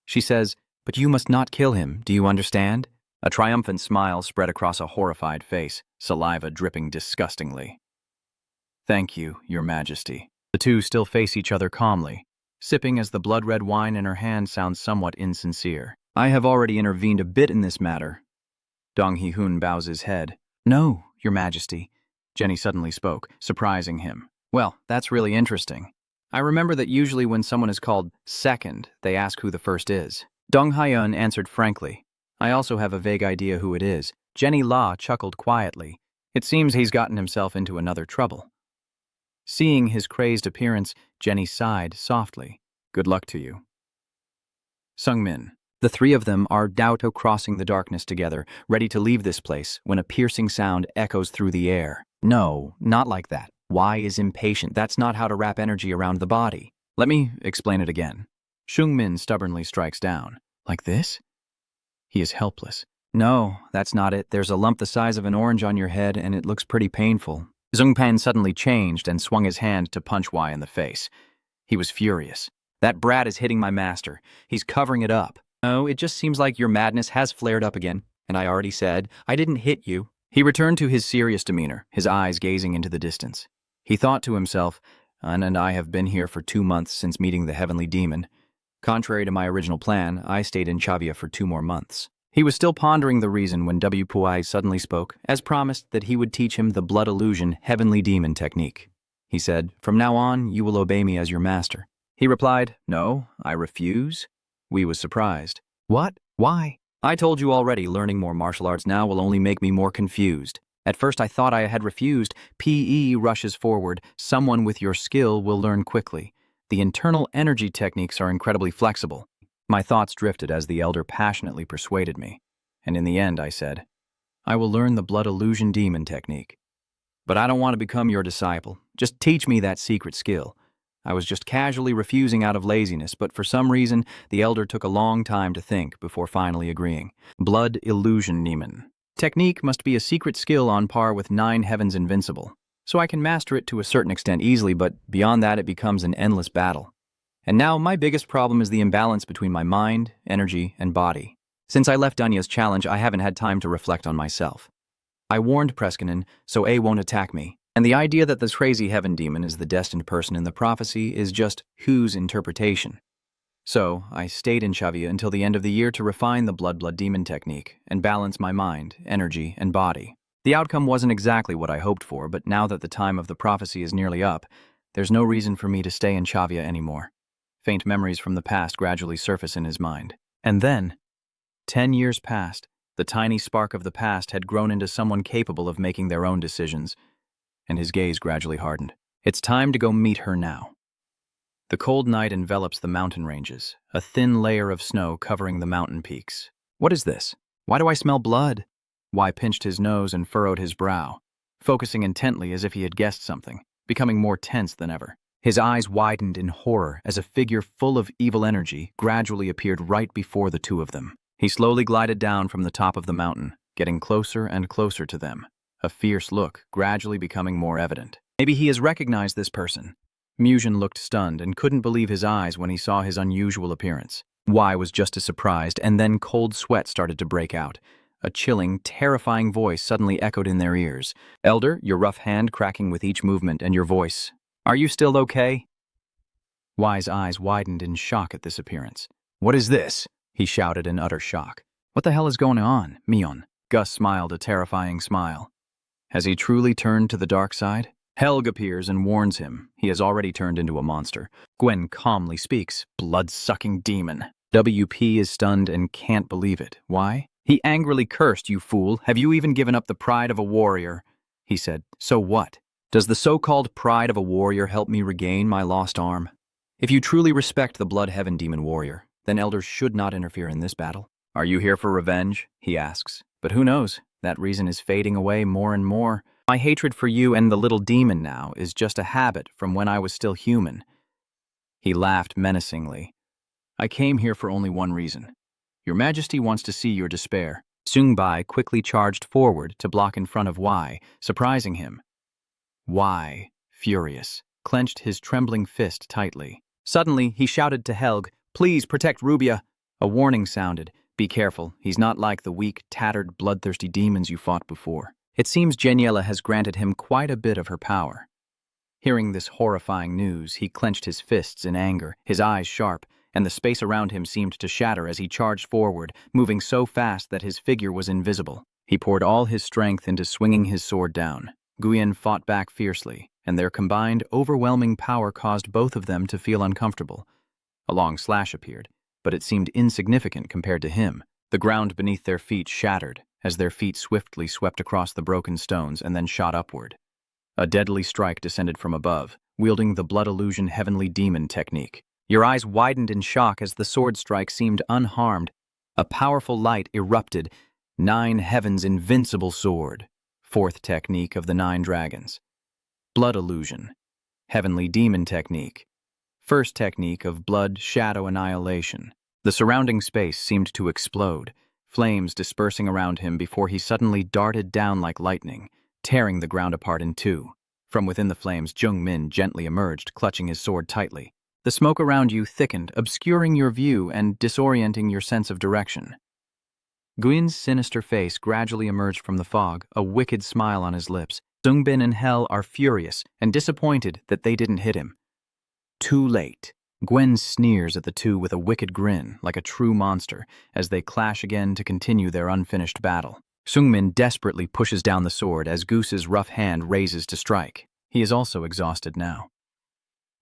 She says, but you must not kill him, do you understand? A triumphant smile spread across a horrified face, saliva dripping disgustingly. Thank you, Your Majesty. The two still face each other calmly, sipping as the blood-red wine in her hand sounds somewhat insincere. I have already intervened a bit in this matter. Dong Hee-hoon bows his head. No, Your Majesty. Jenny suddenly spoke, surprising him. Well, that's really interesting. I remember that usually when someone is called second, they ask who the first is. Dong Hyun answered frankly. I also have a vague idea who it is. Jenny La chuckled quietly. It seems he's gotten himself into another trouble. Seeing his crazed appearance, Jenny sighed softly. Good luck to you. Sungmin. The three of them are crossing the darkness together, ready to leave this place, when a piercing sound echoes through the air. No, not like that. Y is impatient. That's not how to wrap energy around the body. Let me explain it again. Shungmin stubbornly strikes down. Like this? He is helpless. No, that's not it. There's a lump the size of an orange on your head, and it looks pretty painful. Zungpan suddenly changed and swung his hand to punch Y in the face. He was furious. That brat is hitting my master. He's covering it up. No, it just seems like your madness has flared up again. And I already said, I didn't hit you. He returned to his serious demeanor, his eyes gazing into the distance. He thought to himself, An and I have been here for 2 months since meeting the heavenly demon. Contrary to my original plan, I stayed in Chavia for 2 more months. He was still pondering the reason when W. Puai suddenly spoke, as promised that he would teach him the blood illusion heavenly demon technique. He said, from now on, you will obey me as your master. He replied, no, I refuse. Wee was surprised. What? Why? I told you already, learning more martial arts now will only make me more confused. At first I thought I had refused. PE rushes forward. Someone with your skill will learn quickly. The internal energy techniques are incredibly flexible. My thoughts drifted as the elder passionately persuaded me. And in the end I said, I will learn the blood illusion demon technique. But I don't want to become your disciple. Just teach me that secret skill. I was just casually refusing out of laziness, but for some reason, the elder took a long time to think before finally agreeing. Blood illusion demon. Technique must be a secret skill on par with 9 heavens invincible. So I can master it to a certain extent easily, but beyond that it becomes an endless battle. And now my biggest problem is the imbalance between my mind, energy, and body. Since I left Dunya's challenge, I haven't had time to reflect on myself. I warned Preskinen, so A won't attack me. And the idea that this crazy heaven demon is the destined person in the prophecy is just Hu's interpretation. So I stayed in Shavia until the end of the year to refine the blood demon technique and balance my mind, energy, and body. The outcome wasn't exactly what I hoped for, but now that the time of the prophecy is nearly up, there's no reason for me to stay in Shavia anymore. Faint memories from the past gradually surface in his mind. And then, 10 years passed. The tiny spark of the past had grown into someone capable of making their own decisions, and his gaze gradually hardened. It's time to go meet her now. The cold night envelops the mountain ranges, a thin layer of snow covering the mountain peaks. What is this? Why do I smell blood? Wai pinched his nose and furrowed his brow, focusing intently as if he had guessed something, becoming more tense than ever. His eyes widened in horror as a figure full of evil energy gradually appeared right before the two of them. He slowly glided down from the top of the mountain, getting closer and closer to them, a fierce look gradually becoming more evident. Maybe he has recognized this person. Muzhin looked stunned and couldn't believe his eyes when he saw his unusual appearance. Wai was just as surprised, and then cold sweat started to break out. A chilling, terrifying voice suddenly echoed in their ears. "Elder, your rough hand cracking with each movement, and your voice. Are you still okay?" Wai's eyes widened in shock at this appearance. "What is this?" he shouted in utter shock. "What the hell is going on, Mion?" Gus smiled a terrifying smile. Has he truly turned to the dark side? Helg appears and warns him. He has already turned into a monster. Gwen calmly speaks. "Blood-sucking demon." WP is stunned and can't believe it. Why? He angrily cursed, "You fool. Have you even given up the pride of a warrior?" He said, "So what? Does the so-called pride of a warrior help me regain my lost arm? If you truly respect the blood heaven demon warrior, then elders should not interfere in this battle." "Are you here for revenge?" he asks. But who knows? That reason is fading away more and more. My hatred for you and the little demon now is just a habit from when I was still human. He laughed menacingly. "I came here for only one reason. Your Majesty wants to see your despair." Sungbai quickly charged forward to block in front of Wai, surprising him. Wai, furious, clenched his trembling fist tightly. Suddenly, he shouted to Helg, "Please protect Rubia." A warning sounded. "Be careful, he's not like the weak, tattered, bloodthirsty demons you fought before." It seems Geniela has granted him quite a bit of her power. Hearing this horrifying news, he clenched his fists in anger, his eyes sharp, and the space around him seemed to shatter as he charged forward, moving so fast that his figure was invisible. He poured all his strength into swinging his sword down. Guyen fought back fiercely, and their combined, overwhelming power caused both of them to feel uncomfortable. A long slash appeared, but it seemed insignificant compared to him. The ground beneath their feet shattered, as their feet swiftly swept across the broken stones and then shot upward. A deadly strike descended from above, wielding the blood illusion heavenly demon technique. Your eyes widened in shock as the sword strike seemed unharmed. A powerful light erupted. 9 heavens invincible sword. 4th technique of the 9 dragons. Blood illusion. Heavenly demon technique. 1st technique of blood shadow annihilation. The surrounding space seemed to explode, flames dispersing around him before he suddenly darted down like lightning, tearing the ground apart in two. From within the flames, Jung-min gently emerged, clutching his sword tightly. The smoke around you thickened, obscuring your view and disorienting your sense of direction. Guin's sinister face gradually emerged from the fog, a wicked smile on his lips. Sungbin and Hel are furious and disappointed that they didn't hit him. Too late. Gwen sneers at the two with a wicked grin, like a true monster, as they clash again to continue their unfinished battle. Sungmin desperately pushes down the sword as Goose's rough hand raises to strike. He is also exhausted now.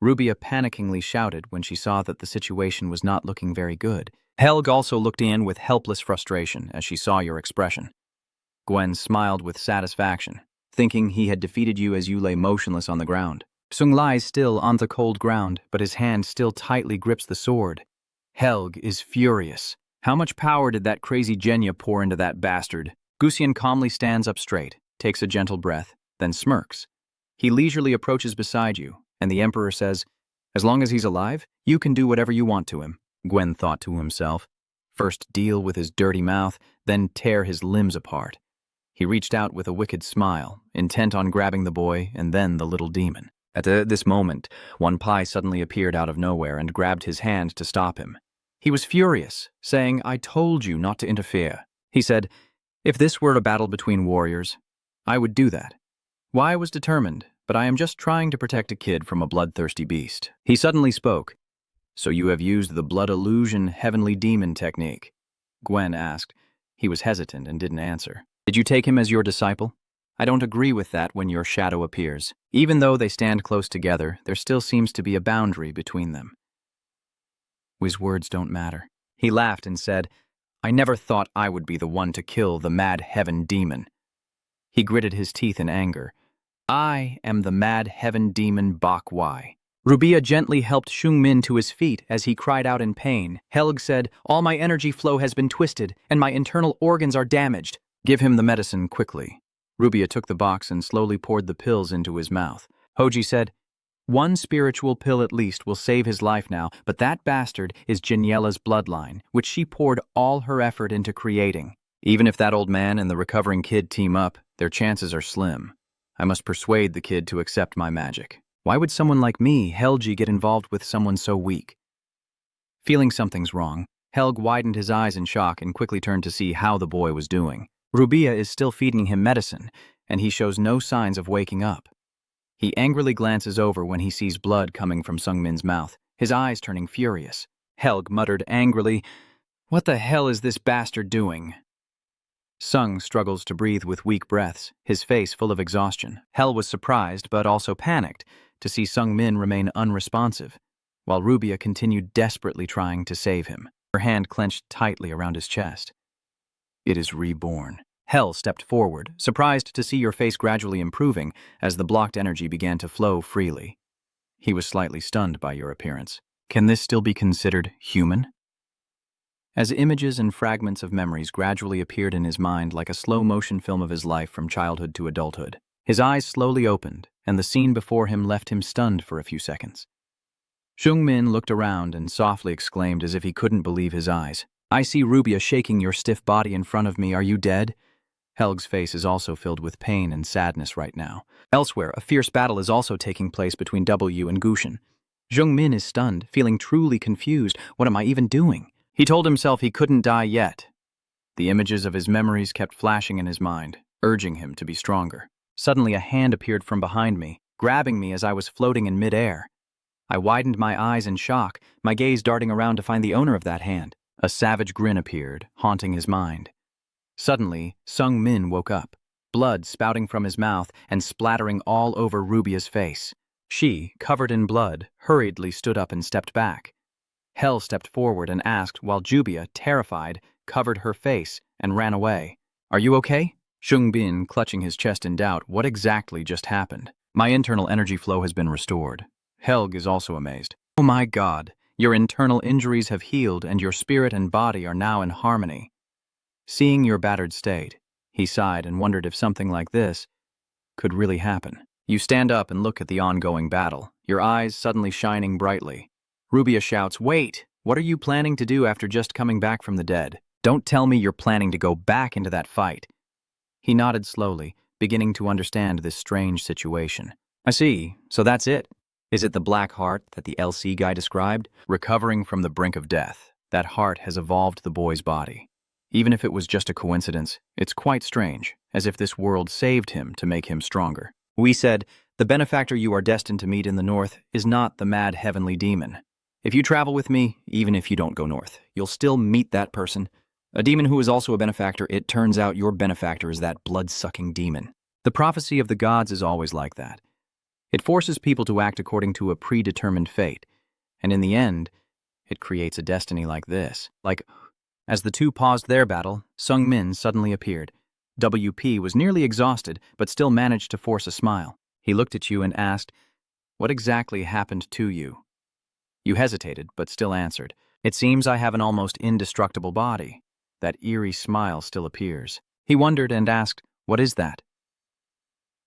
Rubia panickingly shouted when she saw that the situation was not looking very good. Helg also looked in with helpless frustration as she saw your expression. Gwen smiled with satisfaction, thinking he had defeated you as you lay motionless on the ground. Sung lies still on the cold ground, but his hand still tightly grips the sword. Helg is furious. How much power did that crazy Genya pour into that bastard? Gusian calmly stands up straight, takes a gentle breath, then smirks. He leisurely approaches beside you, and the Emperor says, "As long as he's alive, you can do whatever you want to him." Gwen thought to himself. First deal with his dirty mouth, then tear his limbs apart. He reached out with a wicked smile, intent on grabbing the boy and then the little demon. At this moment, One Pai suddenly appeared out of nowhere and grabbed his hand to stop him. He was furious, saying, "I told you not to interfere." He said, "If this were a battle between warriors, I would do that. Why I was determined, but I am just trying to protect a kid from a bloodthirsty beast." He suddenly spoke. "So you have used the blood illusion heavenly demon technique?" Gwen asked. He was hesitant and didn't answer. "Did you take him as your disciple?" "I don't agree with that when your shadow appears. Even though they stand close together, there still seems to be a boundary between them." His words don't matter. He laughed and said, "I never thought I would be the one to kill the mad heaven demon." He gritted his teeth in anger. "I am the mad heaven demon Bak Wai." Rubia gently helped Shungmin to his feet as he cried out in pain. Helg said, "All my energy flow has been twisted, and my internal organs are damaged." "Give him the medicine quickly." Rubia took the box and slowly poured the pills into his mouth. Hoji said, "One spiritual pill at least will save his life now, but that bastard is Janiela's bloodline, which she poured all her effort into creating. Even if that old man and the recovering kid team up, their chances are slim. I must persuade the kid to accept my magic. Why would someone like me, Helgi, get involved with someone so weak?" Feeling something's wrong, Helg widened his eyes in shock and quickly turned to see how the boy was doing. Rubia is still feeding him medicine, and he shows no signs of waking up. He angrily glances over when he sees blood coming from Sungmin's mouth, his eyes turning furious. Helg muttered angrily, "What the hell is this bastard doing?" Sung struggles to breathe with weak breaths, his face full of exhaustion. Hel was surprised, but also panicked, to see Sungmin remain unresponsive, while Rubia continued desperately trying to save him, her hand clenched tightly around his chest. "It is reborn." Hel stepped forward, surprised to see your face gradually improving as the blocked energy began to flow freely. He was slightly stunned by your appearance. "Can this still be considered human?" As images and fragments of memories gradually appeared in his mind like a slow-motion film of his life from childhood to adulthood, his eyes slowly opened, and the scene before him left him stunned for a few seconds. Shungmin looked around and softly exclaimed as if he couldn't believe his eyes, "I see Rubia shaking your stiff body in front of me. Are you dead?" Helg's face is also filled with pain and sadness right now. Elsewhere, a fierce battle is also taking place between W and Gushin. Jungmin is stunned, feeling truly confused. What am I even doing? He told himself he couldn't die yet. The images of his memories kept flashing in his mind, urging him to be stronger. Suddenly, a hand appeared from behind me, grabbing me as I was floating in midair. I widened my eyes in shock, my gaze darting around to find the owner of that hand. A savage grin appeared, haunting his mind. Suddenly, Sung Min woke up, blood spouting from his mouth and splattering all over Rubia's face. She, covered in blood, hurriedly stood up and stepped back. Hel stepped forward and asked, while Jubia, terrified, covered her face and ran away. "Are you okay?" Shung Bin, clutching his chest in doubt, what exactly just happened? "My internal energy flow has been restored." Helg is also amazed. "Oh my God, your internal injuries have healed and your spirit and body are now in harmony." Seeing your battered state, he sighed and wondered if something like this could really happen. You stand up and look at the ongoing battle, your eyes suddenly shining brightly. Rubia shouts, "Wait! What are you planning to do after just coming back from the dead? Don't tell me you're planning to go back into that fight." He nodded slowly, beginning to understand this strange situation. "I see, so that's it. Is it the black heart that the LC guy described?" Recovering from the brink of death, that heart has evolved the boy's body. Even if it was just a coincidence, it's quite strange, as if this world saved him to make him stronger. We said, "The benefactor you are destined to meet in the north is not the mad heavenly demon. If you travel with me, even if you don't go north, you'll still meet that person. A demon who is also a benefactor. It turns out your benefactor is that blood-sucking demon." The prophecy of the gods is always like that. It forces people to act according to a predetermined fate, and in the end, it creates a destiny like this. As the two paused their battle, Sung Min suddenly appeared. WP was nearly exhausted, but still managed to force a smile. He looked at you and asked, "What exactly happened to you?" You hesitated, but still answered, "It seems I have an almost indestructible body." That eerie smile still appears. He wondered and asked, "What is that?"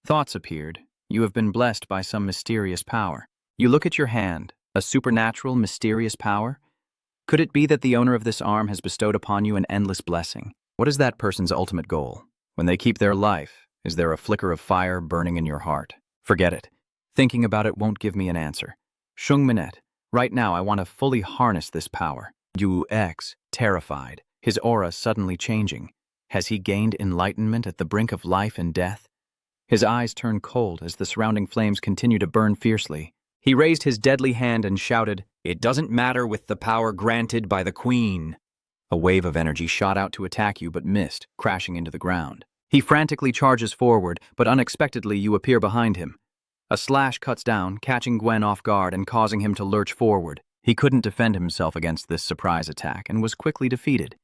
Thoughts appeared. You have been blessed by some mysterious power. You look at your hand, a supernatural, mysterious power? Could it be that the owner of this arm has bestowed upon you an endless blessing? What is that person's ultimate goal? When they keep their life, is there a flicker of fire burning in your heart? Forget it. Thinking about it won't give me an answer. Shung Minette, right now I want to fully harness this power. UX, terrified, his aura suddenly changing. Has he gained enlightenment at the brink of life and death? His eyes turn cold as the surrounding flames continue to burn fiercely. He raised his deadly hand and shouted, "It doesn't matter with the power granted by the Queen." A wave of energy shot out to attack you but missed, crashing into the ground. He frantically charges forward, but unexpectedly you appear behind him. A slash cuts down, catching Gwen off guard and causing him to lurch forward. He couldn't defend himself against this surprise attack and was quickly defeated.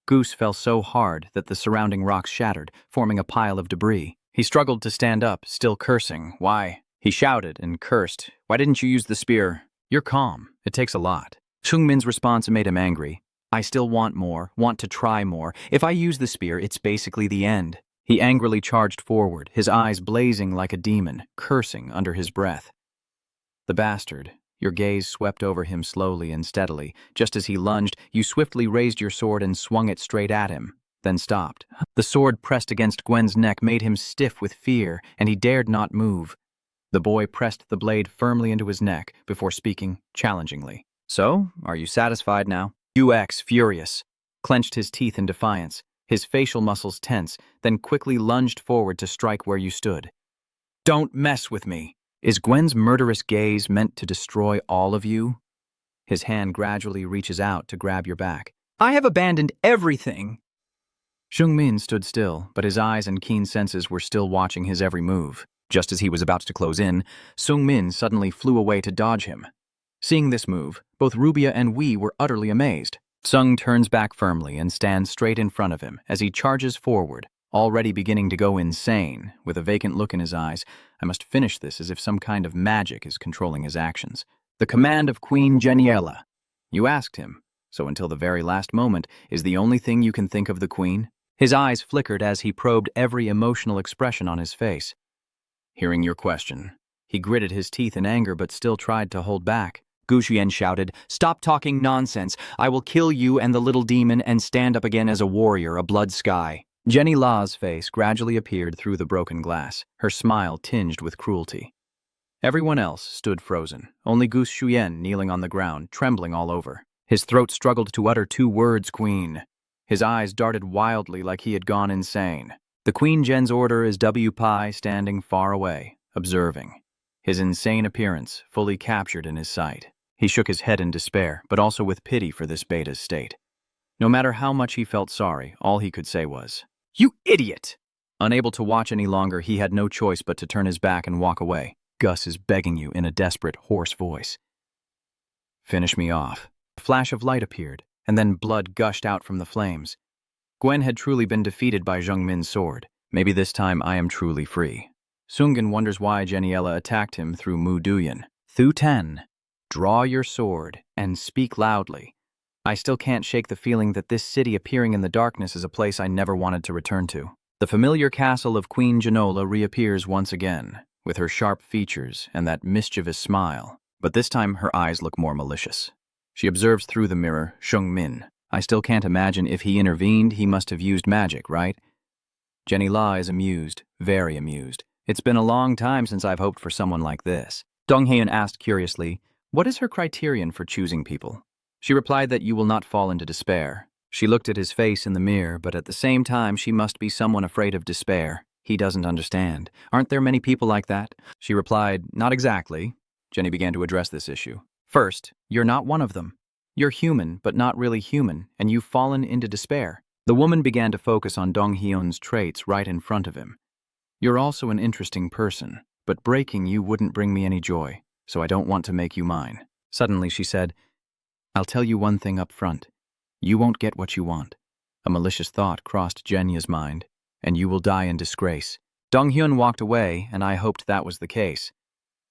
Goose fell so hard that the surrounding rocks shattered, forming a pile of debris. He struggled to stand up, still cursing. Why? He shouted and cursed. Why didn't you use the spear? You're calm. It takes a lot. Chungmin's response made him angry. I still want more, want to try more. If I use the spear, it's basically the end. He angrily charged forward, his eyes blazing like a demon, cursing under his breath. The bastard. Your gaze swept over him slowly and steadily. Just as he lunged, you swiftly raised your sword and swung it straight at him, then stopped. The sword pressed against Gwen's neck made him stiff with fear, and he dared not move. The boy pressed the blade firmly into his neck before speaking challengingly. So, are you satisfied now? UX, furious, clenched his teeth in defiance, his facial muscles tense, then quickly lunged forward to strike where you stood. Don't mess with me. Is Gwen's murderous gaze meant to destroy all of you? His hand gradually reaches out to grab your back. I have abandoned everything. Shungmin stood still, but his eyes and keen senses were still watching his every move. Just as he was about to close in, Sungmin suddenly flew away to dodge him. Seeing this move, both Rubia and Wee were utterly amazed. Sung turns back firmly and stands straight in front of him as he charges forward, already beginning to go insane, with a vacant look in his eyes. I must finish this as if some kind of magic is controlling his actions. The command of Queen Geniella. You asked him, so until the very last moment, is the only thing you can think of the Queen? His eyes flickered as he probed every emotional expression on his face. Hearing your question, he gritted his teeth in anger but still tried to hold back. Gu Xian shouted, "Stop talking nonsense. I will kill you and the little demon and stand up again as a warrior, a blood sky." Jenny La's face gradually appeared through the broken glass, her smile tinged with cruelty. Everyone else stood frozen, only Gu Shuyen kneeling on the ground, trembling all over. His throat struggled to utter 2 words, Queen. His eyes darted wildly like he had gone insane. The Queen Gen's order is W Pi standing far away, observing. His insane appearance fully captured in his sight. He shook his head in despair, but also with pity for this beta's state. No matter how much he felt sorry, all he could say was, "You idiot!" Unable to watch any longer, he had no choice but to turn his back and walk away. Gus is begging you in a desperate, hoarse voice. Finish me off. A flash of light appeared, and then blood gushed out from the flames. Gwen had truly been defeated by Zheng Min's sword. Maybe this time I am truly free. Sungen wonders why Geniella attacked him through Mu Duyan. Thu Ten, draw your sword and speak loudly. I still can't shake the feeling that this city appearing in the darkness is a place I never wanted to return to. The familiar castle of Queen Genola reappears once again, with her sharp features and that mischievous smile, but this time her eyes look more malicious. She observes through the mirror Shung Min. I still can't imagine if he intervened, he must have used magic, right? Jenny La is amused, very amused. It's been a long time since I've hoped for someone like this. Dong Haeun asked curiously, what is her criterion for choosing people? She replied that you will not fall into despair. She looked at his face in the mirror, but at the same time she must be someone afraid of despair. He doesn't understand. Aren't there many people like that? She replied, not exactly. Jenny began to address this issue. First, you're not one of them. You're human, but not really human, and you've fallen into despair. The woman began to focus on Dong Hyun's traits right in front of him. You're also an interesting person, but breaking you wouldn't bring me any joy, so I don't want to make you mine. Suddenly she said, I'll tell you one thing up front. You won't get what you want. A malicious thought crossed Jenya's mind, and you will die in disgrace. Dong Hyun walked away, and I hoped that was the case.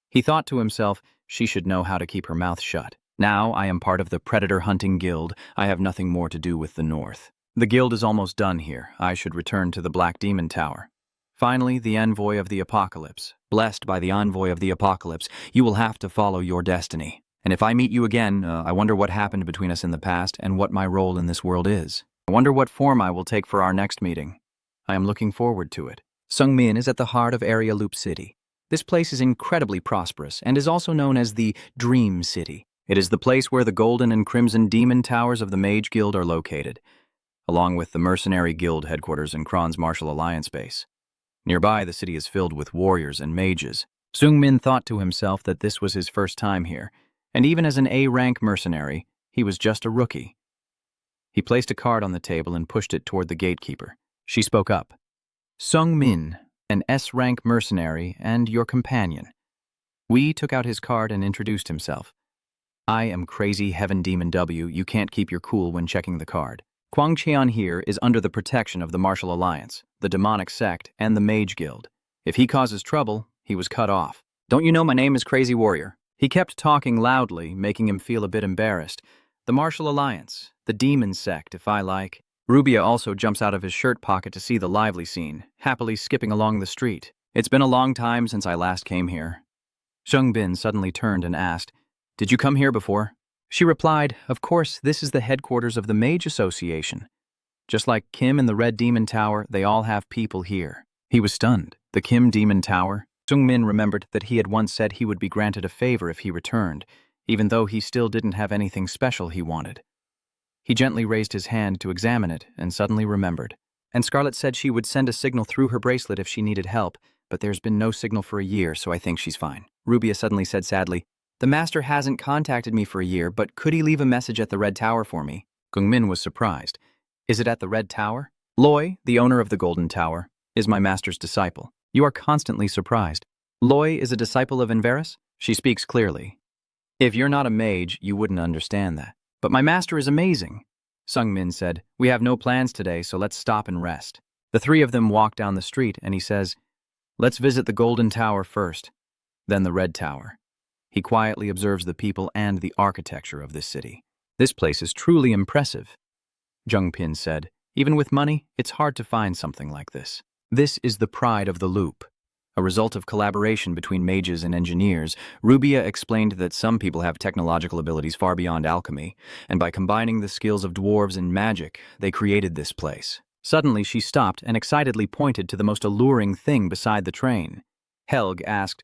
He thought to himself, she should know how to keep her mouth shut. Now I am part of the Predator Hunting Guild. I have nothing more to do with the North. The guild is almost done here. I should return to the Black Demon Tower. Finally, the envoy of the apocalypse. Blessed by the envoy of the apocalypse, you will have to follow your destiny. And if I meet you again, I wonder what happened between us in the past and what my role in this world is. I wonder what form I will take for our next meeting. I am looking forward to it. Sungmin is at the heart of Area Loop City. This place is incredibly prosperous and is also known as the Dream City. It is the place where the Golden and Crimson Demon Towers of the Mage Guild are located, along with the Mercenary Guild headquarters and Kron's Martial Alliance base. Nearby, the city is filled with warriors and mages. Sungmin thought to himself that this was his first time here, and even as an A-rank mercenary, he was just a rookie. He placed a card on the table and pushed it toward the gatekeeper. She spoke up. Sungmin, an S-rank mercenary and your companion. Wee took out his card and introduced himself. I am Crazy Heaven Demon W. You can't keep your cool when checking the card. Kwang Qian here is under the protection of the Martial Alliance, the Demonic Sect, and the Mage Guild. If he causes trouble, he was cut off. Don't you know my name is Crazy Warrior? He kept talking loudly, making him feel a bit embarrassed. The Martial Alliance, the Demon Sect, if I like. Rubia also jumps out of his shirt pocket to see the lively scene, happily skipping along the street. It's been a long time since I last came here. Shungbin suddenly turned and asked, Did you come here before? She replied, Of course, this is the headquarters of the Mage Association. Just like Kim and the Red Demon Tower, they all have people here. He was stunned. The Kim Demon Tower? Sungmin remembered that he had once said he would be granted a favor if he returned, even though he still didn't have anything special he wanted. He gently raised his hand to examine it and suddenly remembered. And Scarlet said she would send a signal through her bracelet if she needed help, but there's been no signal for a year, so I think she's fine. Rubia suddenly said sadly, The master hasn't contacted me for a year, but could he leave a message at the Red Tower for me? Gungmin was surprised. Is it at the Red Tower? Loi, the owner of the Golden Tower, is my master's disciple. You are constantly surprised. Loi is a disciple of Enverus? She speaks clearly. If you're not a mage, you wouldn't understand that. But my master is amazing. Sungmin said, We have no plans today, so let's stop and rest. The three of them walk down the street, and he says, Let's visit the Golden Tower first, then the Red Tower. He quietly observes the people and the architecture of this city. This place is truly impressive. Jungpin said, Even with money, it's hard to find something like this. This is the pride of the loop. A result of collaboration between mages and engineers, Rubia explained that some people have technological abilities far beyond alchemy, and by combining the skills of dwarves and magic, they created this place. Suddenly she stopped and excitedly pointed to the most alluring thing beside the train. Helg asked,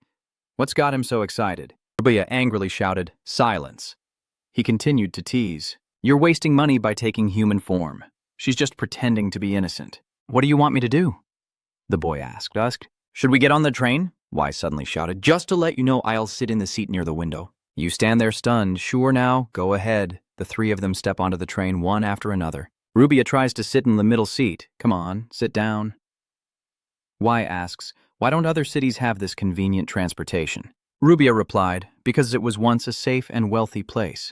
What's got him so excited? Rubia angrily shouted, Silence. He continued to tease, You're wasting money by taking human form. She's just pretending to be innocent. What do you want me to do? The boy asked. Should we get on the train? Wai suddenly shouted. Just to let you know, I'll sit in the seat near the window. You stand there stunned. Sure now, go ahead. The three of them step onto the train one after another. Rubia tries to sit in the middle seat. Come on, sit down. Wai asks, Why don't other cities have this convenient transportation? Rubia replied, Because it was once a safe and wealthy place.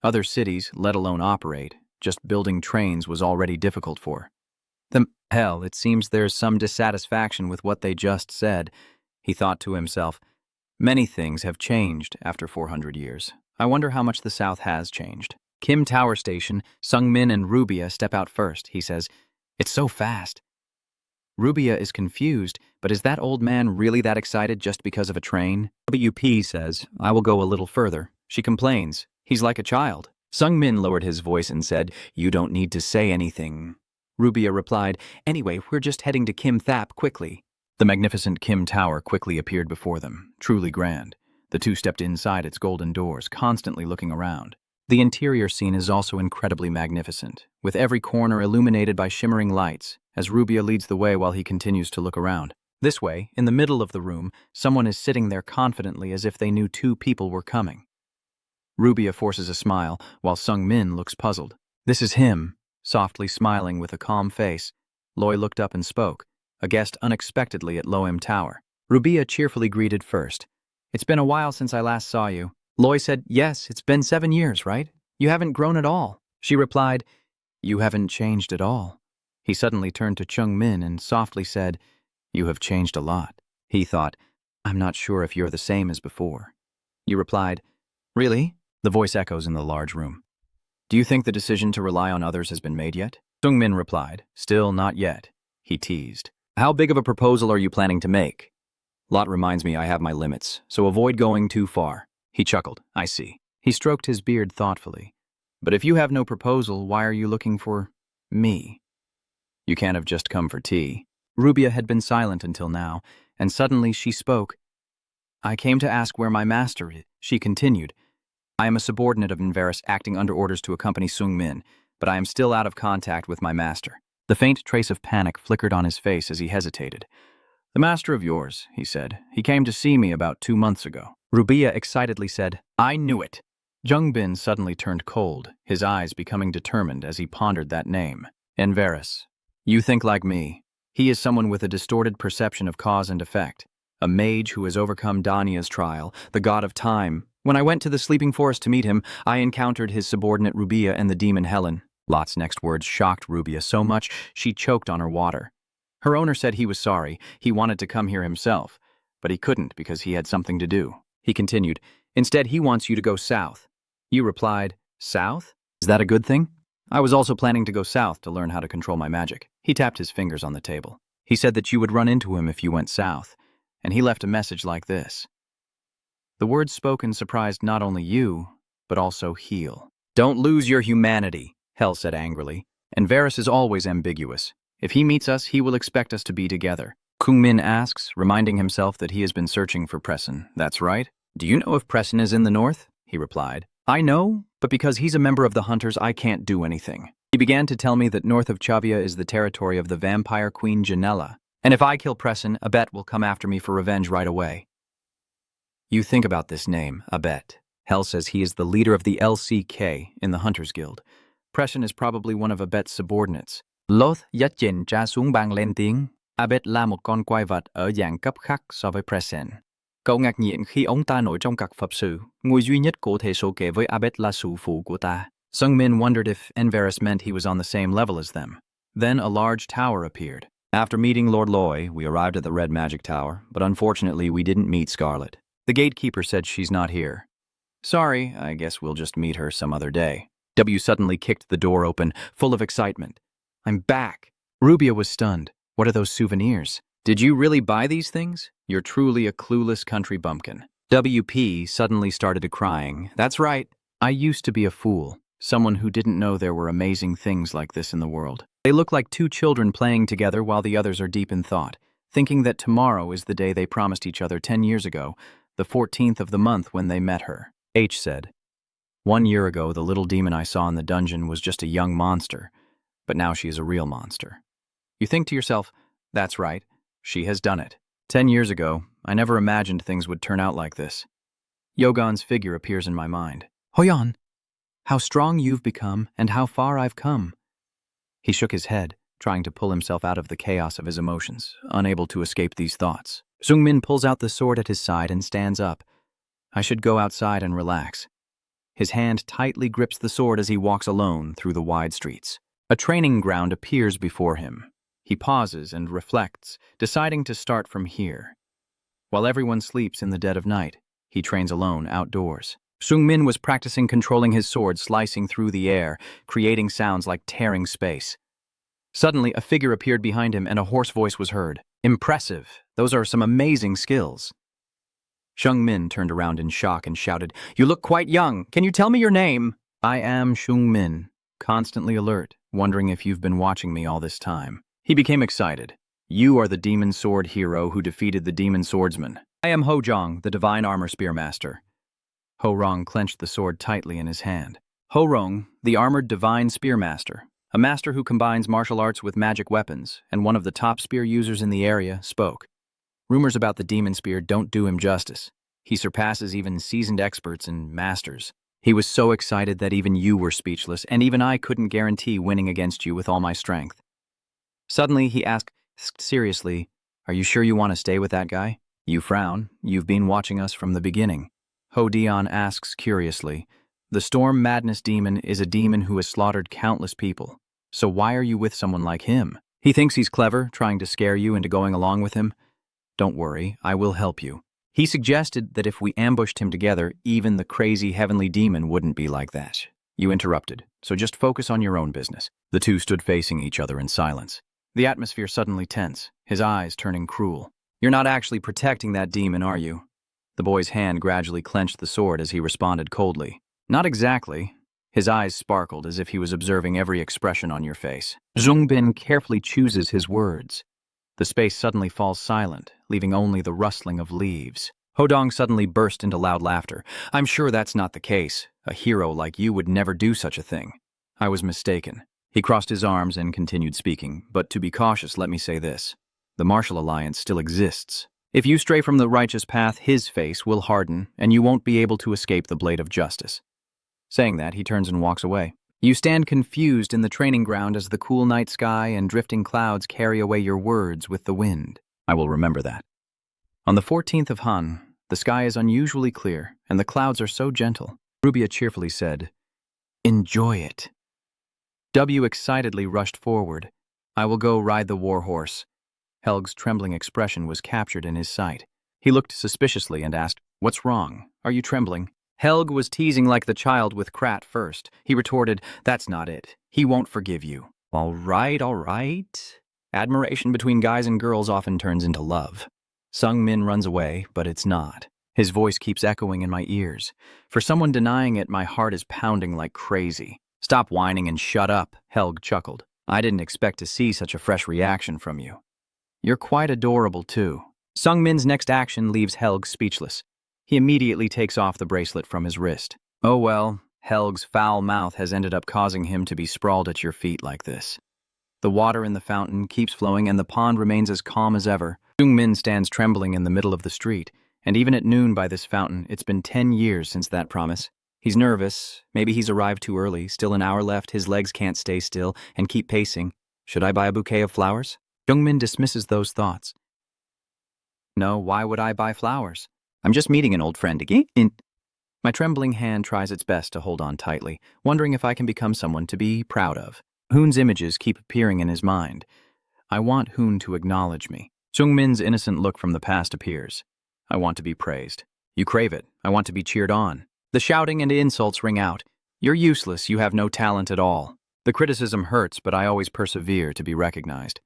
Other cities, let alone operate, just building trains was already difficult for. Hell, it seems there's some dissatisfaction with what they just said. He thought to himself, Many things have changed after 400 years. I wonder how much the South has changed. Kim Tower Station, Sungmin and Rubia step out first. He says, It's so fast. Rubia is confused, but is that old man really that excited just because of a train? WP says, I will go a little further. She complains, He's like a child. Sungmin lowered his voice and said, You don't need to say anything. Rubia replied, Anyway, we're just heading to Kim Thap quickly. The magnificent Kim Tower quickly appeared before them, truly grand. The two stepped inside its golden doors, constantly looking around. The interior scene is also incredibly magnificent, with every corner illuminated by shimmering lights, as Rubia leads the way while he continues to look around. This way, in the middle of the room, someone is sitting there confidently as if they knew two people were coming. Rubia forces a smile, while Sungmin looks puzzled. This is him. Softly smiling with a calm face, Loi looked up and spoke, a guest unexpectedly at Loem Tower. Rubia cheerfully greeted first. It's been a while since I last saw you. Loi said, Yes, it's been 7 years, right? You haven't grown at all. She replied, You haven't changed at all. He suddenly turned to Chung Min and softly said, You have changed a lot. He thought, I'm not sure if you're the same as before. You replied, Really? The voice echoes in the large room. Do you think the decision to rely on others has been made yet? Sungmin replied, Still not yet. He teased. How big of a proposal are you planning to make? Lot reminds me I have my limits, so avoid going too far. He chuckled. I see. He stroked his beard thoughtfully. But if you have no proposal, why are you looking for me? You can't have just come for tea. Rubia had been silent until now, and suddenly she spoke. I came to ask where my master is, she continued. I am a subordinate of Enverus acting under orders to accompany Sung-min, but I am still out of contact with my master. The faint trace of panic flickered on his face as he hesitated. The master of yours, he said. He came to see me about 2 months ago. Rubia excitedly said, I knew it. Jung Bin suddenly turned cold, his eyes becoming determined as he pondered that name. Enverus. You think like me. He is someone with a distorted perception of cause and effect. A mage who has overcome Dania's trial, the god of time. When I went to the sleeping forest to meet him, I encountered his subordinate Rubia and the demon Helen. Lot's next words shocked Rubia so much she choked on her water. Her owner said he was sorry, he wanted to come here himself, but he couldn't because he had something to do. He continued, Instead he wants you to go south. You replied, South? Is that a good thing? I was also planning to go south to learn how to control my magic. He tapped his fingers on the table. He said that you would run into him if you went south, and he left a message like this. The words spoken surprised not only you, but also Heel. Don't lose your humanity, Hel said angrily. Enverus is always ambiguous. If he meets us, he will expect us to be together. Kung-min asks, reminding himself that he has been searching for Pressen. That's right. Do you know if Pressen is in the north? He replied. I know, but because he's a member of the Hunters, I can't do anything. He began to tell me that north of Chavia is the territory of the vampire queen Janella, and if I kill Pressen, Abet will come after me for revenge right away. You think about this name, Abet. Hel says he is the leader of the LCK in the Hunters Guild. Pressen is probably one of Abet's subordinates. Loth dắt nhìn ra xuống bàn lên tiếng. Abet là một con quái vật ở dạng cấp khác so với Pressen. Cậu ngạc nhiên khi ông ta nổi trong các pháp sư. Người duy nhất có thể so kè với Abet là sư phụ của ta. Sung-min wondered if Enverus meant he was on the same level as them. Then a large tower appeared. After meeting Lord Loy, we arrived at the Red Magic Tower, but unfortunately we didn't meet Scarlet. The gatekeeper said she's not here. Sorry, I guess we'll just meet her some other day. W suddenly kicked the door open, full of excitement. I'm back. Rubia was stunned. What are those souvenirs? Did you really buy these things? You're truly a clueless country bumpkin. WP suddenly started crying. That's right. I used to be a fool, someone who didn't know there were amazing things like this in the world. They look like two children playing together while the others are deep in thought, thinking that tomorrow is the day they promised each other 10 years ago, the 14th of the month when they met her. H said, 1 year ago, the little demon I saw in the dungeon was just a young monster, but now she is a real monster. You think to yourself, that's right, she has done it. 10 years ago, I never imagined things would turn out like this. Yogon's figure appears in my mind. Hoyon, how strong you've become and how far I've come. He shook his head, trying to pull himself out of the chaos of his emotions, unable to escape these thoughts. Sung-min pulls out the sword at his side and stands up. I should go outside and relax. His hand tightly grips the sword as he walks alone through the wide streets. A training ground appears before him. He pauses and reflects, deciding to start from here. While everyone sleeps in the dead of night, he trains alone outdoors. Sung-min was practicing controlling his sword slicing through the air, creating sounds like tearing space. Suddenly, a figure appeared behind him and a hoarse voice was heard. Impressive. Those are some amazing skills. Sung-min turned around in shock and shouted, You look quite young. Can you tell me your name? I am Sung-min, constantly alert, wondering if you've been watching me all this time. He became excited. You are the demon sword hero who defeated the demon swordsman. I am Ho-jong, the divine armor spearmaster. Ho-rong clenched the sword tightly in his hand. Ho-rong, the armored divine spearmaster, a master who combines martial arts with magic weapons, and one of the top spear users in the area, spoke. Rumors about the demon spear don't do him justice. He surpasses even seasoned experts and masters. He was so excited that even you were speechless, and even I couldn't guarantee winning against you with all my strength. Suddenly, he asked seriously, Are you sure you want to stay with that guy? You frown. You've been watching us from the beginning. Ho-dion asks curiously, The Storm Madness Demon is a demon who has slaughtered countless people. So why are you with someone like him? He thinks he's clever, trying to scare you into going along with him. Don't worry, I will help you. He suggested that if we ambushed him together, even the crazy heavenly demon wouldn't be like that. You interrupted, so just focus on your own business. The two stood facing each other in silence. The atmosphere suddenly tense, his eyes turning cruel. You're not actually protecting that demon, are you? The boy's hand gradually clenched the sword as he responded coldly. Not exactly. His eyes sparkled as if he was observing every expression on your face. Zhongbin carefully chooses his words. The space suddenly falls silent, leaving only the rustling of leaves. Hodong suddenly burst into loud laughter. I'm sure that's not the case. A hero like you would never do such a thing. I was mistaken. He crossed his arms and continued speaking, but to be cautious, let me say this. The martial alliance still exists. If you stray from the righteous path, his face will harden, and you won't be able to escape the blade of justice. Saying that, he turns and walks away. You stand confused in the training ground as the cool night sky and drifting clouds carry away your words with the wind. I will remember that. On the 14th of Han, the sky is unusually clear, and the clouds are so gentle. Rubia cheerfully said, "Enjoy it." W excitedly rushed forward. "I will go ride the war horse." Helg's trembling expression was captured in his sight. He looked suspiciously and asked, "What's wrong? Are you trembling?" Helg was teasing like the child with Krat first. He retorted, "That's not it. He won't forgive you." All right, all right. Admiration between guys and girls often turns into love. Sung Min runs away, but it's not. His voice keeps echoing in my ears. For someone denying it, my heart is pounding like crazy. "Stop whining and shut up," Helg chuckled. "I didn't expect to see such a fresh reaction from you. You're quite adorable, too." Sung Min's next action leaves Helg speechless. He immediately takes off the bracelet from his wrist. Oh well, Helg's foul mouth has ended up causing him to be sprawled at your feet like this. The water in the fountain keeps flowing and the pond remains as calm as ever. Sung Min stands trembling in the middle of the street, and even at noon by this fountain, it's been 10 years since that promise. He's nervous. Maybe he's arrived too early. Still an hour left. His legs can't stay still and keep pacing. Should I buy a bouquet of flowers? Jungmin dismisses those thoughts. No, why would I buy flowers? I'm just meeting an old friend again. My trembling hand tries its best to hold on tightly, wondering if I can become someone to be proud of. Hoon's images keep appearing in his mind. I want Hoon to acknowledge me. Jungmin's innocent look from the past appears. I want to be praised. You crave it. I want to be cheered on. The shouting and insults ring out. You're useless. You have no talent at all. The criticism hurts, but I always persevere to be recognized.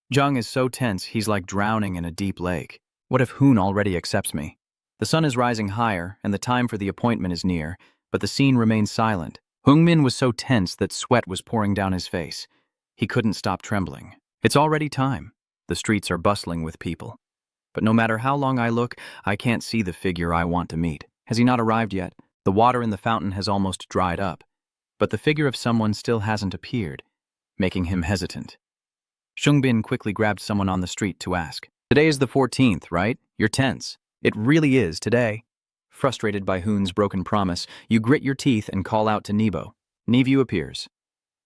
Jung is so tense, he's like drowning in a deep lake. What if Hoon already accepts me? The sun is rising higher, and the time for the appointment is near, but the scene remains silent. Hungmin was so tense that sweat was pouring down his face. He couldn't stop trembling. It's already time. The streets are bustling with people. But no matter how long I look, I can't see the figure I want to meet. Has he not arrived yet? The water in the fountain has almost dried up, but the figure of someone still hasn't appeared, making him hesitant. Shungbin quickly grabbed someone on the street to ask, "Today is the 14th, right? You're tense." "It really is today." Frustrated by Hoon's broken promise, you grit your teeth and call out to Nebo. Nevu appears.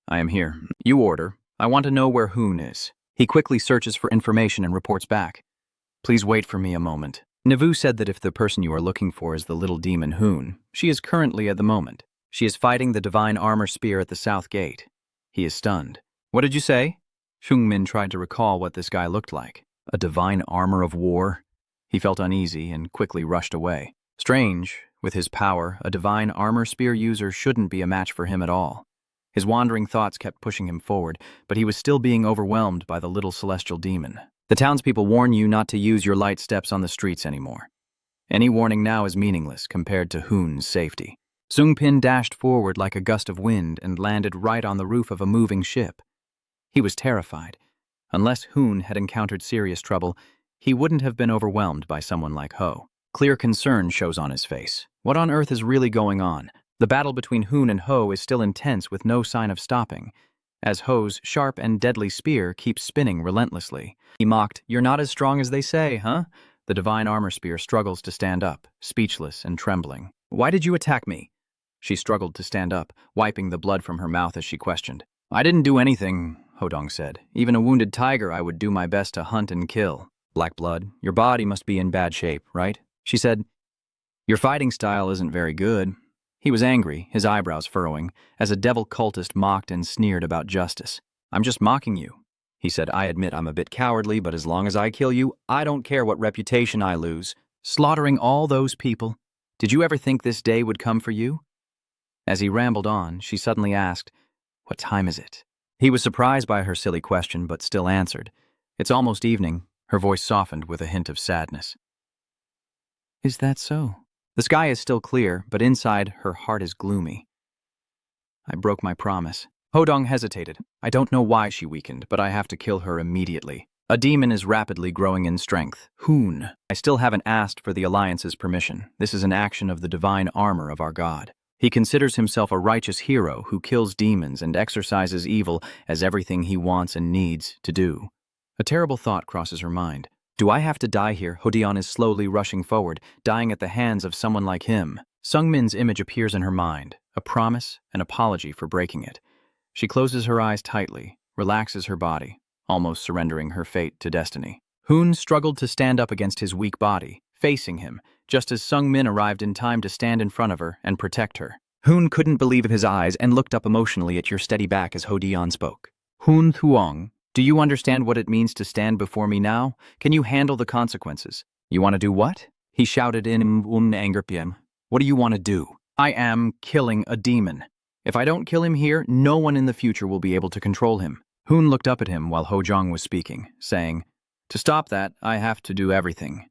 "I am here. You order. I want to know where Hoon is." He quickly searches for information and reports back. "Please wait for me a moment." Nevu said that if the person you are looking for is the little demon Hoon, she is currently at the moment. She is fighting the divine armor spear at the south gate. He is stunned. "What did you say?" Shungmin tried to recall what this guy looked like. A divine armor of war? He felt uneasy and quickly rushed away. Strange, with his power, a divine armor spear user shouldn't be a match for him at all. His wandering thoughts kept pushing him forward, but he was still being overwhelmed by the little celestial demon. The townspeople warn you not to use your light steps on the streets anymore. Any warning now is meaningless compared to Hoon's safety. Sungpin dashed forward like a gust of wind and landed right on the roof of a moving ship. He was terrified. Unless Hoon had encountered serious trouble, he wouldn't have been overwhelmed by someone like Ho. Clear concern shows on his face. What on earth is really going on? The battle between Hoon and Ho is still intense with no sign of stopping, as Ho's sharp and deadly spear keeps spinning relentlessly. He mocked, "You're not as strong as they say, huh?" The divine armor spear struggles to stand up, speechless and trembling. "Why did you attack me?" She struggled to stand up, wiping the blood from her mouth as she questioned. "I didn't do anything," Hodong said. "Even a wounded tiger I would do my best to hunt and kill." "Black blood, your body must be in bad shape, right?" She said. "Your fighting style isn't very good." He was angry, his eyebrows furrowing, as a devil cultist mocked and sneered about justice. "I'm just mocking you," he said. "I admit I'm a bit cowardly, but as long as I kill you, I don't care what reputation I lose." "Slaughtering all those people? Did you ever think this day would come for you?" As he rambled on, she suddenly asked, "What time is it?" He was surprised by her silly question, but still answered. "It's almost evening." Her voice softened with a hint of sadness. "Is that so?" The sky is still clear, but inside her heart is gloomy. I broke my promise. Hodong hesitated. I don't know why she weakened, but I have to kill her immediately. A demon is rapidly growing in strength. Hoon. I still haven't asked for the Alliance's permission. This is an action of the divine armor of our god. He considers himself a righteous hero who kills demons and exorcises evil as everything he wants and needs to do. A terrible thought crosses her mind. Do I have to die here? Hodion is slowly rushing forward, dying at the hands of someone like him. Sungmin's image appears in her mind, a promise, an apology for breaking it. She closes her eyes tightly, relaxes her body, almost surrendering her fate to destiny. Hoon struggled to stand up against his weak body, facing him, just as Sungmin arrived in time to stand in front of her and protect her. Hoon couldn't believe his eyes and looked up emotionally at your steady back as Hodion spoke. Hoon Thuong, do you understand what it means to stand before me now? Can you handle the consequences? You want to do what? He shouted in anger. What do you want to do? I am killing a demon. If I don't kill him here, no one in the future will be able to control him. Hoon looked up at him while Hojong was speaking, saying, to stop that, I have to do everything.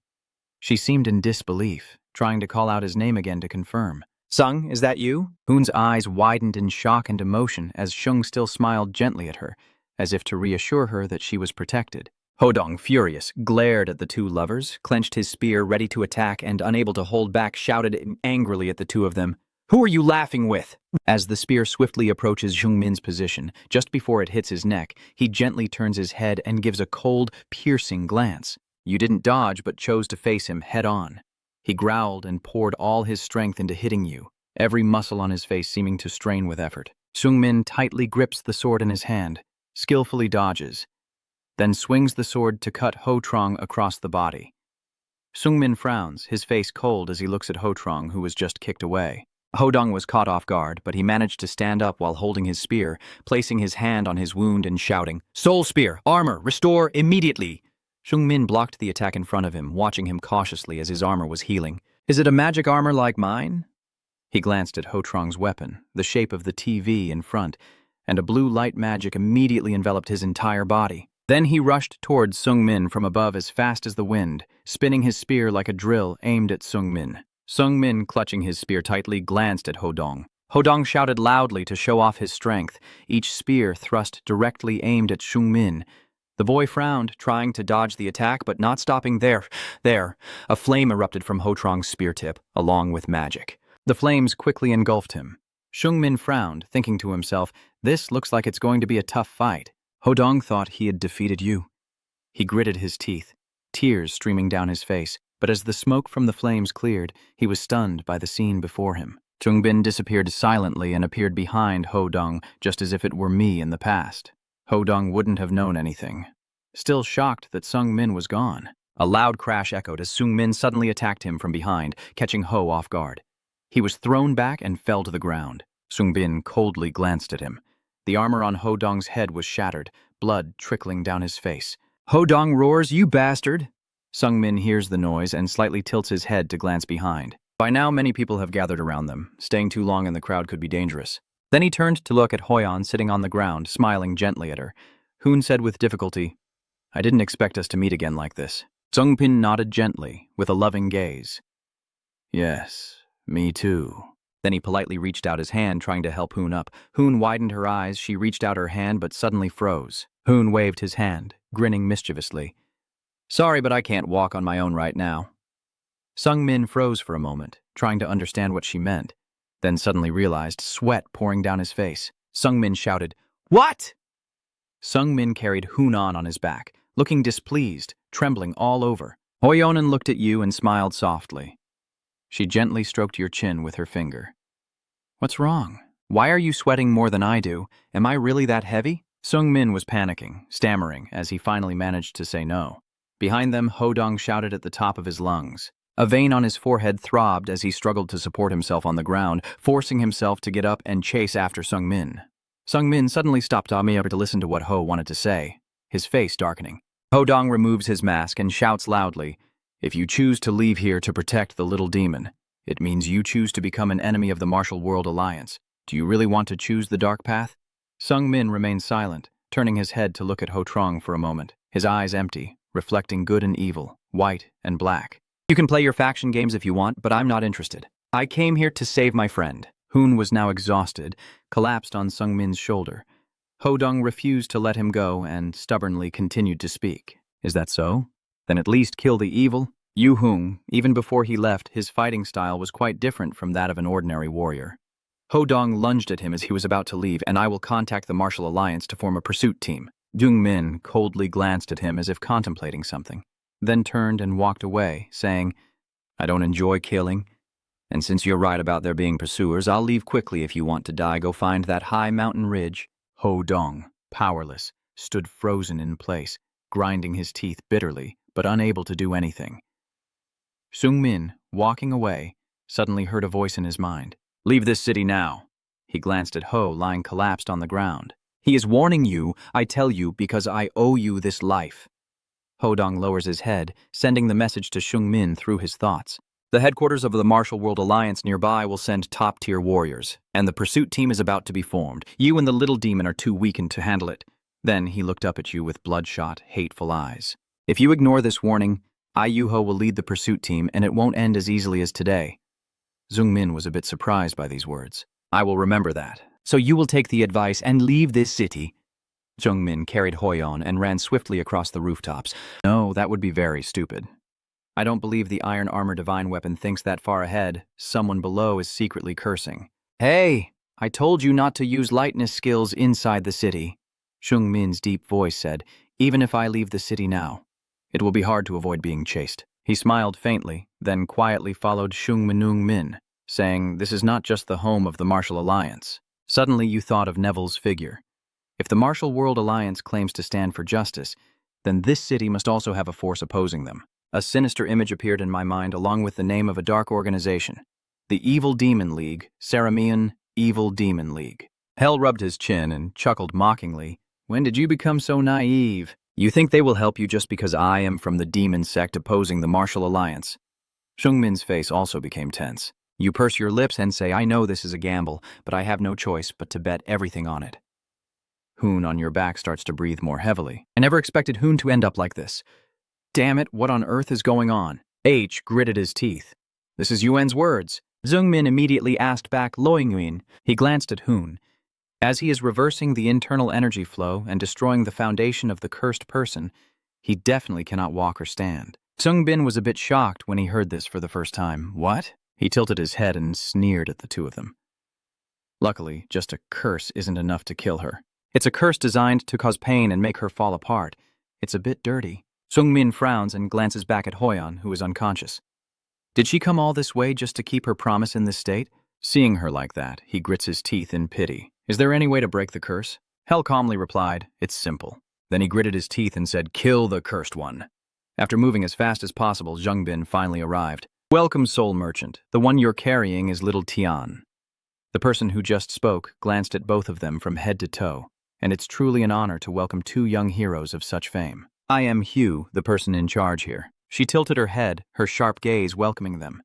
She seemed in disbelief, trying to call out his name again to confirm. Sung, is that you? Hoon's eyes widened in shock and emotion as Shung still smiled gently at her, as if to reassure her that she was protected. Hodong, furious, glared at the two lovers, clenched his spear ready to attack and unable to hold back, shouted angrily at the two of them. Who are you laughing with? As the spear swiftly approaches Jungmin's position, just before it hits his neck, he gently turns his head and gives a cold, piercing glance. You didn't dodge but chose to face him head-on. He growled and poured all his strength into hitting you, every muscle on his face seeming to strain with effort. Jungmin tightly grips the sword in his hand, skillfully dodges, then swings the sword to cut Ho Trong across the body. Jungmin frowns, his face cold as he looks at Ho Trong, who was just kicked away. Hodong was caught off guard, but he managed to stand up while holding his spear, placing his hand on his wound and shouting, Soul Spear! Armor! Restore immediately! Jungmin blocked the attack in front of him, watching him cautiously as his armor was healing. Is it a magic armor like mine? He glanced at Ho Trong's weapon, the shape of the TV in front, and a blue light magic immediately enveloped his entire body. Then he rushed towards Sungmin from above as fast as the wind, spinning his spear like a drill aimed at Sungmin. Sungmin, clutching his spear tightly, glanced at Hodong. Hodong shouted loudly to show off his strength, each spear thrust directly aimed at Jungmin. The boy frowned, trying to dodge the attack, but not stopping there. A flame erupted from Ho Trong's spear tip, along with magic. The flames quickly engulfed him. Jungmin frowned, thinking to himself, this looks like it's going to be a tough fight. Hodong thought he had defeated you. He gritted his teeth, tears streaming down his face, but as the smoke from the flames cleared, he was stunned by the scene before him. Jungbin disappeared silently and appeared behind Hodong, just as if it were me in the past. Hodong wouldn't have known anything. Still shocked that Sungmin was gone. A loud crash echoed as Sungmin suddenly attacked him from behind, catching Ho off guard. He was thrown back and fell to the ground. Sungbin coldly glanced at him. The armor on Hodong's head was shattered, blood trickling down his face. Hodong roars, you bastard! Sungmin hears the noise and slightly tilts his head to glance behind. By now, many people have gathered around them. Staying too long in the crowd could be dangerous. Then he turned to look at Hoyon sitting on the ground, smiling gently at her. Hoon said with difficulty, I didn't expect us to meet again like this. Sungpin nodded gently, with a loving gaze. Yes, me too. Then he politely reached out his hand, trying to help Hoon up. Hoon widened her eyes. She reached out her hand, but suddenly froze. Hoon waved his hand, grinning mischievously. Sorry, but I can't walk on my own right now. Sungmin froze for a moment, trying to understand what she meant, then suddenly realized, sweat pouring down his face. Sungmin shouted, What? Sungmin carried Hoon on his back, looking displeased, trembling all over. Hoyonen looked at you and smiled softly. She gently stroked your chin with her finger. What's wrong? Why are you sweating more than I do? Am I really that heavy? Sungmin was panicking, stammering, as he finally managed to say no. Behind them, Hodong shouted at the top of his lungs. A vein on his forehead throbbed as he struggled to support himself on the ground, forcing himself to get up and chase after Sungmin. Sungmin suddenly stopped Amiya to listen to what Ho wanted to say, his face darkening. Hodong removes his mask and shouts loudly, If you choose to leave here to protect the little demon, it means you choose to become an enemy of the Martial World Alliance. Do you really want to choose the dark path? Sungmin remained silent, turning his head to look at Ho Trong for a moment, his eyes empty, reflecting good and evil, white and black. You can play your faction games if you want, but I'm not interested. I came here to save my friend. Hoon was now exhausted, collapsed on Sungmin's shoulder. Hodong refused to let him go and stubbornly continued to speak. Is that so? Then at least kill the evil? Yu Hung, even before he left, his fighting style was quite different from that of an ordinary warrior. Hodong lunged at him as he was about to leave, and I will contact the Martial Alliance to form a pursuit team. Jung Min coldly glanced at him as if contemplating something, then turned and walked away, saying, I don't enjoy killing, and since you're right about there being pursuers, I'll leave quickly if you want to die. Go find that high mountain ridge. Hodong, powerless, stood frozen in place, grinding his teeth bitterly, but unable to do anything. Sungmin, walking away, suddenly heard a voice in his mind. Leave this city now. He glanced at Ho, lying collapsed on the ground. He is warning you, I tell you, because I owe you this life. Hodong lowers his head, sending the message to Sungmin through his thoughts. The headquarters of the Martial World Alliance nearby will send top-tier warriors, and the pursuit team is about to be formed. You and the little demon are too weakened to handle it. Then he looked up at you with bloodshot, hateful eyes. If you ignore this warning, I Yuho will lead the pursuit team, and it won't end as easily as today. Sungmin was a bit surprised by these words. I will remember that. So you will take the advice and leave this city. Jungmin carried Hoyon and ran swiftly across the rooftops. No, that would be very stupid. I don't believe the iron armor divine weapon thinks that far ahead. Someone below is secretly cursing. Hey, I told you not to use lightness skills inside the city. Shung Min's deep voice said, even if I leave the city now, it will be hard to avoid being chased. He smiled faintly, then quietly followed Shung Minung Min, saying, this is not just the home of the Martial Alliance. Suddenly you thought of Neville's figure. If the Martial World Alliance claims to stand for justice, then this city must also have a force opposing them. A sinister image appeared in my mind along with the name of a dark organization. The Evil Demon League, Saramian Evil Demon League. Hell rubbed his chin and chuckled mockingly. When did you become so naive? You think they will help you just because I am from the demon sect opposing the Martial Alliance? Shungmin's face also became tense. You purse your lips and say, I know this is a gamble, but I have no choice but to bet everything on it. Hoon on your back starts to breathe more heavily. I never expected Hoon to end up like this. Damn it, what on earth is going on? H gritted his teeth. This is Yuan's words. Zungmin immediately asked back Loingyuan. He glanced at Hoon. As he is reversing the internal energy flow and destroying the foundation of the cursed person, he definitely cannot walk or stand. Sungbin was a bit shocked when he heard this for the first time. What? He tilted his head and sneered at the two of them. Luckily, just a curse isn't enough to kill her. It's a curse designed to cause pain and make her fall apart. It's a bit dirty. Sungmin frowns and glances back at Hoyon, who is unconscious. Did she come all this way just to keep her promise in this state? Seeing her like that, he grits his teeth in pity. Is there any way to break the curse? Hell calmly replied, it's simple. Then he gritted his teeth and said, kill the cursed one. After moving as fast as possible, Zhongbin finally arrived. Welcome, soul merchant. The one you're carrying is little Tian. The person who just spoke glanced at both of them from head to toe, and it's truly an honor to welcome two young heroes of such fame. I am Hugh, the person in charge here. She tilted her head, her sharp gaze welcoming them.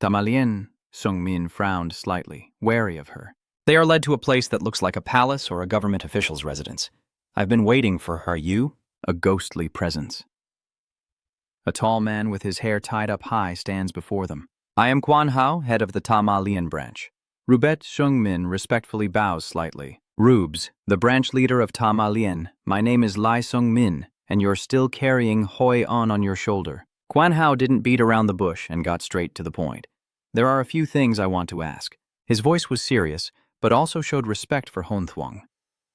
Tamalien, Sungmin frowned slightly, wary of her. They are led to a place that looks like a palace or a government official's residence. I've been waiting for her, you? A ghostly presence. A tall man with his hair tied up high stands before them. I am Quan Hao, head of the Tamalien branch. Rubet Shungmin respectfully bows slightly. Rubes, the branch leader of Tamalien, my name is Lai Sung Min, and you're still carrying Hoi on your shoulder. Quan Hao didn't beat around the bush and got straight to the point. There are a few things I want to ask. His voice was serious, but also showed respect for Hon Thuong.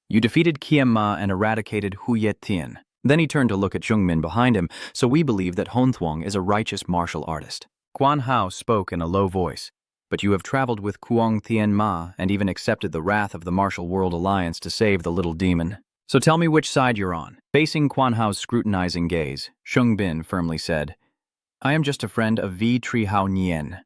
You defeated Kiem Ma and eradicated Hu Yet Tien. Then he turned to look at Zhongmin behind him, so we believe that Hon Thuong is a righteous martial artist. Quan Hao spoke in a low voice. But you have traveled with Kuong Thien Ma and even accepted the wrath of the Martial World Alliance to save the little demon. So tell me which side you're on. Facing Quan Hao's scrutinizing gaze, Shung Bin firmly said, I am just a friend of V Tri Hao Nien.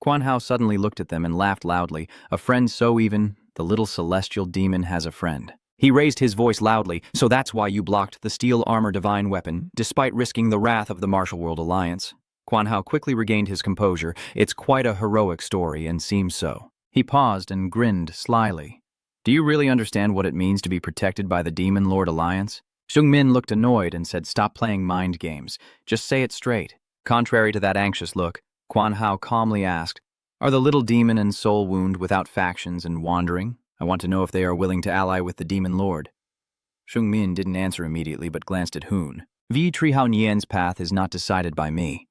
Quan Hao suddenly looked at them and laughed loudly. A friend so even, the little celestial demon has a friend. He raised his voice loudly, so that's why you blocked the steel armor divine weapon, despite risking the wrath of the Martial World Alliance. Quan Hao quickly regained his composure. It's quite a heroic story and seems so. He paused and grinned slyly. Do you really understand what it means to be protected by the Demon Lord Alliance? Shungmin looked annoyed and said, stop playing mind games. Just say it straight. Contrary to that anxious look, Quan Hao calmly asked, Are the little demon and soul wound without factions and wandering? I want to know if they are willing to ally with the demon lord. Shungmin didn't answer immediately but glanced at Hoon. Trihao Nian's path is not decided by me.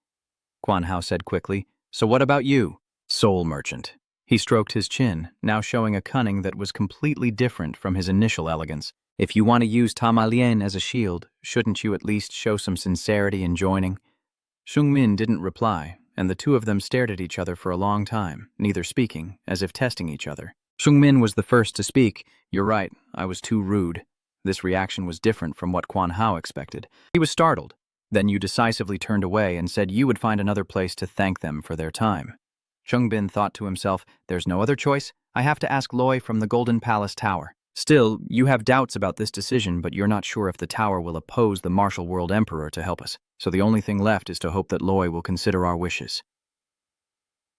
Quan Hao said quickly, so what about you? Soul merchant. He stroked his chin, now showing a cunning that was completely different from his initial elegance. If you want to use Tama Lien as a shield, shouldn't you at least show some sincerity in joining? Shungmin didn't reply, and the two of them stared at each other for a long time, neither speaking, as if testing each other. Shungmin was the first to speak. You're right, I was too rude. This reaction was different from what Quan Hao expected. He was startled. Then you decisively turned away and said you would find another place to thank them for their time. Shungbin thought to himself, there's no other choice. I have to ask Loi from the Golden Palace Tower. Still, you have doubts about this decision, but you're not sure if the tower will oppose the Martial World Emperor to help us. So the only thing left is to hope that Loi will consider our wishes.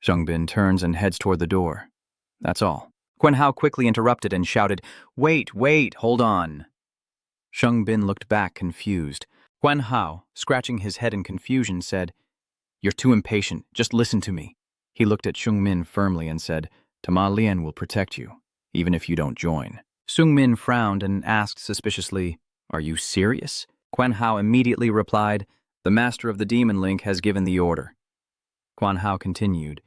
Shungbin turns and heads toward the door. That's all. Quan Hao quickly interrupted and shouted, wait, hold on. Shungbin looked back confused. Quan Hao, scratching his head in confusion, said, you're too impatient, just listen to me. He looked at Shungmin firmly and said, Tama Lien will protect you, even if you don't join. Shungmin frowned and asked suspiciously, are you serious? Quan Hao immediately replied, the master of the demon link has given the order. Quan Hao continued,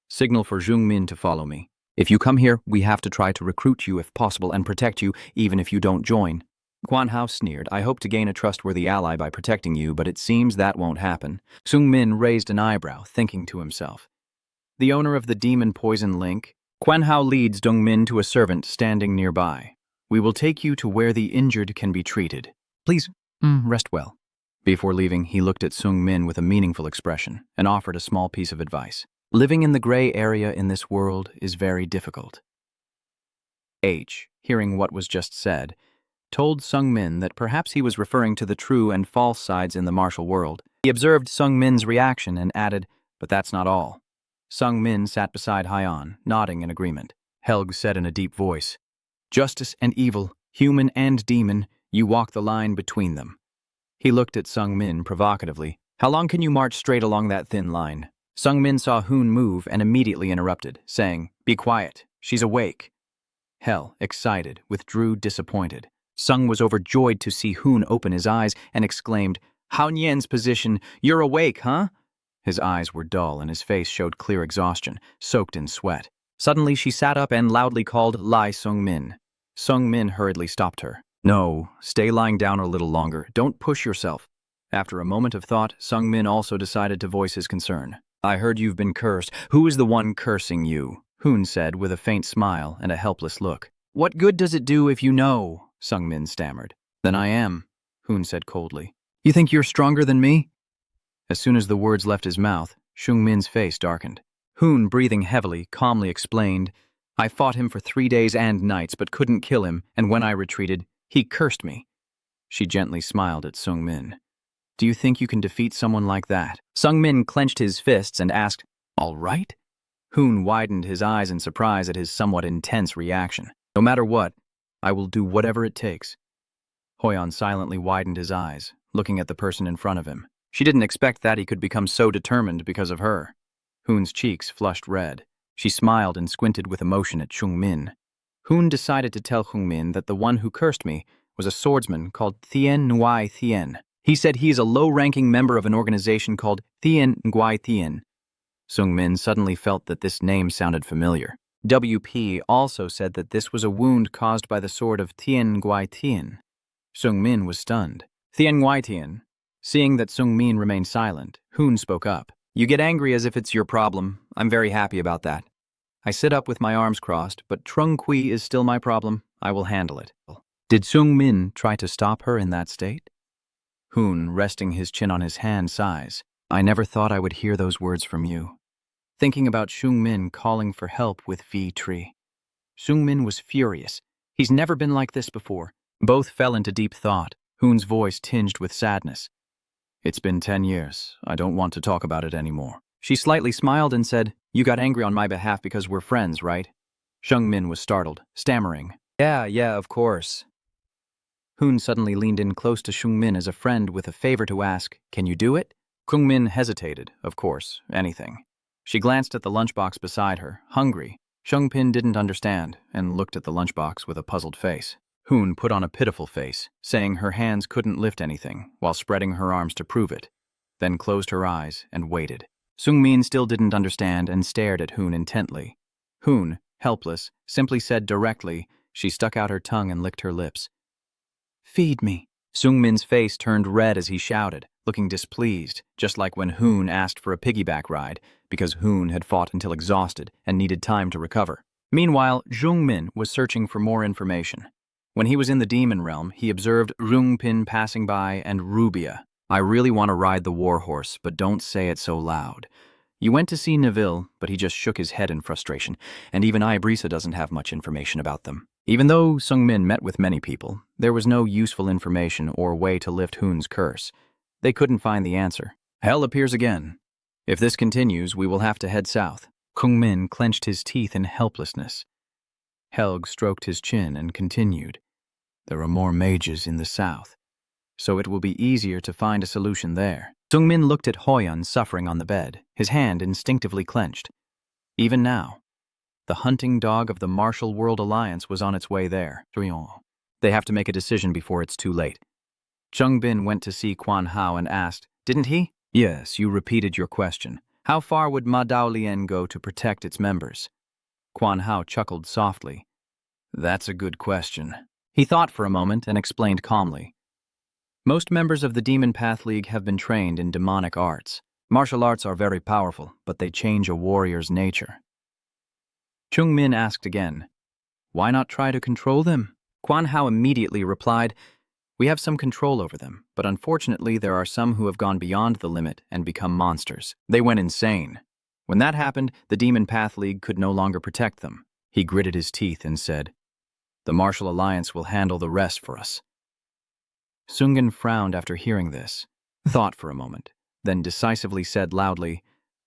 signal for Shungmin to follow me. If you come here, we have to try to recruit you if possible and protect you, even if you don't join. Quan Hao sneered, I hope to gain a trustworthy ally by protecting you, but it seems that won't happen. Shungmin raised an eyebrow, thinking to himself. The owner of the demon poison link, Quan Hao leads Dongmin to a servant standing nearby. We will take you to where the injured can be treated. Please, rest well. Before leaving, he looked at Shungmin with a meaningful expression and offered a small piece of advice. Living in the gray area in this world is very difficult. H, hearing what was just said, told Shungmin that perhaps he was referring to the true and false sides in the martial world. He observed Shungmin's reaction and added, but that's not all. Shungmin sat beside Haiyan, nodding in agreement. Helg said in a deep voice, justice and evil, human and demon, you walk the line between them. He looked at Shungmin provocatively. How long can you march straight along that thin line? Shungmin saw Hoon move and immediately interrupted, saying, be quiet, she's awake. Hel, excited, withdrew disappointed. Sung was overjoyed to see Hoon open his eyes and exclaimed, Hao Nian's position, you're awake, huh? His eyes were dull and his face showed clear exhaustion, soaked in sweat. Suddenly she sat up and loudly called Lai Shungmin. Shungmin hurriedly stopped her. No, stay lying down a little longer. Don't push yourself. After a moment of thought, Shungmin also decided to voice his concern. I heard you've been cursed. Who is the one cursing you? Hoon said with a faint smile and a helpless look. What good does it do if you know? Shungmin stammered. Then I am, Hoon said coldly. You think you're stronger than me? As soon as the words left his mouth, Shungmin's face darkened. Hoon, breathing heavily, calmly explained, I fought him for 3 days and nights but couldn't kill him, and when I retreated, he cursed me. She gently smiled at Shungmin. Do you think you can defeat someone like that? Shungmin clenched his fists and asked, all right? Hoon widened his eyes in surprise at his somewhat intense reaction. No matter what, I will do whatever it takes. Hoyan silently widened his eyes, looking at the person in front of him. She didn't expect that he could become so determined because of her. Hoon's cheeks flushed red. She smiled and squinted with emotion at Shungmin. Hoon decided to tell Shungmin that the one who cursed me was a swordsman called Thien Nguai Thien. He said he is a low-ranking member of an organization called Thien Nguai Thien. Shungmin suddenly felt that this name sounded familiar. WP also said that this was a wound caused by the sword of Thien Nguai Thien. Shungmin was stunned. Thien Nguai Thien. Seeing that Shungmin remained silent, Hoon spoke up. You get angry as if it's your problem. I'm very happy about that. I sit up with my arms crossed, but Trung Kui is still my problem. I will handle it. Did Shungmin try to stop her in that state? Hoon, resting his chin on his hand, sighs. I never thought I would hear those words from you. Thinking about Shungmin calling for help with V-Tree. Shungmin was furious. He's never been like this before. Both fell into deep thought, Hoon's voice tinged with sadness. It's been 10 years. I don't want to talk about it anymore. She slightly smiled and said, you got angry on my behalf because we're friends, right? Shungmin was startled, stammering. Yeah, of course. Hoon suddenly leaned in close to Shungmin as a friend with a favor to ask, can you do it? Shungmin hesitated, of course, anything. She glanced at the lunchbox beside her, hungry. Shungpin didn't understand and looked at the lunchbox with a puzzled face. Hoon put on a pitiful face, saying her hands couldn't lift anything while spreading her arms to prove it, then closed her eyes and waited. Sungmin still didn't understand and stared at Hoon intently. Hoon, helpless, simply said directly. She stuck out her tongue and licked her lips. "Feed me." Sungmin's face turned red as he shouted, looking displeased, just like when Hoon asked for a piggyback ride, because Hoon had fought until exhausted and needed time to recover. Meanwhile, Jungmin was searching for more information. When he was in the demon realm, he observed Rungpin passing by and Rubia. "I really want to ride the warhorse, but don't say it so loud. You went to see Neville, but he just shook his head in frustration, and even Ibrisa doesn't have much information about them." Even though Sungmin met with many people, there was no useful information or way to lift Hoon's curse. They couldn't find the answer. Hell appears again. If this continues, we will have to head south. Kungmin clenched his teeth in helplessness. Helg stroked his chin and continued. There are more mages in the south, so it will be easier to find a solution there. Sungmin looked at Hoyun suffering on the bed, his hand instinctively clenched. Even now, the hunting dog of the Martial World Alliance was on its way there. They have to make a decision before it's too late. Chung Bin went to see Quan Hao and asked, "Didn't he?" "Yes, you repeated your question. How far would Ma Dao Lian go to protect its members?" Quan Hao chuckled softly. "That's a good question." He thought for a moment and explained calmly. Most members of the Demon Path League have been trained in demonic arts. Martial arts are very powerful, but they change a warrior's nature. Chung Min asked again, "Why not try to control them?" Quan Hao immediately replied, "We have some control over them, but unfortunately there are some who have gone beyond the limit and become monsters. They went insane. When that happened, the Demon Path League could no longer protect them." He gritted his teeth and said, "The Martial Alliance will handle the rest for us." Sungen frowned after hearing this, thought for a moment, then decisively said loudly,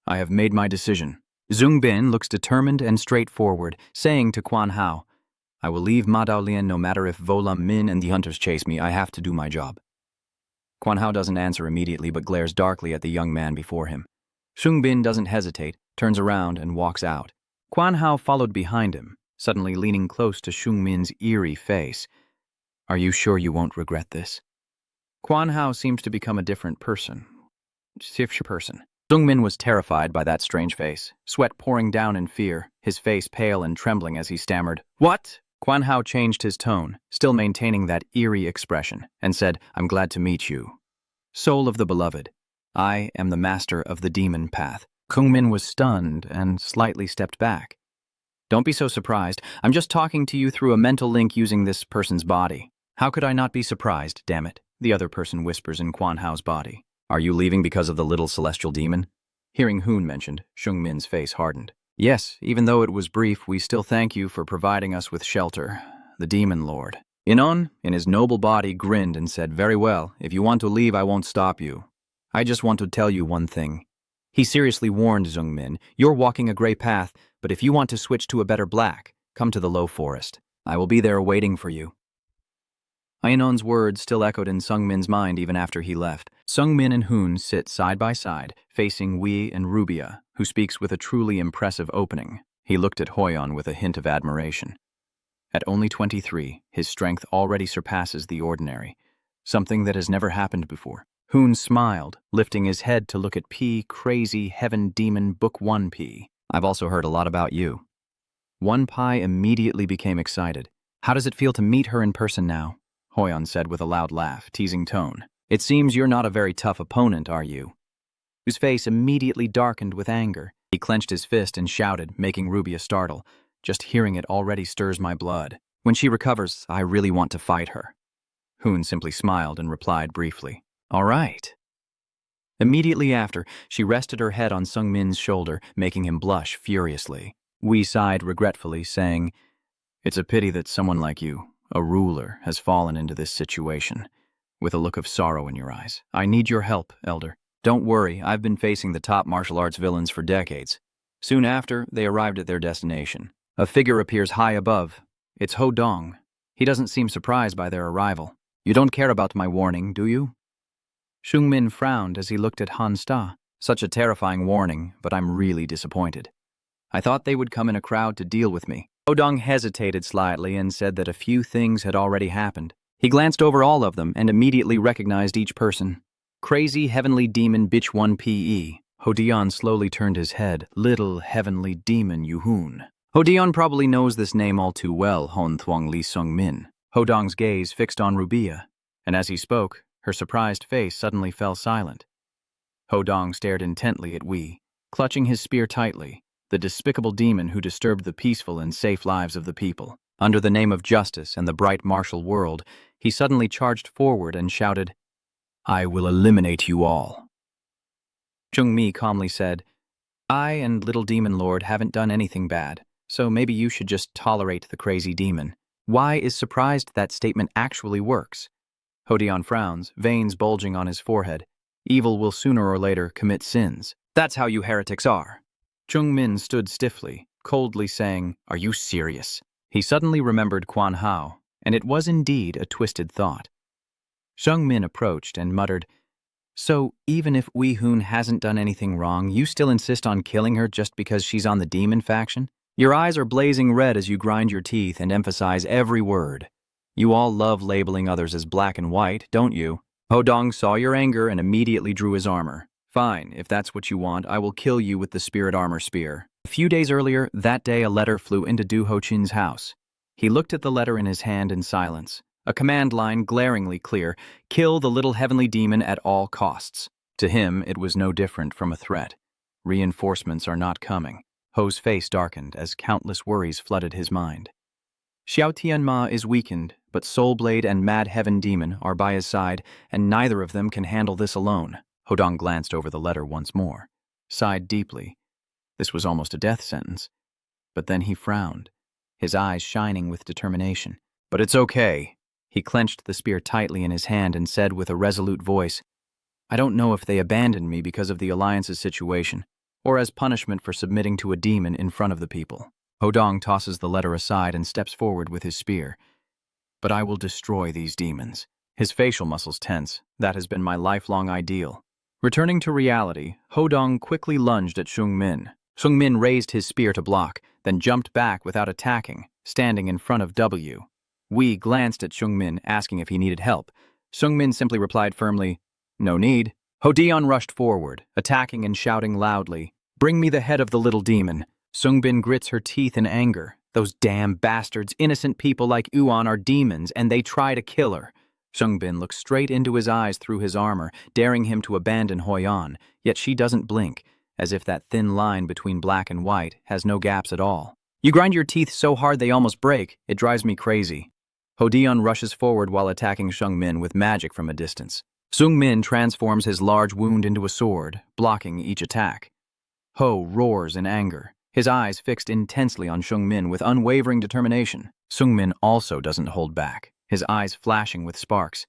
"I have made my decision." Zungbin looks determined and straightforward, saying to Quan Hao, "I will leave Ma Dao Lian no matter if Vola Min and the hunters chase me. I have to do my job." Quan Hao doesn't answer immediately but glares darkly at the young man before him. Zungbin doesn't hesitate, turns around and walks out. Quan Hao followed behind him, suddenly leaning close to Zungmin's eerie face. "Are you sure you won't regret this?" Quan Hao seemed to become a different person. Zungmin was terrified by that strange face, sweat pouring down in fear, his face pale and trembling as he stammered, "What?" Quan Hao changed his tone, still maintaining that eerie expression, and said, "I'm glad to meet you. Soul of the Beloved, I am the master of the demon path." Kungmin was stunned and slightly stepped back. "Don't be so surprised. I'm just talking to you through a mental link using this person's body." "How could I not be surprised, damn it?" the other person whispers in Quan Hao's body. "Are you leaving because of the little celestial demon?" Hearing Hoon mentioned, Shungmin's face hardened. "Yes, even though it was brief, we still thank you for providing us with shelter. The Demon Lord." Inon, in his noble body, grinned and said, "Very well. If you want to leave, I won't stop you. I just want to tell you one thing." He seriously warned Zungmin, "You're walking a gray path, but if you want to switch to a better black, come to the low forest. I will be there waiting for you." Ainon's words still echoed in Sungmin's mind even after he left. Sungmin and Hoon sit side by side, facing Wei and Rubia, who speaks with a truly impressive opening. He looked at Hoyon with a hint of admiration. At only 23, his strength already surpasses the ordinary, something that has never happened before. Hoon smiled, lifting his head to look at P. Crazy Heaven Demon Book 1 P. "I've also heard a lot about you." One Pi immediately became excited. "How does it feel to meet her in person now?" Hoyon said with a loud laugh, teasing tone. "It seems you're not a very tough opponent, are you?" Whose face immediately darkened with anger. He clenched his fist and shouted, making Rubia startle. "Just hearing it already stirs my blood. When she recovers, I really want to fight her." Hoon simply smiled and replied briefly, "All right." Immediately after, she rested her head on Sungmin's shoulder, making him blush furiously. Wei sighed regretfully, saying, "It's a pity that someone like you, a ruler, has fallen into this situation," with a look of sorrow in your eyes. "I need your help, Elder." "Don't worry, I've been facing the top martial arts villains for decades." Soon after, they arrived at their destination. A figure appears high above. It's Ho Dong. He doesn't seem surprised by their arrival. "You don't care about my warning, do you?" Shungmin frowned as he looked at Han Sta. Such a terrifying warning, but I'm really disappointed. I thought they would come in a crowd to deal with me. Hodong hesitated slightly and said that a few things had already happened. He glanced over all of them and immediately recognized each person. Crazy heavenly demon bitch 1PE. Hodion slowly turned his head. Little heavenly demon Yuhun. Hodion probably knows this name all too well, Hon Thuong Lee Sung Min. Hodong's gaze fixed on Rubia, and as he spoke, her surprised face suddenly fell silent. Hodong stared intently at Wei, clutching his spear tightly, the despicable demon who disturbed the peaceful and safe lives of the people. Under the name of justice and the bright martial world, he suddenly charged forward and shouted, "I will eliminate you all." Chung Mi calmly said, "I and Little Demon Lord haven't done anything bad, so maybe you should just tolerate the crazy demon." Wai is surprised that statement actually works. Hodion frowns, veins bulging on his forehead. Evil will sooner or later commit sins. That's how you heretics are. Chung Min stood stiffly, coldly saying, "Are you serious?" He suddenly remembered Quan Hao, and it was indeed a twisted thought. Chung Min approached and muttered, "So even if Wei Hun hasn't done anything wrong, you still insist on killing her just because she's on the demon faction? Your eyes are blazing red as you grind your teeth and emphasize every word. You all love labeling others as black and white, don't you?" Hodong saw your anger and immediately drew his armor. "Fine, if that's what you want, I will kill you with the spirit armor spear." A few days earlier, that day a letter flew into Du Ho Chin's house. He looked at the letter in his hand in silence. A command line glaringly clear: "Kill the little heavenly demon at all costs." To him, it was no different from a threat. Reinforcements are not coming. Ho's face darkened as countless worries flooded his mind. Xiao Tianma is weakened, but Soulblade and Mad Heaven Demon are by his side, and neither of them can handle this alone. Hodong glanced over the letter once more, sighed deeply. This was almost a death sentence. But then he frowned, his eyes shining with determination. "But it's okay." He clenched the spear tightly in his hand and said with a resolute voice, "I don't know if they abandoned me because of the Alliance's situation, or as punishment for submitting to a demon in front of the people." Hodong tosses the letter aside and steps forward with his spear. "But I will destroy these demons." His facial muscles tense. That has been my lifelong ideal. Returning to reality, Hodong quickly lunged at Chung Min. Chung Min raised his spear to block, then jumped back without attacking, standing in front of W. Wei glanced at Chung Min, asking if he needed help. Chung Min simply replied firmly, "No need." Hodion rushed forward, attacking and shouting loudly, "Bring me the head of the little demon." Sungbin grits her teeth in anger. Those damn bastards, innocent people like Yuan are demons, and they try to kill her. Sungbin looks straight into his eyes through his armor, daring him to abandon Hoyan, yet she doesn't blink, as if that thin line between black and white has no gaps at all. "You grind your teeth so hard they almost break. It drives me crazy." Hodion rushes forward while attacking Shungmin with magic from a distance. Sungmin transforms his large wound into a sword, blocking each attack. Ho roars in anger, his eyes fixed intensely on Shungmin with unwavering determination. Sungmin also doesn't hold back, his eyes flashing with sparks.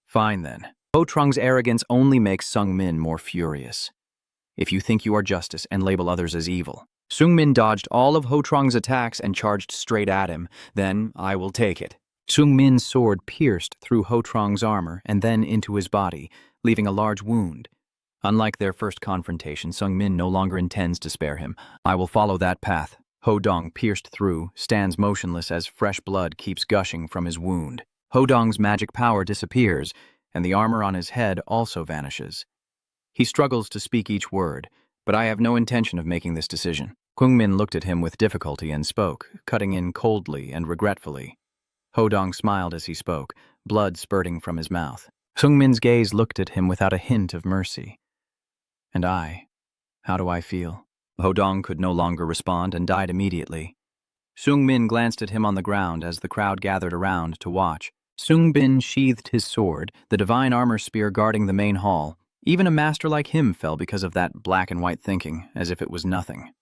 Fine then. Ho Trung's arrogance only makes Sungmin more furious. If you think you are justice and label others as evil. Sungmin dodged all of Ho Trung's attacks and charged straight at him. Then I will take it. Sungmin's sword pierced through Ho Trung's armor and then into his body, leaving a large wound. Unlike their first confrontation, Sungmin no longer intends to spare him. I will follow that path. Ho Dong, pierced through, stands motionless as fresh blood keeps gushing from his wound. Ho Dong's magic power disappears, and the armor on his head also vanishes. He struggles to speak each word, but I have no intention of making this decision. Kungmin looked at him with difficulty and spoke, cutting in coldly and regretfully. Ho Dong smiled as he spoke, blood spurting from his mouth. Sungmin's gaze looked at him without a hint of mercy. And how do I feel? Ho Dong could no longer respond and died immediately. Sungmin glanced at him on the ground as the crowd gathered around to watch. Sungbin sheathed his sword, the divine armor spear guarding the main hall. Even a master like him fell because of that black and white thinking, as if it was nothing.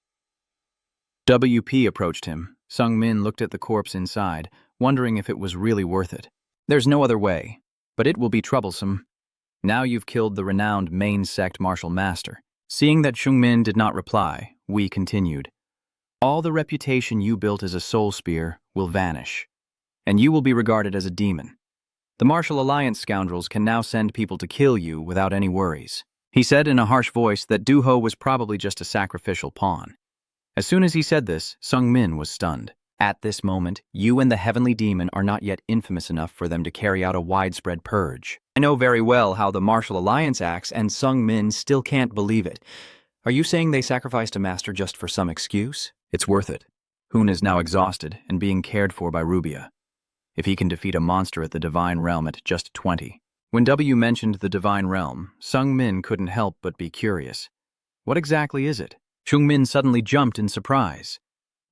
WP approached him. Sungmin looked at the corpse inside, wondering if it was really worth it. There's no other way, but it will be troublesome. Now you've killed the renowned main sect martial master. Seeing that Shungmin did not reply, Wei continued. All the reputation you built as a soul spear will vanish, and you will be regarded as a demon. The Martial Alliance scoundrels can now send people to kill you without any worries. He said in a harsh voice that Du-ho was probably just a sacrificial pawn. As soon as he said this, Sung-min was stunned. At this moment, you and the heavenly demon are not yet infamous enough for them to carry out a widespread purge. I know very well how the Martial Alliance acts, and Sung-min still can't believe it. Are you saying they sacrificed a master just for some excuse? It's worth it. Hoon is now exhausted and being cared for by Rubia. If he can defeat a monster at the Divine Realm at just 20. When W mentioned the Divine Realm, Sung-min couldn't help but be curious. What exactly is it? Chung-min suddenly jumped in surprise.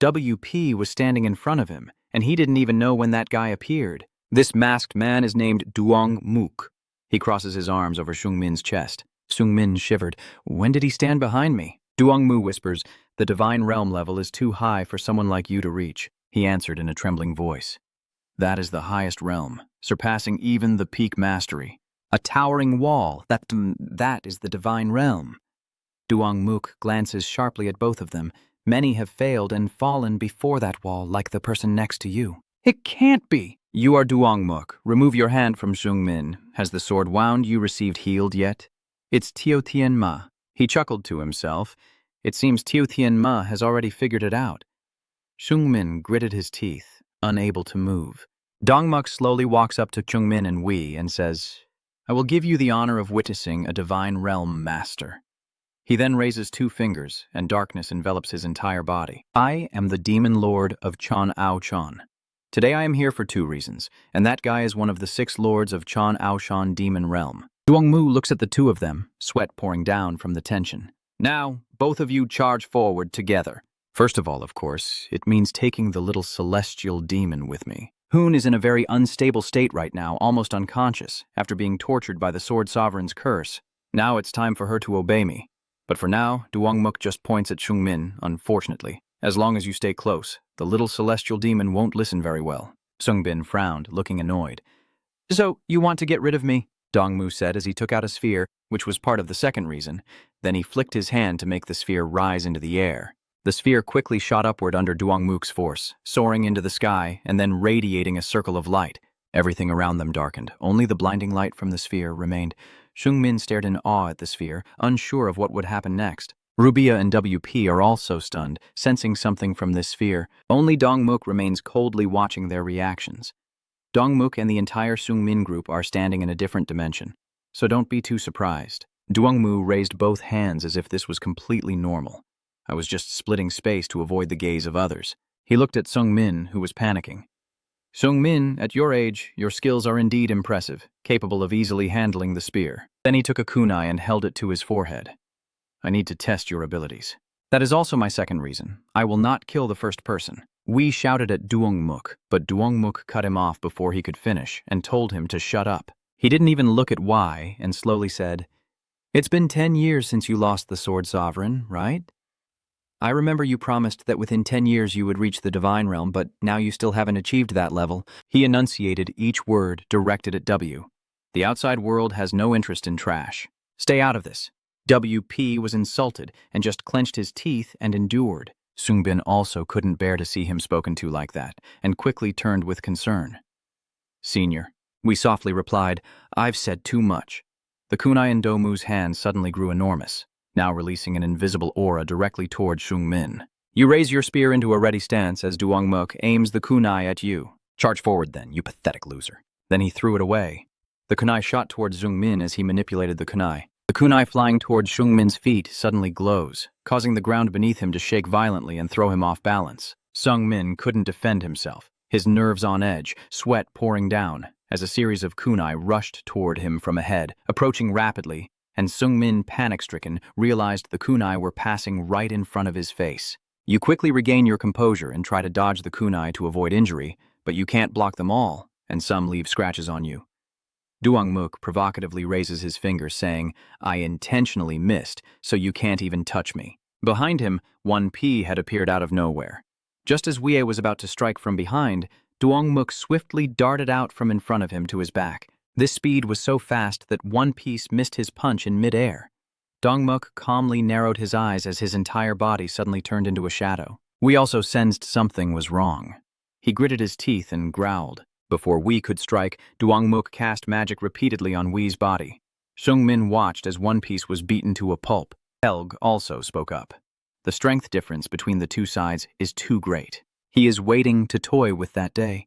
WP was standing in front of him, and he didn't even know when that guy appeared. This masked man is named Duong-mook. He crosses his arms over Chung-min's chest. Chung-min shivered. When did he stand behind me? Duong-mu whispers, the Divine Realm level is too high for someone like you to reach. He answered in a trembling voice. That is the highest realm, surpassing even the peak mastery. A towering wall, that is the Divine Realm. Duong-mook glances sharply at both of them. Many have failed and fallen before that wall, like the person next to you. It can't be! You are Duong-mook. Remove your hand from Chung-min. Has the sword wound you received healed yet? It's Teo Tien-ma. He chuckled to himself. It seems Teo Tien-ma has already figured it out. Chung-min gritted his teeth, unable to move. Dong-mook slowly walks up to Chung-min and Wee and says, I will give you the honor of witnessing a Divine Realm master. He then raises 2 fingers, and darkness envelops his entire body. I am the Demon Lord of Chon Ao Chon. Today I am here for 2 reasons, and that guy is one of the 6 lords of Chon Ao Chon Demon Realm. Duong-mu looks at the 2 of them, sweat pouring down from the tension. Now, both of you charge forward together. First of all, of course, it means taking the little celestial demon with me. Hoon is in a very unstable state right now, almost unconscious, after being tortured by the Sword Sovereign's curse. Now it's time for her to obey me. But for now, Duong-mook just points at Chung-min, unfortunately. As long as you stay close, the little celestial demon won't listen very well. Sung-bin frowned, looking annoyed. So, you want to get rid of me? Dong-mu said as he took out a sphere, which was part of the second reason. Then he flicked his hand to make the sphere rise into the air. The sphere quickly shot upward under Duong-mook's force, soaring into the sky and then radiating a circle of light. Everything around them darkened. Only the blinding light from the sphere remained. Chung-min stared in awe at the sphere, unsure of what would happen next. Rubia and WP are also stunned, sensing something from this sphere. Only Dong-mook remains coldly watching their reactions. Dong-mook and the entire Sung-min group are standing in a different dimension, so don't be too surprised. Duong-mu raised both hands as if this was completely normal. I was just splitting space to avoid the gaze of others. He looked at Sung-min, who was panicking. Sung-min, at your age, your skills are indeed impressive, capable of easily handling the spear. Then he took a kunai and held it to his forehead. I need to test your abilities. That is also my second reason. I will not kill the first person. We shouted at Duong-mook, but Duong-mook cut him off before he could finish and told him to shut up. He didn't even look at Y and slowly said, It's been 10 years since you lost the Sword Sovereign, right? I remember you promised that within 10 years you would reach the Divine Realm, but now you still haven't achieved that level. He enunciated each word directed at W. The outside world has no interest in trash. Stay out of this. WP was insulted and just clenched his teeth and endured. Sung-bin also couldn't bear to see him spoken to like that, and quickly turned with concern. Senior, we softly replied, I've said too much. The kunai in Domu's hand suddenly grew enormous, now releasing an invisible aura directly toward Chung-min. You raise your spear into a ready stance as Duong-mook aims the kunai at you. Charge forward then, you pathetic loser. Then he threw it away. The kunai shot towards Chung-min as he manipulated the kunai. The kunai flying towards Chung-min's feet suddenly glows, causing the ground beneath him to shake violently and throw him off balance. Sung-min couldn't defend himself, his nerves on edge, sweat pouring down, as a series of kunai rushed toward him from ahead, approaching rapidly, and Sung-min, panic-stricken, realized the kunai were passing right in front of his face. You quickly regain your composure and try to dodge the kunai to avoid injury, but you can't block them all, and some leave scratches on you. Duong-mook provocatively raises his finger, saying, I intentionally missed, so you can't even touch me. Behind him, 1P had appeared out of nowhere. Just as Wie was about to strike from behind, Duong-mook swiftly darted out from in front of him to his back. This speed was so fast that 1Piece missed his punch in mid-air. Dong-mook calmly narrowed his eyes as his entire body suddenly turned into a shadow. Wie also sensed something was wrong. He gritted his teeth and growled. Before Wie could strike, Duong-mook cast magic repeatedly on Wie's body. Seungmin watched as one piece was beaten to a pulp. Helg also spoke up. The strength difference between the two sides is too great. He is waiting to toy with that day.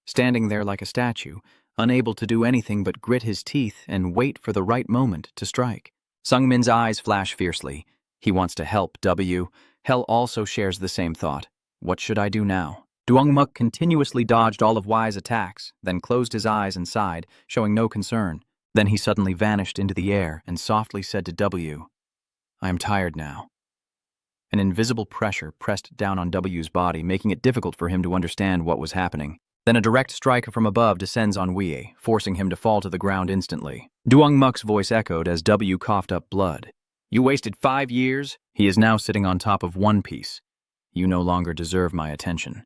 Standing there like a statue, unable to do anything but grit his teeth and wait for the right moment to strike. Seungmin's eyes flash fiercely. He wants to help W. Hell also shares the same thought. What should I do now? Duongmuk continuously dodged all of Y's attacks, then closed his eyes and sighed, showing no concern. Then he suddenly vanished into the air and softly said to W, "I am tired now." An invisible pressure pressed down on W's body, making it difficult for him to understand what was happening. Then a direct strike from above descends on Wei, forcing him to fall to the ground instantly. Duongmuk's voice echoed as W coughed up blood. "You wasted 5 years?" He is now sitting on top of one piece. "You no longer deserve my attention."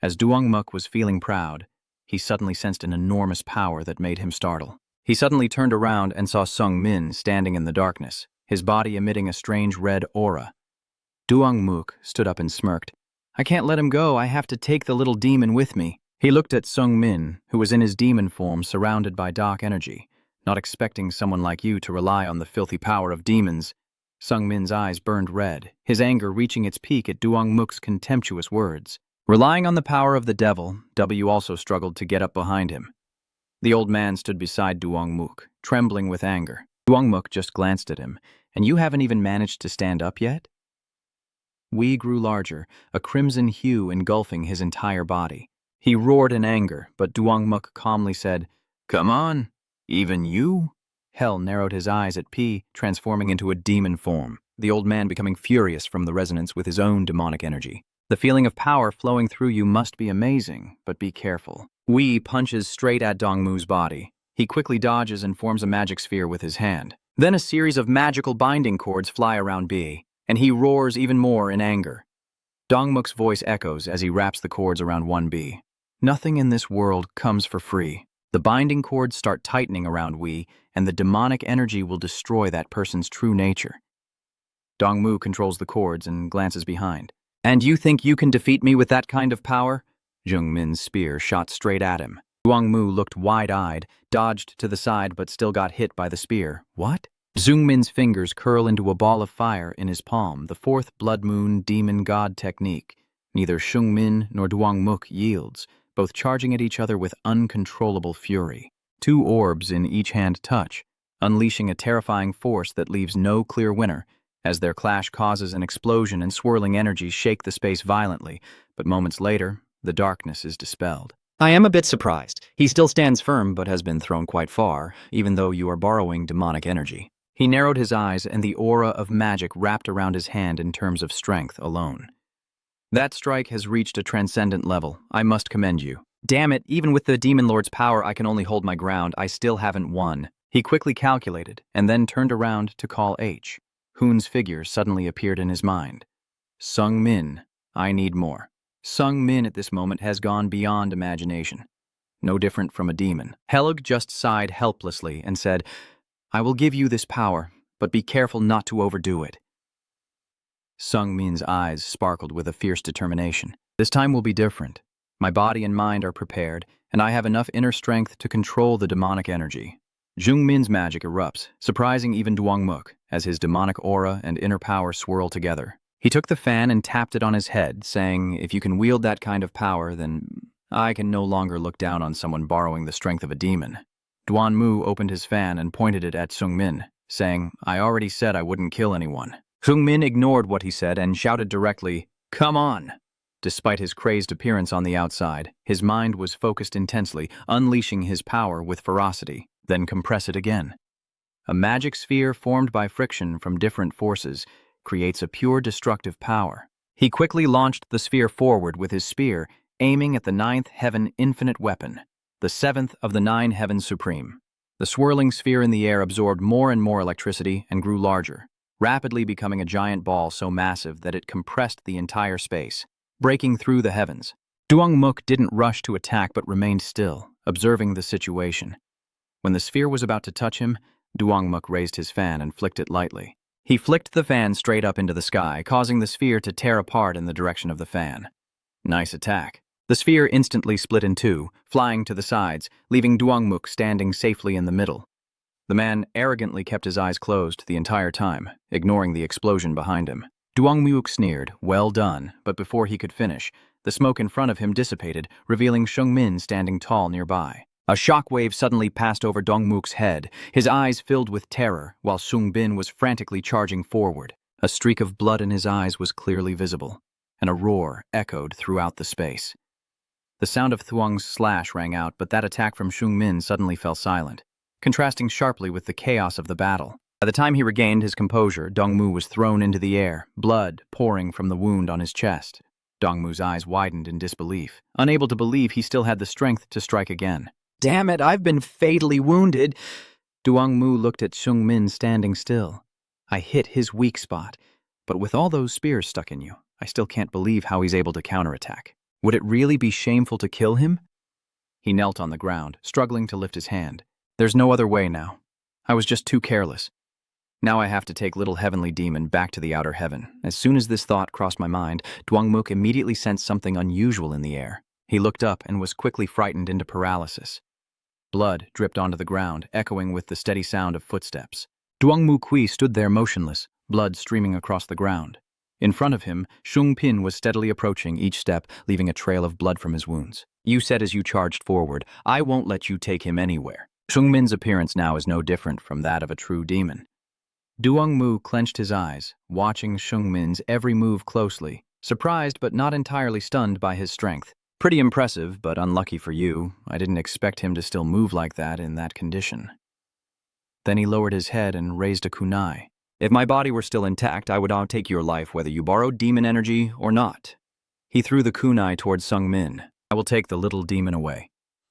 As Duongmuk was feeling proud, he suddenly sensed an enormous power that made him startle. He suddenly turned around and saw Seungmin standing in the darkness, his body emitting a strange red aura. Duongmuk stood up and smirked. "I can't let him go, I have to take the little demon with me." He looked at Seungmin, who was in his demon form surrounded by dark energy, not expecting someone like you to rely on the filthy power of demons. Seungmin's eyes burned red, his anger reaching its peak at Duongmuk's contemptuous words. Relying on the power of the devil, W also struggled to get up behind him. The old man stood beside Duongmuk, trembling with anger. Duongmuk just glanced at him. "And you haven't even managed to stand up yet?" Wei grew larger, a crimson hue engulfing his entire body. He roared in anger, but Duongmuk calmly said, "Come on, even you?" Hell narrowed his eyes at P, transforming into a demon form, the old man becoming furious from the resonance with his own demonic energy. "The feeling of power flowing through you must be amazing, but be careful." Wei punches straight at Dongmu's body. He quickly dodges and forms a magic sphere with his hand. Then a series of magical binding cords fly around B, and he roars even more in anger. Dongmuk's voice echoes as he wraps the cords around 1B. Nothing in this world comes for free. The binding cords start tightening around Wei, and the demonic energy will destroy that person's true nature. Dongmu controls the cords and glances behind. "And you think you can defeat me with that kind of power?" Jungmin's spear shot straight at him. Duongmu looked wide-eyed, dodged to the side but still got hit by the spear. "What?" Jungmin's fingers curl into a ball of fire in his palm, the fourth blood moon demon god technique. Neither Jungmin nor Duongmuk yields, both charging at each other with uncontrollable fury. 2 orbs in each hand touch, unleashing a terrifying force that leaves no clear winner, as their clash causes an explosion and swirling energies shake the space violently, but moments later, the darkness is dispelled. I am a bit surprised. He still stands firm but has been thrown quite far, even though you are borrowing demonic energy. He narrowed his eyes and the aura of magic wrapped around his hand in terms of strength alone. "That strike has reached a transcendent level. I must commend you." "Damn it, even with the Demon Lord's power I can only hold my ground. I still haven't won." He quickly calculated and then turned around to call H. Hoon's figure suddenly appeared in his mind. "Seungmin, I need more." Seungmin at this moment has gone beyond imagination. No different from a demon. Helg just sighed helplessly and said, "I will give you this power, but be careful not to overdo it." Seungmin's eyes sparkled with a fierce determination. "This time will be different. My body and mind are prepared, and I have enough inner strength to control the demonic energy." Jungmin's magic erupts, surprising even Duongmuk, as his demonic aura and inner power swirl together. He took the fan and tapped it on his head, saying, "If you can wield that kind of power, then I can no longer look down on someone borrowing the strength of a demon." Duanmu opened his fan and pointed it at Seungmin, saying, "I already said I wouldn't kill anyone." Seungmin ignored what he said and shouted directly, "Come on!" Despite his crazed appearance on the outside, his mind was focused intensely, unleashing his power with ferocity, then compress it again. A magic sphere formed by friction from different forces creates a pure destructive power. He quickly launched the sphere forward with his spear, aiming at the 9th heaven infinite weapon, the 7th of the 9 heavens supreme. The swirling sphere in the air absorbed more and more electricity and grew larger, rapidly becoming a giant ball so massive that it compressed the entire space, breaking through the heavens. Duongmuk didn't rush to attack but remained still, observing the situation. When the sphere was about to touch him, Duongmuk raised his fan and flicked it lightly. He flicked the fan straight up into the sky, causing the sphere to tear apart in the direction of the fan. Nice attack. The sphere instantly split in two, flying to the sides, leaving Duongmuk standing safely in the middle. The man arrogantly kept his eyes closed the entire time, ignoring the explosion behind him. Duangmuk sneered, "Well done," but before he could finish, the smoke in front of him dissipated, revealing Shungmin standing tall nearby. A shockwave suddenly passed over Dongmuk's head, his eyes filled with terror, while Shungbin was frantically charging forward. A streak of blood in his eyes was clearly visible, and a roar echoed throughout the space. The sound of Thuong's slash rang out, but that attack from Shungmin suddenly fell silent, contrasting sharply with the chaos of the battle. By the time he regained his composure, Dongmu was thrown into the air, blood pouring from the wound on his chest. Dongmu's eyes widened in disbelief, unable to believe he still had the strength to strike again. Damn it, I've been fatally wounded. Duangmu looked at Shungmin standing still. I hit his weak spot, but with all those spears stuck in you, I still can't believe how he's able to counterattack. Would it really be shameful to kill him? He knelt on the ground, struggling to lift his hand. There's no other way now. I was just too careless. Now I have to take little heavenly demon back to the outer heaven. As soon as this thought crossed my mind, Duangmuk immediately sensed something unusual in the air. He looked up and was quickly frightened into paralysis. Blood dripped onto the ground, echoing with the steady sound of footsteps. Duangmu Kui stood there motionless, blood streaming across the ground. In front of him, Shung Pin was steadily approaching each step, leaving a trail of blood from his wounds. You said as you charged forward, "I won't let you take him anywhere." Shung Min's appearance now is no different from that of a true demon. Duangmu clenched his eyes, watching Shung Min's every move closely, surprised but not entirely stunned by his strength. Pretty impressive, but unlucky for you. I didn't expect him to still move like that in that condition. Then he lowered his head and raised a kunai. If my body were still intact, I would now take your life whether you borrowed demon energy or not. He threw the kunai towards Sung Min. I will take the little demon away.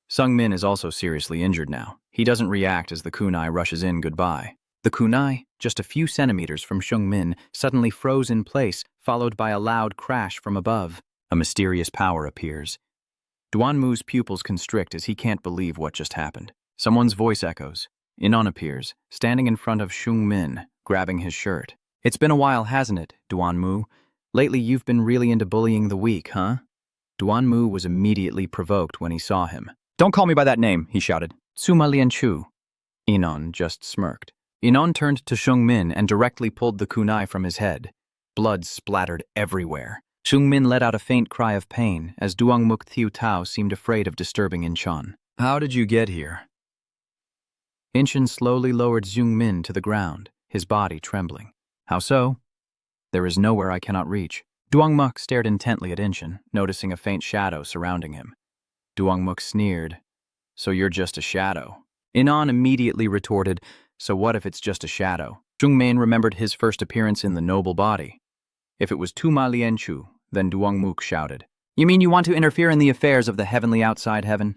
Sung Min is also seriously injured now. He doesn't react as the kunai rushes in goodbye. The kunai, just a few centimeters from Shung Min, suddenly froze in place, followed by a loud crash from above. A mysterious power appears. Duanmu's pupils constrict as he can't believe what just happened. Someone's voice echoes. Inon appears, standing in front of Shung Min, grabbing his shirt. It's been a while, hasn't it, Duanmu? Lately you've been really into bullying the weak, huh? Duanmu was immediately provoked when he saw him. Don't call me by that name, he shouted. Suma Lianchu. Inon just smirked. Inon turned to Shung Min and directly pulled the kunai from his head. Blood splattered everywhere. Shung Min let out a faint cry of pain as Duangmuk Thiu Tao seemed afraid of disturbing Incheon. How did you get here? Incheon slowly lowered Zhung Min to the ground, his body trembling. How so? There is nowhere I cannot reach. Duangmuk stared intently at Incheon, noticing a faint shadow surrounding him. Duangmuk sneered. So you're just a shadow. Inon immediately retorted, so what if it's just a shadow? Zhung Min remembered his first appearance in the noble body. If it was Tuma Lianchu, then Duangmuk shouted. You mean you want to interfere in the affairs of the heavenly outside heaven?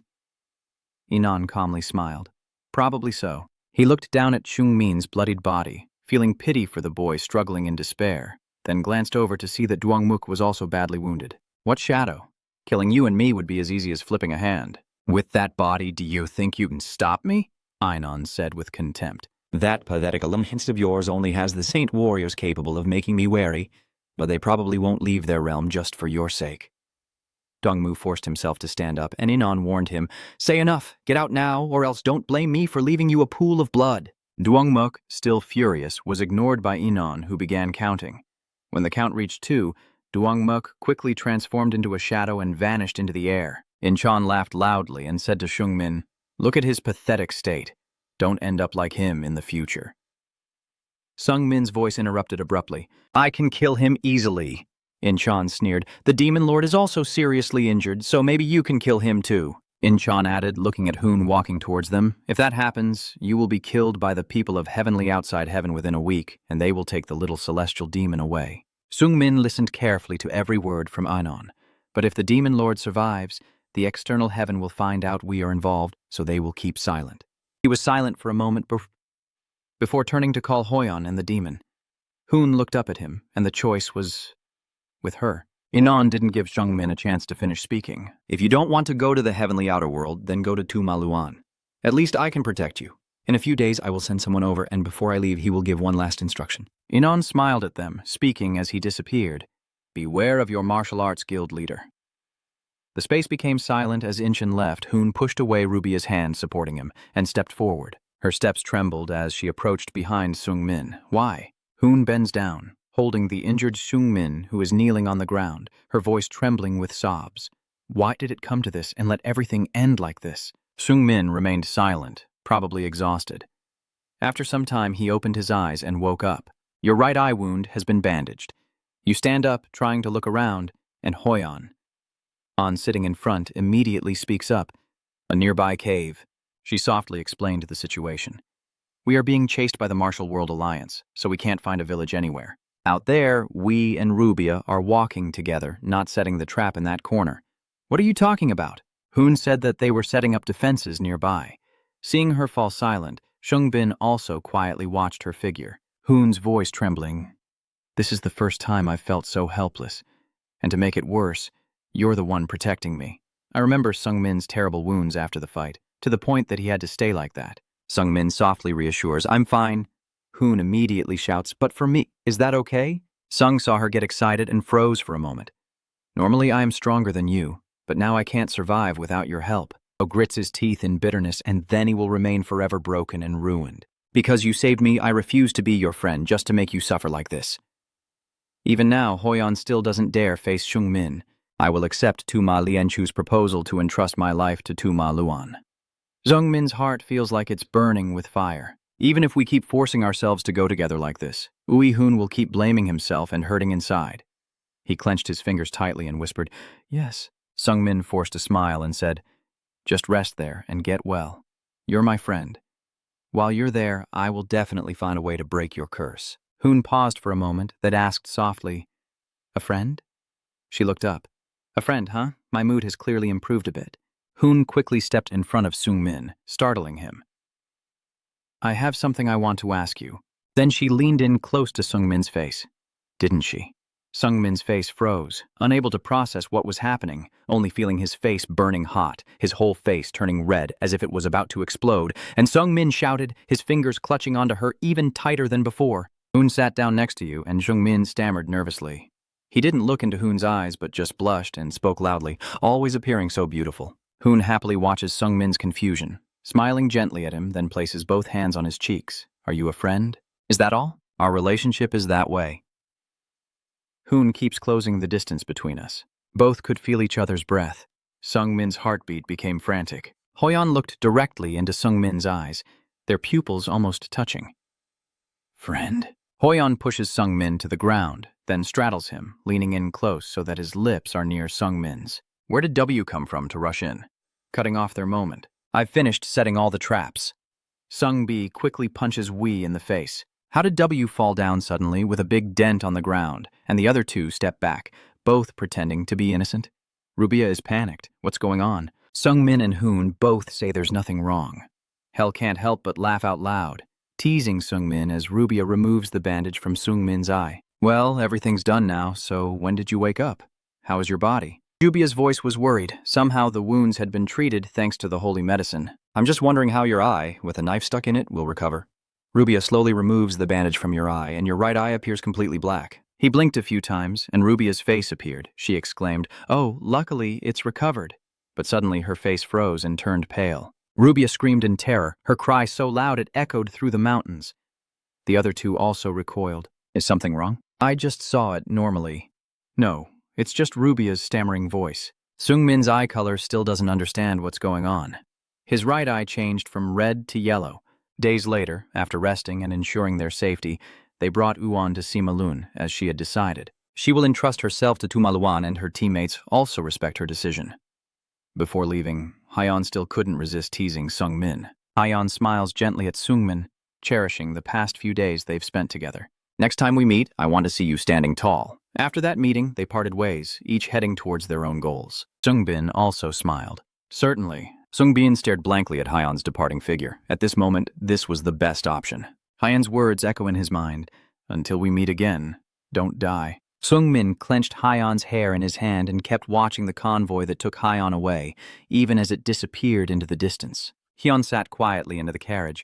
Inon calmly smiled. Probably so. He looked down at Shung Min's bloodied body, feeling pity for the boy struggling in despair, then glanced over to see that Duangmuk was also badly wounded. What shadow? Killing you and me would be as easy as flipping a hand. With that body, do you think you can stop me? Inon said with contempt. That pathetic alliance of yours only has the saint warriors capable of making me wary, but they probably won't leave their realm just for your sake. Dongmu forced himself to stand up, and Inon warned him, Say enough, get out now, or else don't blame me for leaving you a pool of blood. Duangmuk, still furious, was ignored by Inon, who began counting. When the count reached 2, Duangmuk quickly transformed into a shadow and vanished into the air. Incheon laughed loudly and said to Shung Min, Look at his pathetic state. Don't end up like him in the future. Sung Min's voice interrupted abruptly. I can kill him easily. Incheon sneered. The demon lord is also seriously injured, so maybe you can kill him too. Incheon added, looking at Hoon walking towards them. If that happens, you will be killed by the people of heavenly outside heaven within a week, and they will take the little celestial demon away. Sung Min listened carefully to every word from Inon. But if the demon lord survives, the external heaven will find out we are involved, so they will keep silent. He was silent for a moment before turning to call Hoyon and the demon. Hoon looked up at him, and the choice was with her. Inon didn't give Shung Min a chance to finish speaking. If you don't want to go to the heavenly outer world, then go to Tumaluan. At least I can protect you. In a few days I will send someone over, and before I leave he will give one last instruction. Inon smiled at them, speaking as he disappeared. Beware of your martial arts guild leader. The space became silent as Incheon left. Hoon pushed away Rubia's hand supporting him and stepped forward. Her steps trembled as she approached behind Sung-min. Why? Hoon bends down, holding the injured Sung-min, who is kneeling on the ground, her voice trembling with sobs. Why did it come to this and let everything end like this? Sung-min remained silent, probably exhausted. After some time, he opened his eyes and woke up. Your right eye wound has been bandaged. You stand up, trying to look around, and Hoi-an, sitting in front, immediately speaks up. A nearby cave. She softly explained the situation. We are being chased by the Martial World Alliance, so we can't find a village anywhere. Out there, we and Rubia are walking together, not setting the trap in that corner. What are you talking about? Hoon said that they were setting up defenses nearby. Seeing her fall silent, Shung-bin also quietly watched her figure, Hoon's voice trembling. This is the first time I've felt so helpless. And to make it worse, you're the one protecting me. I remember Sung-min's terrible wounds after the fight, to the point that he had to stay like that. Sung-min softly reassures, I'm fine. Hoon immediately shouts, but for me, is that okay? Sung saw her get excited and froze for a moment. Normally I am stronger than you, but now I can't survive without your help. He grits his teeth in bitterness, and then he will remain forever broken and ruined. Because you saved me, I refuse to be your friend just to make you suffer like this. Even now, Hoi-an still doesn't dare face Shung-min. I will accept Tu-ma Lianchu's proposal to entrust my life to Tu-ma Luan. Zhong-min's heart feels like it's burning with fire. Even if we keep forcing ourselves to go together like this, Ui-hoon will keep blaming himself and hurting inside. He clenched his fingers tightly and whispered, Yes. Sung-min forced a smile and said, Just rest there and get well. You're my friend. While you're there, I will definitely find a way to break your curse. Hoon paused for a moment, then asked softly, A friend? She looked up. A friend, huh? My mood has clearly improved a bit. Hoon quickly stepped in front of Sung-min, startling him. I have something I want to ask you. Then she leaned in close to Sung-min's face. Didn't she? Sung-min's face froze, unable to process what was happening, only feeling his face burning hot, his whole face turning red as if it was about to explode, and Sung-min shouted, his fingers clutching onto her even tighter than before. Hoon sat down next to you, and Sung-min stammered nervously. He didn't look into Hoon's eyes, but just blushed and spoke loudly, always appearing so beautiful. Hoon happily watches Sung-min's confusion, smiling gently at him, then places both hands on his cheeks. Are you a friend? Is that all? Our relationship is that way. Hoon keeps closing the distance between us. Both could feel each other's breath. Sung-min's heartbeat became frantic. Hoi-an looked directly into Sung-min's eyes, their pupils almost touching. Friend? Hoi-an pushes Sung-min to the ground, then straddles him, leaning in close so that his lips are near Sung-min's. Where did W come from to rush in? Cutting off their moment. I've finished setting all the traps. Sung-bi quickly punches Wee in the face. How did W fall down suddenly with a big dent on the ground, and the other two step back, both pretending to be innocent? Rubia is panicked. What's going on? Sung-min and Hoon both say there's nothing wrong. Hell can't help but laugh out loud, teasing Sung-min as Rubia removes the bandage from Sung-min's eye. Well, everything's done now, so when did you wake up? How is your body? Rubia's voice was worried. Somehow the wounds had been treated thanks to the holy medicine. I'm just wondering how your eye, with a knife stuck in it, will recover. Rubia slowly removes the bandage from your eye, and your right eye appears completely black. He blinked a few times, and Rubia's face appeared. She exclaimed, Oh, luckily, it's recovered. But suddenly her face froze and turned pale. Rubia screamed in terror, her cry so loud it echoed through the mountains. The other two also recoiled. Is something wrong? I just saw it normally. No, it's just Rubia's stammering voice. Sung-min's eye color still doesn't understand what's going on. His right eye changed from red to yellow. Days later, after resting and ensuring their safety, they brought Uan to Simalun, as she had decided. She will entrust herself to Tumaluan, and her teammates also respect her decision. Before leaving, Hyeon still couldn't resist teasing Sung-min. Hyeon smiles gently at Sung-min, cherishing the past few days they've spent together. Next time we meet, I want to see you standing tall. After that meeting, they parted ways, each heading towards their own goals. Sung-bin also smiled. Certainly. Sung-bin stared blankly at Hyeon's departing figure. At this moment, this was the best option. Hyeon's words echo in his mind. Until we meet again, don't die. Sung-min clenched Hyeon's hair in his hand and kept watching the convoy that took Hyeon away, even as it disappeared into the distance. Hyeon sat quietly into the carriage,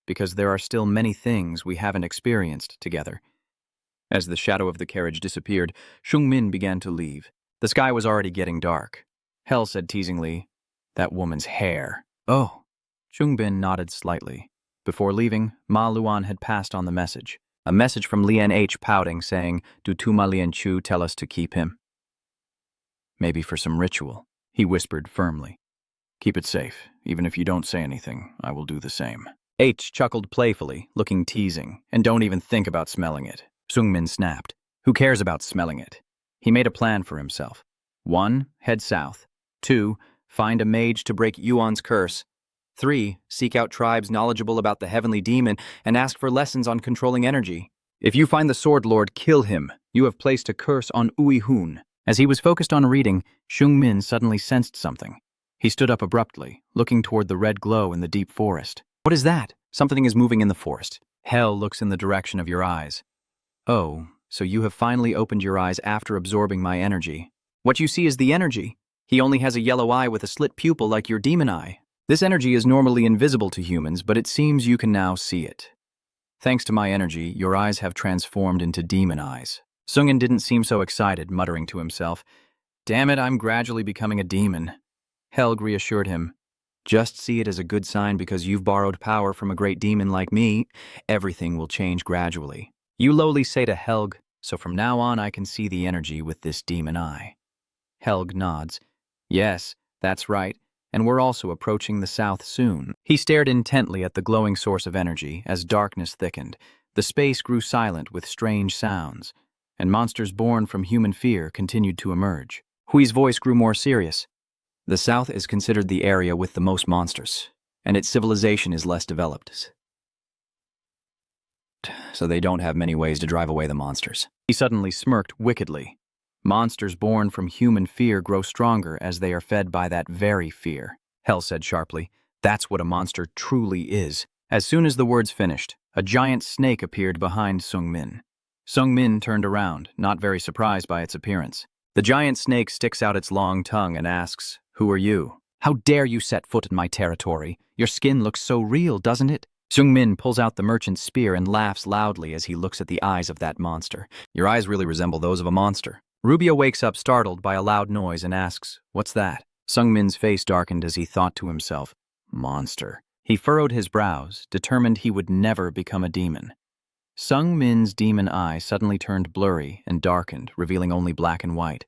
because there are still many things we haven't experienced together. As the shadow of the carriage disappeared, Sung-min began to leave. The sky was already getting dark. Hell said teasingly, That woman's hair. Oh. Sung-bin nodded slightly. Before leaving, Ma Luan had passed on the message. A message from Lian H. pouting, saying, "Do Tuma Lian Chu tell us to keep him?" "Maybe for some ritual," he whispered firmly. "Keep it safe. Even if you don't say anything, I will do the same." H chuckled playfully, looking teasing, "And don't even think about smelling it." Sungmin snapped. "Who cares about smelling it?" He made a plan for himself. 1. Head south. 2. Find a mage to break Yuan's curse. 3. Seek out tribes knowledgeable about the heavenly demon and ask for lessons on controlling energy. "If you find the Sword Lord, kill him. You have placed a curse on Ui Hun." As he was focused on reading, Shungmin suddenly sensed something. He stood up abruptly, looking toward the red glow in the deep forest. "What is that?" "Something is moving in the forest. Hell looks in the direction of your eyes." "Oh, so you have finally opened your eyes after absorbing my energy." "What you see is the energy. He only has a yellow eye with a slit pupil like your demon eye. This energy is normally invisible to humans, but it seems you can now see it. Thanks to my energy, your eyes have transformed into demon eyes." Sungin didn't seem so excited, muttering to himself, "Damn it, I'm gradually becoming a demon." Helg reassured him, "Just see it as a good sign because you've borrowed power from a great demon like me. Everything will change gradually." You lowly say to Helg, "So from now on I can see the energy with this demon eye." Helg nods. "Yes, that's right, and we're also approaching the south soon." He stared intently at the glowing source of energy as darkness thickened. The space grew silent with strange sounds, and monsters born from human fear continued to emerge. Hui's voice grew more serious. "The south is considered the area with the most monsters, and its civilization is less developed, so they don't have many ways to drive away the monsters." He suddenly smirked wickedly. "Monsters born from human fear grow stronger as they are fed by that very fear," Hel said sharply. "That's what a monster truly is." As soon as the words finished, a giant snake appeared behind Sungmin. Sungmin turned around, not very surprised by its appearance. The giant snake sticks out its long tongue and asks, "Who are you?" "How dare you set foot in my territory? Your skin looks so real, doesn't it?" Sungmin pulls out the merchant's spear and laughs loudly as he looks at the eyes of that monster. "Your eyes really resemble those of a monster." Rubia wakes up startled by a loud noise and asks, "What's that?" Sungmin's face darkened as he thought to himself, "Monster." He furrowed his brows, determined he would never become a demon. Sung Min's demon eye suddenly turned blurry and darkened, revealing only black and white,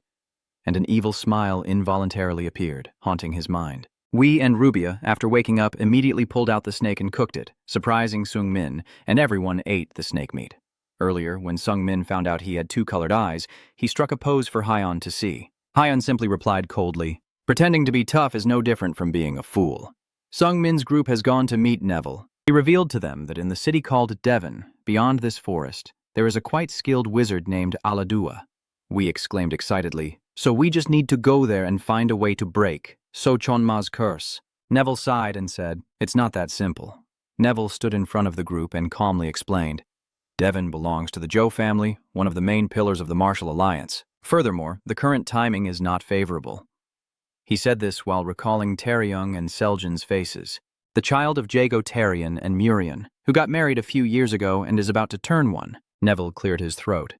and an evil smile involuntarily appeared, haunting his mind. Wee and Rubia, after waking up, immediately pulled out the snake and cooked it, surprising Sung Min, and everyone ate the snake meat. Earlier, when Sung Min found out he had two colored eyes, he struck a pose for Hyeon to see. Hyeon simply replied coldly, "Pretending to be tough is no different from being a fool." Sung Min's group has gone to meet Neville. He revealed to them that in the city called Devon, beyond this forest, there is a quite skilled wizard named Aladua. We exclaimed excitedly, "So we just need to go there and find a way to break Sochonma's curse." Neville sighed and said, "It's not that simple." Neville stood in front of the group and calmly explained, "Devon belongs to the Zhou family, one of the main pillars of the martial alliance. Furthermore, the current timing is not favorable." He said this while recalling Taryung and Seljin's faces. The child of Jago Tarion and Murian, who got married a few years ago and is about to turn one. Neville cleared his throat.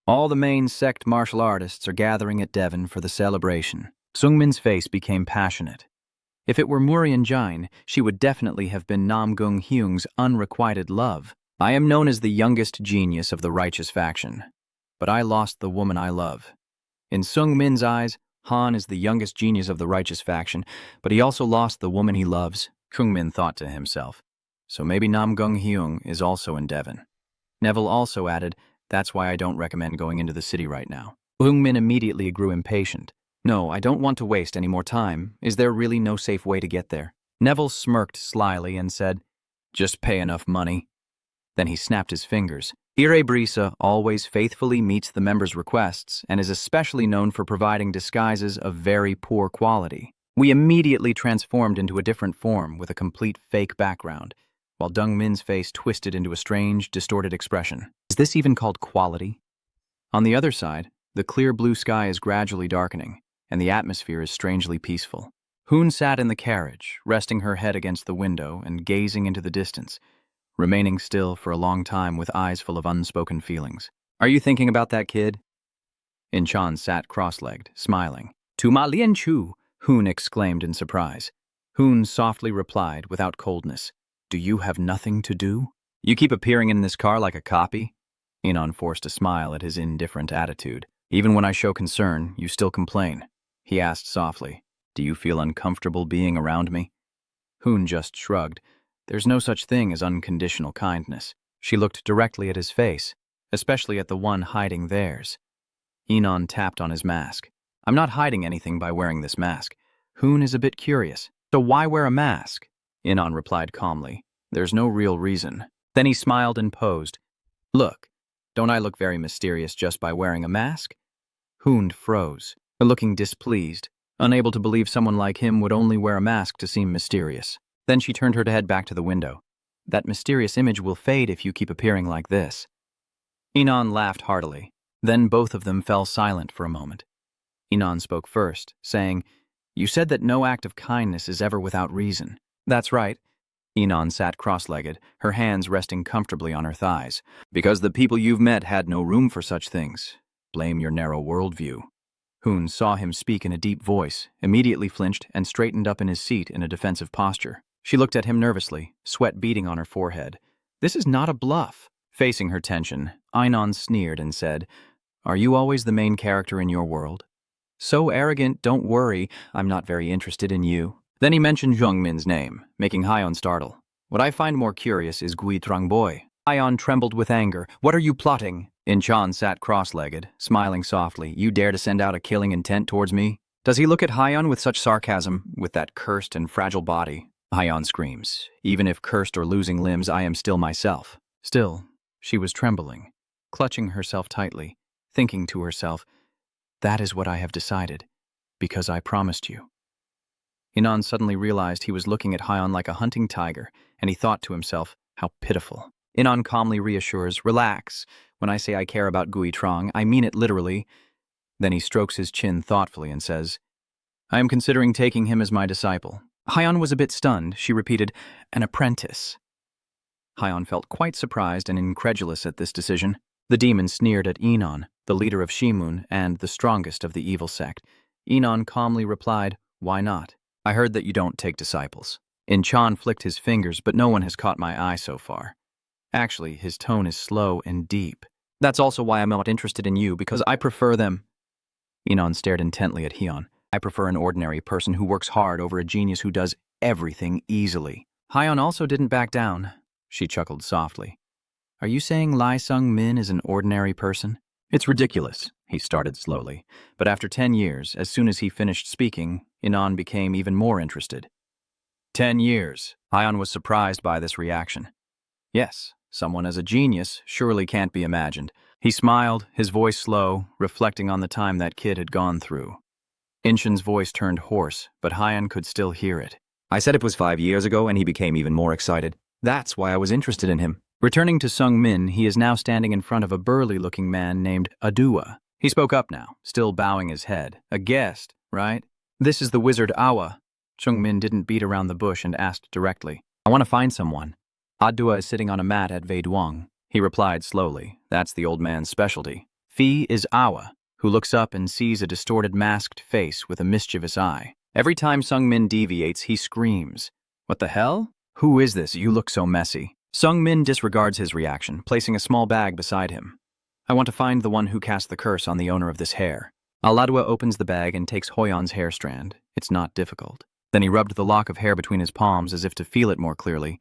"All the main sect martial artists are gathering at Devon for the celebration." Sungmin's face became passionate. If it were Murian Jain, she would definitely have been Namgung Hyung's unrequited love. "I am known as the youngest genius of the righteous faction, but I lost the woman I love." In Sungmin's eyes, Han is the youngest genius of the righteous faction, but he also lost the woman he loves. Kungmin thought to himself, "So maybe Namgung Hyung is also in Devon." Neville also added, "That's why I don't recommend going into the city right now." Kungmin immediately grew impatient. "No, I don't want to waste any more time. Is there really no safe way to get there?" Neville smirked slyly and said, "Just pay enough money." Then he snapped his fingers. Ire Brisa always faithfully meets the members' requests and is especially known for providing disguises of very poor quality. We immediately transformed into a different form with a complete fake background, while Dong Min's face twisted into a strange, distorted expression. Is this even called quality? On the other side, the clear blue sky is gradually darkening, and the atmosphere is strangely peaceful. Hoon sat in the carriage, resting her head against the window and gazing into the distance, remaining still for a long time with eyes full of unspoken feelings. "Are you thinking about that kid?" Inchan sat cross-legged, smiling. "To Ma Lien Chu," Hoon exclaimed in surprise. Hoon softly replied without coldness, Do you have nothing to do? You keep appearing in this car like a copy? Inon forced a smile at his indifferent attitude. Even when I show concern, you still complain. He asked softly, do you feel uncomfortable being around me? Hoon just shrugged. There's no such thing as unconditional kindness. She looked directly at his face, especially at the one hiding theirs. Inon tapped on his mask. I'm not hiding anything by wearing this mask. Hoon is a bit curious. So why wear a mask? Inon replied calmly. There's no real reason. Then he smiled and posed. Look, don't I look very mysterious just by wearing a mask? Hoon froze, looking displeased, unable to believe someone like him would only wear a mask to seem mysterious. Then she turned her head back to the window. That mysterious image will fade if you keep appearing like this. Inon laughed heartily. Then both of them fell silent for a moment. Inon spoke first, saying, You said that no act of kindness is ever without reason. That's right. Inon sat cross-legged, her hands resting comfortably on her thighs. Because the people you've met had no room for such things. Blame your narrow worldview. Hoon saw him speak in a deep voice, immediately flinched and straightened up in his seat in a defensive posture. She looked at him nervously, sweat beading on her forehead. This is not a bluff. Facing her tension, Inon sneered and said, Are you always the main character in your world? So arrogant, don't worry, I'm not very interested in you. Then he mentioned Zhongmin's name, making Hyon startle. What I find more curious is Gui Trangboy. Hyon trembled with anger. What are you plotting? Inchan sat cross-legged, smiling softly. You dare to send out a killing intent towards me? Does he look at Hyon with such sarcasm, with that cursed and fragile body? Hyon screams. Even if cursed or losing limbs, I am still myself. Still, she was trembling, clutching herself tightly, thinking to herself, that is what I have decided, because I promised you. Inon suddenly realized he was looking at Hyon like a hunting tiger, and he thought to himself, how pitiful. Inon calmly reassures, relax. When I say I care about Gui Trong, I mean it literally. Then he strokes his chin thoughtfully and says, I am considering taking him as my disciple. Hyon was a bit stunned. She repeated, an apprentice. Hyon felt quite surprised and incredulous at this decision. The demon sneered at Inon, the leader of Shimun and the strongest of the evil sect. Inon calmly replied, why not? I heard that you don't take disciples. Inchan flicked his fingers, but no one has caught my eye so far. Actually, his tone is slow and deep. That's also why I'm not interested in you, because I prefer them. Inon stared intently at Hyon. I prefer an ordinary person who works hard over a genius who does everything easily. Hyon also didn't back down. She chuckled softly. Are you saying Lai Sung-min is an ordinary person? It's ridiculous, he started slowly. But after 10 years, as soon as he finished speaking, Inon became even more interested. 10 years. Hyon was surprised by this reaction. Yes, someone as a genius surely can't be imagined. He smiled, his voice slow, reflecting on the time that kid had gone through. Inshin's voice turned hoarse, but Hyon could still hear it. I said it was 5 years ago, and he became even more excited. That's why I was interested in him. Returning to Sung-min, he is now standing in front of a burly-looking man named Adua. He spoke up now, still bowing his head. A guest, right? This is the wizard Awa. Sung-min didn't beat around the bush and asked directly. I want to find someone. Adua is sitting on a mat at Veiduang. He replied slowly. That's the old man's specialty. Fi is Awa, who looks up and sees a distorted masked face with a mischievous eye. Every time Sung-min deviates, he screams. What the hell? Who is this? You look so messy. Sung-min disregards his reaction, placing a small bag beside him. I want to find the one who cast the curse on the owner of this hair. Aladua opens the bag and takes Hoyon's hair strand. It's not difficult. Then he rubbed the lock of hair between his palms as if to feel it more clearly.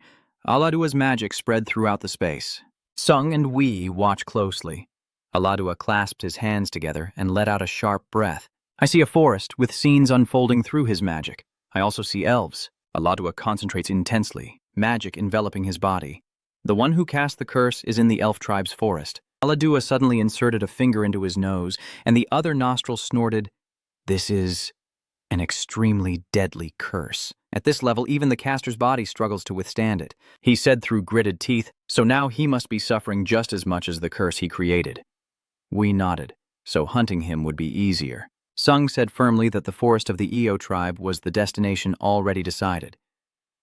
Aladua's magic spread throughout the space. Sung and Wee watch closely. Aladua clasped his hands together and let out a sharp breath. I see a forest with scenes unfolding through his magic. I also see elves. Aladua concentrates intensely, magic enveloping his body. The one who cast the curse is in the elf tribe's forest. Aladua suddenly inserted a finger into his nose, and the other nostril snorted, This is an extremely deadly curse. At this level, even the caster's body struggles to withstand it. He said through gritted teeth, so now he must be suffering just as much as the curse he created. We nodded, so hunting him would be easier. Sung said firmly that the forest of the Eo tribe was the destination already decided.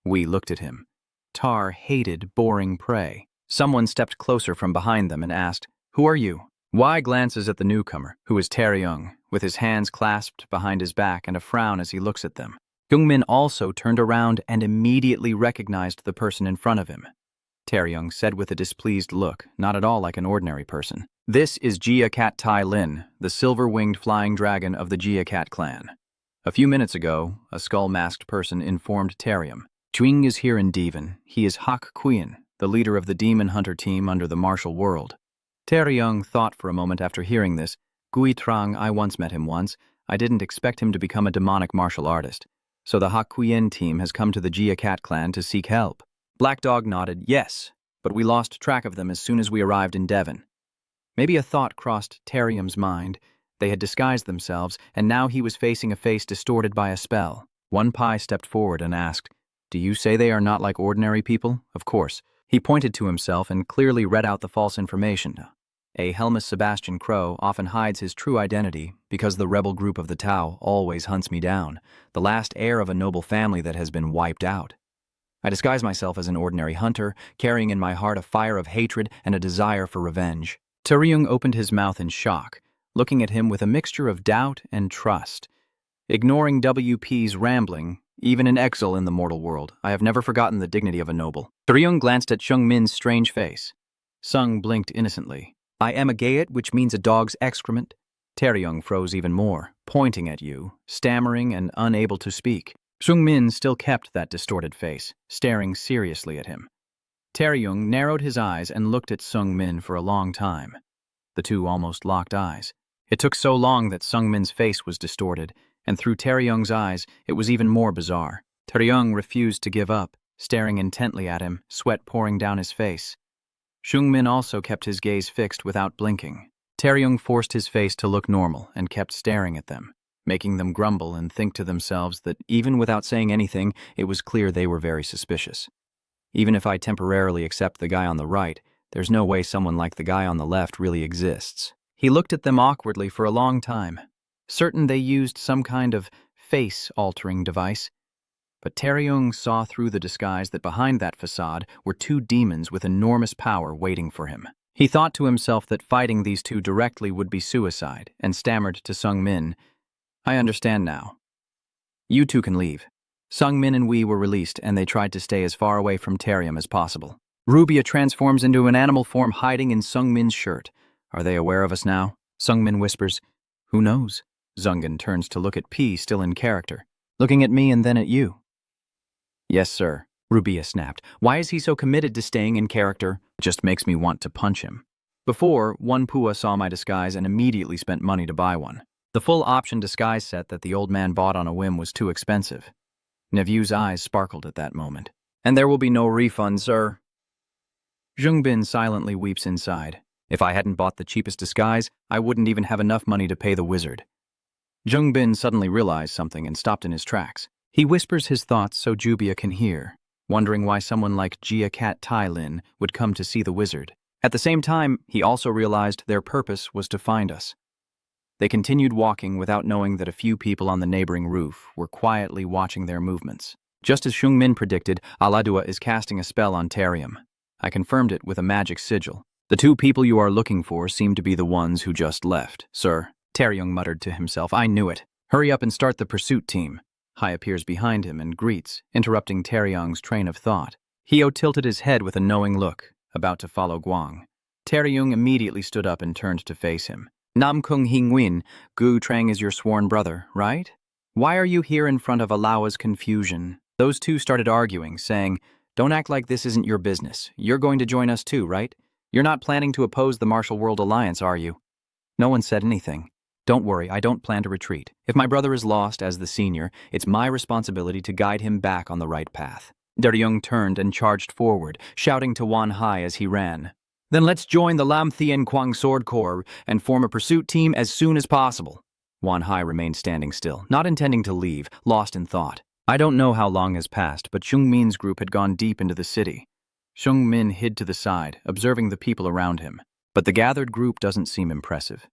We looked at him. Tar hated boring prey. Someone stepped closer from behind them and asked, Who are you? Wai glances at the newcomer, who is Taeryung, with his hands clasped behind his back and a frown as he looks at them. Jungmin also turned around and immediately recognized the person in front of him. Taeryung said with a displeased look, not at all like an ordinary person. This is Jia Cat Tai Lin, the silver-winged flying dragon of the Jia Cat clan. A few minutes ago, a skull-masked person informed Taeryung. Juing is here in Devon. He is Hak Quyen, the leader of the demon hunter team under the martial world. Taeryung thought for a moment after hearing this. Gui Trang, I once met him once. I didn't expect him to become a demonic martial artist. So the Hak Quyen team has come to the Jia Cat clan to seek help. Black Dog nodded, yes, but we lost track of them as soon as we arrived in Devon. Maybe a thought crossed Taeryung's mind. They had disguised themselves, and now he was facing a face distorted by a spell. One Pai stepped forward and asked, "Do you say they are not like ordinary people?" Of course. He pointed to himself and clearly read out the false information. A Helmus Sebastian Crow often hides his true identity because the rebel group of the Tau always hunts me down, the last heir of a noble family that has been wiped out. I disguise myself as an ordinary hunter, carrying in my heart a fire of hatred and a desire for revenge. Taeryung opened his mouth in shock, looking at him with a mixture of doubt and trust. Ignoring WP's rambling, even in exile in the mortal world, I have never forgotten the dignity of a noble. Taeryung glanced at Jungmin's strange face. Sung blinked innocently. I am a gayet, which means a dog's excrement. Taeryung froze even more, pointing at you, stammering and unable to speak. Jungmin still kept that distorted face, staring seriously at him. Taeryung narrowed his eyes and looked at Sungmin for a long time. The two almost locked eyes. It took so long that Sungmin's face was distorted, and through Taeryung's eyes, it was even more bizarre. Taeryung refused to give up, staring intently at him, sweat pouring down his face. Jungmin also kept his gaze fixed without blinking. Taeryung forced his face to look normal and kept staring at them, making them grumble and think to themselves that even without saying anything, it was clear they were very suspicious. Even if I temporarily accept the guy on the right, there's no way someone like the guy on the left really exists. He looked at them awkwardly for a long time, certain they used some kind of face-altering device. But Taeryung saw through the disguise that behind that facade were two demons with enormous power waiting for him. He thought to himself that fighting these two directly would be suicide, and stammered to Sungmin, I understand now. You two can leave. Sungmin and we were released, and they tried to stay as far away from Taeryung as possible. Rubia transforms into an animal form hiding in Sungmin's shirt. Are they aware of us now? Sungmin whispers, Who knows? Zungin turns to look at P, still in character, looking at me and then at you. Yes, sir, Rubia snapped. Why is he so committed to staying in character? It just makes me want to punch him. Before, one Pua saw my disguise and immediately spent money to buy one. The full option disguise set that the old man bought on a whim was too expensive. Nevu's eyes sparkled at that moment. And there will be no refund, sir. Jungbin silently weeps inside. If I hadn't bought the cheapest disguise, I wouldn't even have enough money to pay the wizard. Jungbin suddenly realized something and stopped in his tracks. He whispers his thoughts so Jubia can hear, wondering why someone like Jia Cat Tai Lin would come to see the wizard. At the same time, he also realized their purpose was to find us. They continued walking without knowing that a few people on the neighboring roof were quietly watching their movements. Just as Shungmin predicted, Aladua is casting a spell on Taeryung. I confirmed it with a magic sigil. The two people you are looking for seem to be the ones who just left, sir. Taeryung muttered to himself, I knew it. Hurry up and start the pursuit team. Hai appears behind him and greets, interrupting Taeryung's train of thought. Hio tilted his head with a knowing look, about to follow Guang. Taeryung immediately stood up and turned to face him. Nam Kung Hing Win, Gu Trang is your sworn brother, right? Why are you here in front of Alawa's confusion? Those two started arguing, saying, Don't act like this isn't your business. You're going to join us too, right? You're not planning to oppose the Martial World Alliance, are you? No one said anything. Don't worry, I don't plan to retreat. If my brother is lost as the senior, it's my responsibility to guide him back on the right path. Taeryung turned and charged forward, shouting to Wan Hai as he ran. Then let's join the Lam Thien Quang Sword Corps and form a pursuit team as soon as possible. Wan Hai remained standing still, not intending to leave, lost in thought. I don't know how long has passed, but Shungmin's group had gone deep into the city. Shungmin hid to the side, observing the people around him. But the gathered group doesn't seem impressive.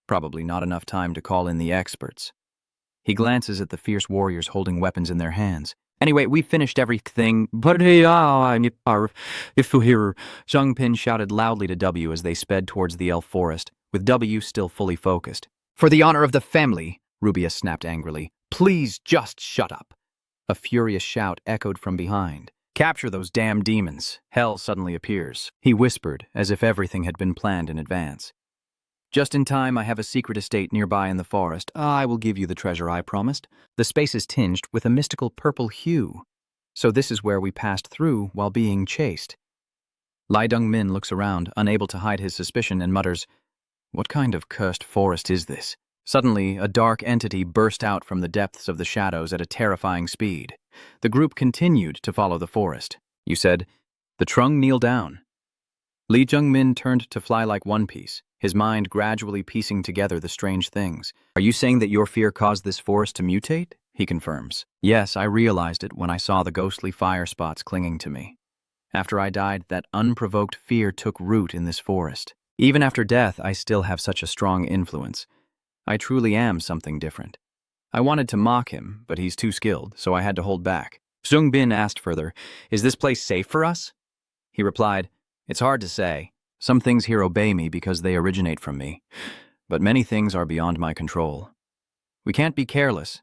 Probably not enough time to call in the experts. He glances at the fierce warriors holding weapons in their hands. Anyway, we finished everything, but if you hear, Zhang Pin shouted loudly to W as they sped towards the elf forest, with W still fully focused. For the honor of the family, Rubia snapped angrily, please just shut up. A furious shout echoed from behind. "Capture those damn demons!" Hell suddenly appears. He whispered, as if everything had been planned in advance. "Just in time, I have a secret estate nearby in the forest. I will give you the treasure I promised." The space is tinged with a mystical purple hue. So this is where we passed through while being chased. Lai Dong-min looks around, unable to hide his suspicion, and mutters, "What kind of cursed forest is this?" Suddenly, a dark entity burst out from the depths of the shadows at a terrifying speed. The group continued to follow the forest. "You said, the Trung kneel down." Lee Jung-min turned to Fly like One Piece, his mind gradually piecing together the strange things. "Are you saying that your fear caused this forest to mutate?" He confirms. "Yes, I realized it when I saw the ghostly fire spots clinging to me. After I died, that unprovoked fear took root in this forest. Even after death, I still have such a strong influence. I truly am something different. I wanted to mock him, but he's too skilled, so I had to hold back." Sung Bin asked further, "Is this place safe for us?" He replied, "It's hard to say. Some things here obey me because they originate from me, but many things are beyond my control. We can't be careless,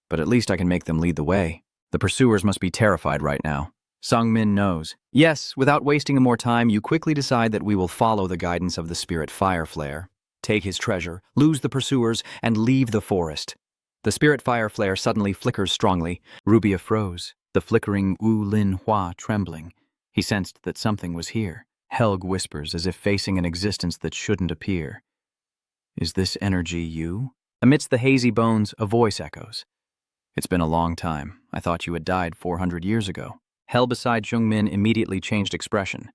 but at least I can make them lead the way. The pursuers must be terrified right now." Sung Min knows. Yes, without wasting more time, you quickly decide that we will follow the guidance of the spirit Fire Flare, take his treasure, lose the pursuers, and leave the forest. The spirit Fire Flare suddenly flickers strongly. Rubia froze, the flickering Wu Lin Hua trembling. He sensed that something was here. Helg whispers as if facing an existence that shouldn't appear. "Is this energy you?" Amidst the hazy bones, a voice echoes. "It's been a long time. I thought you had died 400 years ago." Hell beside Jungmin immediately changed expression.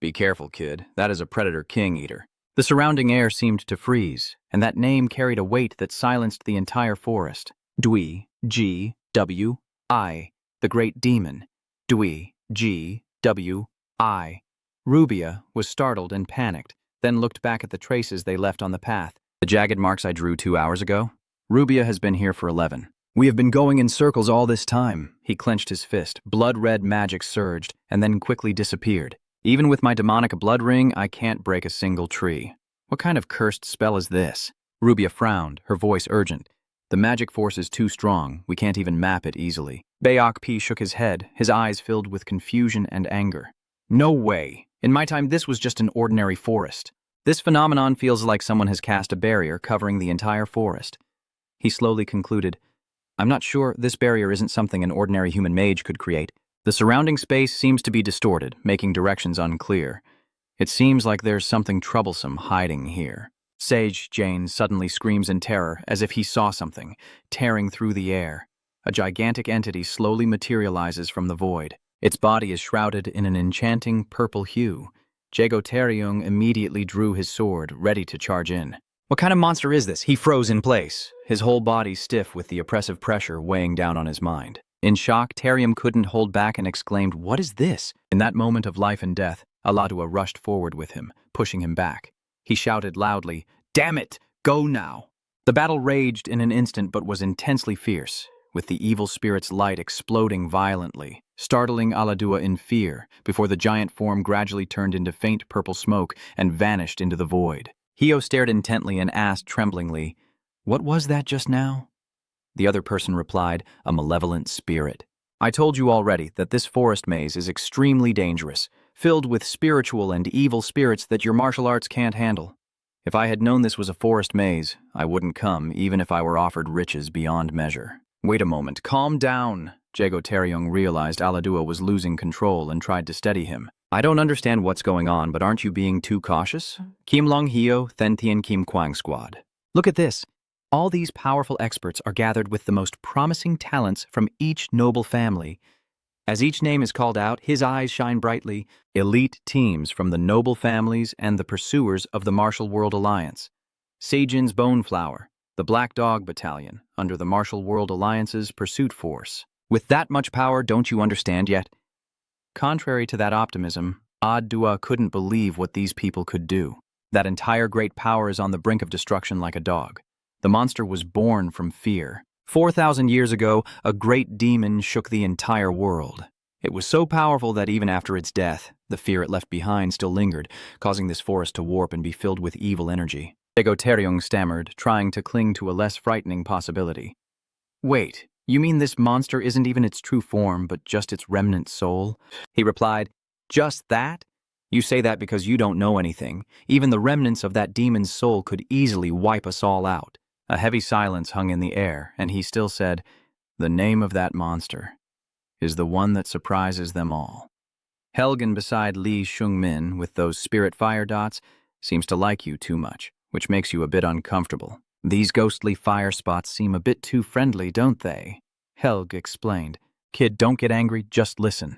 "Be careful, kid. That is a predator king-eater." The surrounding air seemed to freeze, and that name carried a weight that silenced the entire forest. Dui, G, W, I, the great demon. Dui, G, W, I. Rubia was startled and panicked, then looked back at the traces they left on the path. "The jagged marks I drew 2 hours ago? Rubia has been here for 11. We have been going in circles all this time." He clenched his fist. Blood-red magic surged, and then quickly disappeared. "Even with my demonic blood ring, I can't break a single tree. What kind of cursed spell is this?" Rubia frowned, her voice urgent. "The magic force is too strong. We can't even map it easily." Bayok P shook his head, his eyes filled with confusion and anger. "No way. In my time, this was just an ordinary forest. This phenomenon feels like someone has cast a barrier covering the entire forest." He slowly concluded, "I'm not sure this barrier isn't something an ordinary human mage could create. The surrounding space seems to be distorted, making directions unclear. It seems like there's something troublesome hiding here." Sage Jane suddenly screams in terror as if he saw something, tearing through the air. A gigantic entity slowly materializes from the void. Its body is shrouded in an enchanting purple hue. Jago Taryung immediately drew his sword, ready to charge in. "What kind of monster is this?" He froze in place, his whole body stiff with the oppressive pressure weighing down on his mind. In shock, Taryum couldn't hold back and exclaimed, "What is this?" In that moment of life and death, Aladua rushed forward with him, pushing him back. He shouted loudly, "Damn it! Go now!" The battle raged in an instant but was intensely fierce, with the evil spirit's light exploding violently, startling Aladua in fear before the giant form gradually turned into faint purple smoke and vanished into the void. Hio stared intently and asked tremblingly, "What was that just now?" The other person replied, "A malevolent spirit." "I told you already that this forest maze is extremely dangerous, filled with spiritual and evil spirits that your martial arts can't handle. If I had known this was a forest maze, I wouldn't come even if I were offered riches beyond measure." "Wait a moment, calm down." Jago Taryung realized Aladua was losing control and tried to steady him. "I don't understand what's going on, but aren't you being too cautious?" Kim Long Hio, Thentien Kim Kwang Squad. "Look at this. All these powerful experts are gathered with the most promising talents from each noble family." As each name is called out, his eyes shine brightly. "Elite teams from the noble families and the pursuers of the Martial World Alliance. Seijin's Boneflower, the Black Dog Battalion, under the Martial World Alliance's Pursuit Force. With that much power, don't you understand yet?" Contrary to that optimism, Ad Dua couldn't believe what these people could do. That entire great power is on the brink of destruction like a dog. The monster was born from fear. 4,000 years ago, a great demon shook the entire world. It was so powerful that even after its death, the fear it left behind still lingered, causing this forest to warp and be filled with evil energy. Dago Taryung stammered, trying to cling to a less frightening possibility. "Wait, You mean this monster isn't even its true form, but just its remnant soul? He replied, "Just that? You say that because you don't know anything. Even the remnants of that demon's soul could easily wipe us all out." A heavy silence hung in the air, and he still said, "The name of that monster is the one that surprises them all." Helgen beside Lee Shung-min with those spirit fire dots seems to like you too much, which makes you a bit uncomfortable. These ghostly fire spots seem a bit too friendly, don't they? Helg explained. Kid, don't get angry, just listen.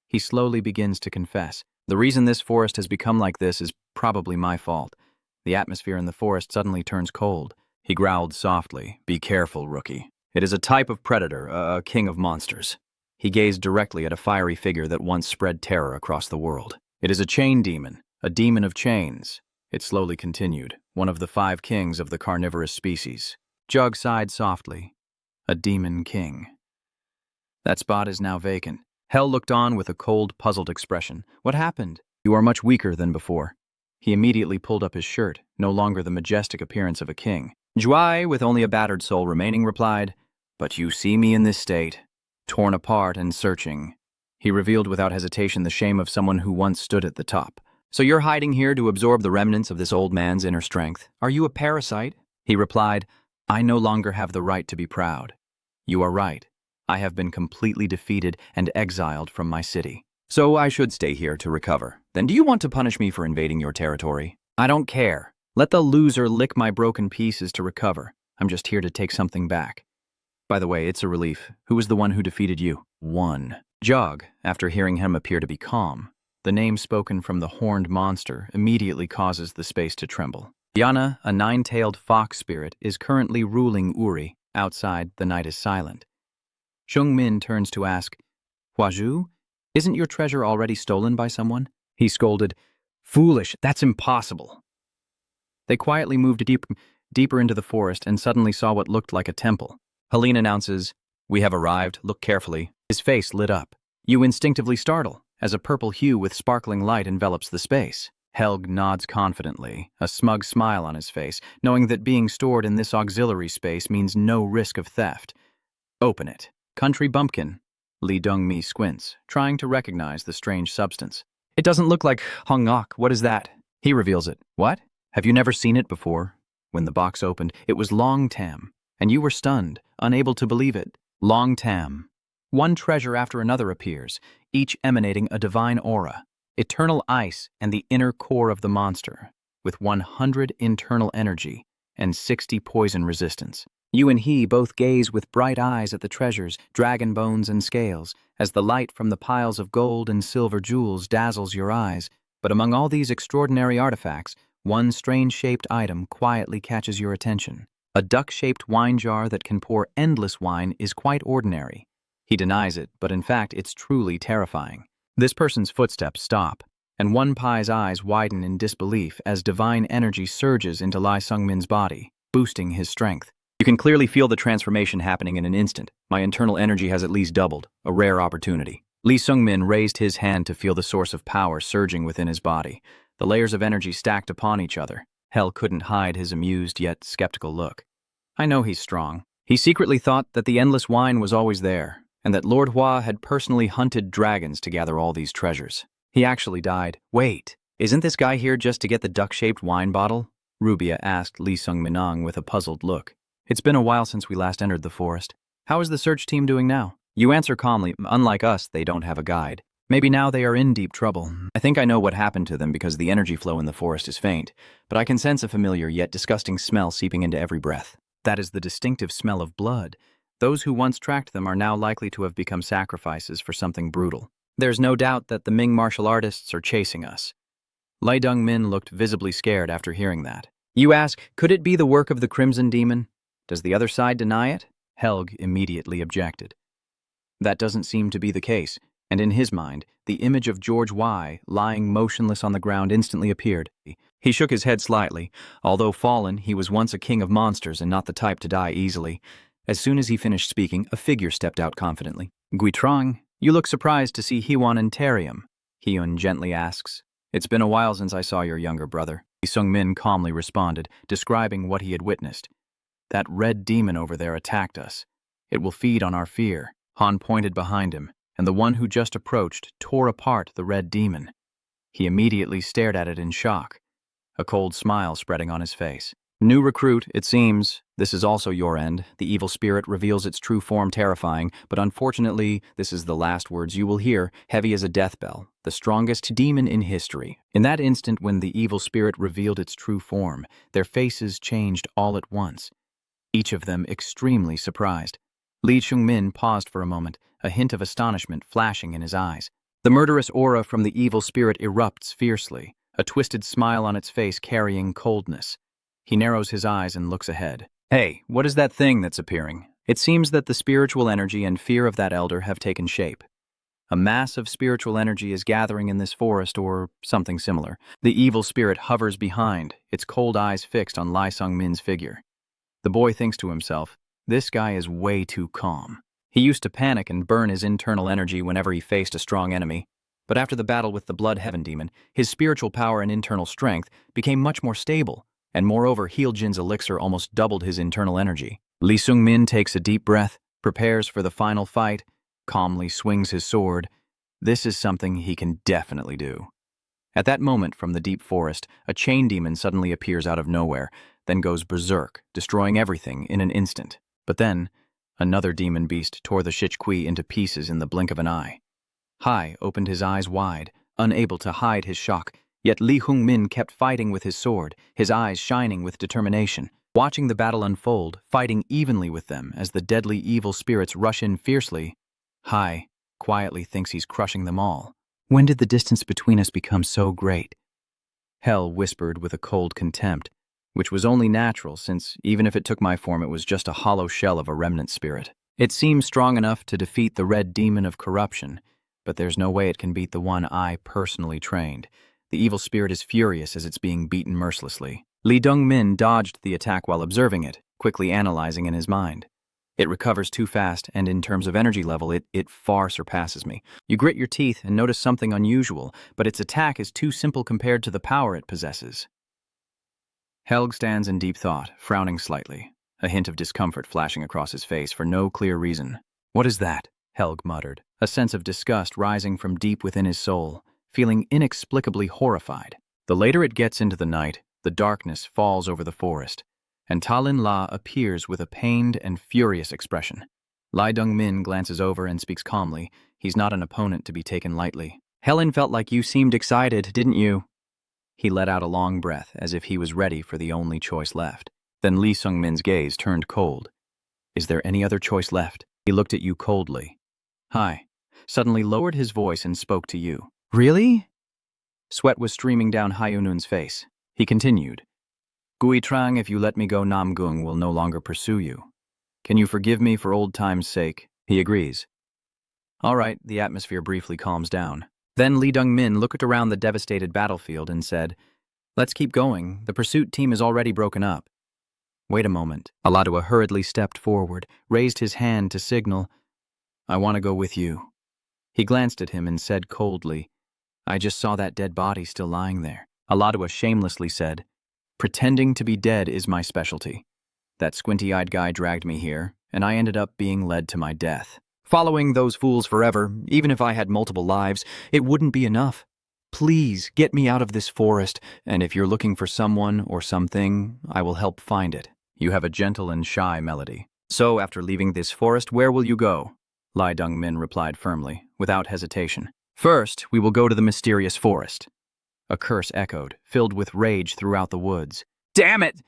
He slowly begins to confess. The reason this forest has become like this is probably my fault. The atmosphere in the forest suddenly turns cold. He growled softly. Be careful, rookie. It is a type of predator, a king of monsters. He gazed directly at a fiery figure that once spread terror across the world. It is a chain demon, a demon of chains. It slowly continued, one of the 5 kings of the carnivorous species. Jug sighed softly. A demon king. That spot is now vacant. Hell looked on with a cold, puzzled expression. What happened? You are much weaker than before. He immediately pulled up his shirt, no longer the majestic appearance of a king. Juai, with only a battered soul remaining, replied, But you see me in this state, torn apart and searching. He revealed without hesitation the shame of someone who once stood at the top. So you're hiding here to absorb the remnants of this old man's inner strength. Are you a parasite? He replied, I no longer have the right to be proud. You are right. I have been completely defeated and exiled from my city. So I should stay here to recover. Then do you want to punish me for invading your territory? I don't care. Let the loser lick my broken pieces to recover. I'm just here to take something back. By the way, it's a relief. Who was the one who defeated you? One. Jog, after hearing him appear to be calm. The name spoken from the horned monster immediately causes the space to tremble. Yana, a 9-tailed fox spirit, is currently ruling Uri. Outside, the night is silent. Shung-min turns to ask, Huazhu, isn't your treasure already stolen by someone? He scolded, Foolish, that's impossible. They quietly moved deeper into the forest and suddenly saw what looked like a temple. Helene announces, We have arrived, look carefully. His face lit up. You instinctively startle, as a purple hue with sparkling light envelops the space. Helg nods confidently, a smug smile on his face, knowing that being stored in this auxiliary space means no risk of theft. Open it. Country bumpkin. Li Dongmi squints, trying to recognize the strange substance. It doesn't look like hongok. What is that? He reveals it. What? Have you never seen it before? When the box opened, it was Long Tam, and you were stunned, unable to believe it. Long Tam. One treasure after another appears, each emanating a divine aura, eternal ice and the inner core of the monster, with 100 internal energy and 60 poison resistance. You and he both gaze with bright eyes at the treasures, dragon bones and scales, as the light from the piles of gold and silver jewels dazzles your eyes. But among all these extraordinary artifacts, one strange-shaped item quietly catches your attention. A duck-shaped wine jar that can pour endless wine is quite ordinary. He denies it, but in fact it's truly terrifying. This person's footsteps stop, and One Pai's eyes widen in disbelief as divine energy surges into Lai Sung-min's body, boosting his strength. You can clearly feel the transformation happening in an instant. My internal energy has at least doubled, a rare opportunity. Lee Sung-min raised his hand to feel the source of power surging within his body, the layers of energy stacked upon each other. Hell couldn't hide his amused yet skeptical look. I know he's strong. He secretly thought that the endless wine was always there, and that Lord Hua had personally hunted dragons to gather all these treasures. He actually died. Wait, isn't this guy here just to get the duck-shaped wine bottle? Rubia asked Lee Sung-minang with a puzzled look. It's been a while since we last entered the forest. How is the search team doing now? You answer calmly. Unlike us, they don't have a guide. Maybe now they are in deep trouble. I think I know what happened to them because the energy flow in the forest is faint, but I can sense a familiar yet disgusting smell seeping into every breath. That is the distinctive smell of blood. Those who once tracked them are now likely to have become sacrifices for something brutal. There's no doubt that the Ming martial artists are chasing us. Lai Dong-min looked visibly scared after hearing that. You ask, could it be the work of the Crimson Demon? Does the other side deny it? Helg immediately objected. That doesn't seem to be the case, and in his mind, the image of George Y. lying motionless on the ground instantly appeared. He shook his head slightly. Although fallen, he was once a king of monsters and not the type to die easily. As soon as he finished speaking, a figure stepped out confidently. Guitrong, you look surprised to see Hewan and Terium, Hyun gently asks. It's been a while since I saw your younger brother. Lee Sung-min calmly responded, describing what he had witnessed. That red demon over there attacked us. It will feed on our fear. Han pointed behind him, and the one who just approached tore apart the red demon. He immediately stared at it in shock, a cold smile spreading on his face. New recruit, it seems. This is also your end. The evil spirit reveals its true form terrifying, but unfortunately, this is the last words you will hear, heavy as a death bell, the strongest demon in history. In that instant when the evil spirit revealed its true form, their faces changed all at once, each of them extremely surprised. Li Chungmin paused for a moment, a hint of astonishment flashing in his eyes. The murderous aura from the evil spirit erupts fiercely, a twisted smile on its face carrying coldness. He narrows his eyes and looks ahead. Hey, what is that thing that's appearing? It seems that the spiritual energy and fear of that elder have taken shape. A mass of spiritual energy is gathering in this forest or something similar. The evil spirit hovers behind, its cold eyes fixed on Lai Sung-min's figure. The boy thinks to himself, this guy is way too calm. He used to panic and burn his internal energy whenever he faced a strong enemy. But after the battle with the Blood Heaven Demon, his spiritual power and internal strength became much more stable. And moreover, Healjin's elixir almost doubled his internal energy. Li Sung-min takes a deep breath, prepares for the final fight, calmly swings his sword. This is something he can definitely do. At that moment, from the deep forest, a chain demon suddenly appears out of nowhere, then goes berserk, destroying everything in an instant. But then, another demon beast tore the Shichqui into pieces in the blink of an eye. Hai opened his eyes wide, unable to hide his shock. Yet Li Hung-min kept fighting with his sword, his eyes shining with determination, watching the battle unfold, fighting evenly with them as the deadly evil spirits rush in fiercely. Hai quietly thinks he's crushing them all. When did the distance between us become so great? Hell whispered with a cold contempt, which was only natural since, even if it took my form, it was just a hollow shell of a remnant spirit. It seems strong enough to defeat the red demon of corruption, but there's no way it can beat the one I personally trained. The evil spirit is furious as it's being beaten mercilessly. Li Dongmin dodged the attack while observing it, quickly analyzing in his mind. It recovers too fast, and in terms of energy level, it far surpasses me. You grit your teeth and notice something unusual, but its attack is too simple compared to the power it possesses. Helg stands in deep thought, frowning slightly, a hint of discomfort flashing across his face for no clear reason. What is that? Helg muttered, a sense of disgust rising from deep within his soul, feeling inexplicably horrified. The later it gets into the night, the darkness falls over the forest, and Talin La appears with a pained and furious expression. Lai Dongmin glances over and speaks calmly. He's not an opponent to be taken lightly. Helen felt like you seemed excited, didn't you? He let out a long breath, as if he was ready for the only choice left. Then Li Sung-min's gaze turned cold. Is there any other choice left? He looked at you coldly. Hai suddenly lowered his voice and spoke to you. Really? Sweat was streaming down Hyunun's face. He continued. Gui Trang, if you let me go, Namgung will no longer pursue you. Can you forgive me for old time's sake? He agrees. All right, the atmosphere briefly calms down. Then Li Dongmin looked around the devastated battlefield and said, let's keep going. The pursuit team is already broken up. Wait a moment. Aladua hurriedly stepped forward, raised his hand to signal, I want to go with you. He glanced at him and said coldly, I just saw that dead body still lying there. Aladua shamelessly said, pretending to be dead is my specialty. That squinty-eyed guy dragged me here, and I ended up being led to my death. Following those fools forever, even if I had multiple lives, it wouldn't be enough. Please, get me out of this forest, and if you're looking for someone or something, I will help find it. You have a gentle and shy melody. So, after leaving this forest, where will you go? Lai Dongmin replied firmly, without hesitation. First, we will go to the mysterious forest. A curse echoed, filled with rage throughout the woods. Damn it!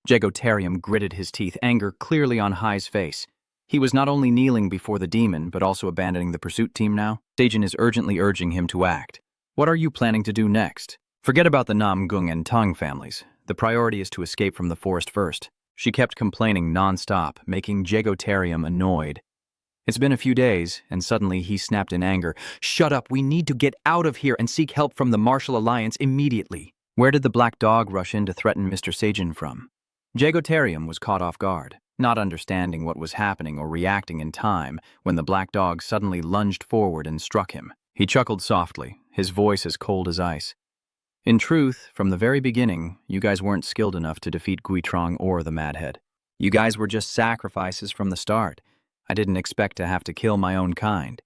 Jegotarium gritted his teeth, anger clearly on Hai's face. He was not only kneeling before the demon, but also abandoning the pursuit team now. Sejin is urgently urging him to act. What are you planning to do next? Forget about the Namgung and Tang families. The priority is to escape from the forest first. She kept complaining non-stop, making Jegotarium annoyed. It's been a few days, and suddenly he snapped in anger. Shut up, we need to get out of here and seek help from the Martial Alliance immediately. Where did the black dog rush in to threaten Mr. Sejin from? Jegotarium was caught off guard, not understanding what was happening or reacting in time when the black dog suddenly lunged forward and struck him. He chuckled softly, his voice as cold as ice. In truth, from the very beginning, you guys weren't skilled enough to defeat Gui Trong or the Madhead. You guys were just sacrifices from the start. I didn't expect to have to kill my own kind.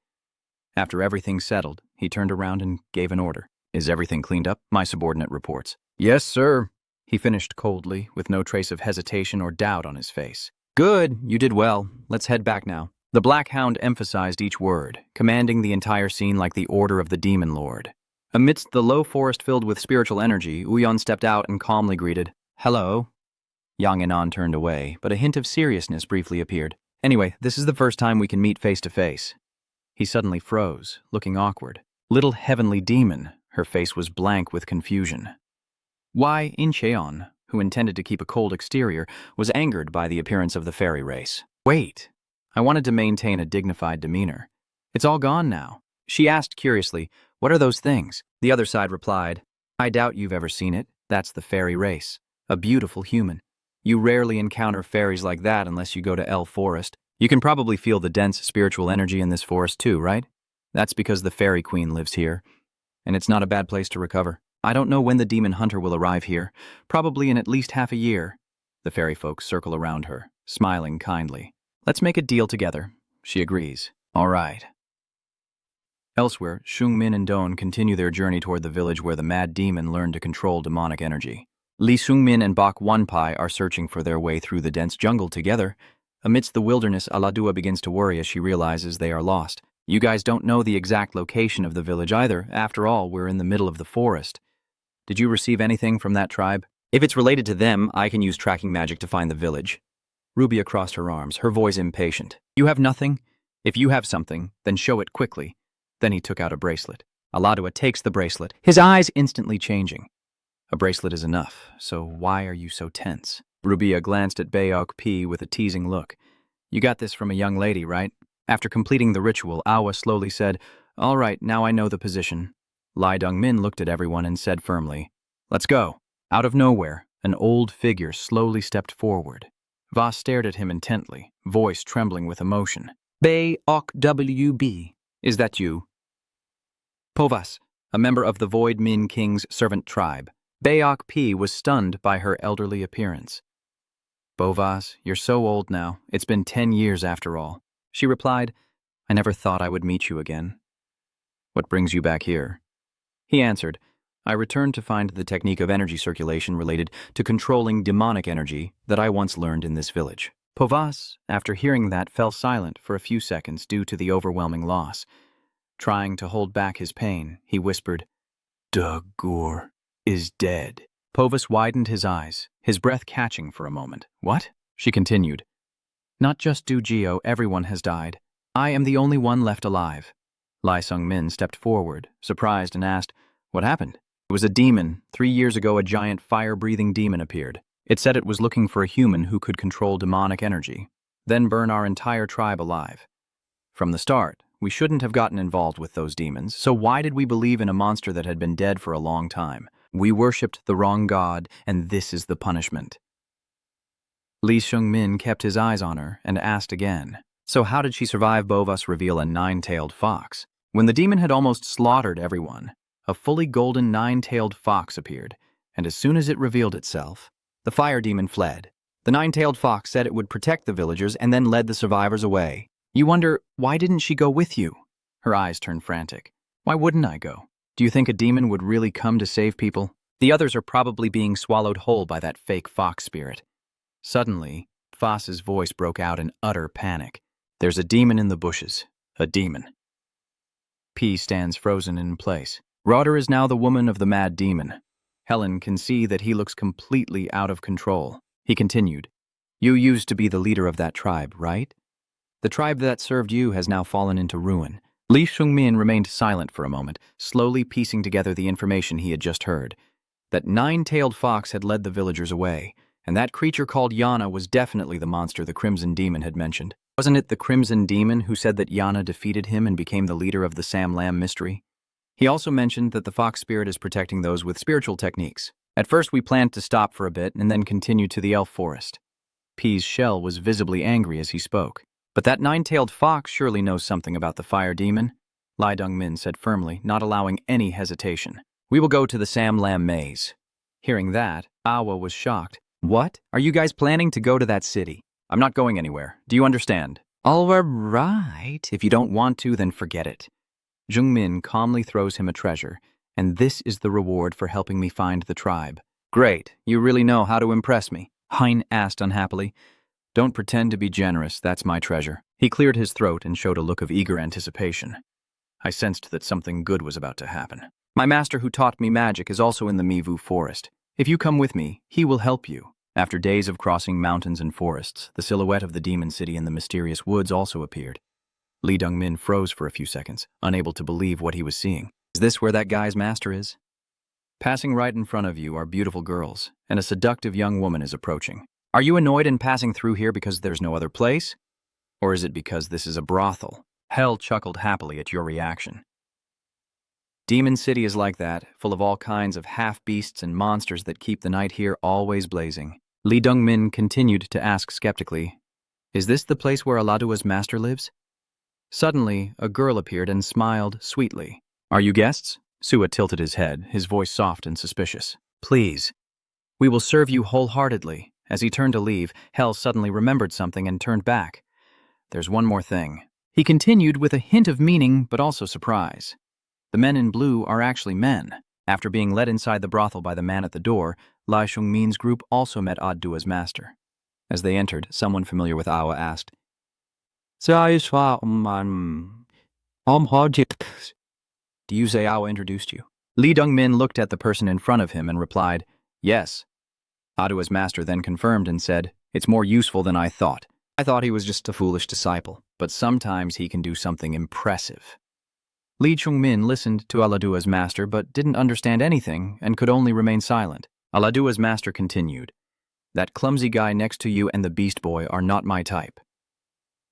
After everything settled, he turned around and gave an order. Is everything cleaned up? My subordinate reports. Yes, sir. He finished coldly, with no trace of hesitation or doubt on his face. Good, you did well. Let's head back now. The Black Hound emphasized each word, commanding the entire scene like the order of the Demon Lord. Amidst the low forest filled with spiritual energy, Uyon stepped out and calmly greeted, "Hello." Yang Inan turned away, but a hint of seriousness briefly appeared. Anyway, this is the first time we can meet face to face. He suddenly froze, looking awkward. Little heavenly demon, her face was blank with confusion. Why, Incheon, who intended to keep a cold exterior, was angered by the appearance of the fairy race. Wait, I wanted to maintain a dignified demeanor. It's all gone now. She asked curiously, what are those things? The other side replied, I doubt you've ever seen it. That's the fairy race. A beautiful human. You rarely encounter fairies like that unless you go to Elf Forest. You can probably feel the dense spiritual energy in this forest too, right? That's because the fairy queen lives here, and it's not a bad place to recover. I don't know when the demon hunter will arrive here, probably in at least half a year. The fairy folk circle around her, smiling kindly. Let's make a deal together. She agrees. All right. Elsewhere, Shungmin and Don continue their journey toward the village where the mad demon learned to control demonic energy. Li Sungmin and Bak Wanpai are searching for their way through the dense jungle together. Amidst the wilderness, Aladua begins to worry as she realizes they are lost. You guys don't know the exact location of the village either. After all, we're in the middle of the forest. Did you receive anything from that tribe? If it's related to them, I can use tracking magic to find the village. Rubia crossed her arms, her voice impatient. You have nothing? If you have something, then show it quickly. Then he took out a bracelet. Aladua takes the bracelet, his eyes instantly changing. A bracelet is enough, so why are you so tense? Rubia glanced at Bayok P with a teasing look. You got this from a young lady, right? After completing the ritual, Awa slowly said, All right, now I know the position. Lai Dongmin looked at everyone and said firmly, Let's go. Out of nowhere, an old figure slowly stepped forward. Va stared at him intently, voice trembling with emotion. Bayok WB, is that you? Povas, a member of the Void Min King's servant tribe. Bayok P was stunned by her elderly appearance. Bovas, you're so old now. It's been 10 years after all. She replied, I never thought I would meet you again. What brings you back here? He answered, I returned to find the technique of energy circulation related to controlling demonic energy that I once learned in this village. Povas, after hearing that, fell silent for a few seconds due to the overwhelming loss. Trying to hold back his pain, he whispered, Dagur is dead. Povas widened his eyes, his breath catching for a moment. What? She continued. Not just Du Gio, everyone has died. I am the only one left alive. Lai Sung-min stepped forward, surprised, and asked, What happened? It was a demon. 3 years ago, a giant fire-breathing demon appeared. It said it was looking for a human who could control demonic energy, then burn our entire tribe alive. From the start, we shouldn't have gotten involved with those demons, so why did we believe in a monster that had been dead for a long time? We worshipped the wrong god, and this is the punishment. Li Shung-min kept his eyes on her and asked again, So how did she survive? Bovas reveal a nine-tailed fox? When the demon had almost slaughtered everyone, a fully golden nine-tailed fox appeared, and as soon as it revealed itself, the fire demon fled. The nine-tailed fox said it would protect the villagers and then led the survivors away. You wonder, why didn't she go with you? Her eyes turned frantic. Why wouldn't I go? Do you think a demon would really come to save people? The others are probably being swallowed whole by that fake fox spirit. Suddenly, Foss's voice broke out in utter panic. There's a demon in the bushes. A demon. P stands frozen in place. Roder is now the woman of the mad demon. Helen can see that he looks completely out of control. He continued, You used to be the leader of that tribe, right? The tribe that served you has now fallen into ruin. Li Shungmin remained silent for a moment, slowly piecing together the information he had just heard. That nine-tailed fox had led the villagers away, and that creature called Yana was definitely the monster the Crimson Demon had mentioned. Wasn't it the Crimson Demon who said that Yana defeated him and became the leader of the Sam Lam mystery? He also mentioned that the fox spirit is protecting those with spiritual techniques. At first we planned to stop for a bit and then continue to the elf forest. P's shell was visibly angry as he spoke. But that nine-tailed fox surely knows something about the fire demon, Lai Dongmin said firmly, not allowing any hesitation. We will go to the Sam Lam maze. Hearing that, Awa was shocked. What? Are you guys planning to go to that city? I'm not going anywhere. Do you understand? All right. If you don't want to, then forget it. Jungmin calmly throws him a treasure, and this is the reward for helping me find the tribe. Great. You really know how to impress me. Hein asked unhappily. Don't pretend to be generous, that's my treasure. He cleared his throat and showed a look of eager anticipation. I sensed that something good was about to happen. My master who taught me magic is also in the Mivu forest. If you come with me, he will help you. After days of crossing mountains and forests, the silhouette of the demon city in the mysterious woods also appeared. Lee Dongmin froze for a few seconds, unable to believe what he was seeing. Is this where that guy's master is? Passing right in front of you are beautiful girls, and a seductive young woman is approaching. Are you annoyed in passing through here because there's no other place? Or is it because this is a brothel? Hell chuckled happily at your reaction. Demon City is like that, full of all kinds of half-beasts and monsters that keep the night here always blazing. Lee Dongmin continued to ask skeptically, is this the place where Aladua's master lives? Suddenly, a girl appeared and smiled sweetly. Are you guests? Sua tilted his head, his voice soft and suspicious. Please. We will serve you wholeheartedly. As he turned to leave, Hell suddenly remembered something and turned back. There's one more thing. He continued with a hint of meaning, but also surprise. The men in blue are actually men. After being led inside the brothel by the man at the door, Lai Shungmin's group also met Dua's master. As they entered, someone familiar with Awa asked, Do you say Awa introduced you? Lee Dongmin looked at the person in front of him and replied, yes. Dua's master then confirmed and said, it's more useful than I thought. I thought he was just a foolish disciple. But sometimes he can do something impressive. Lee Chungmin listened to Aladua's master but didn't understand anything and could only remain silent. Aladua's master continued, that clumsy guy next to you and the beast boy are not my type.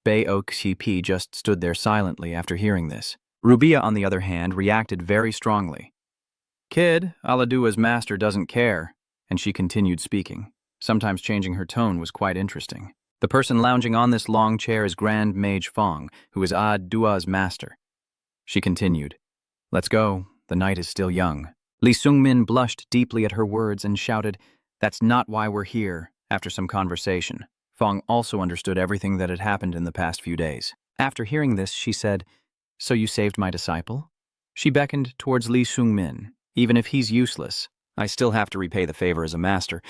Bei Xipi just stood there silently after hearing this. Rubia, on the other hand, reacted very strongly. Kid, Aladua's master doesn't care, and she continued speaking. Sometimes changing her tone was quite interesting. The person lounging on this long chair is Grand Mage Fong, who is Dua's master. She continued, let's go, the night is still young. Lee Sungmin blushed deeply at her words and shouted, that's not why we're here. After some conversation, Fong also understood everything that had happened in the past few days. After hearing this, she said, so you saved my disciple? She beckoned towards Lee Sungmin. Even if he's useless, I still have to repay the favor as a master.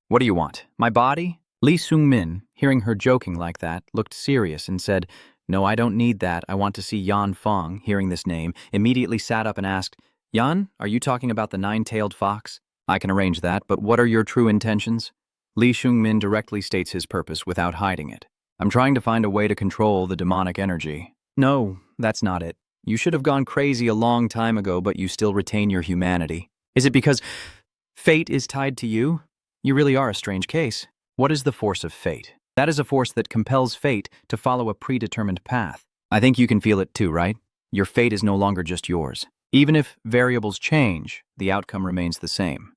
What do you want? My body? Lee Sungmin, hearing her joking like that, looked serious and said, no, I don't need that. I want to see Yan Fong. Hearing this name, immediately sat up and asked, Yan, are you talking about the nine-tailed fox? I can arrange that, but what are your true intentions? Lee Sungmin directly states his purpose without hiding it. I'm trying to find a way to control the demonic energy. No, that's not it. You should have gone crazy a long time ago, but you still retain your humanity. Is it because fate is tied to you? You really are a strange case. What is the force of fate? That is a force that compels fate to follow a predetermined path. I think you can feel it too, right? Your fate is no longer just yours. Even if variables change, the outcome remains the same.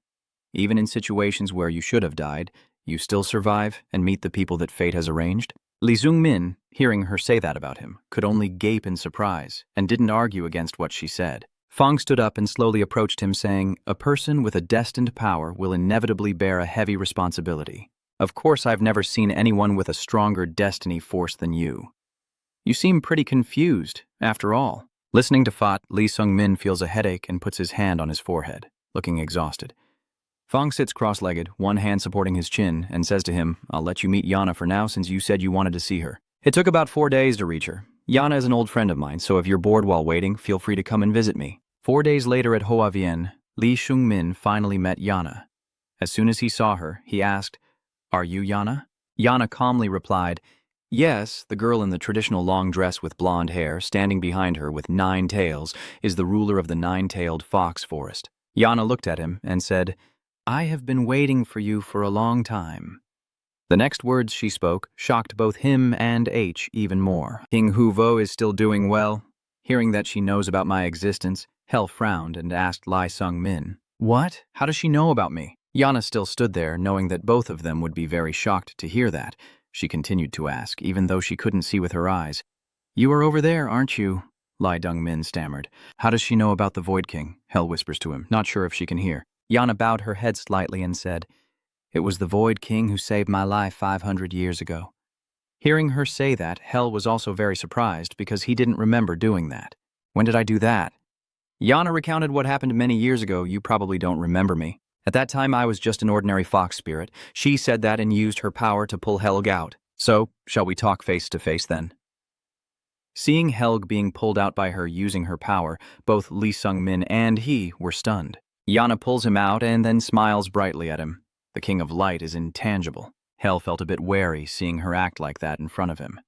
Even in situations where you should have died, you still survive and meet the people that fate has arranged. Li Zungmin, hearing her say that about him, could only gape in surprise and didn't argue against what she said. Fong stood up and slowly approached him, saying, a person with a destined power will inevitably bear a heavy responsibility. Of course, I've never seen anyone with a stronger destiny force than you. You seem pretty confused, after all. Listening to Fat, Lee Sung-min feels a headache and puts his hand on his forehead, looking exhausted. Fong sits cross-legged, one hand supporting his chin, and says to him, I'll let you meet Yana for now since you said you wanted to see her. It took about 4 days to reach her. Yana is an old friend of mine, so if you're bored while waiting, feel free to come and visit me. 4 days later at Hoa Vien, Lee Sung-min finally met Yana. As soon as he saw her, he asked, Are you Yana? Yana calmly replied, Yes, the girl in the traditional long dress with blonde hair, standing behind her with 9 tails, is the ruler of the 9-tailed fox forest. Yana looked at him and said, I have been waiting for you for a long time. The next words she spoke shocked both him and H even more. King Huvo is still doing well. Hearing that she knows about my existence, Hell frowned and asked Lai Sung-min, What? How does she know about me? Yana still stood there, knowing that both of them would be very shocked to hear that. She continued to ask, even though she couldn't see with her eyes. You are over there, aren't you? Lai Dong-min stammered. How does she know about the Void King? Hell whispers to him, not sure if she can hear. Yana bowed her head slightly and said, It was the Void King who saved my life 500 years ago. Hearing her say that, Hel was also very surprised because he didn't remember doing that. When did I do that? Yana recounted what happened many years ago. You probably don't remember me. At that time, I was just an ordinary fox spirit. She said that and used her power to pull Helg out. So, shall we talk face to face then? Seeing Helg being pulled out by her using her power, both Lee Sung-min and he were stunned. Yana pulls him out and then smiles brightly at him. The King of Light is intangible. Hel felt a bit wary seeing her act like that in front of him.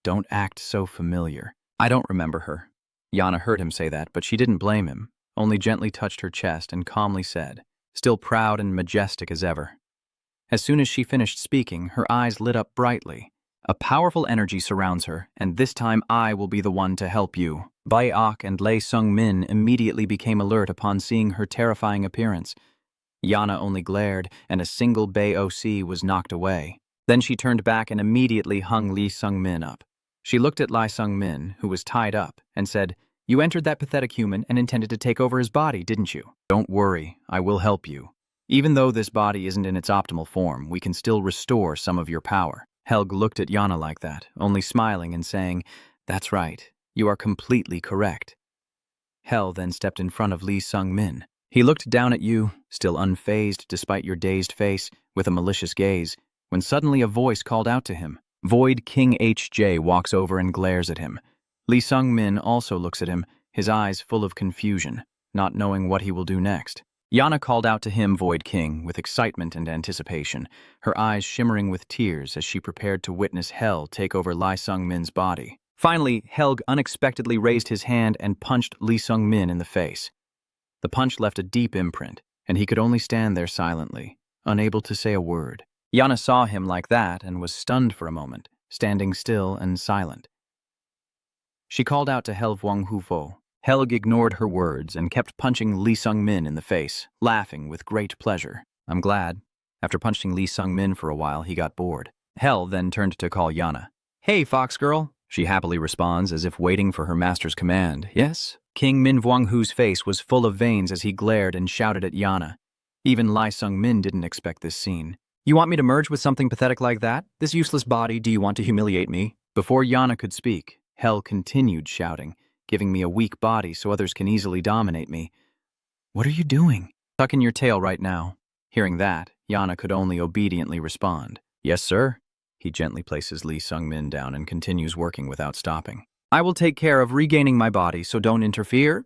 Don't act so familiar. I don't remember her. Yana heard him say that, but she didn't blame him, only gently touched her chest and calmly said, still proud and majestic as ever. As soon as she finished speaking, her eyes lit up brightly. A powerful energy surrounds her, and this time I will be the one to help you. Bai-ok and Lee Sung-min immediately became alert upon seeing her terrifying appearance. Yana only glared, and a single Bai-oc was knocked away. Then she turned back and immediately hung Lee Sung-min up. She looked at Lee Sung-min, who was tied up, and said, "You entered that pathetic human and intended to take over his body, didn't you? Don't worry, I will help you. Even though this body isn't in its optimal form, we can still restore some of your power." Helg looked at Yana like that, only smiling and saying, "That's right, you are completely correct." Hel then stepped in front of Lee Sung-min. He looked down at you, still unfazed despite your dazed face, with a malicious gaze, when suddenly a voice called out to him. Void King HJ walks over and glares at him. Lee Sung-min also looks at him, his eyes full of confusion, not knowing what he will do next. Yana called out to him, Void King, with excitement and anticipation, her eyes shimmering with tears as she prepared to witness Hel take over Lee Sung-min's body. Finally, Helg unexpectedly raised his hand and punched Lee Sung-min in the face. The punch left a deep imprint, and he could only stand there silently, unable to say a word. Yana saw him like that and was stunned for a moment, standing still and silent. She called out to Hel Vuong Huvo. Helg ignored her words and kept punching Lee Sung-min in the face, laughing with great pleasure. I'm glad. After punching Lee Sung-min for a while, he got bored. Hel then turned to call Yana. "Hey, fox girl," she happily responds as if waiting for her master's command. "Yes?" King Min Vuong-hu's face was full of veins as he glared and shouted at Yana. Even Lee Sung-min didn't expect this scene. "You want me to merge with something pathetic like that? This useless body, do you want to humiliate me?" Before Yana could speak, Hel continued shouting, "Giving me a weak body so others can easily dominate me. What are you doing? Tuck in your tail right now." Hearing that, Yana could only obediently respond. "Yes, sir." He gently places Lee Sung-min down and continues working without stopping. "I will take care of regaining my body, so don't interfere."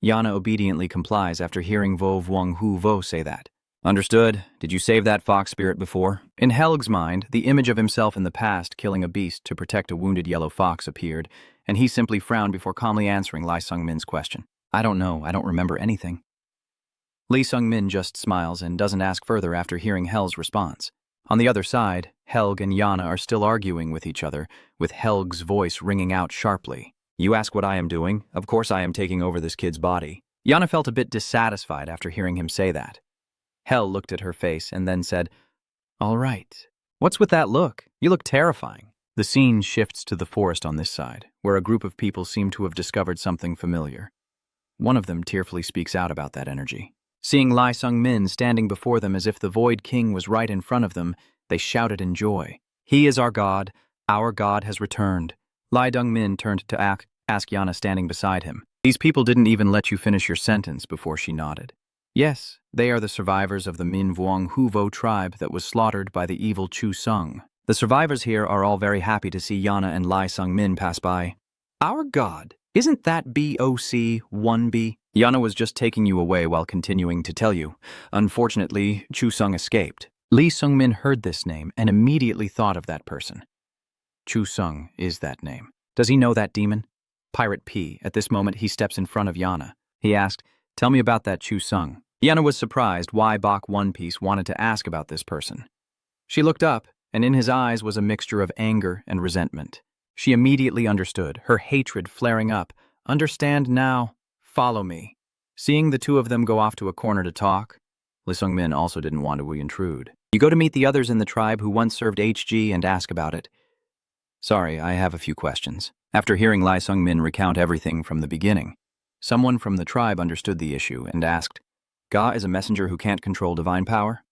Yana obediently complies after hearing Vo Vuong Huvo say that. "Understood. Did you save that fox spirit before?" In Helg's mind, the image of himself in the past killing a beast to protect a wounded yellow fox appeared, and he simply frowned before calmly answering Lee Sung-min's question. "I don't know. I don't remember anything." Lee Sung-min just smiles and doesn't ask further after hearing Hel's response. On the other side, Helg and Yana are still arguing with each other, with Helg's voice ringing out sharply. "You ask what I am doing? Of course I am taking over this kid's body." Yana felt a bit dissatisfied after hearing him say that. Hel looked at her face and then said, "All right. What's with that look? You look terrifying." The scene shifts to the forest on this side, where a group of people seem to have discovered something familiar. One of them tearfully speaks out about that energy. Seeing Lee Sung-min standing before them as if the Void King was right in front of them, they shouted in joy. "He is our God. Our God has returned." Lee Dong-min turned to ask Yana standing beside him. "These people didn't even let you finish your sentence," before she nodded. "Yes, they are the survivors of the Min Vuong Huvo tribe that was slaughtered by the evil Chu Sung. The survivors here are all very happy to see Yana and Lee Sung-min pass by." "Our God? Isn't that BOC 1B? Yana was just taking you away while continuing to tell you. Unfortunately, Chu Sung escaped." Lee Sung-min heard this name and immediately thought of that person. Chu Sung is that name. Does he know that demon? Pirate P. At this moment, he steps in front of Yana. He asked, "Tell me about that Chu Sung." Yana was surprised why Bok One Piece wanted to ask about this person. She looked up, and in his eyes was a mixture of anger and resentment. She immediately understood, her hatred flaring up. "Understand now. Follow me." Seeing the two of them go off to a corner to talk, Lee Sung-min also didn't want to intrude. "You go to meet the others in the tribe who once served HG and ask about it." "Sorry, I have a few questions." After hearing Lee Sung-min recount everything from the beginning, someone from the tribe understood the issue and asked, "Ga is a messenger who can't control divine power?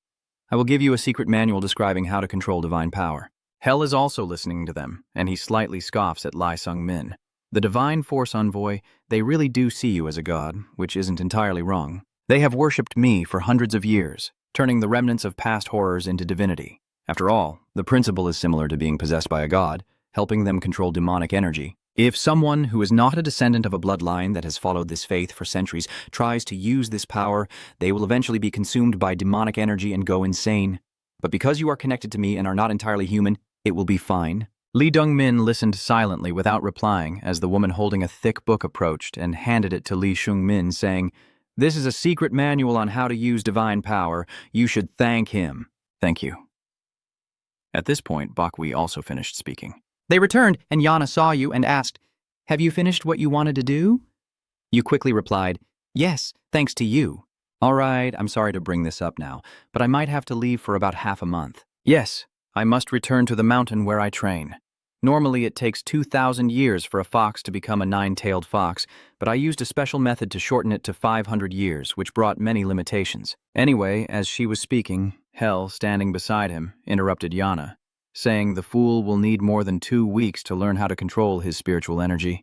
I will give you a secret manual describing how to control divine power." Hell is also listening to them, and he slightly scoffs at Lai Sung-min. The Divine Force Envoy, they really do see you as a god, which isn't entirely wrong. They have worshipped me for hundreds of years, turning the remnants of past horrors into divinity. After all, the principle is similar to being possessed by a god, helping them control demonic energy. If someone who is not a descendant of a bloodline that has followed this faith for centuries tries to use this power, they will eventually be consumed by demonic energy and go insane. But because you are connected to me and are not entirely human, it will be fine. Lee Dong-min listened silently without replying as the woman holding a thick book approached and handed it to Lee Shung-min, saying, "This is a secret manual on how to use divine power. You should thank him." Thank you. At this point, Bakwi also finished speaking. They returned, and Yana saw you and asked, "Have you finished what you wanted to do?" You quickly replied, "Yes, thanks to you." "All right, I'm sorry to bring this up now, but I might have to leave for about half a month." Yes, I must return to the mountain where I train. Normally it takes 2,000 years for a fox to become a 9-tailed fox, but I used a special method to shorten it to 500 years, which brought many limitations. Anyway, as she was speaking, Hel, standing beside him, interrupted Yana, saying the fool will need more than 2 weeks to learn how to control his spiritual energy.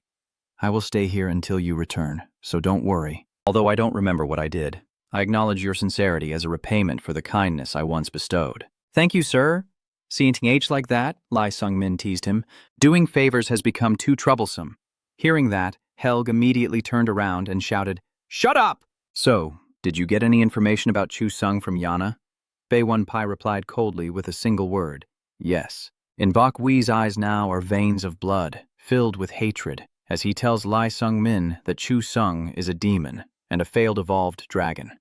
I will stay here until you return, so don't worry. Although I don't remember what I did, I acknowledge your sincerity as a repayment for the kindness I once bestowed. "Thank you, sir." "Seeing age like that," Lai Sung-min teased him. "Doing favors has become too troublesome." Hearing that, Helg immediately turned around and shouted, "Shut up!" "So, did you get any information about Chu Sung from Yana?" Bae Won Pai replied coldly with a single word, "Yes." In Bak Wee's eyes now are veins of blood, filled with hatred, as he tells Lai Sung-min that Chu Sung is a demon and a failed evolved dragon.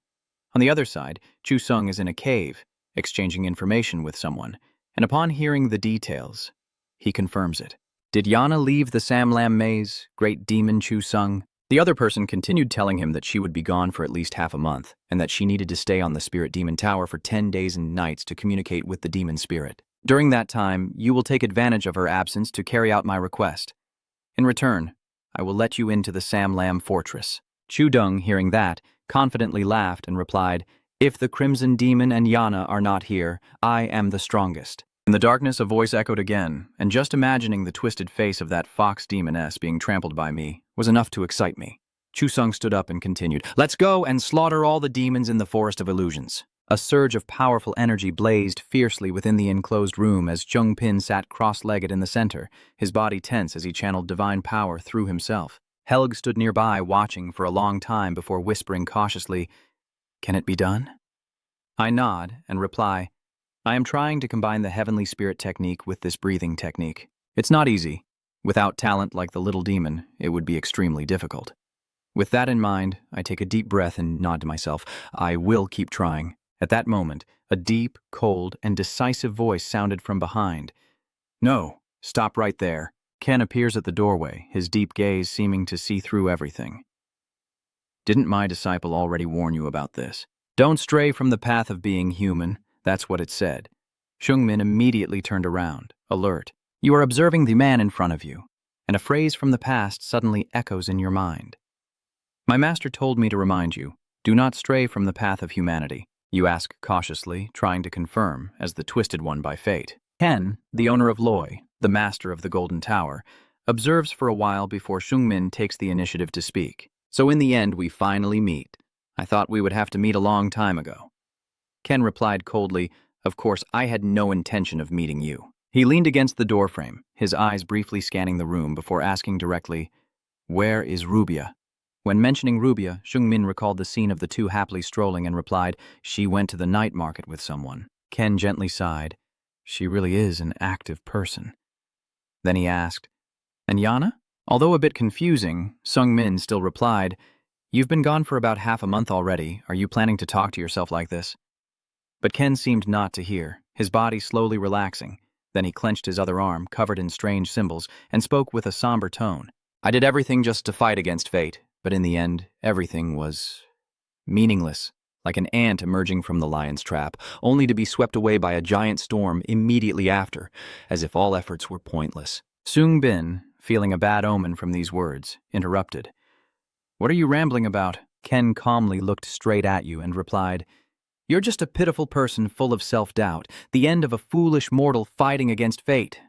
On the other side, Chu Sung is in a cave, exchanging information with someone, and upon hearing the details, he confirms it. Did Yana leave the Samlam maze, great demon Chu Sung? The other person continued telling him that she would be gone for at least half a month, and that she needed to stay on the Spirit Demon Tower for 10 days and nights to communicate with the demon spirit. During that time, you will take advantage of her absence to carry out my request. In return, I will let you into the Samlam fortress. Chu Dung, hearing that, confidently laughed and replied, "If the Crimson Demon and Yana are not here, I am the strongest." In the darkness, a voice echoed again, and just imagining the twisted face of that fox demoness being trampled by me was enough to excite me. Chu Sung stood up and continued, "Let's go and slaughter all the demons in the Forest of Illusions." A surge of powerful energy blazed fiercely within the enclosed room as Jung Pin sat cross-legged in the center, his body tense as he channeled divine power through himself. Helg stood nearby watching for a long time before whispering cautiously, "Can it be done?" I nod and reply, "I am trying to combine the heavenly spirit technique with this breathing technique. It's not easy. Without talent like the little demon, it would be extremely difficult." With that in mind, I take a deep breath and nod to myself. I will keep trying. At that moment, a deep, cold, and decisive voice sounded from behind. "No, stop right there." Ken appears at the doorway, his deep gaze seeming to see through everything. "Didn't my disciple already warn you about this? Don't stray from the path of being human." That's what it said. Shungmin immediately turned around, alert. You are observing the man in front of you, and a phrase from the past suddenly echoes in your mind. "My master told me to remind you, do not stray from the path of humanity." You ask cautiously, trying to confirm, as the twisted one by fate. Ken, the owner of Loi, the master of the Golden Tower, observes for a while before Shungmin takes the initiative to speak. "So in the end, we finally meet. I thought we would have to meet a long time ago." Ken replied coldly, "Of course, I had no intention of meeting you." He leaned against the doorframe, his eyes briefly scanning the room before asking directly, "Where is Rubia?" When mentioning Rubia, Shungmin recalled the scene of the two happily strolling and replied, "She went to the night market with someone." Ken gently sighed. "She really is an active person." Then he asked, "And Yana?" Although a bit confusing, Sung-min still replied, "You've been gone for about half a month already. Are you planning to talk to yourself like this?" But Ken seemed not to hear, his body slowly relaxing. Then he clenched his other arm, covered in strange symbols, and spoke with a somber tone. "I did everything just to fight against fate, but in the end, everything was meaningless, like an ant emerging from the lion's trap, only to be swept away by a giant storm immediately after, as if all efforts were pointless." Sung Bin, feeling a bad omen from these words, interrupted. "What are you rambling about?" Ken calmly looked straight at you and replied, You're just a pitiful person full of self-doubt, the end of a foolish mortal fighting against fate.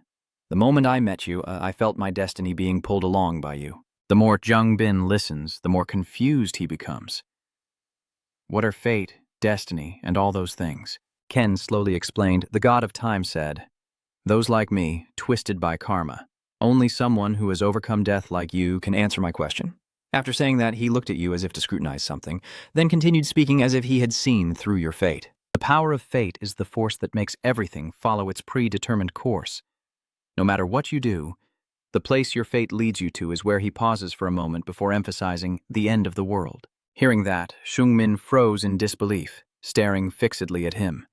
The moment I met you, I felt my destiny being pulled along by you. The more Jung Bin listens, the more confused he becomes. What are fate, destiny, and all those things? Ken slowly explained. The god of time said, those like me, twisted by karma. Only someone who has overcome death like you can answer my question. After saying that, he looked at you as if to scrutinize something, then continued speaking as if he had seen through your fate. The power of fate is the force that makes everything follow its predetermined course. No matter what you do, the place your fate leads you to is where he pauses for a moment before emphasizing the end of the world. Hearing that, Shungmin froze in disbelief, staring fixedly at him.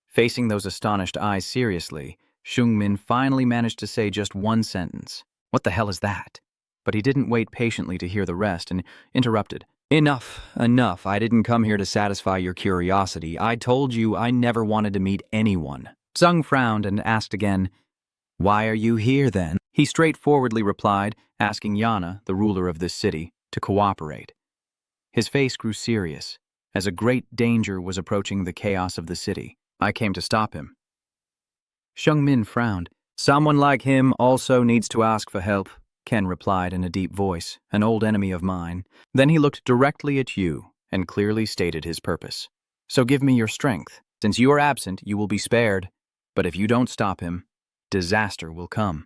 Facing those astonished eyes seriously, Shungmin finally managed to say just one sentence. What the hell is that? But he didn't wait patiently to hear the rest and interrupted. Enough. I didn't come here to satisfy your curiosity. I told you I never wanted to meet anyone. Zhang frowned and asked again, why are you here then? He straightforwardly replied, asking Yana, the ruler of this city, to cooperate. His face grew serious, as a great danger was approaching the chaos of the city. I came to stop him. Shungmin frowned. Someone like him also needs to ask for help, Ken replied in a deep voice, an old enemy of mine. Then he looked directly at you and clearly stated his purpose. So give me your strength. Since you are absent, you will be spared. But if you don't stop him, disaster will come.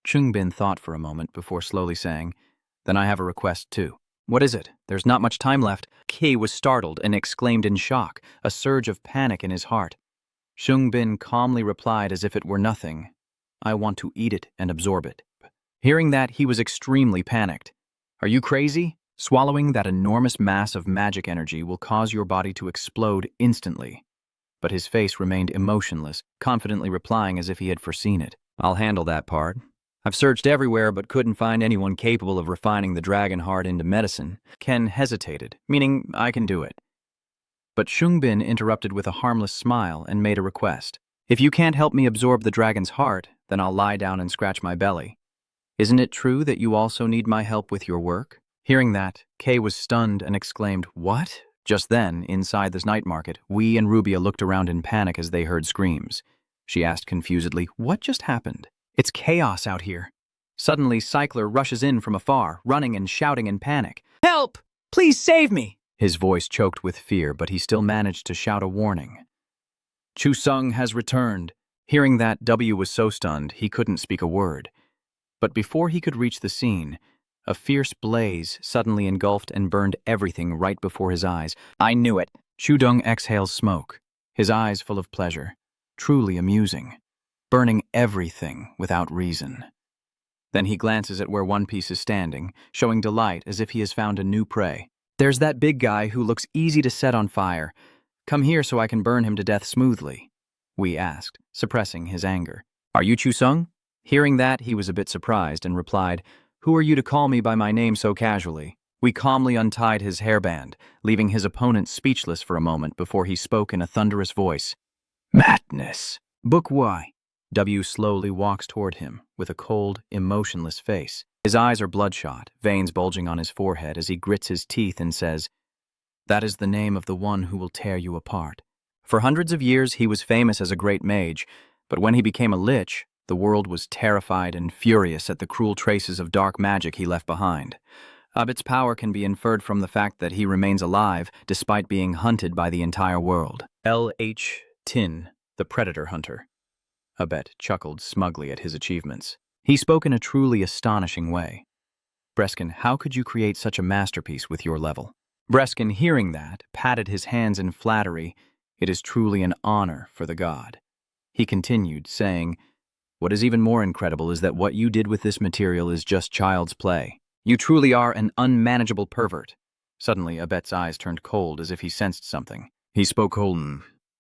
Chungbin thought for a moment before slowly saying, then I have a request too. What is it? There's not much time left. Kei was startled and exclaimed in shock, a surge of panic in his heart. Shungbin calmly replied as if it were nothing. I want to eat it and absorb it. Hearing that, he was extremely panicked. Are you crazy? Swallowing that enormous mass of magic energy will cause your body to explode instantly. But his face remained emotionless, confidently replying as if he had foreseen it. I'll handle that part. I've searched everywhere but couldn't find anyone capable of refining the dragon heart into medicine. Ken hesitated, meaning I can do it. But Shungbin interrupted with a harmless smile and made a request. If you can't help me absorb the dragon's heart, then I'll lie down and scratch my belly. Isn't it true that you also need my help with your work? Hearing that, Kei was stunned and exclaimed, what? Just then, inside this night market, Wee and Rubia looked around in panic as they heard screams. She asked confusedly, what just happened? It's chaos out here. Suddenly, Cycler rushes in from afar, running and shouting in panic. Help! Please save me! His voice choked with fear, but he still managed to shout a warning. Chu Sung has returned. Hearing that, W was so stunned he couldn't speak a word. But before he could reach the scene, a fierce blaze suddenly engulfed and burned everything right before his eyes. I knew it. Chu Dung exhales smoke, his eyes full of pleasure. Truly amusing. Burning everything without reason. Then he glances at where One Piece is standing, showing delight as if he has found a new prey. There's that big guy who looks easy to set on fire. Come here so I can burn him to death smoothly, Wee asked, suppressing his anger. Are you Chu Sung? Hearing that, he was a bit surprised and replied, who are you to call me by my name so casually? Wee calmly untied his hairband, leaving his opponent speechless for a moment before he spoke in a thunderous voice. Madness. Book Y. W slowly walks toward him with a cold, emotionless face. His eyes are bloodshot, veins bulging on his forehead as he grits his teeth and says, that is the name of the one who will tear you apart. For hundreds of years he was famous as a great mage, but when he became a lich, the world was terrified and furious at the cruel traces of dark magic he left behind. Abed's power can be inferred from the fact that he remains alive despite being hunted by the entire world. L.H. Tin, the Predator Hunter. Abed chuckled smugly at his achievements. He spoke in a truly astonishing way. Breskin, how could you create such a masterpiece with your level? Breskin, hearing that, patted his hands in flattery. It is truly an honor for the god. He continued, saying, what is even more incredible is that what you did with this material is just child's play. You truly are an unmanageable pervert. Suddenly, Abet's eyes turned cold as if he sensed something. He spoke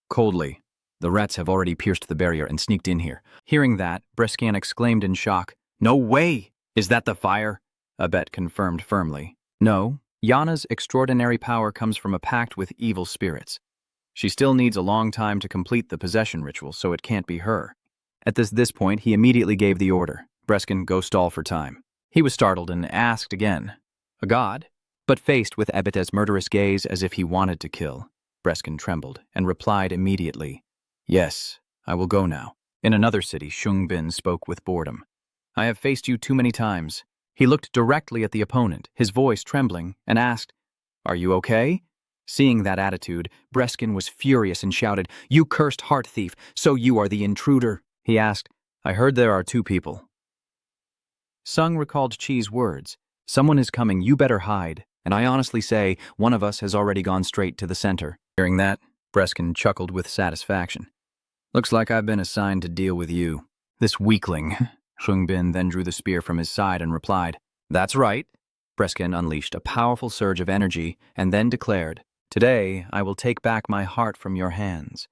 coldly. The rats have already pierced the barrier and sneaked in here. Hearing that, Brescan exclaimed in shock, no way! Is that the fire? Abet confirmed firmly. No, Yana's extraordinary power comes from a pact with evil spirits. She still needs a long time to complete the possession ritual, so it can't be her. At this point, he immediately gave the order. Breskin, go stall for time. He was startled and asked again, a god? But faced with Abet's murderous gaze as if he wanted to kill. Breskin trembled and replied immediately, "Yes, I will go now." In another city, Shungbin spoke with boredom. "I have faced you too many times." He looked directly at the opponent, his voice trembling, and asked, "Are you okay?" Seeing that attitude, Breskin was furious and shouted, "You cursed heart thief, so you are the intruder." He asked, "I heard there are two people." Sung recalled Chi's words, "Someone is coming, you better hide." And I honestly say, one of us has already gone straight to the center. Hearing that, Breskin chuckled with satisfaction. "Looks like I've been assigned to deal with you. This weakling." Shungbin then drew the spear from his side and replied, "That's right." Breskin unleashed a powerful surge of energy and then declared, "Today, I will take back my heart from your hands."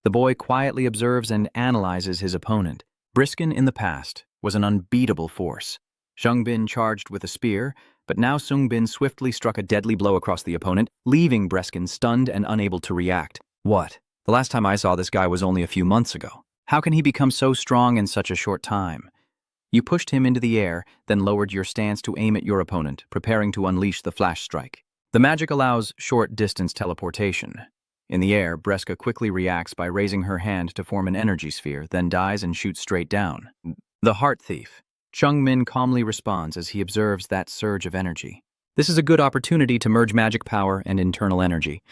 The boy quietly observes and analyzes his opponent. Breskin in the past was an unbeatable force. Shungbin charged with a spear, but now Sungbin swiftly struck a deadly blow across the opponent, leaving Breskin stunned and unable to react. What? The last time I saw this guy was only a few months ago. How can he become so strong in such a short time? You pushed him into the air, then lowered your stance to aim at your opponent, preparing to unleash the flash strike. The magic allows short-distance teleportation. In the air, Breska quickly reacts by raising her hand to form an energy sphere, then dies and shoots straight down. The Heart Thief. Chungmin calmly responds as he observes that surge of energy. This is a good opportunity to merge magic power and internal energy.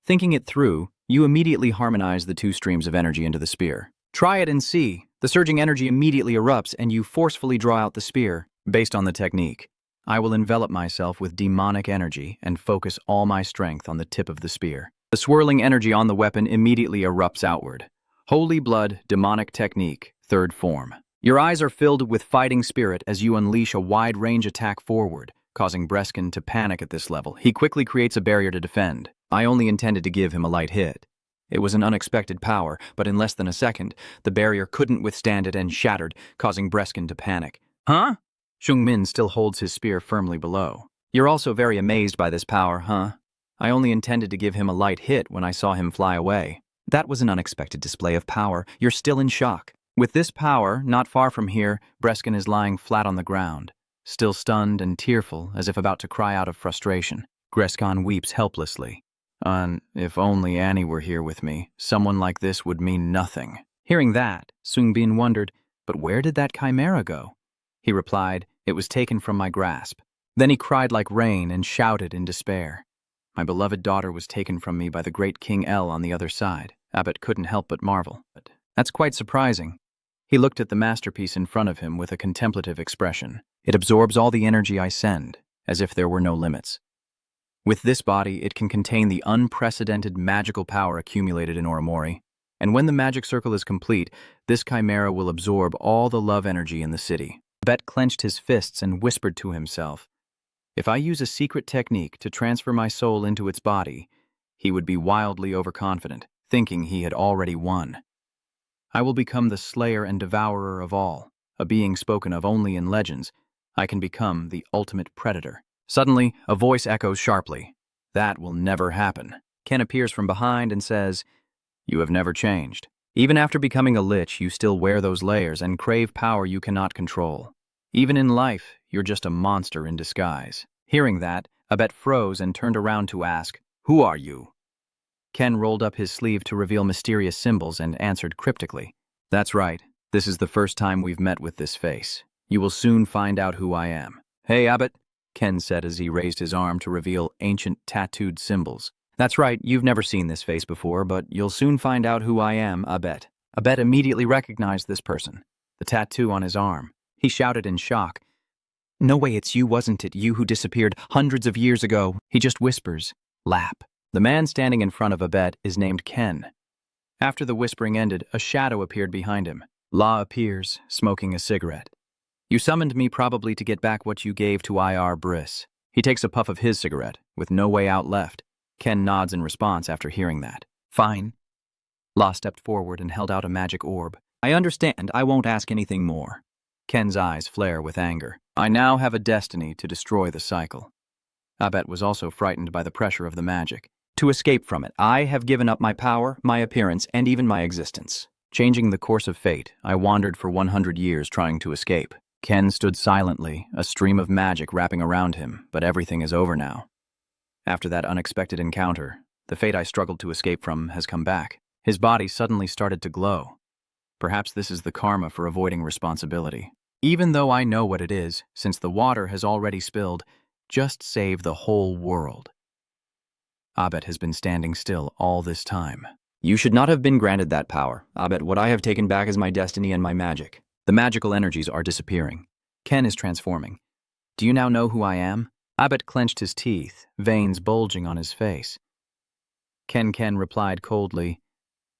Thinking it through, you immediately harmonize the two streams of energy into the spear. Try it and see. The surging energy immediately erupts and you forcefully draw out the spear. Based on the technique, I will envelop myself with demonic energy and focus all my strength on the tip of the spear. The swirling energy on the weapon immediately erupts outward. Holy Blood, Demonic Technique, Third Form. Your eyes are filled with fighting spirit as you unleash a wide-range attack forward, causing Breskin to panic at this level. He quickly creates a barrier to defend. I only intended to give him a light hit. It was an unexpected power, but in less than a second, the barrier couldn't withstand it and shattered, causing Breskin to panic. Huh? Shungmin still holds his spear firmly below. You're also very amazed by this power, huh? I only intended to give him a light hit when I saw him fly away. That was an unexpected display of power. You're still in shock. With this power, not far from here, Breskin is lying flat on the ground, still stunned and tearful as if about to cry out of frustration. Grescon weeps helplessly. If only Annie were here with me, someone like this would mean nothing. Hearing that, Sungbin wondered, but where did that chimera go? He replied, "It was taken from my grasp." Then he cried like rain and shouted in despair. My beloved daughter was taken from me by the great King El on the other side. Abbot couldn't help but marvel. That's quite surprising. He looked at the masterpiece in front of him with a contemplative expression. It absorbs all the energy I send, as if there were no limits. With this body, it can contain the unprecedented magical power accumulated in Orimori, and when the magic circle is complete, this chimera will absorb all the love energy in the city. Bet clenched his fists and whispered to himself, if I use a secret technique to transfer my soul into its body, he would be wildly overconfident, thinking he had already won. I will become the slayer and devourer of all, a being spoken of only in legends. I can become the ultimate predator. Suddenly, a voice echoes sharply. That will never happen. Ken appears from behind and says, You have never changed. Even after becoming a lich, you still wear those layers and crave power you cannot control. Even in life, you're just a monster in disguise. Hearing that, Abet froze and turned around to ask, Who are you? Ken rolled up his sleeve to reveal mysterious symbols and answered cryptically, That's right. This is the first time we've met with this face. You will soon find out who I am. Hey, Abet, Ken said as he raised his arm to reveal ancient tattooed symbols. That's right, you've never seen this face before, but you'll soon find out who I am, Abet. Abet immediately recognized this person, the tattoo on his arm. He shouted in shock, No way, it's you, wasn't it? You who disappeared hundreds of years ago. He just whispers, Lap. The man standing in front of Abet is named Ken. After the whispering ended, a shadow appeared behind him. La appears, smoking a cigarette. You summoned me probably to get back what you gave to IR Briss. He takes a puff of his cigarette, with no way out left. Ken nods in response after hearing that. Fine. La stepped forward and held out a magic orb. I understand, I won't ask anything more. Ken's eyes flare with anger. I now have a destiny to destroy the cycle. Abet was also frightened by the pressure of the magic. To escape from it, I have given up my power, my appearance, and even my existence. Changing the course of fate, I wandered for 100 years trying to escape. Ken stood silently, a stream of magic wrapping around him, but everything is over now. After that unexpected encounter, The fate I struggled to escape from has come back. His body suddenly started to glow. Perhaps this is the karma for avoiding responsibility. Even though I know what it is, since the water has already spilled, just save the whole world. Abet has been standing still all this time. You should not have been granted that power. Abet, what I have taken back is my destiny and my magic. The magical energies are disappearing. Ken is transforming. Do you now know who I am? Abet clenched his teeth, veins bulging on his face. Ken replied coldly,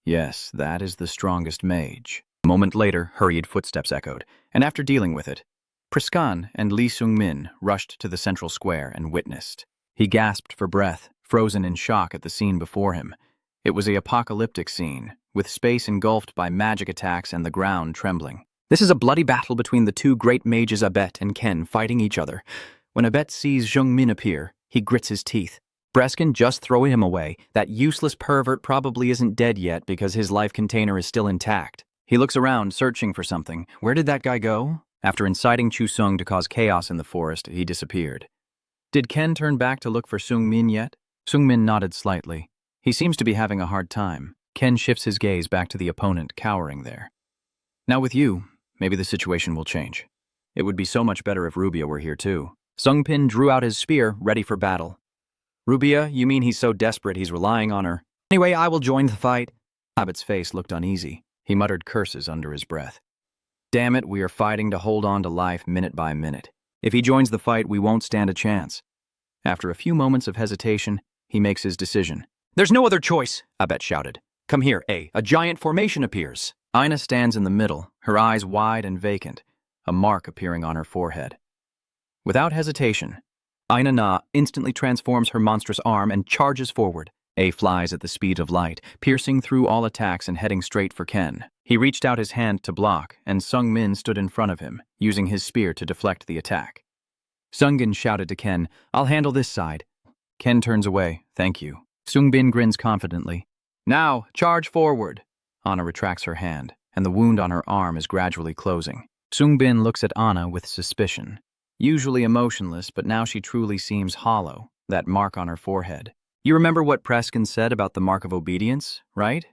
"Yes, that is the strongest mage." A moment later, hurried footsteps echoed, and after dealing with it, Priscan and Lee Seung-min rushed to the central square and witnessed. He gasped for breath, frozen in shock at the scene before him. It was an apocalyptic scene, with space engulfed by magic attacks and the ground trembling. This is a bloody battle between the two great mages Abet and Ken fighting each other. When Abet sees Seung-min appear, he grits his teeth. Breskin, just throw him away. That useless pervert probably isn't dead yet because his life container is still intact. He looks around, searching for something. Where did that guy go? After inciting Chu-sung to cause chaos in the forest, he disappeared. Did Ken turn back to look for Seung-min yet? Seung-min nodded slightly. He seems to be having a hard time. Ken shifts his gaze back to the opponent cowering there. Now with you, maybe the situation will change. It would be so much better if Rubia were here too. Sung-pin drew out his spear, ready for battle. Rubia, you mean he's so desperate he's relying on her? Anyway, I will join the fight. Abet's face looked uneasy. He muttered curses under his breath. Damn it, we are fighting to hold on to life minute by minute. If he joins the fight, we won't stand a chance. After a few moments of hesitation, he makes his decision. There's no other choice, Abet shouted. Come here, A giant formation appears. Aina stands in the middle, her eyes wide and vacant, a mark appearing on her forehead. Without hesitation, Aina Na instantly transforms her monstrous arm and charges forward. A flies at the speed of light, piercing through all attacks and heading straight for Ken. He reached out his hand to block, and Sung-min stood in front of him, using his spear to deflect the attack. Sung-bin shouted to Ken, "I'll handle this side." Ken turns away, "Thank you." Sung-bin grins confidently. "Now, charge forward." Anna retracts her hand, and the wound on her arm is gradually closing. Sung-bin looks at Anna with suspicion. Usually emotionless, but now she truly seems hollow, that mark on her forehead. You remember what Preskin said about the mark of obedience, right?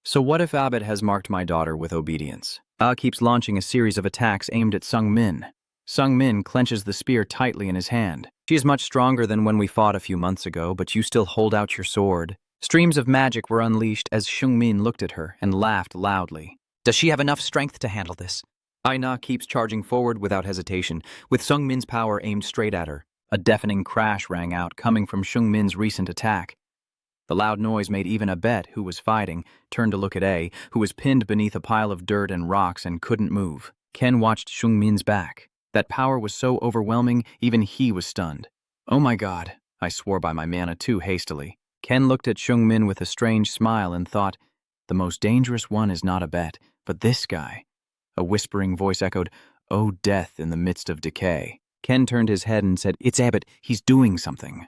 So what if Abet has marked my daughter with obedience? Keeps launching a series of attacks aimed at Sung-min. Sung-min clenches the spear tightly in his hand. She is much stronger than when we fought a few months ago, but you still hold out your sword. Streams of magic were unleashed as Seung-min looked at her and laughed loudly. Does she have enough strength to handle this? Aina keeps charging forward without hesitation, with Sung-min's power aimed straight at her. A deafening crash rang out, coming from Seung-min's recent attack. The loud noise made even Abet, who was fighting, turn to look at A, who was pinned beneath a pile of dirt and rocks and couldn't move. Ken watched Seung-min's back. That power was so overwhelming, even he was stunned. "Oh my God," I swore by my mana too hastily. Ken looked at Seung-min with a strange smile and thought, the most dangerous one is not Abet, but this guy. A whispering voice echoed, "Oh, death in the midst of decay." Ken turned his head and said, "It's Abet, he's doing something."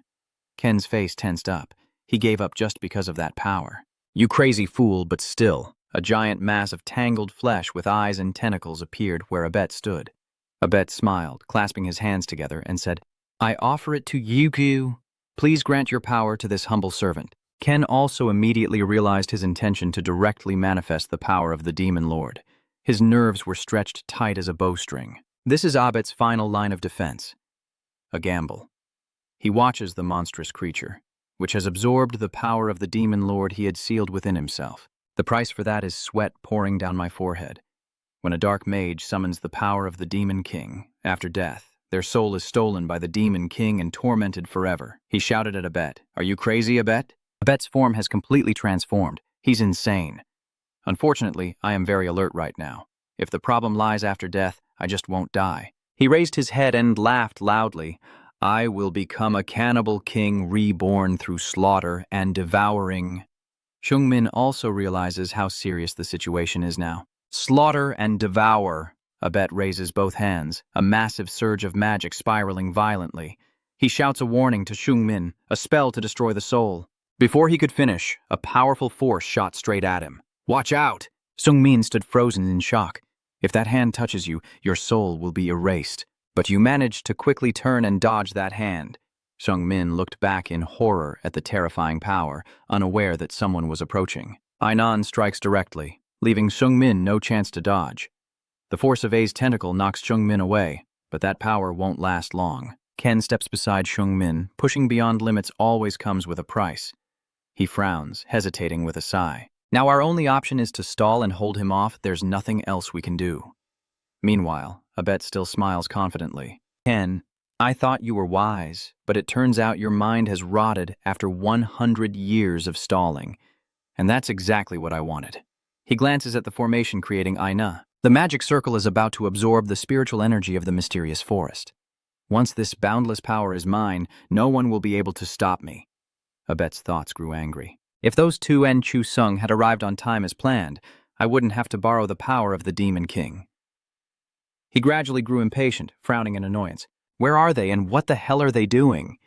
Ken's face tensed up. He gave up just because of that power. You crazy fool, but still. A giant mass of tangled flesh with eyes and tentacles appeared where Abet stood. Abet smiled, clasping his hands together, and said, "I offer it to you. Please grant your power to this humble servant." Ken also immediately realized his intention to directly manifest the power of the Demon Lord. His nerves were stretched tight as a bowstring. This is Abet's final line of defense. A gamble. He watches the monstrous creature, which has absorbed the power of the Demon Lord he had sealed within himself. The price for that is sweat pouring down my forehead. When a dark mage summons the power of the Demon King, after death, their soul is stolen by the Demon King and tormented forever. He shouted at Abet, "Are you crazy, Abet?" Abet's form has completely transformed. He's insane. Unfortunately, I am very alert right now. If the problem lies after death, I just won't die. He raised his head and laughed loudly. "I will become a cannibal king reborn through slaughter and devouring." Seung-min also realizes how serious the situation is now. Slaughter and devour. Abet raises both hands, a massive surge of magic spiraling violently. He shouts a warning to Seung-min, a spell to destroy the soul. Before he could finish, a powerful force shot straight at him. "Watch out!" Seung-min stood frozen in shock. "If that hand touches you, your soul will be erased." But you managed to quickly turn and dodge that hand. Seung-min looked back in horror at the terrifying power, unaware that someone was approaching. Ainan strikes directly, leaving Seung-min no chance to dodge. The force of A's tentacle knocks Seung-min away, but that power won't last long. Ken steps beside Seung-min. Pushing beyond limits always comes with a price. He frowns, hesitating with a sigh. Now our only option is to stall and hold him off. There's nothing else we can do. Meanwhile, Abet still smiles confidently. Ken, I thought you were wise, but it turns out your mind has rotted after 100 years of stalling. And that's exactly what I wanted. He glances at the formation creating Aina. The magic circle is about to absorb the spiritual energy of the mysterious forest. Once this boundless power is mine, no one will be able to stop me. Abet's thoughts grew angry. If those two and Chu Sung had arrived on time as planned, I wouldn't have to borrow the power of the Demon King. He gradually grew impatient, frowning in annoyance. Where are they, and what the hell are they doing?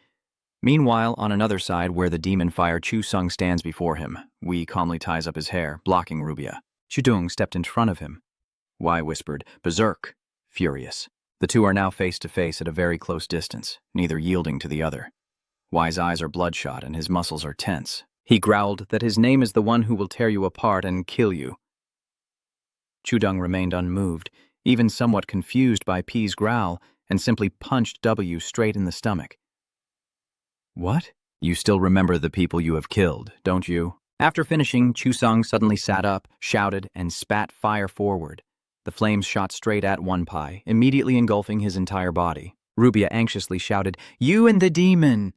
Meanwhile, on another side, where the demon fire Chu Sung stands before him, Wee calmly ties up his hair, blocking Rubia. Chudung stepped in front of him. Wai whispered, berserk, furious. The two are now face to face at a very close distance, neither yielding to the other. Wai's eyes are bloodshot and his muscles are tense. He growled that his name is the one who will tear you apart and kill you. Chudung remained unmoved, even somewhat confused by P's growl, and simply punched W straight in the stomach. What? You still remember the people you have killed, don't you? After finishing, Chu Sung suddenly sat up, shouted, and spat fire forward. The flames shot straight at One Pai, immediately engulfing his entire body. Rubia anxiously shouted, You and the demon!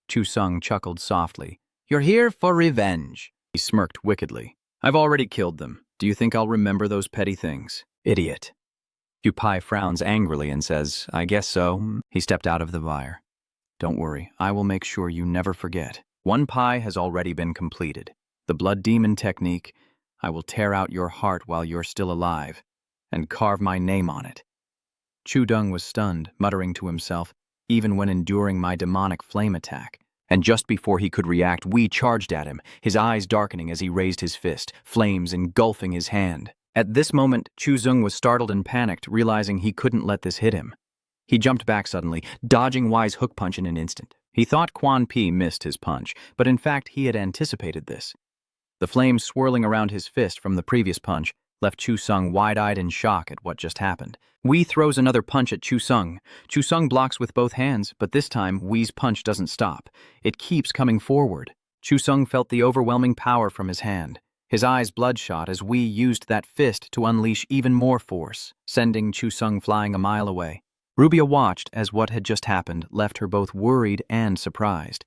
Chu Sung chuckled softly. You're here for revenge. He smirked wickedly. I've already killed them. Do you think I'll remember those petty things? Idiot. Yu Pai frowns angrily and says, I guess so. He stepped out of the fire. Don't worry, I will make sure you never forget. One Pai has already been completed. The blood demon technique. I will tear out your heart while you're still alive, and carve my name on it. Chu Dung was stunned, muttering to himself, even when enduring my demonic flame attack. And just before he could react, Wee charged at him, his eyes darkening as he raised his fist, flames engulfing his hand. At this moment, Chu Zung was startled and panicked, realizing he couldn't let this hit him. He jumped back suddenly, dodging Wai's hook punch in an instant. He thought Quan Pi missed his punch, but in fact he had anticipated this. The flames swirling around his fist from the previous punch left Chu Sung wide-eyed in shock at what just happened. Wee throws another punch at Chu Sung. Chu Sung blocks with both hands, but this time Wee's punch doesn't stop. It keeps coming forward. Chu Sung felt the overwhelming power from his hand. His eyes bloodshot as Wee used that fist to unleash even more force, sending Chu Sung flying a mile away. Rubia watched as what had just happened left her both worried and surprised.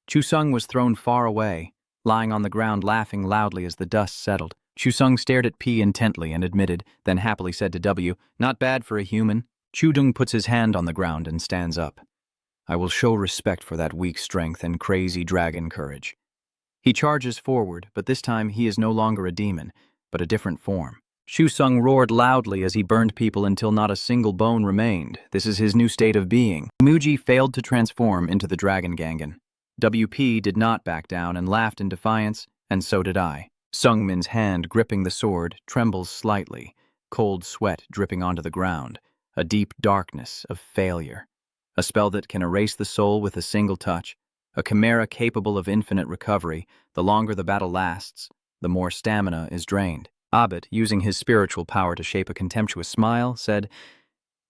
Chu Sung was thrown far away, lying on the ground laughing loudly as the dust settled. Chu Sung stared at P intently and admitted, then happily said to W, Not bad for a human. Chu Dung puts his hand on the ground and stands up. I will show respect for that weak strength and crazy dragon courage. He charges forward, but this time he is no longer a demon, but a different form. Chu Sung roared loudly as he burned people until not a single bone remained. This is his new state of being. Muji failed to transform into the Dragon Gangan. WP did not back down and laughed in defiance, and so did I. Sungmin's hand gripping the sword trembles slightly, cold sweat dripping onto the ground, a deep darkness of failure. A spell that can erase the soul with a single touch, a chimera capable of infinite recovery. The longer the battle lasts, the more stamina is drained. Abed, using his spiritual power to shape a contemptuous smile, said,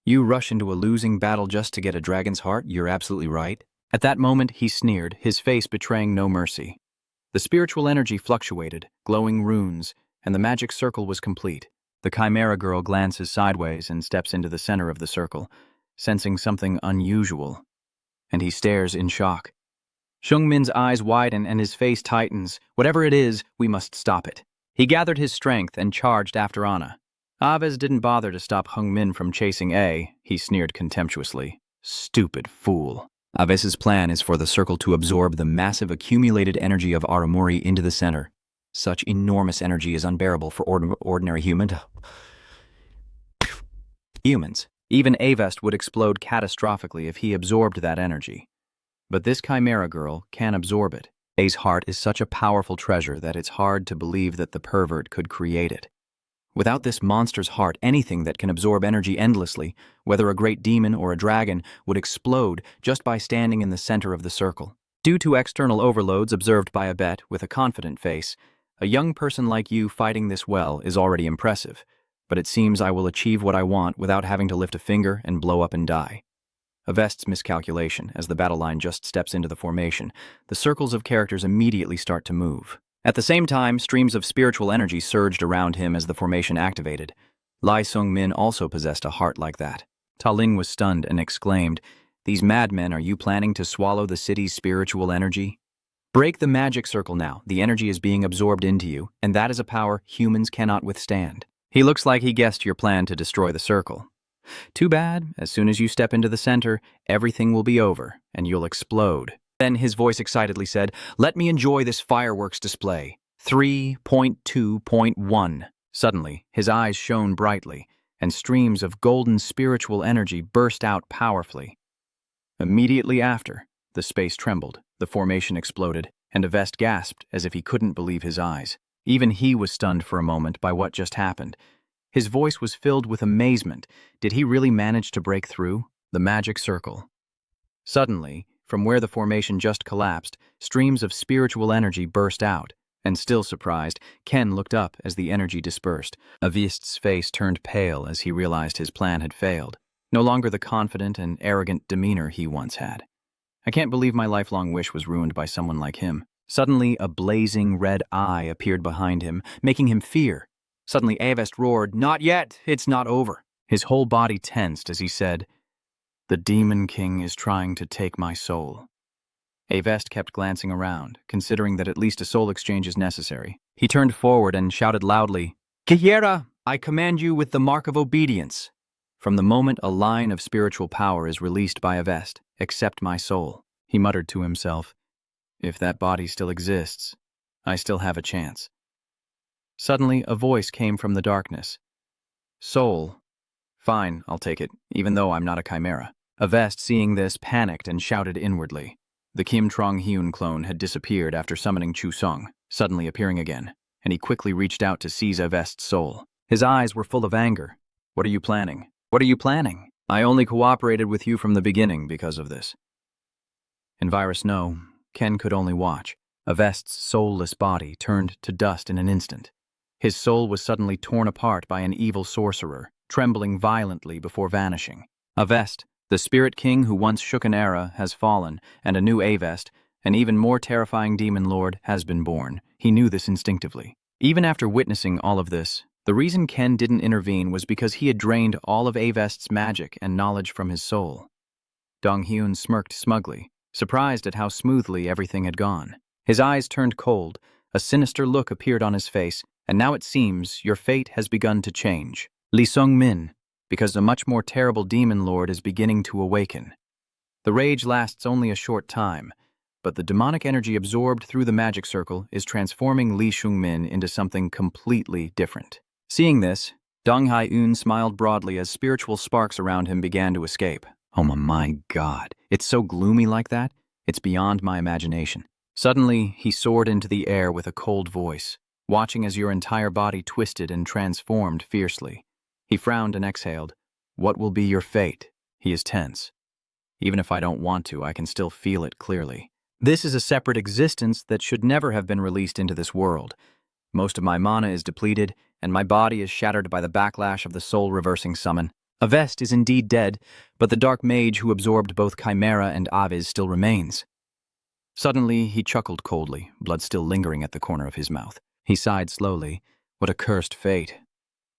You rush into a losing battle just to get a dragon's heart? You're absolutely right. At that moment, he sneered, his face betraying no mercy. The spiritual energy fluctuated, glowing runes, and the magic circle was complete. The Chimera girl glances sideways and steps into the center of the circle, sensing something unusual, and he stares in shock. Seungmin's eyes widen and his face tightens. Whatever it is, we must stop it. He gathered his strength and charged after Anna. Aves didn't bother to stop Hungmin from chasing A, he sneered contemptuously. Stupid fool. Aves's plan is for the circle to absorb the massive accumulated energy of Aramori into the center. Such enormous energy is unbearable for ordinary humans. Even Avest would explode catastrophically if he absorbed that energy. But this Chimera girl can absorb it. A's heart is such a powerful treasure that it's hard to believe that the pervert could create it. Without this monster's heart, anything that can absorb energy endlessly, whether a great demon or a dragon, would explode just by standing in the center of the circle. Due to external overloads observed by a bet with a confident face, a young person like you fighting this well is already impressive, but it seems I will achieve what I want without having to lift a finger and blow up and die. A Vest's miscalculation, as the battle line just steps into the formation, the circles of characters immediately start to move. At the same time, streams of spiritual energy surged around him as the formation activated. Lai Sung-min also possessed a heart like that. Ta Ling was stunned and exclaimed, "These madmen, are you planning to swallow the city's spiritual energy?" Break the magic circle now. The energy is being absorbed into you, and that is a power humans cannot withstand. He looks like he guessed your plan to destroy the circle. Too bad, as soon as you step into the center, everything will be over, and you'll explode. Then his voice excitedly said, "Let me enjoy this fireworks display. 3.2.1. Suddenly, his eyes shone brightly, and streams of golden spiritual energy burst out powerfully. Immediately after, the space trembled, the formation exploded, and Avest gasped as if he couldn't believe his eyes. Even he was stunned for a moment by what just happened. His voice was filled with amazement. Did he really manage to break through the magic circle? Suddenly, from where the formation just collapsed, streams of spiritual energy burst out, and still surprised, Ken looked up as the energy dispersed. Avest's face turned pale as he realized his plan had failed. No longer the confident and arrogant demeanor he once had. I can't believe my lifelong wish was ruined by someone like him. Suddenly, a blazing red eye appeared behind him, making him fear. Suddenly, Avest roared, "Not yet! It's not over!" His whole body tensed as he said, "The Demon King is trying to take my soul." Avest kept glancing around, considering that at least a soul exchange is necessary. He turned forward and shouted loudly, "Chimera, I command you with the mark of obedience." From the moment a line of spiritual power is released by Avest, "Accept my soul," he muttered to himself. "If that body still exists, I still have a chance." Suddenly, a voice came from the darkness. "Soul. Fine, I'll take it, even though I'm not a chimera." Avest, seeing this, panicked and shouted inwardly. The Kim Trong-hyun clone had disappeared after summoning Chu Sung, suddenly appearing again, and he quickly reached out to seize Avest's soul. His eyes were full of anger. "What are you planning? What are you planning? I only cooperated with you from the beginning because of this." Enverus no, Ken could only watch. Avest's soulless body turned to dust in an instant. His soul was suddenly torn apart by an evil sorcerer, trembling violently before vanishing. Avest, the spirit king who once shook an era, has fallen, and a new Avest, an even more terrifying demon lord, has been born. He knew this instinctively. Even after witnessing all of this, the reason Ken didn't intervene was because he had drained all of Avest's magic and knowledge from his soul. Dong-hyun smirked smugly, surprised at how smoothly everything had gone. His eyes turned cold, a sinister look appeared on his face, and now it seems your fate has begun to change. Lee Sung-min, because a much more terrible demon lord is beginning to awaken. The rage lasts only a short time, but the demonic energy absorbed through the magic circle is transforming Lee Sung-min into something completely different. Seeing this, Dong Hai-eun smiled broadly as spiritual sparks around him began to escape. Oh my God, it's so gloomy like that, it's beyond my imagination. Suddenly, he soared into the air with a cold voice, watching as your entire body twisted and transformed fiercely. He frowned and exhaled. "What will be your fate?" He is tense. Even if I don't want to, I can still feel it clearly. This is a separate existence that should never have been released into this world. Most of my mana is depleted, and my body is shattered by the backlash of the soul-reversing summon. Avest is indeed dead, but the dark mage who absorbed both Chimera and Aviz still remains. Suddenly, he chuckled coldly, blood still lingering at the corner of his mouth. He sighed slowly. What a cursed fate.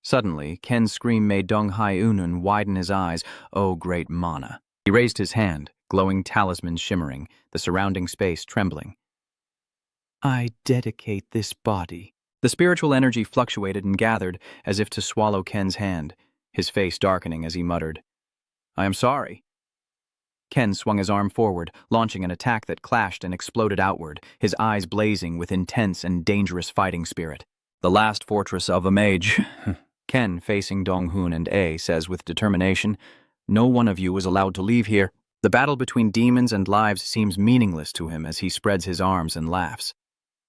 Suddenly, Ken's scream made Dong Hai-eun widen his eyes. Oh, great mana. He raised his hand, glowing talisman shimmering, the surrounding space trembling. "I dedicate this body." The spiritual energy fluctuated and gathered as if to swallow Ken's hand, his face darkening as he muttered, "I am sorry." Ken swung his arm forward, launching an attack that clashed and exploded outward, his eyes blazing with intense and dangerous fighting spirit. "The last fortress of a mage." Ken, facing Dong-hoon and A, says with determination, "No one of you is allowed to leave here." The battle between demons and lives seems meaningless to him as he spreads his arms and laughs.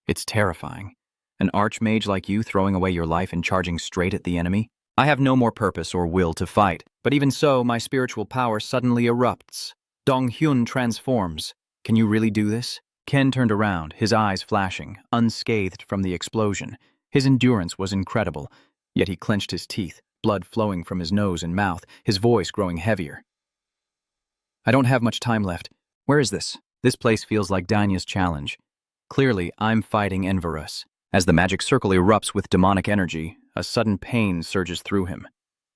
It's terrifying. An archmage like you throwing away your life and charging straight at the enemy? I have no more purpose or will to fight, but even so, my spiritual power suddenly erupts. Dong-hyun transforms. Can you really do this? Ken turned around, his eyes flashing, unscathed from the explosion. His endurance was incredible, yet he clenched his teeth, blood flowing from his nose and mouth, his voice growing heavier. I don't have much time left. Where is this? This place feels like Danya's challenge. Clearly, I'm fighting Enverus. As the magic circle erupts with demonic energy, a sudden pain surges through him.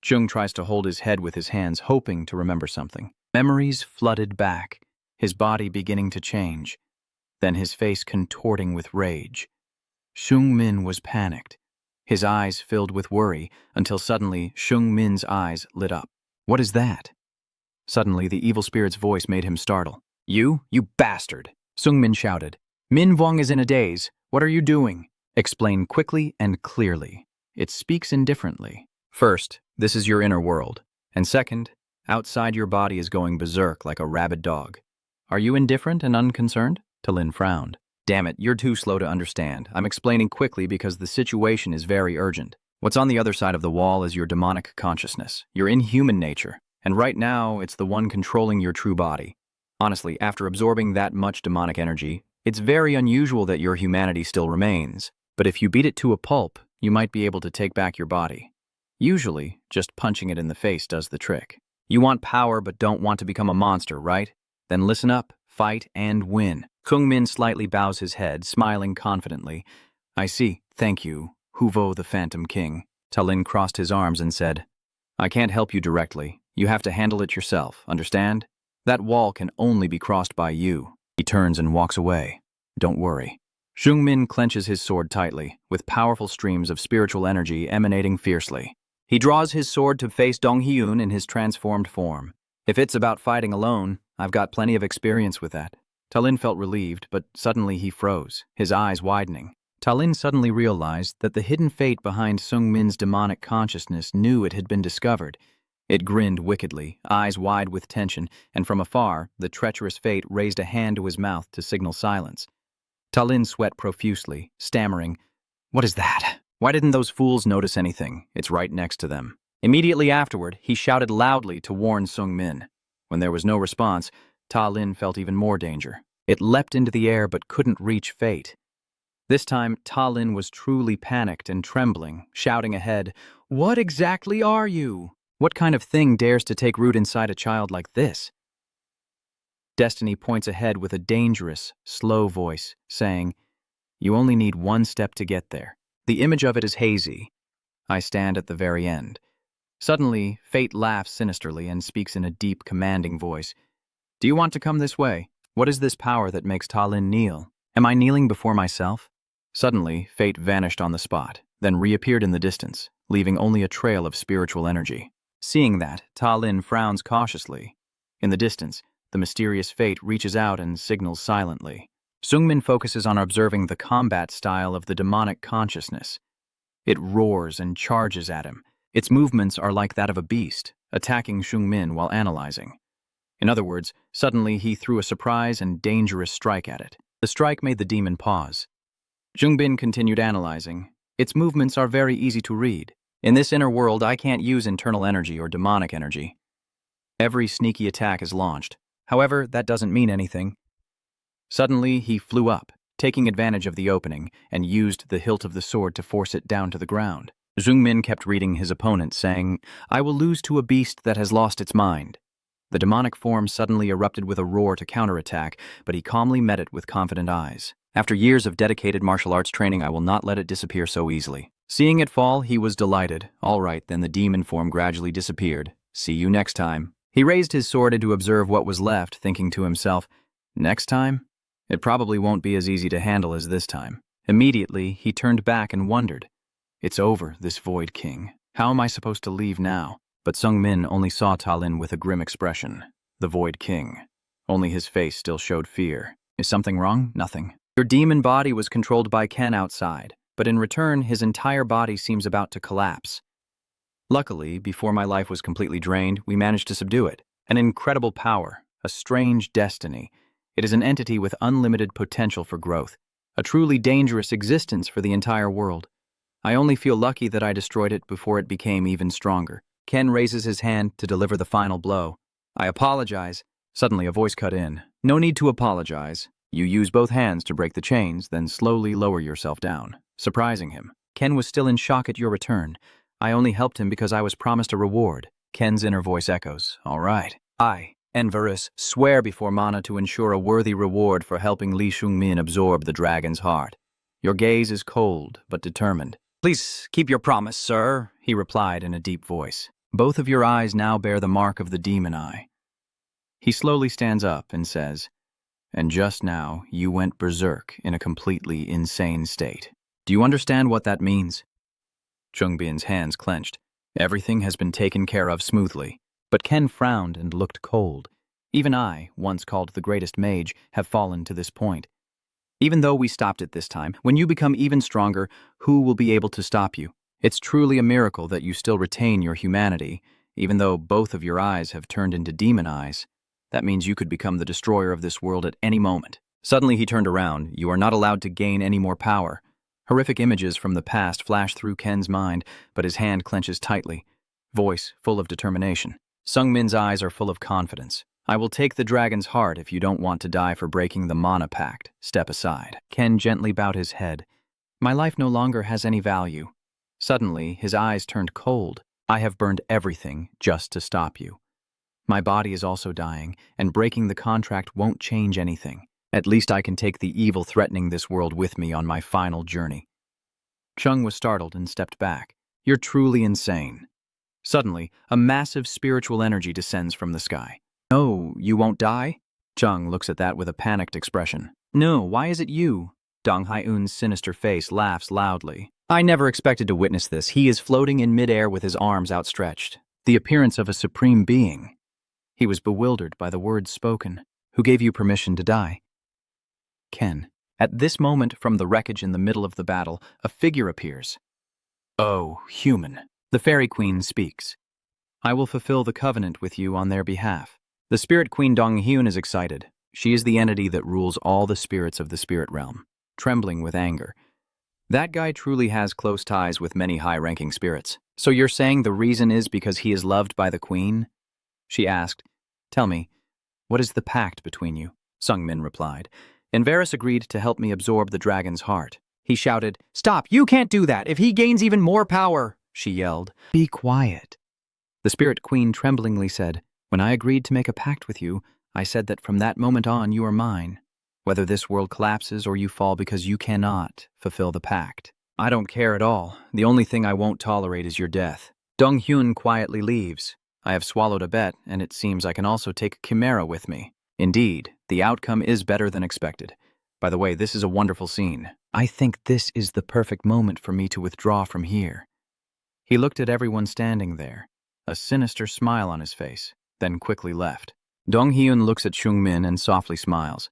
Jung tries to hold his head with his hands, hoping to remember something. Memories flooded back, his body beginning to change, then his face contorting with rage. Shung-min was panicked, his eyes filled with worry, until suddenly Shung-min's eyes lit up. What is that? Suddenly, the evil spirit's voice made him startle. You bastard! Sung-min shouted. Min Vuong is in a daze. What are you doing? Explain quickly and clearly. It speaks indifferently. First, this is your inner world. And second, outside your body is going berserk like a rabid dog. Are you indifferent and unconcerned? Talin frowned. Damn it, you're too slow to understand. I'm explaining quickly because the situation is very urgent. What's on the other side of the wall is your demonic consciousness, your inhuman nature. And right now, it's the one controlling your true body. Honestly, after absorbing that much demonic energy, it's very unusual that your humanity still remains. But if you beat it to a pulp, you might be able to take back your body. Usually, just punching it in the face does the trick. You want power but don't want to become a monster, right? Then listen up, fight, and win. Kung-min slightly bows his head, smiling confidently. I see, thank you, Huvo the Phantom King. Talin crossed his arms and said, I can't help you directly. You have to handle it yourself, understand? That wall can only be crossed by you. He turns and walks away. Don't worry. Shung-min clenches his sword tightly, with powerful streams of spiritual energy emanating fiercely. He draws his sword to face Dong-hyun in his transformed form. If it's about fighting alone, I've got plenty of experience with that. Talin felt relieved, but suddenly he froze, his eyes widening. Talin suddenly realized that the hidden fate behind Sung-min's demonic consciousness knew it had been discovered. It grinned wickedly, eyes wide with tension, and from afar, the treacherous fate raised a hand to his mouth to signal silence. Talin sweat profusely, stammering, What is that? Why didn't those fools notice anything? It's right next to them. Immediately afterward, he shouted loudly to warn Sung-min. When there was no response, Talin felt even more danger. It leapt into the air but couldn't reach fate. This time, Talin was truly panicked and trembling, shouting ahead, What exactly are you? What kind of thing dares to take root inside a child like this? Destiny points ahead with a dangerous, slow voice, saying, You only need one step to get there. The image of it is hazy. I stand at the very end. Suddenly, fate laughs sinisterly and speaks in a deep, commanding voice. Do you want to come this way? What is this power that makes Talin kneel? Am I kneeling before myself? Suddenly, fate vanished on the spot, then reappeared in the distance, leaving only a trail of spiritual energy. Seeing that, Talin frowns cautiously. In the distance, the mysterious fate reaches out and signals silently. Sung-min focuses on observing the combat style of the demonic consciousness. It roars and charges at him. Its movements are like that of a beast, attacking Shung-min while analyzing. In other words, suddenly he threw a surprise and dangerous strike at it. The strike made the demon pause. Jung-bin continued analyzing. Its movements are very easy to read. In this inner world, I can't use internal energy or demonic energy. Every sneaky attack is launched. However, that doesn't mean anything. Suddenly, he flew up, taking advantage of the opening, and used the hilt of the sword to force it down to the ground. Jung-min kept reading his opponent, saying, I will lose to a beast that has lost its mind. The demonic form suddenly erupted with a roar to counterattack, but he calmly met it with confident eyes. After years of dedicated martial arts training, I will not let it disappear so easily. Seeing it fall, he was delighted. All right, then the demon form gradually disappeared. See you next time. He raised his sword to observe what was left, thinking to himself, Next time? It probably won't be as easy to handle as this time. Immediately, he turned back and wondered, It's over, this Void King. How am I supposed to leave now? But Sung-min only saw Talin with a grim expression. The Void King. Only his face still showed fear. Is something wrong? Nothing. Your demon body was controlled by Ken outside, but in return, his entire body seems about to collapse. Luckily, before my life was completely drained, we managed to subdue it. An incredible power, a strange destiny. It is an entity with unlimited potential for growth. a truly dangerous existence for the entire world. I only feel lucky that I destroyed it before it became even stronger. Ken raises his hand to deliver the final blow. I apologize. Suddenly a voice cut in. No need to apologize. You use both hands to break the chains, then slowly lower yourself down, surprising him. Ken was still in shock at your return. I only helped him because I was promised a reward. Ken's inner voice echoes. All right. I, Enverus, swear before Mana to ensure a worthy reward for helping Li Shungmin absorb the dragon's heart. Your gaze is cold, but determined. Please keep your promise, sir, he replied in a deep voice. Both of your eyes now bear the mark of the demon eye. He slowly stands up and says, and just now you went berserk in a completely insane state. Do you understand what that means? Chungbin's hands clenched. Everything has been taken care of smoothly. But Ken frowned and looked cold. Even I, once called the greatest mage, have fallen to this point. Even though we stopped it this time, when you become even stronger, who will be able to stop you? It's truly a miracle that you still retain your humanity, even though both of your eyes have turned into demon eyes. That means you could become the destroyer of this world at any moment. Suddenly he turned around. You are not allowed to gain any more power. Horrific images from the past flash through Ken's mind, but his hand clenches tightly. Voice full of determination. Sungmin's eyes are full of confidence. I will take the dragon's heart if you don't want to die for breaking the mana pact. Step aside. Ken gently bowed his head. My life no longer has any value. Suddenly, his eyes turned cold. I have burned everything just to stop you. My body is also dying, and breaking the contract won't change anything. At least I can take the evil threatening this world with me on my final journey. Chung was startled and stepped back. You're truly insane. Suddenly, a massive spiritual energy descends from the sky. No, you won't die? Chung looks at that with a panicked expression. No, why is it you? Dong Hai-un's sinister face laughs loudly. I never expected to witness this. He is floating in midair with his arms outstretched. The appearance of a supreme being. He was bewildered by the words spoken. Who gave you permission to die? Ken. At this moment, from the wreckage in the middle of the battle, a figure appears. Oh, human. The Fairy Queen speaks. I will fulfill the covenant with you on their behalf. The Spirit Queen Dong-hyun is excited. She is the entity that rules all the spirits of the spirit realm, trembling with anger. That guy truly has close ties with many high-ranking spirits. So you're saying the reason is because he is loved by the queen? She asked. Tell me, what is the pact between you? Sungmin replied. Enverus agreed to help me absorb the dragon's heart. He shouted, Stop, you can't do that. If he gains even more power, she yelled. Be quiet. The Spirit Queen tremblingly said, When I agreed to make a pact with you, I said that from that moment on you are mine. Whether this world collapses or you fall because you cannot fulfill the pact. I don't care at all. The only thing I won't tolerate is your death. Dong-hyun quietly leaves. I have swallowed a bet, and it seems I can also take Chimera with me. Indeed, the outcome is better than expected. By the way, this is a wonderful scene. I think this is the perfect moment for me to withdraw from here. He looked at everyone standing there, a sinister smile on his face, then quickly left. Dong-hyun looks at Chungmin and softly smiles.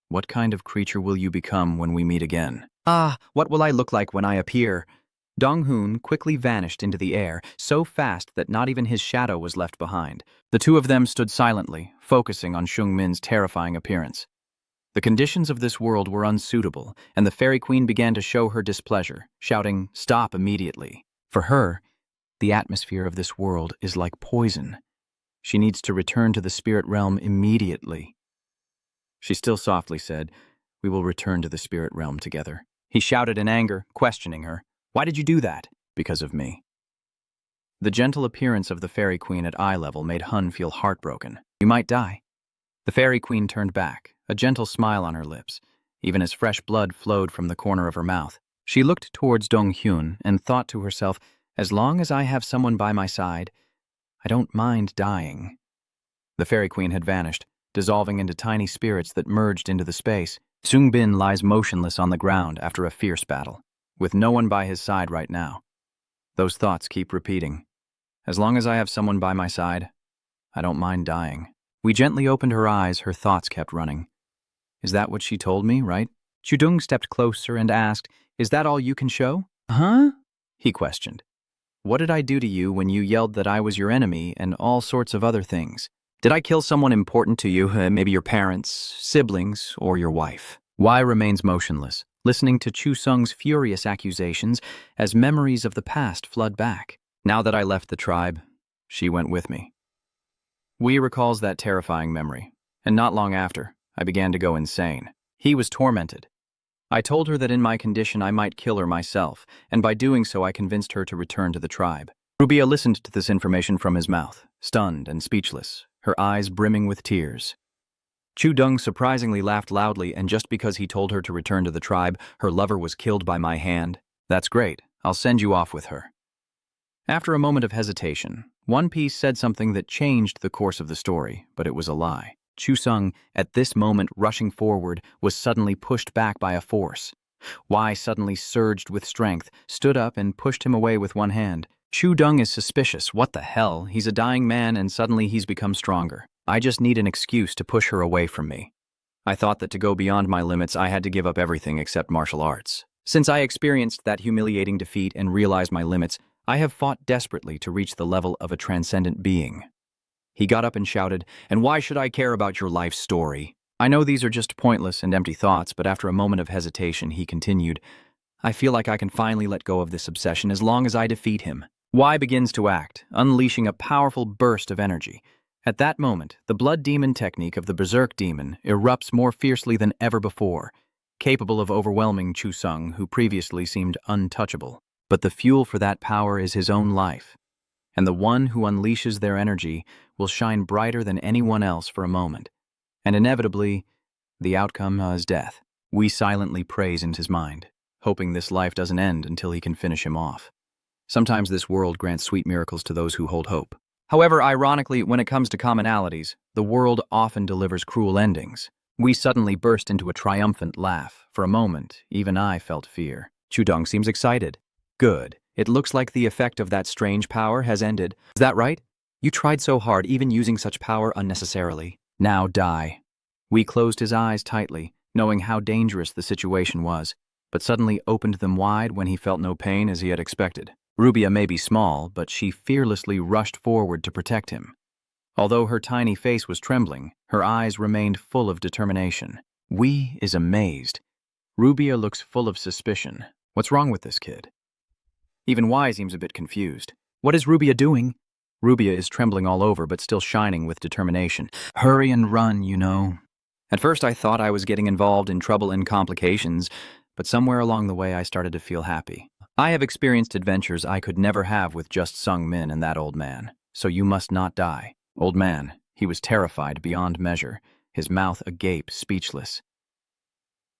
What kind of creature will you become when we meet again? Ah, what will I look like when I appear? Dong-hyun quickly vanished into the air, so fast that not even his shadow was left behind. The two of them stood silently, focusing on Chungmin's terrifying appearance. The conditions of this world were unsuitable, and the Fairy Queen began to show her displeasure, shouting, Stop immediately. For her, the atmosphere of this world is like poison. She needs to return to the spirit realm immediately. She still softly said, We will return to the spirit realm together. He shouted in anger, questioning her. Why did you do that? Because of me. The gentle appearance of the Fairy Queen at eye level made Hun feel heartbroken. You might die. The Fairy Queen turned back, a gentle smile on her lips, even as fresh blood flowed from the corner of her mouth. She looked towards Dong-hyun and thought to herself, As long as I have someone by my side, I don't mind dying. The Fairy Queen had vanished, dissolving into tiny spirits that merged into the space. Sungbin lies motionless on the ground after a fierce battle, with no one by his side right now. Those thoughts keep repeating. As long as I have someone by my side, I don't mind dying. We gently opened her eyes, her thoughts kept running. Is that what she told me, right? Chudung stepped closer and asked, Is that all you can show? Huh? He questioned. What did I do to you when you yelled that I was your enemy and all sorts of other things? Did I kill someone important to you, maybe your parents, siblings, or your wife? Y remains motionless, listening to Chu Sung's furious accusations as memories of the past flood back. Now that I left the tribe, she went with me. Wei recalls that terrifying memory, and not long after, I began to go insane. He was tormented. I told her that in my condition I might kill her myself, and by doing so I convinced her to return to the tribe. Rubia listened to this information from his mouth, stunned and speechless, her eyes brimming with tears. Chu Dung surprisingly laughed loudly, and just because he told her to return to the tribe, her lover was killed by my hand. That's great. I'll send you off with her. After a moment of hesitation, One Piece said something that changed the course of the story, but it was a lie. Chu Sung, at this moment rushing forward, was suddenly pushed back by a force. Wei suddenly surged with strength, stood up and pushed him away with one hand. Chu Dung is suspicious. What the hell? He's a dying man and suddenly he's become stronger. I just need an excuse to push her away from me. I thought that to go beyond my limits I had to give up everything except martial arts. Since I experienced that humiliating defeat and realized my limits, I have fought desperately to reach the level of a transcendent being. He got up and shouted, "And why should I care about your life story?" I know these are just pointless and empty thoughts, but after a moment of hesitation, he continued, "I feel like I can finally let go of this obsession as long as I defeat him." Wei begins to act, unleashing a powerful burst of energy. At that moment, the blood demon technique of the berserk demon erupts more fiercely than ever before, capable of overwhelming Chu Sung, who previously seemed untouchable. But the fuel for that power is his own life, and the one who unleashes their energy will shine brighter than anyone else for a moment. And inevitably, the outcome is death. We silently praise in his mind, hoping this life doesn't end until he can finish him off. Sometimes this world grants sweet miracles to those who hold hope. However, ironically, when it comes to commonalities, the world often delivers cruel endings. We suddenly burst into a triumphant laugh. For a moment, even I felt fear. Chu Dung seems excited. Good. It looks like the effect of that strange power has ended. Is that right? You tried so hard, even using such power unnecessarily. Now die. We closed his eyes tightly, knowing how dangerous the situation was, but suddenly opened them wide when he felt no pain as he had expected. Rubia may be small, but she fearlessly rushed forward to protect him. Although her tiny face was trembling, her eyes remained full of determination. Wei is amazed. Rubia looks full of suspicion. What's wrong with this kid? Even Wei seems a bit confused. What is Rubia doing? Rubia is trembling all over, but still shining with determination. Hurry and run, you know. At first I thought I was getting involved in trouble and complications, but somewhere along the way I started to feel happy. I have experienced adventures I could never have with just Sung Min and that old man, so you must not die. Old man, he was terrified beyond measure, his mouth agape, speechless.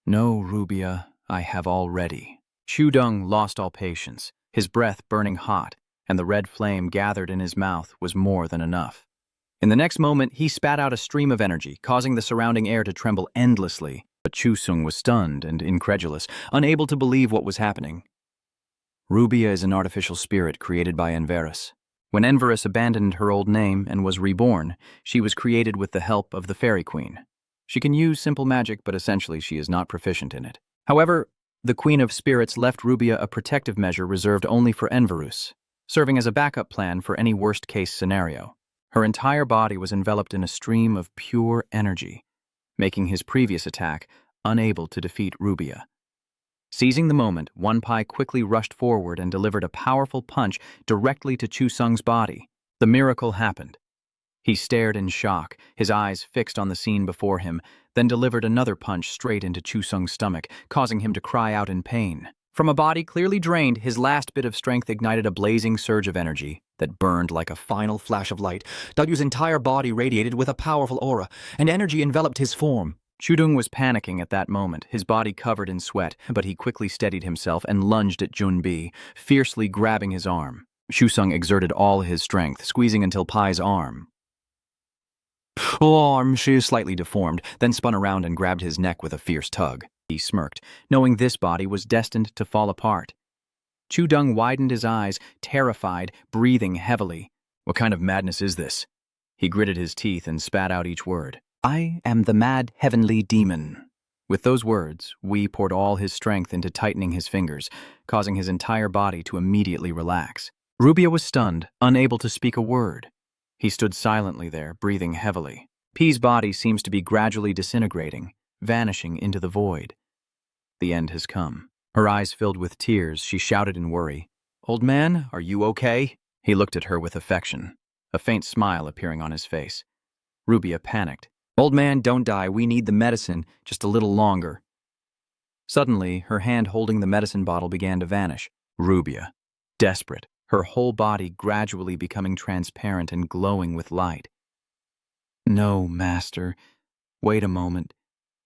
No, Rubia, I have already. Chu Dung lost all patience, his breath burning hot, and the red flame gathered in his mouth was more than enough. In the next moment, he spat out a stream of energy, causing the surrounding air to tremble endlessly. But Chu Sung was stunned and incredulous, unable to believe what was happening. Rubia is an artificial spirit created by Enverus. When Enverus abandoned her old name and was reborn, she was created with the help of the Fairy Queen. She can use simple magic, but essentially she is not proficient in it. However, the Queen of Spirits left Rubia a protective measure reserved only for Enverus, serving as a backup plan for any worst-case scenario. Her entire body was enveloped in a stream of pure energy, making his previous attack unable to defeat Rubia. Seizing the moment, One Pai quickly rushed forward and delivered a powerful punch directly to Chu Sung's body. The miracle happened. He stared in shock, his eyes fixed on the scene before him, then delivered another punch straight into Chu Sung's stomach, causing him to cry out in pain. From a body clearly drained, his last bit of strength ignited a blazing surge of energy that burned like a final flash of light. Daryu's entire body radiated with a powerful aura, and energy enveloped his form. Chu Dung was panicking at that moment, his body covered in sweat, but he quickly steadied himself and lunged at Junbi, fiercely grabbing his arm. Chu Sung exerted all his strength, squeezing until Pai's arm. She is slightly deformed, then spun around and grabbed his neck with a fierce tug. He smirked, knowing this body was destined to fall apart. Chu Dung widened his eyes, terrified, breathing heavily. What kind of madness is this? He gritted his teeth and spat out each word. I am the mad heavenly demon. With those words, Wei poured all his strength into tightening his fingers, causing his entire body to immediately relax. Rubia was stunned, unable to speak a word. He stood silently there, breathing heavily. P's body seems to be gradually disintegrating, vanishing into the void. The end has come. Her eyes filled with tears, she shouted in worry, "Old man, are you okay?" He looked at her with affection, a faint smile appearing on his face. Rubia panicked. Old man, don't die. We need the medicine. Just a little longer. Suddenly, her hand holding the medicine bottle began to vanish. Rubia, desperate, her whole body gradually becoming transparent and glowing with light. "No, master. Wait a moment.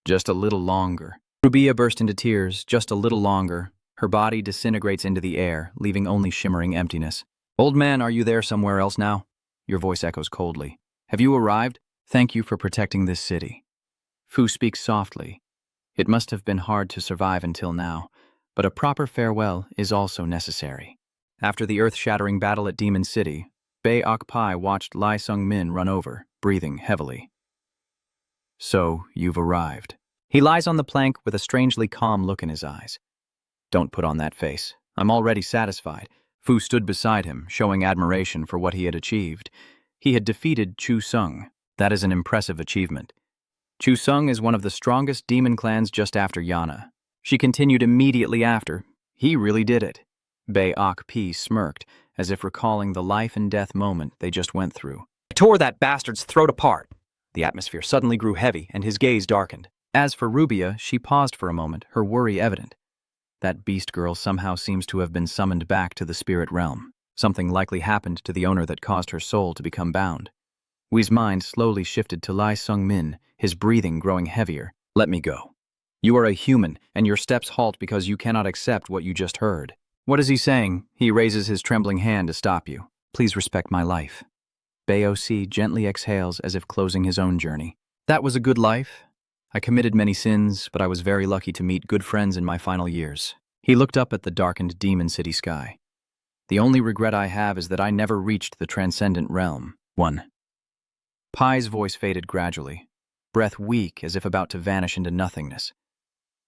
Just a little longer." Rubia burst into tears. Just a little longer. Her body disintegrates into the air, leaving only shimmering emptiness. "Old man, are you there somewhere else now?" Your voice echoes coldly. "Have you arrived? Thank you for protecting this city." Fu speaks softly. "It must have been hard to survive until now, but a proper farewell is also necessary." After the earth-shattering battle at Demon City, Bae Ok Pai watched Lai Sung Min run over, breathing heavily. "So, you've arrived." He lies on the plank with a strangely calm look in his eyes. "Don't put on that face. I'm already satisfied." Fu stood beside him, showing admiration for what he had achieved. He had defeated Chu Sung. That is an impressive achievement. Chu Sung is one of the strongest demon clans just after Yana. She continued immediately after. He really did it. Bae Ok Pai smirked, as if recalling the life and death moment they just went through. I tore that bastard's throat apart. The atmosphere suddenly grew heavy, and his gaze darkened. As for Rubia, she paused for a moment, her worry evident. That beast girl somehow seems to have been summoned back to the spirit realm. Something likely happened to the owner that caused her soul to become bound. Wee's mind slowly shifted to Lai Sung Min, his breathing growing heavier. "Let me go. You are a human, and your steps halt because you cannot accept what you just heard." "What is he saying?" He raises his trembling hand to stop you. "Please respect my life." Baoc gently exhales as if closing his own journey. "That was a good life. I committed many sins, but I was very lucky to meet good friends in my final years." He looked up at the darkened Demon City sky. "The only regret I have is that I never reached the transcendent realm." 1. Pai's voice faded gradually, breath weak as if about to vanish into nothingness.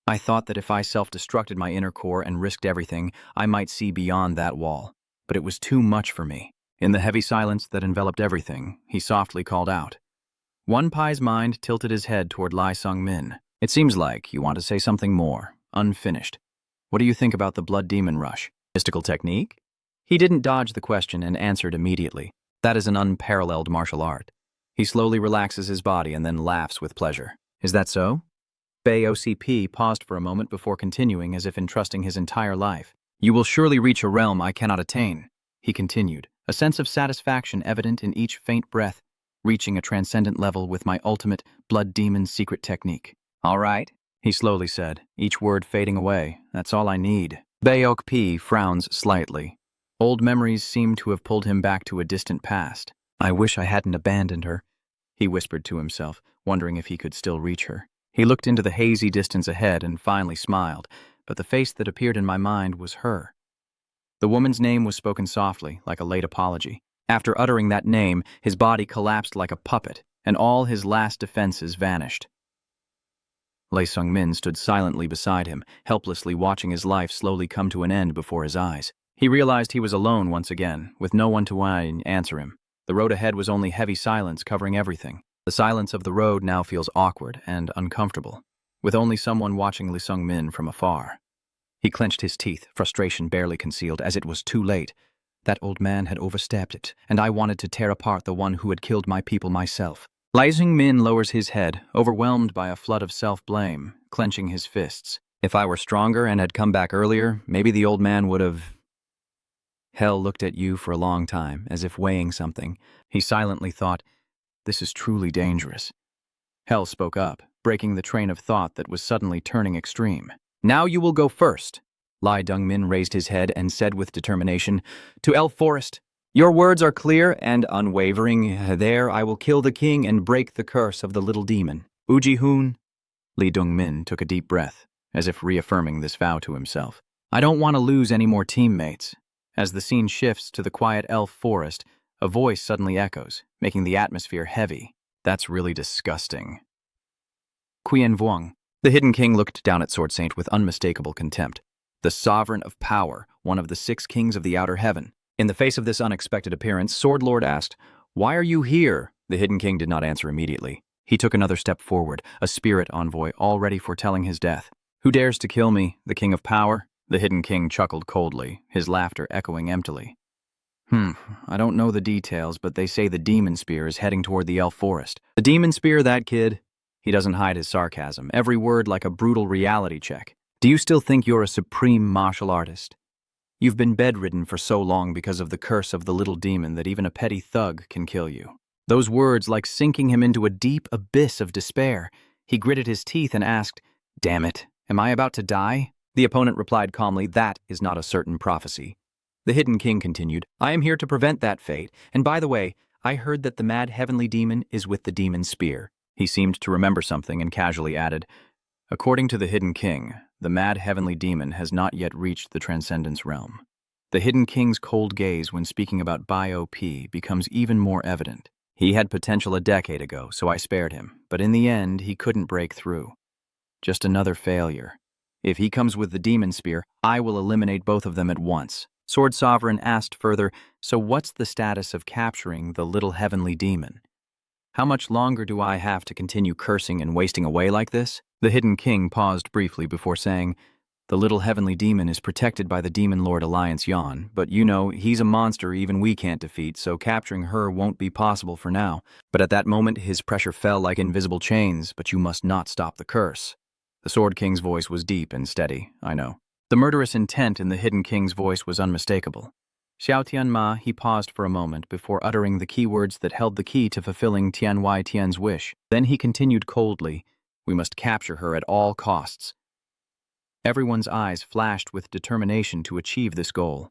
"I thought that if I self-destructed my inner core and risked everything, I might see beyond that wall. But it was too much for me." In the heavy silence that enveloped everything, he softly called out. One Pai's mind tilted his head toward Lai Sung Min. "It seems like you want to say something more, unfinished. What do you think about the blood demon rush? Mystical technique?" He didn't dodge the question and answered immediately. "That is an unparalleled martial art." He slowly relaxes his body and then laughs with pleasure. "Is that so?" Baoc paused for a moment before continuing as if entrusting his entire life. "You will surely reach a realm I cannot attain," he continued, a sense of satisfaction evident in each faint breath, "reaching a transcendent level with my ultimate blood demon secret technique." "All right," he slowly said, each word fading away. "That's all I need." Bae Ok Pai frowns slightly. Old memories seem to have pulled him back to a distant past. "I wish I hadn't abandoned her," he whispered to himself, wondering if he could still reach her. He looked into the hazy distance ahead and finally smiled, but the face that appeared in my mind was her. The woman's name was spoken softly, like a late apology. After uttering that name, his body collapsed like a puppet, and all his last defenses vanished. Lai Sung Min stood silently beside him, helplessly watching his life slowly come to an end before his eyes. He realized he was alone once again, with no one to answer him. The road ahead was only heavy silence covering everything. The silence of the road now feels awkward and uncomfortable, with only someone watching Lai Sung Min from afar. He clenched his teeth, frustration barely concealed, as it was too late. That old man had overstepped it, and I wanted to tear apart the one who had killed my people myself. Lai Sung Min lowers his head, overwhelmed by a flood of self-blame, clenching his fists. If I were stronger and had come back earlier, maybe the old man would have... Hell looked at you for a long time, as if weighing something. He silently thought, "This is truly dangerous." Hell spoke up, breaking the train of thought that was suddenly turning extreme. "Now you will go first." Lai Dong Min raised his head and said with determination, "To Elf Forest. Your words are clear and unwavering. There I will kill the king and break the curse of the little demon." "Uji Hoon." Li Dong Min took a deep breath, as if reaffirming this vow to himself. "I don't want to lose any more teammates." As the scene shifts to the quiet elf forest, a voice suddenly echoes, making the atmosphere heavy. "That's really disgusting." Quien Vuong. The Hidden King looked down at Sword Saint with unmistakable contempt. The sovereign of power, one of the 6 kings of the outer heaven. In the face of this unexpected appearance, Sword Lord asked, "Why are you here?" The Hidden King did not answer immediately. He took another step forward, a spirit envoy already foretelling his death. Who dares to kill me, the king of power? The hidden king chuckled coldly, his laughter echoing emptily. I don't know the details, but they say the demon spear is heading toward the elf forest. The demon spear, that kid? He doesn't hide his sarcasm, every word like a brutal reality check. Do you still think you're a supreme martial artist? You've been bedridden for so long because of the curse of the little demon that even a petty thug can kill you. Those words like sinking him into a deep abyss of despair. He gritted his teeth and asked, "Damn it, am I about to die?" The opponent replied calmly, "That is not a certain prophecy." The hidden king continued, "I am here to prevent that fate, and by the way, I heard that the mad heavenly demon is with the demon spear." He seemed to remember something and casually added, "According to the hidden king, the mad heavenly demon has not yet reached the transcendence realm." The hidden king's cold gaze when speaking about BOP becomes even more evident. He had potential a decade ago, so I spared him, but in the end, he couldn't break through. Just another failure. If he comes with the demon spear, I will eliminate both of them at once. Sword Sovereign asked further, "So what's the status of capturing the little heavenly demon? How much longer do I have to continue cursing and wasting away like this?" The hidden king paused briefly before saying, "The little heavenly demon is protected by the Demon Lord Alliance Yon, but you know, he's a monster even we can't defeat, so capturing her won't be possible for now." But at that moment, his pressure fell like invisible chains, "But you must not stop the curse." The Sword King's voice was deep and steady, I know. The murderous intent in the hidden king's voice was unmistakable. Xiao Tianma, he paused for a moment before uttering the keywords that held the key to fulfilling Tianwai Tian's wish. Then he continued coldly, "We must capture her at all costs." Everyone's eyes flashed with determination to achieve this goal.